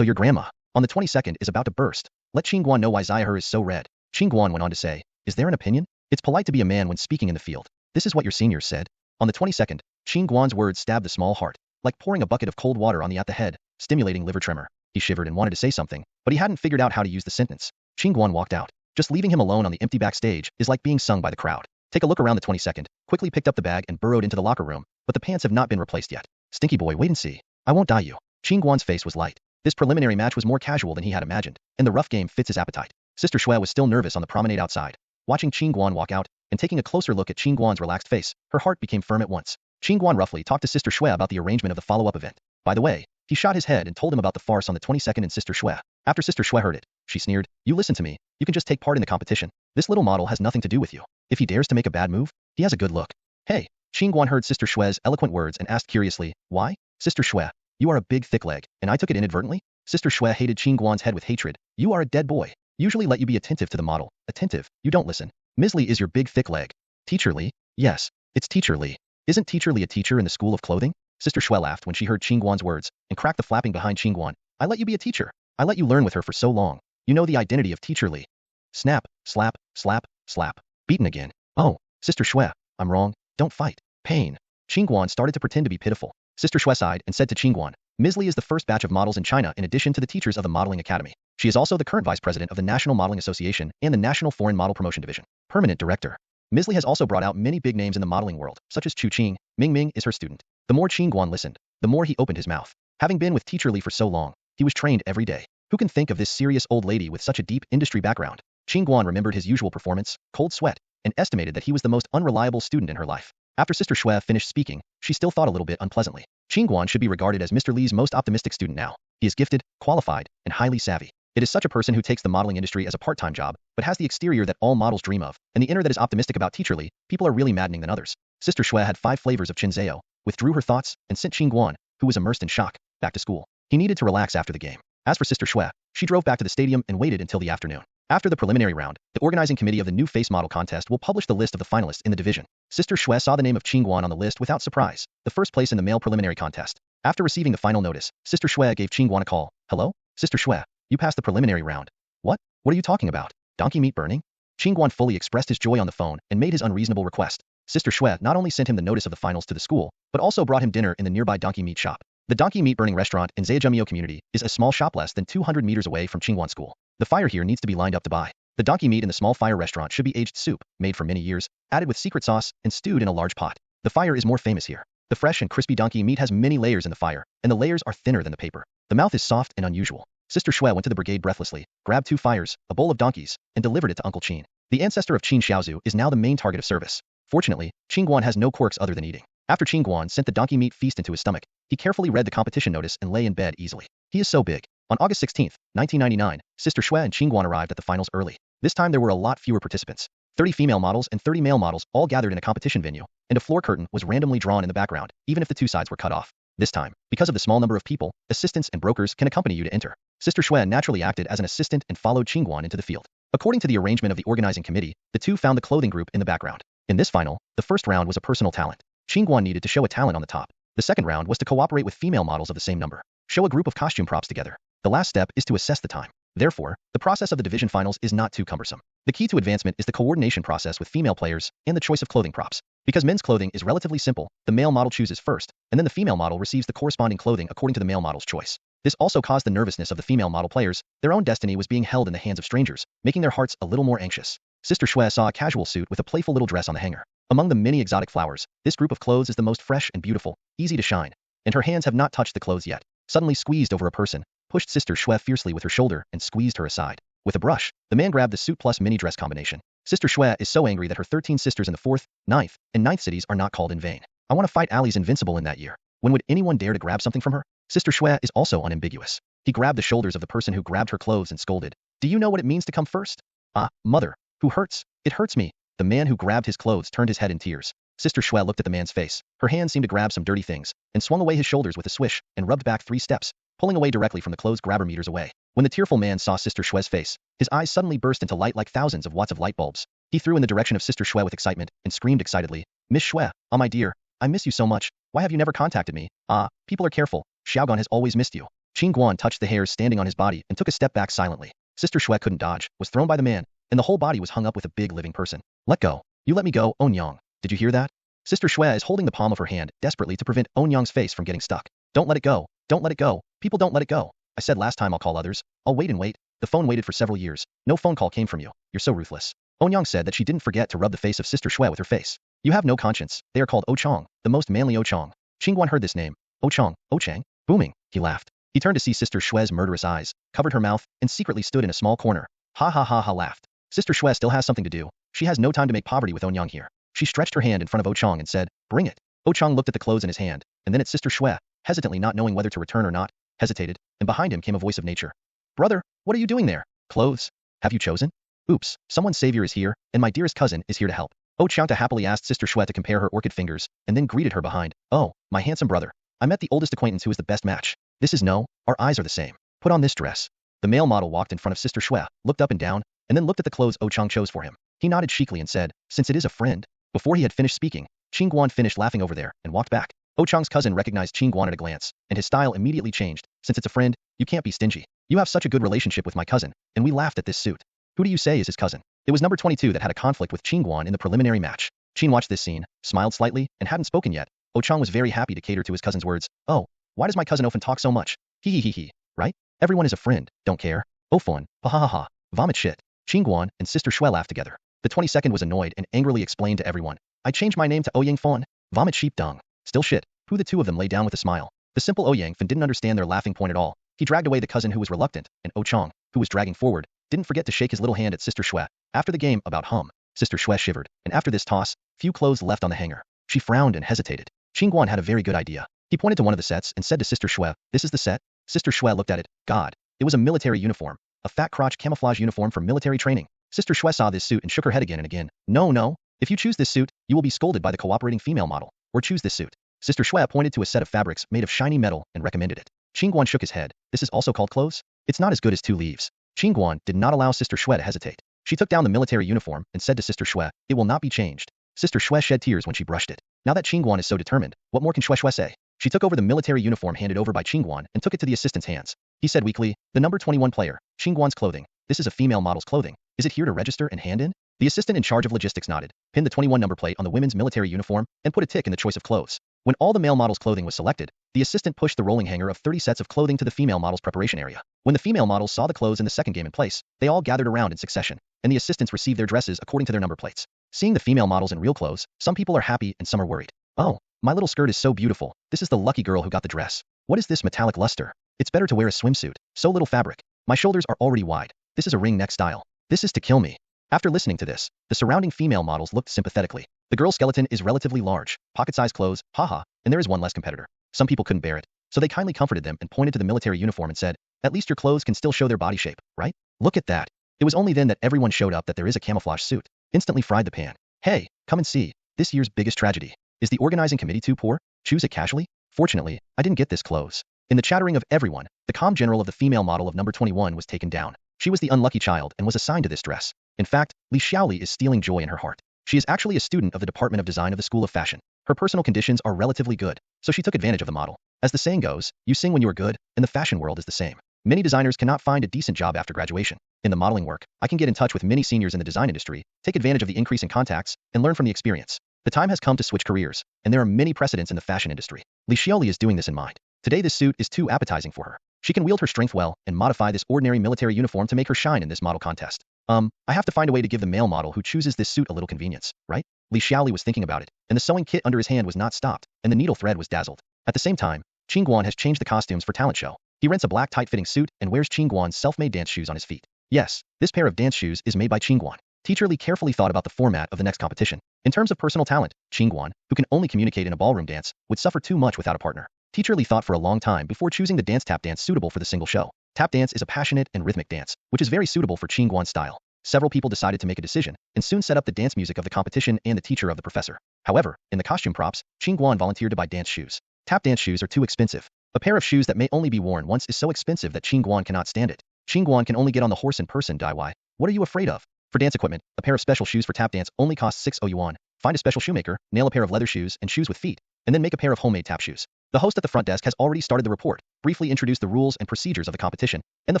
your grandma, on the 22nd is about to burst. Let Qin Guan know why Zaya is so red. Qin Guan went on to say, is there an opinion? It's polite to be a man when speaking in the field. This is what your seniors said. On the 22nd, Qin Guan's words stabbed the small heart, like pouring a bucket of cold water on the head, stimulating liver tremor. He shivered and wanted to say something, but he hadn't figured out how to use the sentence. Qin Guan walked out. Just leaving him alone on the empty backstage is like being sung by the crowd. Take a look around the 22nd, quickly picked up the bag and burrowed into the locker room, but the pants have not been replaced yet. Stinky boy, wait and see. I won't die you. Qin Guan's face was light. This preliminary match was more casual than he had imagined, and the rough game fits his appetite. Sister Shui was still nervous on the promenade outside. Watching Qin Guan walk out, and taking a closer look at Qin Guan's relaxed face, her heart became firm at once. Qin Guan roughly talked to Sister Shui about the arrangement of the follow-up event. By the way, he shot his head and told him about the farce on the 22nd and Sister Shui. After Sister Shui heard it, she sneered, you listen to me, you can just take part in the competition. This little model has nothing to do with you. If he dares to make a bad move, he has a good look. Hey, Qin Guan heard Sister Shui's eloquent words and asked curiously, why? Sister Shui, you are a big thick leg, and I took it inadvertently? Sister Shui hated Qin Guan's head with hatred. You are a dead boy. Usually let you be attentive to the model. Attentive, you don't listen. Ms. Li is your big thick leg. Teacher Li? Yes, it's Teacher Li. Isn't Teacher Li a teacher in the school of clothing? Sister Shui laughed when she heard Qin Guan's words, and cracked the flapping behind Qin Guan. I let you be a teacher. I let you learn with her for so long. You know the identity of Teacher Li. Snap, slap, slap, slap. Beaten again. Oh, Sister Shui, I'm wrong. Don't fight. Pain. Qin Guan started to pretend to be pitiful. Sister Shui sighed and said to Qin Guan, Ms. Li is the first batch of models in China in addition to the teachers of the Modeling Academy. She is also the current vice president of the National Modeling Association and the National Foreign Model Promotion Division. Permanent director. Ms. Li has also brought out many big names in the modeling world, such as Chu Qing. Ming Ming is her student. The more Qin Guan listened, the more he opened his mouth. Having been with Teacher Li for so long, he was trained every day. Who can think of this serious old lady with such a deep industry background? Qin Guan remembered his usual performance, cold sweat, and estimated that he was the most unreliable student in her life. After Sister Shui finished speaking, she still thought a little bit unpleasantly. Qin Guan should be regarded as Mr. Li's most optimistic student now. He is gifted, qualified, and highly savvy. It is such a person who takes the modeling industry as a part-time job, but has the exterior that all models dream of, and the inner that is optimistic about Teacher Li. People are really maddening than others. Sister Shui had 5 flavors of Chinzeo, withdrew her thoughts, and sent Qin Guan, who was immersed in shock, back to school. He needed to relax after the game. As for Sister Shui, she drove back to the stadium and waited until the afternoon. After the preliminary round, the organizing committee of the new face model contest will publish the list of the finalists in the division. Sister Shui saw the name of Qin Guan on the list without surprise, the first place in the male preliminary contest. After receiving the final notice, Sister Shui gave Qin Guan a call. Hello? Sister Shui, you passed the preliminary round. What? What are you talking about? Donkey meat burning? Qin Guan fully expressed his joy on the phone and made his unreasonable request. Sister Shui not only sent him the notice of the finals to the school, but also brought him dinner in the nearby donkey meat shop. The donkey meat burning restaurant in Zhejiangmyo community is a small shop less than 200 meters away from Qin Guan school. The fire here needs to be lined up to buy. The donkey meat in the small fire restaurant should be aged soup, made for many years, added with secret sauce, and stewed in a large pot. The fire is more famous here. The fresh and crispy donkey meat has many layers in the fire, and the layers are thinner than the paper. The mouth is soft and unusual. Sister Shui went to the brigade breathlessly, grabbed 2 fires, a bowl of donkeys, and delivered it to Uncle Qin. The ancestor of Qin Xiaozu is now the main target of service. Fortunately, Qin Guan has no quirks other than eating. After Qin Guan sent the donkey meat feast into his stomach, he carefully read the competition notice and lay in bed easily. He is so big. On August 16, 1999, Sister Shui and Qin Guan arrived at the finals early. This time there were a lot fewer participants. 30 female models and 30 male models all gathered in a competition venue, and a floor curtain was randomly drawn in the background, even if the 2 sides were cut off. This time, because of the small number of people, assistants and brokers can accompany you to enter. Sister Shui naturally acted as an assistant and followed Qin Guan into the field. According to the arrangement of the organizing committee, the 2 found the clothing group in the background. In this final, the first round was a personal talent. Qin Guan needed to show a talent on the top. The second round was to cooperate with female models of the same number. Show a group of costume props together. The last step is to assess the time. Therefore, the process of the division finals is not too cumbersome. The key to advancement is the coordination process with female players and the choice of clothing props. Because men's clothing is relatively simple, the male model chooses first, and then the female model receives the corresponding clothing according to the male model's choice. This also caused the nervousness of the female model players. Their own destiny was being held in the hands of strangers, making their hearts a little more anxious. Sister Shui saw a casual suit with a playful little dress on the hanger. Among the many exotic flowers, this group of clothes is the most fresh and beautiful, easy to shine, and her hands have not touched the clothes yet. Suddenly squeezed over a person, pushed Sister Shui fiercely with her shoulder and squeezed her aside. With a brush, the man grabbed the suit plus mini dress combination. Sister Shui is so angry that her 13 sisters in the 4th, 9th, and 9th cities are not called in vain. I want to fight Ali's invincible in that year. When would anyone dare to grab something from her? Sister Shui is also unambiguous. He grabbed the shoulders of the person who grabbed her clothes and scolded. Do you know what it means to come first? Ah, mother. Who hurts? It hurts me. The man who grabbed his clothes turned his head in tears. Sister Shui looked at the man's face. Her hand seemed to grab some dirty things, and swung away his shoulders with a swish, and rubbed back 3 steps, pulling away directly from the clothes grabber meters away. When the tearful man saw Sister Shui's face, his eyes suddenly burst into light like thousands of watts of light bulbs. He threw in the direction of Sister Shui with excitement, and screamed excitedly, Miss Shui, oh my dear, I miss you so much. Why have you never contacted me? Ah, people are careful. Xiaogan has always missed you. Qin Guan touched the hairs standing on his body and took a step back silently. Sister Shui couldn't dodge, was thrown by the man, and the whole body was hung up with a big living person. Let go. You let me go, Onyang. Did you hear that? Sister Shui is holding the palm of her hand desperately to prevent Onyang's face from getting stuck. Don't let it go. Don't let it go. People don't let it go. I said last time I'll call others. I'll wait and wait. The phone waited for several years. No phone call came from you. You're so ruthless. Onyang said that she didn't forget to rub the face of Sister Shui with her face. You have no conscience. They are called Ochang, the most manly Ochang. Qin Guan heard this name. Ochang, Ochang, booming. He laughed. He turned to see Sister Shui's murderous eyes, covered her mouth, and secretly stood in a small corner. Ha ha ha ha laughed. Sister Shui still has something to do. She has no time to make poverty with Onyang here. She stretched her hand in front of Ochang and said, bring it. Ochang looked at the clothes in his hand, and then at Sister Shui, hesitantly not knowing whether to return or not, hesitated, and behind him came a voice of nature. Brother, what are you doing there? Clothes? Have you chosen? Oops, someone's savior is here, and my dearest cousin is here to help. Ochang happily asked Sister Shui to compare her orchid fingers, and then greeted her behind. Oh, my handsome brother. I met the oldest acquaintance who is the best match. This is no, our eyes are the same. Put on this dress. The male model walked in front of Sister Shui, looked up and down, and then looked at the clothes Ochang chose for him. He nodded chicly and said, since it is a friend. Before he had finished speaking, Qin Guan finished laughing over there and walked back. Ochang's cousin recognized Qin Guan at a glance, and his style immediately changed. Since it's a friend, you can't be stingy. You have such a good relationship with my cousin, and we laughed at this suit. Who do you say is his cousin? It was number 22 that had a conflict with Qin Guan in the preliminary match. Qin watched this scene, smiled slightly, and hadn't spoken yet. Ochang was very happy to cater to his cousin's words. Oh, why does my cousin often talk so much? He, right? Everyone is a friend, don't care. Ofon, ha ha ha ha, vomit shit. Qin Guan and Sister Shui laughed together. The 22nd was annoyed and angrily explained to everyone. I changed my name to Ouyang Fon. Vomit sheep dung. Still shit. Who the two of them lay down with a smile. The simple Ouyang Fon didn't understand their laughing point at all. He dragged away the cousin who was reluctant, and Ochang, who was dragging forward, didn't forget to shake his little hand at Sister Shui. After the game about Sister Shui shivered, and after this toss, few clothes left on the hanger. She frowned and hesitated. Qin Guan had a very good idea. He pointed to one of the sets and said to Sister Shui, this is the set? Sister Shui looked at it. God. It was a military uniform. A fat crotch camouflage uniform for military training. Sister Shui saw this suit and shook her head again and again. No. If you choose this suit, you will be scolded by the cooperating female model. Or choose this suit. Sister Shui pointed to a set of fabrics made of shiny metal and recommended it. Qin Guan shook his head. This is also called clothes? It's not as good as 2 leaves. Qin Guan did not allow Sister Shui to hesitate. She took down the military uniform and said to Sister Shui, it will not be changed. Sister Shui shed tears when she brushed it. Now that Qin Guan is so determined, what more can Shui say? She took over the military uniform handed over by Qin Guan and took it to the assistant's hands. He said weakly, the number 21 player, Qin Guan's clothing. This is a female model's clothing. Is it here to register and hand in? The assistant in charge of logistics nodded, pinned the 21 number plate on the women's military uniform, and put a tick in the choice of clothes. When all the male model's clothing was selected, the assistant pushed the rolling hanger of 30 sets of clothing to the female model's preparation area. When the female models saw the clothes in the second game in place, they all gathered around in succession, and the assistants received their dresses according to their number plates. Seeing the female models in real clothes, some people are happy and some are worried. Oh, my little skirt is so beautiful. This is the lucky girl who got the dress. What is this metallic luster? It's better to wear a swimsuit. So little fabric. My shoulders are already wide. This is a ring neck style. This is to kill me. After listening to this, the surrounding female models looked sympathetically. The girl's skeleton is relatively large, pocket-sized clothes, haha, and there is one less competitor. Some people couldn't bear it, so they kindly comforted them and pointed to the military uniform and said, at least your clothes can still show their body shape, right? Look at that. It was only then that everyone showed up that there is a camouflage suit. Instantly fried the pan. Hey, come and see. This year's biggest tragedy. Is the organizing committee too poor? Choose it casually? Fortunately, I didn't get this clothes. In the chattering of everyone, the comm general of the female model of number 21 was taken down. She was the unlucky child and was assigned to this dress. In fact, Li Xiaoli is stealing joy in her heart. She is actually a student of the Department of Design of the School of Fashion. Her personal conditions are relatively good, so she took advantage of the model. As the saying goes, you sing when you are good, and the fashion world is the same. Many designers cannot find a decent job after graduation. In the modeling work, I can get in touch with many seniors in the design industry, take advantage of the increase in contacts, and learn from the experience. The time has come to switch careers, and there are many precedents in the fashion industry. Li Xiaoli is doing this in mind. Today this suit is too appetizing for her. She can wield her strength well and modify this ordinary military uniform to make her shine in this model contest. I have to find a way to give the male model who chooses this suit a little convenience, right? Li Xiaoli was thinking about it, and the sewing kit under his hand was not stopped, and the needle thread was dazzled. At the same time, Qin Guan has changed the costumes for talent show. He rents a black tight-fitting suit and wears Qin Guan's self-made dance shoes on his feet. Yes, this pair of dance shoes is made by Qin Guan. Teacher Li carefully thought about the format of the next competition. In terms of personal talent, Qin Guan, who can only communicate in a ballroom dance, would suffer too much without a partner. Teacher Li thought for a long time before choosing the tap dance suitable for the single show. Tap dance is a passionate and rhythmic dance, which is very suitable for Qin Guan's style. Several people decided to make a decision, and soon set up the dance music of the competition and the teacher of the professor. However, in the costume props, Qin Guan volunteered to buy dance shoes. Tap dance shoes are too expensive. A pair of shoes that may only be worn once is so expensive that Qin Guan cannot stand it. Qin Guan can only get on the horse in person. Why? What are you afraid of? For dance equipment, a pair of special shoes for tap dance only costs 6 yuan. Find a special shoemaker, nail a pair of leather shoes and shoes with feet, and then make a pair of homemade tap shoes. The host at the front desk has already started the report, briefly introduced the rules and procedures of the competition, and the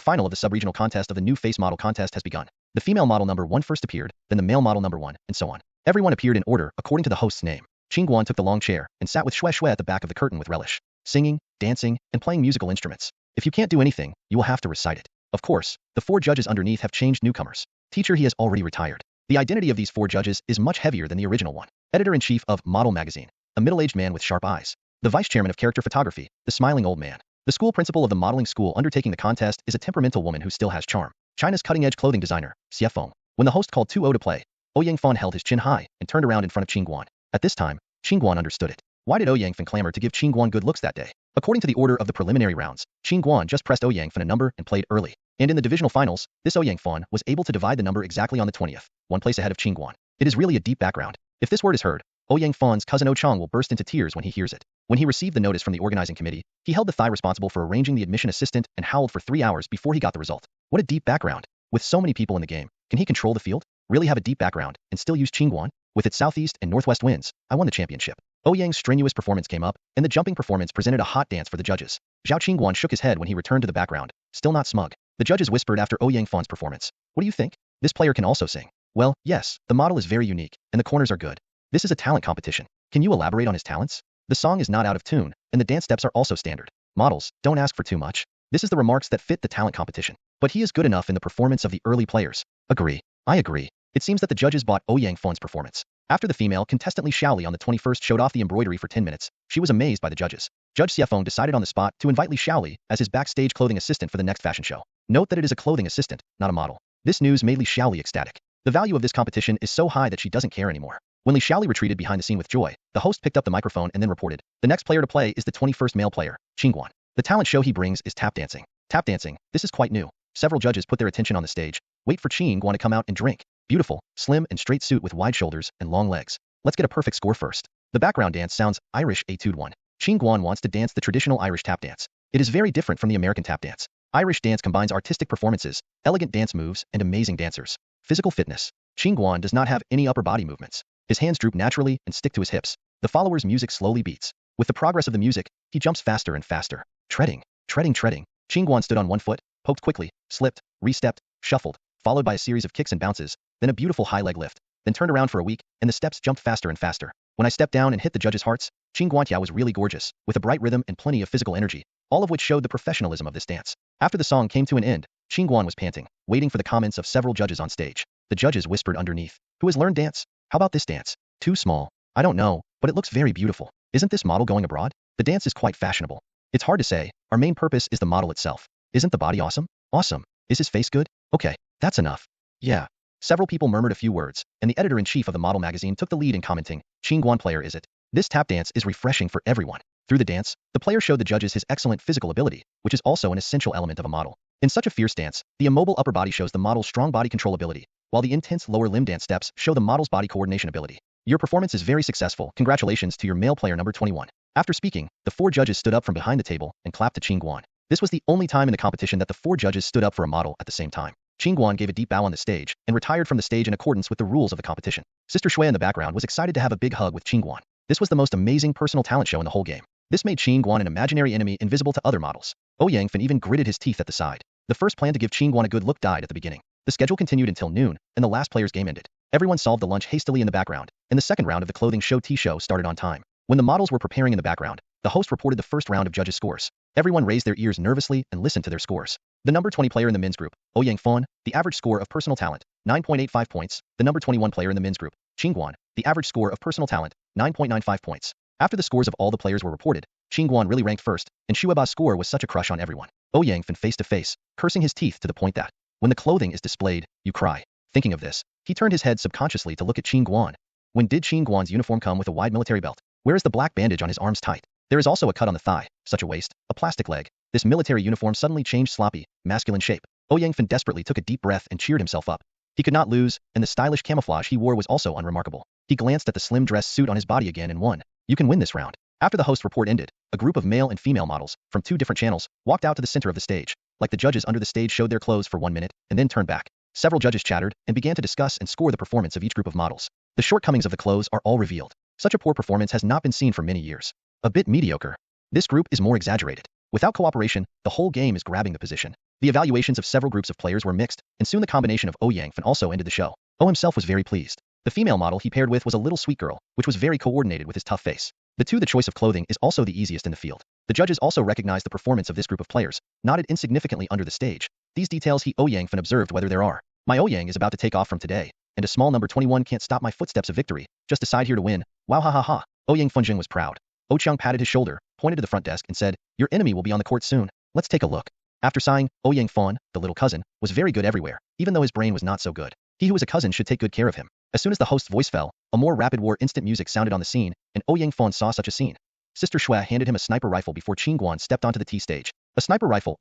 final of the sub-regional contest of the new face model contest has begun. The female model number 1 first appeared, then the male model number 1, and so on. Everyone appeared in order according to the host's name. Qin Guan took the long chair and sat with Shui Shui at the back of the curtain with relish, singing, dancing, and playing musical instruments. If you can't do anything, you will have to recite it. Of course, the 4 judges underneath have changed newcomers. Teacher he has already retired. The identity of these 4 judges is much heavier than the original one. Editor-in-chief of Model Magazine, a middle-aged man with sharp eyes. The vice-chairman of character photography, the smiling old man. The school principal of the modeling school undertaking the contest is a temperamental woman who still has charm. China's cutting-edge clothing designer, Xie Feng. When the host called 2-0 to play, Ouyang Fan held his chin high and turned around in front of Qin Guan. At this time, Qin Guan understood it. Why did Ouyang Fan clamor to give Qin Guan good looks that day? According to the order of the preliminary rounds, Qin Guan just pressed Ouyang Fan a number and played early. And in the divisional finals, this Ouyang Fan was able to divide the number exactly on the 20th, 1 place ahead of Qin Guan. It is really a deep background. If this word is heard, Ouyang Fan's cousin O Chang will burst into tears when he hears it. When he received the notice from the organizing committee, he held the thigh responsible for arranging the admission assistant and howled for 3 hours before he got the result. What a deep background. With so many people in the game, can he control the field? Really have a deep background and still use Qin Guan? With its southeast and northwest winds, I won the championship. Ouyang's strenuous performance came up, and the jumping performance presented a hot dance for the judges. Zhao Qin Guan shook his head when he returned to the background, still not smug. The judges whispered after Ouyang Fan's performance. What do you think? This player can also sing. Well, yes, the model is very unique, and the corners are good. This is a talent competition. Can you elaborate on his talents? The song is not out of tune, and the dance steps are also standard. Models, don't ask for too much. This is the remarks that fit the talent competition. But he is good enough in the performance of the early players. Agree. I agree. It seems that the judges bought Ouyang Fan's performance. After the female contestant Li Xiaoli on the 21st showed off the embroidery for 10 minutes, she was amazed by the judges. Judge Xie Feng decided on the spot to invite Li Xiaoli as his backstage clothing assistant for the next fashion show. Note that it is a clothing assistant, not a model. This news made Li Xiaoli ecstatic. The value of this competition is so high that she doesn't care anymore. When Li Xiaoli retreated behind the scene with joy, the host picked up the microphone and then reported, the next player to play is the 21st male player, Qin Guan. The talent show he brings is tap dancing. Tap dancing, this is quite new. Several judges put their attention on the stage. Wait for Qin Guan to come out and drink. Beautiful, slim and straight suit with wide shoulders and long legs. Let's get a perfect score first. The background dance sounds Irish Etude 1. Qin Guan wants to dance the traditional Irish tap dance. It is very different from the American tap dance. Irish dance combines artistic performances, elegant dance moves, and amazing dancers. Physical fitness. Qin Guan does not have any upper body movements. His hands droop naturally and stick to his hips. The followers' music slowly beats. With the progress of the music, he jumps faster and faster. Treading. Qin Guan stood on one foot, poked quickly, slipped, re-stepped, shuffled, followed by a series of kicks and bounces, then a beautiful high leg lift, then turned around for a week, and the steps jumped faster and faster. When I stepped down and hit the judges' hearts, Qin Guan was really gorgeous, with a bright rhythm and plenty of physical energy, all of which showed the professionalism of this dance. After the song came to an end, Qin Guan was panting, waiting for the comments of several judges on stage. The judges whispered underneath, who has learned dance? How about this dance? Too small. I don't know, but it looks very beautiful. Isn't this model going abroad? The dance is quite fashionable. It's hard to say. Our main purpose is the model itself. Isn't the body awesome? Awesome. Is his face good? Okay, that's enough. Yeah. Several people murmured a few words, and the editor-in-chief of the model magazine took the lead in commenting, Qin Guan player is it? This tap dance is refreshing for everyone. Through the dance, the player showed the judges his excellent physical ability, which is also an essential element of a model. In such a fierce dance, the immobile upper body shows the model's strong body control ability, while the intense lower limb dance steps show the model's body coordination ability. Your performance is very successful. Congratulations to your male player number 21. After speaking, the 4 judges stood up from behind the table and clapped to Qin Guan. This was the only time in the competition that the 4 judges stood up for a model at the same time. Qin Guan gave a deep bow on the stage and retired from the stage in accordance with the rules of the competition. Sister Shui in the background was excited to have a big hug with Qin Guan. This was the most amazing personal talent show in the whole game. This made Qin Guan an imaginary enemy invisible to other models. Ouyang Fan even gritted his teeth at the side. The first plan to give Qin Guan a good look died at the beginning. The schedule continued until noon, and the last player's game ended. Everyone solved the lunch hastily in the background, and the second round of the clothing show T-show started on time. When the models were preparing in the background, the host reported the first round of judges' scores. Everyone raised their ears nervously and listened to their scores. The number 20 player in the men's group, Ouyang Fan, the average score of personal talent, 9.85 points. The number 21 player in the men's group, Qin Guan, the average score of personal talent, 9.95 points. After the scores of all the players were reported, Qin Guan really ranked first, and Shueba's score was such a crush on everyone. Yang Fan face to face, cursing his teeth to the point that, when the clothing is displayed, you cry. Thinking of this, he turned his head subconsciously to look at Qin Guan. When did Qin Guan's uniform come with a wide military belt? Where is the black bandage on his arms tight? There is also a cut on the thigh, such a waist, a plastic leg. This military uniform suddenly changed sloppy, masculine shape. Yang Fan desperately took a deep breath and cheered himself up. He could not lose, and the stylish camouflage he wore was also unremarkable. He glanced at the slim dress suit on his body again and won. You can win this round. After the host report ended, a group of male and female models, from 2 different channels, walked out to the center of the stage. Like the judges under the stage showed their clothes for 1 minute, and then turned back. Several judges chattered, and began to discuss and score the performance of each group of models. The shortcomings of the clothes are all revealed. Such a poor performance has not been seen for many years. A bit mediocre. This group is more exaggerated. Without cooperation, the whole game is grabbing the position. The evaluations of several groups of players were mixed, and soon the combination of Yang Fan also ended the show. Himself was very pleased. The female model he paired with was a little sweet girl, which was very coordinated with his tough face. The choice of clothing is also the easiest in the field. The judges also recognized the performance of this group of players, nodded insignificantly under the stage. These details Yang Fan observed whether there are. My Yang is about to take off from today, and a small number 21 can't stop my footsteps of victory, just decide here to win. Wow ha ha ha. Yang Fanjing was proud. Chang patted his shoulder, pointed to the front desk and said, your enemy will be on the court soon. Let's take a look. After sighing, Yang Fan, the little cousin, was very good everywhere, even though his brain was not so good. He who is a cousin should take good care of him. As soon as the host's voice fell, a more rapid war instant music sounded on the scene, and Yang Fan saw such a scene. Sister Shui handed him a sniper rifle before Qin Guan stepped onto the T stage. A sniper rifle,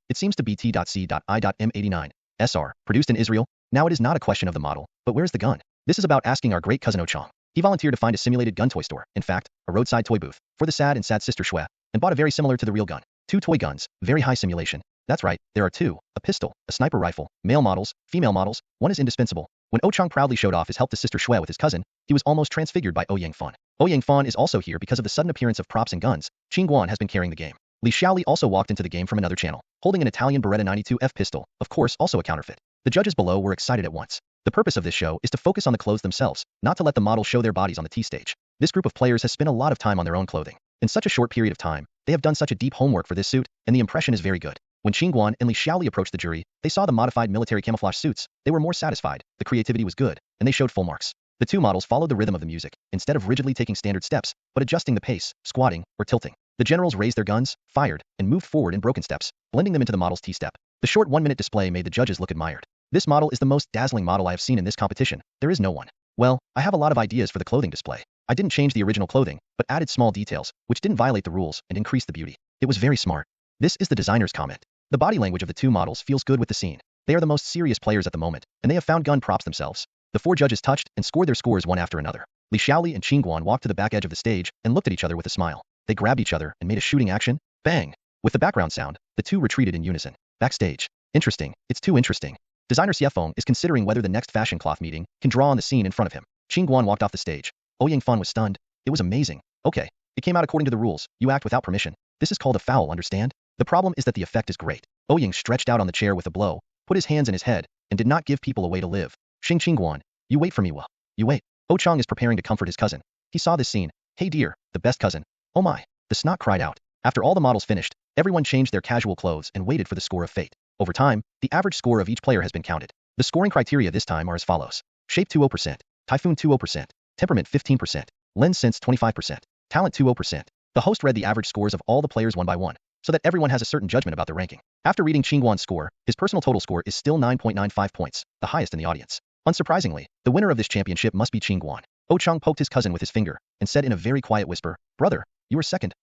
it seems to be T.C.I.M89. SR, produced in Israel. Now it is not a question of the model, but where's the gun? This is about asking our great cousin Chang. He volunteered to find a simulated gun toy store, in fact, a roadside toy booth, for the sad and sad Sister Shui, and bought a very similar to the real gun. 2 toy guns, very high simulation. That's right, there are 2, a pistol, a sniper rifle, male models, female models, one is indispensable. When Chang proudly showed off his help to Sister Shui with his cousin, he was almost transfigured by Yang Fan. Yang Fan is also here because of the sudden appearance of props and guns. Qin Guan has been carrying the game. Li Xiaoli also walked into the game from another channel, holding an Italian Beretta 92F pistol, of course also a counterfeit. The judges below were excited at once. The purpose of this show is to focus on the clothes themselves, not to let the models show their bodies on the T stage. This group of players has spent a lot of time on their own clothing. In such a short period of time, they have done such a deep homework for this suit, and the impression is very good. When Qin Guan and Li Xiaoli approached the jury, they saw the modified military camouflage suits. They were more satisfied, the creativity was good, and they showed full marks. The 2 models followed the rhythm of the music, instead of rigidly taking standard steps, but adjusting the pace, squatting, or tilting. The generals raised their guns, fired, and moved forward in broken steps, blending them into the model's T-step. The short 1-minute display made the judges look admired. This model is the most dazzling model I have seen in this competition. There is no one. Well, I have a lot of ideas for the clothing display. I didn't change the original clothing, but added small details, which didn't violate the rules and increased the beauty. It was very smart. This is the designer's comment. The body language of the 2 models feels good with the scene. They are the most serious players at the moment, and they have found gun props themselves. The 4 judges touched and scored their scores one after another. Li Xiaoli and Qin Guan walked to the back edge of the stage and looked at each other with a smile. They grabbed each other and made a shooting action. Bang! With the background sound, the 2 retreated in unison. Backstage. Interesting. It's too interesting. Designer Xiefeng is considering whether the next fashion cloth meeting can draw on the scene in front of him. Qin Guan walked off the stage. Yang Fan was stunned. It was amazing. Okay. It came out according to the rules. You act without permission. This is called a foul, understand? The problem is that the effect is great. Yang stretched out on the chair with a blow, put his hands in his head, and did not give people a way to live. Qin Guan, you wait for me, well. You wait. Chang is preparing to comfort his cousin. He saw this scene. Hey dear, the best cousin. Oh my. The snot cried out. After all the models finished, everyone changed their casual clothes and waited for the score of fate. Over time, the average score of each player has been counted. The scoring criteria this time are as follows. Shape 20%, Typhoon 20%, Temperament 15%, Lens Sense 25%, Talent 20%. The host read the average scores of all the players one by one, so that everyone has a certain judgment about the ranking. After reading Qin Guan's score, his personal total score is still 9.95 points, the highest in the audience. Unsurprisingly, the winner of this championship must be Qin Guan. Chang poked his cousin with his finger, and said in a very quiet whisper, brother, you are second.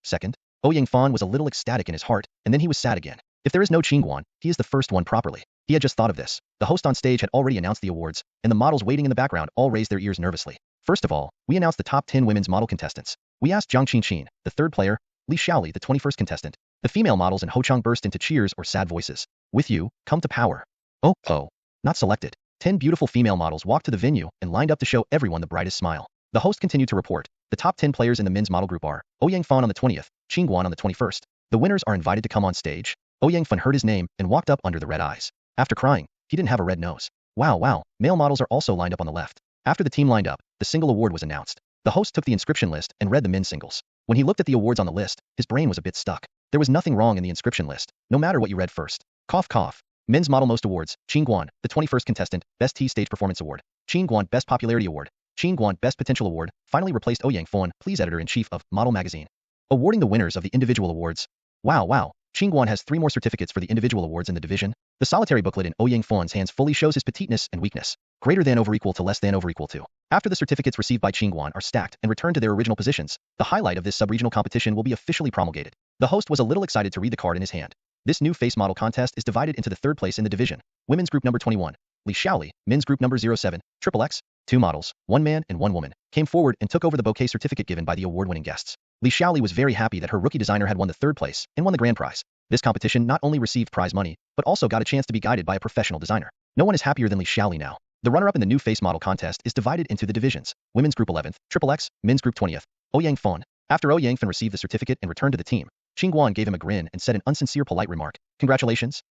Yang Fan was a little ecstatic in his heart, and then he was sad again. If there is no Qin Guan, he is the first one properly. He had just thought of this. The host on stage had already announced the awards, and the models waiting in the background all raised their ears nervously. First of all, we announced the top 10 women's model contestants. We asked Zhang Qinqin, the 3rd player, Li Xiaoli, the 21st contestant. The female models and Ho Chang burst into cheers or sad voices. With you, come to power. Oh, not selected. 10 beautiful female models walked to the venue and lined up to show everyone the brightest smile. The host continued to report. The top 10 players in the men's model group are Yang Fan on the 20th, Qin Guan on the 21st. The winners are invited to come on stage. Yang Fan heard his name and walked up under the red eyes. After crying, he didn't have a red nose. Wow, male models are also lined up on the left. After the team lined up, the single award was announced. The host took the inscription list and read the men's singles. When he looked at the awards on the list, his brain was a bit stuck. There was nothing wrong in the inscription list, no matter what you read first. Cough cough. Men's Model Most Awards, Qin Guan, the 21st contestant, Best T Stage Performance Award. Qin Guan Best Popularity Award. Qin Guan Best Potential Award finally replaced Ouyang Fawn, please editor-in-chief of Model Magazine. Awarding the winners of the individual awards. Wow. Qin Guan has 3 more certificates for the individual awards in the division. The solitary booklet in Ouyang Fawn's hands fully shows his petiteness and weakness. Greater than over equal to less than over equal to. After the certificates received by Qin Guan are stacked and returned to their original positions, the highlight of this sub-regional competition will be officially promulgated. The host was a little excited to read the card in his hand. This new face model contest is divided into the 3rd place in the division. Women's group number 21. Li Xiaoli, men's group number 07, XXX, 2 models, 1 man and 1 woman, came forward and took over the bouquet certificate given by the award-winning guests. Li Xiaoli was very happy that her rookie designer had won the 3rd place and won the grand prize. This competition not only received prize money, but also got a chance to be guided by a professional designer. No one is happier than Li Xiaoli now. The runner-up in the new face model contest is divided into the divisions. Women's group 11th, XXX, men's group 20th, Ouyang Fawn. After Ouyang Fawn received the certificate and returned to the team, Qin Guan gave him a grin and said an unsincere polite remark. Congratulations?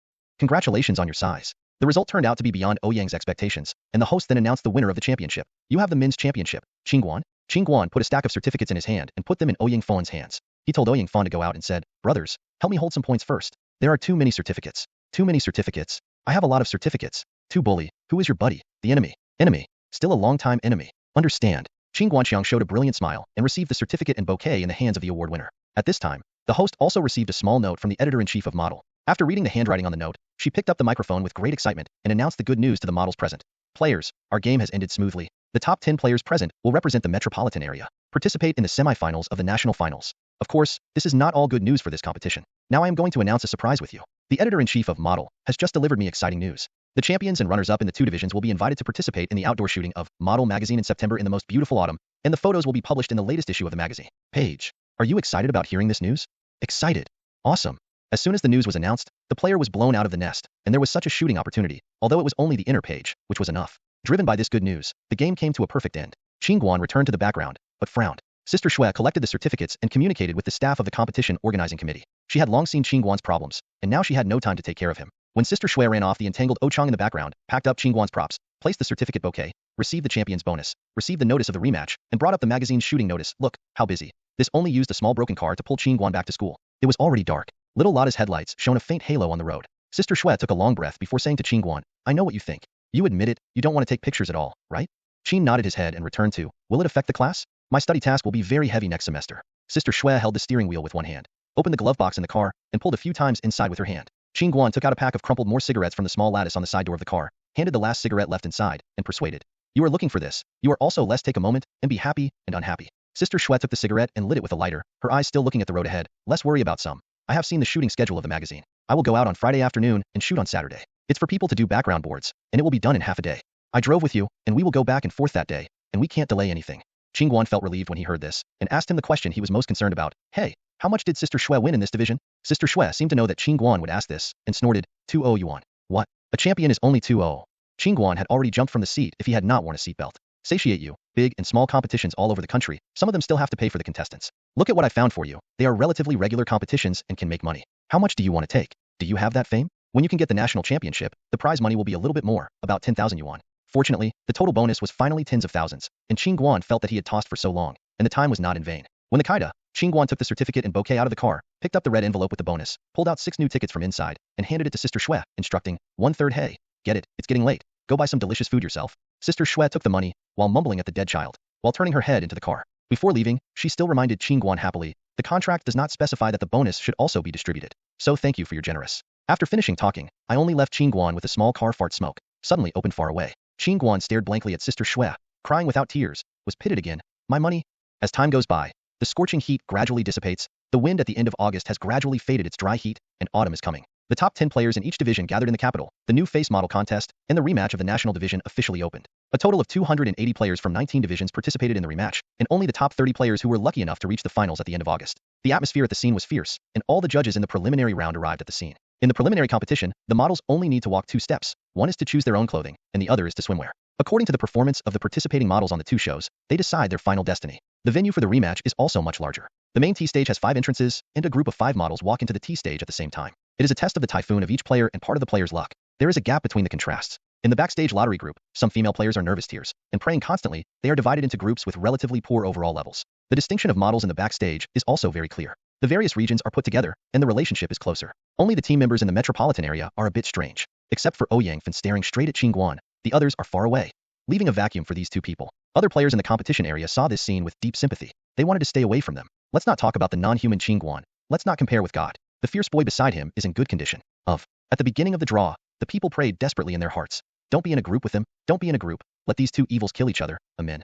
Congratulations on your size. The result turned out to be beyond Ouyang's expectations, and the host then announced the winner of the championship. You have the men's championship, Qin Guan. Qin Guan put a stack of certificates in his hand and put them in Ouyang Fawn's hands. He told Ouyang Fawn to go out and said, brothers, help me hold some points first. There are too many certificates. Too many certificates. I have a lot of certificates. Too bully. Who is your buddy? The enemy. Enemy. Still a long-time enemy. Understand. Qin Guanxiang showed a brilliant smile and received the certificate and bouquet in the hands of the award winner. At this time, the host also received a small note from the editor-in-chief of Model. After reading the handwriting on the note, she picked up the microphone with great excitement and announced the good news to the models present. Players, our game has ended smoothly. The top 10 players present will represent the metropolitan area, participate in the semifinals of the national finals. Of course, this is not all good news for this competition. Now I am going to announce a surprise with you. The editor-in-chief of Model has just delivered me exciting news. The champions and runners-up in the 2 divisions will be invited to participate in the outdoor shooting of Model Magazine in September in the most beautiful autumn, and the photos will be published in the latest issue of the magazine. Paige, are you excited about hearing this news? Excited. Awesome. As soon as the news was announced, the player was blown out of the nest, and there was such a shooting opportunity, although it was only the inner page, which was enough. Driven by this good news, the game came to a perfect end. Qin Guan returned to the background, but frowned. Sister Shui collected the certificates and communicated with the staff of the competition organizing committee. She had long seen Qin Guan's problems, and now she had no time to take care of him. When Sister Shui ran off, the entangled Ochang in the background, packed up Qin Guan's props, placed the certificate bouquet, received the champion's bonus, received the notice of the rematch, and brought up the magazine's shooting notice. Look, how busy. This only used a small broken car to pull Qin Guan back to school. It was already dark. Little Lotta's headlights shone a faint halo on the road. Sister Shui took a long breath before saying to Qin Guan, I know what you think. You admit it, you don't want to take pictures at all, right? Qin nodded his head and returned to, will it affect the class? My study task will be very heavy next semester. Sister Shui held the steering wheel with one hand, opened the glove box in the car, and pulled a few times inside with her hand. Qin Guan took out a pack of crumpled more cigarettes from the small lattice on the side door of the car, handed the last cigarette left inside, and persuaded. You are looking for this. You are also let's take a moment and be happy and unhappy. Sister Shui took the cigarette and lit it with a lighter, her eyes still looking at the road ahead. Less worry about some. I have seen the shooting schedule of the magazine. I will go out on Friday afternoon and shoot on Saturday. It's for people to do background boards, and it will be done in half a day. I drove with you, and we will go back and forth that day, and we can't delay anything. Qin Guan felt relieved when he heard this, and asked him the question he was most concerned about. Hey, how much did Sister Shui win in this division? Sister Shui seemed to know that Qin Guan would ask this, and snorted, 2-0 yuan. What? A champion is only 2-0. Qin Guan had already jumped from the seat if he had not worn a seatbelt. Satiate you, big and small competitions all over the country, some of them still have to pay for the contestants. Look at what I found for you. They are relatively regular competitions and can make money. How much do you want to take? Do you have that fame? When you can get the national championship, the prize money will be a little bit more, about 10,000 yuan. Fortunately, the total bonus was finally tens of thousands, and Qin Guan felt that he had tossed for so long, and the time was not in vain. When the kaida, Qin Guan took the certificate and bouquet out of the car, picked up the red envelope with the bonus, pulled out 6 new tickets from inside, and handed it to Sister Shui, instructing, 1/3 hey, get it, it's getting late, go buy some delicious food yourself. Sister Shui took the money, while mumbling at the dead child, while turning her head into the car. Before leaving, she still reminded Qin Guan happily, the contract does not specify that the bonus should also be distributed. So thank you for your generous. After finishing talking, I only left Qin Guan with a small car fart smoke, suddenly opened far away. Qin Guan stared blankly at Sister Shui, crying without tears, was pitted again. My money? As time goes by, the scorching heat gradually dissipates, the wind at the end of August has gradually faded its dry heat, and autumn is coming. The top 10 players in each division gathered in the capital, the new face model contest, and the rematch of the national division officially opened. A total of 280 players from 19 divisions participated in the rematch, and only the top 30 players who were lucky enough to reach the finals at the end of August. The atmosphere at the scene was fierce, and all the judges in the preliminary round arrived at the scene. In the preliminary competition, the models only need to walk 2 steps. One is to choose their own clothing, and the other is to swimwear. According to the performance of the participating models on the 2 shows, they decide their final destiny. The venue for the rematch is also much larger. The main T stage has 5 entrances, and a group of 5 models walk into the T stage at the same time. It is a test of the typhoon of each player and part of the player's luck. There is a gap between the contrasts. In the backstage lottery group, some female players are nervous tears, and praying constantly, they are divided into groups with relatively poor overall levels. The distinction of models in the backstage is also very clear. The various regions are put together, and the relationship is closer. Only the team members in the metropolitan area are a bit strange. Except for Ouyang Fan staring straight at Qin Guan, the others are far away. leaving a vacuum for these two people. Other players in the competition area saw this scene with deep sympathy. They wanted to stay away from them. Let's not talk about the non-human Qin Guan. Let's not compare with God. The fierce boy beside him is in good condition. At the beginning of the draw, the people prayed desperately in their hearts. Don't be in a group with them. Don't be in a group. Let these two evils kill each other. Amen.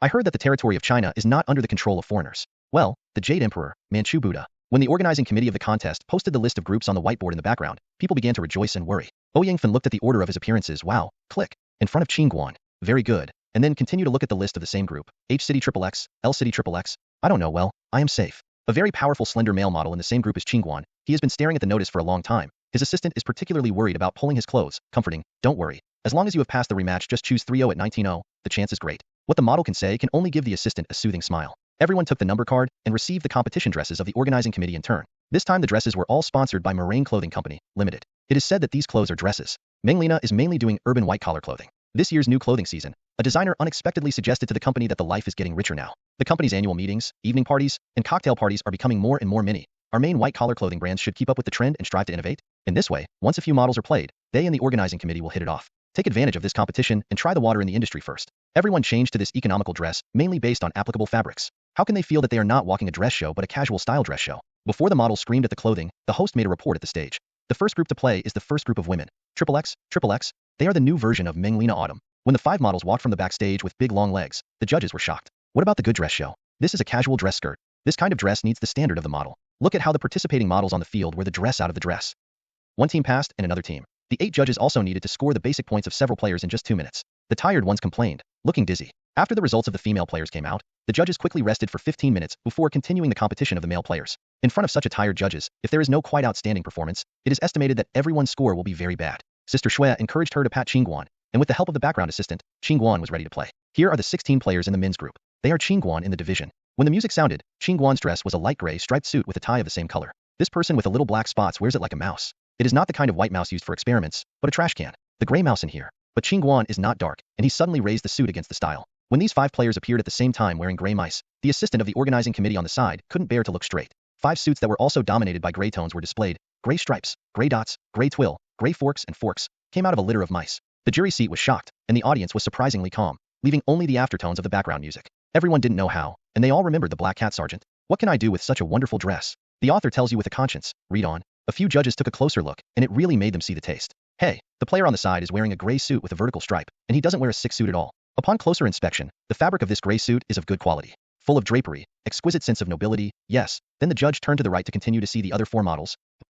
I heard that the territory of China is not under the control of foreigners. Well, the Jade Emperor, Manchu Buddha. When the organizing committee of the contest posted the list of groups on the whiteboard in the background, people began to rejoice and worry. Yangfen looked at the order of his appearances. Wow, click. In front of Qin Guan. Very good. And then continue to look at the list of the same group. H City XXX, L City XXX. I don't know, well, I am safe. A very powerful slender male model in the same group as Qin Guan. He has been staring at the notice for a long time. His assistant is particularly worried about pulling his clothes, comforting, don't worry. As long as you have passed the rematch, just choose 3-0 at 19-0, the chance is great. What the model can say can only give the assistant a soothing smile. Everyone took the number card and received the competition dresses of the organizing committee in turn. This time the dresses were all sponsored by Moraine Clothing Company, Limited. It is said that these clothes are dresses. Menglina is mainly doing urban white-collar clothing. This year's new clothing season, a designer unexpectedly suggested to the company that the life is getting richer now. The company's annual meetings, evening parties, and cocktail parties are becoming more and more many. Our main white-collar clothing brands should keep up with the trend and strive to innovate. In this way, once a few models are played, they and the organizing committee will hit it off. Take advantage of this competition and try the water in the industry first. Everyone changed to this economical dress, mainly based on applicable fabrics. How can they feel that they are not walking a dress show but a casual style dress show? Before the model screamed at the clothing, the host made a report at the stage. The first group to play is the first group of women. XXX. They are the new version of Menglina Autumn. When the 5 models walked from the backstage with big long legs, the judges were shocked. What about the good dress show? This is a casual dress skirt. This kind of dress needs the standard of the model. Look at how the participating models on the field wear the dress out of the dress. One team passed and another team. The 8 judges also needed to score the basic points of several players in just 2 minutes. The tired ones complained, looking dizzy. After the results of the female players came out, the judges quickly rested for 15 minutes before continuing the competition of the male players. In front of such a tired judges, if there is no quite outstanding performance, it is estimated that everyone's score will be very bad. Sister Shui encouraged her to pat Qin Guan, and with the help of the background assistant, Qin Guan was ready to play. Here are the 16 players in the men's group. They are Qin Guan in the division. When the music sounded, Qin Guan's dress was a light gray striped suit with a tie of the same color. This person with a little black spots wears it like a mouse. It is not the kind of white mouse used for experiments, but a trash can. The gray mouse in here. But Qin Guan is not dark, and he suddenly raised the suit against the style. When these 5 players appeared at the same time wearing gray mice, the assistant of the organizing committee on the side couldn't bear to look straight. 5 suits that were also dominated by gray tones were displayed. Gray stripes, gray dots, gray twill, gray forks and forks came out of a litter of mice. The jury seat was shocked, and the audience was surprisingly calm, leaving only the aftertones of the background music. Everyone didn't know how, and they all remembered the black cat sergeant. What can I do with such a wonderful dress? The author tells you with a conscience. Read on. A few judges took a closer look, and it really made them see the taste. Hey, the player on the side is wearing a gray suit with a vertical stripe, and he doesn't wear a 6 suit at all. Upon closer inspection, the fabric of this gray suit is of good quality, full of drapery, exquisite sense of nobility, yes. Then the judge turned to the right to continue to see the other 4 models.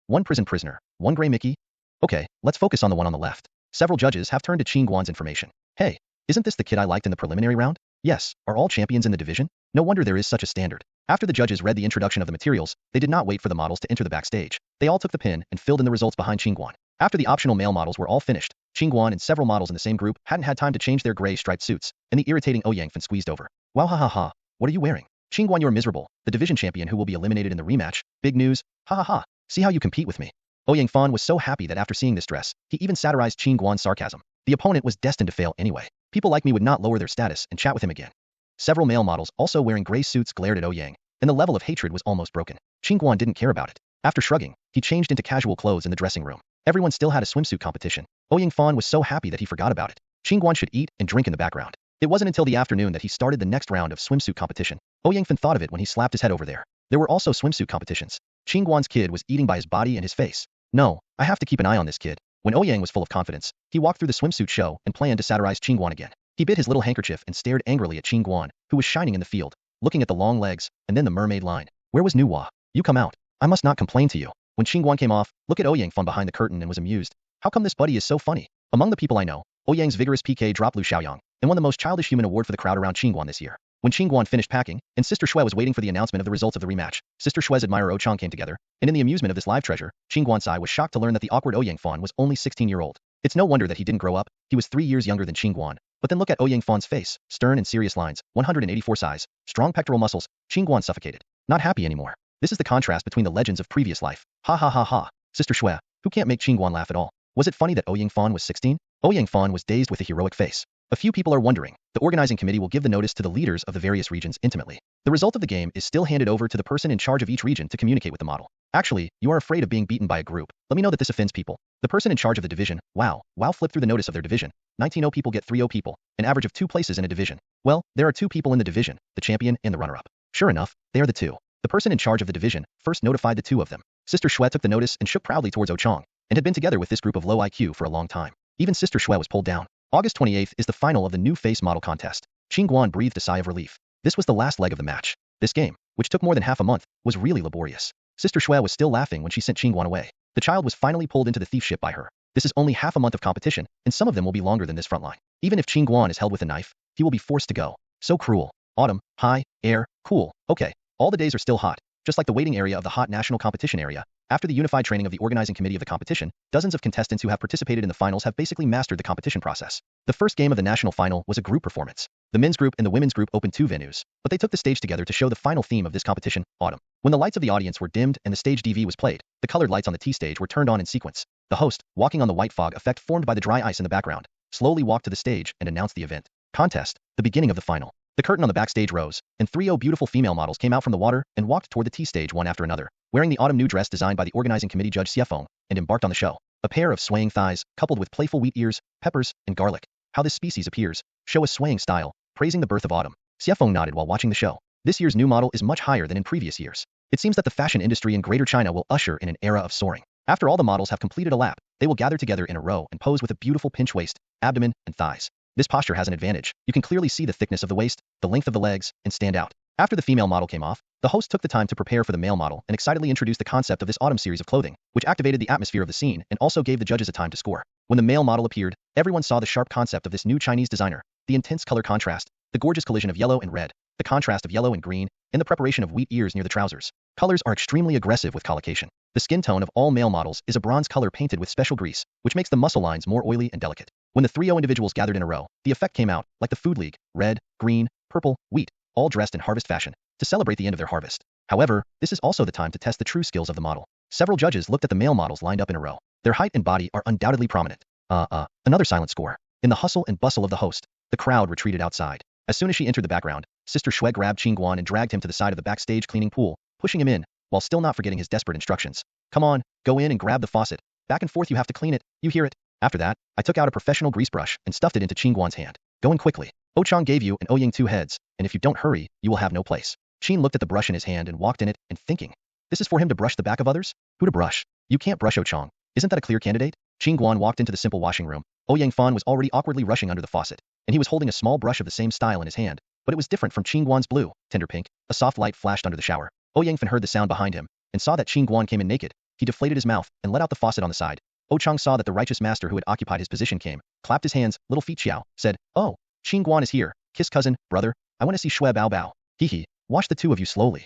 1 prison prisoner, 1 gray Mickey. Okay, let's focus on the one on the left. Several judges have turned to Qin Guan's information. Hey, isn't this the kid I liked in the preliminary round? Yes, are all champions in the division? No wonder there is such a standard. After the judges read the introduction of the materials, they did not wait for the models to enter the backstage. They all took the pen and filled in the results behind Qin Guan. After the optional male models were all finished, Qin Guan and several models in the same group hadn't had time to change their gray striped suits, and the irritating Yangfen squeezed over. Wow, ha ha ha, what are you wearing? Qin Guan, you're miserable, the division champion who will be eliminated in the rematch. Big news, ha ha ha, see how you compete with me. Yangfen was so happy that after seeing this dress, he even satirized Qin Guan's sarcasm. The opponent was destined to fail anyway. People like me would not lower their status and chat with him again. Several male models also wearing gray suits glared at Yang, and the level of hatred was almost broken. Qin Guan didn't care about it. After shrugging, he changed into casual clothes in the dressing room. Everyone still had a swimsuit competition. Yangfen was so happy that he forgot about it. Qin Guan should eat and drink in the background. It wasn't until the afternoon that he started the next round of swimsuit competition. Yangfen thought of it when he slapped his head over there. There were also swimsuit competitions. Qin Guan's kid was eating by his body and his face. No, I have to keep an eye on this kid. When Yang was full of confidence, he walked through the swimsuit show and planned to satirize Qin Guan again. He bit his little handkerchief and stared angrily at Qin Guan, who was shining in the field, looking at the long legs, and then the mermaid line. Where was Nuwa? You come out. I must not complain to you. When Qin Guan came off, look at Yangfen behind the curtain and was amused. How come this buddy is so funny? Among the people I know, Yang's vigorous PK dropped Lu Xiaoyang, and won the most childish human award for the crowd around Qin Guan this year. When Qin Guan finished packing, and Sister Shui was waiting for the announcement of the results of the rematch, Sister Shui's admirer Chang came together, and in the amusement of this live treasure, Qin Guan's eye was shocked to learn that the awkward Yangfen was only 16-year-old. It's no wonder that he didn't grow up. He was 3 years younger than Qin Guan. But then look at Yangfen's face, stern and serious lines, 184 size, strong pectoral muscles. Qin Guan suffocated. Not happy anymore. This is the contrast between the legends of previous life. Ha ha ha ha. Sister Shui, who can't make Qin Guan laugh at all. Was it funny that Yangfen was 16? Yangfen was dazed with a heroic face. A few people are wondering. The organizing committee will give the notice to the leaders of the various regions intimately. The result of the game is still handed over to the person in charge of each region to communicate with the model. Actually, you are afraid of being beaten by a group. Let me know that this offends people. The person in charge of the division, wow, flipped through the notice of their division. 19 people get 3 people, an average of 2 places in a division. Well, there are 2 people in the division, the champion and the runner-up. Sure enough, they are the 2. The person in charge of the division first notified the 2 of them. Sister Shui took the notice and shook proudly towards Ochang, and had been together with this group of low IQ for a long time. Even Sister Shui was pulled down. August 28th is the final of the new face model contest. Qin Guan breathed a sigh of relief. This was the last leg of the match. This game, which took more than half a month, was really laborious. Sister Shui was still laughing when she sent Qin Guan away. The child was finally pulled into the thief ship by her. This is only half a month of competition, and some of them will be longer than this front line. Even if Qin Guan is held with a knife, he will be forced to go. So cruel. Autumn, high, air, cool, okay. All the days are still hot, just like the waiting area of the hot national competition area. After the unified training of the organizing committee of the competition, dozens of contestants who have participated in the finals have basically mastered the competition process. The first game of the national final was a group performance. The men's group and the women's group opened 2 venues, but they took the stage together to show the final theme of this competition, autumn. When the lights of the audience were dimmed and the stage DV was played, the colored lights on the T stage were turned on in sequence. The host, walking on the white fog effect formed by the dry ice in the background, slowly walked to the stage and announced the event. Contest, the beginning of the final. The curtain on the backstage rose, and 3 beautiful female models came out from the water and walked toward the T-stage one after another, wearing the autumn new dress designed by the organizing committee judge Xiefeng, and embarked on the show. A pair of swaying thighs, coupled with playful wheat ears, peppers, and garlic. How this species appears, show a swaying style, praising the birth of autumn. Xiefeng nodded while watching the show. This year's new model is much higher than in previous years. It seems that the fashion industry in Greater China will usher in an era of soaring. After all the models have completed a lap, they will gather together in a row and pose with a beautiful pinch waist, abdomen, and thighs. This posture has an advantage. You can clearly see the thickness of the waist, the length of the legs, and stand out. After the female model came off, the host took the time to prepare for the male model and excitedly introduced the concept of this autumn series of clothing, which activated the atmosphere of the scene and also gave the judges a time to score. When the male model appeared, everyone saw the sharp concept of this new Chinese designer, the intense color contrast, the gorgeous collision of yellow and red, the contrast of yellow and green, and the preparation of wheat ears near the trousers. Colors are extremely aggressive with collocation. The skin tone of all male models is a bronze color painted with special grease, which makes the muscle lines more oily and delicate. When the 3 individuals gathered in a row, the effect came out, like the Food League, red, green, purple, wheat, all dressed in harvest fashion, to celebrate the end of their harvest. However, this is also the time to test the true skills of the model. Several judges looked at the male models lined up in a row. Their height and body are undoubtedly prominent. Another silent score. In the hustle and bustle of the host, the crowd retreated outside. As soon as she entered the background, Sister Shui grabbed Qin Guan and dragged him to the side of the backstage cleaning pool, pushing him in, while still not forgetting his desperate instructions. Come on, go in and grab the faucet. Back and forth you have to clean it, you hear it? After that, I took out a professional grease brush and stuffed it into Qin Guan's hand. Go in quickly. Ochang gave you and Ouying 2 heads, and if you don't hurry, you will have no place. Qin looked at the brush in his hand and walked in it, and thinking, this is for him to brush the back of others? Who to brush? You can't brush Ochang. Isn't that a clear candidate? Qin Guan walked into the simple washing room. Ouyang Fan was already awkwardly rushing under the faucet, and he was holding a small brush of the same style in his hand, but it was different from Qin Guan's blue, tender pink. A soft light flashed under the shower. Ouyang Fan heard the sound behind him, and saw that Qin Guan came in naked. He deflated his mouth and let out the faucet on the side. Ochang saw that the righteous master who had occupied his position came, clapped his hands, little feet Xiao, said, oh, Qin Guan is here, kiss cousin, brother, I want to see Shui Bao Bao. Hee, wash the 2 of you slowly.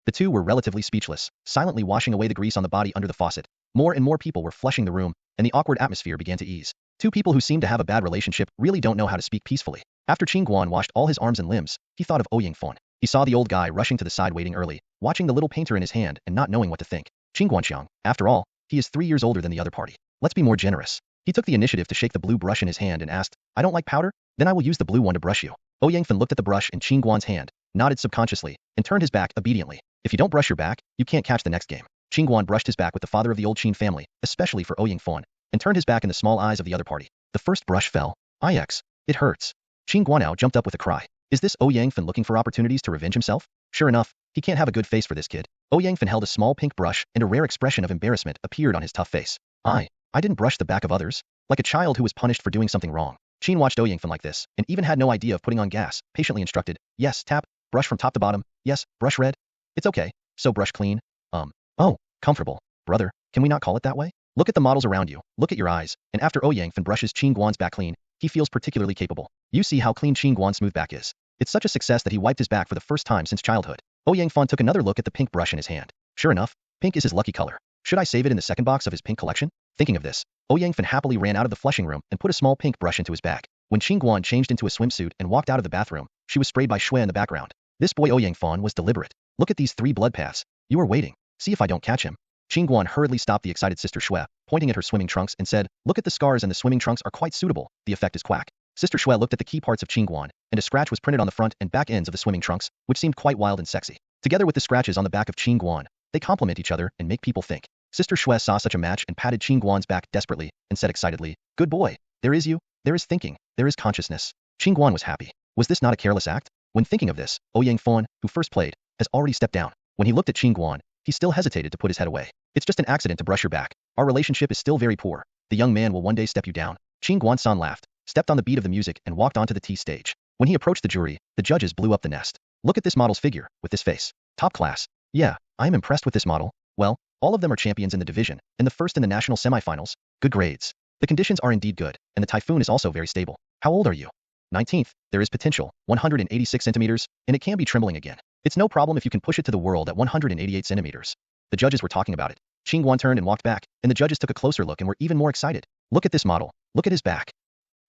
The 2 were relatively speechless, silently washing away the grease on the body under the faucet. More and more people were flushing the room, and the awkward atmosphere began to ease. 2 people who seem to have a bad relationship really don't know how to speak peacefully. After Qin Guan washed all his arms and limbs, he thought of Ouyang Fan. He saw the old guy rushing to the side waiting early, watching the little painter in his hand and not knowing what to think. Qin Guanxiang, after all, he is 3 years older than the other party. Let's be more generous. He took the initiative to shake the blue brush in his hand and asked, I don't like powder? Then I will use the blue one to brush you. Ouyang Fan looked at the brush in Qin Guan's hand, nodded subconsciously, and turned his back obediently. If you don't brush your back, you can't catch the next game. Qin Guan brushed his back with the father of the old Qin family, especially for Ouyang Fan, and turned his back in the small eyes of the other party. The first brush fell. Ix. It hurts. Qin Guanao jumped up with a cry. Is this Ouyang Fan looking for opportunities to revenge himself? Sure enough, he can't have a good face for this kid. Ouyang Fan held a small pink brush, and a rare expression of embarrassment appeared on his tough face. I didn't brush the back of others. Like a child who was punished for doing something wrong. Qin watched Ouyang Fan like this, and even had no idea of putting on gas, patiently instructed, yes, tap, brush from top to bottom, yes, brush red. It's okay, so brush clean. Oh, comfortable. Brother, can we not call it that way? Look at the models around you, look at your eyes, and after Ouyang Fan brushes Qin Guan's back clean, he feels particularly capable. You see how clean Qin Guan's smooth back is. It's such a success that he wiped his back for the first time since childhood. Ouyang Fan took another look at the pink brush in his hand. Sure enough, pink is his lucky color. Should I save it in the second box of his pink collection? Thinking of this, Ouyang Fan happily ran out of the flushing room and put a small pink brush into his bag. When Qin Guan changed into a swimsuit and walked out of the bathroom, she was sprayed by Shui in the background. This boy Ouyang Fan was deliberate. Look at these 3 blood paths. You are waiting. See if I don't catch him. Qin Guan hurriedly stopped the excited Sister Shui, pointing at her swimming trunks and said, look at the scars and the swimming trunks are quite suitable. The effect is quack. Sister Shui looked at the key parts of Qin Guan, and a scratch was printed on the front and back ends of the swimming trunks, which seemed quite wild and sexy. Together with the scratches on the back of Qin Guan, they complement each other and make people think. Sister Shui saw such a match and patted Qin Guan's back desperately and said excitedly, "Good boy. There is you. There is thinking. There is consciousness." Qin Guan was happy. Was this not a careless act? When thinking of this, Ouyang Fawn, who first played, has already stepped down. When he looked at Qin Guan, he still hesitated to put his head away. "It's just an accident to brush your back. Our relationship is still very poor. The young man will one day step you down." Qin Guan-san laughed, stepped on the beat of the music and walked onto the tea stage. When he approached the jury, the judges blew up the nest. "Look at this model's figure, with this face. Top class. Yeah, I am impressed with this model. Well, all of them are champions in the division, and the first in the national semifinals. Good grades. The conditions are indeed good, and the typhoon is also very stable. How old are you?" 19th, there is potential, 186 centimeters, and it can be trembling again. It's no problem if you can push it to the world at 188 centimeters. The judges were talking about it. Qin Guan turned and walked back, and the judges took a closer look and were even more excited. "Look at this model. Look at his back.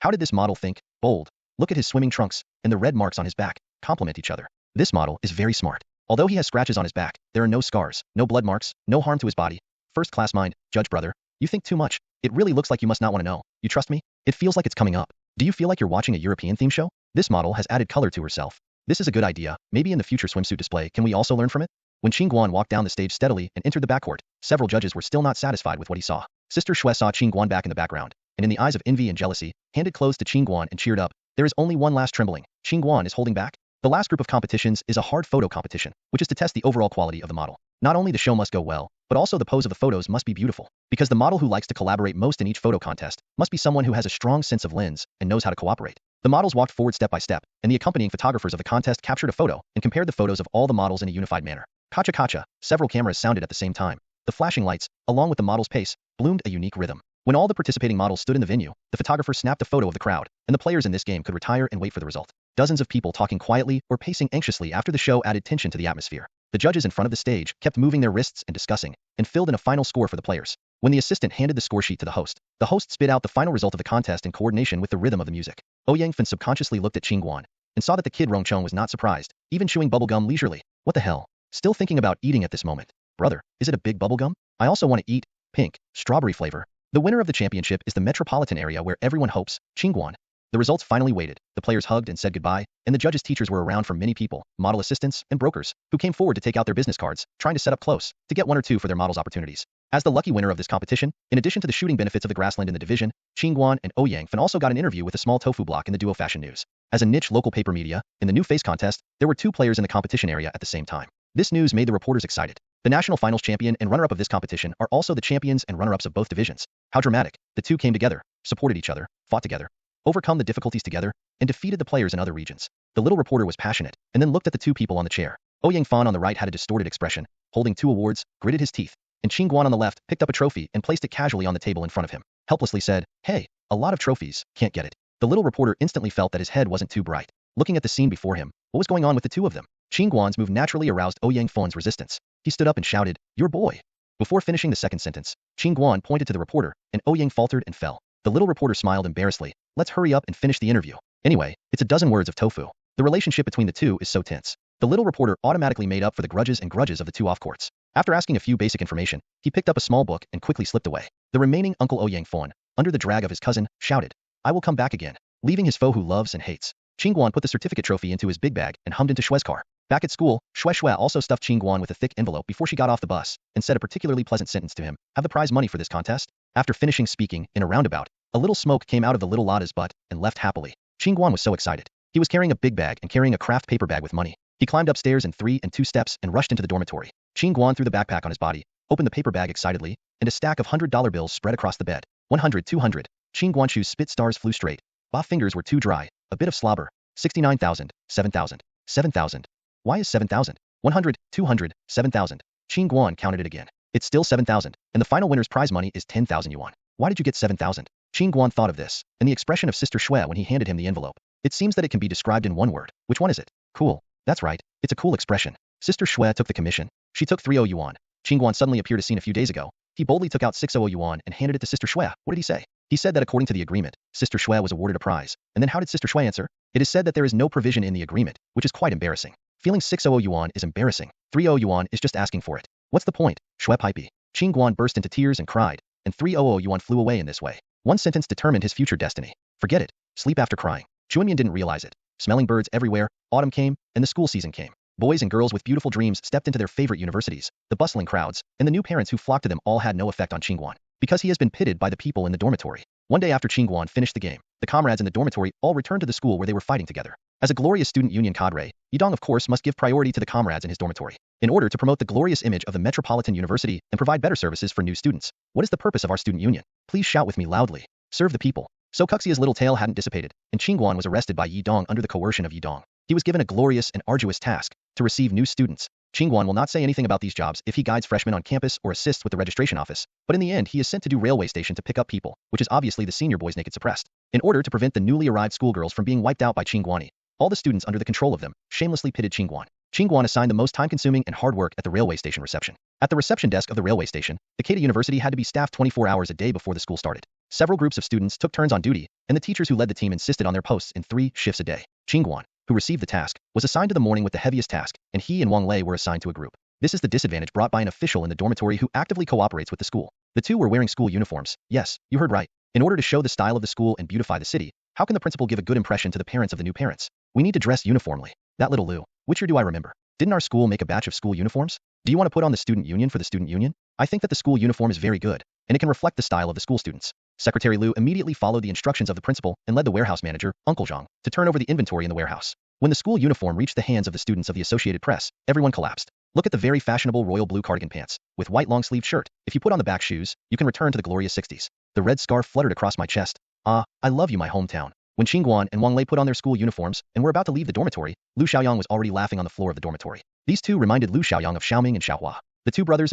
How did this model think? Bold. Look at his swimming trunks, and the red marks on his back complement each other. This model is very smart. Although he has scratches on his back, there are no scars, no blood marks, no harm to his body. First class mind, judge brother. You think too much. It really looks like you must not want to know. You trust me? It feels like it's coming up. Do you feel like you're watching a European theme show? This model has added color to herself. This is a good idea. Maybe in the future swimsuit display can we also learn from it?" When Qin Guan walked down the stage steadily and entered the backcourt, several judges were still not satisfied with what he saw. Sister Shui saw Qin Guan back in the background, and in the eyes of envy and jealousy, handed clothes to Qin Guan and cheered up. "There is only one last trembling. Qin Guan is holding back." The last group of competitions is a hard photo competition, which is to test the overall quality of the model. Not only the show must go well, but also the pose of the photos must be beautiful. Because the model who likes to collaborate most in each photo contest must be someone who has a strong sense of lens and knows how to cooperate. The models walked forward step by step, and the accompanying photographers of the contest captured a photo and compared the photos of all the models in a unified manner. Kacha kacha, several cameras sounded at the same time. The flashing lights, along with the model's pace, bloomed a unique rhythm. When all the participating models stood in the venue, the photographer snapped a photo of the crowd, and the players in this game could retire and wait for the result. Dozens of people talking quietly or pacing anxiously after the show added tension to the atmosphere. The judges in front of the stage kept moving their wrists and discussing, and filled in a final score for the players. When the assistant handed the score sheet to the host spit out the final result of the contest in coordination with the rhythm of the music. Ouyang Fan subconsciously looked at Qin Guan, and saw that the kid Rongcheng was not surprised, even chewing bubblegum leisurely. "What the hell? Still thinking about eating at this moment. Brother, is it a big bubblegum? I also want to eat. Pink, strawberry flavor." The winner of the championship is the metropolitan area where everyone hopes, Qin Guan. The results finally waited, the players hugged and said goodbye, and the judges' teachers were around from many people, model assistants, and brokers, who came forward to take out their business cards, trying to set up close, to get one or two for their models' opportunities. As the lucky winner of this competition, in addition to the shooting benefits of the grassland in the division, Qin Guan and Ouyang Fan also got an interview with a small tofu block in the Duo Fashion News. As a niche local paper media, in the new face contest, there were two players in the competition area at the same time. This news made the reporters excited. The national finals champion and runner-up of this competition are also the champions and runner-ups of both divisions. How dramatic. The two came together, supported each other, fought together, overcome the difficulties together, and defeated the players in other regions. The little reporter was passionate, and then looked at the two people on the chair. Ouyang Fan on the right had a distorted expression, holding two awards, gritted his teeth, and Qin Guan on the left picked up a trophy and placed it casually on the table in front of him. Helplessly said, "Hey, a lot of trophies, can't get it." The little reporter instantly felt that his head wasn't too bright. Looking at the scene before him, what was going on with the two of them? Qin Guan's move naturally aroused Ouyang Fan's resistance. He stood up and shouted, "Your boy." Before finishing the second sentence, Qin Guan pointed to the reporter, and Ouyang faltered and fell. The little reporter smiled embarrassedly. "Let's hurry up and finish the interview. Anyway, it's a dozen words of tofu." The relationship between the two is so tense. The little reporter automatically made up for the grudges of the two off-courts. After asking a few basic information, he picked up a small book and quickly slipped away. The remaining Uncle Ouyang Fan, under the drag of his cousin, shouted, "I will come back again," leaving his foe who loves and hates. Qin Guan put the certificate trophy into his big bag and hummed into Shui's car. Back at school, Shui also stuffed Qin Guan with a thick envelope before she got off the bus, and said a particularly pleasant sentence to him. "Have the prize money for this contest?" After finishing speaking, in a roundabout, a little smoke came out of the little Lada's butt, and left happily. Qin Guan was so excited. He was carrying a big bag and carrying a craft paper bag with money. He climbed upstairs in 3 and 2 steps and rushed into the dormitory. Qin Guan threw the backpack on his body, opened the paper bag excitedly, and a stack of $100 bills spread across the bed. 100, 200. Qin Guanchu's spit stars flew straight. Ba fingers were too dry. A bit of slobber. 69,000, 7,000, 7,000. Why is 7,000? 100, 200, 7,000. Qin Guan counted it again. It's still 7,000, and the final winner's prize money is 10,000 yuan. Why did you get 7,000? Qin Guan thought of this, and the expression of Sister Shui when he handed him the envelope. It seems that it can be described in one word. Which one is it? Cool. That's right. It's a cool expression. Sister Shui took the commission. She took 30 yuan. Qin Guan suddenly appeared as seen a few days ago. He boldly took out 60 yuan and handed it to Sister Shui. What did he say? He said that according to the agreement, Sister Shui was awarded a prize. And then how did Sister Shui answer? It is said that there is no provision in the agreement, which is quite embarrassing. Feeling 60 yuan is embarrassing. 30 yuan is just asking for it. What's the point? Shui pipey. Qin Guan burst into tears and cried, and 30 yuan flew away in this way. One sentence determined his future destiny. Forget it. Sleep after crying. Chuanmian didn't realize it. Smelling birds everywhere, autumn came, and the school season came. Boys and girls with beautiful dreams stepped into their favorite universities. The bustling crowds and the new parents who flocked to them all had no effect on Qin Guan, because he has been pitted by the people in the dormitory. One day after Qin Guan finished the game, the comrades in the dormitory all returned to the school where they were fighting together. As a glorious student union cadre, Yidong of course must give priority to the comrades in his dormitory, in order to promote the glorious image of the metropolitan university and provide better services for new students. What is the purpose of our student union? Please shout with me loudly. Serve the people. So Cuxia's little tale hadn't dissipated, and Qin Guan was arrested by Yidong under the coercion of Yidong. He was given a glorious and arduous task, to receive new students. Qin Guan will not say anything about these jobs if he guides freshmen on campus or assists with the registration office, but in the end he is sent to do railway station to pick up people, which is obviously the senior boys naked suppressed, in order to prevent the newly arrived schoolgirls from being wiped out by Qin Guani. All the students under the control of them shamelessly pitted Qin Guan. Qin Guan assigned the most time-consuming and hard work at the railway station reception. At the reception desk of the railway station, the Keita University had to be staffed 24 hours a day before the school started. Several groups of students took turns on duty, and the teachers who led the team insisted on their posts in 3 shifts a day. Qin Guan, who received the task, was assigned to the morning with the heaviest task, and he and Wang Lei were assigned to a group. This is the disadvantage brought by an official in the dormitory who actively cooperates with the school. The two were wearing school uniforms. Yes, you heard right. In order to show the style of the school and beautify the city, how can the principal give a good impression to the parents of the new parents? We need to dress uniformly. That little Lou. Which year do I remember? Didn't our school make a batch of school uniforms? Do you want to put on the student union for the student union? I think that the school uniform is very good, and it can reflect the style of the school students. Secretary Liu immediately followed the instructions of the principal and led the warehouse manager, Uncle Zhang, to turn over the inventory in the warehouse. When the school uniform reached the hands of the students of the Associated Press, everyone collapsed. Look at the very fashionable royal blue cardigan pants, with white long-sleeved shirt. If you put on the back shoes, you can return to the glorious 60s. The red scarf fluttered across my chest. Ah, I love you, my hometown. When Qin Guan and Wang Lei put on their school uniforms and were about to leave the dormitory, Lu Xiaoyang was already laughing on the floor of the dormitory. These two reminded Lu Xiaoyang of Xiaoming and Xiaohua. The two brothers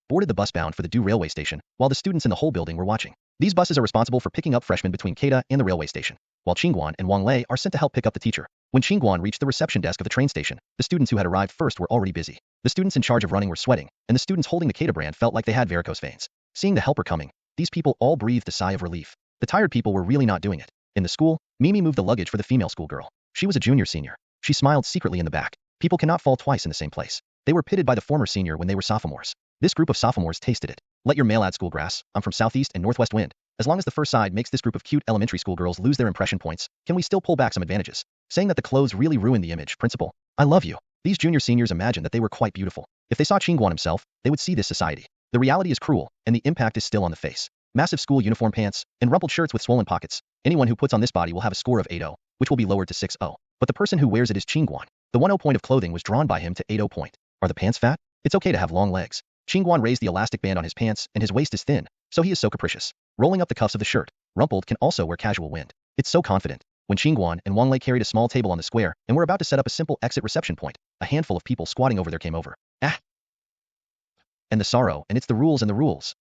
boarded the bus bound for the Du railway station, while the students in the whole building were watching. These buses are responsible for picking up freshmen between Keita and the railway station, while Qin Guan and Wang Lei are sent to help pick up the teacher. When Qin Guan reached the reception desk of the train station, the students who had arrived first were already busy. The students in charge of running were sweating, and the students holding the Keita brand felt like they had varicose veins. Seeing the helper coming, these people all breathed a sigh of relief. The tired people were really not doing it. In the school, Mimi moved the luggage for the female schoolgirl. She was a junior senior. She smiled secretly in the back. People cannot fall twice in the same place. They were pitted by the former senior when they were sophomores. This group of sophomores tasted it. Let your mail add school grass. I'm from Southeast and Northwest Wind. As long as the first side makes this group of cute elementary school girls lose their impression points, can we still pull back some advantages? Saying that the clothes really ruin the image, principal. I love you. These junior seniors imagined that they were quite beautiful. If they saw Qin Guan himself, they would see this society. The reality is cruel, and the impact is still on the face. Massive school uniform pants, and rumpled shirts with swollen pockets. Anyone who puts on this body will have a score of 8.0, which will be lowered to 6.0. But the person who wears it is Qin Guan. The 1.0 point of clothing was drawn by him to 8.0 point. Are the pants fat? It's okay to have long legs. Qin Guan raised the elastic band on his pants, and his waist is thin, so he is so capricious. Rolling up the cuffs of the shirt, rumpled can also wear casual wind. It's so confident. When Qin Guan and Wang Lei carried a small table on the square and were about to set up a simple exit reception point, a handful of people squatting over there came over. Ah! And the sorrow, and it's the rules and the rules.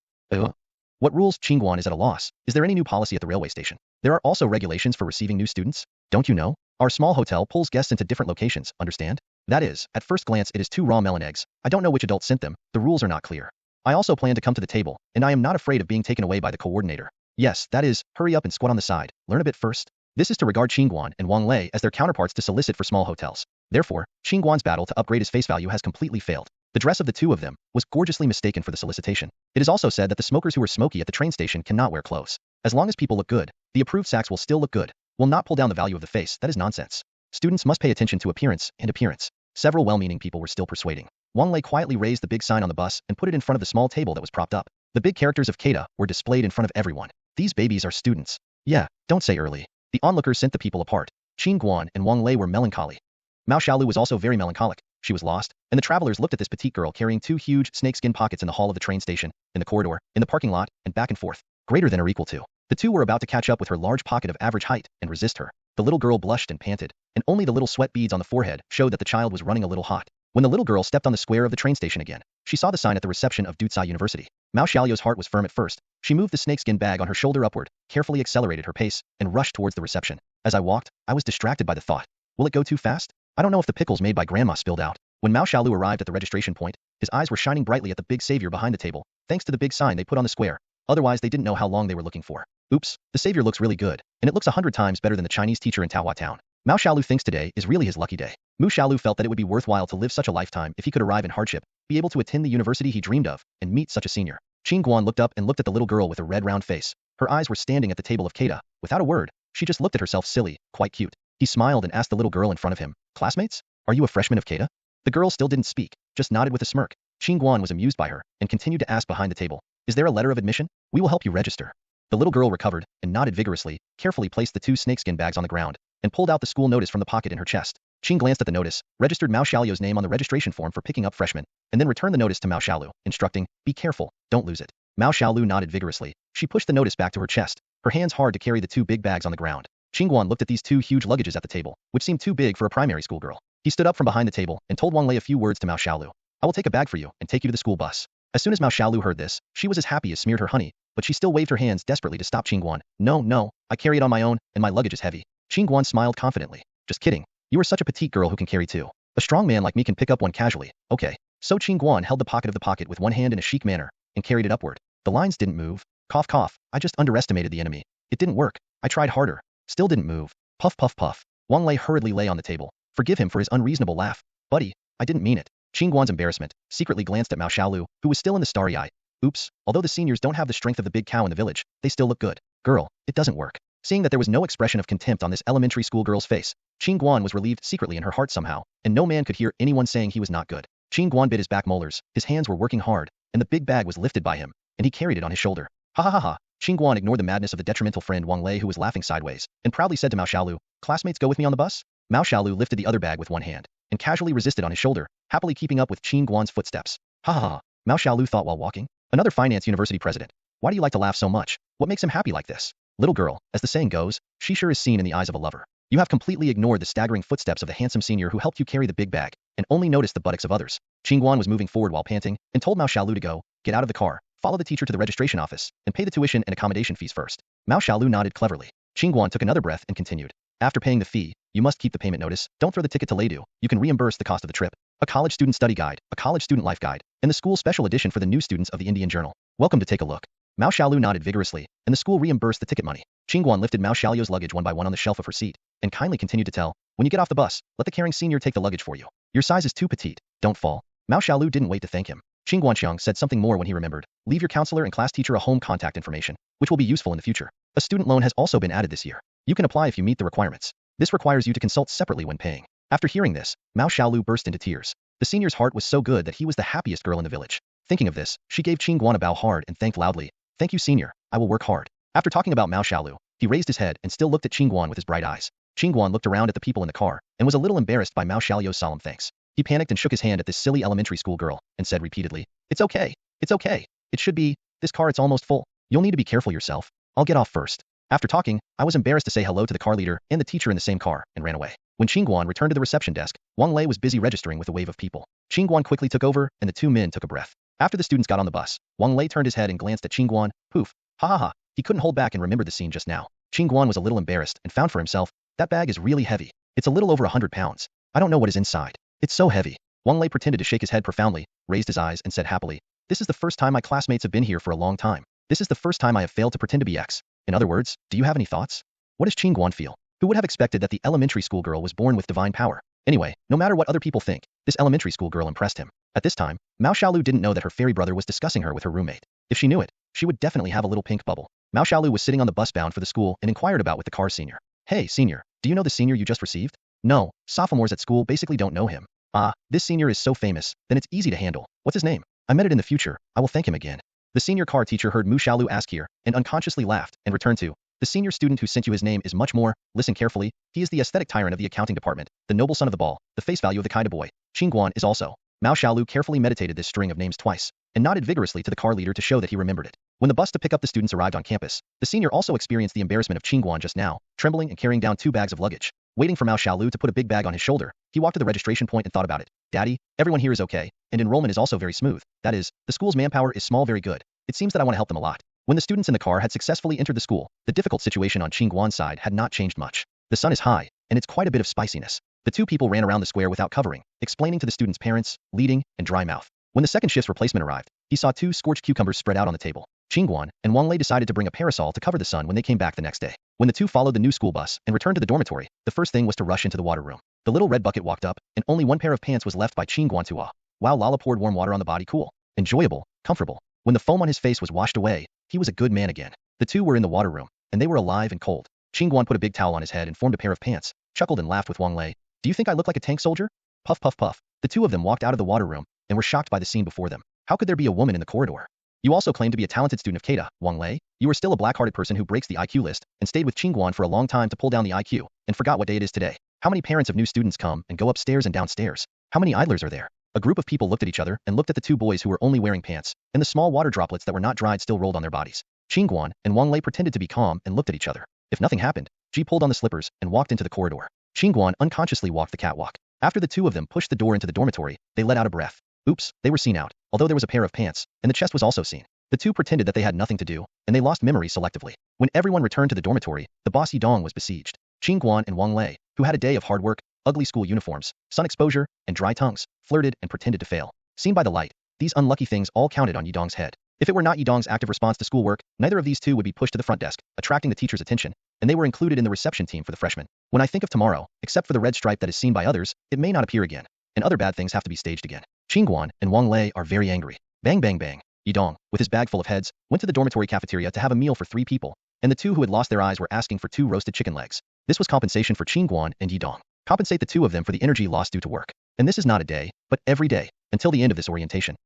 What rules? Qin Guan is at a loss. Is there any new policy at the railway station? There are also regulations for receiving new students? Don't you know? Our small hotel pulls guests into different locations, understand? That is, at first glance it is 2 raw melon eggs. I don't know which adult sent them, the rules are not clear. I also plan to come to the table, and I am not afraid of being taken away by the coordinator. Yes, that is, hurry up and squat on the side, learn a bit first. This is to regard Qin Guan and Wang Lei as their counterparts to solicit for small hotels. Therefore, Qin Guan's battle to upgrade his face value has completely failed. The dress of the two of them was gorgeously mistaken for the solicitation. It is also said that the smokers who are smoky at the train station cannot wear clothes. As long as people look good, the approved sacks will still look good. Will not pull down the value of the face, that is nonsense. Students must pay attention to appearance and appearance. Several well-meaning people were still persuading. Wang Lei quietly raised the big sign on the bus and put it in front of the small table that was propped up. The big characters of Keita were displayed in front of everyone. These babies are students. Yeah, don't say early. The onlookers sent the people apart. Qin Guan and Wang Lei were melancholy. Mao Xiaolu was also very melancholic. She was lost, and the travelers looked at this petite girl carrying 2 huge snakeskin pockets in the hall of the train station, in the corridor, in the parking lot, and back and forth, greater than or equal to. The two were about to catch up with her large pocket of average height and resist her. The little girl blushed and panted, and only the little sweat beads on the forehead showed that the child was running a little hot. When the little girl stepped on the square of the train station again, she saw the sign at the reception of Dutsai University. Mao Xiaolio's heart was firm at first. She moved the snakeskin bag on her shoulder upward, carefully accelerated her pace, and rushed towards the reception. As I walked, I was distracted by the thought, will it go too fast? I don't know if the pickles made by grandma spilled out. When Mao Xiaolu arrived at the registration point, his eyes were shining brightly at the big savior behind the table, thanks to the big sign they put on the square. Otherwise they didn't know how long they were looking for. Oops, the savior looks really good, and it looks 100 times better than the Chinese teacher in Taohua Town. Mao Xiaolu thinks today is really his lucky day. Mu Xiaolu felt that it would be worthwhile to live such a lifetime if he could arrive in hardship, be able to attend the university he dreamed of, and meet such a senior. Qin Guan looked up and looked at the little girl with a red round face. Her eyes were standing at the table of Keita. Without a word, she just looked at herself silly, quite cute. He smiled and asked the little girl in front of him, classmates? Are you a freshman of Keita? The girl still didn't speak, just nodded with a smirk. Qin Guan was amused by her and continued to ask behind the table, "Is there a letter of admission? We will help you register." The little girl recovered and nodded vigorously, carefully placed the two snakeskin bags on the ground, and pulled out the school notice from the pocket in her chest. Qin glanced at the notice, registered Mao Xiaolu's name on the registration form for picking up freshmen, and then returned the notice to Mao Xiaolu, instructing, "Be careful, don't lose it." Mao Xiaolu nodded vigorously. She pushed the notice back to her chest, her hands hard to carry the two big bags on the ground. Qin Guan looked at these two huge luggages at the table, which seemed too big for a primary school girl. He stood up from behind the table and told Wang Lei a few words to Mao Xiaolu. "I will take a bag for you and take you to the school bus." As soon as Mao Xiaolu heard this, she was as happy as smeared her honey, but she still waved her hands desperately to stop Qin Guan. "No, no, I carry it on my own, and my luggage is heavy." Qin Guan smiled confidently. "Just kidding. You are such a petite girl who can carry two. A strong man like me can pick up one casually, okay?" So Qin Guan held the pocket of the pocket with one hand in a chic manner, and carried it upward. The lines didn't move. Cough cough, I just underestimated the enemy. It didn't work. I tried harder. Still didn't move. Puff puff puff. Wang Lei hurriedly lay on the table. Forgive him for his unreasonable laugh. "Buddy, I didn't mean it." Qin Guan's embarrassment secretly glanced at Mao Xiaolu, who was still in the starry eye. "Oops, although the seniors don't have the strength of the big cow in the village, they still look good. Girl, it doesn't work." Seeing that there was no expression of contempt on this elementary school girl's face, Qin Guan was relieved secretly in her heart somehow, and no man could hear anyone saying he was not good. Qin Guan bit his back molars, his hands were working hard, and the big bag was lifted by him, and he carried it on his shoulder. Ha ha ha ha. Qin Guan ignored the madness of the detrimental friend Wang Lei, who was laughing sideways, and proudly said to Mao Xiaolu, "Classmates, go with me on the bus?" Mao Xiaolu lifted the other bag with one hand, and casually resisted on his shoulder, happily keeping up with Qin Guan's footsteps. Ha ha ha. Mao Xiaolu thought while walking. Another finance university president. Why do you like to laugh so much? What makes him happy like this? Little girl, as the saying goes, she sure is seen in the eyes of a lover. You have completely ignored the staggering footsteps of the handsome senior who helped you carry the big bag, and only noticed the buttocks of others. Qin Guan was moving forward while panting, and told Mao Xiaolu to go, get out of the car, follow the teacher to the registration office, and pay the tuition and accommodation fees first. Mao Xiaolu nodded cleverly. Qin Guan took another breath and continued. After paying the fee, you must keep the payment notice, don't throw the ticket to Leidu, you can reimburse the cost of the trip. A college student study guide, a college student life guide, and the school special edition for the new students of the Indian Journal. Welcome to take a look. Mao Xiaolu nodded vigorously, and the school reimbursed the ticket money. Qin Guan lifted Mao Xiaolu's luggage one by one on the shelf of her seat, and kindly continued to tell, when you get off the bus, let the caring senior take the luggage for you. Your size is too petite, don't fall. Mao Xiaolu didn't wait to thank him. Qin Guanxiang said something more when he remembered. Leave your counselor and class teacher a home contact information, which will be useful in the future. A student loan has also been added this year. You can apply if you meet the requirements. This requires you to consult separately when paying. After hearing this, Mao Xiaolu burst into tears. The senior's heart was so good that he was the happiest girl in the village. Thinking of this, she gave Qin Guan a bow hard and thanked loudly. Thank you, senior. I will work hard. After talking about Mao Xiaolu, he raised his head and still looked at Qin Guan with his bright eyes. Qin Guan looked around at the people in the car and was a little embarrassed by Mao Xiaolu's solemn thanks. He panicked and shook his hand at this silly elementary school girl and said repeatedly, "It's okay. It's okay. It should be. This car, it's almost full. You'll need to be careful yourself. I'll get off first." After talking, I was embarrassed to say hello to the car leader and the teacher in the same car and ran away. When Qin Guan returned to the reception desk, Wang Lei was busy registering with a wave of people. Qin Guan quickly took over, and the two men took a breath. After the students got on the bus, Wang Lei turned his head and glanced at Qin Guan. Poof. Ha ha ha. He couldn't hold back and remembered the scene just now. Qin Guan was a little embarrassed and found for himself, that bag is really heavy. It's a little over 100 pounds. I don't know what is inside. It's so heavy. Wang Lei pretended to shake his head profoundly, raised his eyes, and said happily, "This is the first time my classmates have been here for a long time. This is the first time I have failed to pretend to be X. In other words, do you have any thoughts? What does Qin Guan feel? Who would have expected that the elementary school girl was born with divine power? Anyway, no matter what other people think, this elementary school girl impressed him. At this time, Mao Xiaolu didn't know that her fairy brother was discussing her with her roommate. If she knew it, she would definitely have a little pink bubble. Mao Xiaolu was sitting on the bus bound for the school and inquired about with the car's senior. Hey, senior, do you know the senior you just received? No, sophomores at school basically don't know him. Ah, this senior is so famous, then it's easy to handle. What's his name? I met it in the future, I will thank him again. The senior car teacher heard Mu Xiaolu ask here, and unconsciously laughed, and returned to, the senior student who sent you his name is much more, listen carefully, he is the aesthetic tyrant of the accounting department, the noble son of the ball, the face value of the Kaida boy. Qin Guan is also. Mao Xiaolu carefully meditated this string of names twice, and nodded vigorously to the car leader to show that he remembered it. When the bus to pick up the students arrived on campus, the senior also experienced the embarrassment of Qin Guan just now, trembling and carrying down 2 bags of luggage. Waiting for Mao Xiaolu to put a big bag on his shoulder, he walked to the registration point and thought about it. Daddy, everyone here is okay, and enrollment is also very smooth. That is, the school's manpower is small, very good. It seems that I want to help them a lot. When the students in the car had successfully entered the school, the difficult situation on Qin Guan's side had not changed much. The sun is high, and it's quite a bit of spiciness. The two people ran around the square without covering, explaining to the students' parents, leading, and dry mouth. When the second shift's replacement arrived, he saw 2 scorched cucumbers spread out on the table. Qin Guan and Wang Lei decided to bring a parasol to cover the sun when they came back the next day. When the two followed the new school bus and returned to the dormitory, the first thing was to rush into the water room. The little red bucket walked up, and only one pair of pants was left by Qin Guan to While Lala poured warm water on the body, cool, enjoyable, comfortable. When the foam on his face was washed away, he was a good man again. The two were in the water room, and they were alive and cold. Qin Guan put a big towel on his head and formed a pair of pants, chuckled and laughed with Wang Lei. Do you think I look like a tank soldier? Puff puff puff. The two of them walked out of the water room and were shocked by the scene before them. How could there be a woman in the corridor? You also claim to be a talented student of Keita, Wang Lei. You are still a black-hearted person who breaks the IQ list and stayed with Qin Guan for a long time to pull down the IQ and forgot what day it is today. How many parents of new students come and go upstairs and downstairs? How many idlers are there? A group of people looked at each other and looked at the two boys who were only wearing pants, and the small water droplets that were not dried still rolled on their bodies. Qin Guan and Wang Lei pretended to be calm and looked at each other. If nothing happened, Ji pulled on the slippers and walked into the corridor. Qin Guan unconsciously walked the catwalk. After the two of them pushed the door into the dormitory, they let out a breath. Oops, they were seen out, although there was a pair of pants, and the chest was also seen. The two pretended that they had nothing to do, and they lost memory selectively. When everyone returned to the dormitory, the boss Yidong was besieged. Qin Guan and Wang Lei, who had a day of hard work, ugly school uniforms, sun exposure, and dry tongues, flirted and pretended to fail. Seen by the light, these unlucky things all counted on Yidong's head. If it were not Yidong's active response to schoolwork, neither of these two would be pushed to the front desk, attracting the teacher's attention, and they were included in the reception team for the freshmen. When I think of tomorrow, except for the red stripe that is seen by others, it may not appear again, and other bad things have to be staged again. Qin Guan and Wang Lei are very angry. Bang bang bang. Yidong, with his bag full of heads, went to the dormitory cafeteria to have a meal for 3 people, and the two who had lost their eyes were asking for 2 roasted chicken legs. This was compensation for Qin Guan and Yidong. Compensate the two of them for the energy lost due to work. And this is not a day, but every day, until the end of this orientation.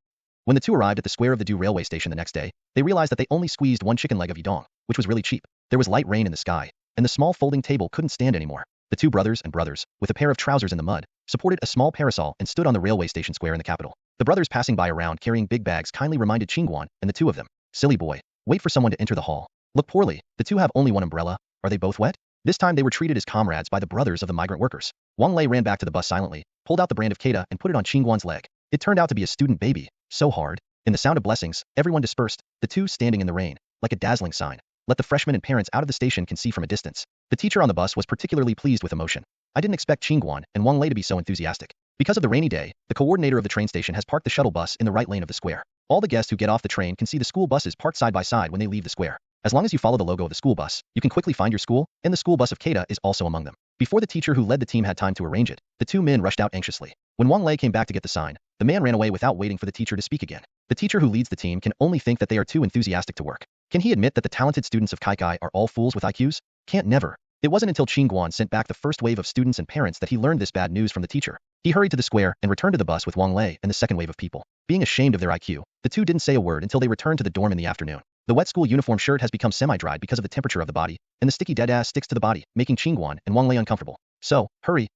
When the two arrived at the square of the Du railway station the next day, they realized that they only squeezed 1 chicken leg of Yidong, which was really cheap. There was light rain in the sky, and the small folding table couldn't stand anymore. The two brothers, with a pair of trousers in the mud, supported a small parasol and stood on the railway station square in the capital. The brothers passing by around carrying big bags kindly reminded Qin Guan and the two of them. Silly boy, wait for someone to enter the hall. Look poorly, the two have only 1 umbrella, are they both wet? This time they were treated as comrades by the brothers of the migrant workers. Wang Lei ran back to the bus silently, pulled out the brand of Keita and put it on Qin Guan's leg. It turned out to be a student baby, so hard. In the sound of blessings, everyone dispersed, the two standing in the rain, like a dazzling sign. Let the freshmen and parents out of the station can see from a distance. The teacher on the bus was particularly pleased with emotion. I didn't expect Qin Guan and Wang Lei to be so enthusiastic. Because of the rainy day, the coordinator of the train station has parked the shuttle bus in the right lane of the square. All the guests who get off the train can see the school buses parked side by side when they leave the square. As long as you follow the logo of the school bus, you can quickly find your school, and the school bus of Keita is also among them. Before the teacher who led the team had time to arrange it, the two men rushed out anxiously. When Wang Lei came back to get the sign, the man ran away without waiting for the teacher to speak again. The teacher who leads the team can only think that they are too enthusiastic to work. Can he admit that the talented students of Kaikai are all fools with IQs? Can't never. It wasn't until Qin Guan sent back the first wave of students and parents that he learned this bad news from the teacher. He hurried to the square and returned to the bus with Wang Lei and the second wave of people. Being ashamed of their IQ, the two didn't say a word until they returned to the dorm in the afternoon. The wet school uniform shirt has become semi-dried because of the temperature of the body, and the sticky dead ass sticks to the body, making Qin Guan and Wang Lei uncomfortable. So, hurry,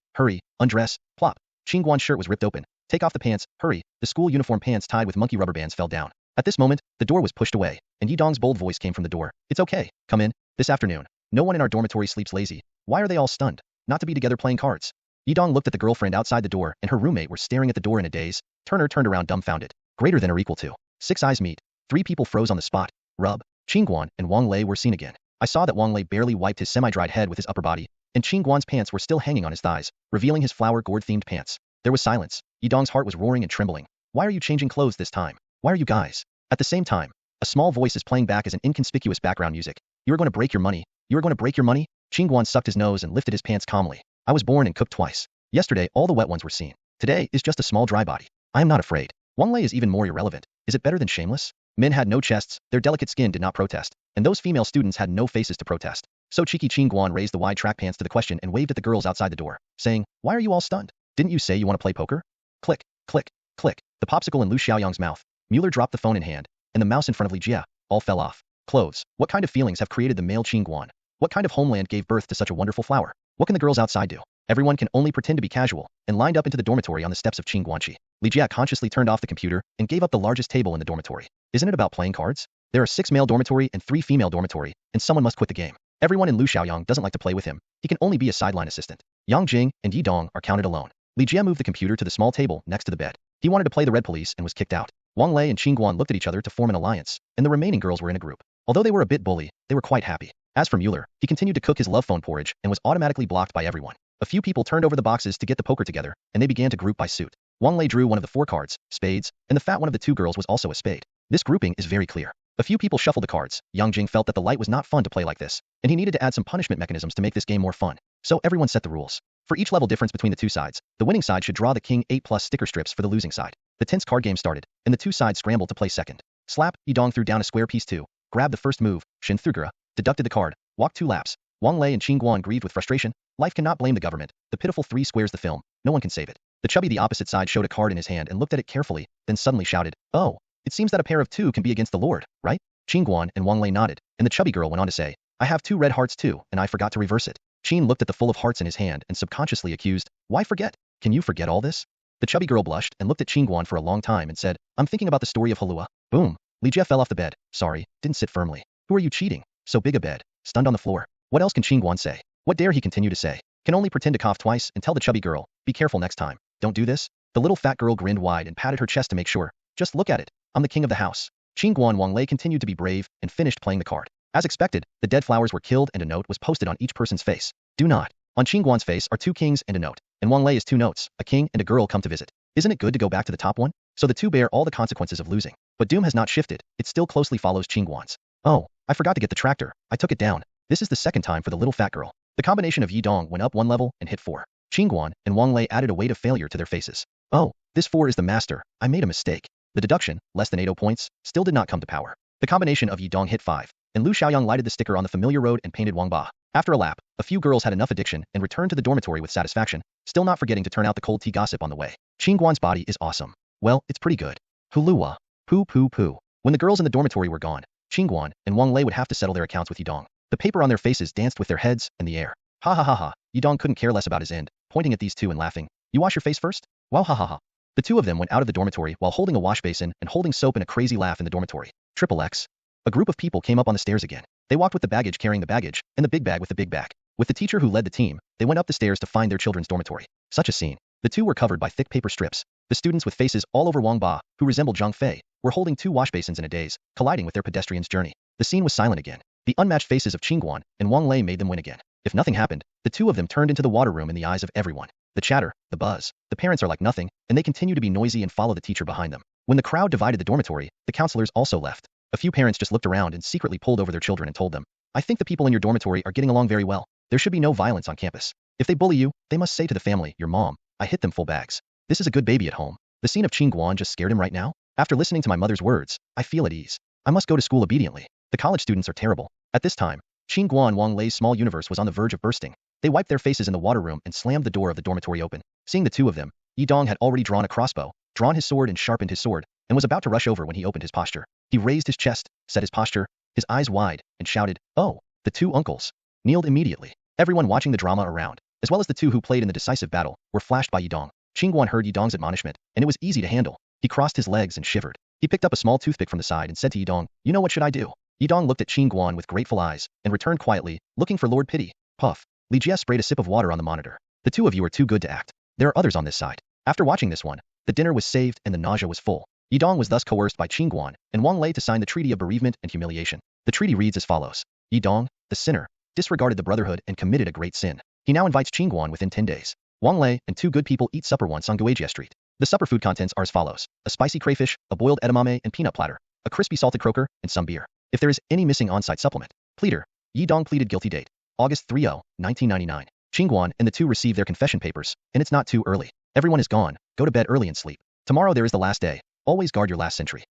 undress, plop. Qin Guan's shirt was ripped open. Take off the pants, hurry. The school uniform pants tied with monkey rubber bands fell down. At this moment, the door was pushed away, and Yidong's bold voice came from the door. It's okay, come in. This afternoon, no one in our dormitory sleeps lazy. Why are they all stunned? Not to be together playing cards. Yidong looked at the girlfriend outside the door, and her roommate were staring at the door in a daze. Turner turned around dumbfounded. Greater than or equal to. 6 eyes meet. 3 people froze on the spot. Rub. Qin Guan and Wang Lei were seen again. I saw that Wang Lei barely wiped his semi-dried head with his upper body, and Qin Guan's pants were still hanging on his thighs, revealing his flower gourd-themed pants. There was silence. Yidong's heart was roaring and trembling. Why are you changing clothes this time? Why are you guys? At the same time, a small voice is playing back as an inconspicuous background music. You are going to break your money. You are going to break your money? Qin Guan sucked his nose and lifted his pants calmly. I was born and cooked twice. Yesterday, all the wet ones were seen. Today is just a small dry body. I am not afraid. Wang Lei is even more irrelevant. Is it better than shameless? Men had no chests, their delicate skin did not protest, and those female students had no faces to protest. So cheeky Qin Guan raised the wide track pants to the question and waved at the girls outside the door, saying, why are you all stunned? Didn't you say you want to play poker? Click, click, click. The popsicle in Lu Xiaoyang's mouth. Mueller dropped the phone in hand, and the mouse in front of Li Jia all fell off. Clothes. What kind of feelings have created the male Qin Guan? What kind of homeland gave birth to such a wonderful flower? What can the girls outside do? Everyone can only pretend to be casual, and lined up into the dormitory on the steps of Qin Guanqi. Li Jia consciously turned off the computer and gave up the largest table in the dormitory. Isn't it about playing cards? There are 6 male dormitory and 3 female dormitory, and someone must quit the game. Everyone in Lu Xiaoyang doesn't like to play with him. He can only be a sideline assistant. Yang Jing and Yidong are counted alone. Li Jia moved the computer to the small table next to the bed. He wanted to play the red police and was kicked out. Wang Lei and Qin Guan looked at each other to form an alliance, and the remaining girls were in a group. Although they were a bit bully, they were quite happy. As for Mueller, he continued to cook his love phone porridge and was automatically blocked by everyone. A few people turned over the boxes to get the poker together, and they began to group by suit. Wang Lei drew one of the 4 cards, spades, and the fat one of the 2 girls was also a spade. This grouping is very clear. A few people shuffled the cards. Yang Jing felt that the light was not fun to play like this, and he needed to add some punishment mechanisms to make this game more fun. So everyone set the rules. For each level difference between the 2 sides, the winning side should draw the King 8+ sticker strips for the losing side. The tense card game started, and the 2 sides scrambled to play second. Slap, Yidong threw down a square piece 2, grabbed the first move, Shin Thugura, deducted the card, walked 2 laps. Wang Lei and Qin Guan grieved with frustration. Life cannot blame the government. The pitiful 3 squares the film. No one can save it. The chubby the opposite side showed a card in his hand and looked at it carefully, then suddenly shouted, "Oh, it seems that a pair of two can be against the Lord, right?" Qin Guan and Wang Lei nodded, and the chubby girl went on to say, "I have 2 red hearts too, and I forgot to reverse it." Qin looked at the full of hearts in his hand and subconsciously accused, "Why forget? Can you forget all this?" The chubby girl blushed and looked at Qin Guan for a long time and said, "I'm thinking about the story of Halua." Boom. Li Jie fell off the bed. Sorry, didn't sit firmly. "Who are you cheating? So big a bed." Stunned on the floor. What else can Qin Guan say? What dare he continue to say? Can only pretend to cough twice and tell the chubby girl, "Be careful next time. Don't do this." The little fat girl grinned wide and patted her chest to make sure. "Just look at it. I'm the king of the house." Qin Guan Wang Lei continued to be brave and finished playing the card. As expected, the dead flowers were killed and a note was posted on each person's face. Do not. On Qin Guan's face are 2 kings and a note, and Wang Lei is 2 notes, a king and a girl come to visit. Isn't it good to go back to the top one? So the 2 bear all the consequences of losing. But doom has not shifted, it still closely follows Qin Guan's. Oh, I forgot to get the tractor, I took it down. This is the second time for the little fat girl. The combination of Yi Dong went up 1 level and hit 4. Qin Guan and Wang Lei added a weight of failure to their faces. Oh, this 4 is the master, I made a mistake. The deduction, less than 80 points, still did not come to power. The combination of Yi Dong hit 5, and Lu Xiaoyang lighted the sticker on the familiar road and painted Wang Ba. After a lap, a few girls had enough addiction and returned to the dormitory with satisfaction, still not forgetting to turn out the cold tea gossip on the way. Qin Guan's body is awesome. Well, it's pretty good. Hulua. Poo poo poo. When the girls in the dormitory were gone, Qin Guan and Wang Lei would have to settle their accounts with Yi Dong. The paper on their faces danced with their heads and the air. Ha ha ha ha. Yi Dong couldn't care less about his end, pointing at these 2 and laughing. You wash your face first? Wow ha ha ha. The 2 of them went out of the dormitory while holding a wash basin and holding soap in a crazy laugh in the dormitory. Triple X. A group of people came up on the stairs again. They walked with the baggage carrying the baggage, and the big bag with the big bag. With the teacher who led the team, they went up the stairs to find their children's dormitory. Such a scene. The 2 were covered by thick paper strips. The students with faces all over Wang Ba, who resembled Zhang Fei, were holding 2 wash basins in a daze, colliding with their pedestrian's journey. The scene was silent again. The unmatched faces of Qin Guan and Wang Lei made them win again. If nothing happened, the 2 of them turned into the water room in the eyes of everyone. The chatter, the buzz, the parents are like nothing, and they continue to be noisy and follow the teacher behind them. When the crowd divided the dormitory, the counselors also left. A few parents just looked around and secretly pulled over their children and told them, "I think the people in your dormitory are getting along very well. There should be no violence on campus. If they bully you, they must say to the family, 'Your mom, I hit them full bags.' This is a good baby at home." The scene of Qin Guan just scared him right now. After listening to my mother's words, I feel at ease. I must go to school obediently. The college students are terrible. At this time, Qin Guan Wang Lei's small universe was on the verge of bursting. They wiped their faces in the water room and slammed the door of the dormitory open. Seeing the 2 of them, Yi Dong had already drawn a crossbow, drawn his sword and sharpened his sword, and was about to rush over when he opened his posture. He raised his chest, set his posture, his eyes wide, and shouted, "Oh!" The 2 uncles kneeled immediately. Everyone watching the drama around, as well as the 2 who played in the decisive battle, were flashed by Yi Dong. Qin Guan heard Yi Dong's admonishment, and it was easy to handle. He crossed his legs and shivered. He picked up a small toothpick from the side and said to Yi Dong, "You know what should I do?" Yi Dong looked at Qin Guan with grateful eyes, and returned quietly, looking for Lord Pity. Puff. Li Jie sprayed a sip of water on the monitor. "The 2 of you are too good to act. There are others on this side." After watching this one, the dinner was saved and the nausea was full. Yi Dong was thus coerced by Qin Guan and Wang Lei to sign the Treaty of Bereavement and Humiliation. The treaty reads as follows. Yi Dong, the sinner, disregarded the brotherhood and committed a great sin. He now invites Qin Guan within 10 days. Wang Lei and 2 good people eat supper once on Guijia Street. The supper food contents are as follows: a spicy crayfish, a boiled edamame and peanut platter, a crispy salted croaker, and some beer. If there is any missing on-site supplement. Pleader. Yi Dong pleaded guilty. Date: August 30, 1999. Qin Guan and the 2 receive their confession papers, and it's not too early. Everyone is gone, go to bed early and sleep. Tomorrow there is the last day. Always guard your last century.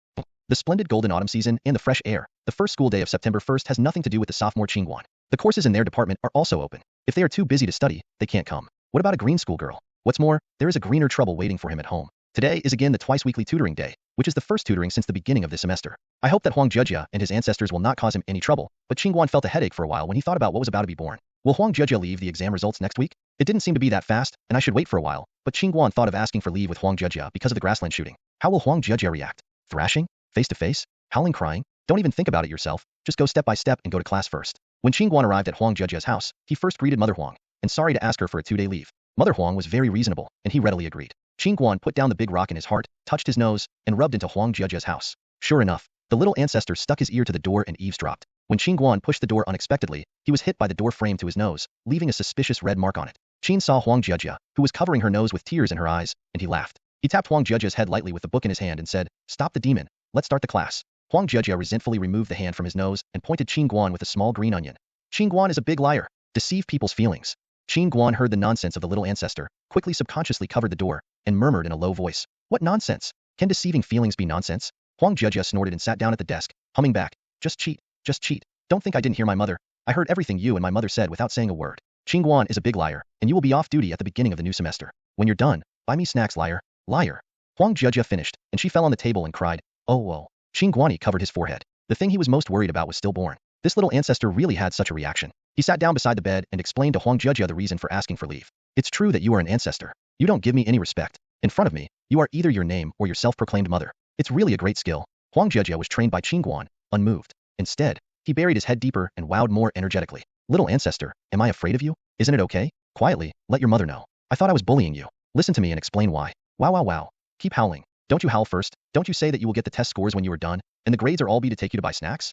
The splendid golden autumn season and the fresh air. The first school day of September 1st has nothing to do with the sophomore Qin Guan. The courses in their department are also open. If they are too busy to study, they can't come. What about a green schoolgirl? What's more, there is a greener trouble waiting for him at home. Today is again the twice-weekly tutoring day, which is the first tutoring since the beginning of this semester. I hope that Huang Jejia and his ancestors will not cause him any trouble, but Qin Guan felt a headache for a while when he thought about what was about to be born. Will Huang Jejia leave the exam results next week? It didn't seem to be that fast, and I should wait for a while, but Qin Guan thought of asking for leave with Huang Jejia because of the grassland shooting. How will Huang Jejia react? Thrashing? Face to face? Howling, crying? Don't even think about it yourself, just go step by step and go to class first. When Qin Guan arrived at Huang Jejia's house, he first greeted Mother Huang, and sorry to ask her for a 2-day leave. Mother Huang was very reasonable, and he readily agreed. Qin Guan put down the big rock in his heart, touched his nose, and rubbed into Huang Jejia's house. Sure enough, the little ancestor stuck his ear to the door and eavesdropped. When Qin Guan pushed the door unexpectedly, he was hit by the door frame to his nose, leaving a suspicious red mark on it. Qin saw Huang Jejia, who was covering her nose with tears in her eyes, and he laughed. He tapped Huang Jejia's head lightly with the book in his hand and said, "Stop the demon, let's start the class." Huang Jejia resentfully removed the hand from his nose and pointed Qin Guan with a small green onion. Qin Guan is a big liar. Deceive people's feelings. Qin Guan heard the nonsense of the little ancestor, quickly subconsciously covered the door, and murmured in a low voice, "What nonsense? Can deceiving feelings be nonsense?" Huang Jejia snorted and sat down at the desk, humming back, "Just cheat, just cheat. Don't think I didn't hear my mother. I heard everything you and my mother said without saying a word. Qin Guan is a big liar, and you will be off duty at the beginning of the new semester. When you're done, Buy me snacks, liar. Liar. Huang Jia finished, and she fell on the table and cried, oh whoa. Qin Guan covered his forehead. The thing he was most worried about was stillborn. This little ancestor really had such a reaction. He sat down beside the bed and explained to Huang Jia the reason for asking for leave. It's true that you are an ancestor. You don't give me any respect. In front of me, you are either your name or your self-proclaimed mother. It's really a great skill. Huang Jia was trained by Qin Guan, unmoved. Instead, he buried his head deeper and wowed more energetically. Little ancestor, am I afraid of you? Isn't it okay? Quietly, let your mother know. I thought I was bullying you. Listen to me and explain why. Wow wow wow. Keep howling. Don't you howl first? Don't you say that you will get the test scores when you are done, and the grades are all be to take you to buy snacks?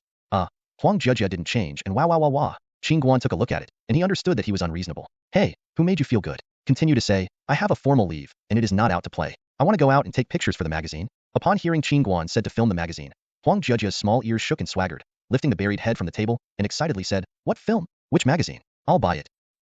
Huang Jia didn't change and wow wow wow wow. Qin Guan took a look at it, and he understood that he was unreasonable. Hey, who made you feel good? Continue to say, I have a formal leave, and it is not out to play. I want to go out and take pictures for the magazine. Upon hearing Qin Guan said to film the magazine, Huang Jia's small ears shook and swaggered, lifting the buried head from the table, and excitedly said, what film? Which magazine? I'll buy it.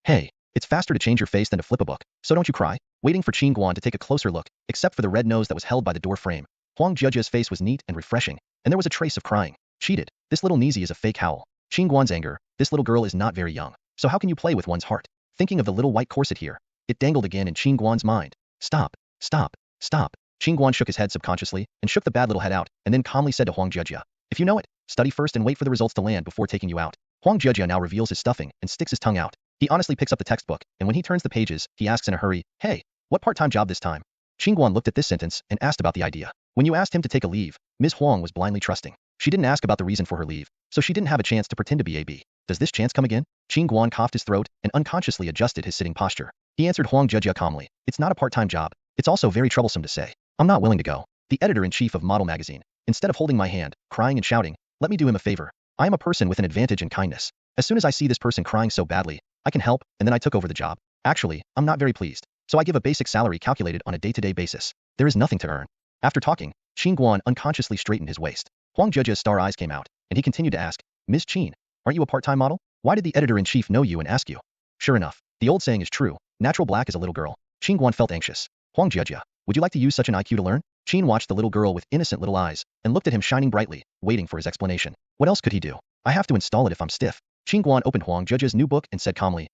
Hey, it's faster to change your face than to flip a book, so don't you cry. Waiting for Qin Guan to take a closer look, except for the red nose that was held by the door frame, Huang Jia's face was neat and refreshing, and there was a trace of crying. Cheated. This little Nizi is a fake howl. Qin Guan's anger. This little girl is not very young, so how can you play with one's heart? Thinking of the little white corset here, it dangled again in Qin Guan's mind. Stop. Stop. Stop. Qin Guan shook his head subconsciously and shook the bad little head out, and then calmly said to Huang Jia, if you know it, study first and wait for the results to land before taking you out. Huang Jia now reveals his stuffing and sticks his tongue out. He honestly picks up the textbook, and when he turns the pages, he asks in a hurry, hey, what part-time job this time? Qin Guan looked at this sentence and asked about the idea. When you asked him to take a leave, Ms. Huang was blindly trusting. She didn't ask about the reason for her leave, so she didn't have a chance to pretend to be AB. Does this chance come again? Qin Guan coughed his throat and unconsciously adjusted his sitting posture. He answered Huang Jia calmly, it's not a part-time job. It's also very troublesome to say. I'm not willing to go. The editor-in-chief of Model Magazine, instead of holding my hand, crying and shouting, let me do him a favor. I am a person with an advantage in kindness. As soon as I see this person crying so badly, I can help, and then I took over the job. Actually, I'm not very pleased, so I give a basic salary calculated on a day-to-day basis. There is nothing to earn. After talking, Qin Guan unconsciously straightened his waist. Huang Jia's star eyes came out, and he continued to ask, Ms. Qin, aren't you a part-time model? Why did the editor-in-chief know you and ask you? Sure enough, the old saying is true, natural black is a little girl. Qin Guan felt anxious. Huang Jia, would you like to use such an IQ to learn? Qin watched the little girl with innocent little eyes, and looked at him shining brightly, waiting for his explanation. What else could he do? I have to install it if I'm stiff. Qin Guan opened Huang Jia's new book and said calmly,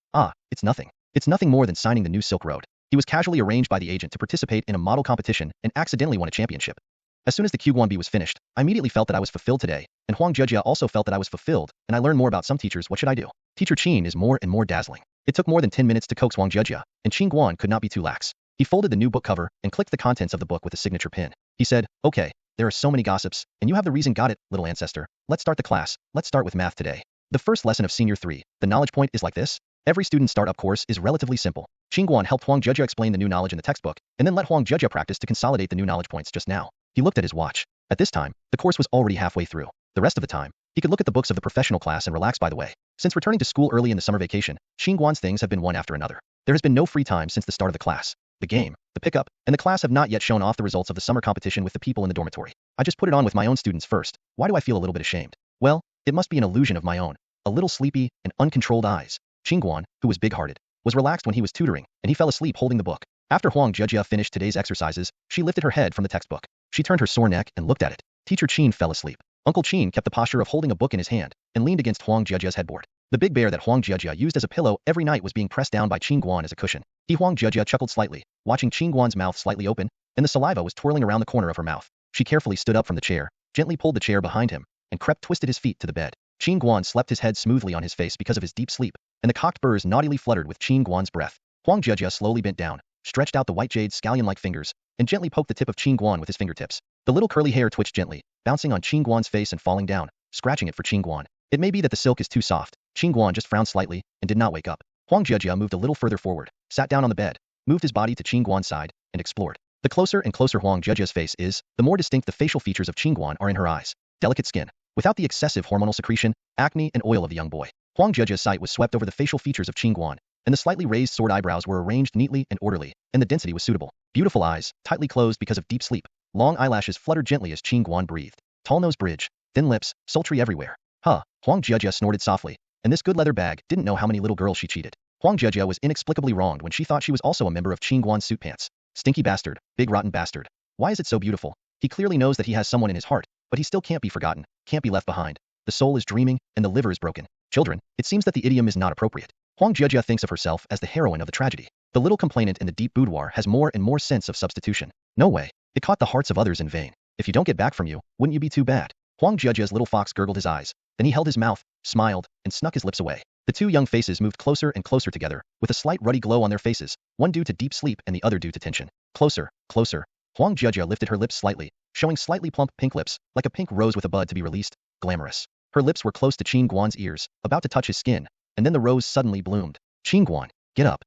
it's nothing. It's nothing more than signing the new Silk Road. He was casually arranged by the agent to participate in a model competition and accidentally won a championship. As soon as the Qin Guan was finished, I immediately felt that I was fulfilled today, and Huang Jia also felt that I was fulfilled, and I learned more about some teachers. What should I do? Teacher Qin is more and more dazzling. It took more than 10 minutes to coax Huang Jia, and Qin Guan could not be too lax. He folded the new book cover and clicked the contents of the book with a signature pin. He said, okay, there are so many gossips, and you have the reason. Got it, little ancestor. Let's start the class. Let's start with math today. The first lesson of Senior 3, the knowledge point is like this. Every student startup course is relatively simple. Qin Guan helped Huang Jia explain the new knowledge in the textbook, and then let Huang Jia practice to consolidate the new knowledge points just now. He looked at his watch. At this time, the course was already halfway through. The rest of the time, he could look at the books of the professional class and relax. By the way, since returning to school early in the summer vacation, Qin Guan's things have been one after another. There has been no free time since the start of the class. The game, the pickup, and the class have not yet shown off the results of the summer competition with the people in the dormitory. I just put it on with my own students first. Why do I feel a little bit ashamed? Well, it must be an illusion of my own. A little sleepy and uncontrolled eyes. Qin Guan, who was big-hearted, was relaxed when he was tutoring, and he fell asleep holding the book. After Huang Jia finished today's exercises, she lifted her head from the textbook. She turned her sore neck and looked at it. Teacher Qin fell asleep. Uncle Qin kept the posture of holding a book in his hand and leaned against Huang Jia's headboard. The big bear that Huang Jia used as a pillow every night was being pressed down by Qin Guan as a cushion. Huang Jia chuckled slightly, watching Qin Guan's mouth slightly open, and the saliva was twirling around the corner of her mouth. She carefully stood up from the chair, gently pulled the chair behind him, and twisted his feet to the bed. Qin Guan slept his head smoothly on his face because of his deep sleep, and the cocked burrs naughtily fluttered with Qin Guan's breath. Huang Jia slowly bent down, stretched out the white jade scallion-like fingers, and gently poked the tip of Qin Guan with his fingertips. The little curly hair twitched gently, bouncing on Qin Guan's face and falling down, scratching it for Qin Guan. It may be that the silk is too soft. Qin Guan just frowned slightly and did not wake up. Huang Jia moved a little further forward, sat down on the bed, moved his body to Qin Guan's side, and explored. The closer and closer Huang Jia's face is, the more distinct the facial features of Qin Guan are in her eyes. Delicate skin, without the excessive hormonal secretion, acne, and oil of the young boy. Huang Jia's sight was swept over the facial features of Qin Guan, and the slightly raised sword eyebrows were arranged neatly and orderly, and the density was suitable. Beautiful eyes, tightly closed because of deep sleep. Long eyelashes fluttered gently as Qin Guan breathed. Tall nose bridge, thin lips, sultry everywhere. Huang Jia snorted softly, and this good leather bag didn't know how many little girls she cheated. Huang Jia was inexplicably wronged when she thought she was also a member of Qin Guan's suit pants. Stinky bastard, big rotten bastard. Why is it so beautiful? He clearly knows that he has someone in his heart, but he still can't be forgotten, can't be left behind. The soul is dreaming, and the liver is broken. Children, it seems that the idiom is not appropriate. Huang Jia thinks of herself as the heroine of the tragedy. The little complainant in the deep boudoir has more and more sense of substitution. No way. It caught the hearts of others in vain. If you don't get back from you, wouldn't you be too bad? Huang Jiajia's little fox gurgled his eyes. Then he held his mouth, smiled, and snuck his lips away. The two young faces moved closer and closer together, with a slight ruddy glow on their faces, one due to deep sleep and the other due to tension. Closer, closer. Huang Jiajia lifted her lips slightly, showing slightly plump pink lips, like a pink rose with a bud to be released, glamorous. Her lips were close to Qin Guan's ears, about to touch his skin, and then the rose suddenly bloomed. Qin Guan, get up.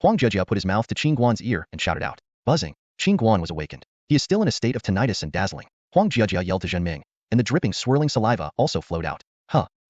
Huang Jiajia put his mouth to Qin Guan's ear and shouted out. Buzzing. Qin Guan was awakened. He is still in a state of tinnitus and dazzling. Huang Jiajia yelled to Zhenming, and the dripping, swirling saliva also flowed out.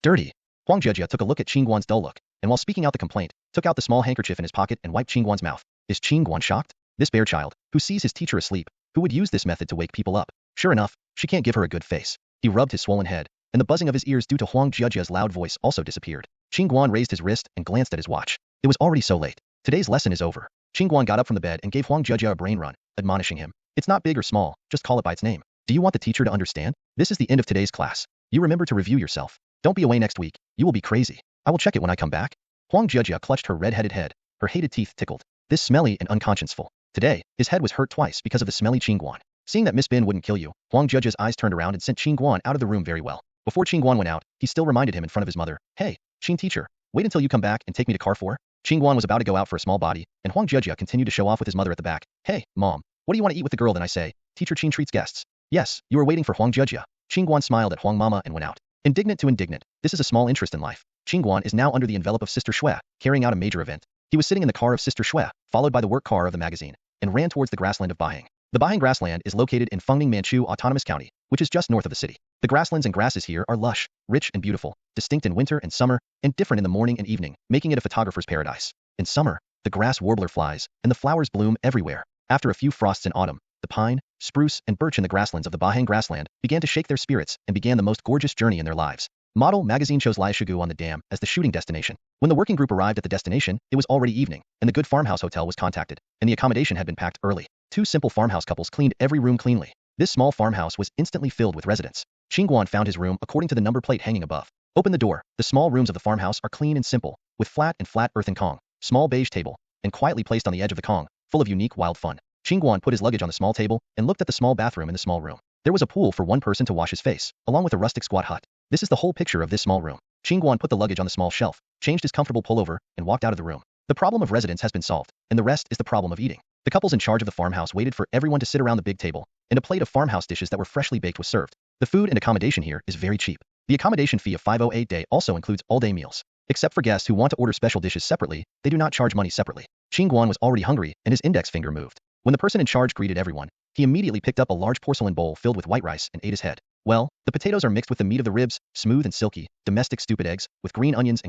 Dirty. Huang Jiajia took a look at Qin Guan's dull look, and while speaking out the complaint, took out the small handkerchief in his pocket and wiped Qin Guan's mouth. Is Qin Guan shocked? This bear child, who sees his teacher asleep, who would use this method to wake people up. Sure enough, she can't give her a good face. He rubbed his swollen head, and the buzzing of his ears due to Huang Jiajia's loud voice also disappeared. Qin Guan raised his wrist and glanced at his watch. It was already so late. Today's lesson is over. Qin Guan got up from the bed and gave Huang Jiajia a brain run, admonishing him. It's not big or small, just call it by its name. Do you want the teacher to understand? This is the end of today's class. You remember to review yourself. Don't be away next week. You will be crazy. I will check it when I come back. Huang Jiajia clutched her red-headed head. Her hated teeth tickled. This smelly and unconscienceful. Today, his head was hurt twice because of the smelly Qin Guan. Seeing that Miss Bin wouldn't kill you, Huang Jiajia's eyes turned around and sent Qin Guan out of the room very well. Before Qin Guan went out, he still reminded him in front of his mother, Hey, Qin teacher, wait until you come back and take me to Carrefour. Qin Guan was about to go out for a small body, and Huang Jiajia continued to show off with his mother at the back. Hey, mom, what do you want to eat with the girl? Then I say, Teacher Qin treats guests. Yes, you are waiting for Huang Jiajia. Qin Guan smiled at Huang Mama and went out. Indignant to indignant, this is a small interest in life. Qin Guan is now under the envelope of Sister Shui, carrying out a major event. He was sitting in the car of Sister Shui, followed by the work car of the magazine, and ran towards the grassland of Bahang. The Bahang grassland is located in Fengning Manchu Autonomous County, which is just north of the city. The grasslands and grasses here are lush, rich and beautiful, distinct in winter and summer, and different in the morning and evening, making it a photographer's paradise. In summer, the grass warbler flies, and the flowers bloom everywhere. After a few frosts in autumn, the pine, spruce, and birch in the grasslands of the Bahang grassland began to shake their spirits and began the most gorgeous journey in their lives. Model magazine chose Liashigu on the dam as the shooting destination. When the working group arrived at the destination, it was already evening, and the Good Farmhouse Hotel was contacted, and the accommodation had been packed early. Two simple farmhouse couples cleaned every room cleanly. This small farmhouse was instantly filled with residents. Qin Guan found his room according to the number plate hanging above. Open the door. The small rooms of the farmhouse are clean and simple, with flat earthen kong, small beige table, and quietly placed on the edge of the kong, full of unique wild fun. Qin Guan put his luggage on the small table and looked at the small bathroom in the small room. There was a pool for one person to wash his face, along with a rustic squat hut. This is the whole picture of this small room. Qin Guan put the luggage on the small shelf, changed his comfortable pullover, and walked out of the room. The problem of residence has been solved, and the rest is the problem of eating. The couples in charge of the farmhouse waited for everyone to sit around the big table, and a plate of farmhouse dishes that were freshly baked was served. The food and accommodation here is very cheap. The accommodation fee of 508 day also includes all-day meals. Except for guests who want to order special dishes separately, they do not charge money separately. Qin Guan was already hungry, and his index finger moved. When the person in charge greeted everyone, he immediately picked up a large porcelain bowl filled with white rice and ate his head. Well, the potatoes are mixed with the meat of the ribs, smooth and silky, domestic stupid eggs, with green onions,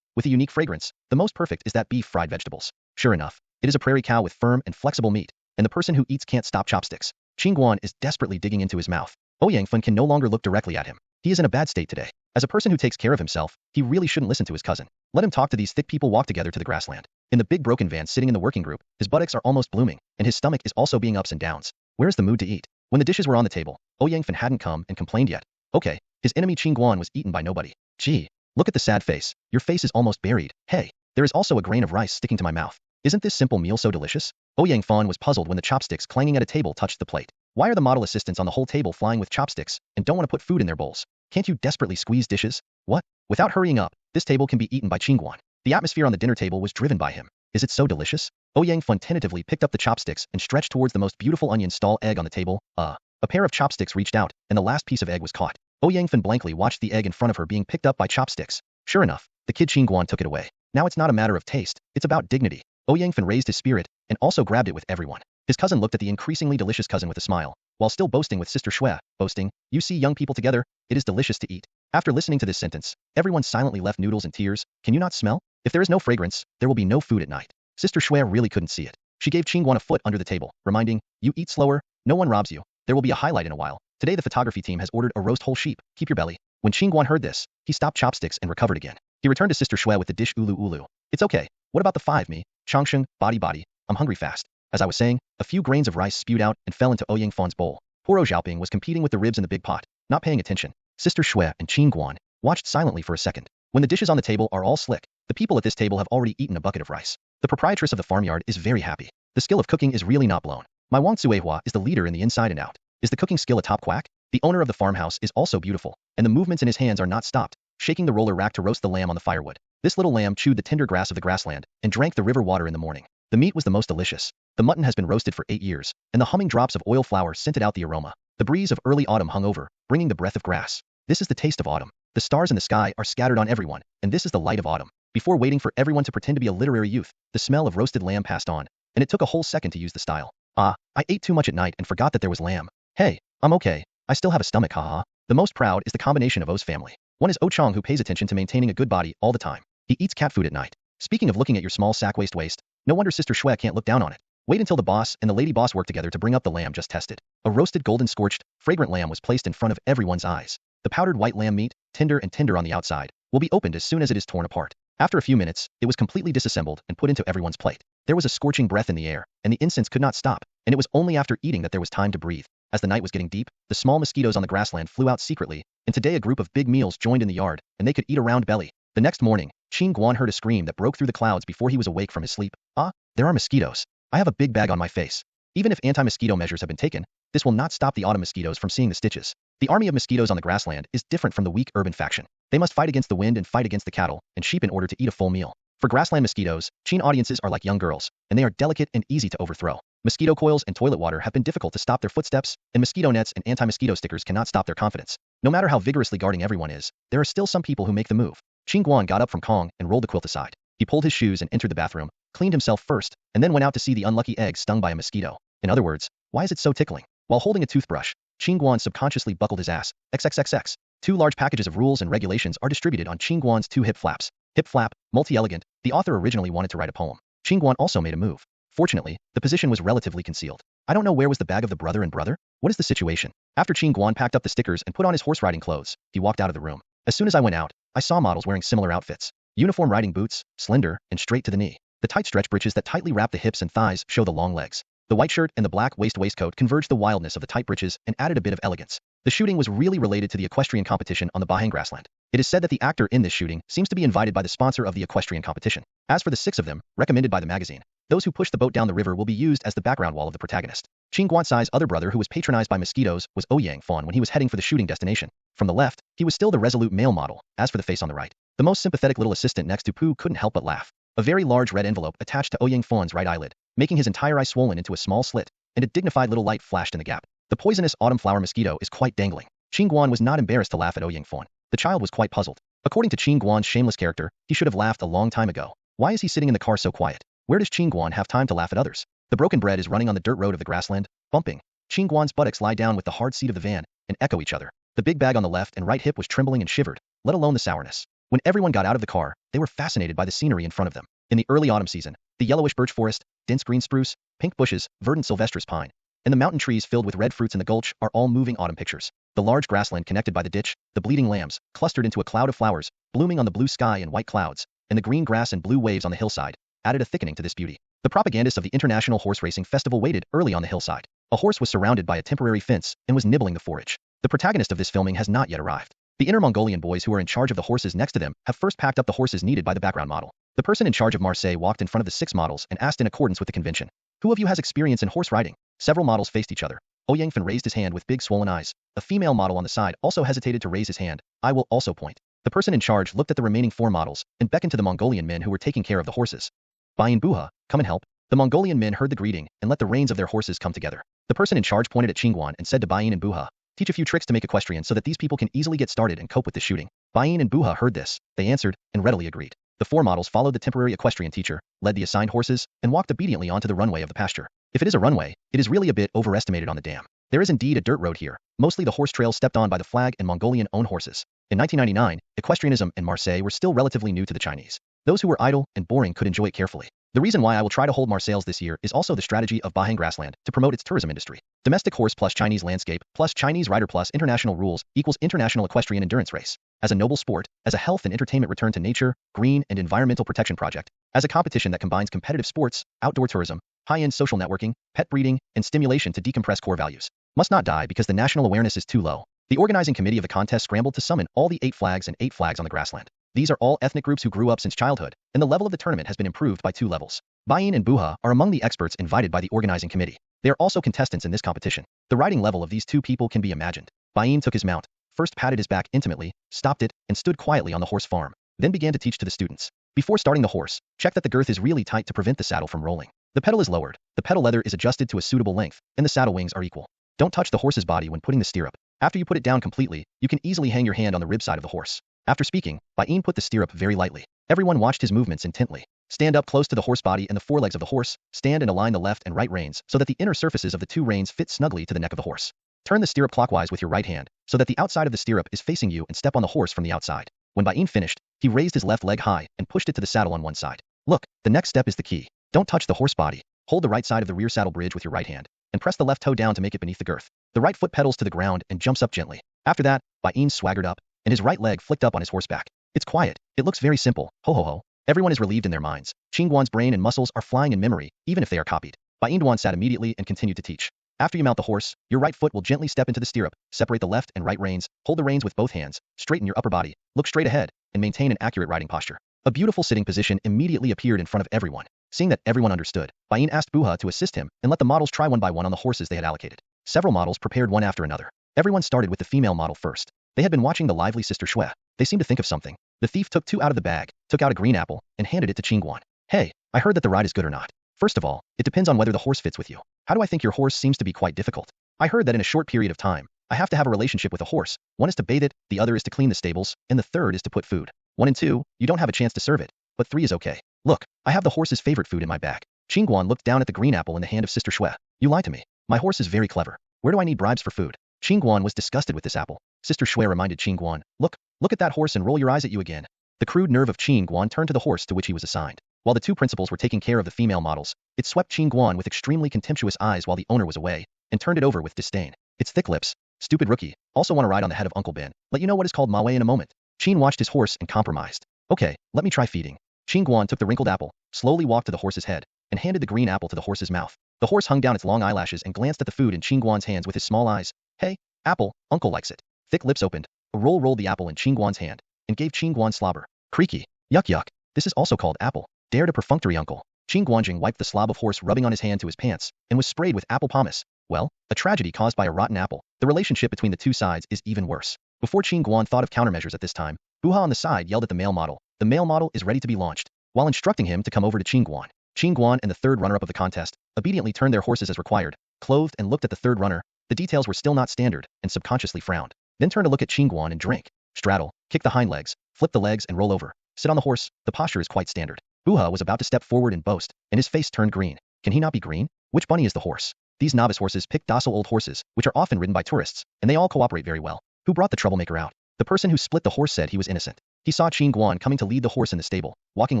with a unique fragrance. The most perfect is that beef fried vegetables. Sure enough, it is a prairie cow with firm and flexible meat, and the person who eats can't stop chopsticks. Qin Guan is desperately digging into his mouth. Ouyang Fen can no longer look directly at him. He is in a bad state today. As a person who takes care of himself, he really shouldn't listen to his cousin. Let him talk to these thick people walk together to the grassland. In the big broken van sitting in the working group, his buttocks are almost blooming, and his stomach is also being ups and downs. Where's the mood to eat? When the dishes were on the table, Ouyang Fen hadn't come and complained yet. Okay, his enemy Qin Guan was eaten by nobody. Gee, look at the sad face. Your face is almost buried. Hey, there is also a grain of rice sticking to my mouth. Isn't this simple meal so delicious? Ouyang Fen was puzzled when the chopsticks clanging at a table touched the plate. Why are the model assistants on the whole table flying with chopsticks and don't want to put food in their bowls? Can't you desperately squeeze dishes? What? Without hurrying up, this table can be eaten by Qin Guan. The atmosphere on the dinner table was driven by him. Is it so delicious? Ouyang Fen tentatively picked up the chopsticks and stretched towards the most beautiful onion stall egg on the table. A pair of chopsticks reached out, and the last piece of egg was caught. Ouyang Fen blankly watched the egg in front of her being picked up by chopsticks. Sure enough, the kid Qin Guan took it away. Now it's not a matter of taste, it's about dignity. Ouyang Fen raised his spirit, and also grabbed it with everyone. His cousin looked at the increasingly delicious cousin with a smile, while still boasting with Sister Shui, boasting, You see young people together, it is delicious to eat. After listening to this sentence, everyone silently left noodles in tears. Can you not smell? If there is no fragrance, there will be no food at night. Sister Shui really couldn't see it. She gave Qin Guan a foot under the table, reminding, You eat slower, no one robs you. There will be a highlight in a while. Today the photography team has ordered a roast whole sheep. Keep your belly. When Qin Guan heard this, he stopped chopsticks and recovered again. He returned to Sister Shui with the dish ulu ulu. It's okay. What about the 5 me? Changsheng, body. I'm hungry fast. As I was saying, a few grains of rice spewed out and fell into Ouyang Fen's bowl. Poor Zhaoping was competing with the ribs in the big pot, not paying attention. Sister Shui and Qin Guan watched silently for a second. When the dishes on the table are all slick, the people at this table have already eaten a bucket of rice. The proprietress of the farmyard is very happy. The skill of cooking is really not blown. My Wang Tsuehua is the leader in the inside and out. Is the cooking skill a top quack? The owner of the farmhouse is also beautiful, and the movements in his hands are not stopped, shaking the roller rack to roast the lamb on the firewood. This little lamb chewed the tender grass of the grassland and drank the river water in the morning. The meat was the most delicious. The mutton has been roasted for 8 years, and the humming drops of oil flour scented out the aroma. The breeze of early autumn hung over, bringing the breath of grass. This is the taste of autumn. The stars in the sky are scattered on everyone, and this is the light of autumn. Before waiting for everyone to pretend to be a literary youth, the smell of roasted lamb passed on, and it took a whole second to use the style. Ah, I ate too much at night and forgot that there was lamb. Hey, I'm okay. I still have a stomach, haha. The most proud is the combination of O's family. One is O Chong, who pays attention to maintaining a good body all the time. He eats cat food at night. Speaking of looking at your small sack waist, no wonder Sister Shui can't look down on it. Wait until the boss and the lady boss work together to bring up the lamb just tested. A roasted golden scorched, fragrant lamb was placed in front of everyone's eyes. The powdered white lamb meat, tender on the outside, will be opened as soon as it is torn apart. After a few minutes, it was completely disassembled and put into everyone's plate. There was a scorching breath in the air, and the incense could not stop, and it was only after eating that there was time to breathe. As the night was getting deep, the small mosquitoes on the grassland flew out secretly, and today a group of big meals joined in the yard, and they could eat a round belly. The next morning, Qin Guan heard a scream that broke through the clouds before he was awake from his sleep. Ah, there are mosquitoes. I have a big bag on my face. Even if anti-mosquito measures have been taken, this will not stop the autumn mosquitoes from seeing the stitches. The army of mosquitoes on the grassland is different from the weak urban faction. They must fight against the wind and fight against the cattle and sheep in order to eat a full meal. For grassland mosquitoes, Qin audiences are like young girls, and they are delicate and easy to overthrow. Mosquito coils and toilet water have been difficult to stop their footsteps, and mosquito nets and anti-mosquito stickers cannot stop their confidence. No matter how vigorously guarding everyone is, there are still some people who make the move. Qin Guan got up from Kong and rolled the quilt aside. He pulled his shoes and entered the bathroom, cleaned himself first, and then went out to see the unlucky egg stung by a mosquito. In other words, why is it so tickling? While holding a toothbrush, Qin Guan subconsciously buckled his ass. XXXX. 2 large packages of rules and regulations are distributed on Qin Guan's 2 hip flaps. Hip flap, multi-elegant. The author originally wanted to write a poem. Qin Guan also made a move. Fortunately, the position was relatively concealed. I don't know, where was the bag of the brother and brother? What is the situation? After Qin Guan packed up the stickers and put on his horse riding clothes, he walked out of the room. As soon as I went out, I saw models wearing similar outfits. Uniform riding boots, slender and straight to the knee. The tight stretch breeches that tightly wrap the hips and thighs show the long legs. The white shirt and the black waistcoat converged the wildness of the tight breeches and added a bit of elegance. The shooting was really related to the equestrian competition on the Bahang grassland. It is said that the actor in this shooting seems to be invited by the sponsor of the equestrian competition. As for the 6 of them, recommended by the magazine, those who push the boat down the river will be used as the background wall of the protagonist. Qin Guansai's other brother, who was patronized by mosquitoes, was Ouyang Fawn when he was heading for the shooting destination. From the left, he was still the resolute male model. As for the face on the right, the most sympathetic little assistant next to Pooh couldn't help but laugh. A very large red envelope attached to Ouyang Fawn's right eyelid, making his entire eye swollen into a small slit, and a dignified little light flashed in the gap. The poisonous autumn flower mosquito is quite dangling. Qin Guan was not embarrassed to laugh at Ouyang Fawn. The child was quite puzzled. According to Qin Guan's shameless character, he should have laughed a long time ago. Why is he sitting in the car so quiet? Where does Qin Guan have time to laugh at others? The broken bread is running on the dirt road of the grassland, bumping. Qin Guan's buttocks lie down with the hard seat of the van and echo each other. The big bag on the left and right hip was trembling and shivered, let alone the sourness. When everyone got out of the car, they were fascinated by the scenery in front of them. In the early autumn season, the yellowish birch forest, dense green spruce, pink bushes, verdant sylvestris pine, and the mountain trees filled with red fruits in the gulch are all moving autumn pictures. The large grassland connected by the ditch, the bleating lambs, clustered into a cloud of flowers, blooming on the blue sky and white clouds, and the green grass and blue waves on the hillside, added a thickening to this beauty. The propagandists of the International Horse Racing Festival waited early on the hillside. A horse was surrounded by a temporary fence and was nibbling the forage. The protagonist of this filming has not yet arrived. The Inner Mongolian boys who are in charge of the horses next to them have first packed up the horses needed by the background model. The person in charge of Marseille walked in front of the 6 models and asked in accordance with the convention, "Who of you has experience in horse riding?" Several models faced each other. Ouyang Fan raised his hand with big swollen eyes. A female model on the side also hesitated to raise his hand. "I will also point." The person in charge looked at the remaining 4 models and beckoned to the Mongolian men who were taking care of the horses. "Bayin Buha, come and help." The Mongolian men heard the greeting and let the reins of their horses come together. The person in charge pointed at Qin Guan and said to Bayin and Buha, "Teach a few tricks to make equestrian so that these people can easily get started and cope with the shooting." Bayin and Buha heard this. They answered and readily agreed. The 4 models followed the temporary equestrian teacher, led the assigned horses, and walked obediently onto the runway of the pasture. If it is a runway, it is really a bit overestimated on the dam. There is indeed a dirt road here, mostly the horse trails stepped on by the flag and Mongolian-owned horses. In 1999, equestrianism in Marseille were still relatively new to the Chinese. Those who were idle and boring could enjoy it carefully. The reason why I will try to hold Marseilles this year is also the strategy of Bahang grassland to promote its tourism industry. Domestic horse plus Chinese landscape plus Chinese rider plus international rules equals international equestrian endurance race. As a noble sport, as a health and entertainment return to nature, green and environmental protection project, as a competition that combines competitive sports, outdoor tourism, high-end social networking, pet breeding, and stimulation to decompress core values. Must not die because the national awareness is too low. The organizing committee of the contest scrambled to summon all the 8 flags and 8 flags on the grassland. These are all ethnic groups who grew up since childhood, and the level of the tournament has been improved by 2 levels. Bain and Buha are among the experts invited by the organizing committee. They are also contestants in this competition. The riding level of these two people can be imagined. Bain took his mount, first patted his back intimately, stopped it, and stood quietly on the horse farm, then began to teach to the students. Before starting the horse, check that the girth is really tight to prevent the saddle from rolling. The pedal is lowered, the pedal leather is adjusted to a suitable length, and the saddle wings are equal. Don't touch the horse's body when putting the stirrup. After you put it down completely, you can easily hang your hand on the rib side of the horse. After speaking, Bain put the stirrup very lightly. Everyone watched his movements intently. Stand up close to the horse body and the forelegs of the horse, stand and align the left and right reins so that the inner surfaces of the two reins fit snugly to the neck of the horse. Turn the stirrup clockwise with your right hand, so that the outside of the stirrup is facing you and step on the horse from the outside. When Bain finished, he raised his left leg high and pushed it to the saddle on one side. Look, the next step is the key. Don't touch the horse body. Hold the right side of the rear saddle bridge with your right hand, and press the left toe down to make it beneath the girth. The right foot pedals to the ground and jumps up gently. After that, Bain swaggered up, and his right leg flicked up on his horseback. It's quiet. It looks very simple. Ho ho ho. Everyone is relieved in their minds. Qin Guan's brain and muscles are flying in memory, even if they are copied. Bain Duan sat immediately and continued to teach. After you mount the horse, your right foot will gently step into the stirrup, separate the left and right reins, hold the reins with both hands, straighten your upper body, look straight ahead, and maintain an accurate riding posture. A beautiful sitting position immediately appeared in front of everyone. Seeing that everyone understood, Bain asked Buha to assist him and let the models try one by one on the horses they had allocated. Several models prepared one after another. Everyone started with the female model first. They had been watching the lively Sister Shui. They seemed to think of something. The thief took two out of the bag, took out a green apple, and handed it to Qin Guan. Hey, I heard that the ride is good or not. First of all, it depends on whether the horse fits with you. How do I think your horse seems to be quite difficult? I heard that in a short period of time, I have to have a relationship with a horse. One is to bathe it, the other is to clean the stables, and the third is to put food. 1 and 2, you don't have a chance to serve it, but 3 is okay. Look, I have the horse's favorite food in my bag. Qin Guan looked down at the green apple in the hand of Sister Shui. You lied to me. My horse is very clever. Where do I need bribes for food? Qin Guan was disgusted with this apple. Sister Shui reminded Qin Guan, look at that horse and roll your eyes at you again. The crude nerve of Qin Guan turned to the horse to which he was assigned. While the two principals were taking care of the female models, it swept Qin Guan with extremely contemptuous eyes while the owner was away, and turned it over with disdain. Its thick lips. Stupid rookie. Also want to ride on the head of Uncle Ben. Let you know what is called Maui in a moment. Qin watched his horse and compromised. Okay, let me try feeding. Qin Guan took the wrinkled apple, slowly walked to the horse's head, and handed the green apple to the horse's mouth. The horse hung down its long eyelashes and glanced at the food in Qin Guan's hands with his small eyes. Hey, apple, Uncle likes it. Thick lips opened. A roll rolled the apple in Qin Guan's hand, and gave Qin Guan slobber. Creaky. Yuck yuck. This is also called apple. Dared a perfunctory uncle. Qin Guanjing wiped the slob of horse rubbing on his hand to his pants, and was sprayed with apple pomace. Well, a tragedy caused by a rotten apple. The relationship between the two sides is even worse. Before Qin Guan thought of countermeasures at this time, Buha on the side yelled at the male model. The male model is ready to be launched. While instructing him to come over to Qin Guan and the third runner-up of the contest obediently turned their horses as required, clothed and looked at the third runner. The details were still not standard, and subconsciously frowned. Then turned to look at Qin Guan and drink. Straddle, kick the hind legs, flip the legs and roll over. Sit on the horse. The posture is quite standard. Buha was about to step forward and boast, and his face turned green. Can he not be green? Which bunny is the horse? These novice horses pick docile old horses, which are often ridden by tourists, and they all cooperate very well. Who brought the troublemaker out? The person who split the horse said he was innocent. He saw Qin Guan coming to lead the horse in the stable, walking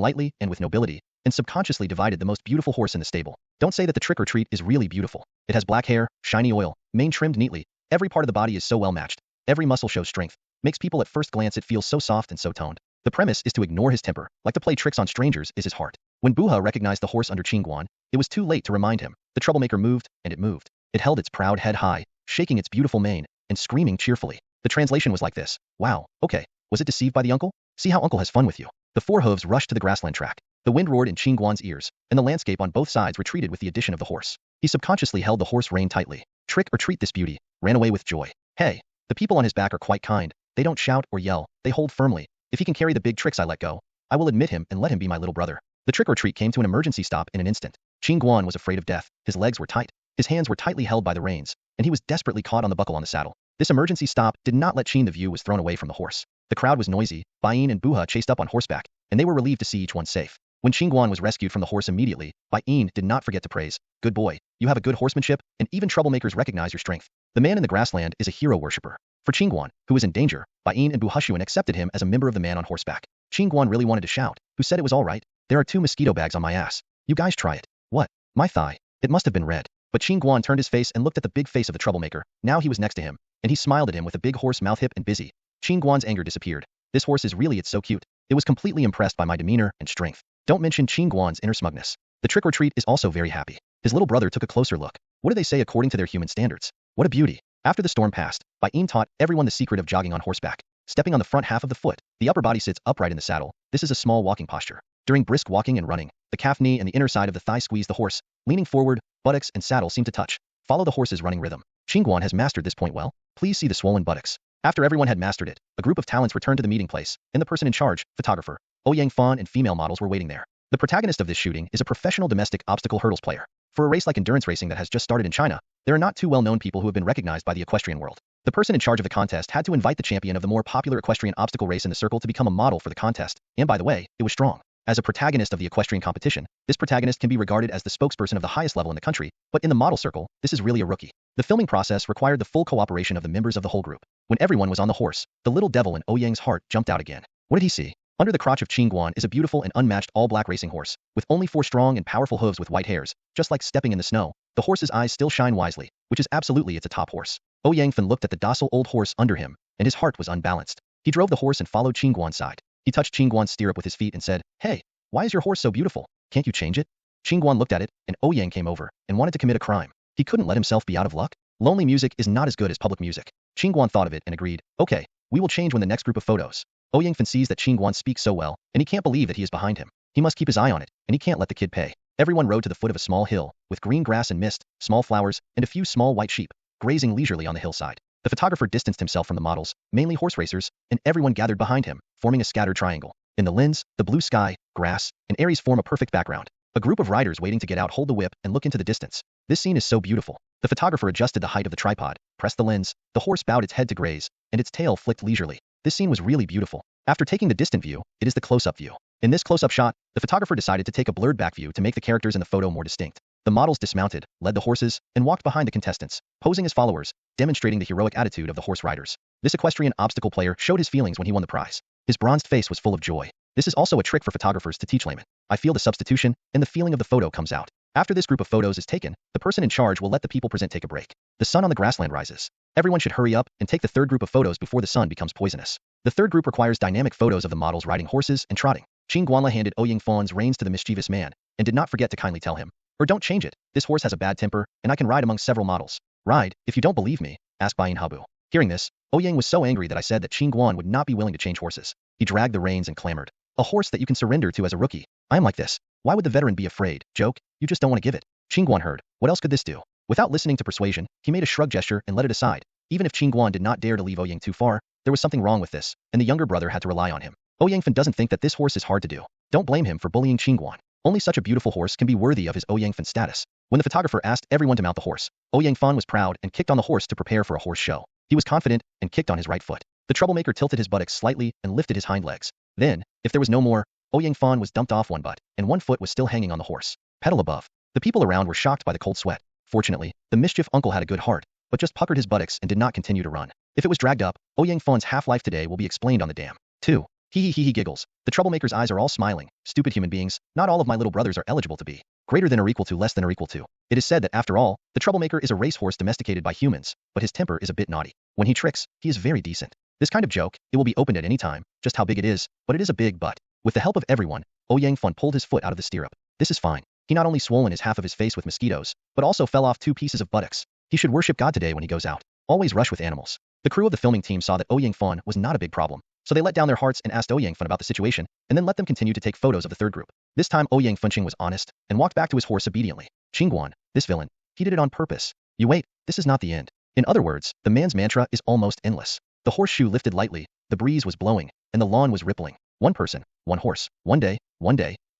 lightly and with nobility, and subconsciously divided the most beautiful horse in the stable. Don't say that the trick or treat is really beautiful. It has black hair, shiny oil, mane trimmed neatly. Every part of the body is so well matched. Every muscle shows strength. Makes people at first glance it feels so soft and so toned. The premise is to ignore his temper, like to play tricks on strangers is his heart. When Buha recognized the horse under Qin Guan, it was too late to remind him. The troublemaker moved, and it moved. It held its proud head high, shaking its beautiful mane, and screaming cheerfully. The translation was like this. Wow, okay. Was it deceived by the uncle? See how uncle has fun with you. The four hooves rushed to the grassland track. The wind roared in Qin Guan's ears, and the landscape on both sides retreated with the addition of the horse. He subconsciously held the horse rein tightly. Trick or treat this beauty. Ran away with joy. Hey, the people on his back are quite kind. They don't shout or yell. They hold firmly. If he can carry the big tricks I let go, I will admit him and let him be my little brother. The trick or treat came to an emergency stop in an instant. Qin Guan was afraid of death. His legs were tight. His hands were tightly held by the reins, and he was desperately caught on the buckle on the saddle. This emergency stop did not let Qin the view was thrown away from the horse. The crowd was noisy. Bain and Buha chased up on horseback, and they were relieved to see each one safe. When Qin Guan was rescued from the horse immediately, Bain did not forget to praise. Good boy, you have a good horsemanship, and even troublemakers recognize your strength. The man in the grassland is a hero worshipper. For Qin Guan, who was in danger, Bain and Buhashuan accepted him as a member of the man on horseback. Qin Guan really wanted to shout. Who said it was all right? There are 2 mosquito bags on my ass. You guys try it. What? My thigh. It must have been red. But Qin Guan turned his face and looked at the big face of the troublemaker. Now he was next to him, and he smiled at him with a big horse mouth hip and busy. Qin Guan's anger disappeared. This horse is really it's so cute. It was completely impressed by my demeanor and strength. Don't mention Qin Guan's inner smugness. The trick or treat is also very happy. His little brother took a closer look. What do they say according to their human standards? What a beauty. After the storm passed, Bain taught everyone the secret of jogging on horseback. Stepping on the front half of the foot, the upper body sits upright in the saddle. This is a small walking posture. During brisk walking and running, the calf knee and the inner side of the thigh squeeze the horse, leaning forward, buttocks and saddle seem to touch. Follow the horse's running rhythm. Qin Guan has mastered this point well. Please see the swollen buttocks. After everyone had mastered it, a group of talents returned to the meeting place, and the person in charge, photographer, Ouyang Fan and female models were waiting there. The protagonist of this shooting is a professional domestic obstacle hurdles player. For a race like endurance racing that has just started in China, there are not two well-known people who have been recognized by the equestrian world. The person in charge of the contest had to invite the champion of the more popular equestrian obstacle race in the circle to become a model for the contest, and by the way, it was strong. As a protagonist of the equestrian competition, this protagonist can be regarded as the spokesperson of the highest level in the country, but in the model circle, this is really a rookie. The filming process required the full cooperation of the members of the whole group. When everyone was on the horse, the little devil in Ouyang's heart jumped out again. What did he see? Under the crotch of Qin Guan is a beautiful and unmatched all-black racing horse, with only 4 strong and powerful hooves with white hairs, just like stepping in the snow. The horse's eyes still shine wisely, which is absolutely it's a top horse. Ouyang Fan looked at the docile old horse under him, and his heart was unbalanced. He drove the horse and followed Qin Guan's side. He touched Qin Guan's stirrup with his feet and said, "Hey, why is your horse so beautiful? Can't you change it?" Qin Guan looked at it, and Ouyang came over, and wanted to commit a crime. He couldn't let himself be out of luck. Lonely music is not as good as public music. Qin Guan thought of it and agreed, "Okay, we will change when the next group of photos." Ouyang Fan sees that Qin Guan speaks so well, and he can't believe that he is behind him. He must keep his eye on it, and he can't let the kid pay. Everyone rode to the foot of a small hill, with green grass and mist, small flowers, and a few small white sheep, grazing leisurely on the hillside. The photographer distanced himself from the models, mainly horse racers, and everyone gathered behind him, forming a scattered triangle. In the lens, the blue sky, grass, and Aries form a perfect background. A group of riders waiting to get out hold the whip and look into the distance. This scene is so beautiful. The photographer adjusted the height of the tripod, pressed the lens, the horse bowed its head to graze, and its tail flicked leisurely. This scene was really beautiful. After taking the distant view, it is the close-up view. In this close-up shot, the photographer decided to take a blurred back view to make the characters in the photo more distinct. The models dismounted, led the horses, and walked behind the contestants, posing as followers, demonstrating the heroic attitude of the horse riders. This equestrian obstacle player showed his feelings when he won the prize. His bronzed face was full of joy. This is also a trick for photographers to teach laymen. I feel the substitution, and the feeling of the photo comes out. After this group of photos is taken, the person in charge will let the people present take a break. The sun on the grassland rises. Everyone should hurry up and take the third group of photos before the sun becomes poisonous. The third group requires dynamic photos of the models riding horses and trotting. Qin Guan handed Ouyang Fan's reins to the mischievous man, and did not forget to kindly tell him, "Or don't change it. This horse has a bad temper, and I can ride among several models." "Ride, if you don't believe me," asked Bain Habu. Hearing this, Ouyang was so angry that I said that Qin Guan would not be willing to change horses. He dragged the reins and clamored, "A horse that you can surrender to as a rookie. I am like this. Why would the veteran be afraid? Joke, you just don't want to give it." Qin Guan heard. What else could this do? Without listening to persuasion, he made a shrug gesture and let it aside. Even if Qin Guan did not dare to leave Ouyang too far, there was something wrong with this, and the younger brother had to rely on him. Ouyang Fan doesn't think that this horse is hard to do. Don't blame him for bullying Qin Guan. Only such a beautiful horse can be worthy of his Ouyang Fan status. When the photographer asked everyone to mount the horse, Ouyang Fan was proud and kicked on the horse to prepare for a horse show. He was confident and kicked on his right foot. The troublemaker tilted his buttocks slightly and lifted his hind legs. Then, if there was no more, Ouyang Fan was dumped off one butt, and one foot was still hanging on the horse. Pedal above. The people around were shocked by the cold sweat. Fortunately, the mischief uncle had a good heart, but just puckered his buttocks and did not continue to run. If it was dragged up, Ouyang Fan's half-life today will be explained on the dam. 2. He giggles. The troublemaker's eyes are all smiling. Stupid human beings, not all of my little brothers are eligible to be greater than or equal to less than or equal to. It is said that after all, the troublemaker is a racehorse domesticated by humans, but his temper is a bit naughty. When he tricks, he is very decent. This kind of joke, it will be opened at any time, just how big it is, but it is a big butt. With the help of everyone, Ouyang Fan pulled his foot out of the stirrup. This is fine. He not only swollen his half of his face with mosquitoes, but also fell off 2 pieces of buttocks. He should worship God today when he goes out. Always rush with animals. The crew of the filming team saw that Ouyang Fan was not a big problem, so they let down their hearts and asked Ouyang Fan about the situation, and then let them continue to take photos of the third group. This time Ouyang Fan was honest, and walked back to his horse obediently. Qin Guan, this villain, he did it on purpose. You wait, this is not the end. In other words, the man's mantra is almost endless. The horseshoe lifted lightly, the breeze was blowing, and the lawn was rippling. One person, one horse, one day.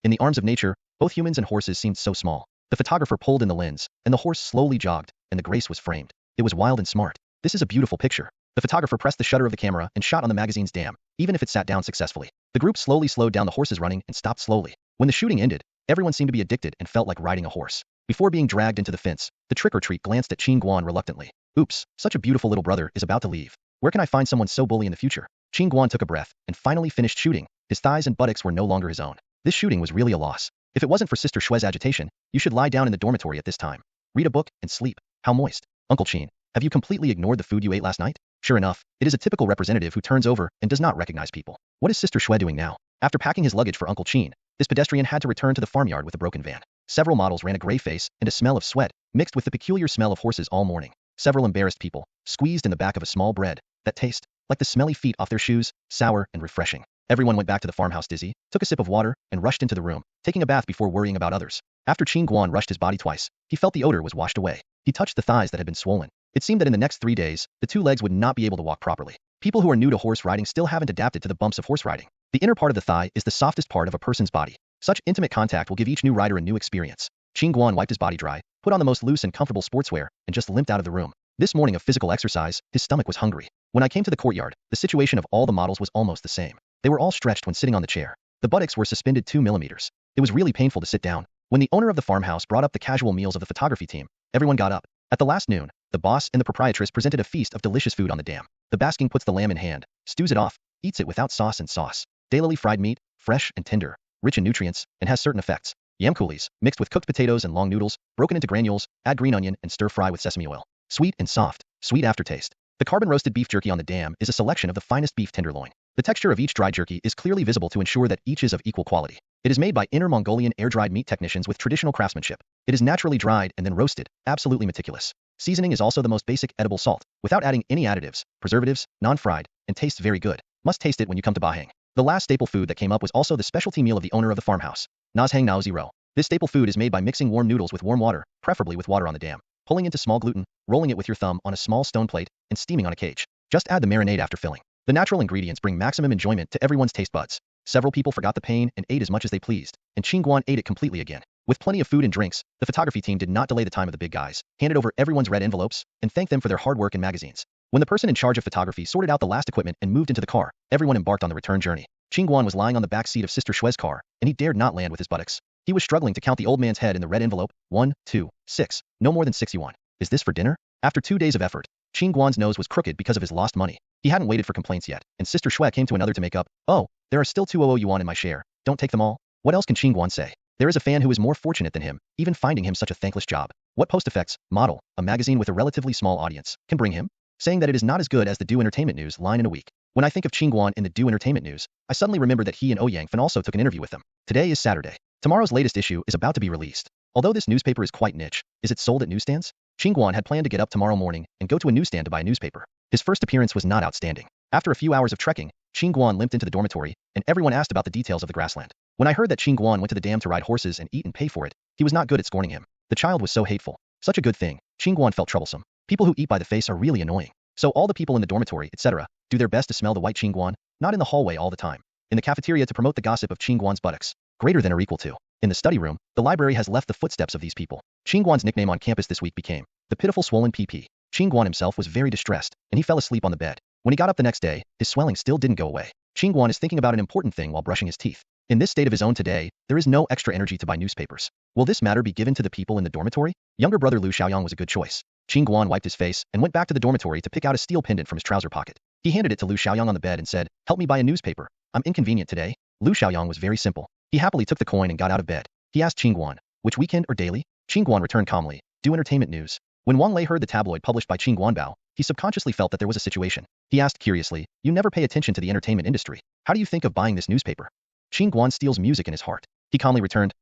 In the arms of nature, both humans and horses seemed so small. The photographer pulled in the lens, and the horse slowly jogged, and the grace was framed. It was wild and smart. This is a beautiful picture. The photographer pressed the shutter of the camera and shot on the magazine's dam, even if it sat down successfully. The group slowly slowed down the horses running and stopped slowly. When the shooting ended, everyone seemed to be addicted and felt like riding a horse. Before being dragged into the fence, the trick-or-treat glanced at Qin Guan reluctantly. Oops, such a beautiful little brother is about to leave. Where can I find someone so bully in the future? Qin Guan took a breath and finally finished shooting. His thighs and buttocks were no longer his own. This shooting was really a loss. If it wasn't for Sister Shue's agitation, you should lie down in the dormitory at this time. Read a book and sleep. How moist. Uncle Qin, have you completely ignored the food you ate last night? Sure enough, it is a typical representative who turns over and does not recognize people. What is Sister Shue doing now? After packing his luggage for Uncle Qin, this pedestrian had to return to the farmyard with a broken van. Several models ran a gray face and a smell of sweat, mixed with the peculiar smell of horses all morning. Several embarrassed people, squeezed in the back of a small bread, that taste like the smelly feet off their shoes, sour and refreshing. Everyone went back to the farmhouse dizzy, took a sip of water, and rushed into the room, taking a bath before worrying about others. After Qin Guan rushed his body twice, he felt the odor was washed away. He touched the thighs that had been swollen. It seemed that in the next 3 days, the two legs would not be able to walk properly. People who are new to horse riding still haven't adapted to the bumps of horse riding. The inner part of the thigh is the softest part of a person's body. Such intimate contact will give each new rider a new experience. Qin Guan wiped his body dry, put on the most loose and comfortable sportswear, and just limped out of the room. This morning of physical exercise, his stomach was hungry. When I came to the courtyard, the situation of all the models was almost the same. They were all stretched when sitting on the chair. The buttocks were suspended 2 millimeters. It was really painful to sit down. When the owner of the farmhouse brought up the casual meals of the photography team, everyone got up. At the last noon, the boss and the proprietress presented a feast of delicious food on the dam. The basking puts the lamb in hand, stews it off, eats it without sauce and sauce. Daily fried meat, fresh and tender, rich in nutrients, and has certain effects. Yam coulis, mixed with cooked potatoes and long noodles, broken into granules, add green onion and stir fry with sesame oil. Sweet and soft, sweet aftertaste. The carbon roasted beef jerky on the dam is a selection of the finest beef tenderloin. The texture of each dry jerky is clearly visible to ensure that each is of equal quality. It is made by Inner Mongolian air-dried meat technicians with traditional craftsmanship. It is naturally dried and then roasted, absolutely meticulous. Seasoning is also the most basic edible salt, without adding any additives, preservatives, non-fried, and tastes very good. Must taste it when you come to Bahang. The last staple food that came up was also the specialty meal of the owner of the farmhouse. Nazhang Nao Zero. This staple food is made by mixing warm noodles with warm water, preferably with water on the dam, pulling into small gluten, rolling it with your thumb on a small stone plate, and steaming on a cage. Just add the marinade after filling. The natural ingredients bring maximum enjoyment to everyone's taste buds. Several people forgot the pain and ate as much as they pleased, and Qin Guan ate it completely again. With plenty of food and drinks, the photography team did not delay the time of the big guys, handed over everyone's red envelopes, and thanked them for their hard work and magazines. When the person in charge of photography sorted out the last equipment and moved into the car, everyone embarked on the return journey. Qin Guan was lying on the back seat of Sister Shue's car, and he dared not land with his buttocks. He was struggling to count the old man's head in the red envelope. 1, 2, 6, no more than 6 yuan. Is this for dinner? After 2 days of effort, Qin Guan's nose was crooked because of his lost money. He hadn't waited for complaints yet, and Sister Shui came to another to make up. Oh, there are still 200 yuan in my share. Don't take them all. What else can Qin Guan say? There is a fan who is more fortunate than him, even finding him such a thankless job. What Post Effects, model, a magazine with a relatively small audience, can bring him? Saying that it is not as good as the Do Entertainment News line in a week. When I think of Qin Guan in the Do Entertainment News, I suddenly remember that he and Ouyang Fan also took an interview with them. Today is Saturday. Tomorrow's latest issue is about to be released. Although this newspaper is quite niche, is it sold at newsstands? Qin Guan had planned to get up tomorrow morning and go to a newsstand to buy a newspaper. His first appearance was not outstanding. After a few hours of trekking, Qin Guan limped into the dormitory, and everyone asked about the details of the grassland. When I heard that Qin Guan went to the dam to ride horses and eat and pay for it, he was not good at scorning him. The child was so hateful. Such a good thing. Qin Guan felt troublesome. People who eat by the face are really annoying. So all the people in the dormitory, etc., do their best to smell the white Qin Guan, not in the hallway all the time. In the cafeteria to promote the gossip of Qin Guan's buttocks, greater than or equal to. In the study room, the library has left the footsteps of these people. Qin Guan's nickname on campus this week became the pitiful swollen PP. Qin Guan himself was very distressed, and he fell asleep on the bed. When he got up the next day, his swelling still didn't go away. Qin Guan is thinking about an important thing while brushing his teeth. In this state of his own today, there is no extra energy to buy newspapers. Will this matter be given to the people in the dormitory? Younger brother Lu Xiaoyang was a good choice. Qin Guan wiped his face and went back to the dormitory to pick out a steel pendant from his trouser pocket. He handed it to Lu Xiaoyang on the bed and said, "Help me buy a newspaper. I'm inconvenient today." Lu Xiaoyang was very simple. He happily took the coin and got out of bed. He asked Qin Guan, "Which weekend or daily?" Qin Guan returned calmly, "Do Entertainment News." When Wang Lei heard the tabloid published by Qin Guanbao, he subconsciously felt that there was a situation. He asked curiously, "You never pay attention to the entertainment industry. How do you think of buying this newspaper?" Qin Guan steals music in his heart. He calmly returned,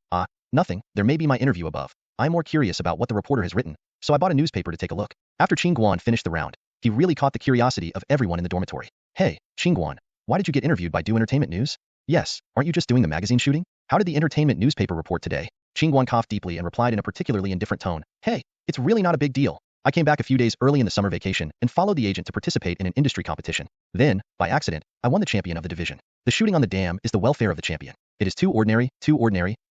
Nothing, there may be my interview above. I'm more curious about what the reporter has written, so I bought a newspaper to take a look." After Qin Guan finished the round, he really caught the curiosity of everyone in the dormitory. "Hey, Qin Guan, why did you get interviewed by Do Entertainment News?" "Yes, aren't you just doing the magazine shooting? How did the entertainment newspaper report today?" Qin Guan coughed deeply and replied in a particularly indifferent tone, "Hey, it's really not a big deal. I came back a few days early in the summer vacation and followed the agent to participate in an industry competition. Then, by accident, I won the champion of the division. The shooting on the dam is the welfare of the champion. It is too ordinary,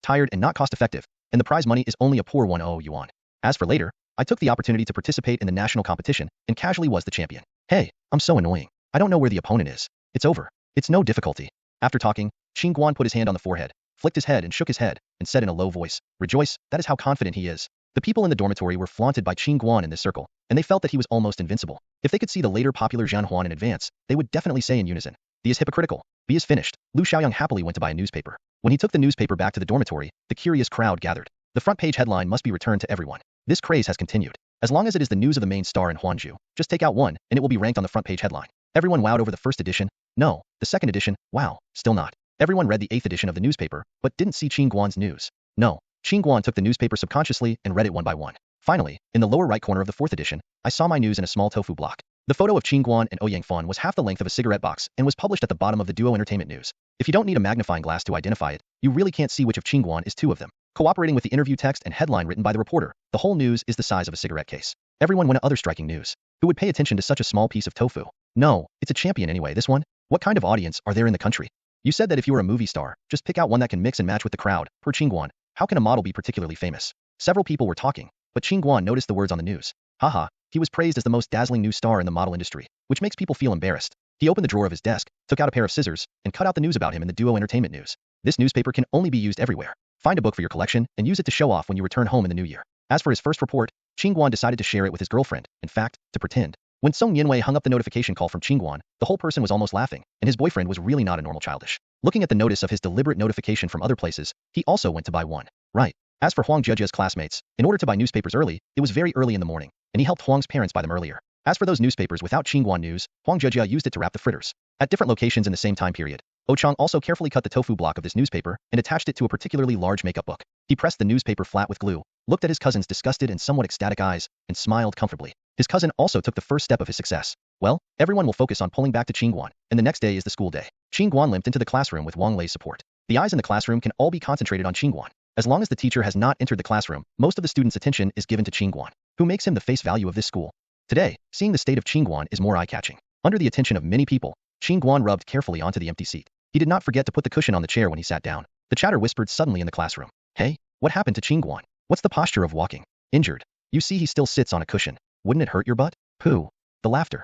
tired and not cost-effective, and the prize money is only a poor 10 yuan. As for later, I took the opportunity to participate in the national competition and casually was the champion. Hey, I'm so annoying. I don't know where the opponent is. It's over. It's no difficulty." After talking, Qin Guan put his hand on the forehead, flicked his head and shook his head, and said in a low voice, "Rejoice, that is how confident he is." The people in the dormitory were flaunted by Qin Guan in this circle, and they felt that he was almost invincible. If they could see the later popular Zhan Huan in advance, they would definitely say in unison, "B is hypocritical. B is finished." Lu Xiaoyang happily went to buy a newspaper. When he took the newspaper back to the dormitory, the curious crowd gathered. The front page headline must be returned to everyone. This craze has continued. As long as it is the news of the main star in Huanzhou, just take out one, and it will be ranked on the front page headline. Everyone wowed over the first edition. No, the second edition, wow, still not. Everyone read the 8th edition of the newspaper, but didn't see Qin Guan's news. No, Qin Guan took the newspaper subconsciously and read it one by one. Finally, in the lower right corner of the 4th edition, I saw my news in a small tofu block. The photo of Qin Guan and Ouyang Fan was half the length of a cigarette box and was published at the bottom of the Duo Entertainment News. If you don't need a magnifying glass to identify it, you really can't see which of Qin Guan is two of them. Cooperating with the interview text and headline written by the reporter, the whole news is the size of a cigarette case. Everyone went other striking news. Who would pay attention to such a small piece of tofu? No, it's a champion anyway, this one. What kind of audience are there in the country? You said that if you were a movie star, just pick out one that can mix and match with the crowd. Per Qin Guan, how can a model be particularly famous? Several people were talking, but Qin Guan noticed the words on the news. Haha, he was praised as the most dazzling new star in the model industry, which makes people feel embarrassed. He opened the drawer of his desk, took out a pair of scissors, and cut out the news about him in the Duo Entertainment News. This newspaper can only be used everywhere. Find a book for your collection and use it to show off when you return home in the new year. As for his first report, Qin Guan decided to share it with his girlfriend, in fact, to pretend. When Song Yinwei hung up the notification call from Qin Guan, the whole person was almost laughing, and his boyfriend was really not a normal childish. Looking at the notice of his deliberate notification from other places, he also went to buy one. Right. As for Huang Zhejia's classmates, in order to buy newspapers early, it was very early in the morning, and he helped Huang's parents buy them earlier. As for those newspapers without Qin Guan news, Huang Zhejia used it to wrap the fritters. At different locations in the same time period, Ochang also carefully cut the tofu block of this newspaper and attached it to a particularly large makeup book. He pressed the newspaper flat with glue, looked at his cousin's disgusted and somewhat ecstatic eyes, and smiled comfortably. His cousin also took the first step of his success. Well, everyone will focus on pulling back to Qin Guan, and the next day is the school day. Qin Guan limped into the classroom with Wang Lei's support. The eyes in the classroom can all be concentrated on Qin Guan. As long as the teacher has not entered the classroom, most of the students' attention is given to Qin Guan, who makes him the face value of this school. Today, seeing the state of Qin Guan is more eye-catching. Under the attention of many people, Qin Guan rubbed carefully onto the empty seat. He did not forget to put the cushion on the chair when he sat down. The chatter whispered suddenly in the classroom. Hey, what happened to Qin Guan? What's the posture of walking? Injured. You see he still sits on a cushion. Wouldn't it hurt your butt? Pooh. The laughter.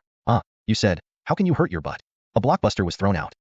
You said, how can you hurt your butt? A blockbuster was thrown out.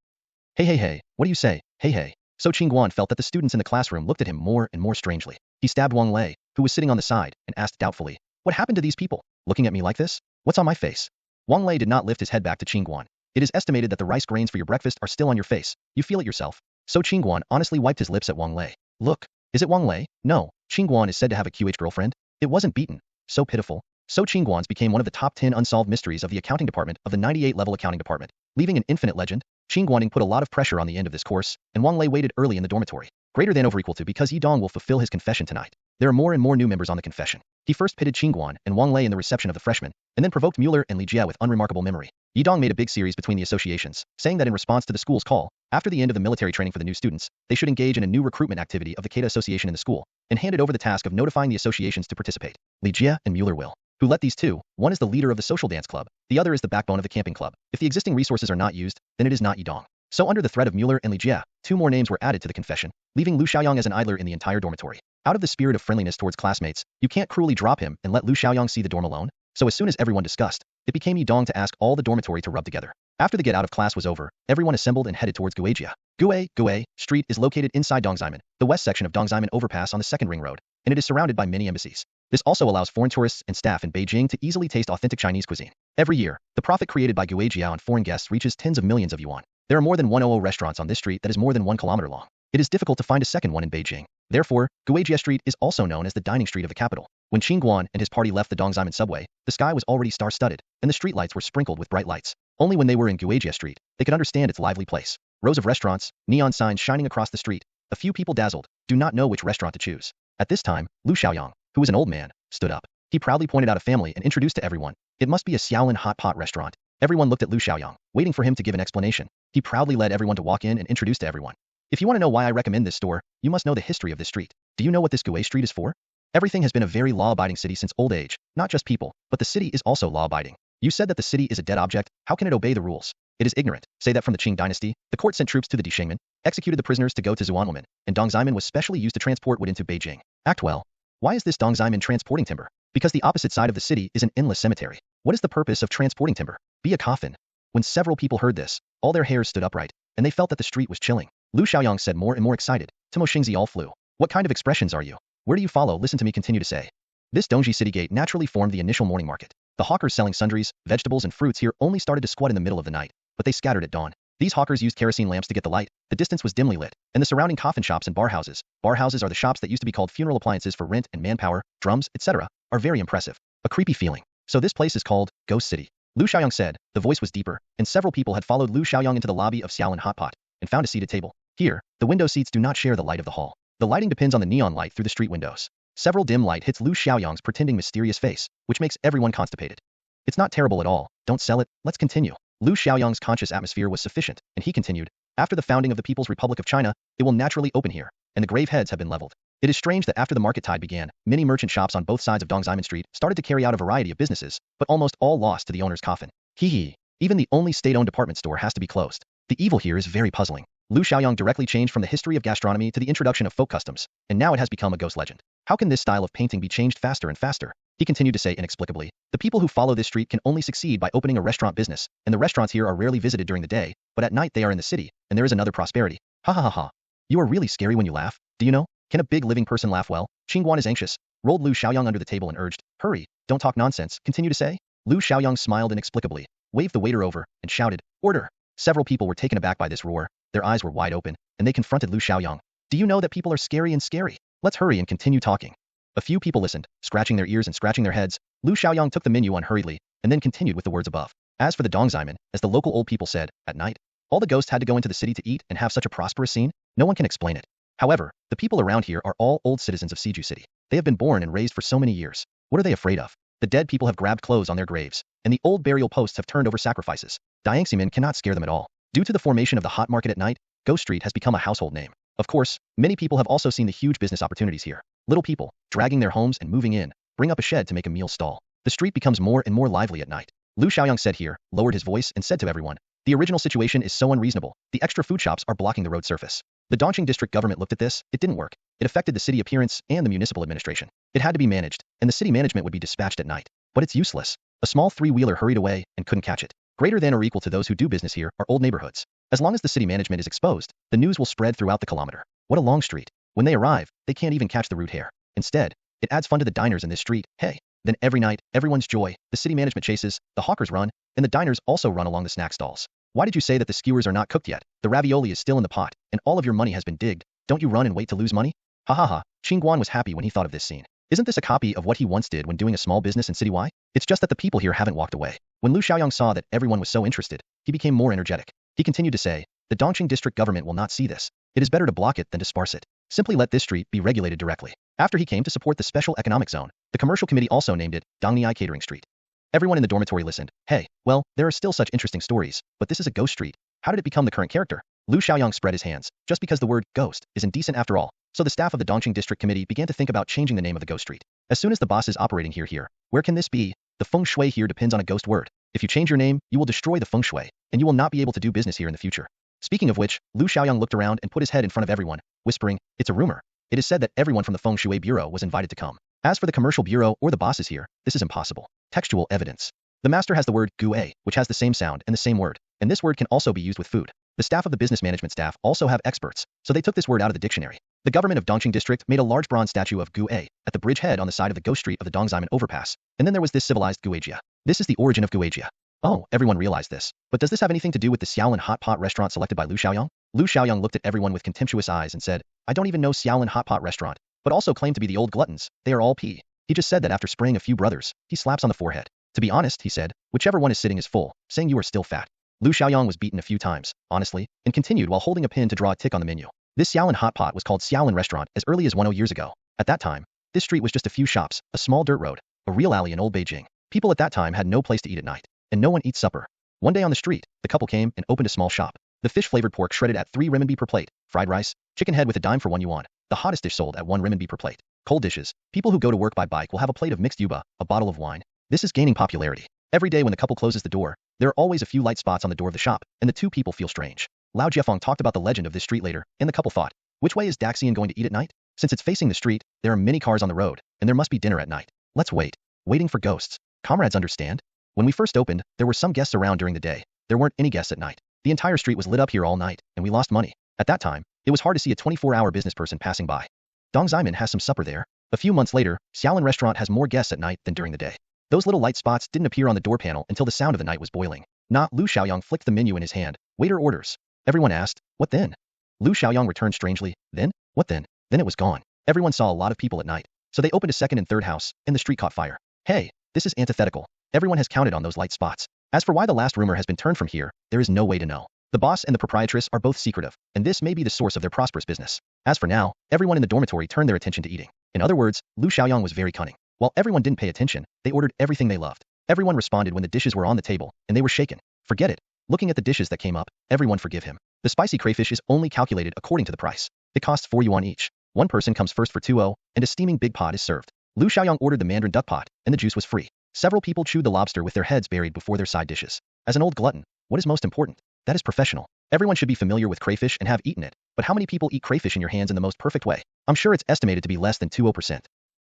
Hey, what do you say? Hey. So Qin Guan felt that the students in the classroom looked at him more and more strangely. He stabbed Wang Lei, who was sitting on the side, and asked doubtfully, what happened to these people? Looking at me like this? What's on my face? Wang Lei did not lift his head back to Qin Guan. It is estimated that the rice grains for your breakfast are still on your face. You feel it yourself. So Qin Guan honestly wiped his lips at Wang Lei. Look, is it Wang Lei? No, Qin Guan is said to have a QH girlfriend. It wasn't beaten. So pitiful. So Qin Guan's became one of the top 10 unsolved mysteries of the accounting department of the 98-level accounting department. Leaving an infinite legend, Qin Guaning put a lot of pressure on the end of this course, and Wang Lei waited early in the dormitory. Greater than over equal to because Yidong will fulfill his confession tonight. There are more and more new members on the confession. He first pitted Qin Guan and Wang Lei in the reception of the freshmen, and then provoked Mueller and Li Jie with unremarkable memory. Yidong made a big series between the associations, saying that in response to the school's call, after the end of the military training for the new students, they should engage in a new recruitment activity of the Keita Association in the school, and handed over the task of notifying the associations to participate. Li Jie and Mueller will. Who let these two? One is the leader of the social dance club, the other is the backbone of the camping club. If the existing resources are not used, then it is not Yidong. So under the threat of Mueller and Li Jie, two more names were added to the confession, leaving Lu Xiaoyang as an idler in the entire dormitory. Out of the spirit of friendliness towards classmates, you can't cruelly drop him and let Lu Xiaoyang see the dorm alone. So as soon as everyone discussed, it became Yidong to ask all the dormitory to rub together. After the get out of class was over, everyone assembled and headed towards Guejia. Gue Street is located inside Dongximen, the west section of Dongximen overpass on the second ring road, and it is surrounded by many embassies. This also allows foreign tourists and staff in Beijing to easily taste authentic Chinese cuisine. Every year, the profit created by Guejia on foreign guests reaches tens of millions of yuan. There are more than 100 restaurants on this street that is more than 1 kilometer long. It is difficult to find a second one in Beijing. Therefore, Guejia Street is also known as the dining street of the capital. When Qin Guan and his party left the Dongximen subway, the sky was already star-studded, and the streetlights were sprinkled with bright lights. Only when they were in Guejia Street, they could understand its lively place. Rows of restaurants, neon signs shining across the street. A few people dazzled, do not know which restaurant to choose. At this time, Lu Xiaoyang, who was an old man, stood up. He proudly pointed out a family and introduced to everyone. It must be a Xiaolin hot pot restaurant. Everyone looked at Lu Xiaoyang, waiting for him to give an explanation. He proudly led everyone to walk in and introduce to everyone. If you want to know why I recommend this store, you must know the history of this street. Do you know what this Gue Street is for? Everything has been a very law-abiding city since old age, not just people, but the city is also law-abiding. You said that the city is a dead object, how can it obey the rules? It is ignorant. Say that from the Qing dynasty, the court sent troops to the Dishengmen, executed the prisoners to go to Zuanwomen, and Dongximen was specially used to transport wood into Beijing. Act well. Why is this Dongximen transporting timber? Because the opposite side of the city is an endless cemetery. What is the purpose of transporting timber? Be a coffin. When several people heard this, all their hairs stood upright, and they felt that the street was chilling. Lu Xiaoyang said more and more excited. Timo Xingzi all flew. What kind of expressions are you? Where do you follow? Listen to me continue to say. This Dongji city gate naturally formed the initial morning market. The hawkers selling sundries, vegetables and fruits here only started to squat in the middle of the night, but they scattered at dawn. These hawkers used kerosene lamps to get the light, the distance was dimly lit, and the surrounding coffin shops and bar houses are the shops that used to be called funeral appliances for rent and manpower, drums, etc., are very impressive. A creepy feeling. So this place is called Ghost City. Lu Xiaoyang said, the voice was deeper, and several people had followed Lu Xiaoyang into the lobby of Xiaolin Hot Pot, and found a seated table. Here, the window seats do not share the light of the hall. The lighting depends on the neon light through the street windows. Several dim light hits Lu Xiaoyang's pretending mysterious face, which makes everyone constipated. It's not terrible at all. Don't sell it. Let's continue. Lu Xiaoyang's conscious atmosphere was sufficient, and he continued, after the founding of the People's Republic of China, it will naturally open here, and the grave heads have been leveled. It is strange that after the market tide began, many merchant shops on both sides of Dongxiamen Street started to carry out a variety of businesses, but almost all lost to the owner's coffin. Hee hee. Even the only state-owned department store has to be closed. The evil here is very puzzling. Lu Xiaoyang directly changed from the history of gastronomy to the introduction of folk customs, and now it has become a ghost legend. How can this style of painting be changed faster and faster? He continued to say inexplicably, the people who follow this street can only succeed by opening a restaurant business, and the restaurants here are rarely visited during the day, but at night they are in the city, and there is another prosperity. Ha ha ha ha. You are really scary when you laugh, do you know? Can a big living person laugh well? Qin Guan is anxious, rolled Lu Xiaoyang under the table and urged, hurry, don't talk nonsense, continue to say. Lu Xiaoyang smiled inexplicably, waved the waiter over, and shouted, order. Several people were taken aback by this roar, their eyes were wide open, and they confronted Lu Xiaoyang. Do you know that people are scary and scary? Let's hurry and continue talking. A few people listened, scratching their ears and scratching their heads. Lu Xiaoyang took the menu unhurriedly, and then continued with the words above. As for the Dongxiamen, as the local old people said, at night, all the ghosts had to go into the city to eat and have such a prosperous scene, no one can explain it. However, the people around here are all old citizens of Siju City. They have been born and raised for so many years. What are they afraid of? The dead people have grabbed clothes on their graves, and the old burial posts have turned over sacrifices. Dongxiamen cannot scare them at all. Due to the formation of the hot market at night, Ghost Street has become a household name. Of course, many people have also seen the huge business opportunities here. Little people, dragging their homes and moving in, bring up a shed to make a meal stall. The street becomes more and more lively at night. Lu Xiaoyang said here, lowered his voice and said to everyone, the original situation is so unreasonable. The extra food shops are blocking the road surface. The Dongqing district government looked at this, it didn't work. It affected the city appearance and the municipal administration. It had to be managed, and the city management would be dispatched at night. But it's useless. A small three-wheeler hurried away and couldn't catch it. Greater than or equal to those who do business here are old neighborhoods. As long as the city management is exposed, the news will spread throughout the kilometer. What a long street. When they arrive, they can't even catch the route hare. Instead, it adds fun to the diners in this street, hey. Then every night, everyone's joy, the city management chases, the hawkers run, and the diners also run along the snack stalls. Why did you say that the skewers are not cooked yet? The ravioli is still in the pot, and all of your money has been digged. Don't you run and wait to lose money? Ha ha ha. Qin Guan was happy when he thought of this scene. Isn't this a copy of what he once did when doing a small business in City Y? It's just that the people here haven't walked away. When Lu Xiaoyang saw that everyone was so interested, he became more energetic. He continued to say, the Dongqing district government will not see this. It is better to block it than to sparse it. Simply let this street be regulated directly. After he came to support the special economic zone, the commercial committee also named it Dongniai Catering Street. Everyone in the dormitory listened. Hey, well, there are still such interesting stories, but this is a ghost street. How did it become the current character? Lu Xiaoyang spread his hands, just because the word ghost is indecent after all. So the staff of the Dongqing district committee began to think about changing the name of the ghost street. As soon as the boss is operating here, where can this be? The feng shui here depends on a ghost word. If you change your name, you will destroy the feng shui, and you will not be able to do business here in the future. Speaking of which, Lu Xiaoyang looked around and put his head in front of everyone, whispering, it's a rumor. It is said that everyone from the feng shui bureau was invited to come. As for the commercial bureau or the bosses here, this is impossible. Textual evidence. The master has the word gue, which has the same sound and the same word, and this word can also be used with food. The staff of the business management staff also have experts, so they took this word out of the dictionary. The government of Dongqing district made a large bronze statue of gue at the bridge head on the side of the ghost street of the Dongxiamen overpass, and then there was this civilized guejia. This is the origin of guejia. Oh, everyone realized this. But does this have anything to do with the Xiaolin hot pot restaurant selected by Lu Xiaoyang? Lu Xiaoyang looked at everyone with contemptuous eyes and said, I don't even know Xiaolin hot pot restaurant, but also claim to be the old gluttons. They are all pee. He just said that after spraying a few brothers, he slaps on the forehead. To be honest, he said, whichever one is sitting is full, saying you are still fat. Lu Xiaoyang was beaten a few times, honestly, and continued while holding a pin to draw a tick on the menu. This Xiaolin hot pot was called Xiaolin restaurant as early as 10 years ago. At that time, this street was just a few shops, a small dirt road, a real alley in old Beijing. People at that time had no place to eat at night, and no one eats supper. One day on the street, the couple came and opened a small shop. The fish-flavored pork shredded at 3 renminbi per plate, fried rice, chicken head with a dime for 1 yuan. The hottest dish sold at 1 renminbi per plate. Cold dishes. People who go to work by bike will have a plate of mixed yuba, a bottle of wine. This is gaining popularity. Every day when the couple closes the door, there are always a few light spots on the door of the shop, and the two people feel strange. Lao Jiefeng talked about the legend of this street later, and the couple thought, which way is Daxian going to eat at night? Since it's facing the street, there are many cars on the road, and there must be dinner at night. Let's wait. Waiting for ghosts. Comrades understand? When we first opened, there were some guests around during the day. There weren't any guests at night. The entire street was lit up here all night, and we lost money. At that time, it was hard to see a 24-hour business person passing by. Dongxiamen has some supper there. A few months later, Xiaolin restaurant has more guests at night than during the day. Those little light spots didn't appear on the door panel until the sound of the night was boiling. Lu Xiaoyang flicked the menu in his hand. Waiter orders. Everyone asked, what then? Lu Xiaoyang returned strangely. Then? What then? Then it was gone. Everyone saw a lot of people at night, so they opened a second and third house, and the street caught fire. Hey, this is antithetical. Everyone has counted on those light spots. As for why the last rumor has been turned from here, there is no way to know. The boss and the proprietress are both secretive, and this may be the source of their prosperous business. As for now, everyone in the dormitory turned their attention to eating. In other words, Lu Xiaoyang was very cunning. While everyone didn't pay attention, they ordered everything they loved. Everyone responded when the dishes were on the table, and they were shaken. Forget it. Looking at the dishes that came up, everyone forgive him. The spicy crayfish is only calculated according to the price. It costs 4 yuan each. One person comes first for 2-0, and a steaming big pot is served. Lu Xiaoyang ordered the mandarin duck pot, and the juice was free. Several people chewed the lobster with their heads buried before their side dishes. As an old glutton, what is most important? That is professional. Everyone should be familiar with crayfish and have eaten it, but how many people eat crayfish in your hands in the most perfect way? I'm sure it's estimated to be less than 20%.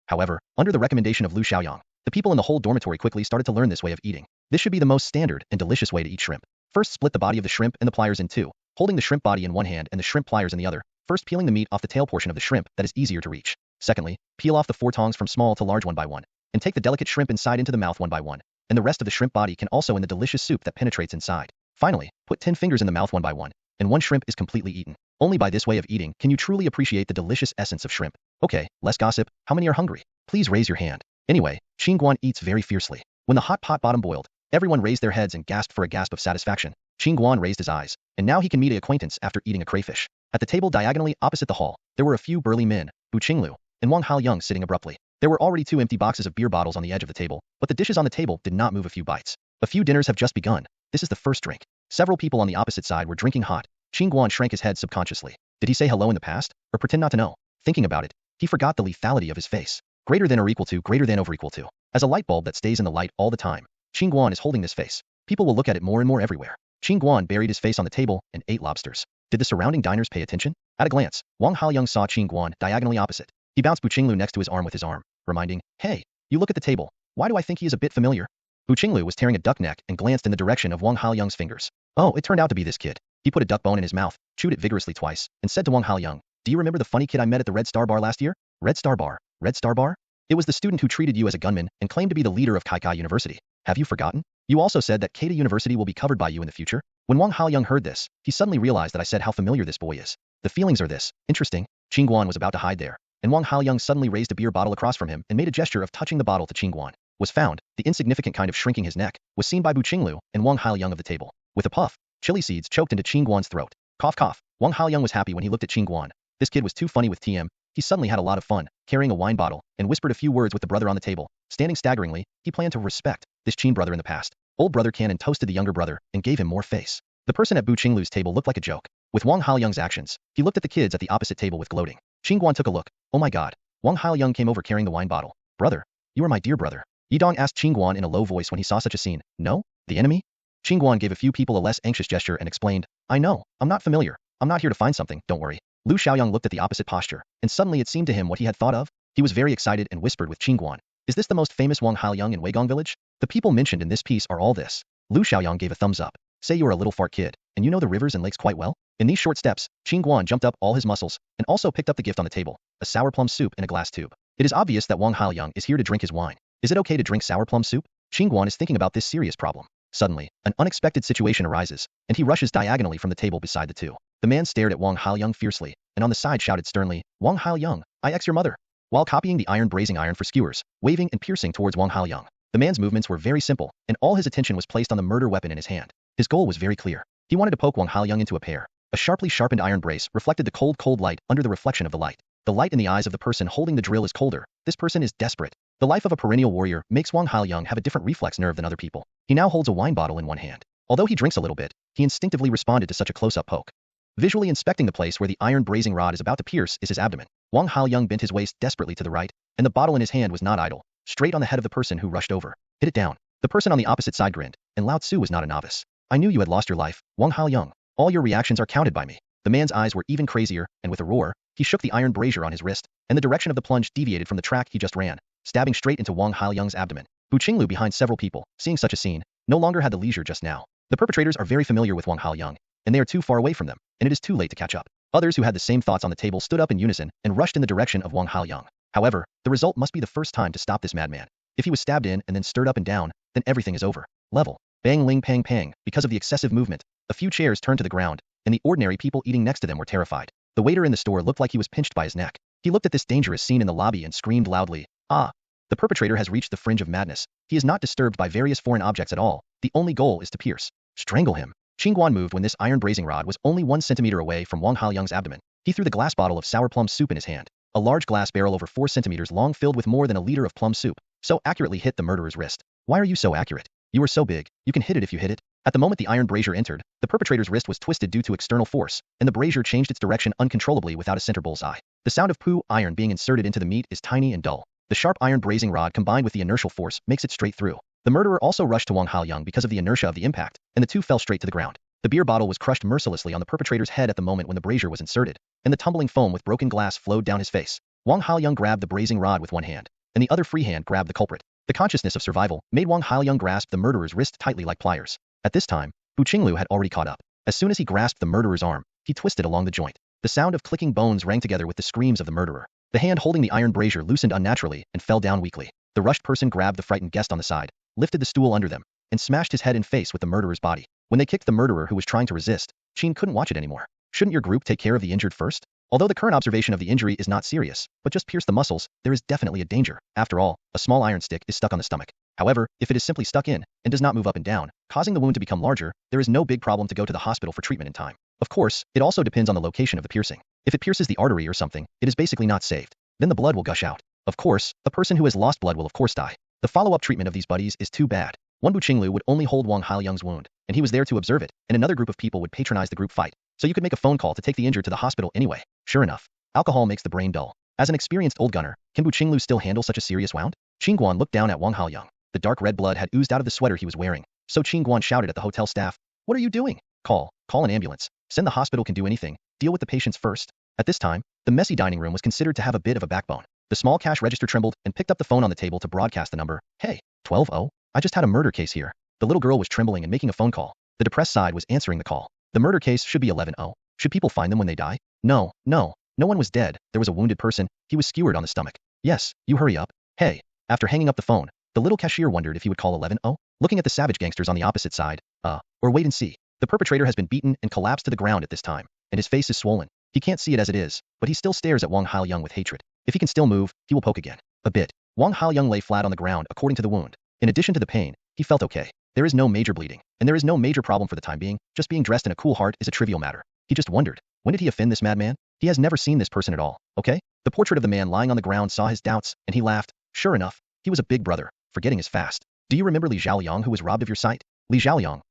However, under the recommendation of Lu Xiaoyang, the people in the whole dormitory quickly started to learn this way of eating. This should be the most standard and delicious way to eat shrimp. First, split the body of the shrimp and the pliers in two, holding the shrimp body in one hand and the shrimp pliers in the other. First, peeling the meat off the tail portion of the shrimp that is easier to reach. Secondly, peel off the 4 tongs from small to large one by one, and take the delicate shrimp inside into the mouth one by one, and the rest of the shrimp body can also in the delicious soup that penetrates inside. Finally, put 10 fingers in the mouth one by one, and one shrimp is completely eaten. Only by this way of eating can you truly appreciate the delicious essence of shrimp. Okay, less gossip. How many are hungry? Please raise your hand. Anyway, Qin Guan eats very fiercely. When the hot pot bottom boiled, everyone raised their heads and gasped for a gasp of satisfaction. Qin Guan raised his eyes, and now he can meet an acquaintance after eating a crayfish. At the table diagonally opposite the hall, there were a few burly men, Bu Qinglu and Wang Haoyang sitting abruptly. There were already 2 empty boxes of beer bottles on the edge of the table, but the dishes on the table did not move a few bites. A few dinners have just begun. This is the first drink. Several people on the opposite side were drinking hot. Qin Guan shrank his head subconsciously. Did he say hello in the past, or pretend not to know? Thinking about it, he forgot the lethality of his face. Greater than or equal to, greater than over equal to. As a light bulb that stays in the light all the time, Qin Guan is holding this face. People will look at it more and more everywhere. Qin Guan buried his face on the table and ate lobsters. Did the surrounding diners pay attention? At a glance, Wang Haoyang saw Qin Guan diagonally opposite. He bounced Bu Qinglu next to his arm with his arm, reminding, "Hey, you look at the table. Why do I think he is a bit familiar?" Bu Qinglu was tearing a duck neck and glanced in the direction of Wang Haoyang's fingers. Oh, it turned out to be this kid. He put a duck bone in his mouth, chewed it vigorously twice, and said to Wang Haoyang, "Do you remember the funny kid I met at the Red Star Bar last year? Red Star Bar? Red Star Bar? It was the student who treated you as a gunman and claimed to be the leader of Kaikai University. Have you forgotten? You also said that Keita University will be covered by you in the future." When Wang Haoyang heard this, he suddenly realized that I said how familiar this boy is. The feelings are this. Interesting. Qin Guan was about to hide there, and Wang Haoyang suddenly raised a beer bottle across from him and made a gesture of touching the bottle to Qin Guan. Was found, the insignificant kind of shrinking his neck, was seen by Bu Qinglu and Wang Haoyang of the table. With a puff, chili seeds choked into Qin Guan's throat. Cough cough. Wang Haoyang was happy when he looked at Qin Guan. This kid was too funny with TM. He suddenly had a lot of fun, carrying a wine bottle, and whispered a few words with the brother on the table. Standing staggeringly, he planned to respect this Qin brother in the past. Old brother Canon toasted the younger brother and gave him more face. The person at Bu Qinglu's table looked like a joke. With Wang Haoyang's actions, he looked at the kids at the opposite table with gloating. Qin Guan took a look. Oh my god. Wang Haoyang came over carrying the wine bottle. Brother, you are my dear brother. Yidong asked Qin Guan in a low voice when he saw such a scene. No? The enemy? Qin Guan gave a few people a less anxious gesture and explained, I know, I'm not familiar. I'm not here to find something, don't worry. Lu Xiaoyang looked at the opposite posture, and suddenly it seemed to him what he had thought of. He was very excited and whispered with Qin Guan. Is this the most famous Wang Haoyang in Weigong village? The people mentioned in this piece are all this. Lu Xiaoyang gave a thumbs up. Say you are a little fart kid, and you know the rivers and lakes quite well? In these short steps, Qin Guan jumped up all his muscles, and also picked up the gift on the table, a sour plum soup in a glass tube. It is obvious that Wang Haoyang is here to drink his wine. Is it okay to drink sour plum soup? Qin Guan is thinking about this serious problem. Suddenly, an unexpected situation arises, and he rushes diagonally from the table beside the two. The man stared at Wang Haoyang fiercely, and on the side shouted sternly, Wang Haoyang, I ex your mother. While copying the iron braising iron for skewers, waving and piercing towards Wang Haoyang. The man's movements were very simple, and all his attention was placed on the murder weapon in his hand. His goal was very clear. He wanted to poke Wang Haoyang into a pear. A sharply sharpened iron brace reflected the cold light under the reflection of the light. The light in the eyes of the person holding the drill is colder. This person is desperate. The life of a perennial warrior makes Wang Haoyang have a different reflex nerve than other people. He now holds a wine bottle in one hand. Although he drinks a little bit, he instinctively responded to such a close-up poke. Visually inspecting the place where the iron braising rod is about to pierce is his abdomen. Wang Haoyang bent his waist desperately to the right, and the bottle in his hand was not idle. Straight on the head of the person who rushed over. Hit it down. The person on the opposite side grinned, and Lao Tzu was not a novice. I knew you had lost your life, Wang Haoyang. All your reactions are counted by me. The man's eyes were even crazier, and with a roar, he shook the iron brazier on his wrist, and the direction of the plunge deviated from the track he just ran, stabbing straight into Wang Haoyang's abdomen. Bu Qinglu behind several people, seeing such a scene, no longer had the leisure just now. The perpetrators are very familiar with Wang Haoyang, and they are too far away from them, and it is too late to catch up. Others who had the same thoughts on the table stood up in unison and rushed in the direction of Wang Haoyang. However, the result must be the first time to stop this madman. If he was stabbed in and then stirred up and down, then everything is over. Level. Bang ling pang pang. Because of the excessive movement, a few chairs turned to the ground, and the ordinary people eating next to them were terrified. The waiter in the store looked like he was pinched by his neck. He looked at this dangerous scene in the lobby and screamed loudly, Ah! The perpetrator has reached the fringe of madness. He is not disturbed by various foreign objects at all. The only goal is to pierce. Strangle him. Qin Guan moved when this iron braising rod was only 1 centimeter away from Wang Haoyang's abdomen. He threw the glass bottle of sour plum soup in his hand. A large glass barrel over 4 centimeters long filled with more than a liter of plum soup, so accurately hit the murderer's wrist. Why are you so accurate? You are so big, you can hit it if you hit it. At the moment the iron brazier entered, the perpetrator's wrist was twisted due to external force, and the brazier changed its direction uncontrollably without a center bullseye. The sound of poo iron being inserted into the meat is tiny and dull. The sharp iron brazing rod combined with the inertial force makes it straight through. The murderer also rushed to Wang Haoyang because of the inertia of the impact, and the two fell straight to the ground. The beer bottle was crushed mercilessly on the perpetrator's head at the moment when the brazier was inserted, and the tumbling foam with broken glass flowed down his face. Wang Haoyang grabbed the brazing rod with one hand, and the other free hand grabbed the culprit. The consciousness of survival made Wang Haoyang grasp the murderer's wrist tightly like pliers. At this time, Bu Qinglu had already caught up. As soon as he grasped the murderer's arm, he twisted along the joint. The sound of clicking bones rang together with the screams of the murderer. The hand holding the iron brazier loosened unnaturally and fell down weakly. The rushed person grabbed the frightened guest on the side, lifted the stool under them, and smashed his head and face with the murderer's body. When they kicked the murderer who was trying to resist, Qin couldn't watch it anymore. Shouldn't your group take care of the injured first? Although the current observation of the injury is not serious, but just pierced the muscles, there is definitely a danger. After all, a small iron stick is stuck on the stomach. However, if it is simply stuck in, and does not move up and down, causing the wound to become larger, there is no big problem to go to the hospital for treatment in time. Of course, it also depends on the location of the piercing. If it pierces the artery or something, it is basically not saved. Then the blood will gush out. Of course, a person who has lost blood will of course die. The follow-up treatment of these buddies is too bad. One Bu Qinglu would only hold Wang Haoyang's wound, and he was there to observe it, and another group of people would patronize the group fight. So you could make a phone call to take the injured to the hospital anyway. Sure enough, alcohol makes the brain dull. As an experienced old gunner, can Bu Qinglu still handle such a serious wound? Qin Guan looked down at Wang Haoyang. The dark red blood had oozed out of the sweater he was wearing, so Qin Guan shouted at the hotel staff, "What are you doing? Call an ambulance. Send the hospital can do anything. Deal with the patients first." At this time, the messy dining room was considered to have a bit of a backbone. The small cash register trembled and picked up the phone on the table to broadcast the number. "Hey, 12-0. I just had a murder case here." The little girl was trembling and making a phone call. The depressed side was answering the call. The murder case should be 11-0. Should people find them when they die? No one was dead. There was a wounded person. He was skewered on the stomach. Yes, you hurry up. Hey. After hanging up the phone, the little cashier wondered if he would call 11-0, looking at the savage gangsters on the opposite side. Or wait and see. The perpetrator has been beaten and collapsed to the ground at this time, and his face is swollen. He can't see it as it is, but he still stares at Wang Haoyang with hatred. If he can still move, he will poke again. A bit. Wang Haoyang lay flat on the ground according to the wound. In addition to the pain, he felt okay. There is no major bleeding, and there is no major problem for the time being. Just being dressed in a cool heart is a trivial matter. He just wondered, when did he offend this madman? He has never seen this person at all, okay? The portrait of the man lying on the ground saw his doubts, and he laughed. Sure enough, he was a big brother. Forgetting is fast. Do you remember Li Zhaoliang who was robbed of your sight? Li Zhaoliang.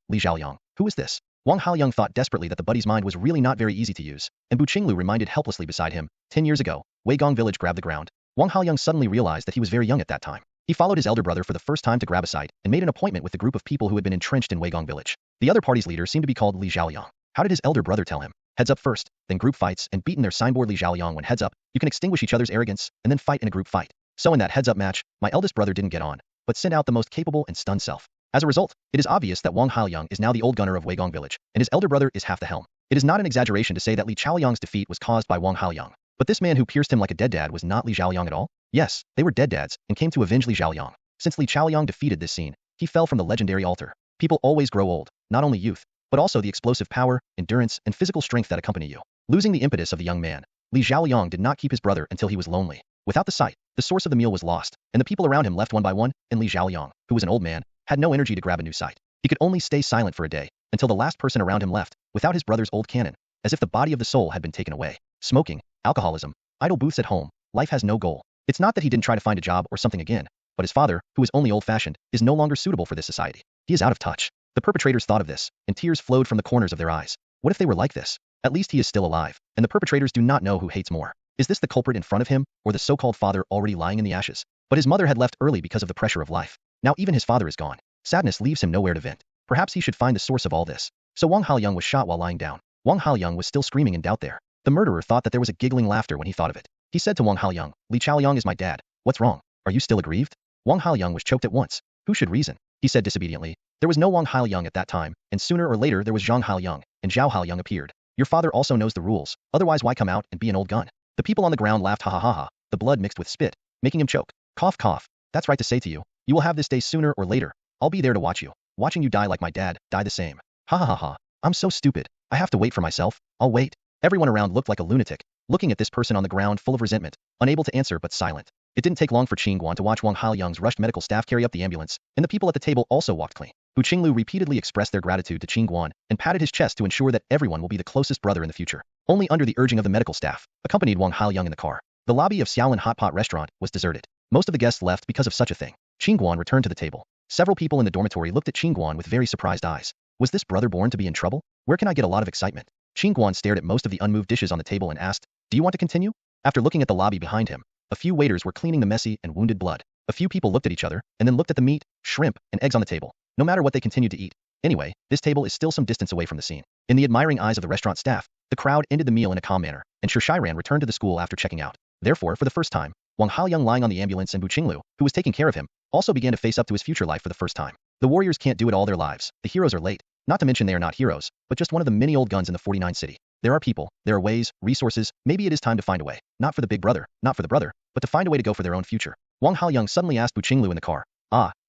Who is this? Wang Haoyang thought desperately that the buddy's mind was really not very easy to use, and Bu Qinglu reminded helplessly beside him. 10 years ago, Weigong village grabbed the ground. Wang Haoyang suddenly realized that he was very young at that time. He followed his elder brother for the first time to grab a site, and made an appointment with the group of people who had been entrenched in Weigong village. The other party's leader seemed to be called Li Zhaoliang. How did his elder brother tell him? Heads up first, then group fights, and beaten their signboard Li Zhaoliang when heads up, you can extinguish each other's arrogance, and then fight in a group fight. So in that heads up match, my eldest brother didn't get on, but sent out the most capable and stunned self. As a result, it is obvious that Wang Haoyang is now the old gunner of Weigong village, and his elder brother is half the helm. It is not an exaggeration to say that Li Zhaoliang's defeat was caused by Wang Haoyang. But this man who pierced him like a dead dad was not Li Zhaoliang at all? Yes, they were dead dads, and came to avenge Li Zhaoliang. Since Li Zhaoliang defeated this scene, he fell from the legendary altar. People always grow old, not only youth, but also the explosive power, endurance, and physical strength that accompany you. Losing the impetus of the young man, Li Zhaoliang did not keep his brother until he was lonely. Without the sight, the source of the meal was lost, and the people around him left one by one, and Li Zhaoliang, who was an old man, had no energy to grab a new sight. He could only stay silent for a day, until the last person around him left, without his brother's old cannon, as if the body of the soul had been taken away. Smoking, alcoholism, idle booths at home, life has no goal. It's not that he didn't try to find a job or something again, but his father, who is only old-fashioned, is no longer suitable for this society. He is out of touch. The perpetrators thought of this, and tears flowed from the corners of their eyes. What if they were like this? At least he is still alive, and the perpetrators do not know who hates more. Is this the culprit in front of him, or the so-called father already lying in the ashes? But his mother had left early because of the pressure of life. Now even his father is gone. Sadness leaves him nowhere to vent. Perhaps he should find the source of all this. So Wang Haoyang was shot while lying down. Wang Haoyang was still screaming in doubt there. The murderer thought that there was a giggling laughter when he thought of it. He said to Wang Haoyang, Li Zhaoliang is my dad. What's wrong? Are you still aggrieved? Wang Haoyang was choked at once. Who should reason? He said disobediently. There was no Wang Haoyang at that time, and sooner or later there was Zhang Haoyang, and Zhao Haoyang appeared. Your father also knows the rules, otherwise why come out and be an old gun? The people on the ground laughed ha ha ha ha, the blood mixed with spit, making him choke. Cough cough. That's right to say to you. You will have this day sooner or later. I'll be there to watch you. Watching you die like my dad, die the same. Ha ha ha ha. I'm so stupid. I have to wait for myself. I'll wait. Everyone around looked like a lunatic, looking at this person on the ground full of resentment, unable to answer but silent. It didn't take long for Qin Guan to watch Wang Haoyang's rushed medical staff carry up the ambulance, and the people at the table also walked clean. Bu Qinglu repeatedly expressed their gratitude to Qin Guan and patted his chest to ensure that everyone will be the closest brother in the future. Only under the urging of the medical staff, accompanied Wang Haoyang in the car. The lobby of Xiaolin Hot Pot restaurant was deserted. Most of the guests left because of such a thing. Qin Guan returned to the table. Several people in the dormitory looked at Qin Guan with very surprised eyes. Was this brother born to be in trouble? Where can I get a lot of excitement? Qin Guan stared at most of the unmoved dishes on the table and asked, "Do you want to continue?" After looking at the lobby behind him, a few waiters were cleaning the messy and wounded blood. A few people looked at each other, and then looked at the meat, shrimp, and eggs on the table. No matter what they continued to eat. Anyway, this table is still some distance away from the scene. In the admiring eyes of the restaurant staff, the crowd ended the meal in a calm manner, and Shiran returned to the school after checking out. Therefore, for the first time, Wang Haoyang lying on the ambulance and Bu Qinglu, who was taking care of him, also began to face up to his future life for the first time. The warriors can't do it all their lives. The heroes are late. Not to mention they are not heroes, but just one of the many old guns in the 49 city. There are people, there are ways, resources, maybe it is time to find a way. Not for the big brother, not for the brother, but to find a way to go for their own future. Wang Haoyang suddenly asked Bu Qinglu in the car,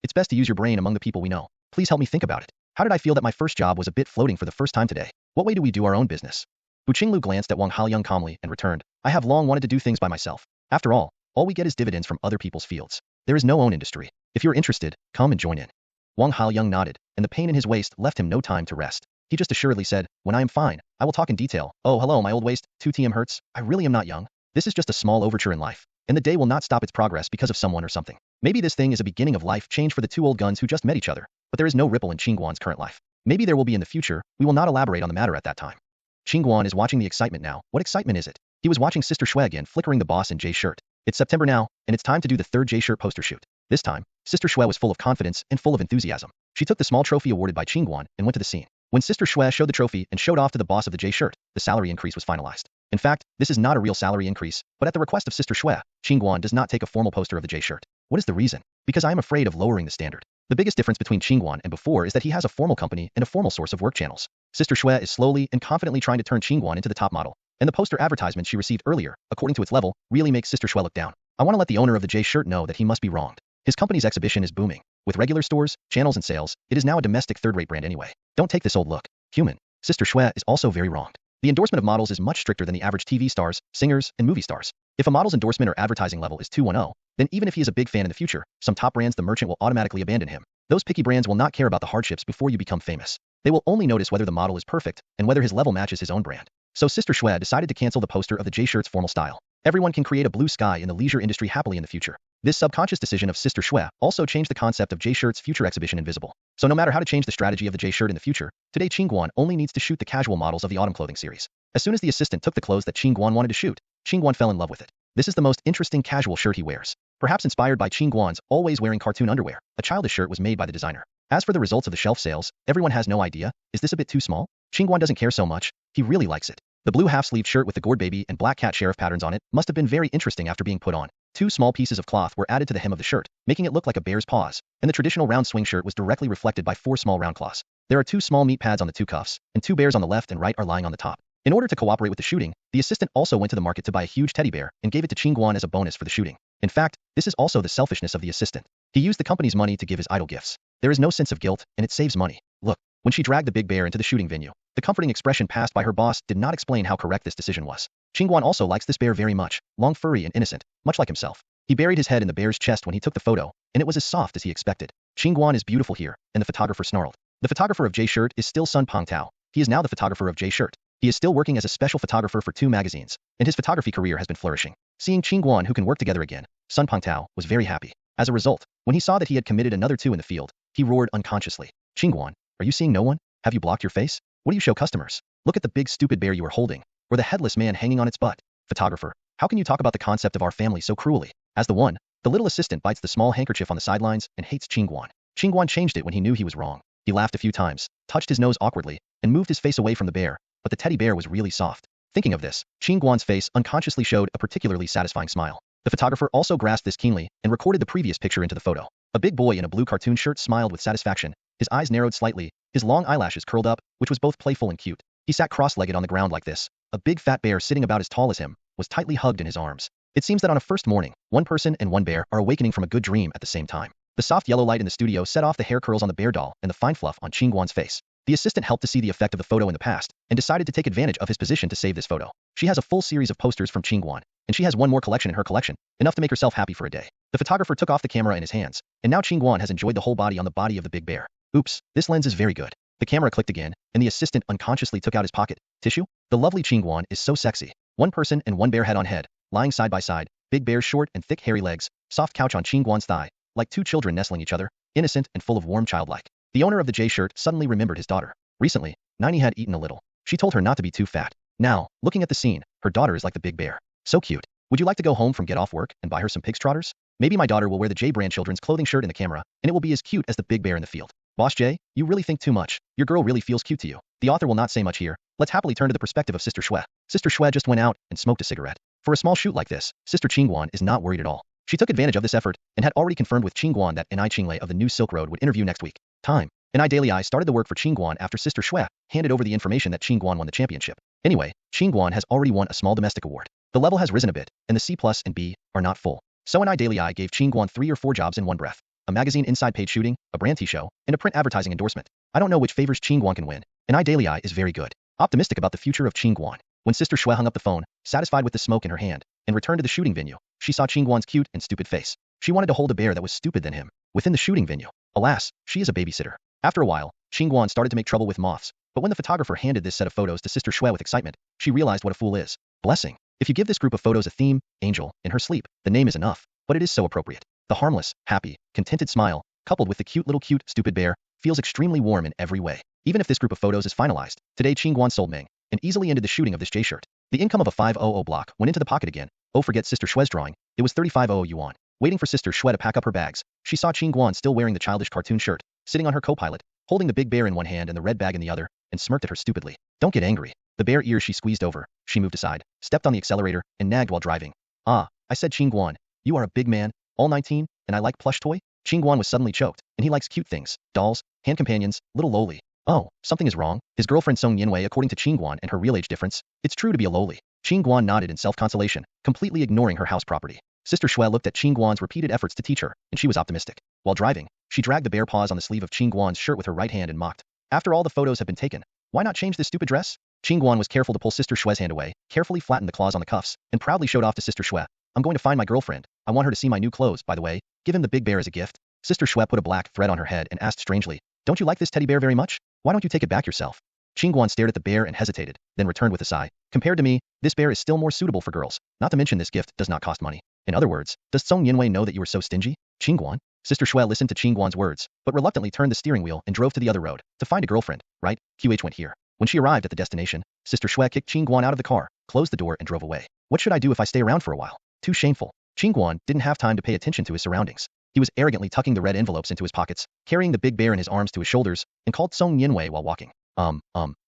"It's best to use your brain among the people we know. Please help me think about it. How did I feel that my first job was a bit floating for the first time today? What way do we do our own business?" Bu Qinglu glanced at Wang Haoyang calmly and returned, "I have long wanted to do things by myself. After all we get is dividends from other people's fields. There is no own industry. If you're interested, come and join in." Wang Haoyang nodded, and the pain in his waist left him no time to rest. He just assuredly said, "When I am fine, I will talk in detail. Oh hello my old waist, 2 TM hurts. I really am not young. This is just a small overture in life, and the day will not stop its progress because of someone or something. Maybe this thing is a beginning of life change for the two old guns who just met each other, but there is no ripple in Qin Guan's current life. Maybe there will be in the future, we will not elaborate on the matter at that time." Qin Guan is watching the excitement now. What excitement is it? He was watching Sister Shui again flickering the boss in Jay's shirt. It's September now, and it's time to do the third Jay shirt poster shoot. This time, Sister Shui was full of confidence and full of enthusiasm. She took the small trophy awarded by Qin Guan and went to the scene. When Sister Shui showed the trophy and showed off to the boss of the Jay shirt, the salary increase was finalized. In fact, this is not a real salary increase, but at the request of Sister Shui, Qin Guan does not take a formal poster of the Jay shirt. What is the reason? Because I am afraid of lowering the standard. The biggest difference between Qin Guan and before is that he has a formal company and a formal source of work channels. Sister Shui is slowly and confidently trying to turn Qin Guan into the top model, and the poster advertisement she received earlier, according to its level, really makes Sister Shui look down. I want to let the owner of the Jay shirt know that he must be wronged. His company's exhibition is booming. With regular stores, channels and sales, it is now a domestic third-rate brand anyway. Don't take this old look. Human. Sister Shui is also very wronged. The endorsement of models is much stricter than the average TV stars, singers, and movie stars. If a model's endorsement or advertising level is 210, then even if he is a big fan in the future, some top brands the merchant will automatically abandon him. Those picky brands will not care about the hardships before you become famous. They will only notice whether the model is perfect and whether his level matches his own brand. So Sister Shui decided to cancel the poster of the Jay shirt's formal style. Everyone can create a blue sky in the leisure industry happily in the future. This subconscious decision of Sister Shui also changed the concept of Jay shirt's future exhibition invisible. So no matter how to change the strategy of the Jay shirt in the future, today Qin Guan only needs to shoot the casual models of the autumn clothing series. As soon as the assistant took the clothes that Qin Guan wanted to shoot, Qin Guan fell in love with it. This is the most interesting casual shirt he wears. Perhaps inspired by Qin Guan's always wearing cartoon underwear, a childish shirt was made by the designer. As for the results of the shelf sales, everyone has no idea. Is this a bit too small? Qin Guan doesn't care so much. He really likes it. The blue half-sleeved shirt with the gourd baby and black cat sheriff patterns on it must have been very interesting after being put on. 2 small pieces of cloth were added to the hem of the shirt, making it look like a bear's paws, and the traditional round swing shirt was directly reflected by 4 small round claws. There are 2 small meat pads on the 2 cuffs, and 2 bears on the left and right are lying on the top. In order to cooperate with the shooting, the assistant also went to the market to buy a huge teddy bear and gave it to Qin Guan as a bonus for the shooting. In fact, this is also the selfishness of the assistant. He used the company's money to give his idol gifts. There is no sense of guilt, and it saves money. Look, when she dragged the big bear into the shooting venue, the comforting expression passed by her boss did not explain how correct this decision was. Qin Guan also likes this bear very much, long, furry, and innocent, much like himself. He buried his head in the bear's chest when he took the photo, and it was as soft as he expected. Qin Guan is beautiful here, and the photographer snarled. The photographer of Jay shirt is still Sun Pengtao. He is now the photographer of Jay shirt. He is still working as a special photographer for 2 magazines, and his photography career has been flourishing. Seeing Qin Guan who can work together again, Sun Pengtao was very happy. As a result, when he saw that he had committed another 2 in the field, he roared unconsciously. Qin Guan, are you seeing no one? Have you blocked your face? What do you show customers? Look at the big stupid bear you are holding, or the headless man hanging on its butt. Photographer, how can you talk about the concept of our family so cruelly? As the little assistant bites the small handkerchief on the sidelines and hates Qin Guan. Qin Guan changed it when he knew he was wrong. He laughed a few times, touched his nose awkwardly, and moved his face away from the bear, but the teddy bear was really soft. Thinking of this, Qin Guan's face unconsciously showed a particularly satisfying smile. The photographer also grasped this keenly and recorded the previous picture into the photo. A big boy in a blue cartoon shirt smiled with satisfaction. His eyes narrowed slightly, his long eyelashes curled up, which was both playful and cute. He sat cross-legged on the ground like this. A big fat bear sitting about as tall as him was tightly hugged in his arms. It seems that on a first morning, one person and one bear are awakening from a good dream at the same time. The soft yellow light in the studio set off the hair curls on the bear doll and the fine fluff on Qin Guan's face. The assistant helped to see the effect of the photo in the past and decided to take advantage of his position to save this photo. She has a full series of posters from Qin Guan, and she has one more collection in her collection, enough to make herself happy for a day. The photographer took off the camera in his hands, and now Qin Guan has enjoyed the whole body on the body of the big bear. Oops, this lens is very good. The camera clicked again, and the assistant unconsciously took out his pocket tissue. The lovely Qin Guan is so sexy. One person and one bear head on head, lying side by side, big bear's short and thick hairy legs, soft couch on Qin Guan's thigh, like 2 children nestling each other. innocent and full of warm childlike. The owner of the J shirt suddenly remembered his daughter. Recently, Nini had eaten a little. She told her not to be too fat. Now, looking at the scene, her daughter is like the big bear. So cute. Would you like to go home from get off work and buy her some pig's trotters? Maybe my daughter will wear the J brand children's clothing shirt in the camera, and it will be as cute as the big bear in the field. Boss J, you really think too much. Your girl really feels cute to you. The author will not say much here. Let's happily turn to the perspective of Sister Shui. Sister Shui just went out and smoked a cigarette. For a small shoot like this, Sister Qin Guan is not worried at all. She took advantage of this effort and had already confirmed with Qin Guan that Ni Qinglei of the New Silk Road would interview next week. Time. Ni Daily Eye started the work for Qin Guan after Sister Shui handed over the information that Qin Guan won the championship. Anyway, Qin Guan has already won a small domestic award. The level has risen a bit, and the C+ and B are not full. So Ni Daily Eye gave Qin Guan 3 or 4 jobs in one breath. A magazine inside page shooting, a brand T-show, and a print advertising endorsement. I don't know which favors Qin Guan can win. Ni Daily Eye is very good. Optimistic about the future of Qin Guan. When Sister Shui hung up the phone, satisfied with the smoke in her hand, and returned to the shooting venue, she saw Qin Guan's cute and stupid face. She wanted to hold a bear that was stupid than him. Within the shooting venue. Alas, she is a babysitter. After a while, Qin Guan started to make trouble with moths, but when the photographer handed this set of photos to Sister Shui with excitement, she realized what a fool is. Blessing. If you give this group of photos a theme, Angel, in her sleep, the name is enough, but it is so appropriate. The harmless, happy, contented smile, coupled with the cute, stupid bear, feels extremely warm in every way. Even if this group of photos is finalized, today Qin Guan sold Ming, and easily ended the shooting of this J shirt. The income of a 500 block went into the pocket again. Oh, forget Sister Shui's drawing. It was 3500 yuan. Waiting for Sister Shui to pack up her bags, she saw Qin Guan still wearing the childish cartoon shirt, sitting on her co-pilot, holding the big bear in one hand and the red bag in the other, and smirked at her stupidly. Don't get angry. The bare ears she squeezed over. She moved aside, stepped on the accelerator, and nagged while driving. Ah, I said Qin Guan, you are a big man, all 19, and I like plush toy? Qin Guan was suddenly choked, and he likes cute things, dolls, hand companions, little lowly. Oh, something is wrong. His girlfriend Song Yinwei according to Qin Guan and her real age difference, it's true to be a lowly. Qin Guan nodded in self-consolation, completely ignoring her house property. Sister Shui looked at Qin Guan's repeated efforts to teach her, and she was optimistic. While driving, she dragged the bare paws on the sleeve of Qin Guan's shirt with her right hand and mocked. After all the photos have been taken, why not change this stupid dress? Qin Guan was careful to pull Sister Shui's hand away, carefully flattened the claws on the cuffs, and proudly showed off to Sister Shui. I'm going to find my girlfriend. I want her to see my new clothes, by the way. Give him the big bear as a gift. Sister Shui put a black thread on her head and asked strangely, don't you like this teddy bear very much? Why don't you take it back yourself? Qin Guan stared at the bear and hesitated, then returned with a sigh. Compared to me, this bear is still more suitable for girls. Not to mention this gift does not cost money. In other words, does Song Yinwei know that you were so stingy? Qin Guan? Sister Shui listened to Qin Guan's words, but reluctantly turned the steering wheel and drove to the other road. To find a girlfriend, right? QH went here. When she arrived at the destination, Sister Shui kicked Qin Guan out of the car, closed the door and drove away. What should I do if I stay around for a while? Too shameful. Qin Guan didn't have time to pay attention to his surroundings. He was arrogantly tucking the red envelopes into his pockets, carrying the big bear in his arms to his shoulders, and called Song Yinwei while walking.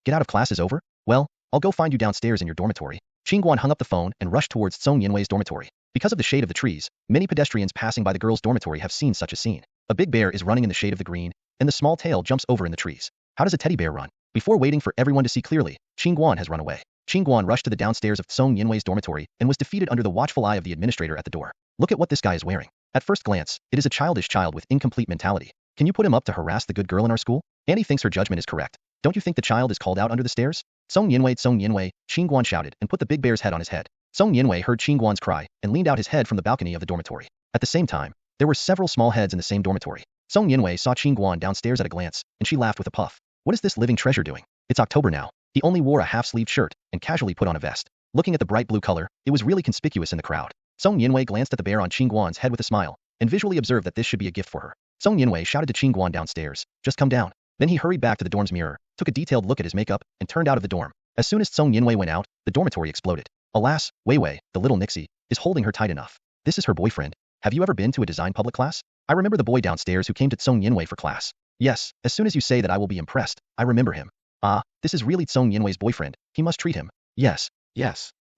Get out of class is over? Well, I'll go find you downstairs in your dormitory. Qin Guan hung up the phone and rushed towards Song Yinwei's dormitory. Because of the shade of the trees, many pedestrians passing by the girls' dormitory have seen such a scene. A big bear is running in the shade of the green, and the small tail jumps over in the trees. How does a teddy bear run? Before waiting for everyone to see clearly, Qin Guan has run away. Qin Guan rushed to the downstairs of Song Yinwei's dormitory and was defeated under the watchful eye of the administrator at the door. Look at what this guy is wearing. At first glance, it is a childish child with incomplete mentality. Can you put him up to harass the good girl in our school? Annie thinks her judgment is correct. Don't you think the child is called out under the stairs? Song Yinwei, Qin Guan shouted and put the big bear's head on his head. Song Yinwei heard Qin Guan's cry and leaned out his head from the balcony of the dormitory. At the same time, there were several small heads in the same dormitory. Song Yinwei saw Qin Guan downstairs at a glance, and she laughed with a puff. What is this living treasure doing? It's October now. He only wore a half-sleeved shirt and casually put on a vest. Looking at the bright blue color, it was really conspicuous in the crowd. Song Yinwei glanced at the bear on Qin Guan's head with a smile, and visually observed that this should be a gift for her. Song Yinwei shouted to Qin Guan downstairs, just come down. Then he hurried back to the dorm's mirror, took a detailed look at his makeup, and turned out of the dorm. As soon as Song Yinwei went out, the dormitory exploded. Alas, Wei Wei, the little Nixie, is holding her tight enough. This is her boyfriend. Have you ever been to a design public class? I remember the boy downstairs who came to Song Yinwei for class. Yes, as soon as you say that I will be impressed, I remember him. Ah, this is really Song Yinwei's boyfriend. He must treat him. Yes.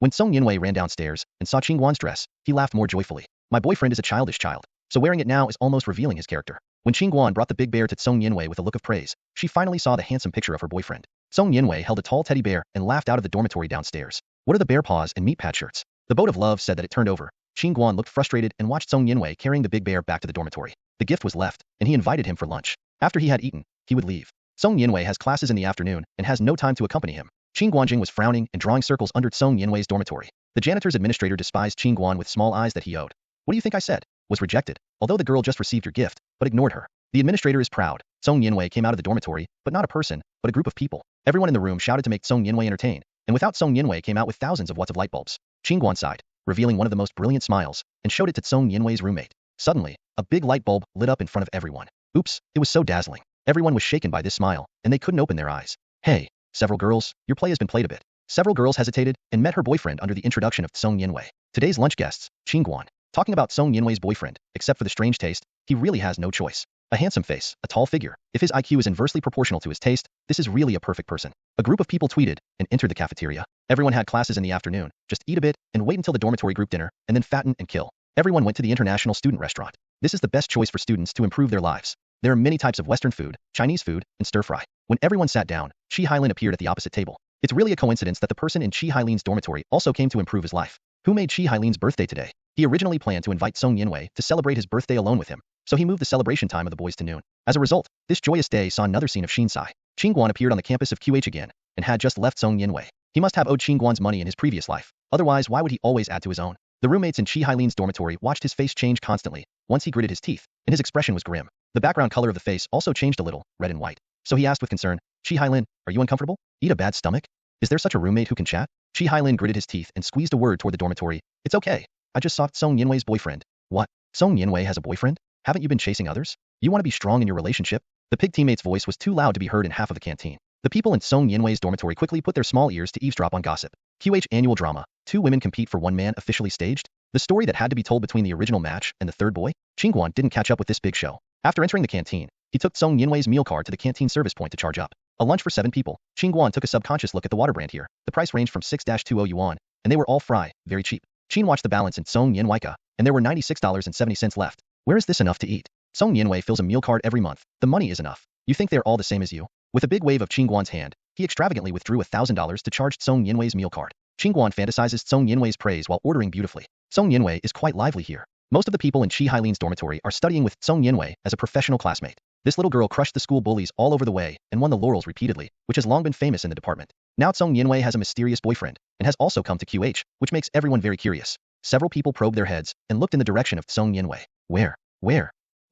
When Song Yinwei ran downstairs and saw Qin Guan's dress, he laughed more joyfully. My boyfriend is a childish child, so wearing it now is almost revealing his character. When Qin Guan brought the big bear to Song Yinwei with a look of praise, she finally saw the handsome picture of her boyfriend. Song Yinwei held a tall teddy bear and laughed out of the dormitory downstairs. What are the bear paws and meat pad shirts? The boat of love said that it turned over. Qin Guan looked frustrated and watched Song Yinwei carrying the big bear back to the dormitory. The gift was left, and he invited him for lunch. After he had eaten, he would leave. Song Yinwei has classes in the afternoon and has no time to accompany him. Qin Guanjing was frowning and drawing circles under Song Yinwei's dormitory. The janitor's administrator despised Qin Guan with small eyes that he owed. What do you think I said? Was rejected, although the girl just received your gift, but ignored her. The administrator is proud. Song Yinwei came out of the dormitory, but not a person, but a group of people. Everyone in the room shouted to make Song Yinwei entertain, and without Song Yinwei came out with thousands of watts of light bulbs. Qin Guan sighed, revealing one of the most brilliant smiles, and showed it to Song Yinwei's roommate. Suddenly, a big light bulb lit up in front of everyone. Oops, it was so dazzling. Everyone was shaken by this smile, and they couldn't open their eyes. Hey, several girls, your play has been played a bit. Several girls hesitated and met her boyfriend under the introduction of Song Yinwei. Today's lunch guests, Qin Guan. Talking about Song Yinwei's boyfriend, except for the strange taste, he really has no choice. A handsome face, a tall figure. If his IQ is inversely proportional to his taste, this is really a perfect person. A group of people tweeted and entered the cafeteria. Everyone had classes in the afternoon. Just eat a bit and wait until the dormitory group dinner, and then fatten and kill. Everyone went to the international student restaurant. This is the best choice for students to improve their lives. There are many types of Western food, Chinese food, and stir-fry. When everyone sat down, Chi Hailin appeared at the opposite table. It's really a coincidence that the person in Chi Hailin's dormitory also came to improve his life. Who made Chi Hailin's birthday today? He originally planned to invite Song Yinwei to celebrate his birthday alone with him, so he moved the celebration time of the boys to noon. As a result, this joyous day saw another scene of Shinsai. Qin Guan appeared on the campus of QH again, and had just left Song Yinwei. He must have owed Qin Guan's money in his previous life, otherwise why would he always add to his own? The roommates in Chi Hailin's dormitory watched his face change constantly. Once he gritted his teeth, and his expression was grim. The background color of the face also changed a little, red and white. So he asked with concern, Chi Hailin, are you uncomfortable? Eat a bad stomach? Is there such a roommate who can chat? Chi Hailin gritted his teeth and squeezed a word toward the dormitory. It's okay. I just saw Song Yinwei's boyfriend. What? Song Yinwei has a boyfriend? Haven't you been chasing others? You want to be strong in your relationship? The pig teammate's voice was too loud to be heard in half of the canteen. The people in Song Yinwei's dormitory quickly put their small ears to eavesdrop on gossip. QH annual drama. 2 women compete for 1 man officially staged? The story that had to be told between the original match and the third boy? Qin Guan didn't catch up with this big show. After entering the canteen, he took Song Yinwei's meal card to the canteen service point to charge up. A lunch for 7 people. Qin Guan took a subconscious look at the water brand here. The price ranged from 6-20 yuan, and they were all fry, very cheap. Qin watched the balance in Song Yinwei, and there were $96.70 left. Where is this enough to eat? Song Yinwei fills a meal card every month. The money is enough. You think they're all the same as you? With a big wave of Qin Guan's hand, he extravagantly withdrew $1,000 to charge Song Yinwei's meal card. Qin Guan fantasizes Song Yinwei's praise while ordering beautifully. Song Yinwei is quite lively here. Most of the people in Chi Hailin's dormitory are studying with Song Yinwei as a professional classmate. This little girl crushed the school bullies all over the way and won the laurels repeatedly, which has long been famous in the department. Now Song Yinwei has a mysterious boyfriend, and has also come to QH, which makes everyone very curious. Several people probed their heads and looked in the direction of Song Yinwei. Where?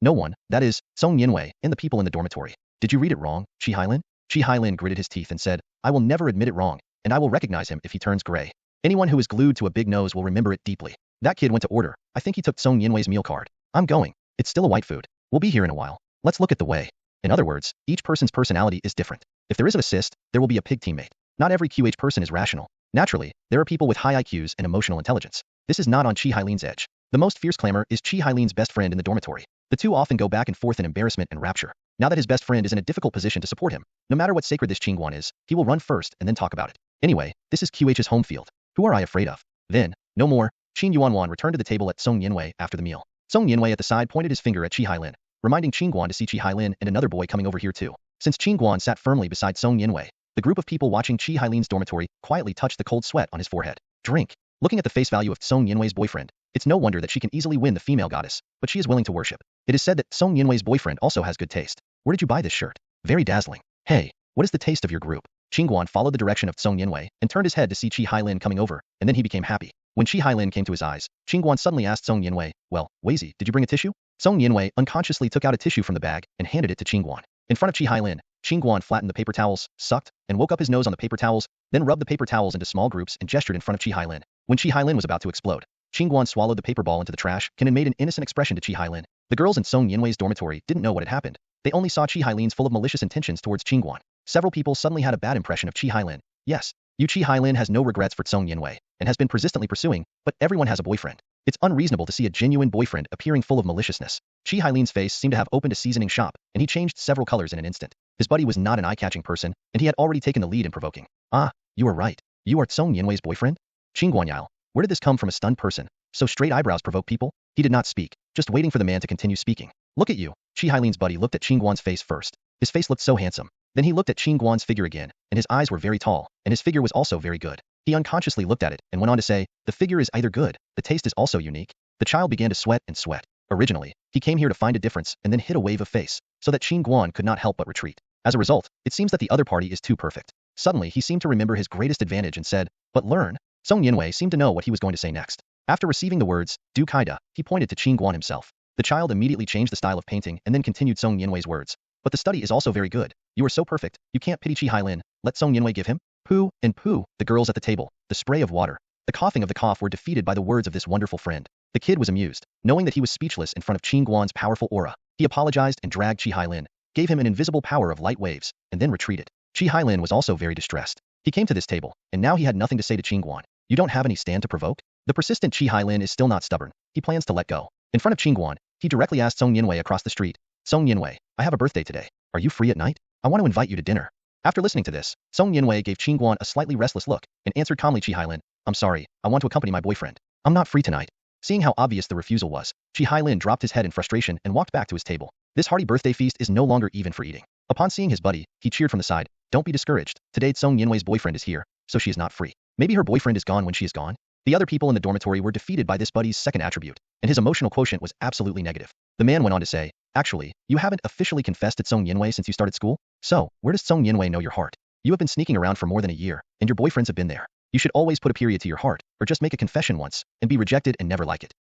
No one, that is, Song Yinwei, and the people in the dormitory. Did you read it wrong, Chi Hailin? Chi Hailin gritted his teeth and said, I will never admit it wrong, and I will recognize him if he turns gray. Anyone who is glued to a big nose will remember it deeply. That kid went to order. I think he took Song Yinwei's meal card. I'm going. It's still a white food. We'll be here in a while. Let's look at the way. In other words, each person's personality is different. If there is an assist, there will be a pig teammate. Not every QH person is rational. Naturally, there are people with high IQs and emotional intelligence. This is not on Chi Hailin's edge. The most fierce clamor is Chi Hailin's best friend in the dormitory. The two often go back and forth in embarrassment and rapture. Now that his best friend is in a difficult position to support him, no matter what sacred this Qin Guan is, he will run first and then talk about it. Anyway, this is QH's home field. Who are I afraid of? Then, no more. Qin Yuanwan returned to the table at Song Yinwei after the meal. Song Yinwei at the side pointed his finger at Chi Hailin, reminding Qin Guan to see Chi Hailin and another boy coming over here too. Since Qin Guan sat firmly beside Song Yinwei, the group of people watching Chi Hailin's dormitory quietly touched the cold sweat on his forehead. Drink. Looking at the face value of Song Yinwei's boyfriend, it's no wonder that she can easily win the female goddess, but she is willing to worship. It is said that Song Yinwei's boyfriend also has good taste. Where did you buy this shirt? Very dazzling. Hey, what is the taste of your group? Qin Guan followed the direction of Song Yinwei and turned his head to see Chi Hailin coming over, and then he became happy. When Chi Hailin came to his eyes, Qin Guan suddenly asked Song Yinwei, well, Weizi, did you bring a tissue? Song Yinwei unconsciously took out a tissue from the bag and handed it to Qin Guan. In front of Chi Hailin, Qin Guan flattened the paper towels, sucked, and woke up his nose on the paper towels, then rubbed the paper towels into small groups and gestured in front of Chi Hailin. When Chi Hailin was about to explode, Qin Guan swallowed the paper ball into the trash and made an innocent expression to Chi Hailin. The girls in Song Yinwei's dormitory didn't know what had happened. They only saw Chi Hailin's full of malicious intentions towards Qin Guan. Several people suddenly had a bad impression of Chi Hailin. Yes, Chi Hailin has no regrets for Song Yinwei, and has been persistently pursuing, but everyone has a boyfriend. It's unreasonable to see a genuine boyfriend appearing full of maliciousness. Chi Hailin's face seemed to have opened a seasoning shop, and he changed several colors in an instant. His buddy was not an eye-catching person, and he had already taken the lead in provoking. Ah, you are right. You are Song Yinwei's boyfriend? Qin Guanyao. Where did this come from a stunned person? So straight eyebrows provoke people? He did not speak, just waiting for the man to continue speaking. Look at you. Chi Hailin's buddy looked at Qin Guan's face first. His face looked so handsome. Then he looked at Qin Guan's figure again, and his eyes were very tall, and his figure was also very good. He unconsciously looked at it and went on to say, the figure is either good, the taste is also unique. The child began to sweat and sweat. Originally, he came here to find a difference and then hit a wave of face, so that Qin Guan could not help but retreat. As a result, it seems that the other party is too perfect. Suddenly he seemed to remember his greatest advantage and said, but learn. Song Yinwei seemed to know what he was going to say next. After receiving the words, do kaida, he pointed to Qin Guan himself. The child immediately changed the style of painting and then continued Song Yinwei's words. But the study is also very good. You are so perfect, you can't pity Chi Hailin. Let Song Yinwei give him. Pooh, and pooh, the girls at the table, the spray of water, the coughing of the cough were defeated by the words of this wonderful friend. The kid was amused, knowing that he was speechless in front of Qin Guan's powerful aura. He apologized and dragged Chi Hailin, gave him an invisible power of light waves, and then retreated. Chi Hailin was also very distressed. He came to this table, and now he had nothing to say to Qin Guan. You don't have any stand to provoke? The persistent Chi Hailin is still not stubborn. He plans to let go. In front of Qin Guan, he directly asked Song Yinwei across the street, Song Yinwei, I have a birthday today. Are you free at night? I want to invite you to dinner. After listening to this, Song Yinwei gave Qin Guan a slightly restless look and answered calmly, Chi Hailin, I'm sorry, I want to accompany my boyfriend. I'm not free tonight. Seeing how obvious the refusal was, Chi Hailin dropped his head in frustration and walked back to his table. This hearty birthday feast is no longer even for eating. Upon seeing his buddy, he cheered from the side, Don't be discouraged. Today Song Yinwei's boyfriend is here, so she is not free. Maybe her boyfriend is gone when she is gone? The other people in the dormitory were defeated by this buddy's second attribute, and his emotional quotient was absolutely negative. The man went on to say, Actually, you haven't officially confessed to Song Yinwei since you started school? So, where does Song Yinwei know your heart? You have been sneaking around for more than a year, and your boyfriends have been there. You should always put a period to your heart, or just make a confession once, and be rejected and never like it.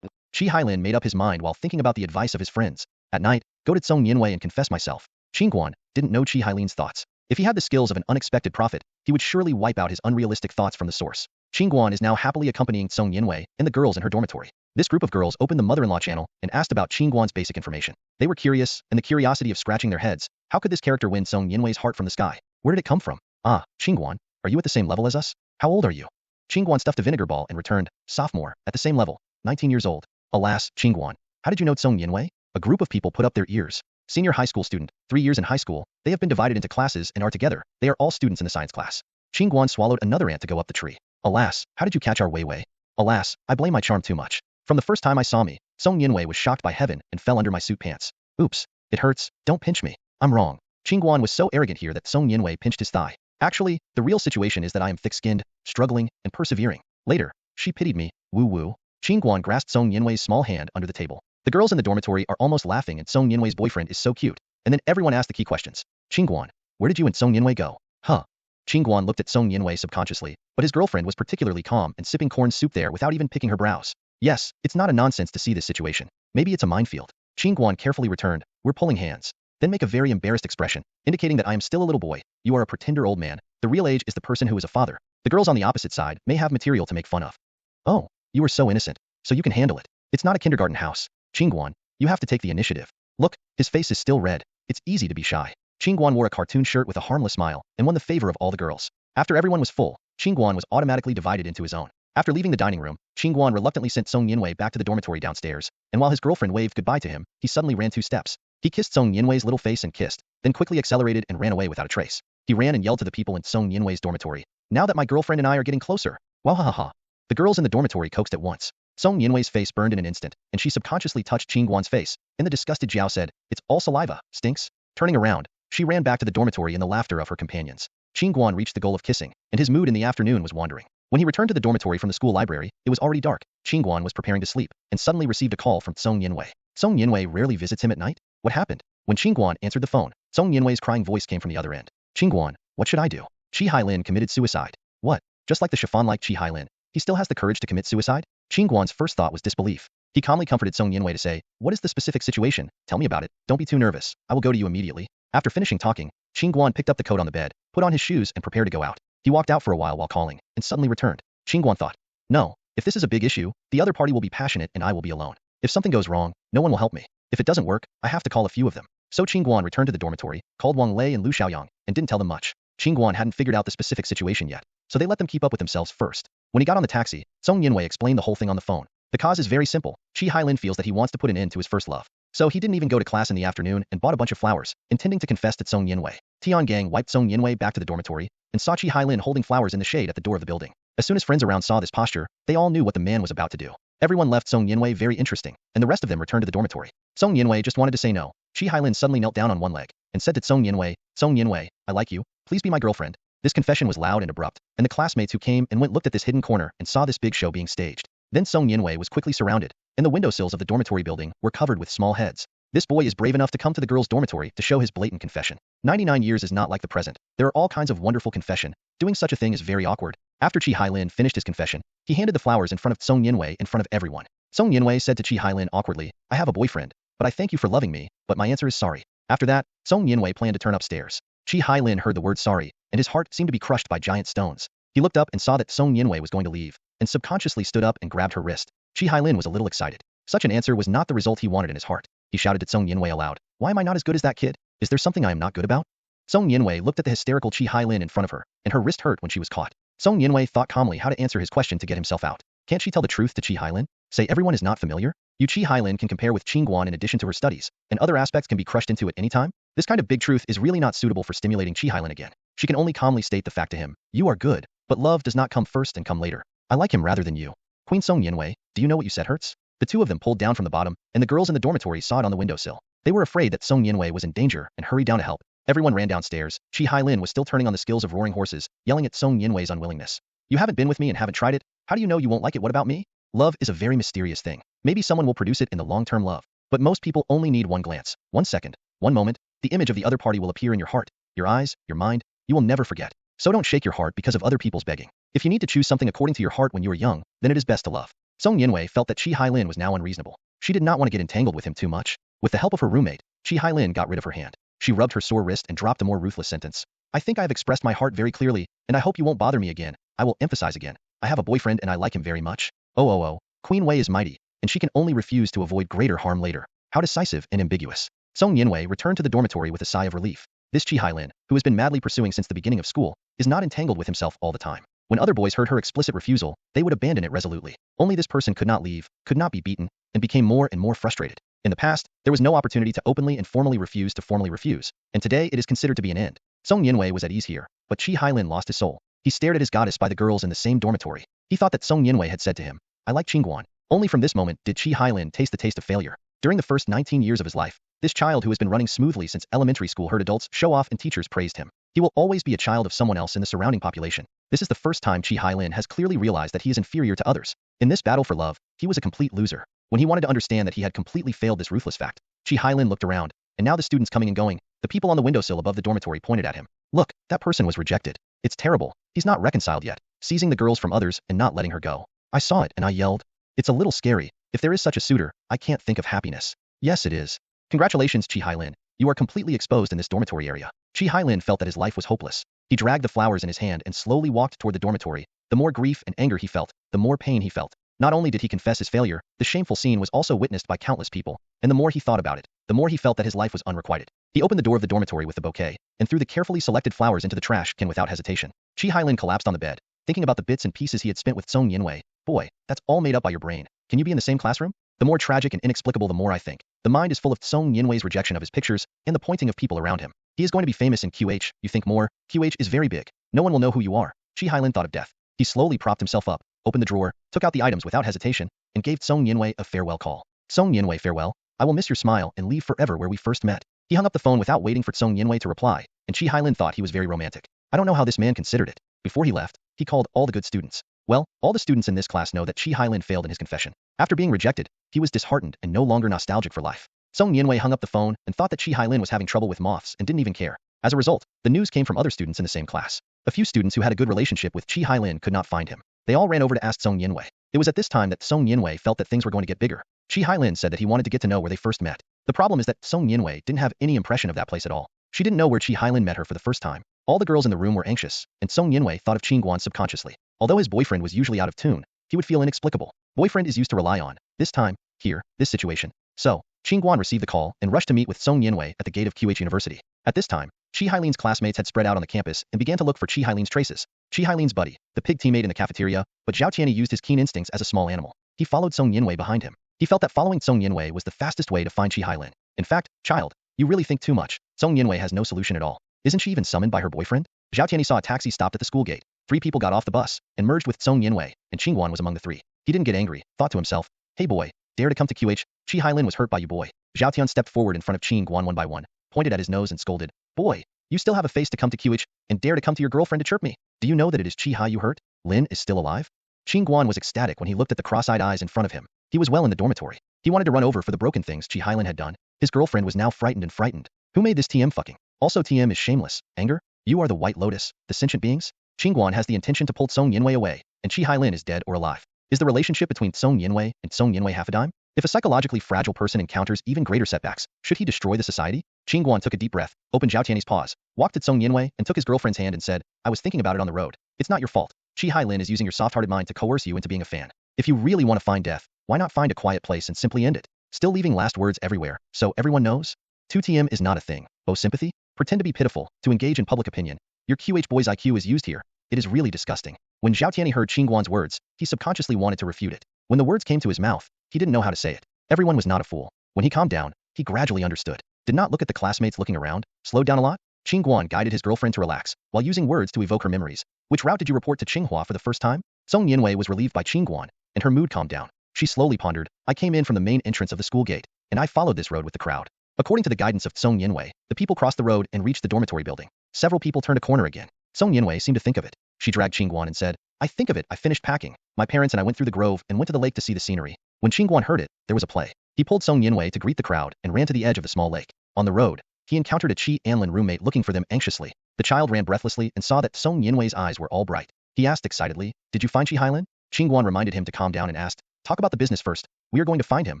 Chi Hailin made up his mind while thinking about the advice of his friends. At night, go to Song Yinwei and confess myself. Qin Guan didn't know Chi Hailin's thoughts. If he had the skills of an unexpected prophet, he would surely wipe out his unrealistic thoughts from the source. Qin Guan is now happily accompanying Song Yinwei and the girls in her dormitory. This group of girls opened the mother-in-law channel and asked about Qin Guan's basic information. They were curious, and the curiosity of scratching their heads. How could this character win Song Yinwei's heart from the sky? Where did it come from? Ah, Qin Guan, are you at the same level as us? How old are you? Qin Guan stuffed a vinegar ball and returned, sophomore, at the same level, 19 years old. Alas, Qin Guan, how did you know Song Yinwei? A group of people put up their ears. Senior high school student, 3 years in high school, they have been divided into classes and are together. They are all students in the science class. Qin Guan swallowed another ant to go up the tree. Alas, how did you catch our Wei Wei? Alas, I blame my charm too much. From the first time I saw me, Song Yinwei was shocked by heaven and fell under my suit pants. Oops, it hurts, don't pinch me. I'm wrong. Qin Guan was so arrogant here that Song Yinwei pinched his thigh. Actually, the real situation is that I am thick-skinned, struggling, and persevering. Later, she pitied me, woo-woo. Qin Guan grasped Song Yinwei's small hand under the table. The girls in the dormitory are almost laughing and Song Yinwei's boyfriend is so cute. And then everyone asked the key questions. Qin Guan, where did you and Song Yinwei go? Huh. Qin Guan looked at Song Yinwei subconsciously, but his girlfriend was particularly calm and sipping corn soup there without even picking her brows. Yes, it's not a nonsense to see this situation. Maybe it's a minefield. Qin Guan carefully returned, we're pulling hands. Then make a very embarrassed expression, indicating that I am still a little boy. You are a pretender old man. The real age is the person who is a father. The girls on the opposite side may have material to make fun of. Oh, you are so innocent. So you can handle it. It's not a kindergarten house. Qin Guan, you have to take the initiative. Look, his face is still red. It's easy to be shy. Qin Guan wore a cartoon shirt with a harmless smile and won the favor of all the girls. After everyone was full, Qin Guan was automatically divided into his own. After leaving the dining room, Qin Guan reluctantly sent Song Yinwei back to the dormitory downstairs, and while his girlfriend waved goodbye to him, he suddenly ran 2 steps. He kissed Song Yinwei's little face and kissed, then quickly accelerated and ran away without a trace. He ran and yelled to the people in Song Yinwei's dormitory, now that my girlfriend and I are getting closer. Wow ha ha ha. The girls in the dormitory coaxed at once. Song Yinwei's face burned in an instant, and she subconsciously touched Qin Guan's face, and the disgusted Jiao said, it's all saliva, stinks. Turning around, she ran back to the dormitory in the laughter of her companions. Qin Guan reached the goal of kissing, and his mood in the afternoon was wandering. When he returned to the dormitory from the school library, it was already dark. Qin Guan was preparing to sleep, and suddenly received a call from Song Yinwei. Song Yinwei rarely visits him at night? What happened? When Qin Guan answered the phone, Song Yinwei's crying voice came from the other end. Qin Guan, what should I do? Chi Hailin committed suicide. What? Just like the chiffon-like Chi Hailin, he still has the courage to commit suicide? Qin Guan's first thought was disbelief. He calmly comforted Song Yinwei to say, what is the specific situation? Tell me about it. Don't be too nervous. I will go to you immediately. After finishing talking, Qin Guan picked up the coat on the bed, put on his shoes and prepared to go out. He walked out for a while calling, and suddenly returned. Qin Guan thought, no, if this is a big issue, the other party will be passionate and I will be alone. If something goes wrong, no one will help me. If it doesn't work, I have to call a few of them. So Qin Guan returned to the dormitory, called Wang Lei and Lu Xiaoyang, and didn't tell them much. Qin Guan hadn't figured out the specific situation yet, so they let them keep up with themselves first. When he got on the taxi, Song Yinwei explained the whole thing on the phone. The cause is very simple. Chi Hailin feels that he wants to put an end to his first love. So he didn't even go to class in the afternoon and bought a bunch of flowers, intending to confess to Song Yinwei. Tian Gang wiped Song Yinwei back to the dormitory, and saw Chi Hailin holding flowers in the shade at the door of the building. As soon as friends around saw this posture, they all knew what the man was about to do. Everyone left Song Yinwei very interesting, and the rest of them returned to the dormitory. Song Yinwei just wanted to say no. Chi Hailin suddenly knelt down on one leg, and said to Song Yinwei, I like you, please be my girlfriend. This confession was loud and abrupt, and the classmates who came and went looked at this hidden corner and saw this big show being staged. Then Song Yinwei was quickly surrounded, and the windowsills of the dormitory building were covered with small heads. This boy is brave enough to come to the girls' dormitory to show his blatant confession. 99 years is not like the present. There are all kinds of wonderful confession. Doing such a thing is very awkward. After Chi Hailin finished his confession, he handed the flowers in front of Song Yinwei in front of everyone. Song Yinwei said to Chi Hailin awkwardly, I have a boyfriend, but I thank you for loving me, but my answer is sorry. After that, Song Yinwei planned to turn upstairs. Chi Hailin heard the word sorry, and his heart seemed to be crushed by giant stones. He looked up and saw that Song Yinwei was going to leave, and subconsciously stood up and grabbed her wrist. Chi Hailin was a little excited. Such an answer was not the result he wanted in his heart. he shouted at Song Yinwei aloud. Why am I not as good as that kid? Is there something I am not good about? Song Yinwei looked at the hysterical Qi Hailin in front of her, and her wrist hurt when she was caught. Song Yinwei thought calmly how to answer his question to get himself out. Can't she tell the truth to Qi Hailin? Say everyone is not familiar? You Qi Hailin can compare with Qin Guan in addition to her studies, and other aspects can be crushed into at any time? This kind of big truth is really not suitable for stimulating Qi Hailin again. She can only calmly state the fact to him. You are good, but love does not come first and come later. I like him rather than you. Queen Song Yinwei, do you know what you said hurts? The two of them pulled down from the bottom, and the girls in the dormitory saw it on the windowsill. They were afraid that Song Yinwei was in danger and hurried down to help. Everyone ran downstairs. Qi Hailin was still turning on the skills of roaring horses, yelling at Song Yinwei's unwillingness. You haven't been with me and haven't tried it? How do you know you won't like it? What about me? Love is a very mysterious thing. Maybe someone will produce it in the long-term love. But most people only need one glance, 1 second, 1 moment. The image of the other party will appear in your heart, your eyes, your mind. You will never forget. So don't shake your heart because of other people's begging. If you need to choose something according to your heart when you are young, then it is best to love. Song Yinwei felt that Qi Hailin was now unreasonable. She did not want to get entangled with him too much. With the help of her roommate, Qi Hailin got rid of her hand. She rubbed her sore wrist and dropped a more ruthless sentence. I think I have expressed my heart very clearly, and I hope you won't bother me again. I will emphasize again. I have a boyfriend and I like him very much. Oh. Queen Wei is mighty, and she can only refuse to avoid greater harm later. How decisive and ambiguous. Song Yinwei returned to the dormitory with a sigh of relief. This Qi Hailin, who has been madly pursuing since the beginning of school, is not entangled with himself all the time. When other boys heard her explicit refusal, they would abandon it resolutely. Only this person could not leave, could not be beaten, and became more and more frustrated. In the past, there was no opportunity to openly and formally refuse to formally refuse, and today it is considered to be an end. Song Yinwei was at ease here, but Qi Hailin lost his soul. He stared at his goddess by the girls in the same dormitory. He thought that Song Yinwei had said to him, I like Qin Guan. Only from this moment did Qi Hailin taste the taste of failure. During the first 19 years of his life, this child who has been running smoothly since elementary school heard adults show off and teachers praised him. He will always be a child of someone else in the surrounding population. This is the first time Qi Hailin has clearly realized that he is inferior to others. In this battle for love, he was a complete loser. When he wanted to understand that he had completely failed this ruthless fact, Qi Hailin looked around, and now the students coming and going, the people on the windowsill above the dormitory pointed at him. Look, that person was rejected. It's terrible. He's not reconciled yet, seizing the girls from others and not letting her go. I saw it and I yelled. It's a little scary. If there is such a suitor, I can't think of happiness. Yes, it is. Congratulations, Qi Hailin. You are completely exposed in this dormitory area. Qi Hailin felt that his life was hopeless. He dragged the flowers in his hand and slowly walked toward the dormitory. The more grief and anger he felt, the more pain he felt. Not only did he confess his failure, the shameful scene was also witnessed by countless people, and the more he thought about it, the more he felt that his life was unrequited. He opened the door of the dormitory with the bouquet, and threw the carefully selected flowers into the trash can without hesitation. Qi Hailin collapsed on the bed, thinking about the bits and pieces he had spent with Song Yinwei. Boy, that's all made up by your brain. Can you be in the same classroom? The more tragic and inexplicable the more I think. The mind is full of Song Yinwei's rejection of his pictures, and the pointing of people around him. He is going to be famous in QH, you think more? QH is very big. No one will know who you are. Qi Hailin thought of death. He slowly propped himself up, opened the drawer, took out the items without hesitation, and gave Song Yinwei a farewell call. Song Yinwei, farewell. I will miss your smile and leave forever where we first met. He hung up the phone without waiting for Song Yinwei to reply, and Qi Hailin thought he was very romantic. I don't know how this man considered it. Before he left, he called all the good students. Well, all the students in this class know that Qi Hailin failed in his confession. After being rejected, he was disheartened and no longer nostalgic for life. Song Yinwei hung up the phone and thought that Qi Hailin was having trouble with moths and didn't even care. As a result, the news came from other students in the same class. A few students who had a good relationship with Qi Hailin could not find him. They all ran over to ask Song Yinwei. It was at this time that Song Yinwei felt that things were going to get bigger. Qi Hailin said that he wanted to get to know where they first met. The problem is that Song Yinwei didn't have any impression of that place at all. She didn't know where Qi Hailin met her for the first time. All the girls in the room were anxious, and Song Yinwei thought of Qin Guan subconsciously. Although his boyfriend was usually out of tune, he would feel inexplicable. Boyfriend is used to rely on. This time, here, this situation. So, Qin Guan received the call and rushed to meet with Song Yinwei at the gate of QH University. At this time, Qi Hailin's classmates had spread out on the campus and began to look for Qi Hailin's traces. Qi Hailin's buddy, the pig teammate in the cafeteria, but Zhao Tianyi used his keen instincts as a small animal. He followed Song Yinwei behind him. He felt that following Song Yinwei was the fastest way to find Qi Hailin. In fact, child, you really think too much. Song Yinwei has no solution at all. Isn't she even summoned by her boyfriend? Zhao Tianyi saw a taxi stopped at the school gate. 3 people got off the bus and merged with Song Yinwei, and Qin Guan was among the 3. He didn't get angry, thought to himself, hey boy, dare to come to QH? Qi Hailin was hurt by you boy. Zhao Tian stepped forward in front of Qin Guan one by one, pointed at his nose and scolded, boy, you still have a face to come to QH and dare to come to your girlfriend to chirp me? Do you know that it is Qi Hai you hurt? Lin is still alive? Qin Guan was ecstatic when he looked at the cross-eyed eyes in front of him. He was well in the dormitory. He wanted to run over for the broken things Qi Hailin had done. His girlfriend was now frightened. Who made this TM fucking? Also TM is shameless. Anger? You are the White Lotus, the sentient beings? Qin Guan has the intention to pull Song Yinwei away, and Qi Hailin is dead or alive. Is the relationship between Song Yinwei and Song Yinwei half a dime? If a psychologically fragile person encounters even greater setbacks, should he destroy the society? Qin Guan took a deep breath, opened Zhao Tianyi's paws, walked at Song Yinwei, and took his girlfriend's hand and said, I was thinking about it on the road. It's not your fault. Qi Hailin is using your soft-hearted mind to coerce you into being a fan. If you really want to find death, why not find a quiet place and simply end it? still leaving last words everywhere, so everyone knows? 2TM is not a thing. Oh, sympathy? Pretend to be pitiful, to engage in public opinion. Your QH boy's IQ is used here. It is really disgusting. When Zhao Tianyi heard Qin Guan's words, he subconsciously wanted to refute it. When the words came to his mouth, he didn't know how to say it. Everyone was not a fool. When he calmed down, he gradually understood. Did not look at the classmates looking around, slowed down a lot? Qin Guan guided his girlfriend to relax, while using words to evoke her memories. Which route did you report to Tsinghua for the first time? Song Yinwei was relieved by Qin Guan, and her mood calmed down. She slowly pondered, I came in from the main entrance of the school gate, and I followed this road with the crowd. According to the guidance of Song Yinwei, the people crossed the road and reached the dormitory building. Several people turned a corner again. Song Yinwei seemed to think of it. She dragged Qin Guan and said, I think of it, I finished packing. My parents and I went through the grove and went to the lake to see the scenery. When Qin Guan heard it, there was a play. He pulled Song Yinwei to greet the crowd and ran to the edge of the small lake. On the road, he encountered a Qi Anlin roommate looking for them anxiously. The child ran breathlessly and saw that Song Yinwei's eyes were all bright. He asked excitedly, Did you find Qi Hailin? Qin Guan reminded him to calm down and asked, Talk about the business first. We are going to find him.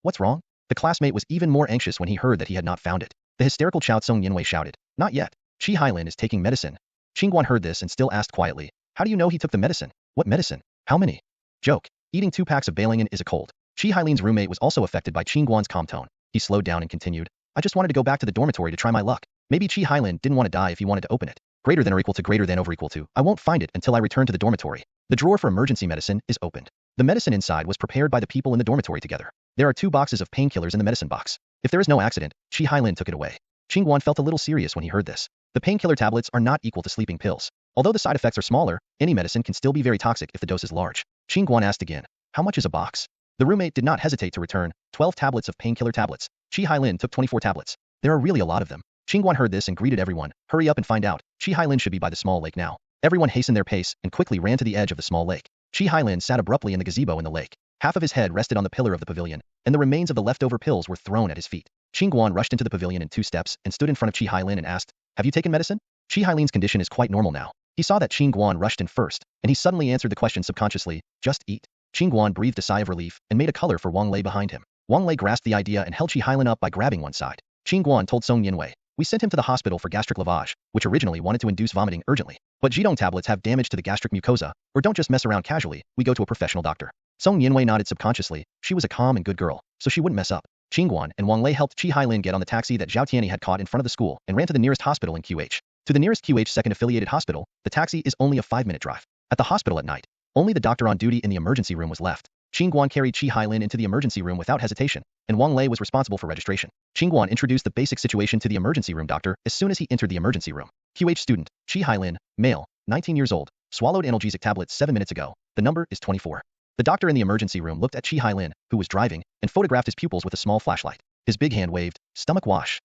What's wrong? The classmate was even more anxious when he heard that he had not found it. The hysterical Chao Song Yinwei shouted, Not yet. Qi Hailin is taking medicine. Qin Guan heard this and still asked quietly, How do you know he took the medicine? What medicine? How many? Joke. Eating 2 packs of Bailingen is a cold. Qi Hailin's roommate was also affected by Qin Guan's calm tone. He slowed down and continued, I just wanted to go back to the dormitory to try my luck. Maybe Qi Hailin didn't want to die if he wanted to open it. Greater than or equal to greater than over equal to. I won't find it until I return to the dormitory. The drawer for emergency medicine is opened. The medicine inside was prepared by the people in the dormitory together. There are 2 boxes of painkillers in the medicine box. If there is no accident, Qi Hailin took it away. Qin Guan felt a little serious when he heard this. The painkiller tablets are not equal to sleeping pills. Although the side effects are smaller, any medicine can still be very toxic if the dose is large. Qin Guan asked again, How much is a box? The roommate did not hesitate to return, 12 tablets of painkiller tablets. Qi Hailin took 24 tablets. There are really a lot of them. Qin Guan heard this and greeted everyone, Hurry up and find out. Qi Hailin should be by the small lake now. Everyone hastened their pace and quickly ran to the edge of the small lake. Qi Hailin sat abruptly in the gazebo in the lake. Half of his head rested on the pillar of the pavilion, and the remains of the leftover pills were thrown at his feet. Qin Guan rushed into the pavilion in 2 steps and stood in front of Qi Hailin and asked, Have you taken medicine? Qi Hailin's condition is quite normal now. He saw that Qin Guan rushed in first, and he suddenly answered the question subconsciously, Just eat. Qin Guan breathed a sigh of relief and made a color for Wang Lei behind him. Wang Lei grasped the idea and held Qi Hailin up by grabbing one side. Qin Guan told Song Yinwei, We sent him to the hospital for gastric lavage, which originally wanted to induce vomiting urgently. But Jidong tablets have damage to the gastric mucosa, or don't just mess around casually, we go to a professional doctor. Song Yinwei nodded subconsciously. She was a calm and good girl, so she wouldn't mess up. Qin Guan and Wang Lei helped Qi Hailin get on the taxi that Zhao Tianyi had caught in front of the school and ran to the nearest hospital in QH. To the nearest QH second affiliated hospital, the taxi is only a 5-minute drive. At the hospital at night, only the doctor on duty in the emergency room was left. Qin Guan carried Qi Hailin into the emergency room without hesitation, and Wang Lei was responsible for registration. Qin Guan introduced the basic situation to the emergency room doctor as soon as he entered the emergency room. QH student, Qi Hailin, male, 19 years old, swallowed analgesic tablets 7 minutes ago. The number is 24. The doctor in the emergency room looked at Qi Hailin, who was driving, and photographed his pupils with a small flashlight. His big hand waved, stomach wash.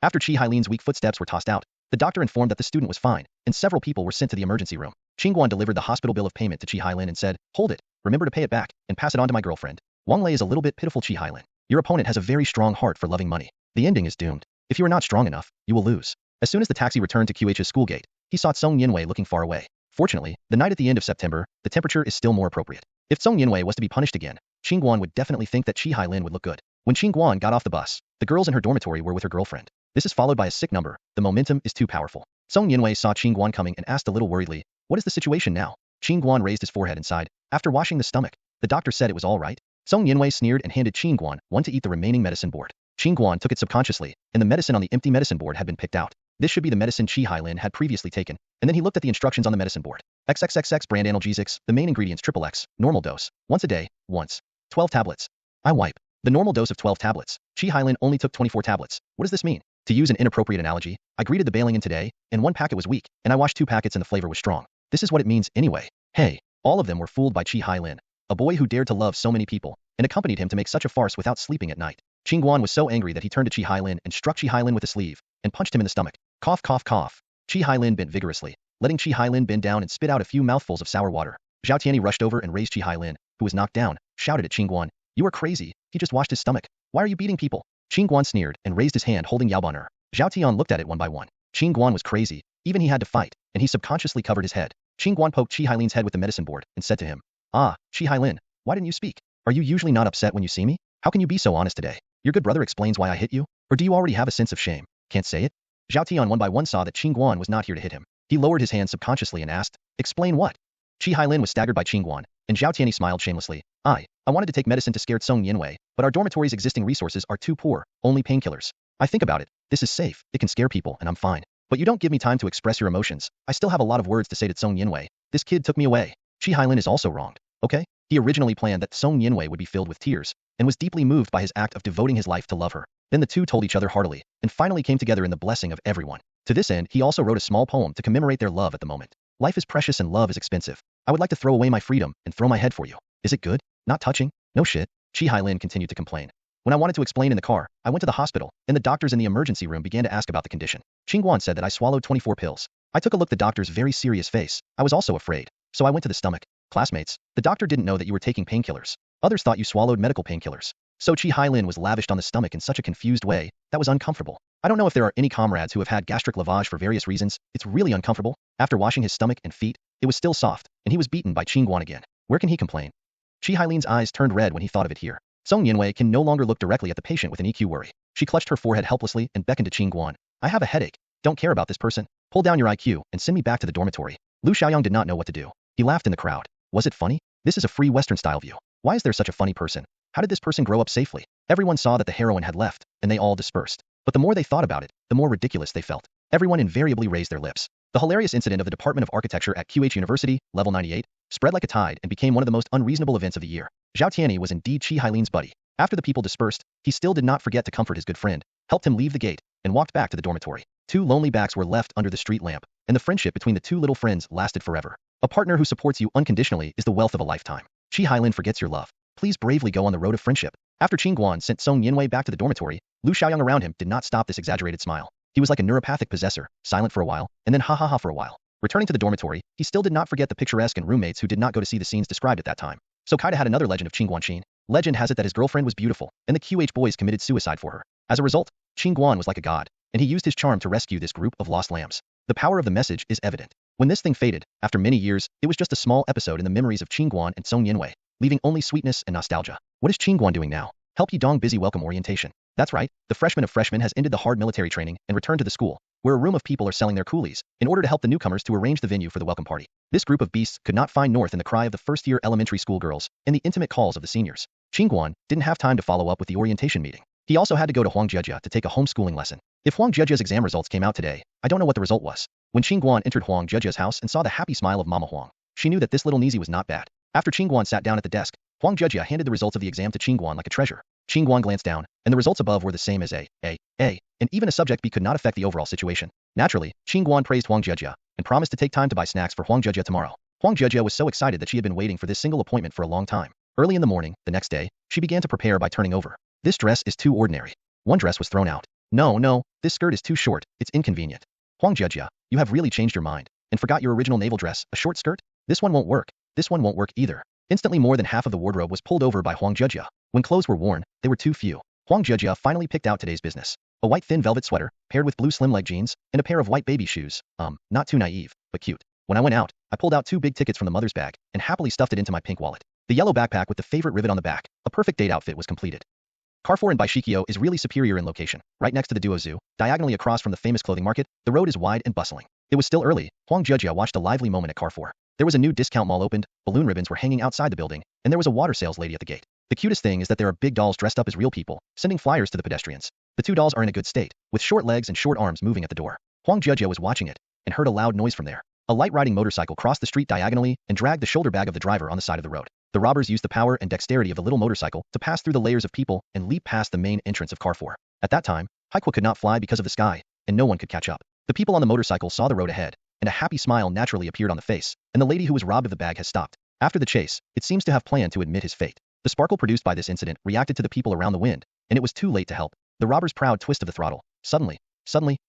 After Qi Hailin's weak footsteps were tossed out, the doctor informed that the student was fine, and several people were sent to the emergency room. Qin Guan delivered the hospital bill of payment to Qi Hailin and said, Hold it, remember to pay it back, and pass it on to my girlfriend. Wang Lei is a little bit pitiful Qi Hailin. Your opponent has a very strong heart for loving money. The ending is doomed. If you are not strong enough, you will lose. As soon as the taxi returned to QH's school gate, he saw Song Yinwei looking far away. Fortunately, the night at the end of September, the temperature is still more appropriate. If Song Yinwei was to be punished again, Qin Guan would definitely think that Qi Hailin would look good. When Qin Guan got off the bus, the girls in her dormitory were with her girlfriend. This is followed by a sick number. The momentum is too powerful. Song Yinwei saw Qin Guan coming and asked a little worriedly, What is the situation now? Qin Guan raised his forehead and sighed. After washing the stomach, the doctor said it was all right. Song Yinwei sneered and handed Qin Guan one to eat the remaining medicine board. Qin Guan took it subconsciously, and the medicine on the empty medicine board had been picked out. This should be the medicine Qi Hailin had previously taken, and then he looked at the instructions on the medicine board. XXXX brand analgesics, the main ingredients XXX, normal dose, once a day, once. 12 tablets. I wipe. The normal dose of 12 tablets. Qi Hailin only took 24 tablets. What does this mean? To use an inappropriate analogy, I greeted the Bailingen today, and 1 packet was weak, and I washed 2 packets and the flavor was strong. This is what it means anyway. Hey, all of them were fooled by Qi Hailin, a boy who dared to love so many people, and accompanied him to make such a farce without sleeping at night. Qin Guan was so angry that he turned to Qi Hailin and struck Qi Hailin with a sleeve, and punched him in the stomach. Cough cough cough. Qi Hailin bent vigorously, letting Qi Hailin bend down and spit out a few mouthfuls of sour water. Zhao Tianyi rushed over and raised Qi Hailin, who was knocked down, shouted at Qin Guan, You are crazy, he just washed his stomach. Why are you beating people? Qin Guan sneered and raised his hand holding Yaoban. Zhao Tian looked at it one by one. Qin Guan was crazy, even he had to fight, and he subconsciously covered his head. Qin Guan poked Qi Hailin's head with the medicine board and said to him, Ah, Qi Hailin, why didn't you speak? Are you usually not upset when you see me? How can you be so honest today? Your good brother explains why I hit you? Or do you already have a sense of shame? Can't say it? Zhao Tian one by one saw that Qin Guan was not here to hit him. He lowered his hand subconsciously and asked, Explain what? Qi Hailin was staggered by Qin Guan, and Zhao Tianyi smiled shamelessly. I wanted to take medicine to scare Song Yinwei, but our dormitory's existing resources are too poor, only painkillers. I think about it. This is safe, it can scare people, and I'm fine. But you don't give me time to express your emotions. I still have a lot of words to say to Song Yinwei. This kid took me away. Chi Hailin is also wronged. Okay? He originally planned that Song Yinwei would be filled with tears, and was deeply moved by his act of devoting his life to love her. Then the two told each other heartily, and finally came together in the blessing of everyone. To this end, he also wrote a small poem to commemorate their love at the moment. Life is precious and love is expensive. I would like to throw away my freedom and throw my head for you. Is it good? Not touching? No shit. Chi Hailin continued to complain. When I wanted to explain in the car, I went to the hospital, and the doctors in the emergency room began to ask about the condition. Qin Guan said that I swallowed 24 pills. I took a look at the doctor's very serious face. I was also afraid. So I went to the stomach. Classmates, the doctor didn't know that you were taking painkillers. Others thought you swallowed medical painkillers. So Chi Hailin was lavished on the stomach in such a confused way that was uncomfortable. I don't know if there are any comrades who have had gastric lavage for various reasons. It's really uncomfortable. After washing his stomach and feet, it was still soft, and he was beaten by Qin Guan again. Where can he complain? Chi Hailin's eyes turned red when he thought of it here. Song Yinwei can no longer look directly at the patient with an EQ worry. She clutched her forehead helplessly and beckoned to Qin Guan. I have a headache. Don't care about this person. Pull down your IQ and send me back to the dormitory. Lu Xiaoyang did not know what to do. He laughed in the crowd. Was it funny? This is a free Western-style view. Why is there such a funny person? How did this person grow up safely? Everyone saw that the heroine had left, and they all dispersed. But the more they thought about it, the more ridiculous they felt. Everyone invariably raised their lips. The hilarious incident of the Department of Architecture at QH University, level 98, spread like a tide and became one of the most unreasonable events of the year. Zhao Tianyi was indeed Chi Hailin's buddy. After the people dispersed, he still did not forget to comfort his good friend, helped him leave the gate, and walked back to the dormitory. Two lonely backs were left under the street lamp, and the friendship between the two little friends lasted forever. A partner who supports you unconditionally is the wealth of a lifetime. Chi Hailin forgets your love. Please bravely go on the road of friendship. After Qin Guan sent Song Yinwei back to the dormitory, Lu Xiaoyang around him did not stop this exaggerated smile. He was like a neuropathic possessor, silent for a while, and then ha ha ha for a while. Returning to the dormitory, he still did not forget the picturesque and roommates who did not go to see the scenes described at that time. So Kaida had another legend of Qin Guan. Legend has it that his girlfriend was beautiful, and the QH boys committed suicide for her. As a result, Qin Guan was like a god, and he used his charm to rescue this group of lost lambs. The power of the message is evident. When this thing faded, after many years, it was just a small episode in the memories of Qin Guan and Song Yinwei, leaving only sweetness and nostalgia. What is Qin Guan doing now? Help Yidong busy welcome orientation. That's right, the freshman of freshmen has ended the hard military training and returned to the school, where a room of people are selling their coolies, in order to help the newcomers to arrange the venue for the welcome party. This group of beasts could not find north in the cry of the first-year elementary school girls and the intimate calls of the seniors. Qin Guan didn't have time to follow up with the orientation meeting. He also had to go to Huang Jiejia to take a homeschooling lesson. If Huang Jiejia's exam results came out today, I don't know what the result was. When Qin Guan entered Huang Jiejia's house and saw the happy smile of Mama Huang, she knew that this little Nizi was not bad. After Qin Guan sat down at the desk, Huang Jiejia handed the results of the exam to Qin Guan like a treasure. Qin Guan glanced down, and the results above were the same as A, and even a subject B could not affect the overall situation. Naturally, Qin Guan praised Huang Jiejia, and promised to take time to buy snacks for Huang Jiejia tomorrow. Huang Jiejia was so excited that she had been waiting for this single appointment for a long time. Early in the morning, the next day, she began to prepare by turning over. This dress is too ordinary. One dress was thrown out. No, this skirt is too short, it's inconvenient. Huang Jiejia, you have really changed your mind, and forgot your original naval dress, a short skirt? This one won't work. This one won't work either. Instantly more than half of the wardrobe was pulled over by Huang Jiejia. When clothes were worn, they were too few. Huang Jiejia finally picked out today's business. A white thin velvet sweater, paired with blue slim leg jeans, and a pair of white baby shoes. Not too naive, but cute. When I went out, I pulled out 2 big tickets from the mother's bag, and happily stuffed it into my pink wallet. The yellow backpack with the favorite rivet on the back, a perfect date outfit, was completed. Carrefour in Baishikyo is really superior in location. Right next to the Duo Zoo, diagonally across from the famous clothing market, the road is wide and bustling. It was still early. Huang Jiejia watched a lively moment at Carrefour. There was a new discount mall opened, balloon ribbons were hanging outside the building, and there was a water sales lady at the gate. The cutest thing is that there are big dolls dressed up as real people, sending flyers to the pedestrians. The 2 dolls are in a good state, with short legs and short arms moving at the door. Huang Jiejia was watching it, and heard a loud noise from there. A light riding motorcycle crossed the street diagonally and dragged the shoulder bag of the driver on the side of the road. The robbers used the power and dexterity of the little motorcycle to pass through the layers of people and leap past the main entrance of Carrefour. At that time, Haikwa could not fly because of the sky, and no one could catch up. The people on the motorcycle saw the road ahead, and a happy smile naturally appeared on the face, and the lady who was robbed of the bag has stopped. After the chase, it seems to have planned to admit his fate. The sparkle produced by this incident reacted to the people around the wind, and it was too late to help. The robber's proud twist of the throttle. Suddenly,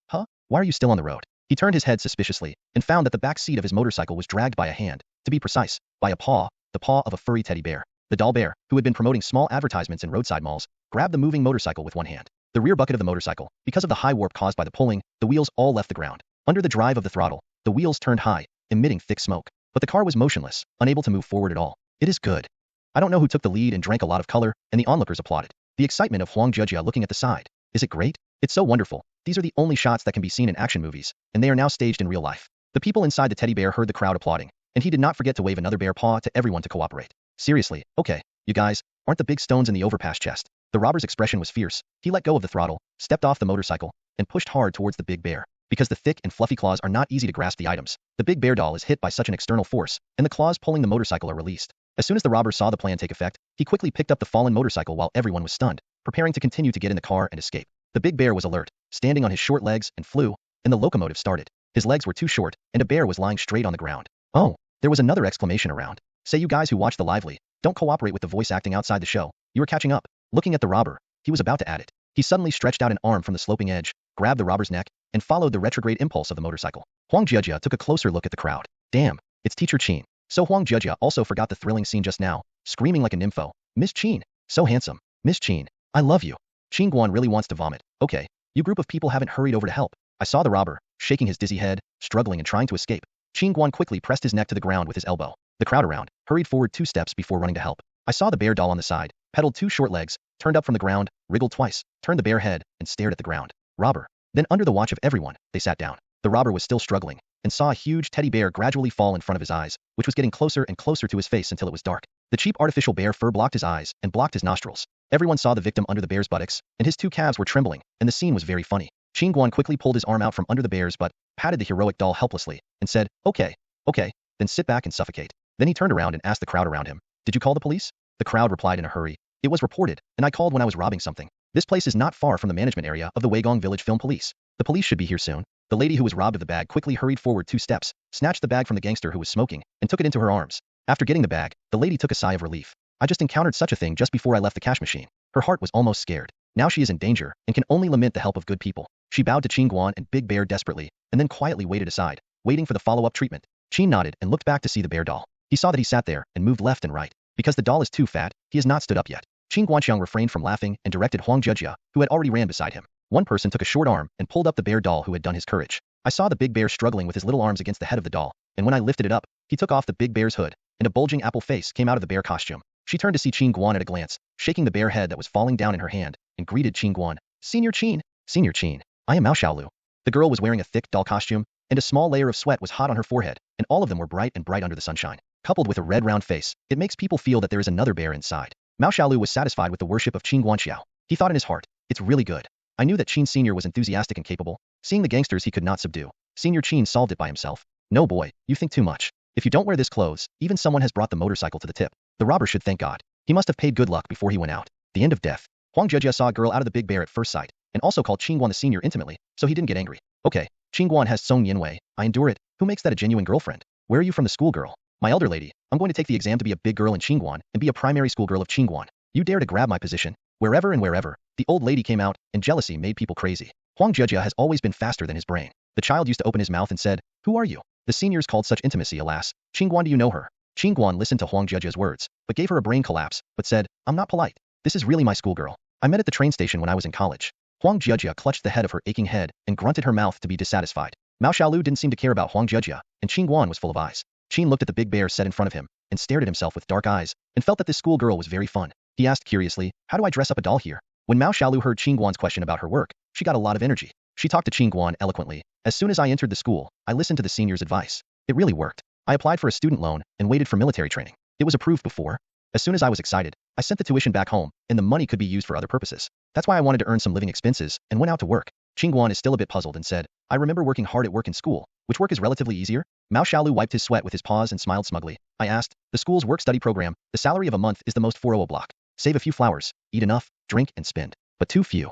huh? Why are you still on the road? He turned his head suspiciously, and found that the back seat of his motorcycle was dragged by a hand, to be precise, by a paw, the paw of a furry teddy bear. The doll bear, who had been promoting small advertisements in roadside malls, grabbed the moving motorcycle with one hand. The rear bucket of the motorcycle, because of the high warp caused by the pulling, the wheels all left the ground. Under the drive of the throttle, the wheels turned high, emitting thick smoke. But the car was motionless, unable to move forward at all. It is good. I don't know who took the lead and drank a lot of color, and the onlookers applauded. The excitement of Huang Jiejia looking at the side. Is it great? It's so wonderful. These are the only shots that can be seen in action movies, and they are now staged in real life. The people inside the teddy bear heard the crowd applauding, and he did not forget to wave another bear paw to everyone to cooperate. Seriously, okay, you guys, aren't the big stones in the overpass chest? The robber's expression was fierce. He let go of the throttle, stepped off the motorcycle, and pushed hard towards the big bear. Because the thick and fluffy claws are not easy to grasp the items, the big bear doll is hit by such an external force, and the claws pulling the motorcycle are released. As soon as the robber saw the plan take effect, he quickly picked up the fallen motorcycle while everyone was stunned, preparing to continue to get in the car and escape. The big bear was alert, standing on his short legs and flew, and the locomotive started. His legs were too short, and a bear was lying straight on the ground. Oh, there was another exclamation around. Say you guys who watch the lively, don't cooperate with the voice acting outside the show. You are catching up. Looking at the robber, he was about to add it. He suddenly stretched out an arm from the sloping edge, grabbed the robber's neck, and followed the retrograde impulse of the motorcycle. Huang Jiajia took a closer look at the crowd. Damn, it's Teacher Qin. So Huang Jiajia also forgot the thrilling scene just now, screaming like a nympho. Miss Qin, so handsome. Miss Qin, I love you. Qin Guan really wants to vomit. Okay, you group of people haven't hurried over to help. I saw the robber, shaking his dizzy head, struggling and trying to escape. Qin Guan quickly pressed his neck to the ground with his elbow. The crowd around hurried forward 2 steps before running to help. I saw the bear doll on the side, pedaled 2 short legs, turned up from the ground, wriggled twice, turned the bare head, and stared at the ground. Robber. Then under the watch of everyone, they sat down. The robber was still struggling, and saw a huge teddy bear gradually fall in front of his eyes, which was getting closer and closer to his face until it was dark. The cheap artificial bear fur blocked his eyes and blocked his nostrils. Everyone saw the victim under the bear's buttocks, and his 2 calves were trembling, and the scene was very funny. Qin Guan quickly pulled his arm out from under the bear's butt, patted the heroic doll helplessly, and said, okay, then sit back and suffocate. Then he turned around and asked the crowd around him, did you call the police? The crowd replied in a hurry, it was reported, and I called when I was robbing something. This place is not far from the management area of the Weigong Village Film Police. The police should be here soon. The lady who was robbed of the bag quickly hurried forward 2 steps, snatched the bag from the gangster who was smoking, and took it into her arms. After getting the bag, the lady took a sigh of relief. I just encountered such a thing just before I left the cash machine. Her heart was almost scared. Now she is in danger, and can only lament the help of good people. She bowed to Qin Guan and Big Bear desperately, and then quietly waited aside, waiting for the follow-up treatment. Qin nodded and looked back to see the bear doll. He saw that he sat there and moved left and right. Because the doll is too fat, he has not stood up yet. Qin Guanqiang refrained from laughing and directed Huang Jiajia, who had already ran beside him. One person took a short arm and pulled up the bear doll who had done his courage. I saw the big bear struggling with his little arms against the head of the doll, and when I lifted it up, he took off the big bear's hood, and a bulging apple face came out of the bear costume. She turned to see Qin Guan at a glance, shaking the bear head that was falling down in her hand, and greeted Qin Guan. Senior Qin, I am Mao Xiaolu. The girl was wearing a thick doll costume, and a small layer of sweat was hot on her forehead, and all of them were bright and bright under the sunshine. Coupled with a red round face, it makes people feel that there is another bear inside. Mao Xiaolu was satisfied with the worship of Qin Guanxiao. He thought in his heart, it's really good. I knew that Qin Senior was enthusiastic and capable. Seeing the gangsters he could not subdue, Senior Qin solved it by himself. No boy, you think too much. If you don't wear this clothes, even someone has brought the motorcycle to the tip. The robber should thank God. He must have paid good luck before he went out. The end of death. Huang Jiajia saw a girl out of the big bear at first sight, and also called Qin Guan the Senior intimately, so he didn't get angry. Okay, Qin Guan has Song Yinwei. I endure it. Who makes that a genuine girlfriend? Where are you from, the schoolgirl? My elder lady. I'm going to take the exam to be a big girl in Qin Guan and be a primary school girl of Qin Guan. You dare to grab my position? Wherever and wherever. The old lady came out, and jealousy made people crazy. Huang Jiajia has always been faster than his brain. The child used to open his mouth and said, who are you? The seniors called such intimacy, alas. Qin Guan, do you know her? Qin Guan listened to Huang Jiajia's words, but gave her a brain collapse, but said, I'm not polite. This is really my schoolgirl. I met at the train station when I was in college. Huang Jiajia clutched the head of her aching head and grunted her mouth to be dissatisfied. Mao Xiaolu didn't seem to care about Huang Jiajia, and Qin Guan was full of eyes. Qin looked at the big bear set in front of him, and stared at himself with dark eyes, and felt that this schoolgirl was very fun. He asked curiously, how do I dress up a doll here? When Mao Xiaolu heard Qin Guan's question about her work, she got a lot of energy. She talked to Qin Guan eloquently. As soon as I entered the school, I listened to the senior's advice. It really worked. I applied for a student loan and waited for military training. It was approved before. As soon as I was excited, I sent the tuition back home, and the money could be used for other purposes. That's why I wanted to earn some living expenses and went out to work. Qin Guan is still a bit puzzled and said, I remember working hard at work in school. Which work is relatively easier? Mao Xiaolu wiped his sweat with his paws and smiled smugly. I asked, the school's work-study program, the salary of a month is the most 400 block. Save a few flowers, eat enough, drink and spend. But too few.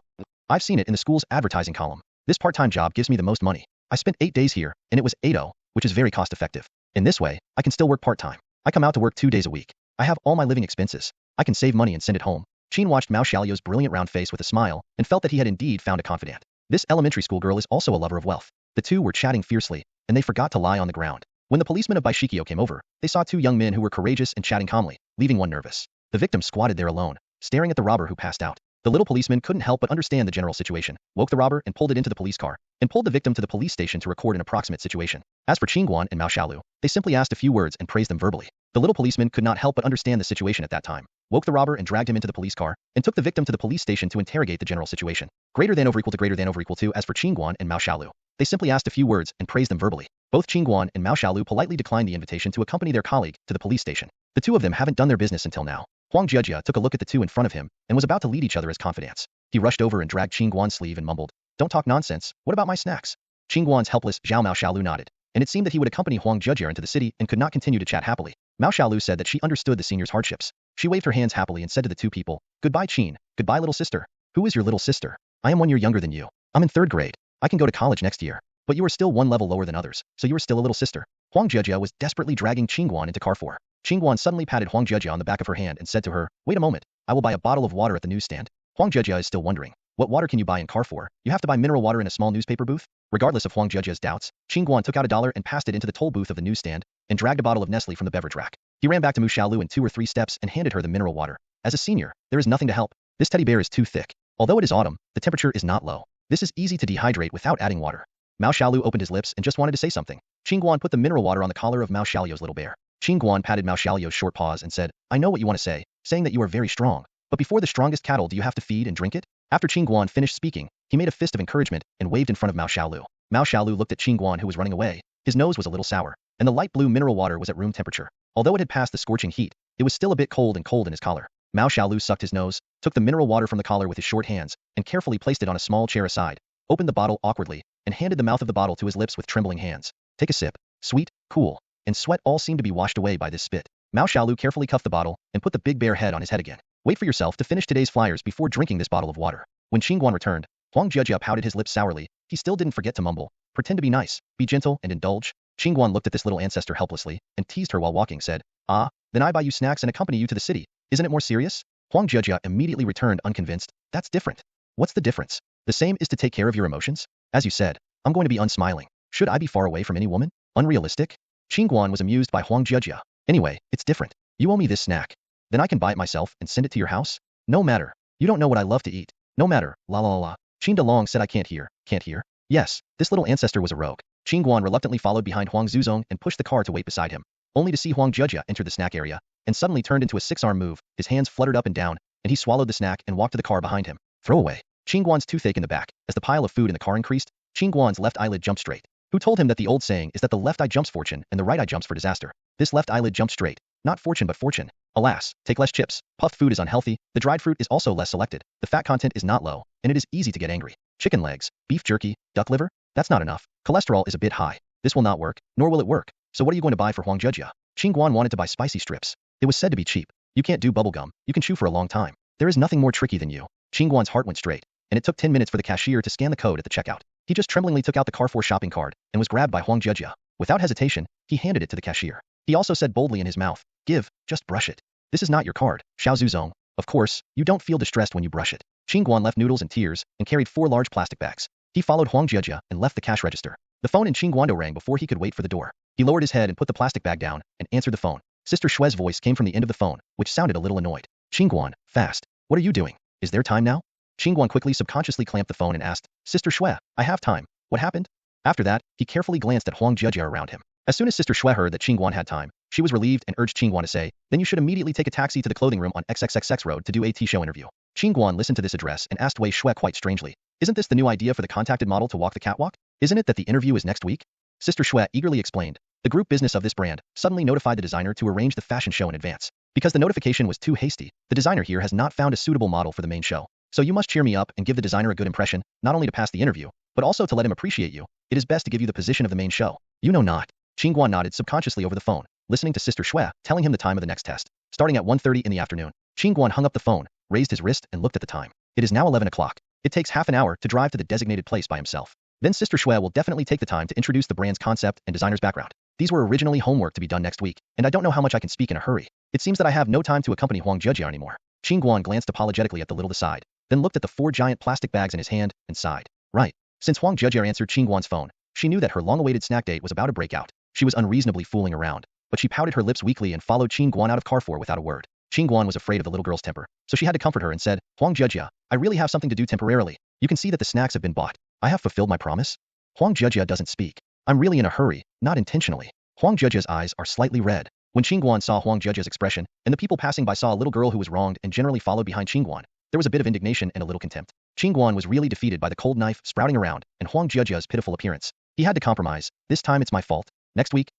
I've seen it in the school's advertising column. This part-time job gives me the most money. I spent 8 days here, and it was 80, which is very cost-effective. In this way, I can still work part-time. I come out to work 2 days a week. I have all my living expenses. I can save money and send it home. Qin watched Mao Xiaolu's brilliant round face with a smile, and felt that he had indeed found a confidant. This elementary school girl is also a lover of wealth. The two were chatting fiercely, and they forgot to lie on the ground. When the policemen of Baishikyo came over, they saw 2 young men who were courageous and chatting calmly, leaving one nervous. The victim squatted there alone, staring at the robber who passed out. The little policeman couldn't help but understand the general situation, woke the robber and pulled it into the police car, and pulled the victim to the police station to record an approximate situation. As for Qin Guan and Mao Xiaolu, they simply asked a few words and praised them verbally. The little policeman could not help but understand the situation at that time, woke the robber and dragged him into the police car, and took the victim to the police station to interrogate the general situation. Greater than over equal to. As for Qin Guan and Mao Xiaolu, they simply asked a few words and praised them verbally. Both Qin Guan and Mao Xiaolu politely declined the invitation to accompany their colleague to the police station. The two of them haven't done their business until now. Huang Jiajia took a look at the two in front of him and was about to lead each other as confidants. He rushed over and dragged Qin Guan's sleeve and mumbled, "Don't talk nonsense, what about my snacks?" Qin Guan's helpless Zhao Mao Xiaolu nodded, and it seemed that he would accompany Huang Jiajia into the city and could not continue to chat happily. Mao Xiaolu said that she understood the senior's hardships. She waved her hands happily and said to the two people, "Goodbye Qin, goodbye little sister." "Who is your little sister?" "I am 1 year younger than you. I'm in 3rd grade. I can go to college next year. But you are still 1 level lower than others, so you are still a little sister." Huang Jiajia was desperately dragging Qin Guan into Carrefour. Qin Guan suddenly patted Huang Jiajia on the back of her hand and said to her, "Wait a moment, I will buy a bottle of water at the newsstand." Huang Jiajia is still wondering, what water can you buy in Carrefour? You have to buy mineral water in a small newspaper booth? Regardless of Huang Jiajia's doubts, Qin Guan took out $1 and passed it into the toll booth of the newsstand and dragged a bottle of Nestle from the beverage rack. He ran back to Mu Xiaolu in 2 or 3 steps and handed her the mineral water. As a senior, there is nothing to help. This teddy bear is too thick. Although it is autumn, the temperature is not low. This is easy to dehydrate without adding water. Mao Xiaolu opened his lips and just wanted to say something. Qin Guan put the mineral water on the collar of Mao Xiaolu's little bear. Qin Guan patted Mao Xiaolu's short paws and said, "I know what you want to say, saying that you are very strong. But before the strongest cattle do you have to feed and drink it?" After Qin Guan finished speaking, he made a fist of encouragement and waved in front of Mao Xiaolu. Mao Xiaolu looked at Qin Guan who was running away. His nose was a little sour, and the light blue mineral water was at room temperature. Although it had passed the scorching heat, it was still a bit cold in his collar. Mao Xiaolu sucked his nose, took the mineral water from the collar with his short hands, and carefully placed it on a small chair aside, opened the bottle awkwardly, and handed the mouth of the bottle to his lips with trembling hands. "Take a sip. Sweet, cool, and sweat all seemed to be washed away by this spit." Mao Xiaolu carefully cuffed the bottle and put the big bear head on his head again. "Wait for yourself to finish today's flyers before drinking this bottle of water." When Qin Guan returned, Huang Jiajia pouted his lips sourly. He still didn't forget to mumble, "Pretend to be nice, be gentle and indulge." Qin Guan looked at this little ancestor helplessly and teased her while walking, said, "Ah, then I buy you snacks and accompany you to the city. Isn't it more serious?" Huang Jiajia immediately returned unconvinced. "That's different." "What's the difference?" "The same is to take care of your emotions. As you said, I'm going to be unsmiling. Should I be far away from any woman? Unrealistic?" Qin Guan was amused by Huang Jiajia. "Anyway, it's different. You owe me this snack. Then I can buy it myself and send it to your house? No matter. You don't know what I love to eat. No matter, la la la la." Qin Delong said, "I can't hear. Can't hear?" Yes, this little ancestor was a rogue. Qin Guan reluctantly followed behind Huang Zuzong and pushed the car to wait beside him, only to see Huang Jiajia enter the snack area, and suddenly turned into a 6-arm move. His hands fluttered up and down, and he swallowed the snack and walked to the car behind him. "Throw away." Qin Guan's toothache in the back. As the pile of food in the car increased, Qin Guan's left eyelid jumped straight. Who told him that the old saying is that the left eye jumps fortune and the right eye jumps for disaster? This left eyelid jumped straight. Not fortune but fortune. Alas, take less chips. Puffed food is unhealthy. The dried fruit is also less selected. The fat content is not low, and it is easy to get angry. Chicken legs, beef jerky, duck liver? That's not enough. Cholesterol is a bit high. This will not work, nor will it work. So what are you going to buy for Huang Jiajia? Qin Guan wanted to buy spicy strips. It was said to be cheap. You can't do bubblegum. You can chew for a long time. There is nothing more tricky than you. Qin Guan's heart went straight, and it took 10 minutes for the cashier to scan the code at the checkout. He just tremblingly took out the Carrefour shopping card and was grabbed by Huang Jiajia. Without hesitation, he handed it to the cashier. He also said boldly in his mouth, "Give, just brush it. This is not your card, Xiao Zuzong. Of course, you don't feel distressed when you brush it." Qin Guan left noodles and tears and carried 4 large plastic bags. He followed Huang Jiajia and left the cash register. The phone in Qin Guando rang before he could wait for the door. He lowered his head and put the plastic bag down and answered the phone. Sister Shue's voice came from the end of the phone, which sounded a little annoyed. "Qin Guan, fast. What are you doing? Is there time now?" Qin Guan quickly subconsciously clamped the phone and asked, "Sister Shue, I have time. What happened?" After that, he carefully glanced at Huang Jiajia around him. As soon as Sister Shue heard that Qin Guan had time, she was relieved and urged Qin Guan to say, "Then you should immediately take a taxi to the clothing room on XXXX Road to do a T-show interview." Qin Guan listened to this address and asked Wei Shue quite strangely, "Isn't this the new idea for the contacted model to walk the catwalk? Isn't it that the interview is next week?" Sister Shue eagerly explained. The group business of this brand suddenly notified the designer to arrange the fashion show in advance. Because the notification was too hasty, the designer here has not found a suitable model for the main show. So you must cheer me up and give the designer a good impression, not only to pass the interview, but also to let him appreciate you. It is best to give you the position of the main show. You know not. Qin Guan nodded subconsciously over the phone, listening to Sister Shue telling him the time of the next test. Starting at 1:30 in the afternoon. Qin Guan hung up the phone, raised his wrist and looked at the time. It is now 11 o'clock. It takes half an hour to drive to the designated place by himself. Then Sister Shue will definitely take the time to introduce the brand's concept and designer's background. These were originally homework to be done next week, and I don't know how much I can speak in a hurry. It seems that I have no time to accompany Huang Jiajia anymore. Qin Guan glanced apologetically at the little aside, then looked at the 4 giant plastic bags in his hand and sighed. Right. Since Huang Jiajia answered Qin Guan's phone, she knew that her long-awaited snack date was about to break out. She was unreasonably fooling around, but she pouted her lips weakly and followed Qin Guan out of Carrefour without a word. Qin Guan was afraid of the little girl's temper, so she had to comfort her and said, "Huang Jiajia, I really have something to do temporarily. You can see that the snacks have been bought. I have fulfilled my promise." Huang Jiajia doesn't speak. "I'm really in a hurry, not intentionally." Huang Jiajia's eyes are slightly red. When Qin Guan saw Huang Jiajia's expression, and the people passing by saw a little girl who was wronged and generally followed behind Qin Guan, there was a bit of indignation and a little contempt. Qin Guan was really defeated by the cold knife sprouting around and Huang Jiajia's pitiful appearance. He had to compromise. "This time it's my fault. Next week,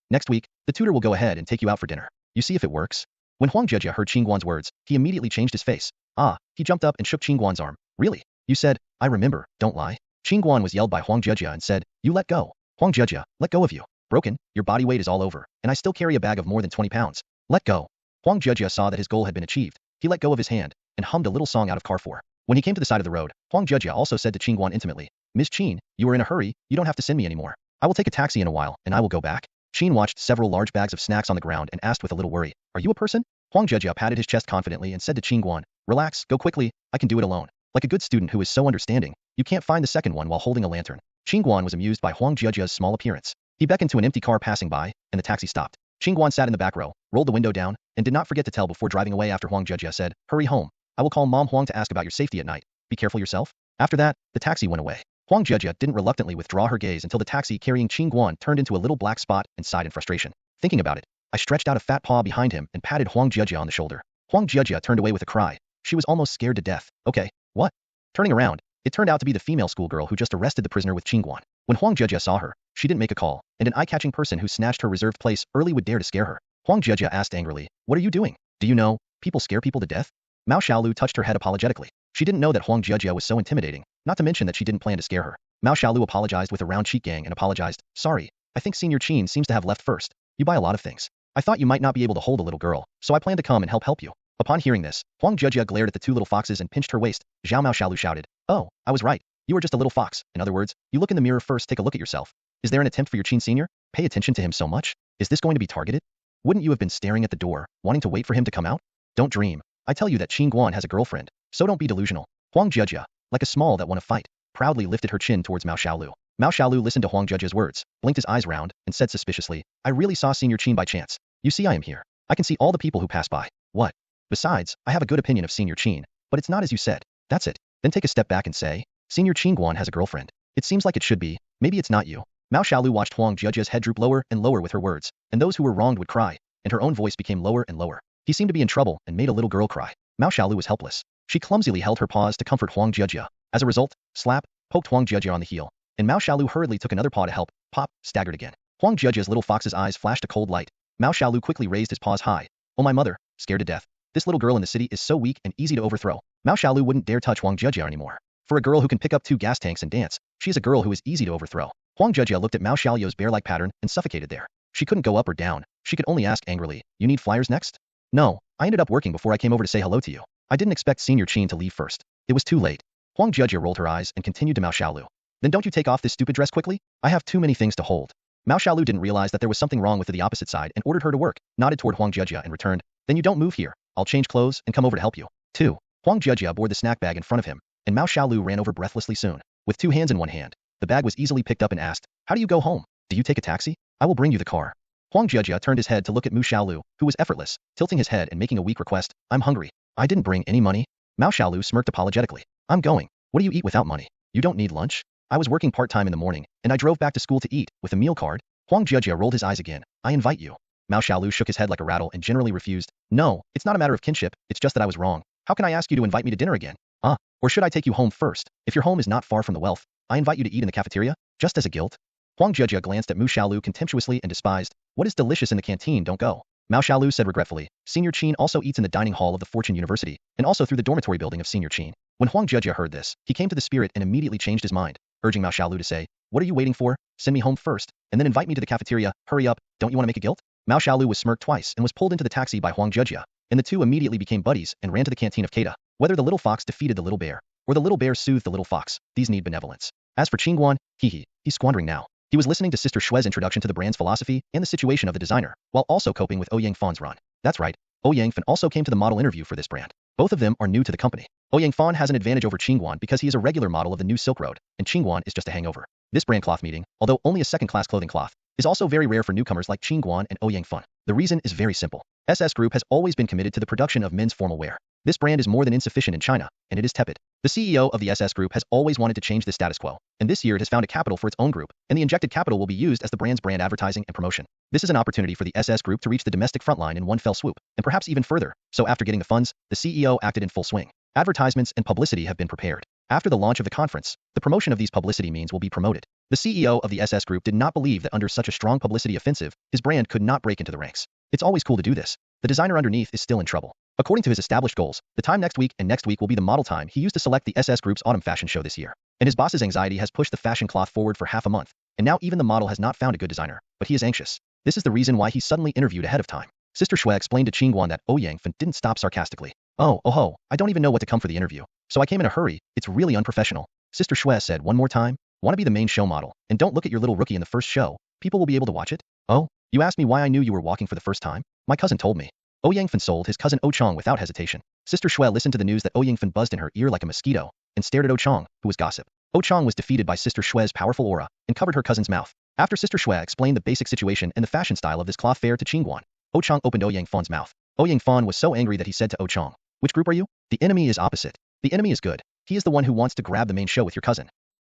the tutor will go ahead and take you out for dinner. You see if it works." When Huang Jejia heard Qin Guan's words, he immediately changed his face. Ah, he jumped up and shook Qin Guan's arm. Really? You said, I remember, don't lie. Qin Guan was yelled by Huang Jejia and said, you let go. Huang Jejia, let go of you. Broken, your body weight is all over, and I still carry a bag of more than 20 pounds. Let go. Huang Jejia saw that his goal had been achieved. He let go of his hand and hummed a little song out of Carrefour. When he came to the side of the road, Huang Jejia also said to Qin Guan intimately, Ms. Qin, you are in a hurry, you don't have to send me anymore. I will take a taxi in a while, and I will go back. Qin watched several large bags of snacks on the ground and asked with a little worry, are you a person? Huang Jejia patted his chest confidently and said to Qin Guan, relax, go quickly, I can do it alone. Like a good student who is so understanding, you can't find the second one while holding a lantern. Qin Guan was amused by Huang Jejia's small appearance. He beckoned to an empty car passing by, and the taxi stopped. Qin Guan sat in the back row, rolled the window down, and did not forget to tell before driving away after Huang Jejia said, hurry home. I will call Mom Huang to ask about your safety at night. Be careful yourself. After that, the taxi went away. Huang Jejia didn't reluctantly withdraw her gaze until the taxi carrying Qin Guan turned into a little black spot and sighed in frustration. Thinking about it, I stretched out a fat paw behind him and patted Huang Jejia on the shoulder. Huang Jejia turned away with a cry. She was almost scared to death. Okay, what? Turning around, it turned out to be the female schoolgirl who just arrested the prisoner with Qin Guan. When Huang Jejia saw her, she didn't make a call, and an eye-catching person who snatched her reserved place early would dare to scare her. Huang Jejia asked angrily, what are you doing? Do you know, people scare people to death? Mao Xiaolu touched her head apologetically. She didn't know that Huang Jejia was so intimidating, not to mention that she didn't plan to scare her. Mao Xiaolu apologized with a round cheek gang and apologized, sorry, I think Senior Qin seems to have left first. You buy a lot of things. I thought you might not be able to hold a little girl, so I planned to come and help you. Upon hearing this, Huang Jejia glared at the two little foxes and pinched her waist. Zhao Mao Xiaolu shouted, oh, I was right. You are just a little fox. In other words, you look in the mirror first, take a look at yourself. Is there an attempt for your Qin Senior? Pay attention to him so much? Is this going to be targeted? Wouldn't you have been staring at the door, wanting to wait for him to come out? Don't dream. I tell you that Qin Guan has a girlfriend, so don't be delusional. Huang Jejia, like a small that won a fight, proudly lifted her chin towards Mao Xiaolu. Mao Xiaolu listened to Huang Jejia's words, blinked his eyes round, and said suspiciously, I really saw Senior Qin by chance. You see I am here. I can see all the people who pass by. What? Besides, I have a good opinion of Senior Qin, but it's not as you said. That's it. Then take a step back and say, Senior Qin Guan has a girlfriend. It seems like it should be. Maybe it's not you. Mao Xiaolu watched Huang Jejia's head droop lower and lower with her words, and those who were wronged would cry, and her own voice became lower and lower. He seemed to be in trouble and made a little girl cry. Mao Xiaolu was helpless. She clumsily held her paws to comfort Huang Jejia. As a result, slap, poked Huang Jejia on the heel, and Mao Xiaolu hurriedly took another paw to help, pop, staggered again. Huang Jejia's little fox's eyes flashed a cold light. Mao Xiaolu quickly raised his paws high. Oh my mother, scared to death. This little girl in the city is so weak and easy to overthrow. Mao Xiaolu wouldn't dare touch Huang Jejia anymore. For a girl who can pick up 2 gas tanks and dance, she is a girl who is easy to overthrow. Huang Jejia looked at Mao Xiaolu's bear-like pattern and suffocated there. She couldn't go up or down. She could only ask angrily, you need flyers next? No, I ended up working before I came over to say hello to you. I didn't expect Senior Qin to leave first. It was too late. Huang Jejia rolled her eyes and continued to Mao Xiaolu. Then don't you take off this stupid dress quickly? I have too many things to hold. Mao Xiaolu didn't realize that there was something wrong with the opposite side and ordered her to work, nodded toward Huang Jejia and returned, then you don't move here. I'll change clothes and come over to help you. 2. Huang Jejia bore the snack bag in front of him, and Mao Xiaolu ran over breathlessly soon. With 2 hands in one hand, the bag was easily picked up and asked, how do you go home? Do you take a taxi? I will bring you the car. Huang Jejia turned his head to look at Mu Xiaolu, who was effortless, tilting his head and making a weak request, I'm hungry. I didn't bring any money. Mao Xiaolu smirked apologetically. I'm going. What do you eat without money? You don't need lunch? I was working part-time in the morning, and I drove back to school to eat, with a meal card. Huang Jejia rolled his eyes again. I invite you. Mao Xiaolu shook his head like a rattle and generally refused. No, it's not a matter of kinship, it's just that I was wrong. How can I ask you to invite me to dinner again? Or should I take you home first? If your home is not far from the wealth, I invite you to eat in the cafeteria, just as a guilt. Huang Jejia glanced at Mu Xiaolu contemptuously and despised. What is delicious in the canteen, don't go. Mao Xiaolu said regretfully. Senior Qin also eats in the dining hall of the Fortune University, and also through the dormitory building of Senior Qin. When Huang Jejia heard this, he came to the spirit and immediately changed his mind, urging Mao Xiaolu to say, what are you waiting for? Send me home first, and then invite me to the cafeteria, hurry up, don't you want to make a guilt? Mao Xiaolu was smirked twice and was pulled into the taxi by Huang Jejia, and the two immediately became buddies and ran to the canteen of Keita. Whether the little fox defeated the little bear, or the little bear soothed the little fox, these need benevolence. As for Qin Guan, he's squandering now. He was listening to Sister Shue's introduction to the brand's philosophy and the situation of the designer, while also coping with Ouyang Fan's run. That's right, Ouyang Fan also came to the model interview for this brand. Both of them are new to the company. Ouyang Fan has an advantage over Qin Guan because he is a regular model of the new Silk Road, and Qin Guan is just a hangover. This brand cloth meeting, although only a second-class clothing cloth, is also very rare for newcomers like Qin Guan and Ouyang Fan. The reason is very simple. SS Group has always been committed to the production of men's formal wear. This brand is more than insufficient in China, and it is tepid. The CEO of the SS Group has always wanted to change the status quo, and this year it has found a capital for its own group, and the injected capital will be used as the brand's brand advertising and promotion. This is an opportunity for the SS Group to reach the domestic frontline in one fell swoop, and perhaps even further. So after getting the funds, the CEO acted in full swing. Advertisements and publicity have been prepared. After the launch of the conference, the promotion of these publicity means will be promoted. The CEO of the SS Group did not believe that under such a strong publicity offensive, his brand could not break into the ranks. It's always cool to do this. the designer underneath is still in trouble. According to his established goals, the time next week and next week will be the model time he used to select the SS Group's autumn fashion show this year. And his boss's anxiety has pushed the fashion cloth forward for half a month, and now even the model has not found a good designer, but he is anxious. This is the reason why he suddenly interviewed ahead of time. Sister Shui explained to Qin Guan that Yang Fan didn't stop sarcastically. Oh, I don't even know what to come for the interview, so I came in a hurry. It's really unprofessional. Sister Shui said one more time. Want to be the main show model, and don't look at your little rookie in the first show. People will be able to watch it. Oh, you asked me why I knew you were walking for the first time? My cousin told me. Yang Fan sold his cousin Chong without hesitation. Sister Shui listened to the news that Yang Fan buzzed in her ear like a mosquito, and stared at Chong, who was gossip. Chong was defeated by Sister Shui's powerful aura, and covered her cousin's mouth. After Sister Shui explained the basic situation and the fashion style of this cloth fair to Qin Guan, Chong opened Yang Fan's mouth. Yang Fan was so angry that he said to Chong, "Which group are you? The enemy is opposite. The enemy is good. He is the one who wants to grab the main show with your cousin."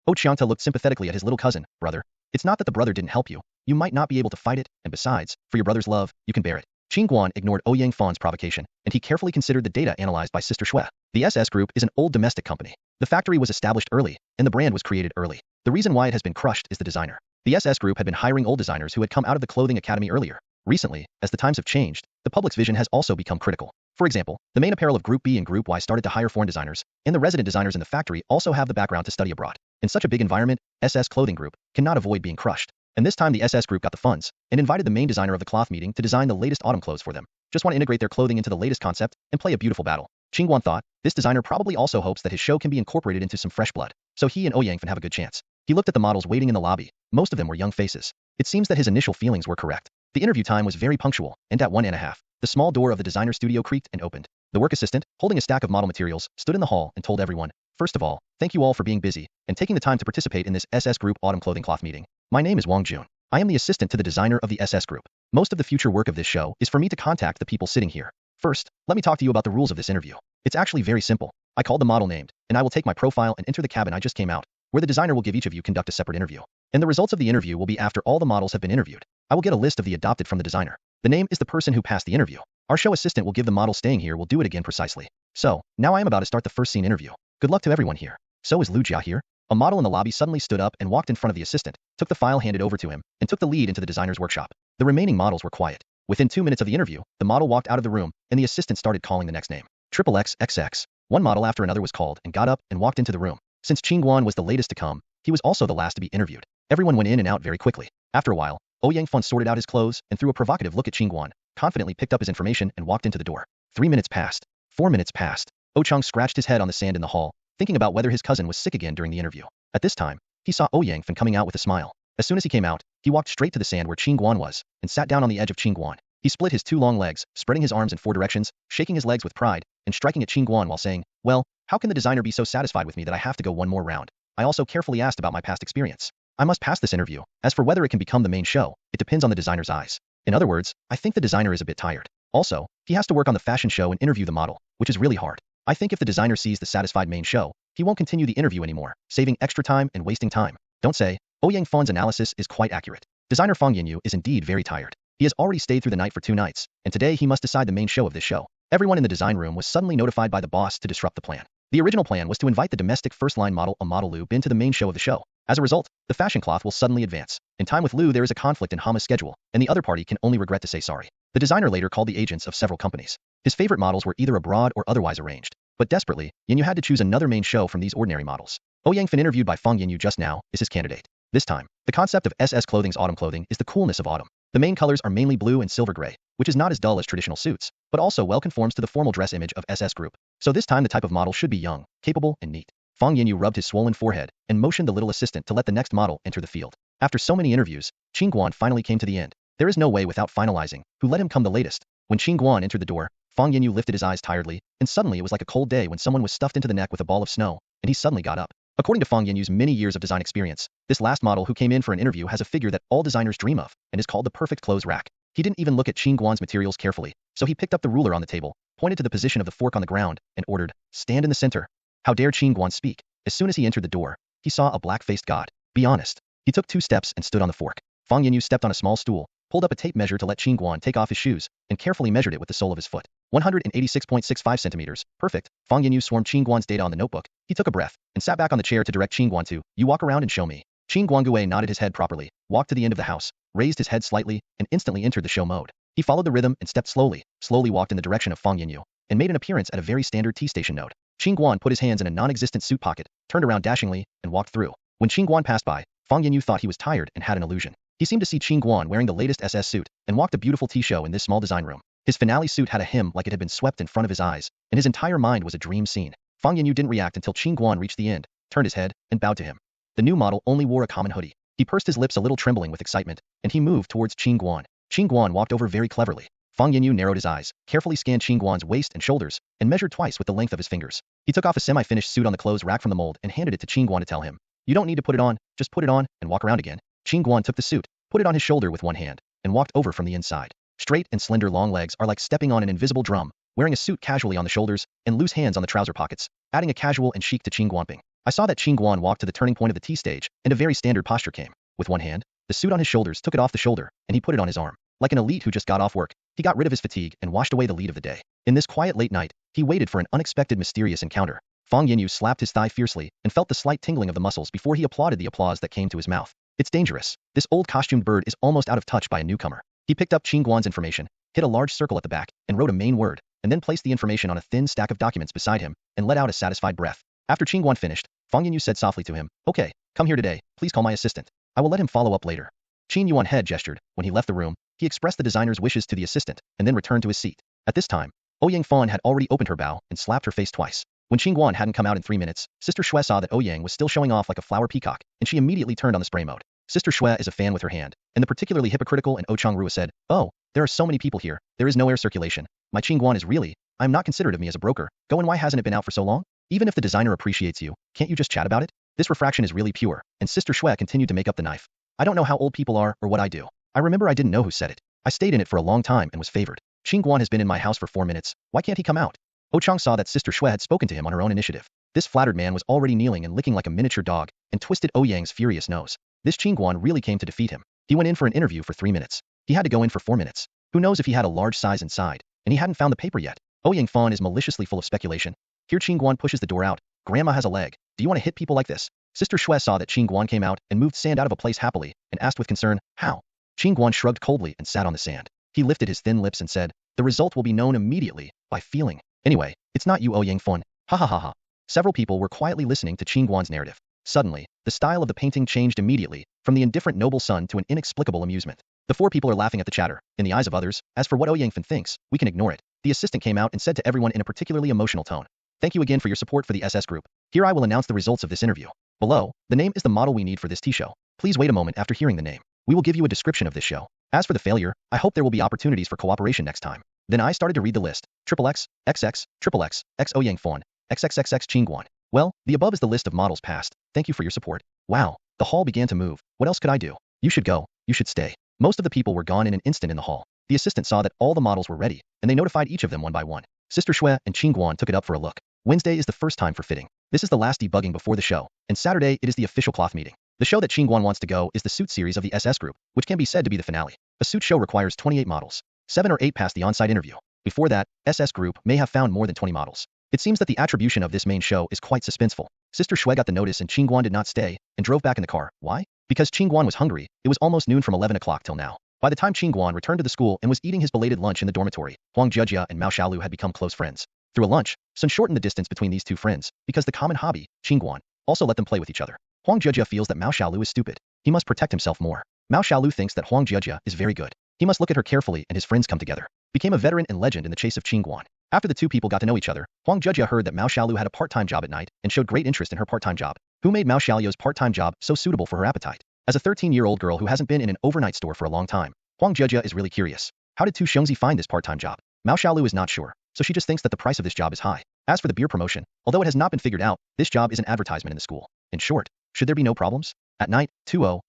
Chiangta looked sympathetically at his little cousin. "Brother, it's not that the brother didn't help you. You might not be able to fight it, and besides, for your brother's love, you can bear it." Qin Guan ignored Yang Fan's provocation, and he carefully considered the data analyzed by Sister Shui. The SS Group is an old domestic company. The factory was established early, and the brand was created early. The reason why it has been crushed is the designer. The SS Group had been hiring old designers who had come out of the clothing academy earlier. Recently, as the times have changed, the public's vision has also become critical. For example, the main apparel of Group B and Group Y started to hire foreign designers, and the resident designers in the factory also have the background to study abroad. In such a big environment, SS Clothing Group cannot avoid being crushed. And this time the SS Group got the funds, and invited the main designer of the cloth meeting to design the latest autumn clothes for them. Just want to integrate their clothing into the latest concept, and play a beautiful battle. Qin Guan thought, this designer probably also hopes that his show can be incorporated into some fresh blood, so he and Yang Fan have a good chance. He looked at the models waiting in the lobby. Most of them were young faces. It seems that his initial feelings were correct. The interview time was very punctual, and at 1:30, the small door of the designer studio creaked and opened. The work assistant, holding a stack of model materials, stood in the hall and told everyone, "First of all, thank you all for being busy, and taking the time to participate in this SS Group autumn clothing cloth meeting. My name is Wang Jun. I am the assistant to the designer of the SS Group. Most of the future work of this show is for me to contact the people sitting here. First, let me talk to you about the rules of this interview. It's actually very simple. I called the model named, and I will take my profile and enter the cabin I just came out, where the designer will give each of you conduct a separate interview. And the results of the interview will be after all the models have been interviewed. I will get a list of the adopted from the designer. The name is the person who passed the interview. Our show assistant will give the model staying here will do it again precisely. So, now I am about to start the first scene interview. Good luck to everyone here. So is Lu Jia here?" A model in the lobby suddenly stood up and walked in front of the assistant, took the file handed over to him, and took the lead into the designer's workshop. The remaining models were quiet. Within 2 minutes of the interview, the model walked out of the room, and the assistant started calling the next name. XXXX. One model after another was called and got up and walked into the room. Since Qin Guan was the latest to come, he was also the last to be interviewed. Everyone went in and out very quickly. After a while, Yang Fan sorted out his clothes and threw a provocative look at Qin Guan, confidently picked up his information and walked into the door. 3 minutes passed. 4 minutes passed. Chong scratched his head on the sand in the hall, thinking about whether his cousin was sick again during the interview. At this time, he saw Yang Fan coming out with a smile. As soon as he came out, he walked straight to the sand where Qin Guan was, and sat down on the edge of Qin Guan. He split his 2 long legs, spreading his arms in 4 directions, shaking his legs with pride, and striking at Qin Guan while saying, "Well, how can the designer be so satisfied with me that I have to go one more round? I also carefully asked about my past experience. I must pass this interview. As for whether it can become the main show, it depends on the designer's eyes." In other words, I think the designer is a bit tired. Also, he has to work on the fashion show and interview the model, which is really hard. I think if the designer sees the satisfied main show, he won't continue the interview anymore, saving extra time and wasting time. Don't say. Yang Fan's analysis is quite accurate. Designer Fang Yanyu is indeed very tired. He has already stayed through the night for 2 nights, and today he must decide the main show of this show. Everyone in the design room was suddenly notified by the boss to disrupt the plan. The original plan was to invite the domestic first-line model, a model Lu Bin, to the main show of the show. As a result, the fashion cloth will suddenly advance. In time with Lu, there is a conflict in Hama's schedule, and the other party can only regret to say sorry. The designer later called the agents of several companies. His favorite models were either abroad or otherwise arranged. But desperately, Yanyu had to choose another main show from these ordinary models. Yang Fan, interviewed by Fang Yanyu just now, is his candidate. This time, the concept of SS Clothing's autumn clothing is the coolness of autumn. The main colors are mainly blue and silver gray, which is not as dull as traditional suits, but also well conforms to the formal dress image of SS Group. So this time the type of model should be young, capable, and neat. Fang Yanyu rubbed his swollen forehead and motioned the little assistant to let the next model enter the field. After so many interviews, Qin Guan finally came to the end. There is no way without finalizing who let him come the latest. When Qin Guan entered the door, Fang Yanyu lifted his eyes tiredly, and suddenly it was like a cold day when someone was stuffed into the neck with a ball of snow, and he suddenly got up. According to Fang Yanyu's many years of design experience, this last model who came in for an interview has a figure that all designers dream of, and is called the perfect clothes rack. He didn't even look at Qin Guan's materials carefully, so he picked up the ruler on the table, pointed to the position of the fork on the ground, and ordered, "Stand in the center." How dare Qin Guan speak? As soon as he entered the door, he saw a black-faced god. Be honest. He took 2 steps and stood on the fork. Fang Yanyu stepped on a small stool, pulled up a tape measure to let Qin Guan take off his shoes, and carefully measured it with the sole of his foot. 186.65 centimeters. Perfect. Fang Yanyu swarmed Qin Guan's data on the notebook. He took a breath, and sat back on the chair to direct Qin Guan to, "You walk around and show me." Qin Guan nodded his head properly, walked to the end of the house, raised his head slightly, and instantly entered the show mode. He followed the rhythm and stepped slowly walked in the direction of Fang Yinyu, and made an appearance at a very standard tea station note. Qin Guan put his hands in a non-existent suit pocket, turned around dashingly, and walked through. When Qin Guan passed by, Fang Yinyu thought he was tired and had an illusion. He seemed to see Qin Guan wearing the latest SS suit, and walked a beautiful tea show in this small design room. His finale suit had a hem like it had been swept in front of his eyes, and his entire mind was a dream scene. Fang Yinyu didn't react until Qin Guan reached the end, turned his head, and bowed to him. The new model only wore a common hoodie. He pursed his lips a little trembling with excitement, and he moved towards Qin Guan. Qin Guan walked over very cleverly. Fang Yinyu narrowed his eyes, carefully scanned Qin Guan's waist and shoulders, and measured twice with the length of his fingers. He took off a semi-finished suit on the clothes rack from the mold and handed it to Qin Guan to tell him, "You don't need to put it on, just put it on and walk around again." Qin Guan took the suit, put it on his shoulder with one hand, and walked over from the inside. Straight and slender long legs are like stepping on an invisible drum, wearing a suit casually on the shoulders, and loose hands on the trouser pockets, adding a casual and chic to Qin Guanping. I saw that Qin Guan walked to the turning point of the tea stage, and a very standard posture came. With one hand, the suit on his shoulders took it off the shoulder, and he put it on his arm. Like an elite who just got off work, he got rid of his fatigue and washed away the lead of the day. In this quiet late night, he waited for an unexpected mysterious encounter. Fang Yinyu slapped his thigh fiercely and felt the slight tingling of the muscles before he applauded the applause that came to his mouth. It's dangerous. This old costumed bird is almost out of touch by a newcomer. He picked up Qin Guan's information, hit a large circle at the back, and wrote a main word, and then placed the information on a thin stack of documents beside him, and let out a satisfied breath. After Qin Guan finished, Fang Yinyu said softly to him, "Okay, come here today, please call my assistant. I will let him follow up later." Qin Yuan head gestured. When he left the room, he expressed the designer's wishes to the assistant, and then returned to his seat. At this time, Ouyang Fan had already opened her bow and slapped her face twice. When Qin Guan hadn't come out in 3 minutes, Sister Shui saw that Ouyang was still showing off like a flower peacock, and she immediately turned on the spray mode. Sister Shui is a fan with her hand, and the particularly hypocritical and Ochang Rua said, "Oh, there are so many people here, there is no air circulation. My Qin Guan is really, I'm not considerate of me as a broker. Go, and why hasn't it been out for so long? Even if the designer appreciates you, can't you just chat about it? This refraction is really pure." And Sister Shui continued to make up the knife. "I don't know how old people are or what I do. I remember I didn't know who said it. I stayed in it for a long time and was favored. Qin Guan has been in my house for 4 minutes. Why can't he come out?" Ochang saw that Sister Shui had spoken to him on her own initiative. This flattered man was already kneeling and licking like a miniature dog, and twisted Ouyang's furious nose. This Qin Guan really came to defeat him. He went in for an interview for 3 minutes. He had to go in for 4 minutes. Who knows if he had a large size inside, and he hadn't found the paper yet. Ouyang Fan is maliciously full of speculation. Here Qin Guan pushes the door out. "Grandma has a leg. Do you want to hit people like this?" Sister Shui saw that Qin Guan came out and moved sand out of a place happily, and asked with concern, "How?" Qin Guan shrugged coldly and sat on the sand. He lifted his thin lips and said, "The result will be known immediately, by feeling. Anyway, it's not you, Ouyang Fan. Ha ha ha ha." Several people were quietly listening to Qin Guan's narrative. Suddenly, the style of the painting changed immediately, from the indifferent noble son to an inexplicable amusement. The 4 people are laughing at the chatter. In the eyes of others, as for what Ouyang Fan thinks, we can ignore it. The assistant came out and said to everyone in a particularly emotional tone, "Thank you again for your support for the SS group. Here I will announce the results of this interview. Below, the name is the model we need for this tea show. Please wait a moment after hearing the name. We will give you a description of this show. As for the failure, I hope there will be opportunities for cooperation next time." Then I started to read the list. XXX, XX, XXX, X Ouyang Fan, XXXX Qin Guan. Well, the above is the list of models passed. Thank you for your support. Wow, the hall began to move. What else could I do? You should go. You should stay. Most of the people were gone in an instant in the hall. The assistant saw that all the models were ready, and they notified each of them one by one. Sister Shui and Qin Guan took it up for a look. Wednesday is the first time for fitting. This is the last debugging before the show, and Saturday it is the official cloth meeting. The show that Qin Guan wants to go is the suit series of the SS group, which can be said to be the finale. A suit show requires 28 models. 7 or 8 passed the on-site interview. Before that, SS group may have found more than 20 models. It seems that the attribution of this main show is quite suspenseful. Sister Shui got the notice and Qin Guan did not stay, and drove back in the car. Why? Because Qin Guan was hungry. It was almost noon from 11 o'clock till now. By the time Qin Guan returned to the school and was eating his belated lunch in the dormitory, Huang Jia and Mao Xiaolu had become close friends. Through a lunch, Sun shortened the distance between these two friends, because the common hobby, Qin Guan, also let them play with each other. Huang Jia feels that Mao Xiaolu is stupid. He must protect himself more. Mao Xiaolu thinks that Huang Jia is very good. He must look at her carefully, and his friends come together. Became a veteran and legend in the chase of Qin Guan. After the two people got to know each other, Huang Jia heard that Mao Xiaolu had a part-time job at night and showed great interest in her part-time job. Who made Mao Xiaolu's part-time job so suitable for her appetite? As a 13-year-old girl who hasn't been in an overnight store for a long time, Huang Jia is really curious. How did Tu Shengzi find this part-time job? Mao Xiaolu is not sure, so she just thinks that the price of this job is high. As for the beer promotion, although it has not been figured out, this job is an advertisement in the school. In short, should there be no problems? At night, 2000,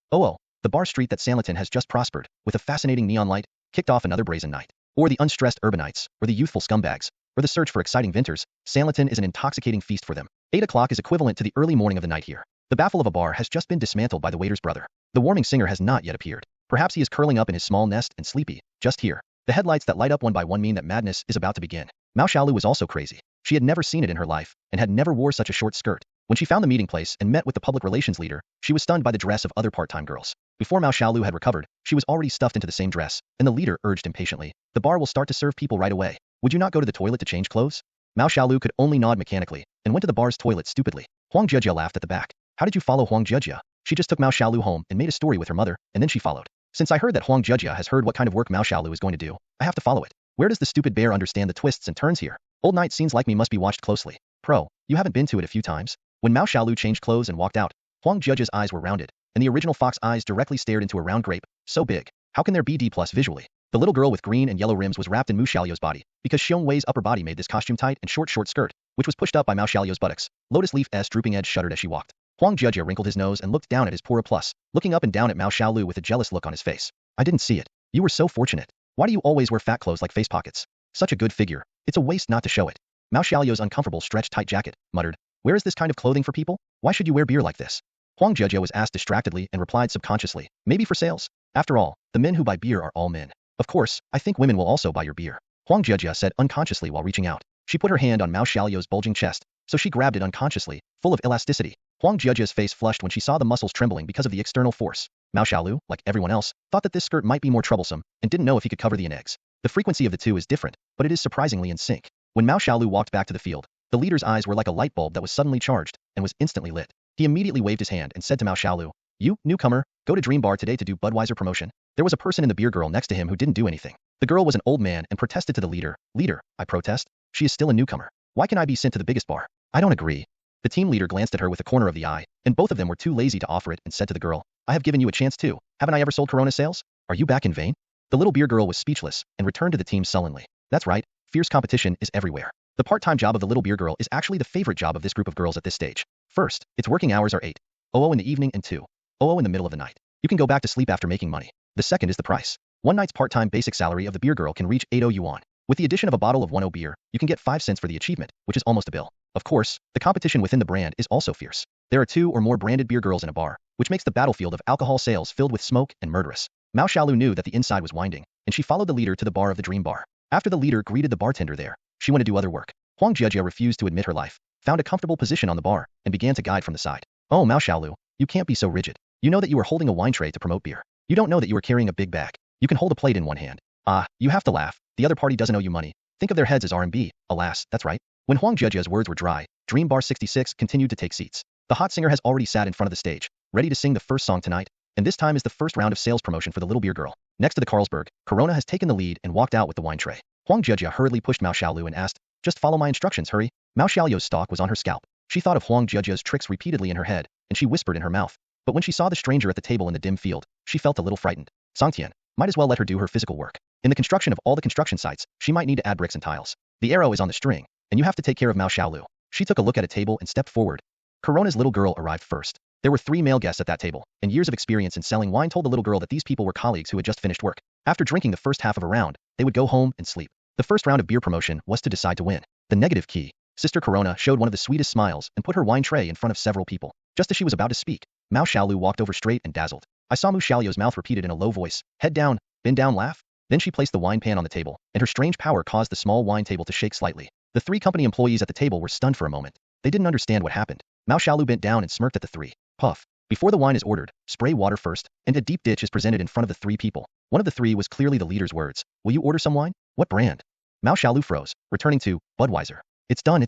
the bar street that Sanlitan has just prospered, with a fascinating neon light, kicked off another brazen night. Or the unstressed urbanites, or the youthful scumbags, or the search for exciting vinters, Sanlitan is an intoxicating feast for them. 8 o'clock is equivalent to the early morning of the night here. The baffle of a bar has just been dismantled by the waiter's brother. The warming singer has not yet appeared. Perhaps he is curling up in his small nest and sleepy, just here. The headlights that light up one by one mean that madness is about to begin. Mao Xiaolu was also crazy. She had never seen it in her life, and had never wore such a short skirt. When she found the meeting place and met with the public relations leader, she was stunned by the dress of other part-time girls. Before Mao Xiaolu had recovered, she was already stuffed into the same dress, and the leader urged impatiently, "The bar will start to serve people right away. Would you not go to the toilet to change clothes?" Mao Xiaolu could only nod mechanically, and went to the bar's toilet stupidly. Huang Jejia laughed at the back. "How did you follow Huang Jejia? She just took Mao Xiaolu home and made a story with her mother, and then she followed. Since I heard that Huang Jejia has heard what kind of work Mao Xiaolu is going to do, I have to follow it. Where does the stupid bear understand the twists and turns here? Old night scenes like me must be watched closely. Pro, you haven't been to it a few times?" When Mao Xiaolu changed clothes and walked out, Huang Jejia's eyes were rounded, and the original fox eyes directly stared into a round grape, so big. How can there be D+ visually? The little girl with green and yellow rims was wrapped in Mu Xiaoliu's body, because Xiong Wei's upper body made this costume tight and short skirt, which was pushed up by Mao Xiaoliu's buttocks. Lotus Leaf's drooping edge shuddered as she walked. Huang Jejia wrinkled his nose and looked down at his poorer plus, looking up and down at Mao Xiaolu with a jealous look on his face. "I didn't see it. You were so fortunate. Why do you always wear fat clothes like face pockets? Such a good figure. It's a waste not to show it." Mao Xiaoliu's uncomfortable stretched tight jacket muttered, "Where is this kind of clothing for people? Why should you wear beer like this?" Huang Jejia was asked distractedly and replied subconsciously, "Maybe for sales. After all, the men who buy beer are all men. Of course, I think women will also buy your beer." Huang Jejia said unconsciously while reaching out. She put her hand on Mao Xiaoliu's bulging chest, so she grabbed it unconsciously, full of elasticity. Huang Jejia's face flushed when she saw the muscles trembling because of the external force. Mao Xiaolu, like everyone else, thought that this skirt might be more troublesome, and didn't know if he could cover the eggs. The frequency of the two is different, but it is surprisingly in sync. When Mao Xiaolu walked back to the field, the leader's eyes were like a light bulb that was suddenly charged, and was instantly lit. He immediately waved his hand and said to Mao Xiaolu, "You, newcomer, go to Dream Bar today to do Budweiser promotion." There was a person in the beer girl next to him who didn't do anything. The girl was an old man and protested to the leader, "Leader, I protest. She is still a newcomer. Why can I be sent to the biggest bar?" "I don't agree." The team leader glanced at her with a corner of the eye, and both of them were too lazy to offer it and said to the girl, "I have given you a chance too. Haven't I ever sold Corona sales? Are you back in vain?" The little beer girl was speechless and returned to the team sullenly. "That's right, fierce competition is everywhere. The part-time job of the little beer girl is actually the favorite job of this group of girls at this stage. First, its working hours are 8:00 in the evening and 2:00 in the middle of the night. You can go back to sleep after making money. The second is the price. One night's part-time basic salary of the beer girl can reach 80 yuan. With the addition of a bottle of 10 beer, you can get 5 cents for the achievement, which is almost a bill. Of course, the competition within the brand is also fierce. There are 2 or more branded beer girls in a bar, which makes the battlefield of alcohol sales filled with smoke and murderous. Mao Xiaolu knew that the inside was winding, and she followed the leader to the bar of the Dream Bar. After the leader greeted the bartender there, she went to do other work. Huang Jejia refused to admit her life, found a comfortable position on the bar, and began to guide from the side. "Oh, Mao Xiaolu, you can't be so rigid. You know that you are holding a wine tray to promote beer. You don't know that you are carrying a big bag. You can hold a plate in one hand. Ah, you have to laugh. The other party doesn't owe you money. Think of their heads as RMB. Alas, that's right." When Huang Jejia's words were dry, Dream Bar 66 continued to take seats. The hot singer has already sat in front of the stage, ready to sing the first song tonight, and this time is the first round of sales promotion for the little beer girl. Next to the Carlsberg, Corona has taken the lead and walked out with the wine tray. Huang Jejia hurriedly pushed Mao Xiaolu and asked, "Just follow my instructions, hurry." Mao Xiaolu's stalk was on her scalp. She thought of Huang Jejia's tricks repeatedly in her head, and she whispered in her mouth. But when she saw the stranger at the table in the dim field, she felt a little frightened. Sangtian, might as well let her do her physical work. In the construction of all the construction sites, she might need to add bricks and tiles. The arrow is on the string, and you have to take care of Mao Xiaolu. She took a look at a table and stepped forward. Corona's little girl arrived first. There were 3 male guests at that table, and years of experience in selling wine told the little girl that these people were colleagues who had just finished work. After drinking the first half of a round, they would go home and sleep. The first round of beer promotion was to decide to win. The negative key. Sister Corona showed one of the sweetest smiles and put her wine tray in front of several people. Just as she was about to speak, Mao Xiaolu walked over straight and dazzled. I saw Mu Xiaoliu's mouth repeated in a low voice, "Head down, bend down, laugh." Then she placed the wine pan on the table, and her strange power caused the small wine table to shake slightly. The 3 company employees at the table were stunned for a moment. They didn't understand what happened. Mao Xiaolu bent down and smirked at the 3. Puff. Before the wine is ordered, spray water first, and a deep ditch is presented in front of the 3 people. One of the 3 was clearly the leader's words. "Will you order some wine? What brand?" Mao Xiaolu froze, returning to Budweiser. It's done,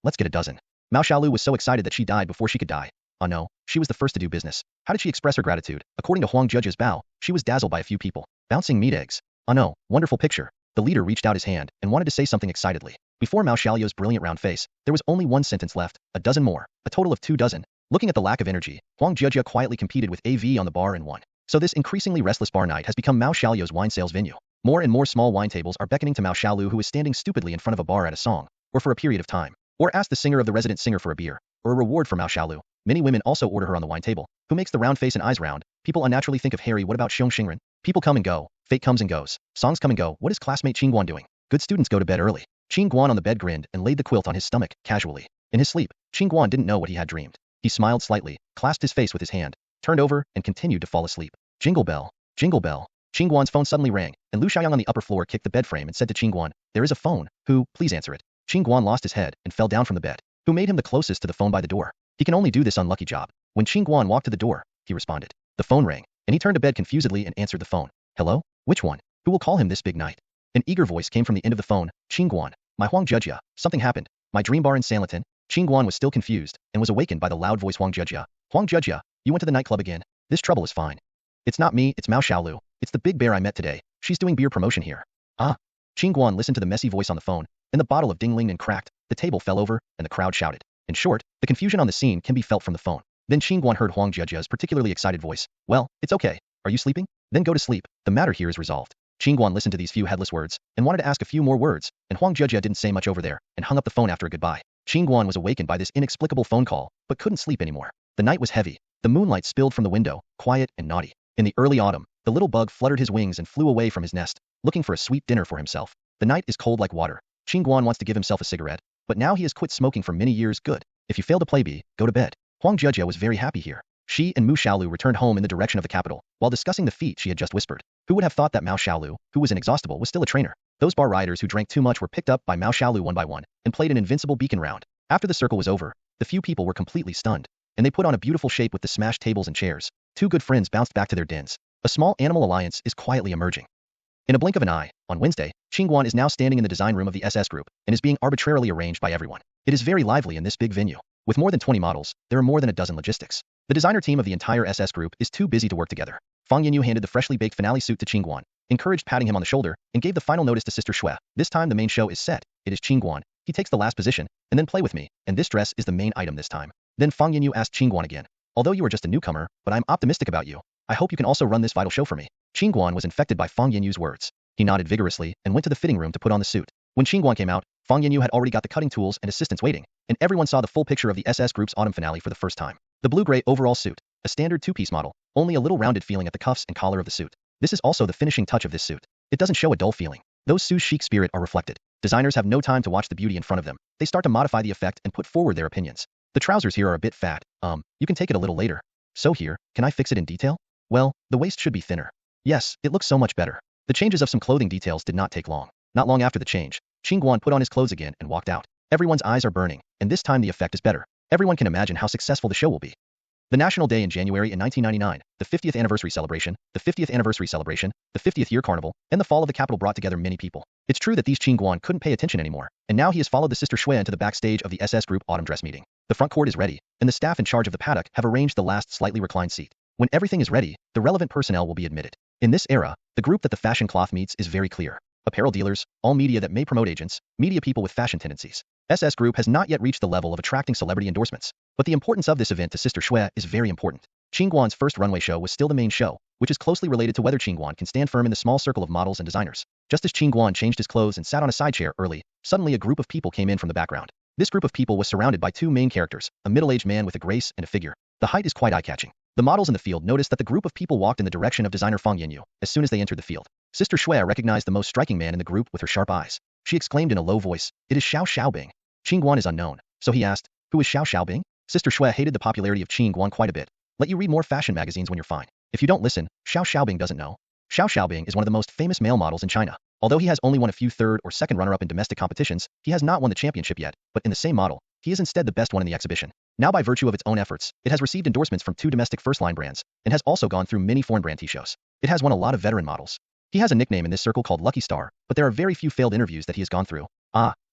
let's get a dozen." Mao Xiaolu was so excited that she died before she could die. Oh no, she was the first to do business. How did she express her gratitude? According to Huang Jejia's bow, she was dazzled by a few people. Bouncing meat eggs. Oh no, wonderful picture. The leader reached out his hand and wanted to say something excitedly. Before Mao Xiaoliu's brilliant round face, there was only 1 sentence left, a dozen more, a total of 2 dozen. Looking at the lack of energy, Huang Jejia quietly competed with AV on the bar and won. So this increasingly restless bar night has become Mao Xiaoliu's wine sales venue. More and more small wine tables are beckoning to Mao Xiaolu, who is standing stupidly in front of a bar at a song, or for a period of time, or ask the singer of the resident singer for a beer, or a reward for Mao Xiaolu. Many women also order her on the wine table. Who makes the round face and eyes round? People unnaturally think of Harry. What about Xiong Xingren? People come and go. Fate comes and goes. Songs come and go. What is classmate Qin Guan doing? Good students go to bed early. Qin Guan on the bed grinned and laid the quilt on his stomach, casually. In his sleep, Qin Guan didn't know what he had dreamed. He smiled slightly, clasped his face with his hand, turned over, and continued to fall asleep. Jingle bell. Jingle bell. Qin Guan's phone suddenly rang, and Lu Xiaoyang on the upper floor kicked the bed frame and said to Qin Guan, "There is a phone. Who? Please answer it." Qin Guan lost his head and fell down from the bed. Who made him the closest to the phone by the door? He can only do this unlucky job. When Qin Guan walked to the door, he responded. The phone rang, and he turned to bed confusedly and answered the phone. Hello? Which one? Who will call him this big night? An eager voice came from the end of the phone. Qin Guan. My Huang Jujia. Something happened. My dream bar in Sanlitun. Qin Guan was still confused, and was awakened by the loud voice Huang Jujia. Huang Jujia, you went to the nightclub again. This trouble is fine. It's not me, it's Mao Xiaolu. It's the big bear I met today. She's doing beer promotion here. Ah. Qin Guan listened to the messy voice on the phone, and the bottle of Ding Ling cracked, the table fell over, and the crowd shouted. In short, the confusion on the scene can be felt from the phone. Then Qin Guan heard Huang Jujia's particularly excited voice. Well, it's okay. Are you sleeping? Then go to sleep. The matter here is resolved. Qin Guan listened to these few headless words, and wanted to ask a few more words, and Huang Jujia didn't say much over there, and hung up the phone after a goodbye. Qin Guan was awakened by this inexplicable phone call, but couldn't sleep anymore. The night was heavy. The moonlight spilled from the window, quiet and naughty. In the early autumn, the little bug fluttered his wings and flew away from his nest, looking for a sweet dinner for himself. The night is cold like water. Qin Guan wants to give himself a cigarette, but now he has quit smoking for many years. Good. If you fail to play B, go to bed. Huang Jujia was very happy here. She and Mu Xiaolu returned home in the direction of the capital, while discussing the feat she had just whispered. Who would have thought that Mao Xiaolu, who was inexhaustible, was still a trainer? Those bar riders who drank too much were picked up by Mao Xiaolu one by one, and played an invincible beacon round. After the circle was over, the few people were completely stunned, and they put on a beautiful shape with the smashed tables and chairs. Two good friends bounced back to their dens. A small animal alliance is quietly emerging. In a blink of an eye, on Wednesday, Qin Guan is now standing in the design room of the SS Group, and is being arbitrarily arranged by everyone. It is very lively in this big venue. With more than 20 models, there are more than a dozen logistics. The designer team of the entire SS Group is too busy to work together. Fang Yanyu handed the freshly baked finale suit to Qin Guan, encouraged patting him on the shoulder, and gave the final notice to Sister Shui. This time the main show is set. It is Qin Guan. He takes the last position, and then play with me, and this dress is the main item this time. Then Fang Yanyu asked Qin Guan again. Although you are just a newcomer, but I'm optimistic about you. I hope you can also run this vital show for me. Qin Guan was infected by Fang Yanyu's words. He nodded vigorously and went to the fitting room to put on the suit. When Qin Guan came out, Fang Yanyu had already got the cutting tools and assistants waiting, and everyone saw the full picture of the SS Group's autumn finale for the first time. The blue-gray overall suit, a standard two-piece model, only a little rounded feeling at the cuffs and collar of the suit. This is also the finishing touch of this suit. It doesn't show a dull feeling. Those Su's chic spirit are reflected. Designers have no time to watch the beauty in front of them. They start to modify the effect and put forward their opinions. The trousers here are a bit fat. You can take it a little later. So here, can I fix it in detail? Well, the waist should be thinner. Yes, it looks so much better. The changes of some clothing details did not take long. Not long after the change, Qin Guan put on his clothes again and walked out. Everyone's eyes are burning, and this time the effect is better. Everyone can imagine how successful the show will be. The National Day in January in 1999, the 50th anniversary celebration, the 50th anniversary celebration, the 50th year carnival, and the fall of the capital brought together many people. It's true that these Qin Guan couldn't pay attention anymore, and now he has followed the Sister Shui into the backstage of the SS Group autumn dress meeting. The front court is ready, and the staff in charge of the paddock have arranged the last slightly reclined seat. When everything is ready, the relevant personnel will be admitted. In this era, the group that the fashion cloth meets is very clear. Apparel dealers, all media that may promote agents, media people with fashion tendencies. SS Group has not yet reached the level of attracting celebrity endorsements, but the importance of this event to Sister Shui is very important. Qin Guan's first runway show was still the main show, which is closely related to whether Qin Guan can stand firm in the small circle of models and designers. Just as Qin Guan changed his clothes and sat on a side chair early, suddenly a group of people came in from the background. This group of people was surrounded by two main characters, a middle-aged man with a grace and a figure. The height is quite eye-catching. The models in the field noticed that the group of people walked in the direction of designer Fang Yanyu as soon as they entered the field. Sister Shui recognized the most striking man in the group with her sharp eyes. She exclaimed in a low voice, "It is Xiao Xiaobing." Qin Guan is unknown, so he asked, "Who is Xiao Xiaobing?" Sister Shui hated the popularity of Qin Guan quite a bit. Let you read more fashion magazines when you're fine. If you don't listen, Xiao Xiaobing doesn't know. Xiao Xiaobing is one of the most famous male models in China. Although he has only won a few third or second runner-up in domestic competitions, he has not won the championship yet, but in the same model, he is instead the best one in the exhibition. Now by virtue of its own efforts, it has received endorsements from 2 domestic first-line brands, and has also gone through many foreign brand T-shows. It has won a lot of veteran models. He has a nickname in this circle called Lucky Star, but there are very few failed interviews that he has gone through.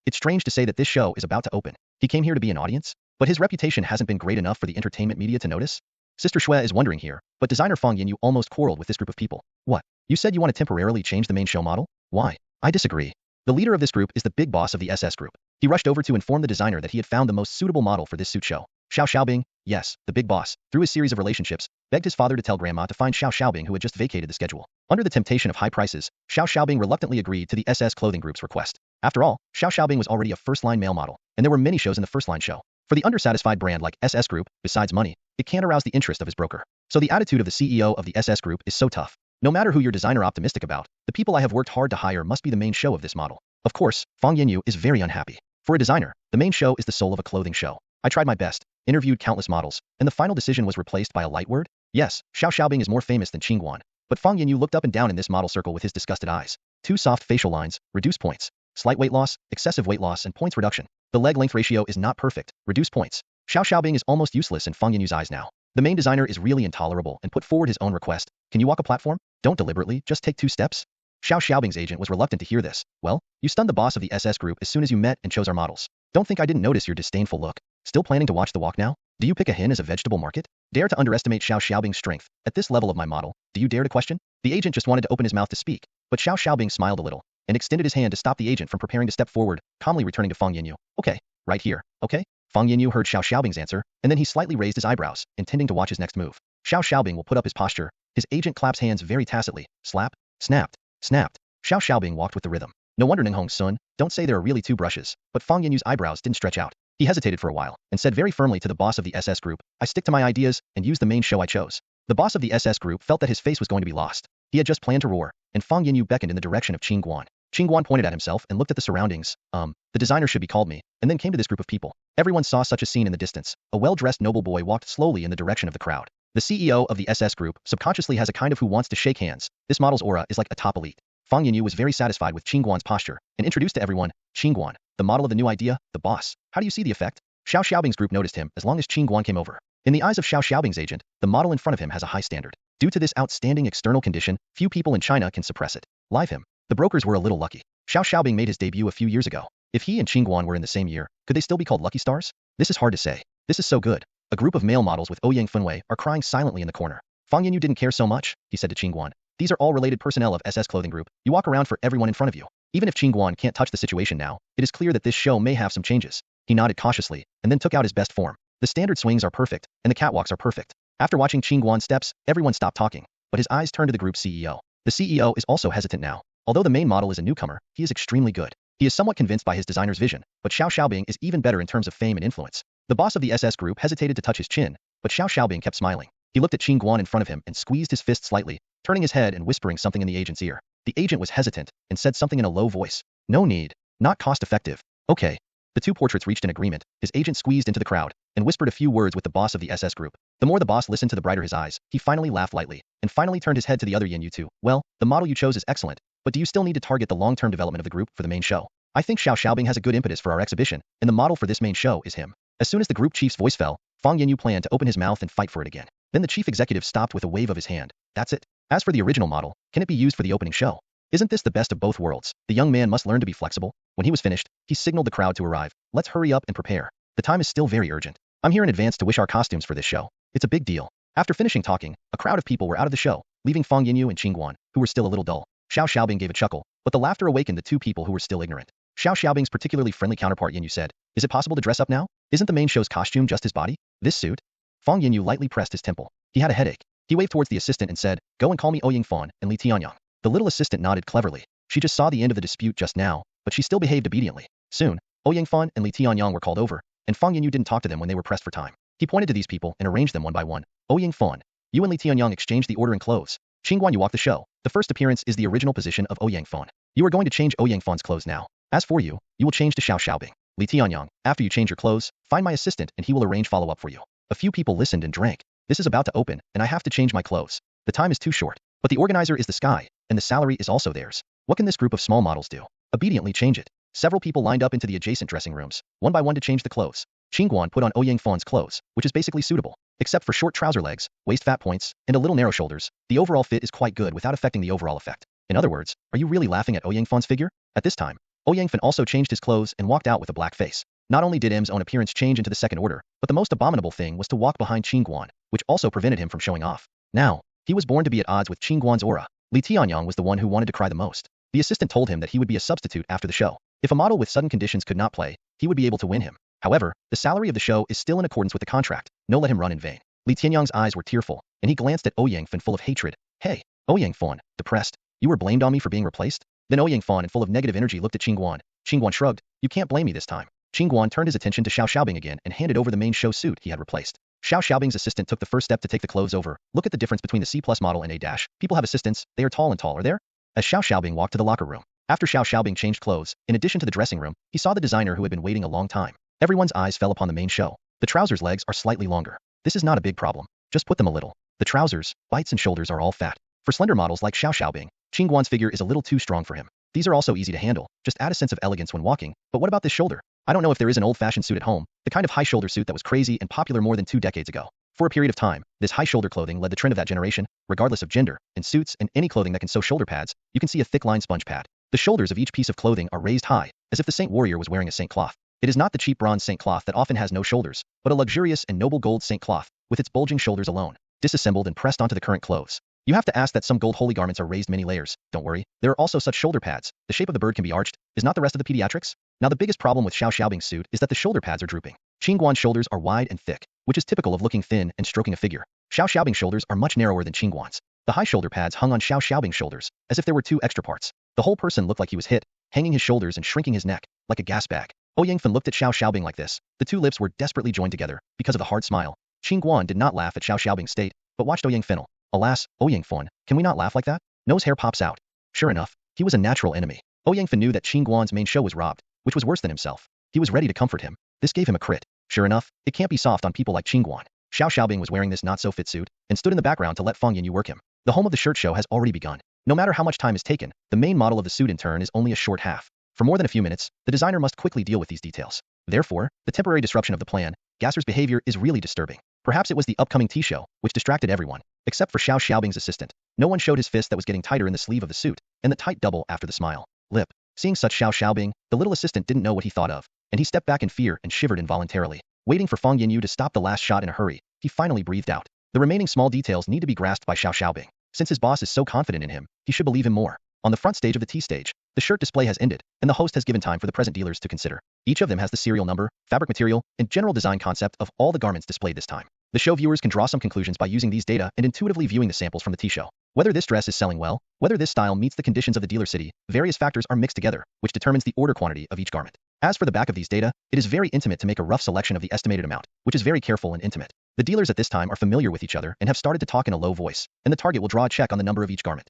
It's strange to say that this show is about to open. He came here to be an audience, but his reputation hasn't been great enough for the entertainment media to notice? Sister Shui is wondering here, but designer Fang Yanyu almost quarreled with this group of people. What? You said you want to temporarily change the main show model? Why? I disagree. The leader of this group is the big boss of the SS Group. He rushed over to inform the designer that he had found the most suitable model for this suit show. Xiao Xiaobing, yes, the big boss, through his series of relationships, begged his father to tell grandma to find Xiao Xiaobing who had just vacated the schedule. Under the temptation of high prices, Xiao Xiaobing reluctantly agreed to the SS Clothing Group's request. After all, Xiao Xiaobing was already a first-line male model, and there were many shows in the first-line show. For the undersatisfied brand like SS Group, besides money, it can't arouse the interest of his broker. So the attitude of the CEO of the SS Group is so tough. No matter who your designer optimistic about, the people I have worked hard to hire must be the main show of this model. Of course, Fang Yanyu is very unhappy. For a designer, the main show is the soul of a clothing show. I tried my best, interviewed countless models, and the final decision was replaced by a light word? Yes, Xiao Xiaobing is more famous than Qin Guan. But Fang Yanyu looked up and down in this model circle with his disgusted eyes. 2 soft facial lines, reduce points. Slight weight loss, excessive weight loss and points reduction. The leg length ratio is not perfect, reduce points. Xiao Xiaobing is almost useless in Fang Yinyu's eyes now. The main designer is really intolerable and put forward his own request. Can you walk a platform? Don't deliberately, just take 2 steps. Xiao Xiaobing's agent was reluctant to hear this. Well, you stunned the boss of the SS group as soon as you met and chose our models. Don't think I didn't notice your disdainful look. Still planning to watch the walk now? Do you pick a hen as a vegetable market? Dare to underestimate Xiao Xiaobing's strength. At this level of my model, do you dare to question? The agent just wanted to open his mouth to speak, but Xiao Xiaobing smiled a little and extended his hand to stop the agent from preparing to step forward, calmly returning to Fang Yinyu. Okay, right here, okay? Fang Yinyu heard Xiao Xiaobing's answer, and then he slightly raised his eyebrows, intending to watch his next move. Xiao Xiaobing will put up his posture. His agent claps hands very tacitly. Slap, snapped, snapped. Xiao Xiaobing walked with the rhythm. No wonder Ning Hong's son, don't say there are really 2 brushes, but Fang Yinyu's eyebrows didn't stretch out. He hesitated for a while, and said very firmly to the boss of the SS group, I stick to my ideas, and use the main show I chose. The boss of the SS group felt that his face was going to be lost. He had just planned to roar, and Fang Yinyu beckoned in the direction of Qin Guan. Qin Guan pointed at himself and looked at the surroundings. The designer should be called me, and then came to this group of people. Everyone saw such a scene in the distance. A well-dressed noble boy walked slowly in the direction of the crowd. The CEO of the SS group subconsciously has a kind of who wants to shake hands. This model's aura is like a top elite. Fang Yinyu was very satisfied with Qin Guan's posture, and introduced to everyone, Qin Guan, the model of the new idea, the boss. How do you see the effect? Xiao Xiaobing's group noticed him as long as Qin Guan came over. In the eyes of Xiao Xiaobing's agent, the model in front of him has a high standard. Due to this outstanding external condition, few people in China can suppress it. Live him. The brokers were a little lucky. Xiao Xiaobing made his debut a few years ago. If he and Qin Guan were in the same year, could they still be called lucky stars? This is hard to say. This is so good. A group of male models with Ouyang Funwei are crying silently in the corner. Fang Yinyu didn't care so much, he said to Qin Guan. These are all related personnel of SS Clothing Group. You walk around for everyone in front of you. Even if Qin Guan can't touch the situation now, it is clear that this show may have some changes. He nodded cautiously, and then took out his best form. The standard swings are perfect, and the catwalks are perfect. After watching Qin Guan's steps, everyone stopped talking, but his eyes turned to the group's CEO. The CEO is also hesitant now. Although the main model is a newcomer, he is extremely good. He is somewhat convinced by his designer's vision, but Xiao Xiaobing is even better in terms of fame and influence. The boss of the SS group hesitated to touch his chin, but Xiao Xiaobing kept smiling. He looked at Qin Guan in front of him and squeezed his fist slightly, turning his head and whispering something in the agent's ear. The agent was hesitant and said something in a low voice. No need. Not cost-effective. Okay. The 2 portraits reached an agreement. His agent squeezed into the crowd and whispered a few words with the boss of the SS group. The more the boss listened to the brighter his eyes. He finally laughed lightly and finally turned his head to the other Yinyu too. Well, the model you chose is excellent, but do you still need to target the long-term development of the group for the main show? I think Xiao Xiaobing has a good impetus for our exhibition, and the model for this main show is him. As soon as the group chief's voice fell, Fang Yinyu planned to open his mouth and fight for it again. Then the chief executive stopped with a wave of his hand. That's it. As for the original model, can it be used for the opening show? Isn't this the best of both worlds? The young man must learn to be flexible. When he was finished, he signaled the crowd to arrive. Let's hurry up and prepare. The time is still very urgent. I'm here in advance to wish our costumes for this show. It's a big deal. After finishing talking, a crowd of people were out of the show, leaving Fang Yinyu and Qin Guan, who were still a little dull. Xiao Xiaobing gave a chuckle, but the laughter awakened the 2 people who were still ignorant. Xiao Xiaobing's particularly friendly counterpart Yinyu said, Is it possible to dress up now? Isn't the main show's costume just his body? This suit? Fang Yinyu lightly pressed his temple. He had a headache. He waved towards the assistant and said, Go and call me Ouyang Fan and Li Tianyang. The little assistant nodded cleverly. She just saw the end of the dispute just now, but she still behaved obediently. Soon, Ouyang Fan and Li Tianyang were called over, and Fang Yinyu didn't talk to them when they were pressed for time. He pointed to these people and arranged them one by one. Ouyang Fan, you and Li Tianyang exchanged the order in clothes. Qin Guan, you walk the show. The first appearance is the original position of Ouyang Fan. You are going to change Ouyang Fan's clothes now. As for you, you will change to Xiao Xiaobing. Li Tianyang, after you change your clothes, find my assistant and he will arrange follow-up for you. A few people listened and drank. This is about to open, and I have to change my clothes. The time is too short. But the organizer is the sky, and the salary is also theirs. What can this group of small models do? Obediently change it. Several people lined up into the adjacent dressing rooms, one by one to change the clothes. Qin Guan put on Ouyang Fan's clothes, which is basically suitable. Except for short trouser legs, waist fat points, and a little narrow shoulders, the overall fit is quite good without affecting the overall effect. In other words, are you really laughing at Ouyang Fan's figure? At this time, Ouyang Fan also changed his clothes and walked out with a black face. Not only did M's own appearance change into the second order, but the most abominable thing was to walk behind Qin Guan, which also prevented him from showing off. Now, he was born to be at odds with Qin Guan's aura. Li Tianyang was the one who wanted to cry the most. The assistant told him that he would be a substitute after the show. If a model with sudden conditions could not play, he would be able to win him. However, the salary of the show is still in accordance with the contract. No, let him run in vain. Li Tianyang's eyes were tearful, and he glanced at Ouyang Fan full of hatred. Hey, Ouyang Fan, depressed. You were blamed on me for being replaced? Then Ouyang Fan, full of negative energy, looked at Qin Guan. Qin Guan shrugged. You can't blame me this time. Qin Guan turned his attention to Xiao Xiaobing again and handed over the main show suit he had replaced. Xiao Xiaobing's assistant took the first step to take the clothes over. Look at the difference between the C+ model and A-. People have assistants, they are tall and taller there. As Xiao Xiaobing walked to the locker room. After Xiao Xiaobing changed clothes, in addition to the dressing room, he saw the designer who had been waiting a long time. Everyone's eyes fell upon the main show. The trousers' legs are slightly longer. This is not a big problem. Just put them a little. The trousers, bites and shoulders are all fat. For slender models like Xiao Xiaobing, Qin Guan's figure is a little too strong for him. These are also easy to handle. Just add a sense of elegance when walking. But what about this shoulder? I don't know if there is an old-fashioned suit at home, the kind of high-shoulder suit that was crazy and popular more than 2 decades ago. For a period of time, this high-shoulder clothing led the trend of that generation, regardless of gender. In suits and any clothing that can sew shoulder pads, you can see a thick-lined sponge pad. The shoulders of each piece of clothing are raised high, as if the saint warrior was wearing a saint cloth. It is not the cheap bronze saint cloth that often has no shoulders, but a luxurious and noble gold saint cloth, with its bulging shoulders alone, disassembled and pressed onto the current clothes. You have to ask that some gold holy garments are raised many layers. Don't worry, there are also such shoulder pads. The shape of the bird can be arched. Is not the rest of the pediatrics? Now the biggest problem with Xiao Xiaobing's suit is that the shoulder pads are drooping. Qin Guan's shoulders are wide and thick, which is typical of looking thin and stroking a figure. Xiao Xiaobing's shoulders are much narrower than Qin Guan's. The high shoulder pads hung on Xiao Xiaobing's shoulders, as if there were 2 extra parts. The whole person looked like he was hit, hanging his shoulders and shrinking his neck, like a gas bag. Yangfen looked at Xiao Xiaobing like this. The 2 lips were desperately joined together, because of the hard smile. Qin Guan did not laugh at Xiao Xiaobing's state, but watched Yangfen. Alas, Yangfen, can we not laugh like that? Nose hair pops out. Sure enough, he was a natural enemy. Yangfen knew that Qin Guan's main show was robbed, which was worse than himself. He was ready to comfort him. This gave him a crit. Sure enough, it can't be soft on people like Qin Guan. Xiao Xiaobing was wearing this not-so-fit suit, and stood in the background to let Fang Yanyu work him. The home of the shirt show has already begun. No matter how much time is taken, the main model of the suit in turn is only a short half. For more than a few minutes, the designer must quickly deal with these details. Therefore, the temporary disruption of the plan, Gasser's behavior is really disturbing. Perhaps it was the upcoming tea show, which distracted everyone, except for Xiao Xiaobing's assistant. No one showed his fist that was getting tighter in the sleeve of the suit, and the tight double after the smile. Lip. Seeing such Xiao Xiaobing, the little assistant didn't know what he thought of, and he stepped back in fear and shivered involuntarily. Waiting for Fang Yanyu to stop the last shot in a hurry, he finally breathed out. The remaining small details need to be grasped by Xiao Xiaobing. Since his boss is so confident in him, he should believe him more. On the front stage of the tea stage, the shirt display has ended, and the host has given time for the present dealers to consider. Each of them has the serial number, fabric material, and general design concept of all the garments displayed this time. The show viewers can draw some conclusions by using these data and intuitively viewing the samples from the tea show. Whether this dress is selling well, whether this style meets the conditions of the dealer city, various factors are mixed together, which determines the order quantity of each garment. As for the back of these data, it is very intimate to make a rough selection of the estimated amount, which is very careful and intimate. The dealers at this time are familiar with each other and have started to talk in a low voice, and the target will draw a check on the number of each garment.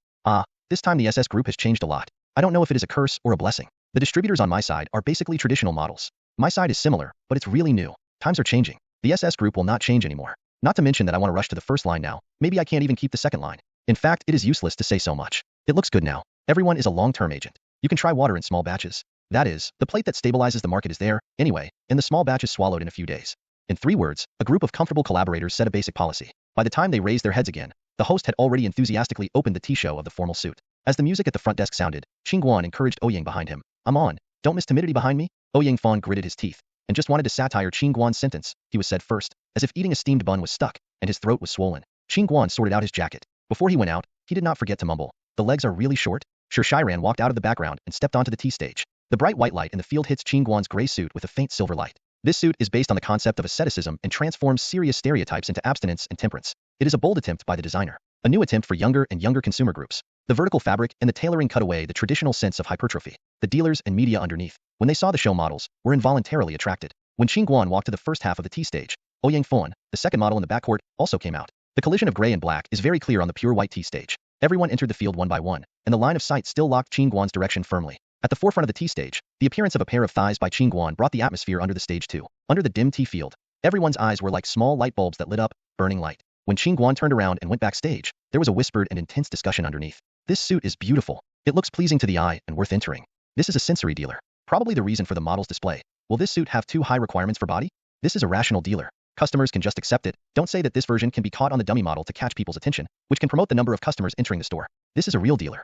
This time the SS group has changed a lot. I don't know if it is a curse or a blessing. The distributors on my side are basically traditional models. My side is similar, but it's really new. Times are changing. The SS group will not change anymore. Not to mention that I want to rush to the first line now. Maybe I can't even keep the second line. In fact, it is useless to say so much. It looks good now. Everyone is a long-term agent. You can try water in small batches. That is, the plate that stabilizes the market is there, anyway, and the small batch is swallowed in a few days. In 3 words, a group of comfortable collaborators set a basic policy. By the time they raised their heads again, the host had already enthusiastically opened the tea show of the formal suit. As the music at the front desk sounded, Qin Guan encouraged Ouyang behind him. I'm on. Don't miss timidity behind me. Ouyang Fan gritted his teeth, and just wanted to satire Qin Guan's sentence. He was said first, as if eating a steamed bun was stuck, and his throat was swollen. Qin Guan sorted out his jacket. Before he went out, he did not forget to mumble. The legs are really short. Sir Shiran walked out of the background and stepped onto the tea stage. The bright white light in the field hits Qin Guan's gray suit with a faint silver light. This suit is based on the concept of asceticism and transforms serious stereotypes into abstinence and temperance. It is a bold attempt by the designer. A new attempt for younger and younger consumer groups. The vertical fabric and the tailoring cut away the traditional sense of hypertrophy. The dealers and media underneath, when they saw the show models, were involuntarily attracted. When Qin Guan walked to the first half of the tea stage, Ouyang Fan, the second model in the backcourt, also came out. The collision of gray and black is very clear on the pure white tea stage. Everyone entered the field one by one, and the line of sight still locked Qin Guan's direction firmly. At the forefront of the tea stage, the appearance of a pair of thighs by Qin Guan brought the atmosphere under the stage too. Under the dim tea field, everyone's eyes were like small light bulbs that lit up, burning light. When Qin Guan turned around and went backstage, there was a whispered and intense discussion underneath. This suit is beautiful. It looks pleasing to the eye and worth entering. This is a sensory dealer. Probably the reason for the model's display. Will this suit have too high requirements for body? This is a rational dealer. Customers can just accept it. Don't say that this version can be caught on the dummy model to catch people's attention, which can promote the number of customers entering the store. This is a real dealer.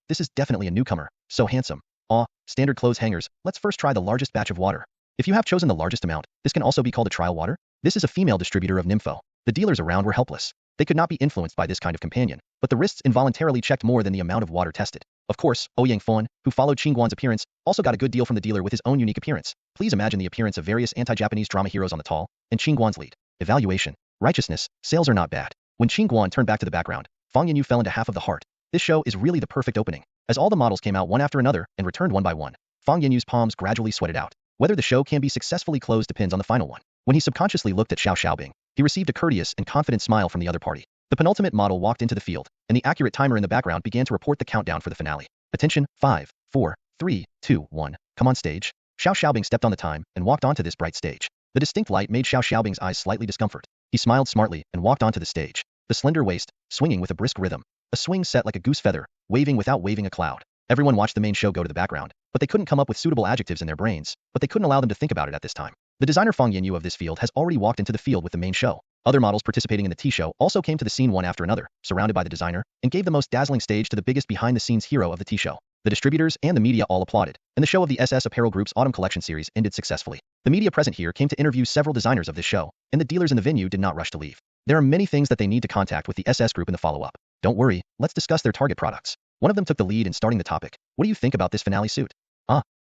This is definitely a newcomer. So handsome. Standard clothes hangers. Let's first try the largest batch of water. If you have chosen the largest amount, this can also be called a trial water. This is a female distributor of Nympho. The dealers around were helpless. They could not be influenced by this kind of companion, but the wrists involuntarily checked more than the amount of water tested. Of course, Ouyang Fan, who followed Qin Guan's appearance, also got a good deal from the dealer with his own unique appearance. Please imagine the appearance of various anti-Japanese drama heroes on the tall, and Qin Guan's lead. Evaluation. Righteousness. Sales are not bad. When Qin Guan turned back to the background, Fang Yanyu fell into half of the heart. This show is really the perfect opening. As all the models came out one after another and returned one by one, Fang Yanyu's palms gradually sweated out. Whether the show can be successfully closed depends on the final one. When he subconsciously looked at Xiao Xiaobing, he received a courteous and confident smile from the other party. The penultimate model walked into the field, and the accurate timer in the background began to report the countdown for the finale. Attention, 5, 4, 3, 2, 1. Come on stage. Xiao Xiaobing stepped on the time and walked onto this bright stage. The distinct light made Xiao Xiaobing's eyes slightly discomfort. He smiled smartly and walked onto the stage. The slender waist, swinging with a brisk rhythm. A swing set like a goose feather, waving without waving a cloud. Everyone watched the main show go to the background, but they couldn't come up with suitable adjectives in their brains, but they couldn't allow them to think about it at this time. The designer Fang Yanyu of this field has already walked into the field with the main show. Other models participating in the T-show also came to the scene one after another, surrounded by the designer, and gave the most dazzling stage to the biggest behind-the-scenes hero of the T-show. The distributors and the media all applauded, and the show of the SS Apparel Group's Autumn Collection series ended successfully. The media present here came to interview several designers of this show, and the dealers in the venue did not rush to leave. There are many things that they need to contact with the SS Group in the follow-up. Don't worry, let's discuss their target products. One of them took the lead in starting the topic. What do you think about this finale suit?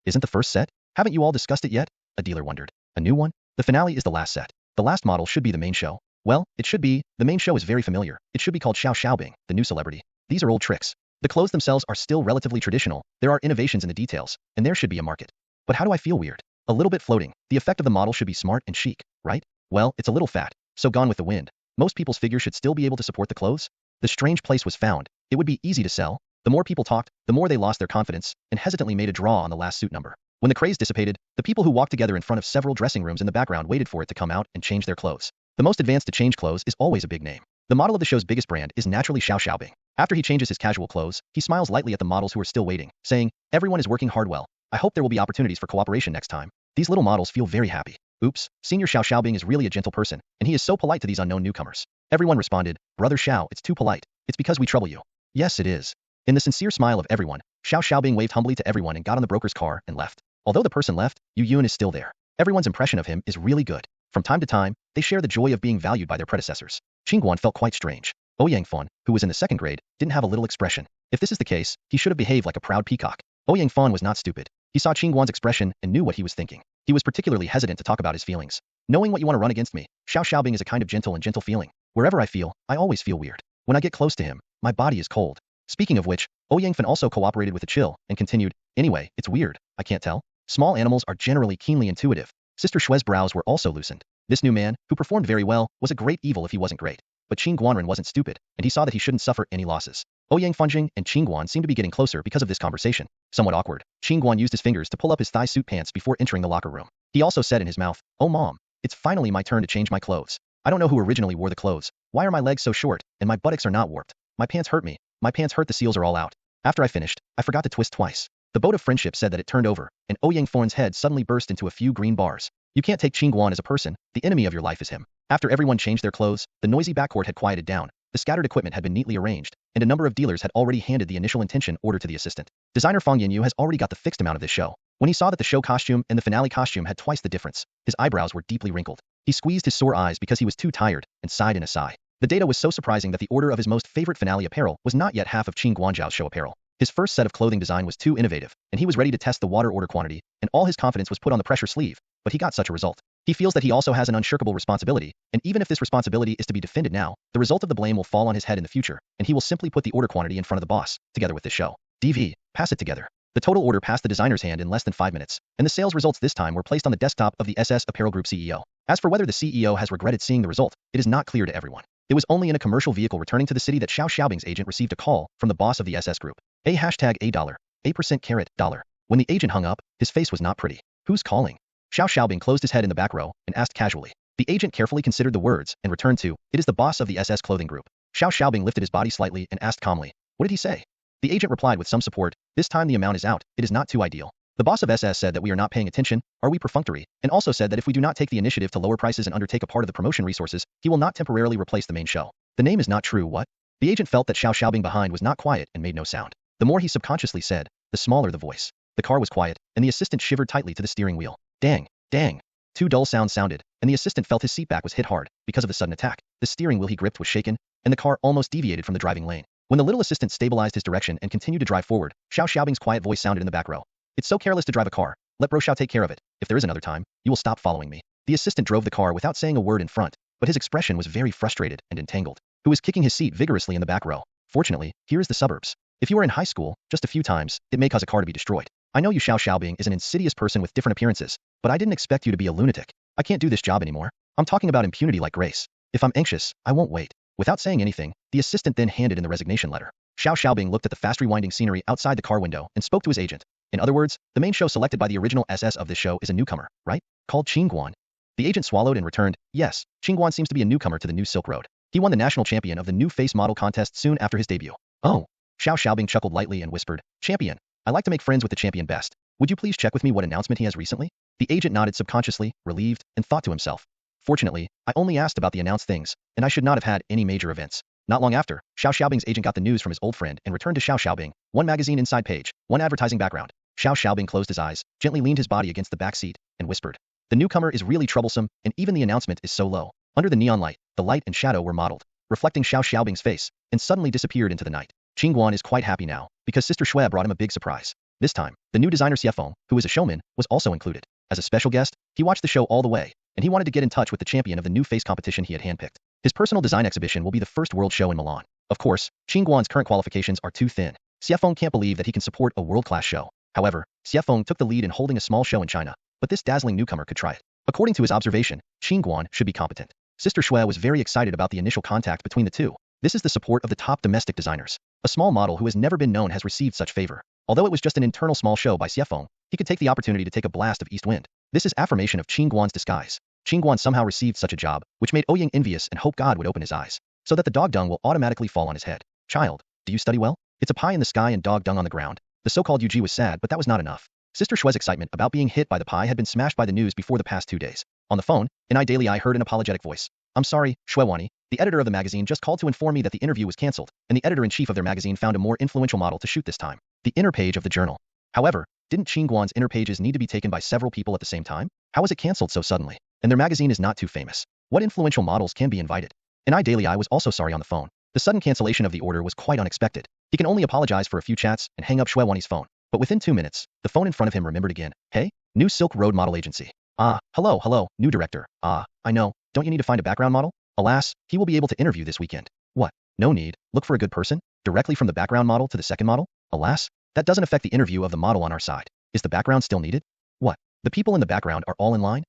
Isn't the first set? Haven't you all discussed it yet? A dealer wondered. A new one? The finale is the last set. The last model should be the main show. Well, it should be. The main show is very familiar. It should be called Xiao Xiaobing, the new celebrity. These are old tricks. The clothes themselves are still relatively traditional. There are innovations in the details, and there should be a market. But how do I feel weird? A little bit floating. The effect of the model should be smart and chic, right? Well, it's a little fat, so gone with the wind. Most people's figure should still be able to support the clothes. The strange place was found. It would be easy to sell. The more people talked, the more they lost their confidence, and hesitantly made a draw on the last suit number. When the craze dissipated, the people who walked together in front of several dressing rooms in the background waited for it to come out and change their clothes. The most advanced to change clothes is always a big name. The model of the show's biggest brand is naturally Xiao Xiaobing. After he changes his casual clothes, he smiles lightly at the models who are still waiting, saying, "Everyone is working hard well. I hope there will be opportunities for cooperation next time." These little models feel very happy. Oops, Senior Xiao Xiaobing is really a gentle person, and he is so polite to these unknown newcomers. Everyone responded, "Brother Xiao, it's too polite. It's because we trouble you." Yes, it is. In the sincere smile of everyone, Xiao Xiaobing waved humbly to everyone and got on the broker's car and left. Although the person left, Yu Yun is still there. Everyone's impression of him is really good. From time to time, they share the joy of being valued by their predecessors. Qin Guan felt quite strange. Ouyang Fan, who was in the second grade, didn't have a little expression. If this is the case, he should have behaved like a proud peacock. Ouyang Fan was not stupid. He saw Qin Guan's expression and knew what he was thinking. He was particularly hesitant to talk about his feelings. Knowing what you want to run against me, Xiao Xiaobing is a kind of gentle feeling. Wherever I feel, I always feel weird. When I get close to him, my body is cold. Speaking of which, Ouyang Fan also cooperated with the chill and continued, "Anyway, it's weird, I can't tell. Small animals are generally keenly intuitive." Sister Shue's brows were also loosened. This new man, who performed very well, was a great evil if he wasn't great. But Qin Guanren wasn't stupid, and he saw that he shouldn't suffer any losses. Ouyang Fanjing and Qin Guan seemed to be getting closer because of this conversation. Somewhat awkward, Qin Guan used his fingers to pull up his thigh suit pants before entering the locker room. He also said in his mouth, "Oh mom, it's finally my turn to change my clothes. I don't know who originally wore the clothes. Why are my legs so short, and my buttocks are not warped? My pants hurt me. My pants hurt, the seals are all out." After I finished, I forgot to twist twice. The boat of friendship said that it turned over, and Ouyang Fan's head suddenly burst into a few green bars. You can't take Qin Guan as a person. The enemy of your life is him. After everyone changed their clothes, the noisy backcourt had quieted down. The scattered equipment had been neatly arranged, and a number of dealers had already handed the initial intention order to the assistant. Designer Fang Yanyu has already got the fixed amount of this show. When he saw that the show costume and the finale costume had twice the difference, his eyebrows were deeply wrinkled. He squeezed his sore eyes because he was too tired, and sighed in a sigh. The data was so surprising that the order of his most favorite finale apparel was not yet half of Qin Guanzhao's show apparel. His first set of clothing design was too innovative, and he was ready to test the water order quantity, and all his confidence was put on the pressure sleeve, but he got such a result. He feels that he also has an unshirkable responsibility, and even if this responsibility is to be defended now, the result of the blame will fall on his head in the future, and he will simply put the order quantity in front of the boss, together with this show. DV, pass it together. The total order passed the designer's hand in less than 5 minutes, and the sales results this time were placed on the desktop of the SS Apparel Group CEO. As for whether the CEO has regretted seeing the result, it is not clear to everyone. It was only in a commercial vehicle returning to the city that Xiao Xiaobing's agent received a call from the boss of the SS Group. $A $. When the agent hung up, his face was not pretty. Who's calling? Xiao Xiaobing closed his head in the back row and asked casually. The agent carefully considered the words and returned to, "It is the boss of the SS Clothing Group." Xiao Xiaobing lifted his body slightly and asked calmly, "What did he say?" The agent replied with some support, "This time the amount is out, it is not too ideal. The boss of SS said that we are not paying attention, are we perfunctory, and also said that if we do not take the initiative to lower prices and undertake a part of the promotion resources, he will not temporarily replace the main show." The name is not true, what? The agent felt that Xiao Xiaobing behind was not quiet and made no sound. The more he subconsciously said, the smaller the voice. The car was quiet, and the assistant shivered tightly to the steering wheel. Dang, dang. Two dull sounds sounded, and the assistant felt his seat back was hit hard because of the sudden attack. The steering wheel he gripped was shaken, and the car almost deviated from the driving lane. When the little assistant stabilized his direction and continued to drive forward, Xiao Xiaobing's quiet voice sounded in the back row. "It's so careless to drive a car. Let Bro Xiao take care of it. If there is another time, you will stop following me." The assistant drove the car without saying a word in front, but his expression was very frustrated and entangled. Who was kicking his seat vigorously in the back row. Fortunately, here is the suburbs. If you were in high school, just a few times, it may cause a car to be destroyed. I know you Xiao Xiaobing is an insidious person with different appearances, but I didn't expect you to be a lunatic. I can't do this job anymore. I'm talking about impunity like grace. If I'm anxious, I won't wait. Without saying anything, the assistant then handed in the resignation letter. Xiao Xiaobing looked at the fast rewinding scenery outside the car window and spoke to his agent. In other words, the main show selected by the original SS of this show is a newcomer, right? Called Qin Guan. The agent swallowed and returned, "Yes, Qin Guan seems to be a newcomer to the new Silk Road. He won the national champion of the new face model contest soon after his debut." "Oh." Xiao Xiaobing chuckled lightly and whispered, "Champion. I like to make friends with the champion best. Would you please check with me what announcement he has recently? The agent nodded subconsciously, relieved, and thought to himself. Fortunately, I only asked about the announced things, and I should not have had any major events. Not long after, Xiao Xiaobing's agent got the news from his old friend and returned to Xiao Xiaobing, one magazine inside page, one advertising background. Xiao Xiaobing closed his eyes, gently leaned his body against the back seat, and whispered. The newcomer is really troublesome, and even the announcement is so low. Under the neon light, the light and shadow were modeled, reflecting Xiao Xiaobing's face, and suddenly disappeared into the night. Qin Guan is quite happy now, because Sister Xue brought him a big surprise. This time, the new designer Xiefeng, who is a showman, was also included. As a special guest, he watched the show all the way, and he wanted to get in touch with the champion of the new face competition he had handpicked. His personal design exhibition will be the first world show in Milan. Of course, Qin Guan's current qualifications are too thin. Xiefeng can't believe that he can support a world-class show. However, Xiefeng took the lead in holding a small show in China, but this dazzling newcomer could try it. According to his observation, Qin Guan should be competent. Sister Xue was very excited about the initial contact between the two. This is the support of the top domestic designers. A small model who has never been known has received such favor. Although it was just an internal small show by Xiefeng, he could take the opportunity to take a blast of east wind. This is affirmation of Qin Guan's disguise. Qin Guan somehow received such a job, which made Ouyang envious and hoped God would open his eyes, so that the dog dung will automatically fall on his head. Child, do you study well? It's a pie in the sky and dog dung on the ground. The so-called Yuji was sad, but that was not enough. Sister Xue's excitement about being hit by the pie had been smashed by the news before the past 2 days. On the phone, in iDaily I heard an apologetic voice. I'm sorry, Xuewani, the editor of the magazine just called to inform me that the interview was cancelled, and the editor-in-chief of their magazine found a more influential model to shoot this time. The inner page of the journal. However, didn't Qin Guan's inner pages need to be taken by several people at the same time? How was it cancelled so suddenly? And their magazine is not too famous. What influential models can be invited? In iDaily I was also sorry on the phone. The sudden cancellation of the order was quite unexpected. He can only apologize for a few chats and hang up Xuewani's phone. But within 2 minutes, the phone in front of him remembered again. Hey? New Silk Road Model Agency. Hello, new director. I know. Don't you need to find a background model? Alas, he will be able to interview this weekend. What? No need. Look for a good person? Directly from the background model to the second model? Alas, that doesn't affect the interview of the model on our side. Is the background still needed? What? The people in the background are all in line?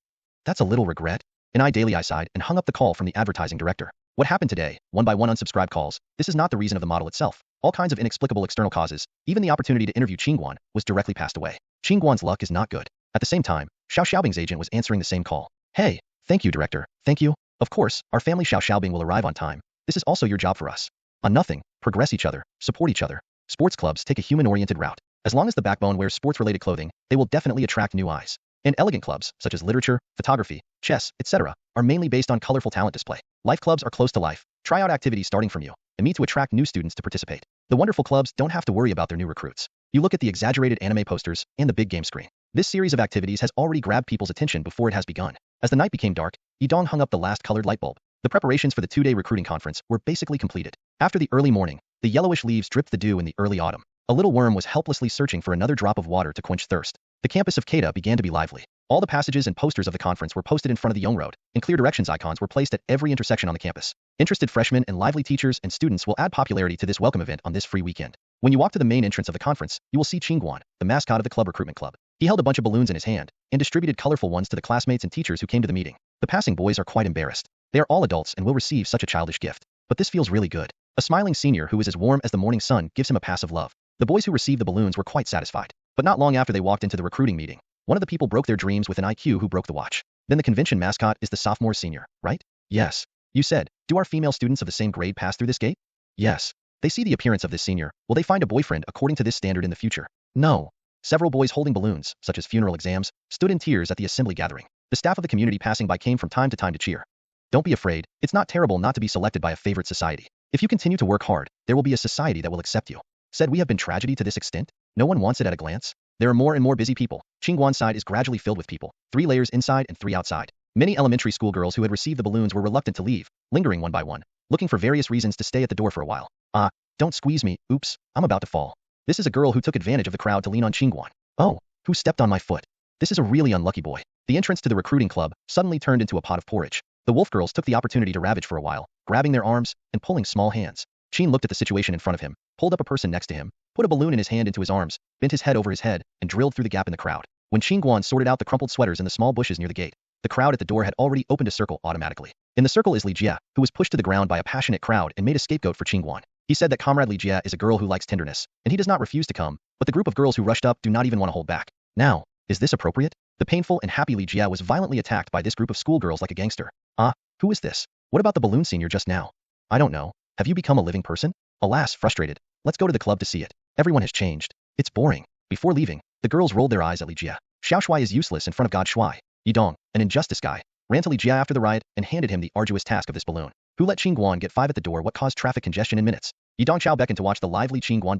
That's a little regret. In iDaily I sighed and hung up the call from the advertising director. What happened today? One by one unsubscribed calls. This is not the reason of the model itself. All kinds of inexplicable external causes, even the opportunity to interview Qin Guan, was directly passed away. Qin Guan's luck is not good. At the same time, Xiao Xiaobing's agent was answering the same call. Hey, thank you, director. Thank you. Of course, our family Xiao Xiaobing will arrive on time. This is also your job for us. On nothing, progress each other, support each other. Sports clubs take a human-oriented route. As long as the backbone wears sports-related clothing, they will definitely attract new eyes. And elegant clubs, such as literature, photography, chess, etc., are mainly based on colorful talent display. Life clubs are close to life, try out activities starting from you, and meet to attract new students to participate. The wonderful clubs don't have to worry about their new recruits. You look at the exaggerated anime posters and the big game screen. This series of activities has already grabbed people's attention before it has begun. As the night became dark, Yidong hung up the last colored light bulb. The preparations for the 2-day recruiting conference were basically completed. After the early morning, the yellowish leaves dripped the dew in the early autumn. A little worm was helplessly searching for another drop of water to quench thirst. The campus of Keita began to be lively. All the passages and posters of the conference were posted in front of the Yong Road, and clear directions icons were placed at every intersection on the campus. Interested freshmen and lively teachers and students will add popularity to this welcome event on this free weekend. When you walk to the main entrance of the conference, you will see Qin Guan, the mascot of the club recruitment club. He held a bunch of balloons in his hand, and distributed colorful ones to the classmates and teachers who came to the meeting. The passing boys are quite embarrassed. They are all adults and will receive such a childish gift. But this feels really good. A smiling senior who is as warm as the morning sun gives him a pass of love. The boys who received the balloons were quite satisfied. But not long after they walked into the recruiting meeting, one of the people broke their dreams with an IQ who broke the watch. Then the convention mascot is the sophomore senior, right? Yes. You said, do our female students of the same grade pass through this gate? Yes. They see the appearance of this senior. Will they find a boyfriend according to this standard in the future? No. Several boys holding balloons, such as funeral exams, stood in tears at the assembly gathering. The staff of the community passing by came from time to cheer. Don't be afraid. It's not terrible not to be selected by a favorite society. If you continue to work hard, there will be a society that will accept you. Said we have been tragedy to this extent? No one wants it at a glance? There are more and more busy people. Qin Guan's side is gradually filled with people. 3 layers inside and 3 outside. Many elementary school girls who had received the balloons were reluctant to leave, lingering one by one, looking for various reasons to stay at the door for a while. Don't squeeze me. Oops, I'm about to fall. This is a girl who took advantage of the crowd to lean on Qin Guan. Oh, who stepped on my foot? This is a really unlucky boy. The entrance to the recruiting club suddenly turned into a pot of porridge. The wolf girls took the opportunity to ravage for a while, grabbing their arms and pulling small hands. Qin looked at the situation in front of him, pulled up a person next to him, put a balloon in his hand into his arms, bent his head over his head, and drilled through the gap in the crowd. When Qin Guan sorted out the crumpled sweaters in the small bushes near the gate, the crowd at the door had already opened a circle automatically. In the circle is Li Jie, who was pushed to the ground by a passionate crowd and made a scapegoat for Qin Guan. He said that comrade Li Jie is a girl who likes tenderness, and he does not refuse to come, but the group of girls who rushed up do not even want to hold back. Now, is this appropriate? The painful and happy Li Jie was violently attacked by this group of schoolgirls like a gangster. Who is this? What about the balloon senior just now? I don't know. Have you become a living person? Alas, frustrated. Let's go to the club to see it. Everyone has changed. It's boring. Before leaving, the girls rolled their eyes at Li Jia. Xiao Shuai is useless in front of God Shuai. Yidong, an injustice guy, ran to Li Jia after the riot and handed him the arduous task of this balloon. Who let Qin Guan get 5 at the door? What caused traffic congestion in minutes? Yidong Chao beckoned to watch the lively Qin Guan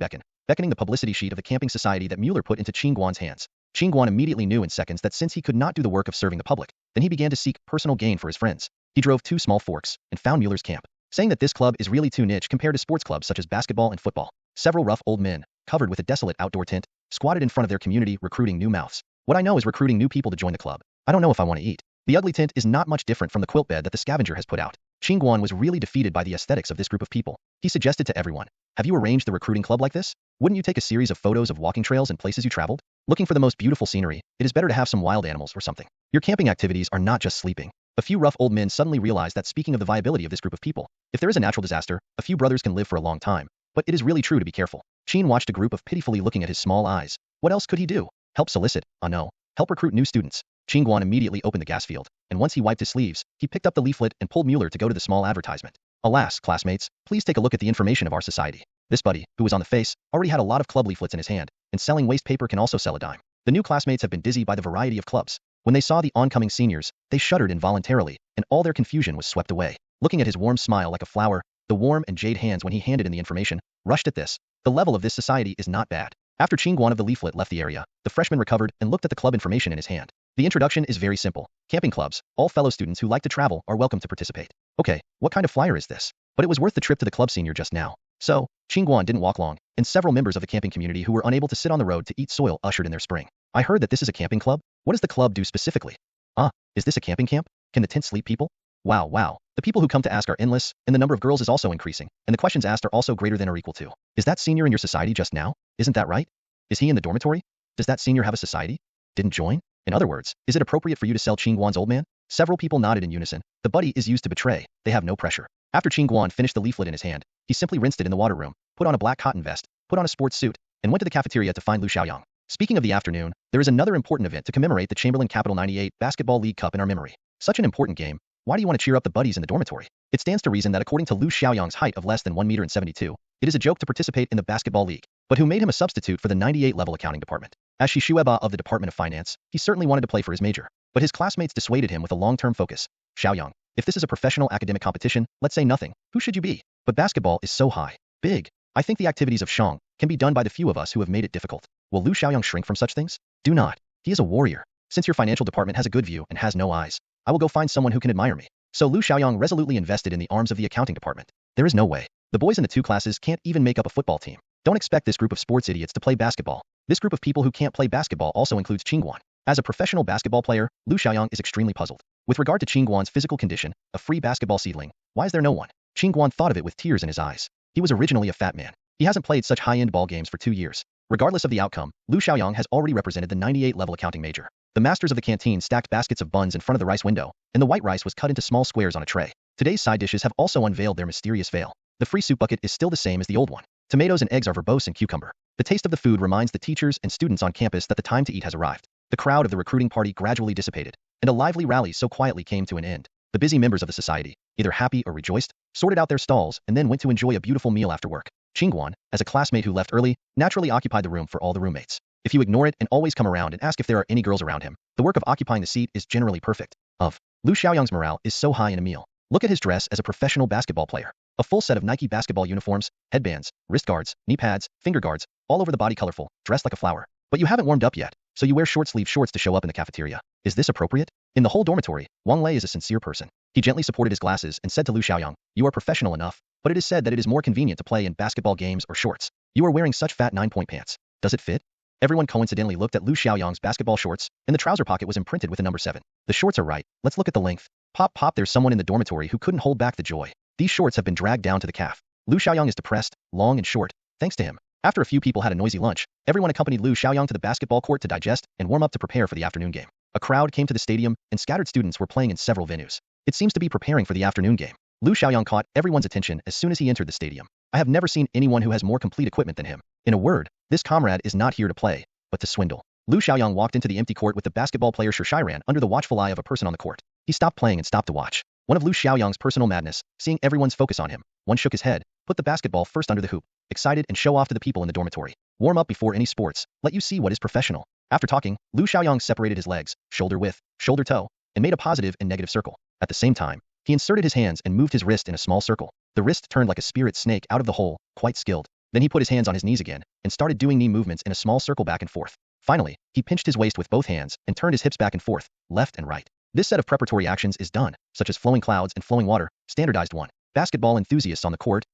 beckoning the publicity sheet of the camping society that Mueller put into Qin Guan's hands. Qin Guan immediately knew in seconds that since he could not do the work of serving the public, then he began to seek personal gain for his friends. He drove 2 small forks and found Mueller's camp, saying that this club is really too niche compared to sports clubs such as basketball and football. Several rough old men, covered with a desolate outdoor tent, squatted in front of their community recruiting new mouths. What I know is recruiting new people to join the club. I don't know if I want to eat. The ugly tent is not much different from the quilt bed that the scavenger has put out. Qin Guan was really defeated by the aesthetics of this group of people. He suggested to everyone, have you arranged the recruiting club like this? Wouldn't you take a series of photos of walking trails and places you traveled? Looking for the most beautiful scenery, it is better to have some wild animals or something. Your camping activities are not just sleeping. A few rough old men suddenly realized that speaking of the viability of this group of people, if there is a natural disaster, a few brothers can live for a long time. But it is really true to be careful. Qin watched a group of pitifully looking at his small eyes. What else could he do? Help solicit? Oh no. Help recruit new students. Qin Guan immediately opened the gas field, and once he wiped his sleeves, he picked up the leaflet and pulled Mueller to go to the small advertisement. Alas, classmates, please take a look at the information of our society. This buddy, who was on the face, already had a lot of club leaflets in his hand, and selling waste paper can also sell a dime. The new classmates have been dizzy by the variety of clubs. When they saw the oncoming seniors, they shuddered involuntarily, and all their confusion was swept away. Looking at his warm smile like a flower, the warm and jade hands when he handed in the information, rushed at this. The level of this society is not bad. After Qin Guan of the leaflet left the area, the freshman recovered and looked at the club information in his hand. The introduction is very simple. Camping clubs, all fellow students who like to travel are welcome to participate. Okay, what kind of flyer is this? But it was worth the trip to the club senior just now. So, Qin Guan didn't walk long, and several members of the camping community who were unable to sit on the road to eat soil ushered in their spring. I heard that this is a camping club? What does the club do specifically? Ah, is this a camping camp? Can the tent sleep people? Wow. The people who come to ask are endless, and the number of girls is also increasing, and the questions asked are also greater than or equal to. Is that senior in your society just now? Isn't that right? Is he in the dormitory? Does that senior have a society? Didn't join? In other words, is it appropriate for you to sell Qin Guan's old man? Several people nodded in unison. The buddy is used to betray. They have no pressure. After Qin Guan finished the leaflet in his hand, he simply rinsed it in the water room, put on a black cotton vest, put on a sports suit, and went to the cafeteria to find Lu Xiaoyang. Speaking of the afternoon, there is another important event to commemorate the Chamberlain Capital 98 Basketball League Cup in our memory. Such an important game. Why do you want to cheer up the buddies in the dormitory? It stands to reason that according to Lu Xiaoyang's height of less than 1 meter and 72, it is a joke to participate in the basketball league. But who made him a substitute for the 98 level accounting department? As Shishueba of the Department of Finance, he certainly wanted to play for his major. But his classmates dissuaded him with a long-term focus. Xiaoyang, if this is a professional academic competition, let's say nothing. Who should you be? But basketball is so high. Big. I think the activities of Shang can be done by the few of us who have made it difficult. Will Lu Xiaoyang shrink from such things? Do not. He is a warrior. Since your financial department has a good view and has no eyes, I will go find someone who can admire me. So Lu Xiaoyang resolutely invested in the arms of the accounting department. There is no way. The boys in the 2 classes can't even make up a football team. Don't expect this group of sports idiots to play basketball. This group of people who can't play basketball also includes Qin Guan. As a professional basketball player, Lu Xiaoyang is extremely puzzled. With regard to Qin Guan's physical condition, a free basketball seedling, why is there no one? Qin Guan thought of it with tears in his eyes. He was originally a fat man. He hasn't played such high-end ball games for 2 years. Regardless of the outcome, Lu Xiaoyang has already represented the 98 level accounting major. The masters of the canteen stacked baskets of buns in front of the rice window, and the white rice was cut into small squares on a tray. Today's side dishes have also unveiled their mysterious veil. The free soup bucket is still the same as the old one. Tomatoes and eggs are verbose and cucumber. The taste of the food reminds the teachers and students on campus that the time to eat has arrived. The crowd of the recruiting party gradually dissipated, and a lively rally so quietly came to an end. The busy members of the society, either happy or rejoiced, sorted out their stalls and then went to enjoy a beautiful meal after work. Qin Guan, as a classmate who left early, naturally occupied the room for all the roommates. If you ignore it and always come around and ask if there are any girls around him, the work of occupying the seat is generally perfect. Lu Xiaoyang's morale is so high in a meal. Look at his dress as a professional basketball player. A full set of Nike basketball uniforms, headbands, wrist guards, knee pads, finger guards, all over the body colorful, dressed like a flower. But you haven't warmed up yet, so you wear short-sleeve shorts to show up in the cafeteria. Is this appropriate? In the whole dormitory, Wang Lei is a sincere person. He gently supported his glasses and said to Lu Xiaoyang, you are professional enough, but it is said that it is more convenient to play in basketball games or shorts. You are wearing such fat 9-point pants. Does it fit? Everyone coincidentally looked at Lu Xiaoyang's basketball shorts, and the trouser pocket was imprinted with a number 7. The shorts are right. Let's look at the length. Pop, there's someone in the dormitory who couldn't hold back the joy. These shorts have been dragged down to the calf. Lu Xiaoyang is depressed, long and short, thanks to him. After a few people had a noisy lunch, everyone accompanied Lu Xiaoyang to the basketball court to digest and warm up to prepare for the afternoon game. A crowd came to the stadium, and scattered students were playing in several venues. It seems to be preparing for the afternoon game. Lu Xiaoyang caught everyone's attention as soon as he entered the stadium. I have never seen anyone who has more complete equipment than him. In a word, this comrade is not here to play, but to swindle. Lu Xiaoyang walked into the empty court with the basketball player Shiran under the watchful eye of a person on the court. He stopped playing and stopped to watch. One of Lu Xiaoyang's personal madness, seeing everyone's focus on him. One shook his head. Put the basketball first under the hoop. Excited and show off to the people in the dormitory. Warm up before any sports. Let you see what is professional. After talking, Lu Xiaoyang separated his legs, shoulder width, shoulder toe, and made a positive and negative circle. At the same time, he inserted his hands and moved his wrist in a small circle. The wrist turned like a spirit snake out of the hole, quite skilled. Then he put his hands on his knees again and started doing knee movements in a small circle back and forth. Finally, he pinched his waist with both hands and turned his hips back and forth, left and right. This set of preparatory actions is done, such as flowing clouds and flowing water, standardized one. Basketball enthusiasts on the court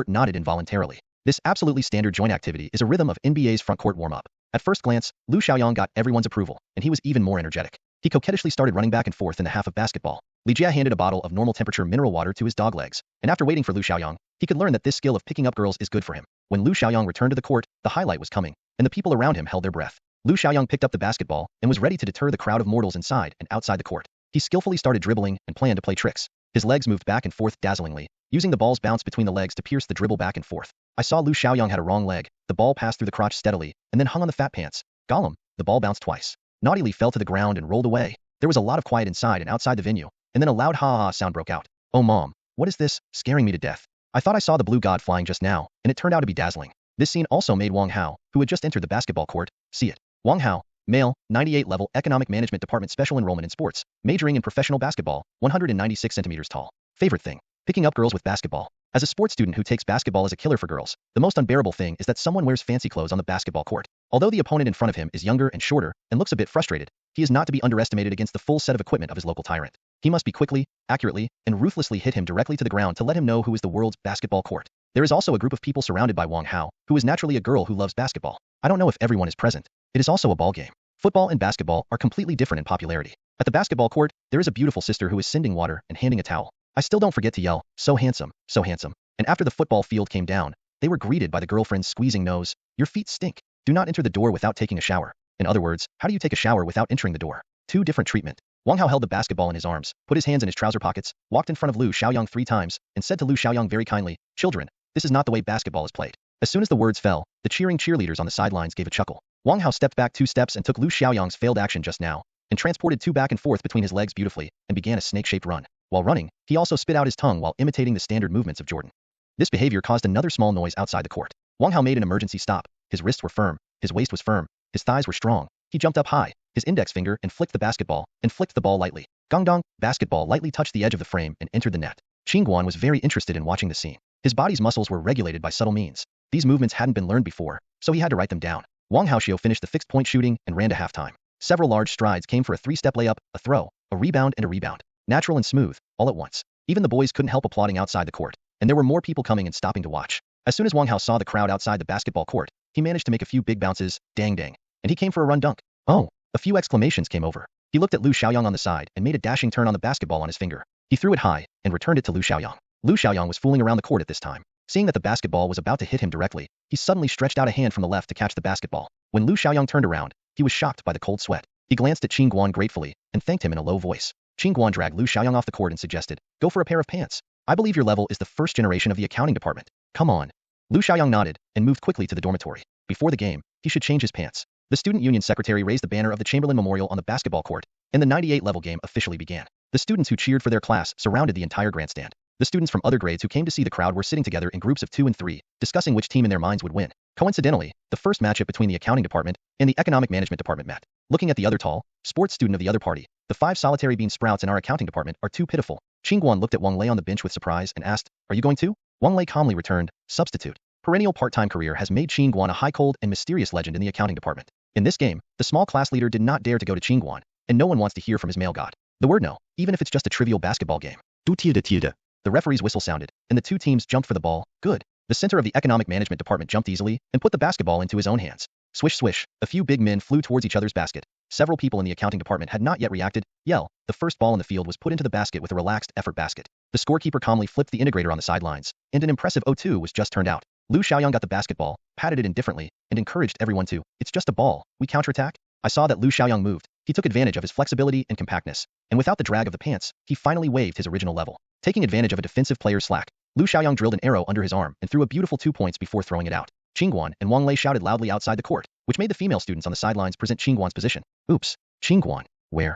nodded involuntarily. This absolutely standard joint activity is a rhythm of NBA's front court warm-up. At first glance, Lu Xiaoyang got everyone's approval, and he was even more energetic. He coquettishly started running back and forth in the half of basketball. Li Jia handed a bottle of normal temperature mineral water to his doglegs, and after waiting for Lu Xiaoyang, he could learn that this skill of picking up girls is good for him. When Lu Xiaoyang returned to the court, the highlight was coming, and the people around him held their breath. Lu Xiaoyang picked up the basketball and was ready to deter the crowd of mortals inside and outside the court. He skillfully started dribbling and planned to play tricks. His legs moved back and forth dazzlingly, using the ball's bounce between the legs to pierce the dribble back and forth. I saw Lu Xiaoyang had a wrong leg. The ball passed through the crotch steadily and then hung on the fat pants. Gollum, the ball bounced twice. Naughtily fell to the ground and rolled away. There was a lot of quiet inside and outside the venue, and then a loud ha-ha sound broke out. Oh mom, what is this, scaring me to death. I thought I saw the blue god flying just now, and it turned out to be dazzling. This scene also made Wang Hao, who had just entered the basketball court, see it. Wang Hao, male, 98 level, Economic Management Department, special enrollment in sports, majoring in professional basketball, 196 centimeters tall. Favorite thing, picking up girls with basketball. As a sports student who takes basketball as a killer for girls, the most unbearable thing is that someone wears fancy clothes on the basketball court. Although the opponent in front of him is younger and shorter and looks a bit frustrated, he is not to be underestimated against the full set of equipment of his local tyrant. He must be quickly, accurately, and ruthlessly hit him directly to the ground to let him know who is the world's basketball court. There is also a group of people surrounded by Wang Hao, who is naturally a girl who loves basketball. I don't know if everyone is present. It is also a ball game. Football and basketball are completely different in popularity. At the basketball court, there is a beautiful sister who is sending water and handing a towel. I still don't forget to yell, so handsome, so handsome. And after the football field came down, they were greeted by the girlfriend's squeezing nose. Your feet stink. Do not enter the door without taking a shower. In other words, how do you take a shower without entering the door? Two different treatment. Wang Hao held the basketball in his arms, put his hands in his trouser pockets, walked in front of Lu Xiaoyang 3 times, and said to Lu Xiaoyang very kindly, children, this is not the way basketball is played. As soon as the words fell, the cheering cheerleaders on the sidelines gave a chuckle. Wang Hao stepped back 2 steps and took Lu Xiaoyang's failed action just now, and transported 2 back and forth between his legs beautifully, and began a snake-shaped run. While running, he also spit out his tongue while imitating the standard movements of Jordan. This behavior caused another small noise outside the court. Wang Hao made an emergency stop. His wrists were firm, his waist was firm, his thighs were strong. He jumped up high, his index finger, and flicked the basketball, and flicked the ball lightly. Gong dong, basketball lightly touched the edge of the frame and entered the net. Qin Guan was very interested in watching the scene. His body's muscles were regulated by subtle means. These movements hadn't been learned before, so he had to write them down. Wang Haoxiu finished the fixed point shooting and ran to halftime. Several large strides came for a 3-step layup, a throw, a rebound, and a rebound. Natural and smooth, all at once. Even the boys couldn't help applauding outside the court, and there were more people coming and stopping to watch. As soon as Wang Hao saw the crowd outside the basketball court, he managed to make a few big bounces, dang dang, and he came for a run dunk. Oh, a few exclamations came over. He looked at Lu Xiaoyang on the side and made a dashing turn on the basketball on his finger. He threw it high and returned it to Lu Xiaoyang. Lu Xiaoyang was fooling around the court at this time. Seeing that the basketball was about to hit him directly, he suddenly stretched out a hand from the left to catch the basketball. When Lu Xiaoyang turned around, he was shocked by the cold sweat. He glanced at Qin Guan gratefully and thanked him in a low voice. Qin Guan dragged Lu Xiaoyang off the court and suggested, go for a pair of pants. I believe your level is the first generation of the accounting department. Come on. Lu Xiaoyang nodded and moved quickly to the dormitory. Before the game, he should change his pants. The student union secretary raised the banner of the Chamberlain Memorial on the basketball court, and the 98-level game officially began. The students who cheered for their class surrounded the entire grandstand. The students from other grades who came to see the crowd were sitting together in groups of 2 and 3, discussing which team in their minds would win. Coincidentally, the first matchup between the accounting department and the economic management department met. Looking at the other tall, sports student of the other party, the 5 solitary bean sprouts in our accounting department are too pitiful. Qin Guan looked at Wang Lei on the bench with surprise and asked, are you going to? Wang Lei calmly returned, substitute. Perennial part-time career has made Qin Guan a high cold and mysterious legend in the accounting department. In this game, the small class leader did not dare to go to Qin Guan, and no one wants to hear from his male god. The word no, even if it's just a trivial basketball game. Du tilde tilde. The referee's whistle sounded, and the 2 teams jumped for the ball. Good. The center of the economic management department jumped easily and put the basketball into his own hands. Swish swish, a few big men flew towards each other's basket. Several people in the accounting department had not yet reacted. Yell, the first ball in the field was put into the basket with a relaxed effort basket. The scorekeeper calmly flipped the integrator on the sidelines, and an impressive 0-2 was just turned out. Lu Xiaoyang got the basketball, patted it indifferently, and encouraged everyone to, it's just a ball, we counterattack? I saw that Lu Xiaoyang moved. He took advantage of his flexibility and compactness, and without the drag of the pants, he finally waived his original level. Taking advantage of a defensive player's slack, Lu Xiaoyang drilled an arrow under his arm and threw a beautiful 2 points before throwing it out. Qin Guan and Wang Lei shouted loudly outside the court, which made the female students on the sidelines present Qin Guan's position. Oops, Qin Guan. Where?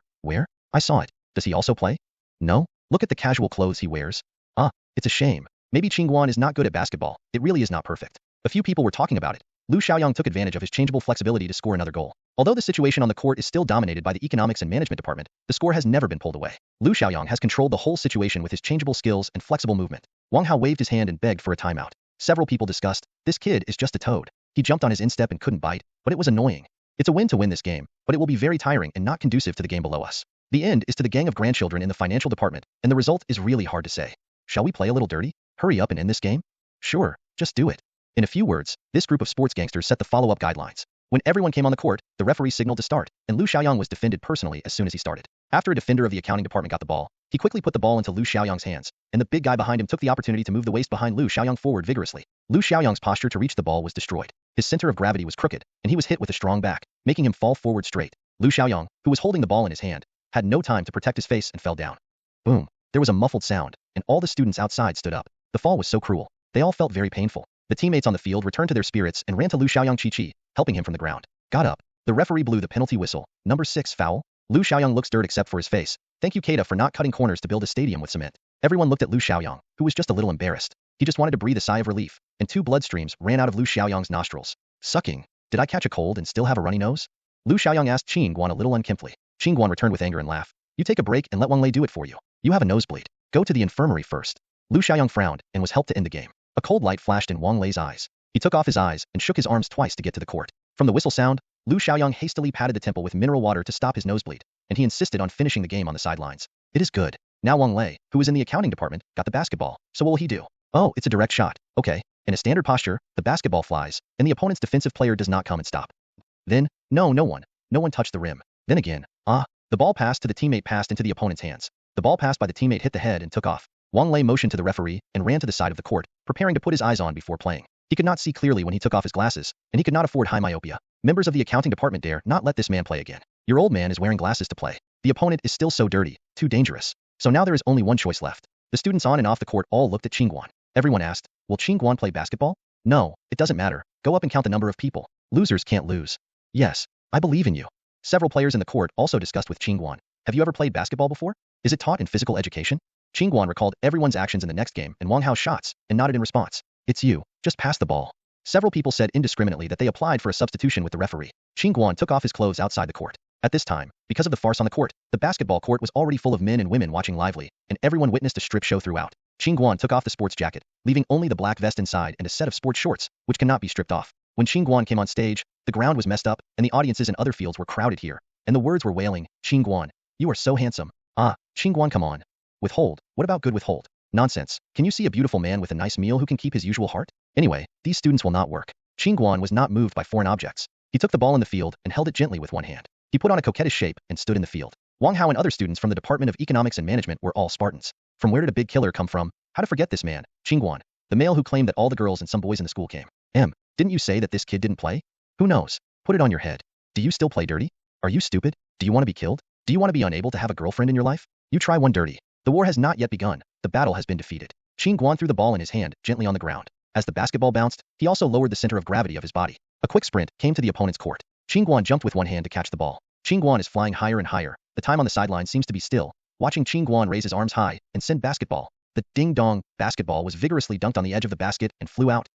I saw it. Does he also play? No? Look at the casual clothes he wears. Ah, it's a shame. Maybe Qin Guan is not good at basketball. It really is not perfect. A few people were talking about it. Lu Xiaoyang took advantage of his changeable flexibility to score another goal. Although the situation on the court is still dominated by the economics and management department, the score has never been pulled away. Lu Xiaoyang has controlled the whole situation with his changeable skills and flexible movement. Wang Hao waved his hand and begged for a timeout. Several people discussed, this kid is just a toad. He jumped on his instep and couldn't bite, but it was annoying. It's a win to win this game, but it will be very tiring and not conducive to the game below us. The end is to the gang of grandchildren in the financial department, and the result is really hard to say. Shall we play a little dirty? Hurry up and end this game? Sure, just do it. In a few words, this group of sports gangsters set the follow-up guidelines. When everyone came on the court, the referee signaled to start, and Lu Xiaoyang was defended personally as soon as he started. After a defender of the accounting department got the ball, he quickly put the ball into Lu Xiaoyang's hands, and the big guy behind him took the opportunity to move the waist behind Lu Xiaoyang forward vigorously. Lu Xiaoyang's posture to reach the ball was destroyed. His center of gravity was crooked, and he was hit with a strong back, making him fall forward straight. Lu Xiaoyang, who was holding the ball in his hand, had no time to protect his face and fell down. Boom. There was a muffled sound, and all the students outside stood up. The fall was so cruel. They all felt very painful. The teammates on the field returned to their spirits and ran to Lu Xiaoyang Chi, helping him from the ground. Got up. The referee blew the penalty whistle. Number 6 foul. Lu Xiaoyang looks dirt except for his face. Thank you Keita for not cutting corners to build a stadium with cement. Everyone looked at Lu Xiaoyang, who was just a little embarrassed. He just wanted to breathe a sigh of relief, and 2 blood streams ran out of Lu Xiaoyang's nostrils. Sucking. Did I catch a cold and still have a runny nose? Lu Xiaoyang asked Qin Guan a little unkemptly. Qin Guan returned with anger and laughed. You take a break and let Wang Lei do it for you. You have a nosebleed. Go to the infirmary first. Lu Xiaoyang frowned and was helped to end the game. A cold light flashed in Wang Lei's eyes. He took off his eyes and shook his arms twice to get to the court. From the whistle sound, Lu Xiaoyang hastily patted the temple with mineral water to stop his nosebleed, and he insisted on finishing the game on the sidelines. It is good. Now Wang Lei, who was in the accounting department, got the basketball. So what will he do? Oh, it's a direct shot. Okay. In a standard posture, the basketball flies, and the opponent's defensive player does not come and stop. Then, no one touched the rim. Then again, the ball passed to the teammate passed into the opponent's hands. The ball passed by the teammate hit the head and took off. Wang Lei motioned to the referee and ran to the side of the court, preparing to put his eyes on before playing. He could not see clearly when he took off his glasses, and he could not afford high myopia. Members of the accounting department dare not let this man play again. Your old man is wearing glasses to play. The opponent is still so dirty, too dangerous. So now there is only one choice left. The students on and off the court all looked at Qin Guan. Everyone asked, will Qin Guan play basketball? No, it doesn't matter. Go up and count the number of people. Losers can't lose. Yes, I believe in you. Several players in the court also discussed with Qin Guan. Have you ever played basketball before? Is it taught in physical education? Qin Guan recalled everyone's actions in the next game and Wang Hao's shots, and nodded in response. It's you. Just pass the ball. Several people said indiscriminately that they applied for a substitution with the referee. Qin Guan took off his clothes outside the court. At this time, because of the farce on the court, the basketball court was already full of men and women watching lively, and everyone witnessed a strip show throughout. Qin Guan took off the sports jacket, leaving only the black vest inside and a set of sports shorts, which cannot be stripped off. When Qin Guan came on stage, the ground was messed up, and the audiences in other fields were crowded here, and the words were wailing, Qin Guan, you are so handsome. Qin Guan, come on. Withhold. What about good withhold? Nonsense. Can you see a beautiful man with a nice meal who can keep his usual heart? Anyway, these students will not work. Qin Guan was not moved by foreign objects. He took the ball in the field and held it gently with one hand. He put on a coquettish shape and stood in the field. Wang Hao and other students from the Department of Economics and Management were all Spartans. From where did a big killer come from? How to forget this man, Qin Guan, the male who claimed that all the girls and some boys in the school came. Didn't you say that this kid didn't play? Who knows? Put it on your head. Do you still play dirty? Are you stupid? Do you want to be killed? Do you want to be unable to have a girlfriend in your life? You try one dirty. The war has not yet begun. The battle has been defeated. Qin Guan threw the ball in his hand, gently on the ground. As the basketball bounced, he also lowered the center of gravity of his body. A quick sprint came to the opponent's court. Qin Guan jumped with one hand to catch the ball. Qin Guan is flying higher and higher. The time on the sideline seems to be still. Watching Qin Guan raise his arms high and send basketball. The ding-dong basketball was vigorously dunked on the edge of the basket and flew out.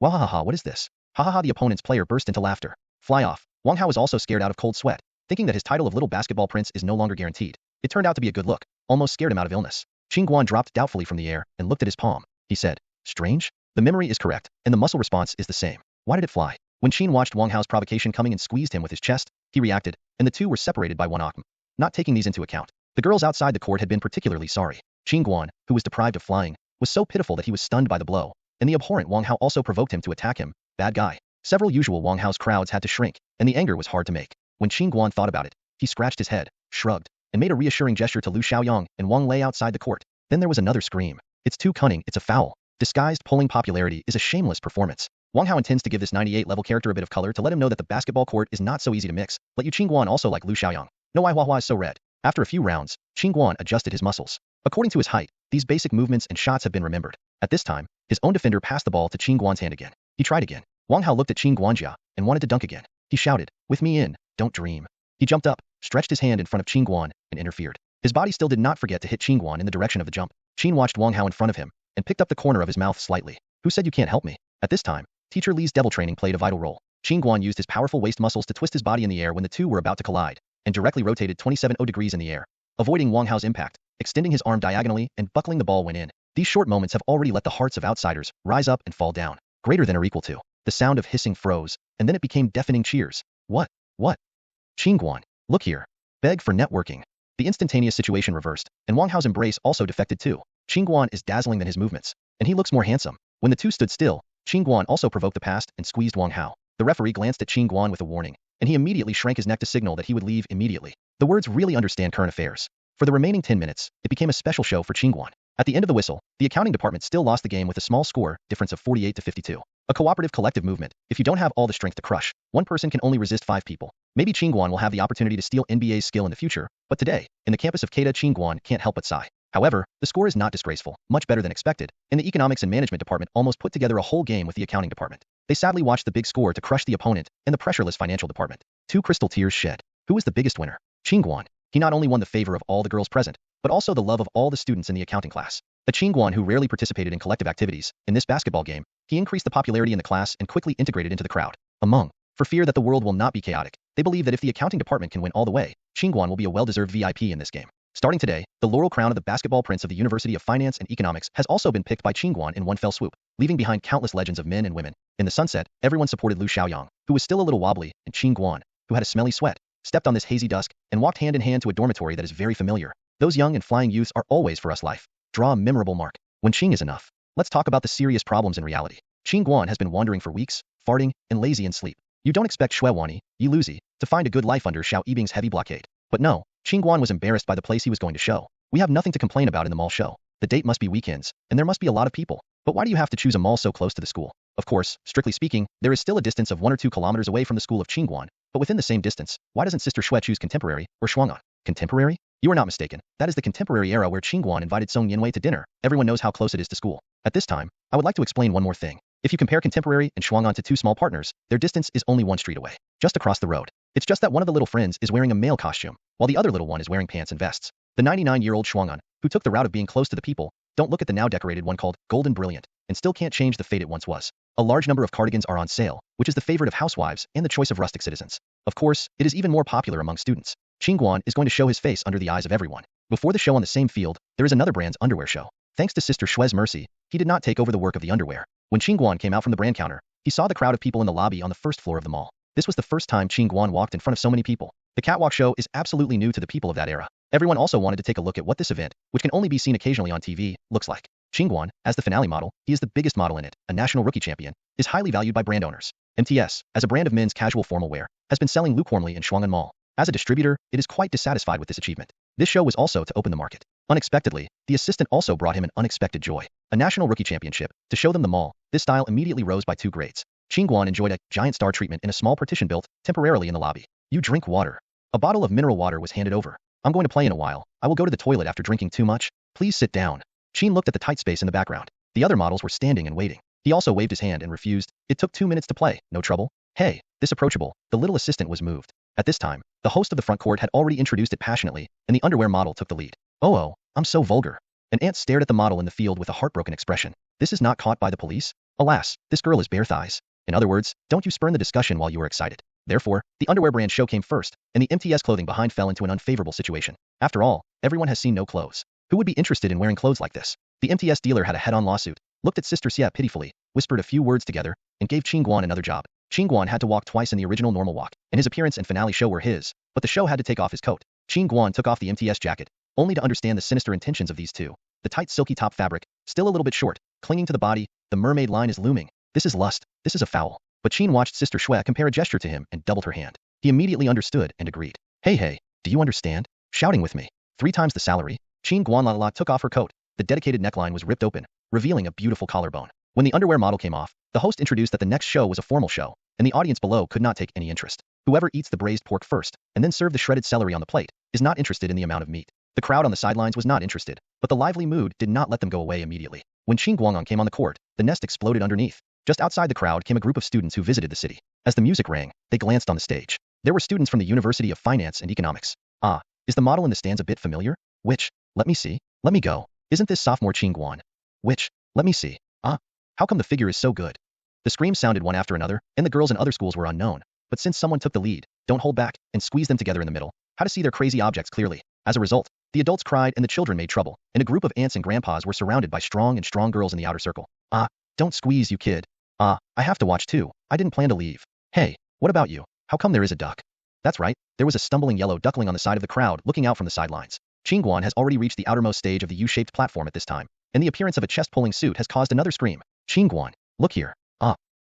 Wahahaha, what is this? Hahaha, the opponent's player burst into laughter. Fly off. Wang Hao was also scared out of cold sweat, thinking that his title of Little Basketball Prince is no longer guaranteed. It turned out to be a good look. Almost scared him out of illness. Qin Guan dropped doubtfully from the air and looked at his palm. He said, strange? The memory is correct, and the muscle response is the same. Why did it fly? When Qin watched Wang Hao's provocation coming and squeezed him with his chest, he reacted, and the two were separated by one arm. Not taking these into account, the girls outside the court had been particularly sorry. Qin Guan, who was deprived of flying, was so pitiful that he was stunned by the blow, and the abhorrent Wang Hao also provoked him to attack him. Bad guy. Several usual Wang Hao's crowds had to shrink, and the anger was hard to make. When Qin Guan thought about it, he scratched his head, shrugged, and made a reassuring gesture to Lu Xiaoyang and Wang Lei outside the court. Then there was another scream. It's too cunning, it's a foul. Disguised pulling popularity is a shameless performance. Wang Hao intends to give this 98 level character a bit of color to let him know that the basketball court is not so easy to mix, but you Qin Guan also like Lu Xiaoyang. No, why Hua is so red. After a few rounds, Qin Guan adjusted his muscles. According to his height, these basic movements and shots have been remembered. At this time, his own defender passed the ball to Qin Guan's hand again. He tried again. Wang Hao looked at Qin Guanjia and wanted to dunk again. He shouted, with me in, don't dream. He jumped up, stretched his hand in front of Qin Guan, and interfered. His body still did not forget to hit Qin Guan in the direction of the jump. Qin watched Wang Hao in front of him, and picked up the corner of his mouth slightly. Who said you can't help me? At this time, Teacher Li's devil training played a vital role. Qin Guan used his powerful waist muscles to twist his body in the air when the two were about to collide, and directly rotated 27 degrees in the air, avoiding Wang Hao's impact, extending his arm diagonally and buckling the ball went in. These short moments have already let the hearts of outsiders rise up and fall down, greater than or equal to. The sound of hissing froze, and then it became deafening cheers. What? What? Qin Guan, look here. Beg for networking. The instantaneous situation reversed, and Wang Hao's embrace also defected too. Qin Guan is dazzling than his movements, and he looks more handsome. When the two stood still, Qin Guan also provoked the past and squeezed Wang Hao. The referee glanced at Qin Guan with a warning, and he immediately shrank his neck to signal that he would leave immediately. The words really understand current affairs. For the remaining 10 minutes, it became a special show for Qin Guan. At the end of the whistle, the accounting department still lost the game with a small score difference of 48 to 52. A cooperative collective movement. If you don't have all the strength to crush, one person can only resist 5 people. Maybe Qin Guan will have the opportunity to steal NBA's skill in the future, but today, in the campus of Keita, Qin Guan can't help but sigh. However, the score is not disgraceful, much better than expected, and the economics and management department almost put together a whole game with the accounting department. They sadly watched the big score to crush the opponent and the pressureless financial department. 2 crystal tears shed. Who was the biggest winner? Qin Guan. He not only won the favor of all the girls present, but also the love of all the students in the accounting class. A Qin Guan who rarely participated in collective activities, in this basketball game, he increased the popularity in the class and quickly integrated into the crowd. For fear that the world will not be chaotic, they believe that if the accounting department can win all the way, Qin Guan will be a well-deserved VIP in this game. Starting today, the laurel crown of the basketball prince of the University of Finance and Economics has also been picked by Qin Guan in one fell swoop, leaving behind countless legends of men and women. In the sunset, everyone supported Lu Xiaoyang, who was still a little wobbly, and Qin Guan, who had a smelly sweat, stepped on this hazy dusk and walked hand in hand to a dormitory that is very familiar. Those young and flying youths are always for us life. Draw a memorable mark. When Qing is enough. Let's talk about the serious problems in reality. Qin Guan has been wandering for weeks, farting, and lazy in sleep. You don't expect Shui Wani, Yi Luzi, to find a good life under Xiao Yibing's heavy blockade. But no, Qin Guan was embarrassed by the place he was going to show. We have nothing to complain about in the mall show. The date must be weekends, and there must be a lot of people. But why do you have to choose a mall so close to the school? Of course, strictly speaking, there is still a distance of 1 or 2 kilometers away from the school of Qin Guan, but within the same distance, why doesn't Sister Shui choose contemporary or Shuang'an? Contemporary? You are not mistaken. That is the contemporary era where Qin Guan invited Song Yanwei to dinner. Everyone knows how close it is to school. At this time, I would like to explain one more thing. If you compare contemporary and Shuang'an to 2 small partners, their distance is only 1 street away, just across the road. It's just that one of the little friends is wearing a male costume, while the other little one is wearing pants and vests. The 99-year-old Shuang'an, who took the route of being close to the people, don't look at the now decorated one called Golden Brilliant, and still can't change the fate it once was. A large number of cardigans are on sale, which is the favorite of housewives and the choice of rustic citizens. Of course, it is even more popular among students. Qin Guan is going to show his face under the eyes of everyone. Before the show on the same field, there is another brand's underwear show. Thanks to Sister Shui's mercy, he did not take over the work of the underwear. When Qin Guan came out from the brand counter, he saw the crowd of people in the lobby on the first floor of the mall. This was the first time Qin Guan walked in front of so many people. The catwalk show is absolutely new to the people of that era. Everyone also wanted to take a look at what this event, which can only be seen occasionally on TV, looks like. Qin Guan, as the finale model, he is the biggest model in it, a national rookie champion, is highly valued by brand owners. MTS, as a brand of men's casual formal wear, has been selling lukewarmly in Shuang'an Mall. As a distributor, it is quite dissatisfied with this achievement. This show was also to open the market. Unexpectedly, the assistant also brought him an unexpected joy. A national rookie championship, to show them the mall. This style immediately rose by 2 grades. Qin Guan enjoyed a giant star treatment in a small partition built temporarily in the lobby. You drink water. A bottle of mineral water was handed over. I'm going to play in a while. I will go to the toilet after drinking too much. Please sit down. Qin looked at the tight space in the background. The other models were standing and waiting. He also waved his hand and refused. It took 2 minutes to play. No trouble? Hey, this approachable. The little assistant was moved. At this time, the host of the front court had already introduced it passionately, and the underwear model took the lead. Oh, I'm so vulgar. An aunt stared at the model in the field with a heartbroken expression. This is not caught by the police? Alas, this girl is bare thighs. In other words, don't you spurn the discussion while you are excited. Therefore, the underwear brand show came first, and the MTS clothing behind fell into an unfavorable situation. After all, everyone has seen no clothes. Who would be interested in wearing clothes like this? The MTS dealer had a head-on lawsuit, looked at Sister Xia pitifully, whispered a few words together, and gave Qin Guan another job. Qin Guan had to walk twice in the original normal walk, and his appearance and finale show were his, but the show had to take off his coat. Qin Guan took off the MTS jacket, only to understand the sinister intentions of these two. The tight silky top fabric, still a little bit short, clinging to the body, the mermaid line is looming. This is lust, this is a foul. But Qin watched Sister Shui compare a gesture to him and doubled her hand. He immediately understood and agreed. Hey, do you understand? Shouting with me. 3 times the salary. Qin Guan took off her coat. The dedicated neckline was ripped open, revealing a beautiful collarbone. When the underwear model came off, the host introduced that the next show was a formal show, and the audience below could not take any interest. Whoever eats the braised pork first, and then serve the shredded celery on the plate, is not interested in the amount of meat. The crowd on the sidelines was not interested, but the lively mood did not let them go away immediately. When Qin Guang'an came on the court, the nest exploded underneath. Just outside the crowd came a group of students who visited the city. As the music rang, they glanced on the stage. There were students from the University of Finance and Economics. Ah, is the model in the stands a bit familiar? Which? Let me see. Let me go. Isn't this sophomore Qin Guan? Which? Let me see. How come the figure is so good? The screams sounded one after another, and the girls in other schools were unknown. But since someone took the lead, don't hold back, and squeeze them together in the middle. How to see their crazy objects clearly. As a result, the adults cried and the children made trouble, and a group of aunts and grandpas were surrounded by strong girls in the outer circle. Don't squeeze, you kid. I have to watch too. I didn't plan to leave. Hey, what about you? How come there is a duck? That's right, there was a stumbling yellow duckling on the side of the crowd looking out from the sidelines. Qin Guan has already reached the outermost stage of the U-shaped platform at this time, and the appearance of a chest-pulling suit has caused another scream. Qin Guan, look here.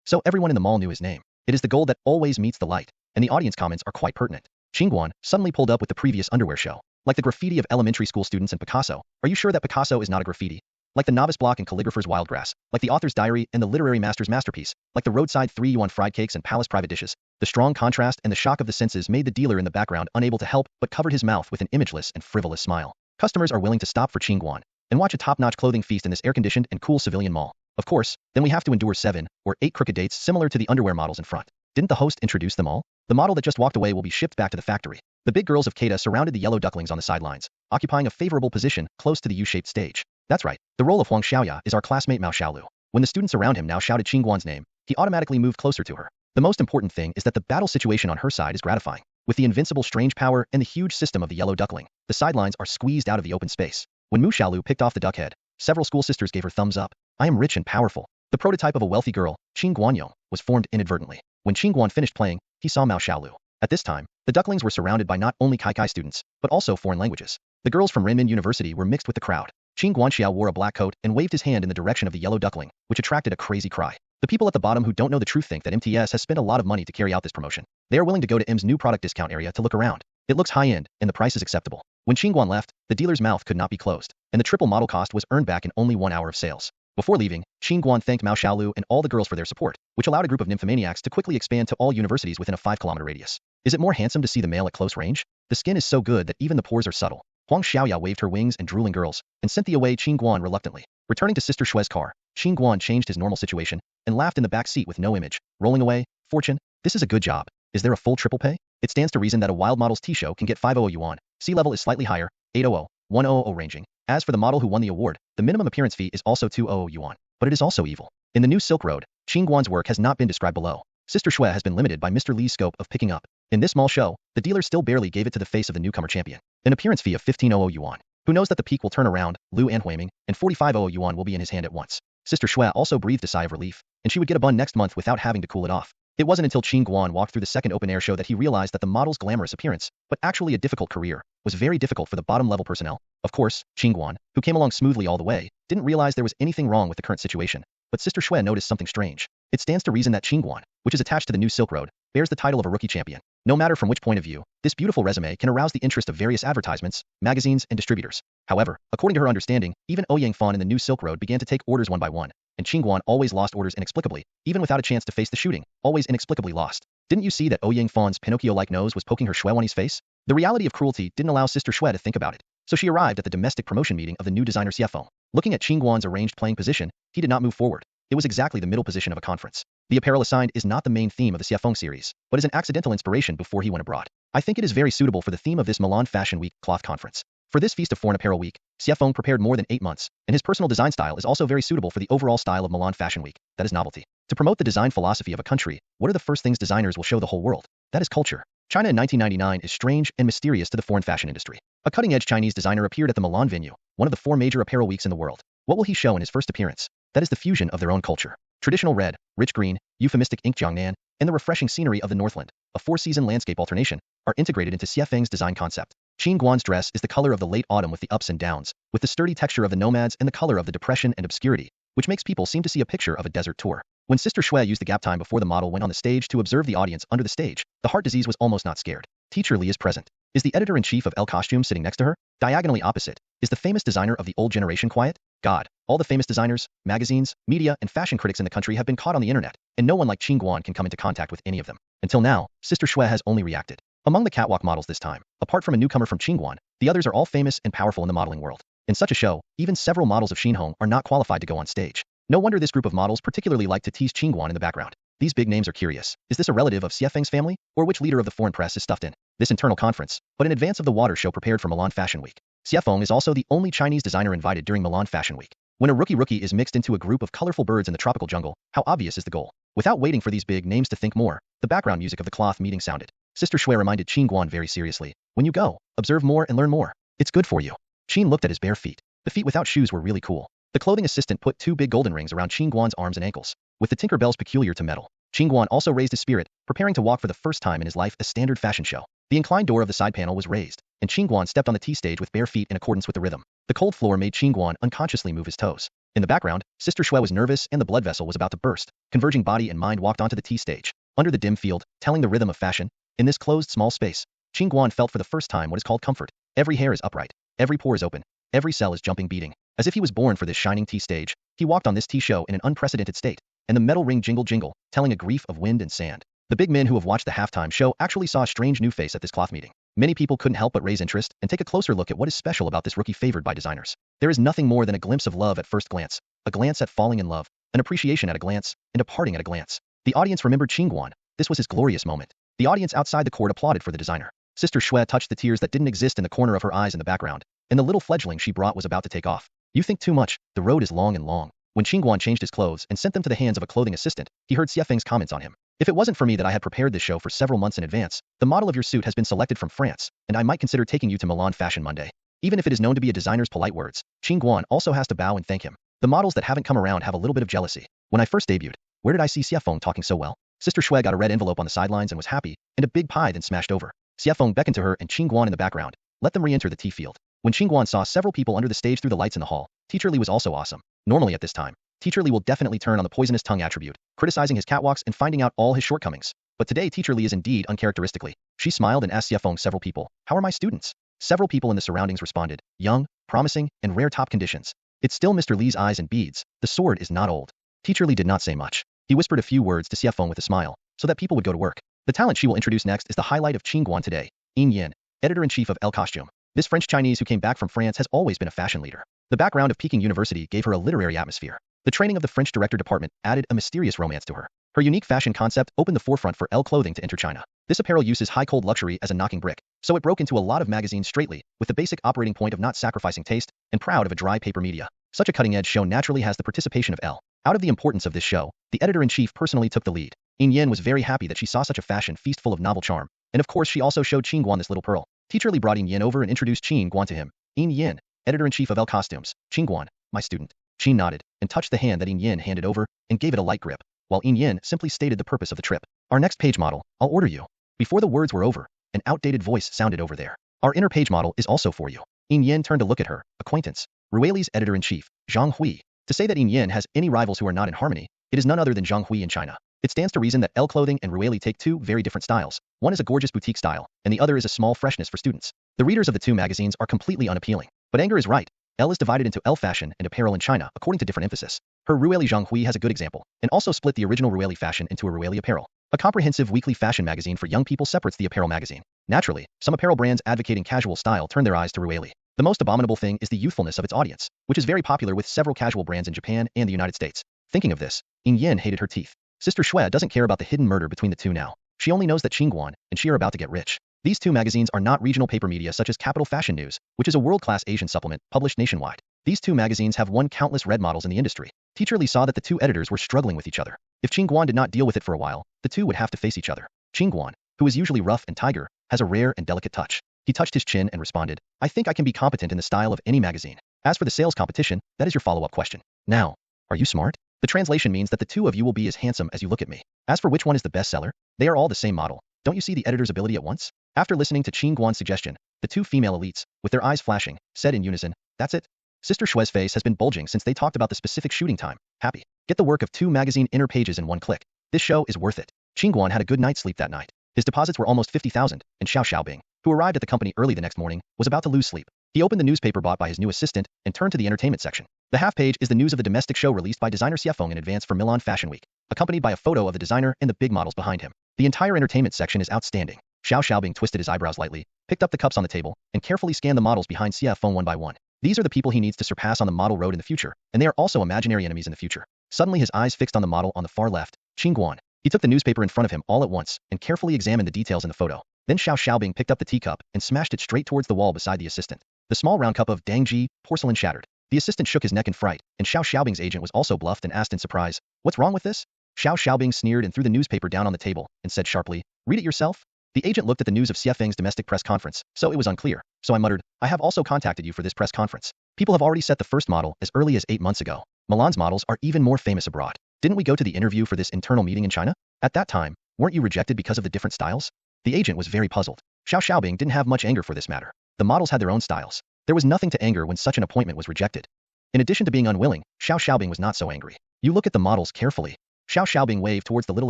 So everyone in the mall knew his name. It is the goal that always meets the light, and the audience comments are quite pertinent. Qin Guan suddenly pulled up with the previous underwear show. Like the graffiti of elementary school students and Picasso. Are you sure that Picasso is not a graffiti? Like the novice block and calligrapher's wildgrass. Like the author's diary and the literary master's masterpiece. Like the roadside 3-yuan fried cakes and palace private dishes. The strong contrast and the shock of the senses made the dealer in the background unable to help but covered his mouth with an imageless and frivolous smile. Customers are willing to stop for Qin Guan and watch a top-notch clothing feast in this air-conditioned and cool civilian mall. Of course, then we have to endure 7 or 8 crooked dates similar to the underwear models in front. Didn't the host introduce them all? The model that just walked away will be shipped back to the factory. The big girls of Keita surrounded the yellow ducklings on the sidelines, occupying a favorable position close to the U-shaped stage. That's right, the role of Huang Xiaoya is our classmate Mao Xiaolu. When the students around him now shouted Qin Guan's name, he automatically moved closer to her. The most important thing is that the battle situation on her side is gratifying. With the invincible strange power and the huge system of the yellow duckling, the sidelines are squeezed out of the open space. When Mu Xiaolu picked off the duck head, several school sisters gave her thumbs up. I am rich and powerful. The prototype of a wealthy girl, Qin Guanyo, was formed inadvertently. When Qin Guan finished playing, he saw Mao Xiaolu. At this time, the ducklings were surrounded by not only Kaikai students, but also foreign languages. The girls from Renmin University were mixed with the crowd. Qin Guanxiao wore a black coat and waved his hand in the direction of the yellow duckling, which attracted a crazy cry. The people at the bottom who don't know the truth think that MTS has spent a lot of money to carry out this promotion. They are willing to go to M's new product discount area to look around. It looks high-end, and the price is acceptable. When Qin Guan left, the dealer's mouth could not be closed, and the triple model cost was earned back in only 1 hour of sales. Before leaving, Qin Guan thanked Mao Xiaolu and all the girls for their support, which allowed a group of nymphomaniacs to quickly expand to all universities within a 5-kilometer radius. Is it more handsome to see the male at close range? The skin is so good that even the pores are subtle. Huang Xiaoya waved her wings and drooling girls, and sent the away Qin Guan reluctantly. Returning to Sister Shue's car, Qin Guan changed his normal situation, and laughed in the back seat with no image. Rolling away, fortune, this is a good job. Is there a full triple pay? It stands to reason that a wild model's T-show can get 500 yuan. Sea level is slightly higher, 800, 100 ranging. As for the model who won the award, the minimum appearance fee is also 200 yuan. But it is also evil. In the new Silk Road, Qin Guan's work has not been described below. Sister Shui has been limited by Mr. Li's scope of picking up. In this small show, the dealer still barely gave it to the face of the newcomer champion. An appearance fee of 1500 yuan. Who knows that the peak will turn around, Lu Anhuiming, and 4500 yuan will be in his hand at once. Sister Shui also breathed a sigh of relief, and she would get a bun next month without having to cool it off. It wasn't until Qin Guan walked through the second open-air show that he realized that the model's glamorous appearance, but actually a difficult career, was very difficult for the bottom-level personnel. Of course, Qin Guan, who came along smoothly all the way, didn't realize there was anything wrong with the current situation. But Sister Shui noticed something strange. It stands to reason that Qin Guan, which is attached to the new Silk Road, bears the title of a rookie champion. No matter from which point of view, this beautiful resume can arouse the interest of various advertisements, magazines, and distributors. However, according to her understanding, even Ouyang Fan in the new Silk Road began to take orders one by one, and Qin Guan always lost orders inexplicably, even without a chance to face the shooting, always inexplicably lost. Didn't you see that Ouyang Fan's Pinocchio-like nose was poking her Shuewani's face? The reality of cruelty didn't allow Sister Shui to think about it, so she arrived at the domestic promotion meeting of the new designer Xiefeng. Looking at Qin Guan's arranged playing position, he did not move forward. It was exactly the middle position of a conference. The apparel assigned is not the main theme of the Xiefeng series, but is an accidental inspiration before he went abroad. I think it is very suitable for the theme of this Milan Fashion Week cloth conference. For this Feast of Foreign Apparel Week, Xiefeng prepared more than 8 months, and his personal design style is also very suitable for the overall style of Milan Fashion Week, that is novelty. To promote the design philosophy of a country, what are the first things designers will show the whole world? That is culture. China in 1999 is strange and mysterious to the foreign fashion industry. A cutting-edge Chinese designer appeared at the Milan venue, one of the 4 major apparel weeks in the world. What will he show in his first appearance? That is the fusion of their own culture. Traditional red, rich green, euphemistic ink Jiangnan, and the refreshing scenery of the Northland, a 4-season landscape alternation, are integrated into Xiefeng's design concept. Qin Guan's dress is the color of the late autumn with the ups and downs, with the sturdy texture of the nomads and the color of the depression and obscurity, which makes people seem to see a picture of a desert tour. When Sister Shui used the gap time before the model went on the stage to observe the audience under the stage, the heart disease was almost not scared. Teacher Li is present. Is the editor-in-chief of Elle Costume sitting next to her? Diagonally opposite, is the famous designer of the old generation quiet? God, all the famous designers, magazines, media, and fashion critics in the country have been caught on the internet, and no one like Qin Guan can come into contact with any of them. Until now, Sister Shui has only reacted. Among the catwalk models this time, apart from a newcomer from Qin Guan, the others are all famous and powerful in the modeling world. In such a show, even several models of Xinhong are not qualified to go on stage. No wonder this group of models particularly like to tease Qin Guan in the background. These big names are curious. Is this a relative of Xiefeng's family, or which leader of the foreign press is stuffed in this internal conference, but in advance of the water show prepared for Milan Fashion Week? Xiefeng is also the only Chinese designer invited during Milan Fashion Week. When a rookie is mixed into a group of colorful birds in the tropical jungle, how obvious is the goal? Without waiting for these big names to think more, the background music of the cloth meeting sounded. Sister Shui reminded Qin Guan very seriously, when you go, observe more and learn more. It's good for you. Qin looked at his bare feet. The feet without shoes were really cool. The clothing assistant put 2 big golden rings around Qin Guan's arms and ankles, with the Tinker Bells peculiar to metal. Qin Guan also raised his spirit, preparing to walk for the first time in his life a standard fashion show. The inclined door of the side panel was raised, and Qin Guan stepped on the T-stage with bare feet in accordance with the rhythm. The cold floor made Qin Guan unconsciously move his toes. In the background, Sister Shui was nervous and the blood vessel was about to burst. Converging body and mind walked onto the T-stage, under the dim field, telling the rhythm of fashion. In this closed small space, Qin Guan felt for the first time what is called comfort. Every hair is upright. Every pore is open. Every cell is jumping beating. As if he was born for this shining T-stage, he walked on this T-show in an unprecedented state. And the metal ring jingle, telling a grief of wind and sand. The big men who have watched the halftime show actually saw a strange new face at this cloth meeting. Many people couldn't help but raise interest and take a closer look at what is special about this rookie favored by designers. There is nothing more than a glimpse of love at first glance, a glance at falling in love, an appreciation at a glance, and a parting at a glance. The audience remembered Qin Guan. This was his glorious moment. The audience outside the court applauded for the designer. Sister Shui touched the tears that didn't exist in the corner of her eyes in the background, and the little fledgling she brought was about to take off. You think too much. The road is long and long. When Qin Guan changed his clothes and sent them to the hands of a clothing assistant, he heard Xie Feng's comments on him. If it wasn't for me that I had prepared this show for several months in advance, the model of your suit has been selected from France, and I might consider taking you to Milan Fashion Monday. Even if it is known to be a designer's polite words, Qin Guan also has to bow and thank him. The models that haven't come around have a little bit of jealousy. When I first debuted, where did I see Xie Feng talking so well? Sister Shui got a red envelope on the sidelines and was happy, and a big pie then smashed over. Xie Feng beckoned to her and Qin Guan in the background. Let them re-enter the tea field. When Qin Guan saw several people under the stage through the lights in the hall, Teacher Li was also awesome. Normally at this time, Teacher Li will definitely turn on the poisonous tongue attribute, criticizing his catwalks and finding out all his shortcomings. But today Teacher Li is indeed uncharacteristically. She smiled and asked Xie Feng several people, how are my students? Several people in the surroundings responded, young, promising, and rare top conditions. It's still Mr. Li's eyes and beads. The sword is not old. Teacher Li did not say much. He whispered a few words to Xie Feng with a smile, so that people would go to work. The talent she will introduce next is the highlight of Qin Guan today, Yin Yin, editor-in-chief of Elle Costume. This French Chinese who came back from France has always been a fashion leader. The background of Peking University gave her a literary atmosphere. The training of the French director department added a mysterious romance to her. Her unique fashion concept opened the forefront for Elle clothing to enter China. This apparel uses high-cold luxury as a knocking brick, so it broke into a lot of magazines straightly, with the basic operating point of not sacrificing taste, and proud of a dry paper media. Such a cutting-edge show naturally has the participation of Elle. Out of the importance of this show, the editor-in-chief personally took the lead. Yin Yin was very happy that she saw such a fashion feast full of novel charm, and of course she also showed Qin Guan this little pearl. Teacher Li brought Yin Yin over and introduced Qin Guan to him. Yin Yin, editor-in-chief of Elle Costumes. Qin Guan, my student. Qin nodded, and touched the hand that Yin Yin handed over, and gave it a light grip, while Yin Yin simply stated the purpose of the trip. Our next page model, I'll order you. Before the words were over, an outdated voice sounded over there. Our inner page model is also for you. Yin Yin turned to look at her, acquaintance. Rueli's editor-in-chief, Zhang Hui. To say that Yin Yin has any rivals who are not in harmony, it is none other than Zhang Hui in China. It stands to reason that Elle clothing and Rueli take 2 very different styles. One is a gorgeous boutique style, and the other is a small freshness for students. The readers of the 2 magazines are completely unappealing. But Anger is right. Elle is divided into Elle fashion and apparel in China according to different emphasis. Her Rueli Zhang Hui has a good example, and also split the original Rueli fashion into a Rueli apparel. A comprehensive weekly fashion magazine for young people separates the apparel magazine. Naturally, some apparel brands advocating casual style turn their eyes to Rueli. The most abominable thing is the youthfulness of its audience, which is very popular with several casual brands in Japan and the United States. Thinking of this, Yin Yin hated her teeth. Sister Shui doesn't care about the hidden murder between the 2 now. She only knows that Qin Guan and she are about to get rich. These 2 magazines are not regional paper media such as Capital Fashion News, which is a world-class Asian supplement published nationwide. These 2 magazines have won countless red models in the industry. Teacher Li saw that the 2 editors were struggling with each other. If Qin Guan did not deal with it for a while, the 2 would have to face each other. Qin Guan, who is usually rough and tiger, has a rare and delicate touch. He touched his chin and responded, I think I can be competent in the style of any magazine. As for the sales competition, that is your follow-up question. Now, are you smart? The translation means that the 2 of you will be as handsome as you look at me. As for which one is the bestseller, they are all the same model. Don't you see the editor's ability at once? After listening to Qin Guan's suggestion, the 2 female elites, with their eyes flashing, said in unison, that's it. Sister Shui's face has been bulging since they talked about the specific shooting time. Happy. Get the work of 2 magazine inner pages in one click. This show is worth it. Qin Guan had a good night's sleep that night. His deposits were almost 50,000, and Xiao Xiaobing, who arrived at the company early the next morning, was about to lose sleep. He opened the newspaper bought by his new assistant and turned to the entertainment section. The half page is the news of the domestic show released by designer Xie Feng in advance for Milan Fashion Week, accompanied by a photo of the designer and the big models behind him. The entire entertainment section is outstanding. Xiao Xiaobing twisted his eyebrows lightly, picked up the cups on the table, and carefully scanned the models behind Xie Feng one by one. These are the people he needs to surpass on the model road in the future, and they are also imaginary enemies in the future. Suddenly his eyes fixed on the model on the far left, Qin Guan. He took the newspaper in front of him all at once and carefully examined the details in the photo. Then Xiao Xiaobing picked up the teacup and smashed it straight towards the wall beside the assistant. The small round cup of Dangji porcelain shattered. The assistant shook his neck in fright, and Xiao Xiaobing's agent was also bluffed and asked in surprise, "What's wrong with this?" Xiao Xiaobing sneered and threw the newspaper down on the table, and said sharply, "Read it yourself." The agent looked at the news of Xie Feng's domestic press conference, so it was unclear. So I muttered, "I have also contacted you for this press conference. People have already set the first model as early as 8 months ago. Milan's models are even more famous abroad. Didn't we go to the interview for this internal meeting in China? At that time, weren't you rejected because of the different styles?" The agent was very puzzled. Xiao Xiaobing didn't have much anger for this matter. The models had their own styles. There was nothing to anger when such an appointment was rejected. In addition to being unwilling, Xiao Xiaobing was not so angry. "You look at the models carefully." Xiao Xiaobing waved towards the little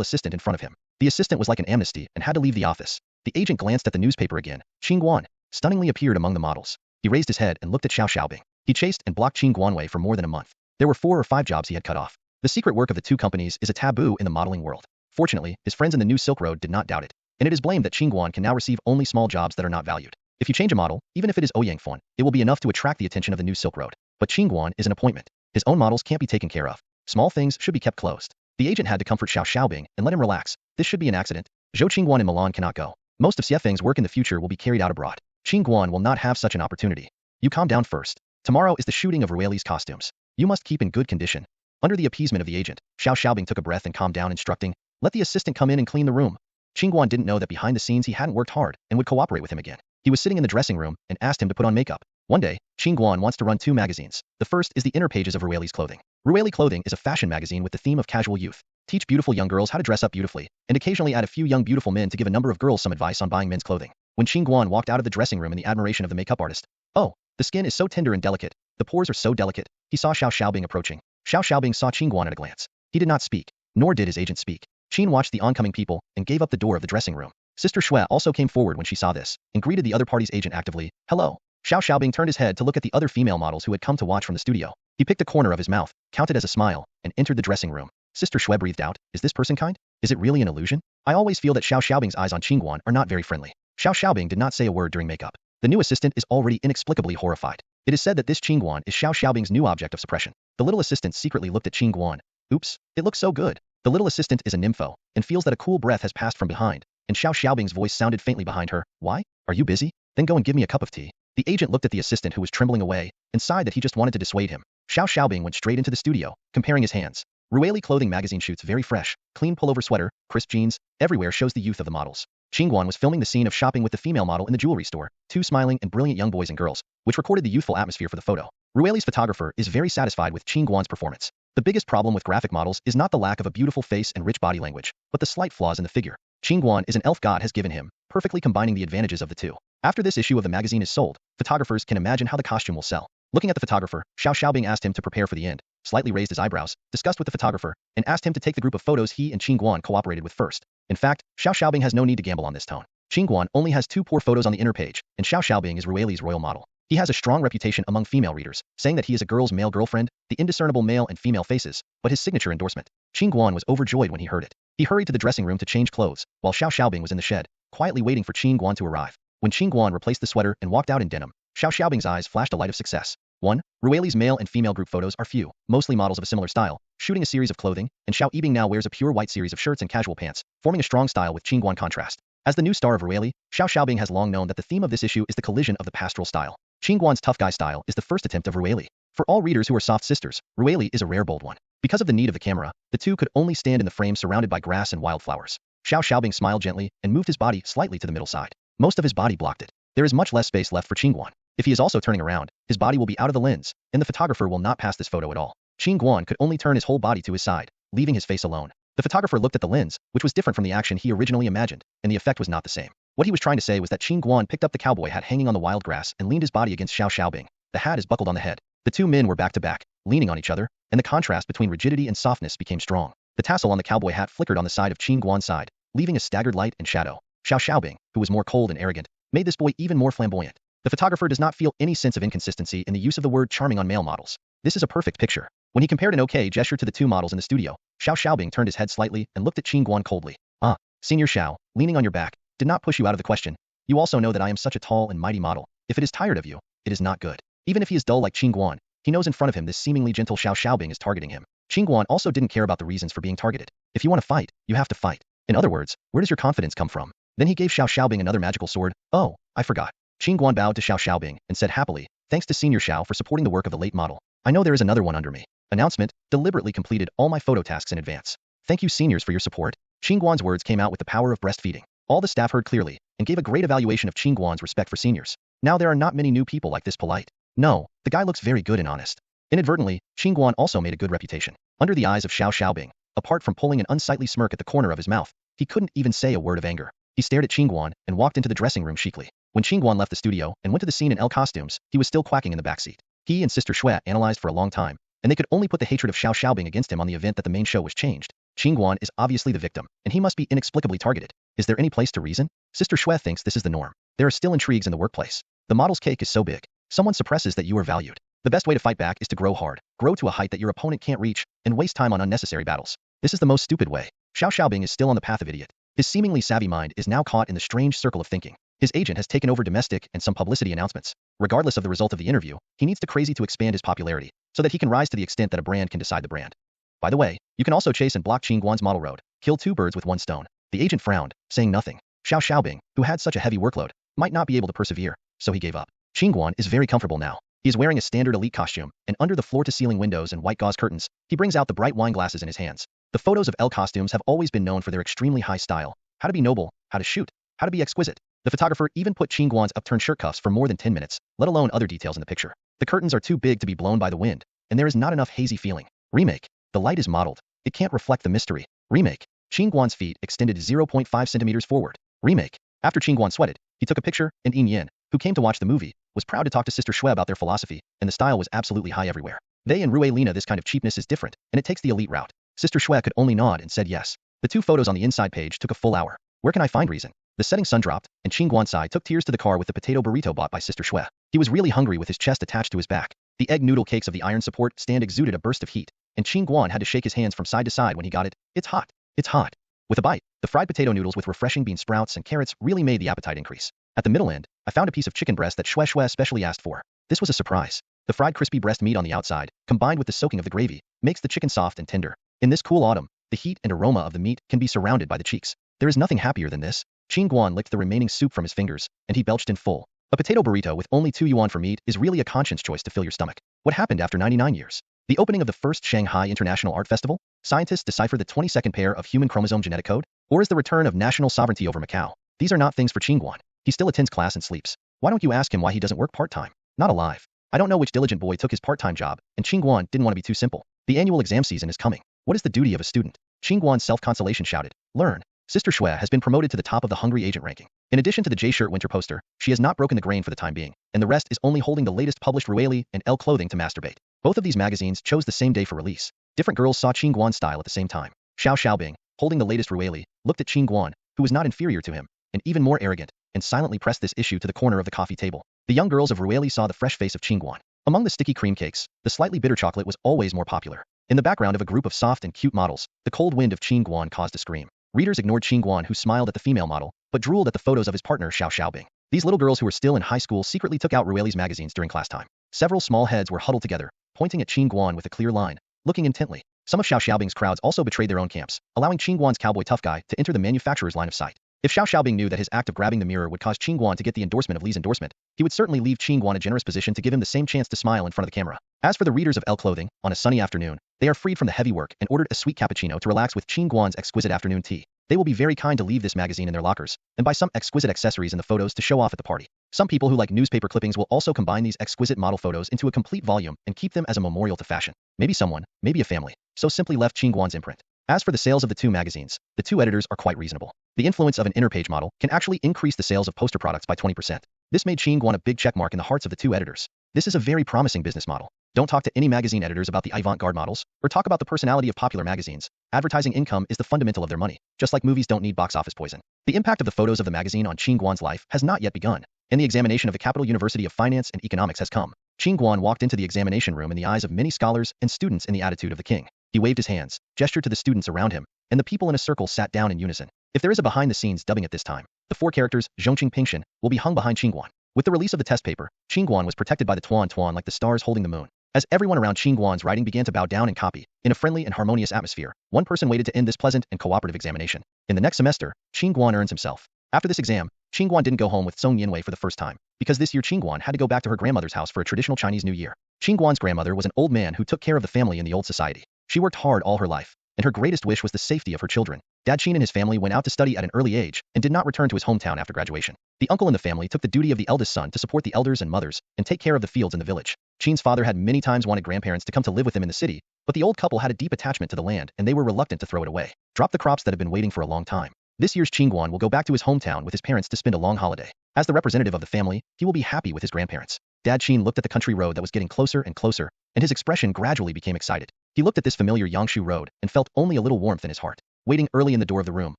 assistant in front of him. The assistant was like an amnesty and had to leave the office. The agent glanced at the newspaper again. Qin Guan stunningly appeared among the models. He raised his head and looked at Xiao Xiaobing. He chased and blocked Qin Guan way for more than a month. There were 4 or 5 jobs he had cut off. The secret work of the two companies is a taboo in the modeling world. Fortunately, his friends in the New Silk Road did not doubt it. And it is blamed that Qin Guan can now receive only small jobs that are not valued. If you change a model, even if it is Ouyang Fon, it will be enough to attract the attention of the New Silk Road. But Qin Guan is an appointment. His own models can't be taken care of. Small things should be kept closed. The agent had to comfort Xiao Xiaobing and let him relax. This should be an accident. Zhou Qingguan in Milan cannot go. Most of Xie Feng's work in the future will be carried out abroad. Qin Guan will not have such an opportunity. You calm down first. Tomorrow is the shooting of Rueli's costumes. You must keep in good condition. Under the appeasement of the agent, Xiao Xiaobing took a breath and calmed down, instructing, "Let the assistant come in and clean the room." Qin Guan didn't know that behind the scenes he hadn't worked hard and would cooperate with him again. He was sitting in the dressing room and asked him to put on makeup. One day, Qin Guan wants to run 2 magazines. The first is the inner pages of Rueli's clothing. Rueli Clothing is a fashion magazine with the theme of casual youth. Teach beautiful young girls how to dress up beautifully, and occasionally add a few young beautiful men to give a number of girls some advice on buying men's clothing. When Qin Guan walked out of the dressing room in the admiration of the makeup artist, "Oh, the skin is so tender and delicate. The pores are so delicate," he saw Xiao Xiaobing approaching. Xiao Xiaobing saw Qin Guan at a glance. He did not speak, nor did his agent speak. Qin watched the oncoming people and gave up the door of the dressing room. Sister Shui also came forward when she saw this, and greeted the other party's agent actively. "Hello." Xiao Xiaobing turned his head to look at the other female models who had come to watch from the studio. He picked a corner of his mouth, counted as a smile, and entered the dressing room. Sister Shui breathed out, "Is this person kind? Is it really an illusion? I always feel that Xiao Xiaobing's eyes on Qin Guan are not very friendly." Xiao Xiaobing did not say a word during makeup. The new assistant is already inexplicably horrified. It is said that this Qin Guan is Xiao Xiaobing's new object of suppression. The little assistant secretly looked at Qin Guan. "Oops, it looks so good." The little assistant is a nympho, and feels that a cool breath has passed from behind, and Xiao Xiaobing's voice sounded faintly behind her. "Why? Are you busy? Then go and give me a cup of tea." The agent looked at the assistant who was trembling away, and sighed that he just wanted to dissuade him. Xiao Xiaobing went straight into the studio, comparing his hands. Rueli Clothing magazine shoots very fresh, clean pullover sweater, crisp jeans, everywhere shows the youth of the models. Qin Guan was filming the scene of shopping with the female model in the jewelry store, 2 smiling and brilliant young boys and girls, which recorded the youthful atmosphere for the photo. Rueli's photographer is very satisfied with Qin Guan's performance. The biggest problem with graphic models is not the lack of a beautiful face and rich body language, but the slight flaws in the figure. Qin Guan is an elf God has given him, perfectly combining the advantages of the two. After this issue of the magazine is sold, photographers can imagine how the costume will sell. Looking at the photographer, Xiao Xiaobing asked him to prepare for the end, slightly raised his eyebrows, discussed with the photographer, and asked him to take the group of photos he and Qin Guan cooperated with first. In fact, Xiao Xiaobing has no need to gamble on this tone. Qin Guan only has 2 poor photos on the inner page, and Xiao Xiaobing is Rueli's royal model. He has a strong reputation among female readers, saying that he is a girl's male girlfriend, the indiscernible male and female faces, but his signature endorsement. Qin Guan was overjoyed when he heard it. He hurried to the dressing room to change clothes, while Xiao Xiaobing was in the shed, quietly waiting for Qin Guan to arrive. When Qin Guan replaced the sweater and walked out in denim, Xiao Xiaobing's eyes flashed a light of success. 1. Rueli's male and female group photos are few, mostly models of a similar style, shooting a series of clothing, and Xiao Yibing now wears a pure white series of shirts and casual pants, forming a strong style with Qin Guan contrast. As the new star of Rueli, Xiao Xiaobing has long known that the theme of this issue is the collision of the pastoral style. Qin Guan's tough guy style is the first attempt of Rueli. For all readers who are soft sisters, Rueli is a rare bold one. Because of the need of the camera, the two could only stand in the frame surrounded by grass and wildflowers. Xiao Xiaobing smiled gently and moved his body slightly to the middle side. Most of his body blocked it. There is much less space left for Qin Guan. If he is also turning around, his body will be out of the lens, and the photographer will not pass this photo at all. Qin Guan could only turn his whole body to his side, leaving his face alone. The photographer looked at the lens, which was different from the action he originally imagined, and the effect was not the same. What he was trying to say was that Qin Guan picked up the cowboy hat hanging on the wild grass and leaned his body against Xiao Xiaobing. The hat is buckled on the head. The 2 men were back to back, leaning on each other, and the contrast between rigidity and softness became strong. The tassel on the cowboy hat flickered on the side of Qin Guan's side, leaving a staggered light and shadow. Xiao Xiaobing, who was more cold and arrogant, made this boy even more flamboyant. The photographer does not feel any sense of inconsistency in the use of the word charming on male models. This is a perfect picture. When he compared an okay gesture to the 2 models in the studio, Xiao Xiaobing turned his head slightly and looked at Qin Guan coldly. "Ah, Senior Xiao, leaning on your back, did not push you out of the question. You also know that I am such a tall and mighty model. If it is tired of you, it is not good." Even if he is dull like Qin Guan, he knows in front of him this seemingly gentle Xiao Xiaobing is targeting him. Qin Guan also didn't care about the reasons for being targeted. If you want to fight, you have to fight. In other words, where does your confidence come from? Then he gave Xiao Xiaobing another magical sword. "Oh, I forgot." Qin Guan bowed to Xiao Xiaobing and said happily, Thanks to Senior Xiao for supporting the work of the late model. I know there is another one under me. Announcement, deliberately completed all my photo tasks in advance. Thank you seniors for your support. Qin Guan's words came out with the power of breastfeeding. All the staff heard clearly, and gave a great evaluation of Qin Guan's respect for seniors. Now there are not many new people like this polite. No, the guy looks very good and honest. Inadvertently, Qin Guan also made a good reputation. Under the eyes of Xiao Xiaobing, apart from pulling an unsightly smirk at the corner of his mouth, he couldn't even say a word of anger. He stared at Qin Guan and walked into the dressing room chicly. When Qin Guan left the studio and went to the scene in L costumes, he was still quacking in the backseat. He and Sister Shui analyzed for a long time, and they could only put the hatred of Xiao Xiaobing against him on the event that the main show was changed. Qin Guan is obviously the victim, and he must be inexplicably targeted. Is there any place to reason? Sister Shui thinks this is the norm. There are still intrigues in the workplace. The model's cake is so big. Someone suppresses that you are valued. The best way to fight back is to grow hard, grow to a height that your opponent can't reach, and waste time on unnecessary battles. This is the most stupid way. Xiao Xiaobing is still on the path of idiot. His seemingly savvy mind is now caught in the strange circle of thinking. His agent has taken over domestic and some publicity announcements. Regardless of the result of the interview, he needs to crazy to expand his popularity, so that he can rise to the extent that a brand can decide the brand. By the way, you can also chase and block Qin Guan's model road, kill two birds with one stone. The agent frowned, saying nothing. Xiao Xiaobing, who had such a heavy workload, might not be able to persevere, so he gave up. Qin Guan is very comfortable now. He is wearing a standard elite costume, and under the floor-to-ceiling windows and white gauze curtains, he brings out the bright wine glasses in his hands. The photos of L costumes have always been known for their extremely high style, how to be noble, how to shoot, how to be exquisite. The photographer even put Qin Guan's upturned shirt cuffs for more than 10 minutes, let alone other details in the picture. The curtains are too big to be blown by the wind, and there is not enough hazy feeling. Remake. The light is modeled. It can't reflect the mystery. Remake. Qin Guan's feet extended 0.5 centimeters forward. Remake. After Qin Guan sweated, he took a picture, and Yin Yin, who came to watch the movie, was proud to talk to Sister Shui about their philosophy, and the style was absolutely high everywhere. They and Rue Lina, this kind of cheapness is different, and it takes the elite route. Sister Shui could only nod and said yes. The two photos on the inside page took a full hour. Where can I find reason? The setting sun dropped, and Qin Guan Sai took tears to the car with the potato burrito bought by Sister Shui. He was really hungry with his chest attached to his back. The egg noodle cakes of the iron support stand exuded a burst of heat, and Qin Guan had to shake his hands from side to side when he got it. It's hot. It's hot. With a bite, the fried potato noodles with refreshing bean sprouts and carrots really made the appetite increase. At the middle end, I found a piece of chicken breast that Shui Shui specially asked for. This was a surprise. The fried crispy breast meat on the outside, combined with the soaking of the gravy, makes the chicken soft and tender. In this cool autumn, the heat and aroma of the meat can be surrounded by the cheeks. There is nothing happier than this. Qin Guan licked the remaining soup from his fingers, and he belched in full. A potato burrito with only 2 yuan for meat is really a conscience choice to fill your stomach. What happened after 99 years? The opening of the first Shanghai International Art Festival? Scientists decipher the 22nd pair of human chromosome genetic code? Or is the return of national sovereignty over Macau? These are not things for Qin Guan. He still attends class and sleeps. Why don't you ask him why he doesn't work part-time? Not alive. I don't know which diligent boy took his part-time job, and Qin Guan didn't want to be too simple. The annual exam season is coming. What is the duty of a student? Qin Guan's self-consolation shouted. Learn. Sister Shui has been promoted to the top of the Hungry Agent ranking. In addition to the J-shirt winter poster, she has not broken the grain for the time being, and the rest is only holding the latest published Rueli and L clothing to masturbate. Both of these magazines chose the same day for release. Different girls saw Qin Guan's style at the same time. Xiao Xiaobing, holding the latest Rueli, looked at Qin Guan, who was not inferior to him, and even more arrogant, and silently pressed this issue to the corner of the coffee table. The young girls of Rueli saw the fresh face of Qin Guan. Among the sticky cream cakes, the slightly bitter chocolate was always more popular. In the background of a group of soft and cute models, the cold wind of Qin Guan caused a scream. Readers ignored Qin Guan, who smiled at the female model, but drooled at the photos of his partner Xiao Xiaobing. These little girls who were still in high school secretly took out Rueli's magazines during class time. Several small heads were huddled together, pointing at Qin Guan with a clear line, looking intently. Some of Xiao Xiaobing's crowds also betrayed their own camps, allowing Qin Guan's cowboy tough guy to enter the manufacturer's line of sight. If Xiao Xiaobing knew that his act of grabbing the mirror would cause Qin Guan to get the endorsement of Li's endorsement, he would certainly leave Qin Guan a generous position to give him the same chance to smile in front of the camera. As for the readers of L clothing, on a sunny afternoon, they are freed from the heavy work and ordered a sweet cappuccino to relax with Qin Guan's exquisite afternoon tea. They will be very kind to leave this magazine in their lockers, and buy some exquisite accessories in the photos to show off at the party. Some people who like newspaper clippings will also combine these exquisite model photos into a complete volume and keep them as a memorial to fashion. Maybe someone, maybe a family, so simply left Qin Guan's imprint. As for the sales of the two magazines, the two editors are quite reasonable. The influence of an inner page model can actually increase the sales of poster products by 20%. This made Qin Guan a big checkmark in the hearts of the two editors. This is a very promising business model. Don't talk to any magazine editors about the avant-garde models, or talk about the personality of popular magazines. Advertising income is the fundamental of their money, just like movies don't need box office poison. The impact of the photos of the magazine on Qin Guan's life has not yet begun, and the examination of the Capital University of Finance and Economics has come. Qin Guan walked into the examination room in the eyes of many scholars and students in the attitude of the king. He waved his hands, gestured to the students around him, and the people in a circle sat down in unison. If there is a behind-the-scenes dubbing at this time, the 4 characters, Zhongqing Pingshan, will be hung behind Qin Guan. With the release of the test paper, Qin Guan was protected by the Tuan Tuan like the stars holding the moon. As everyone around Qin Guan's writing began to bow down and copy, in a friendly and harmonious atmosphere, one person waited to end this pleasant and cooperative examination. In the next semester, Qin Guan earns himself. After this exam, Qin Guan didn't go home with Song Yinwei for the first time, because this year Qin Guan had to go back to her grandmother's house for a traditional Chinese New Year. Qin Guan's grandmother was an old man who took care of the family in the old society. She worked hard all her life, and her greatest wish was the safety of her children. Dad Qin and his family went out to study at an early age and did not return to his hometown after graduation. The uncle in the family took the duty of the eldest son to support the elders and mothers and take care of the fields in the village. Qin's father had many times wanted grandparents to come to live with him in the city, but the old couple had a deep attachment to the land and they were reluctant to throw it away. Drop the crops that had been waiting for a long time. This year's Qin Guan will go back to his hometown with his parents to spend a long holiday. As the representative of the family, he will be happy with his grandparents. Dad Qin looked at the country road that was getting closer and closer, and his expression gradually became excited. He looked at this familiar Yangshu road and felt only a little warmth in his heart. Waiting early in the door of the room,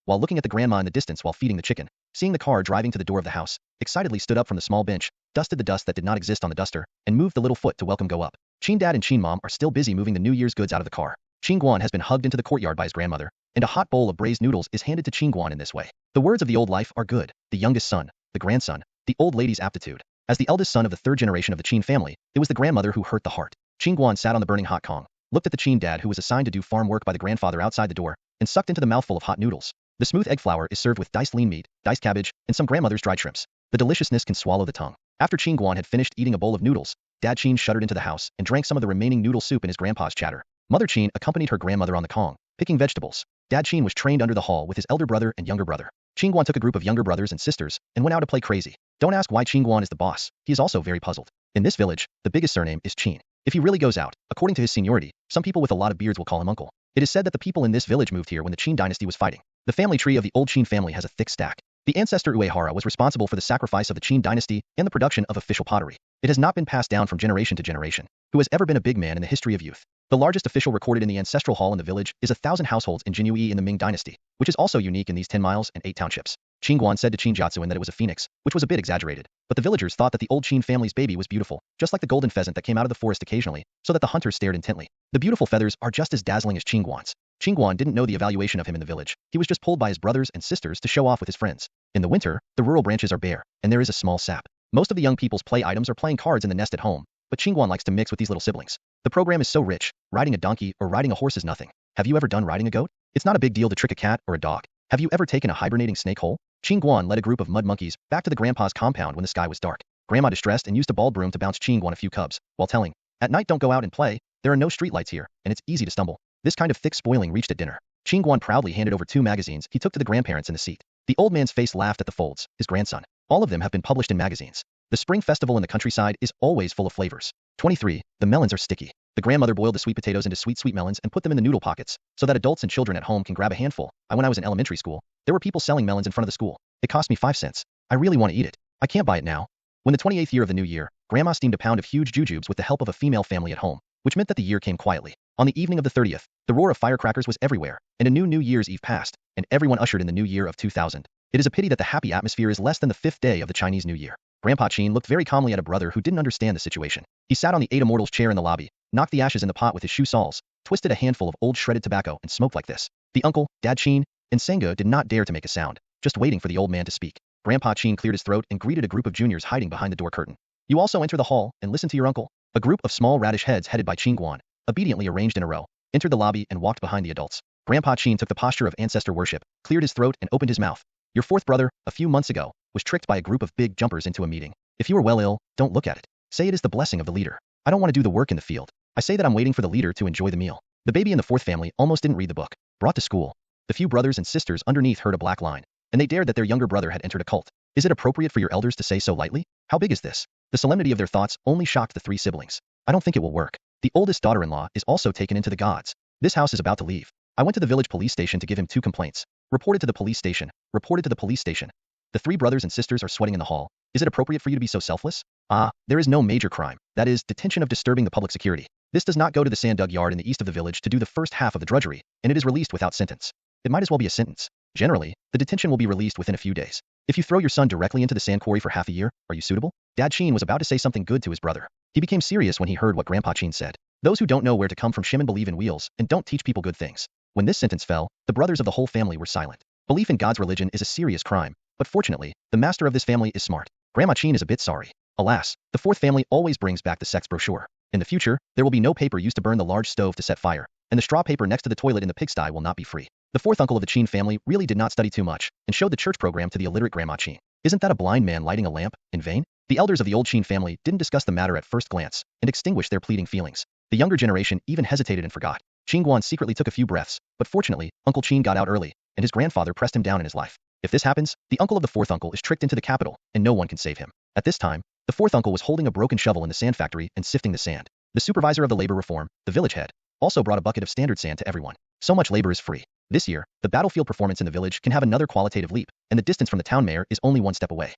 while looking at the grandma in the distance while feeding the chicken, seeing the car driving to the door of the house, excitedly stood up from the small bench, dusted the dust that did not exist on the duster, and moved the little foot to welcome go up. Qin Dad and Qin Mom are still busy moving the New Year's goods out of the car. Qin Guan has been hugged into the courtyard by his grandmother, and a hot bowl of braised noodles is handed to Qin Guan in this way. The words of the old life are good, the youngest son, the grandson, the old lady's aptitude. As the eldest son of the third generation of the Qin family, it was the grandmother who hurt the heart. Qin Guan sat on the burning hot Kong, looked at the Qin Dad who was assigned to do farm work by the grandfather outside the door, and sucked into the mouthful of hot noodles. The smooth egg flour is served with diced lean meat, diced cabbage, and some grandmother's dried shrimps. The deliciousness can swallow the tongue. After Qin Guan had finished eating a bowl of noodles, Dad Qin shuddered into the house and drank some of the remaining noodle soup in his grandpa's chatter. Mother Qin accompanied her grandmother on the Kong, picking vegetables. Dad Qin was trained under the hall with his elder brother and younger brother. Qin Guan took a group of younger brothers and sisters and went out to play crazy. Don't ask why Qin Guan is the boss. He is also very puzzled. In this village, the biggest surname is Qin. If he really goes out, according to his seniority, some people with a lot of beards will call him uncle. It is said that the people in this village moved here when the Qin dynasty was fighting. The family tree of the old Qin family has a thick stack. The ancestor Uehara was responsible for the sacrifice of the Qin dynasty and the production of official pottery. It has not been passed down from generation to generation. Who has ever been a big man in the history of youth? The largest official recorded in the ancestral hall in the village is 1,000 households in Jinyue in the Ming dynasty, which is also unique in these 10 miles and 8 townships. Qin Guan said to Qin Jiatsuan that it was a phoenix, which was a bit exaggerated, but the villagers thought that the old Qin family's baby was beautiful, just like the golden pheasant that came out of the forest occasionally, so that the hunters stared intently. The beautiful feathers are just as dazzling as Qin Guan's. Qin Guan didn't know the evaluation of him in the village. He was just pulled by his brothers and sisters to show off with his friends. In the winter, the rural branches are bare, and there is a small sap. Most of the young people's play items are playing cards in the nest at home, but Qin Guan likes to mix with these little siblings. The program is so rich, riding a donkey or riding a horse is nothing. Have you ever done riding a goat? It's not a big deal to trick a cat or a dog. Have you ever taken a hibernating snake hole? Qin Guan led a group of mud monkeys back to the grandpa's compound when the sky was dark. Grandma distressed and used a ball broom to bounce Qin Guan a few cubs, while telling, "At night don't go out and play, there are no streetlights here, and it's easy to stumble." This kind of thick spoiling reached at dinner. Qin Guan proudly handed over 2 magazines he took to the grandparents in the seat. The old man's face laughed at the folds, his grandson. All of them have been published in magazines. The spring festival in the countryside is always full of flavors. 23. The melons are sticky. The grandmother boiled the sweet potatoes into sweet melons and put them in the noodle pockets, so that adults and children at home can grab a handful. When I was in elementary school, there were people selling melons in front of the school. It cost me 5 cents. I really want to eat it. I can't buy it now. When the 28th year of the new year, Grandma steamed a pound of huge jujubes with the help of a female family at home, which meant that the year came quietly. On the evening of the 30th, the roar of firecrackers was everywhere, and a New Year's Eve passed, and everyone ushered in the new year of 2000. It is a pity that the happy atmosphere is less than the 5th day of the Chinese New Year. Grandpa Qin looked very calmly at a brother who didn't understand the situation. He sat on the 8 Immortals chair in the lobby, knocked the ashes in the pot with his shoe soles, twisted a handful of old shredded tobacco and smoked like this. The uncle, Dad Qin, and Senga did not dare to make a sound, just waiting for the old man to speak. Grandpa Qin cleared his throat and greeted a group of juniors hiding behind the door curtain. You also enter the hall and listen to your uncle. A group of small radish heads headed by Qin Guan, obediently arranged in a row, entered the lobby and walked behind the adults. Grandpa Qin took the posture of ancestor worship, cleared his throat and opened his mouth. Your fourth brother, a few months ago, was tricked by a group of big jumpers into a meeting. If you are well ill, don't look at it. Say it is the blessing of the leader. I don't want to do the work in the field. I say that I'm waiting for the leader to enjoy the meal. The baby in the fourth family almost didn't read the book. Brought to school. The few brothers and sisters underneath heard a black line, and they dared that their younger brother had entered a cult. Is it appropriate for your elders to say so lightly? How big is this? The solemnity of their thoughts only shocked the 3 siblings. I don't think it will work. The oldest daughter-in-law is also taken into the gods. This house is about to leave. I went to the village police station to give him 2 complaints. Reported to the police station. Reported to the police station. The 3 brothers and sisters are sweating in the hall. Is it appropriate for you to be so selfless? There is no major crime. That is, detention of disturbing the public security. This does not go to the sand dug yard in the east of the village to do the first half of the drudgery, and it is released without sentence. It might as well be a sentence. Generally, the detention will be released within a few days. If you throw your son directly into the sand quarry for half a year, are you suitable? Dad Qin was about to say something good to his brother. He became serious when he heard what Grandpa Qin said. Those who don't know where to come from Shimen believe in wheels and don't teach people good things. When this sentence fell, the brothers of the whole family were silent. Belief in God's religion is a serious crime, but fortunately, the master of this family is smart. Grandma Qin is a bit sorry. Alas, the 4th family always brings back the sex brochure. In the future, there will be no paper used to burn the large stove to set fire, and the straw paper next to the toilet in the pigsty will not be free. The 4th uncle of the Qin family really did not study too much, and showed the church program to the illiterate Grandma Qin. Isn't that a blind man lighting a lamp, in vain? The elders of the old Qin family didn't discuss the matter at first glance, and extinguished their pleading feelings. The younger generation even hesitated and forgot. Qin Guan secretly took a few breaths, but fortunately, Uncle Qin got out early, and his grandfather pressed him down in his life. If this happens, the uncle of the fourth uncle is tricked into the capital, and no one can save him. At this time, the fourth uncle was holding a broken shovel in the sand factory and sifting the sand. The supervisor of the labor reform, the village head, also brought a bucket of standard sand to everyone. So much labor is free. This year, the battlefield performance in the village can have another qualitative leap, and the distance from the town mayor is only one step away.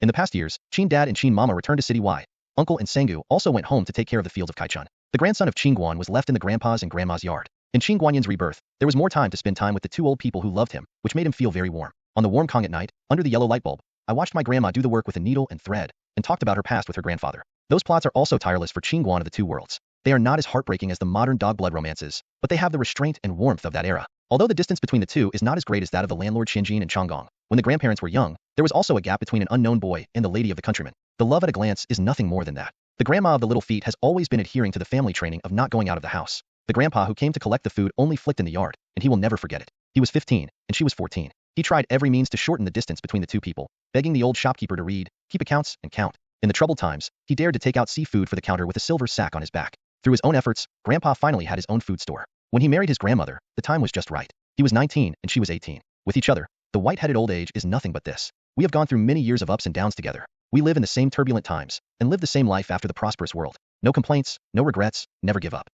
In the past years, Qin Dad and Qin Mama returned to City Y. Uncle and Sengu also went home to take care of the fields of Kaichun. The grandson of Qin Guan was left in the grandpa's and grandma's yard. In Qin Guanyan's rebirth, there was more time to spend time with the two old people who loved him, which made him feel very warm. On the warm Kong at night, under the yellow light bulb, I watched my grandma do the work with a needle and thread, and talked about her past with her grandfather. Those plots are also tireless for Qin Guan of the two worlds. They are not as heartbreaking as the modern dog blood romances, but they have the restraint and warmth of that era. Although the distance between the two is not as great as that of the landlord Qianjin and Chonggong, when the grandparents were young, there was also a gap between an unknown boy and the lady of the countryman. The love at a glance is nothing more than that. The grandma of the little feet has always been adhering to the family training of not going out of the house. The grandpa who came to collect the food only flicked in the yard, and he will never forget it. He was 15, and she was 14. He tried every means to shorten the distance between the two people, begging the old shopkeeper to read, keep accounts, and count. In the troubled times, he dared to take out seafood for the counter with a silver sack on his back. Through his own efforts, Grandpa finally had his own food store. When he married his grandmother, the time was just right. He was 19, and she was 18. With each other, the white-headed old age is nothing but this. We have gone through many years of ups and downs together. We live in the same turbulent times, and live the same life after the prosperous world. No complaints, no regrets, never give up.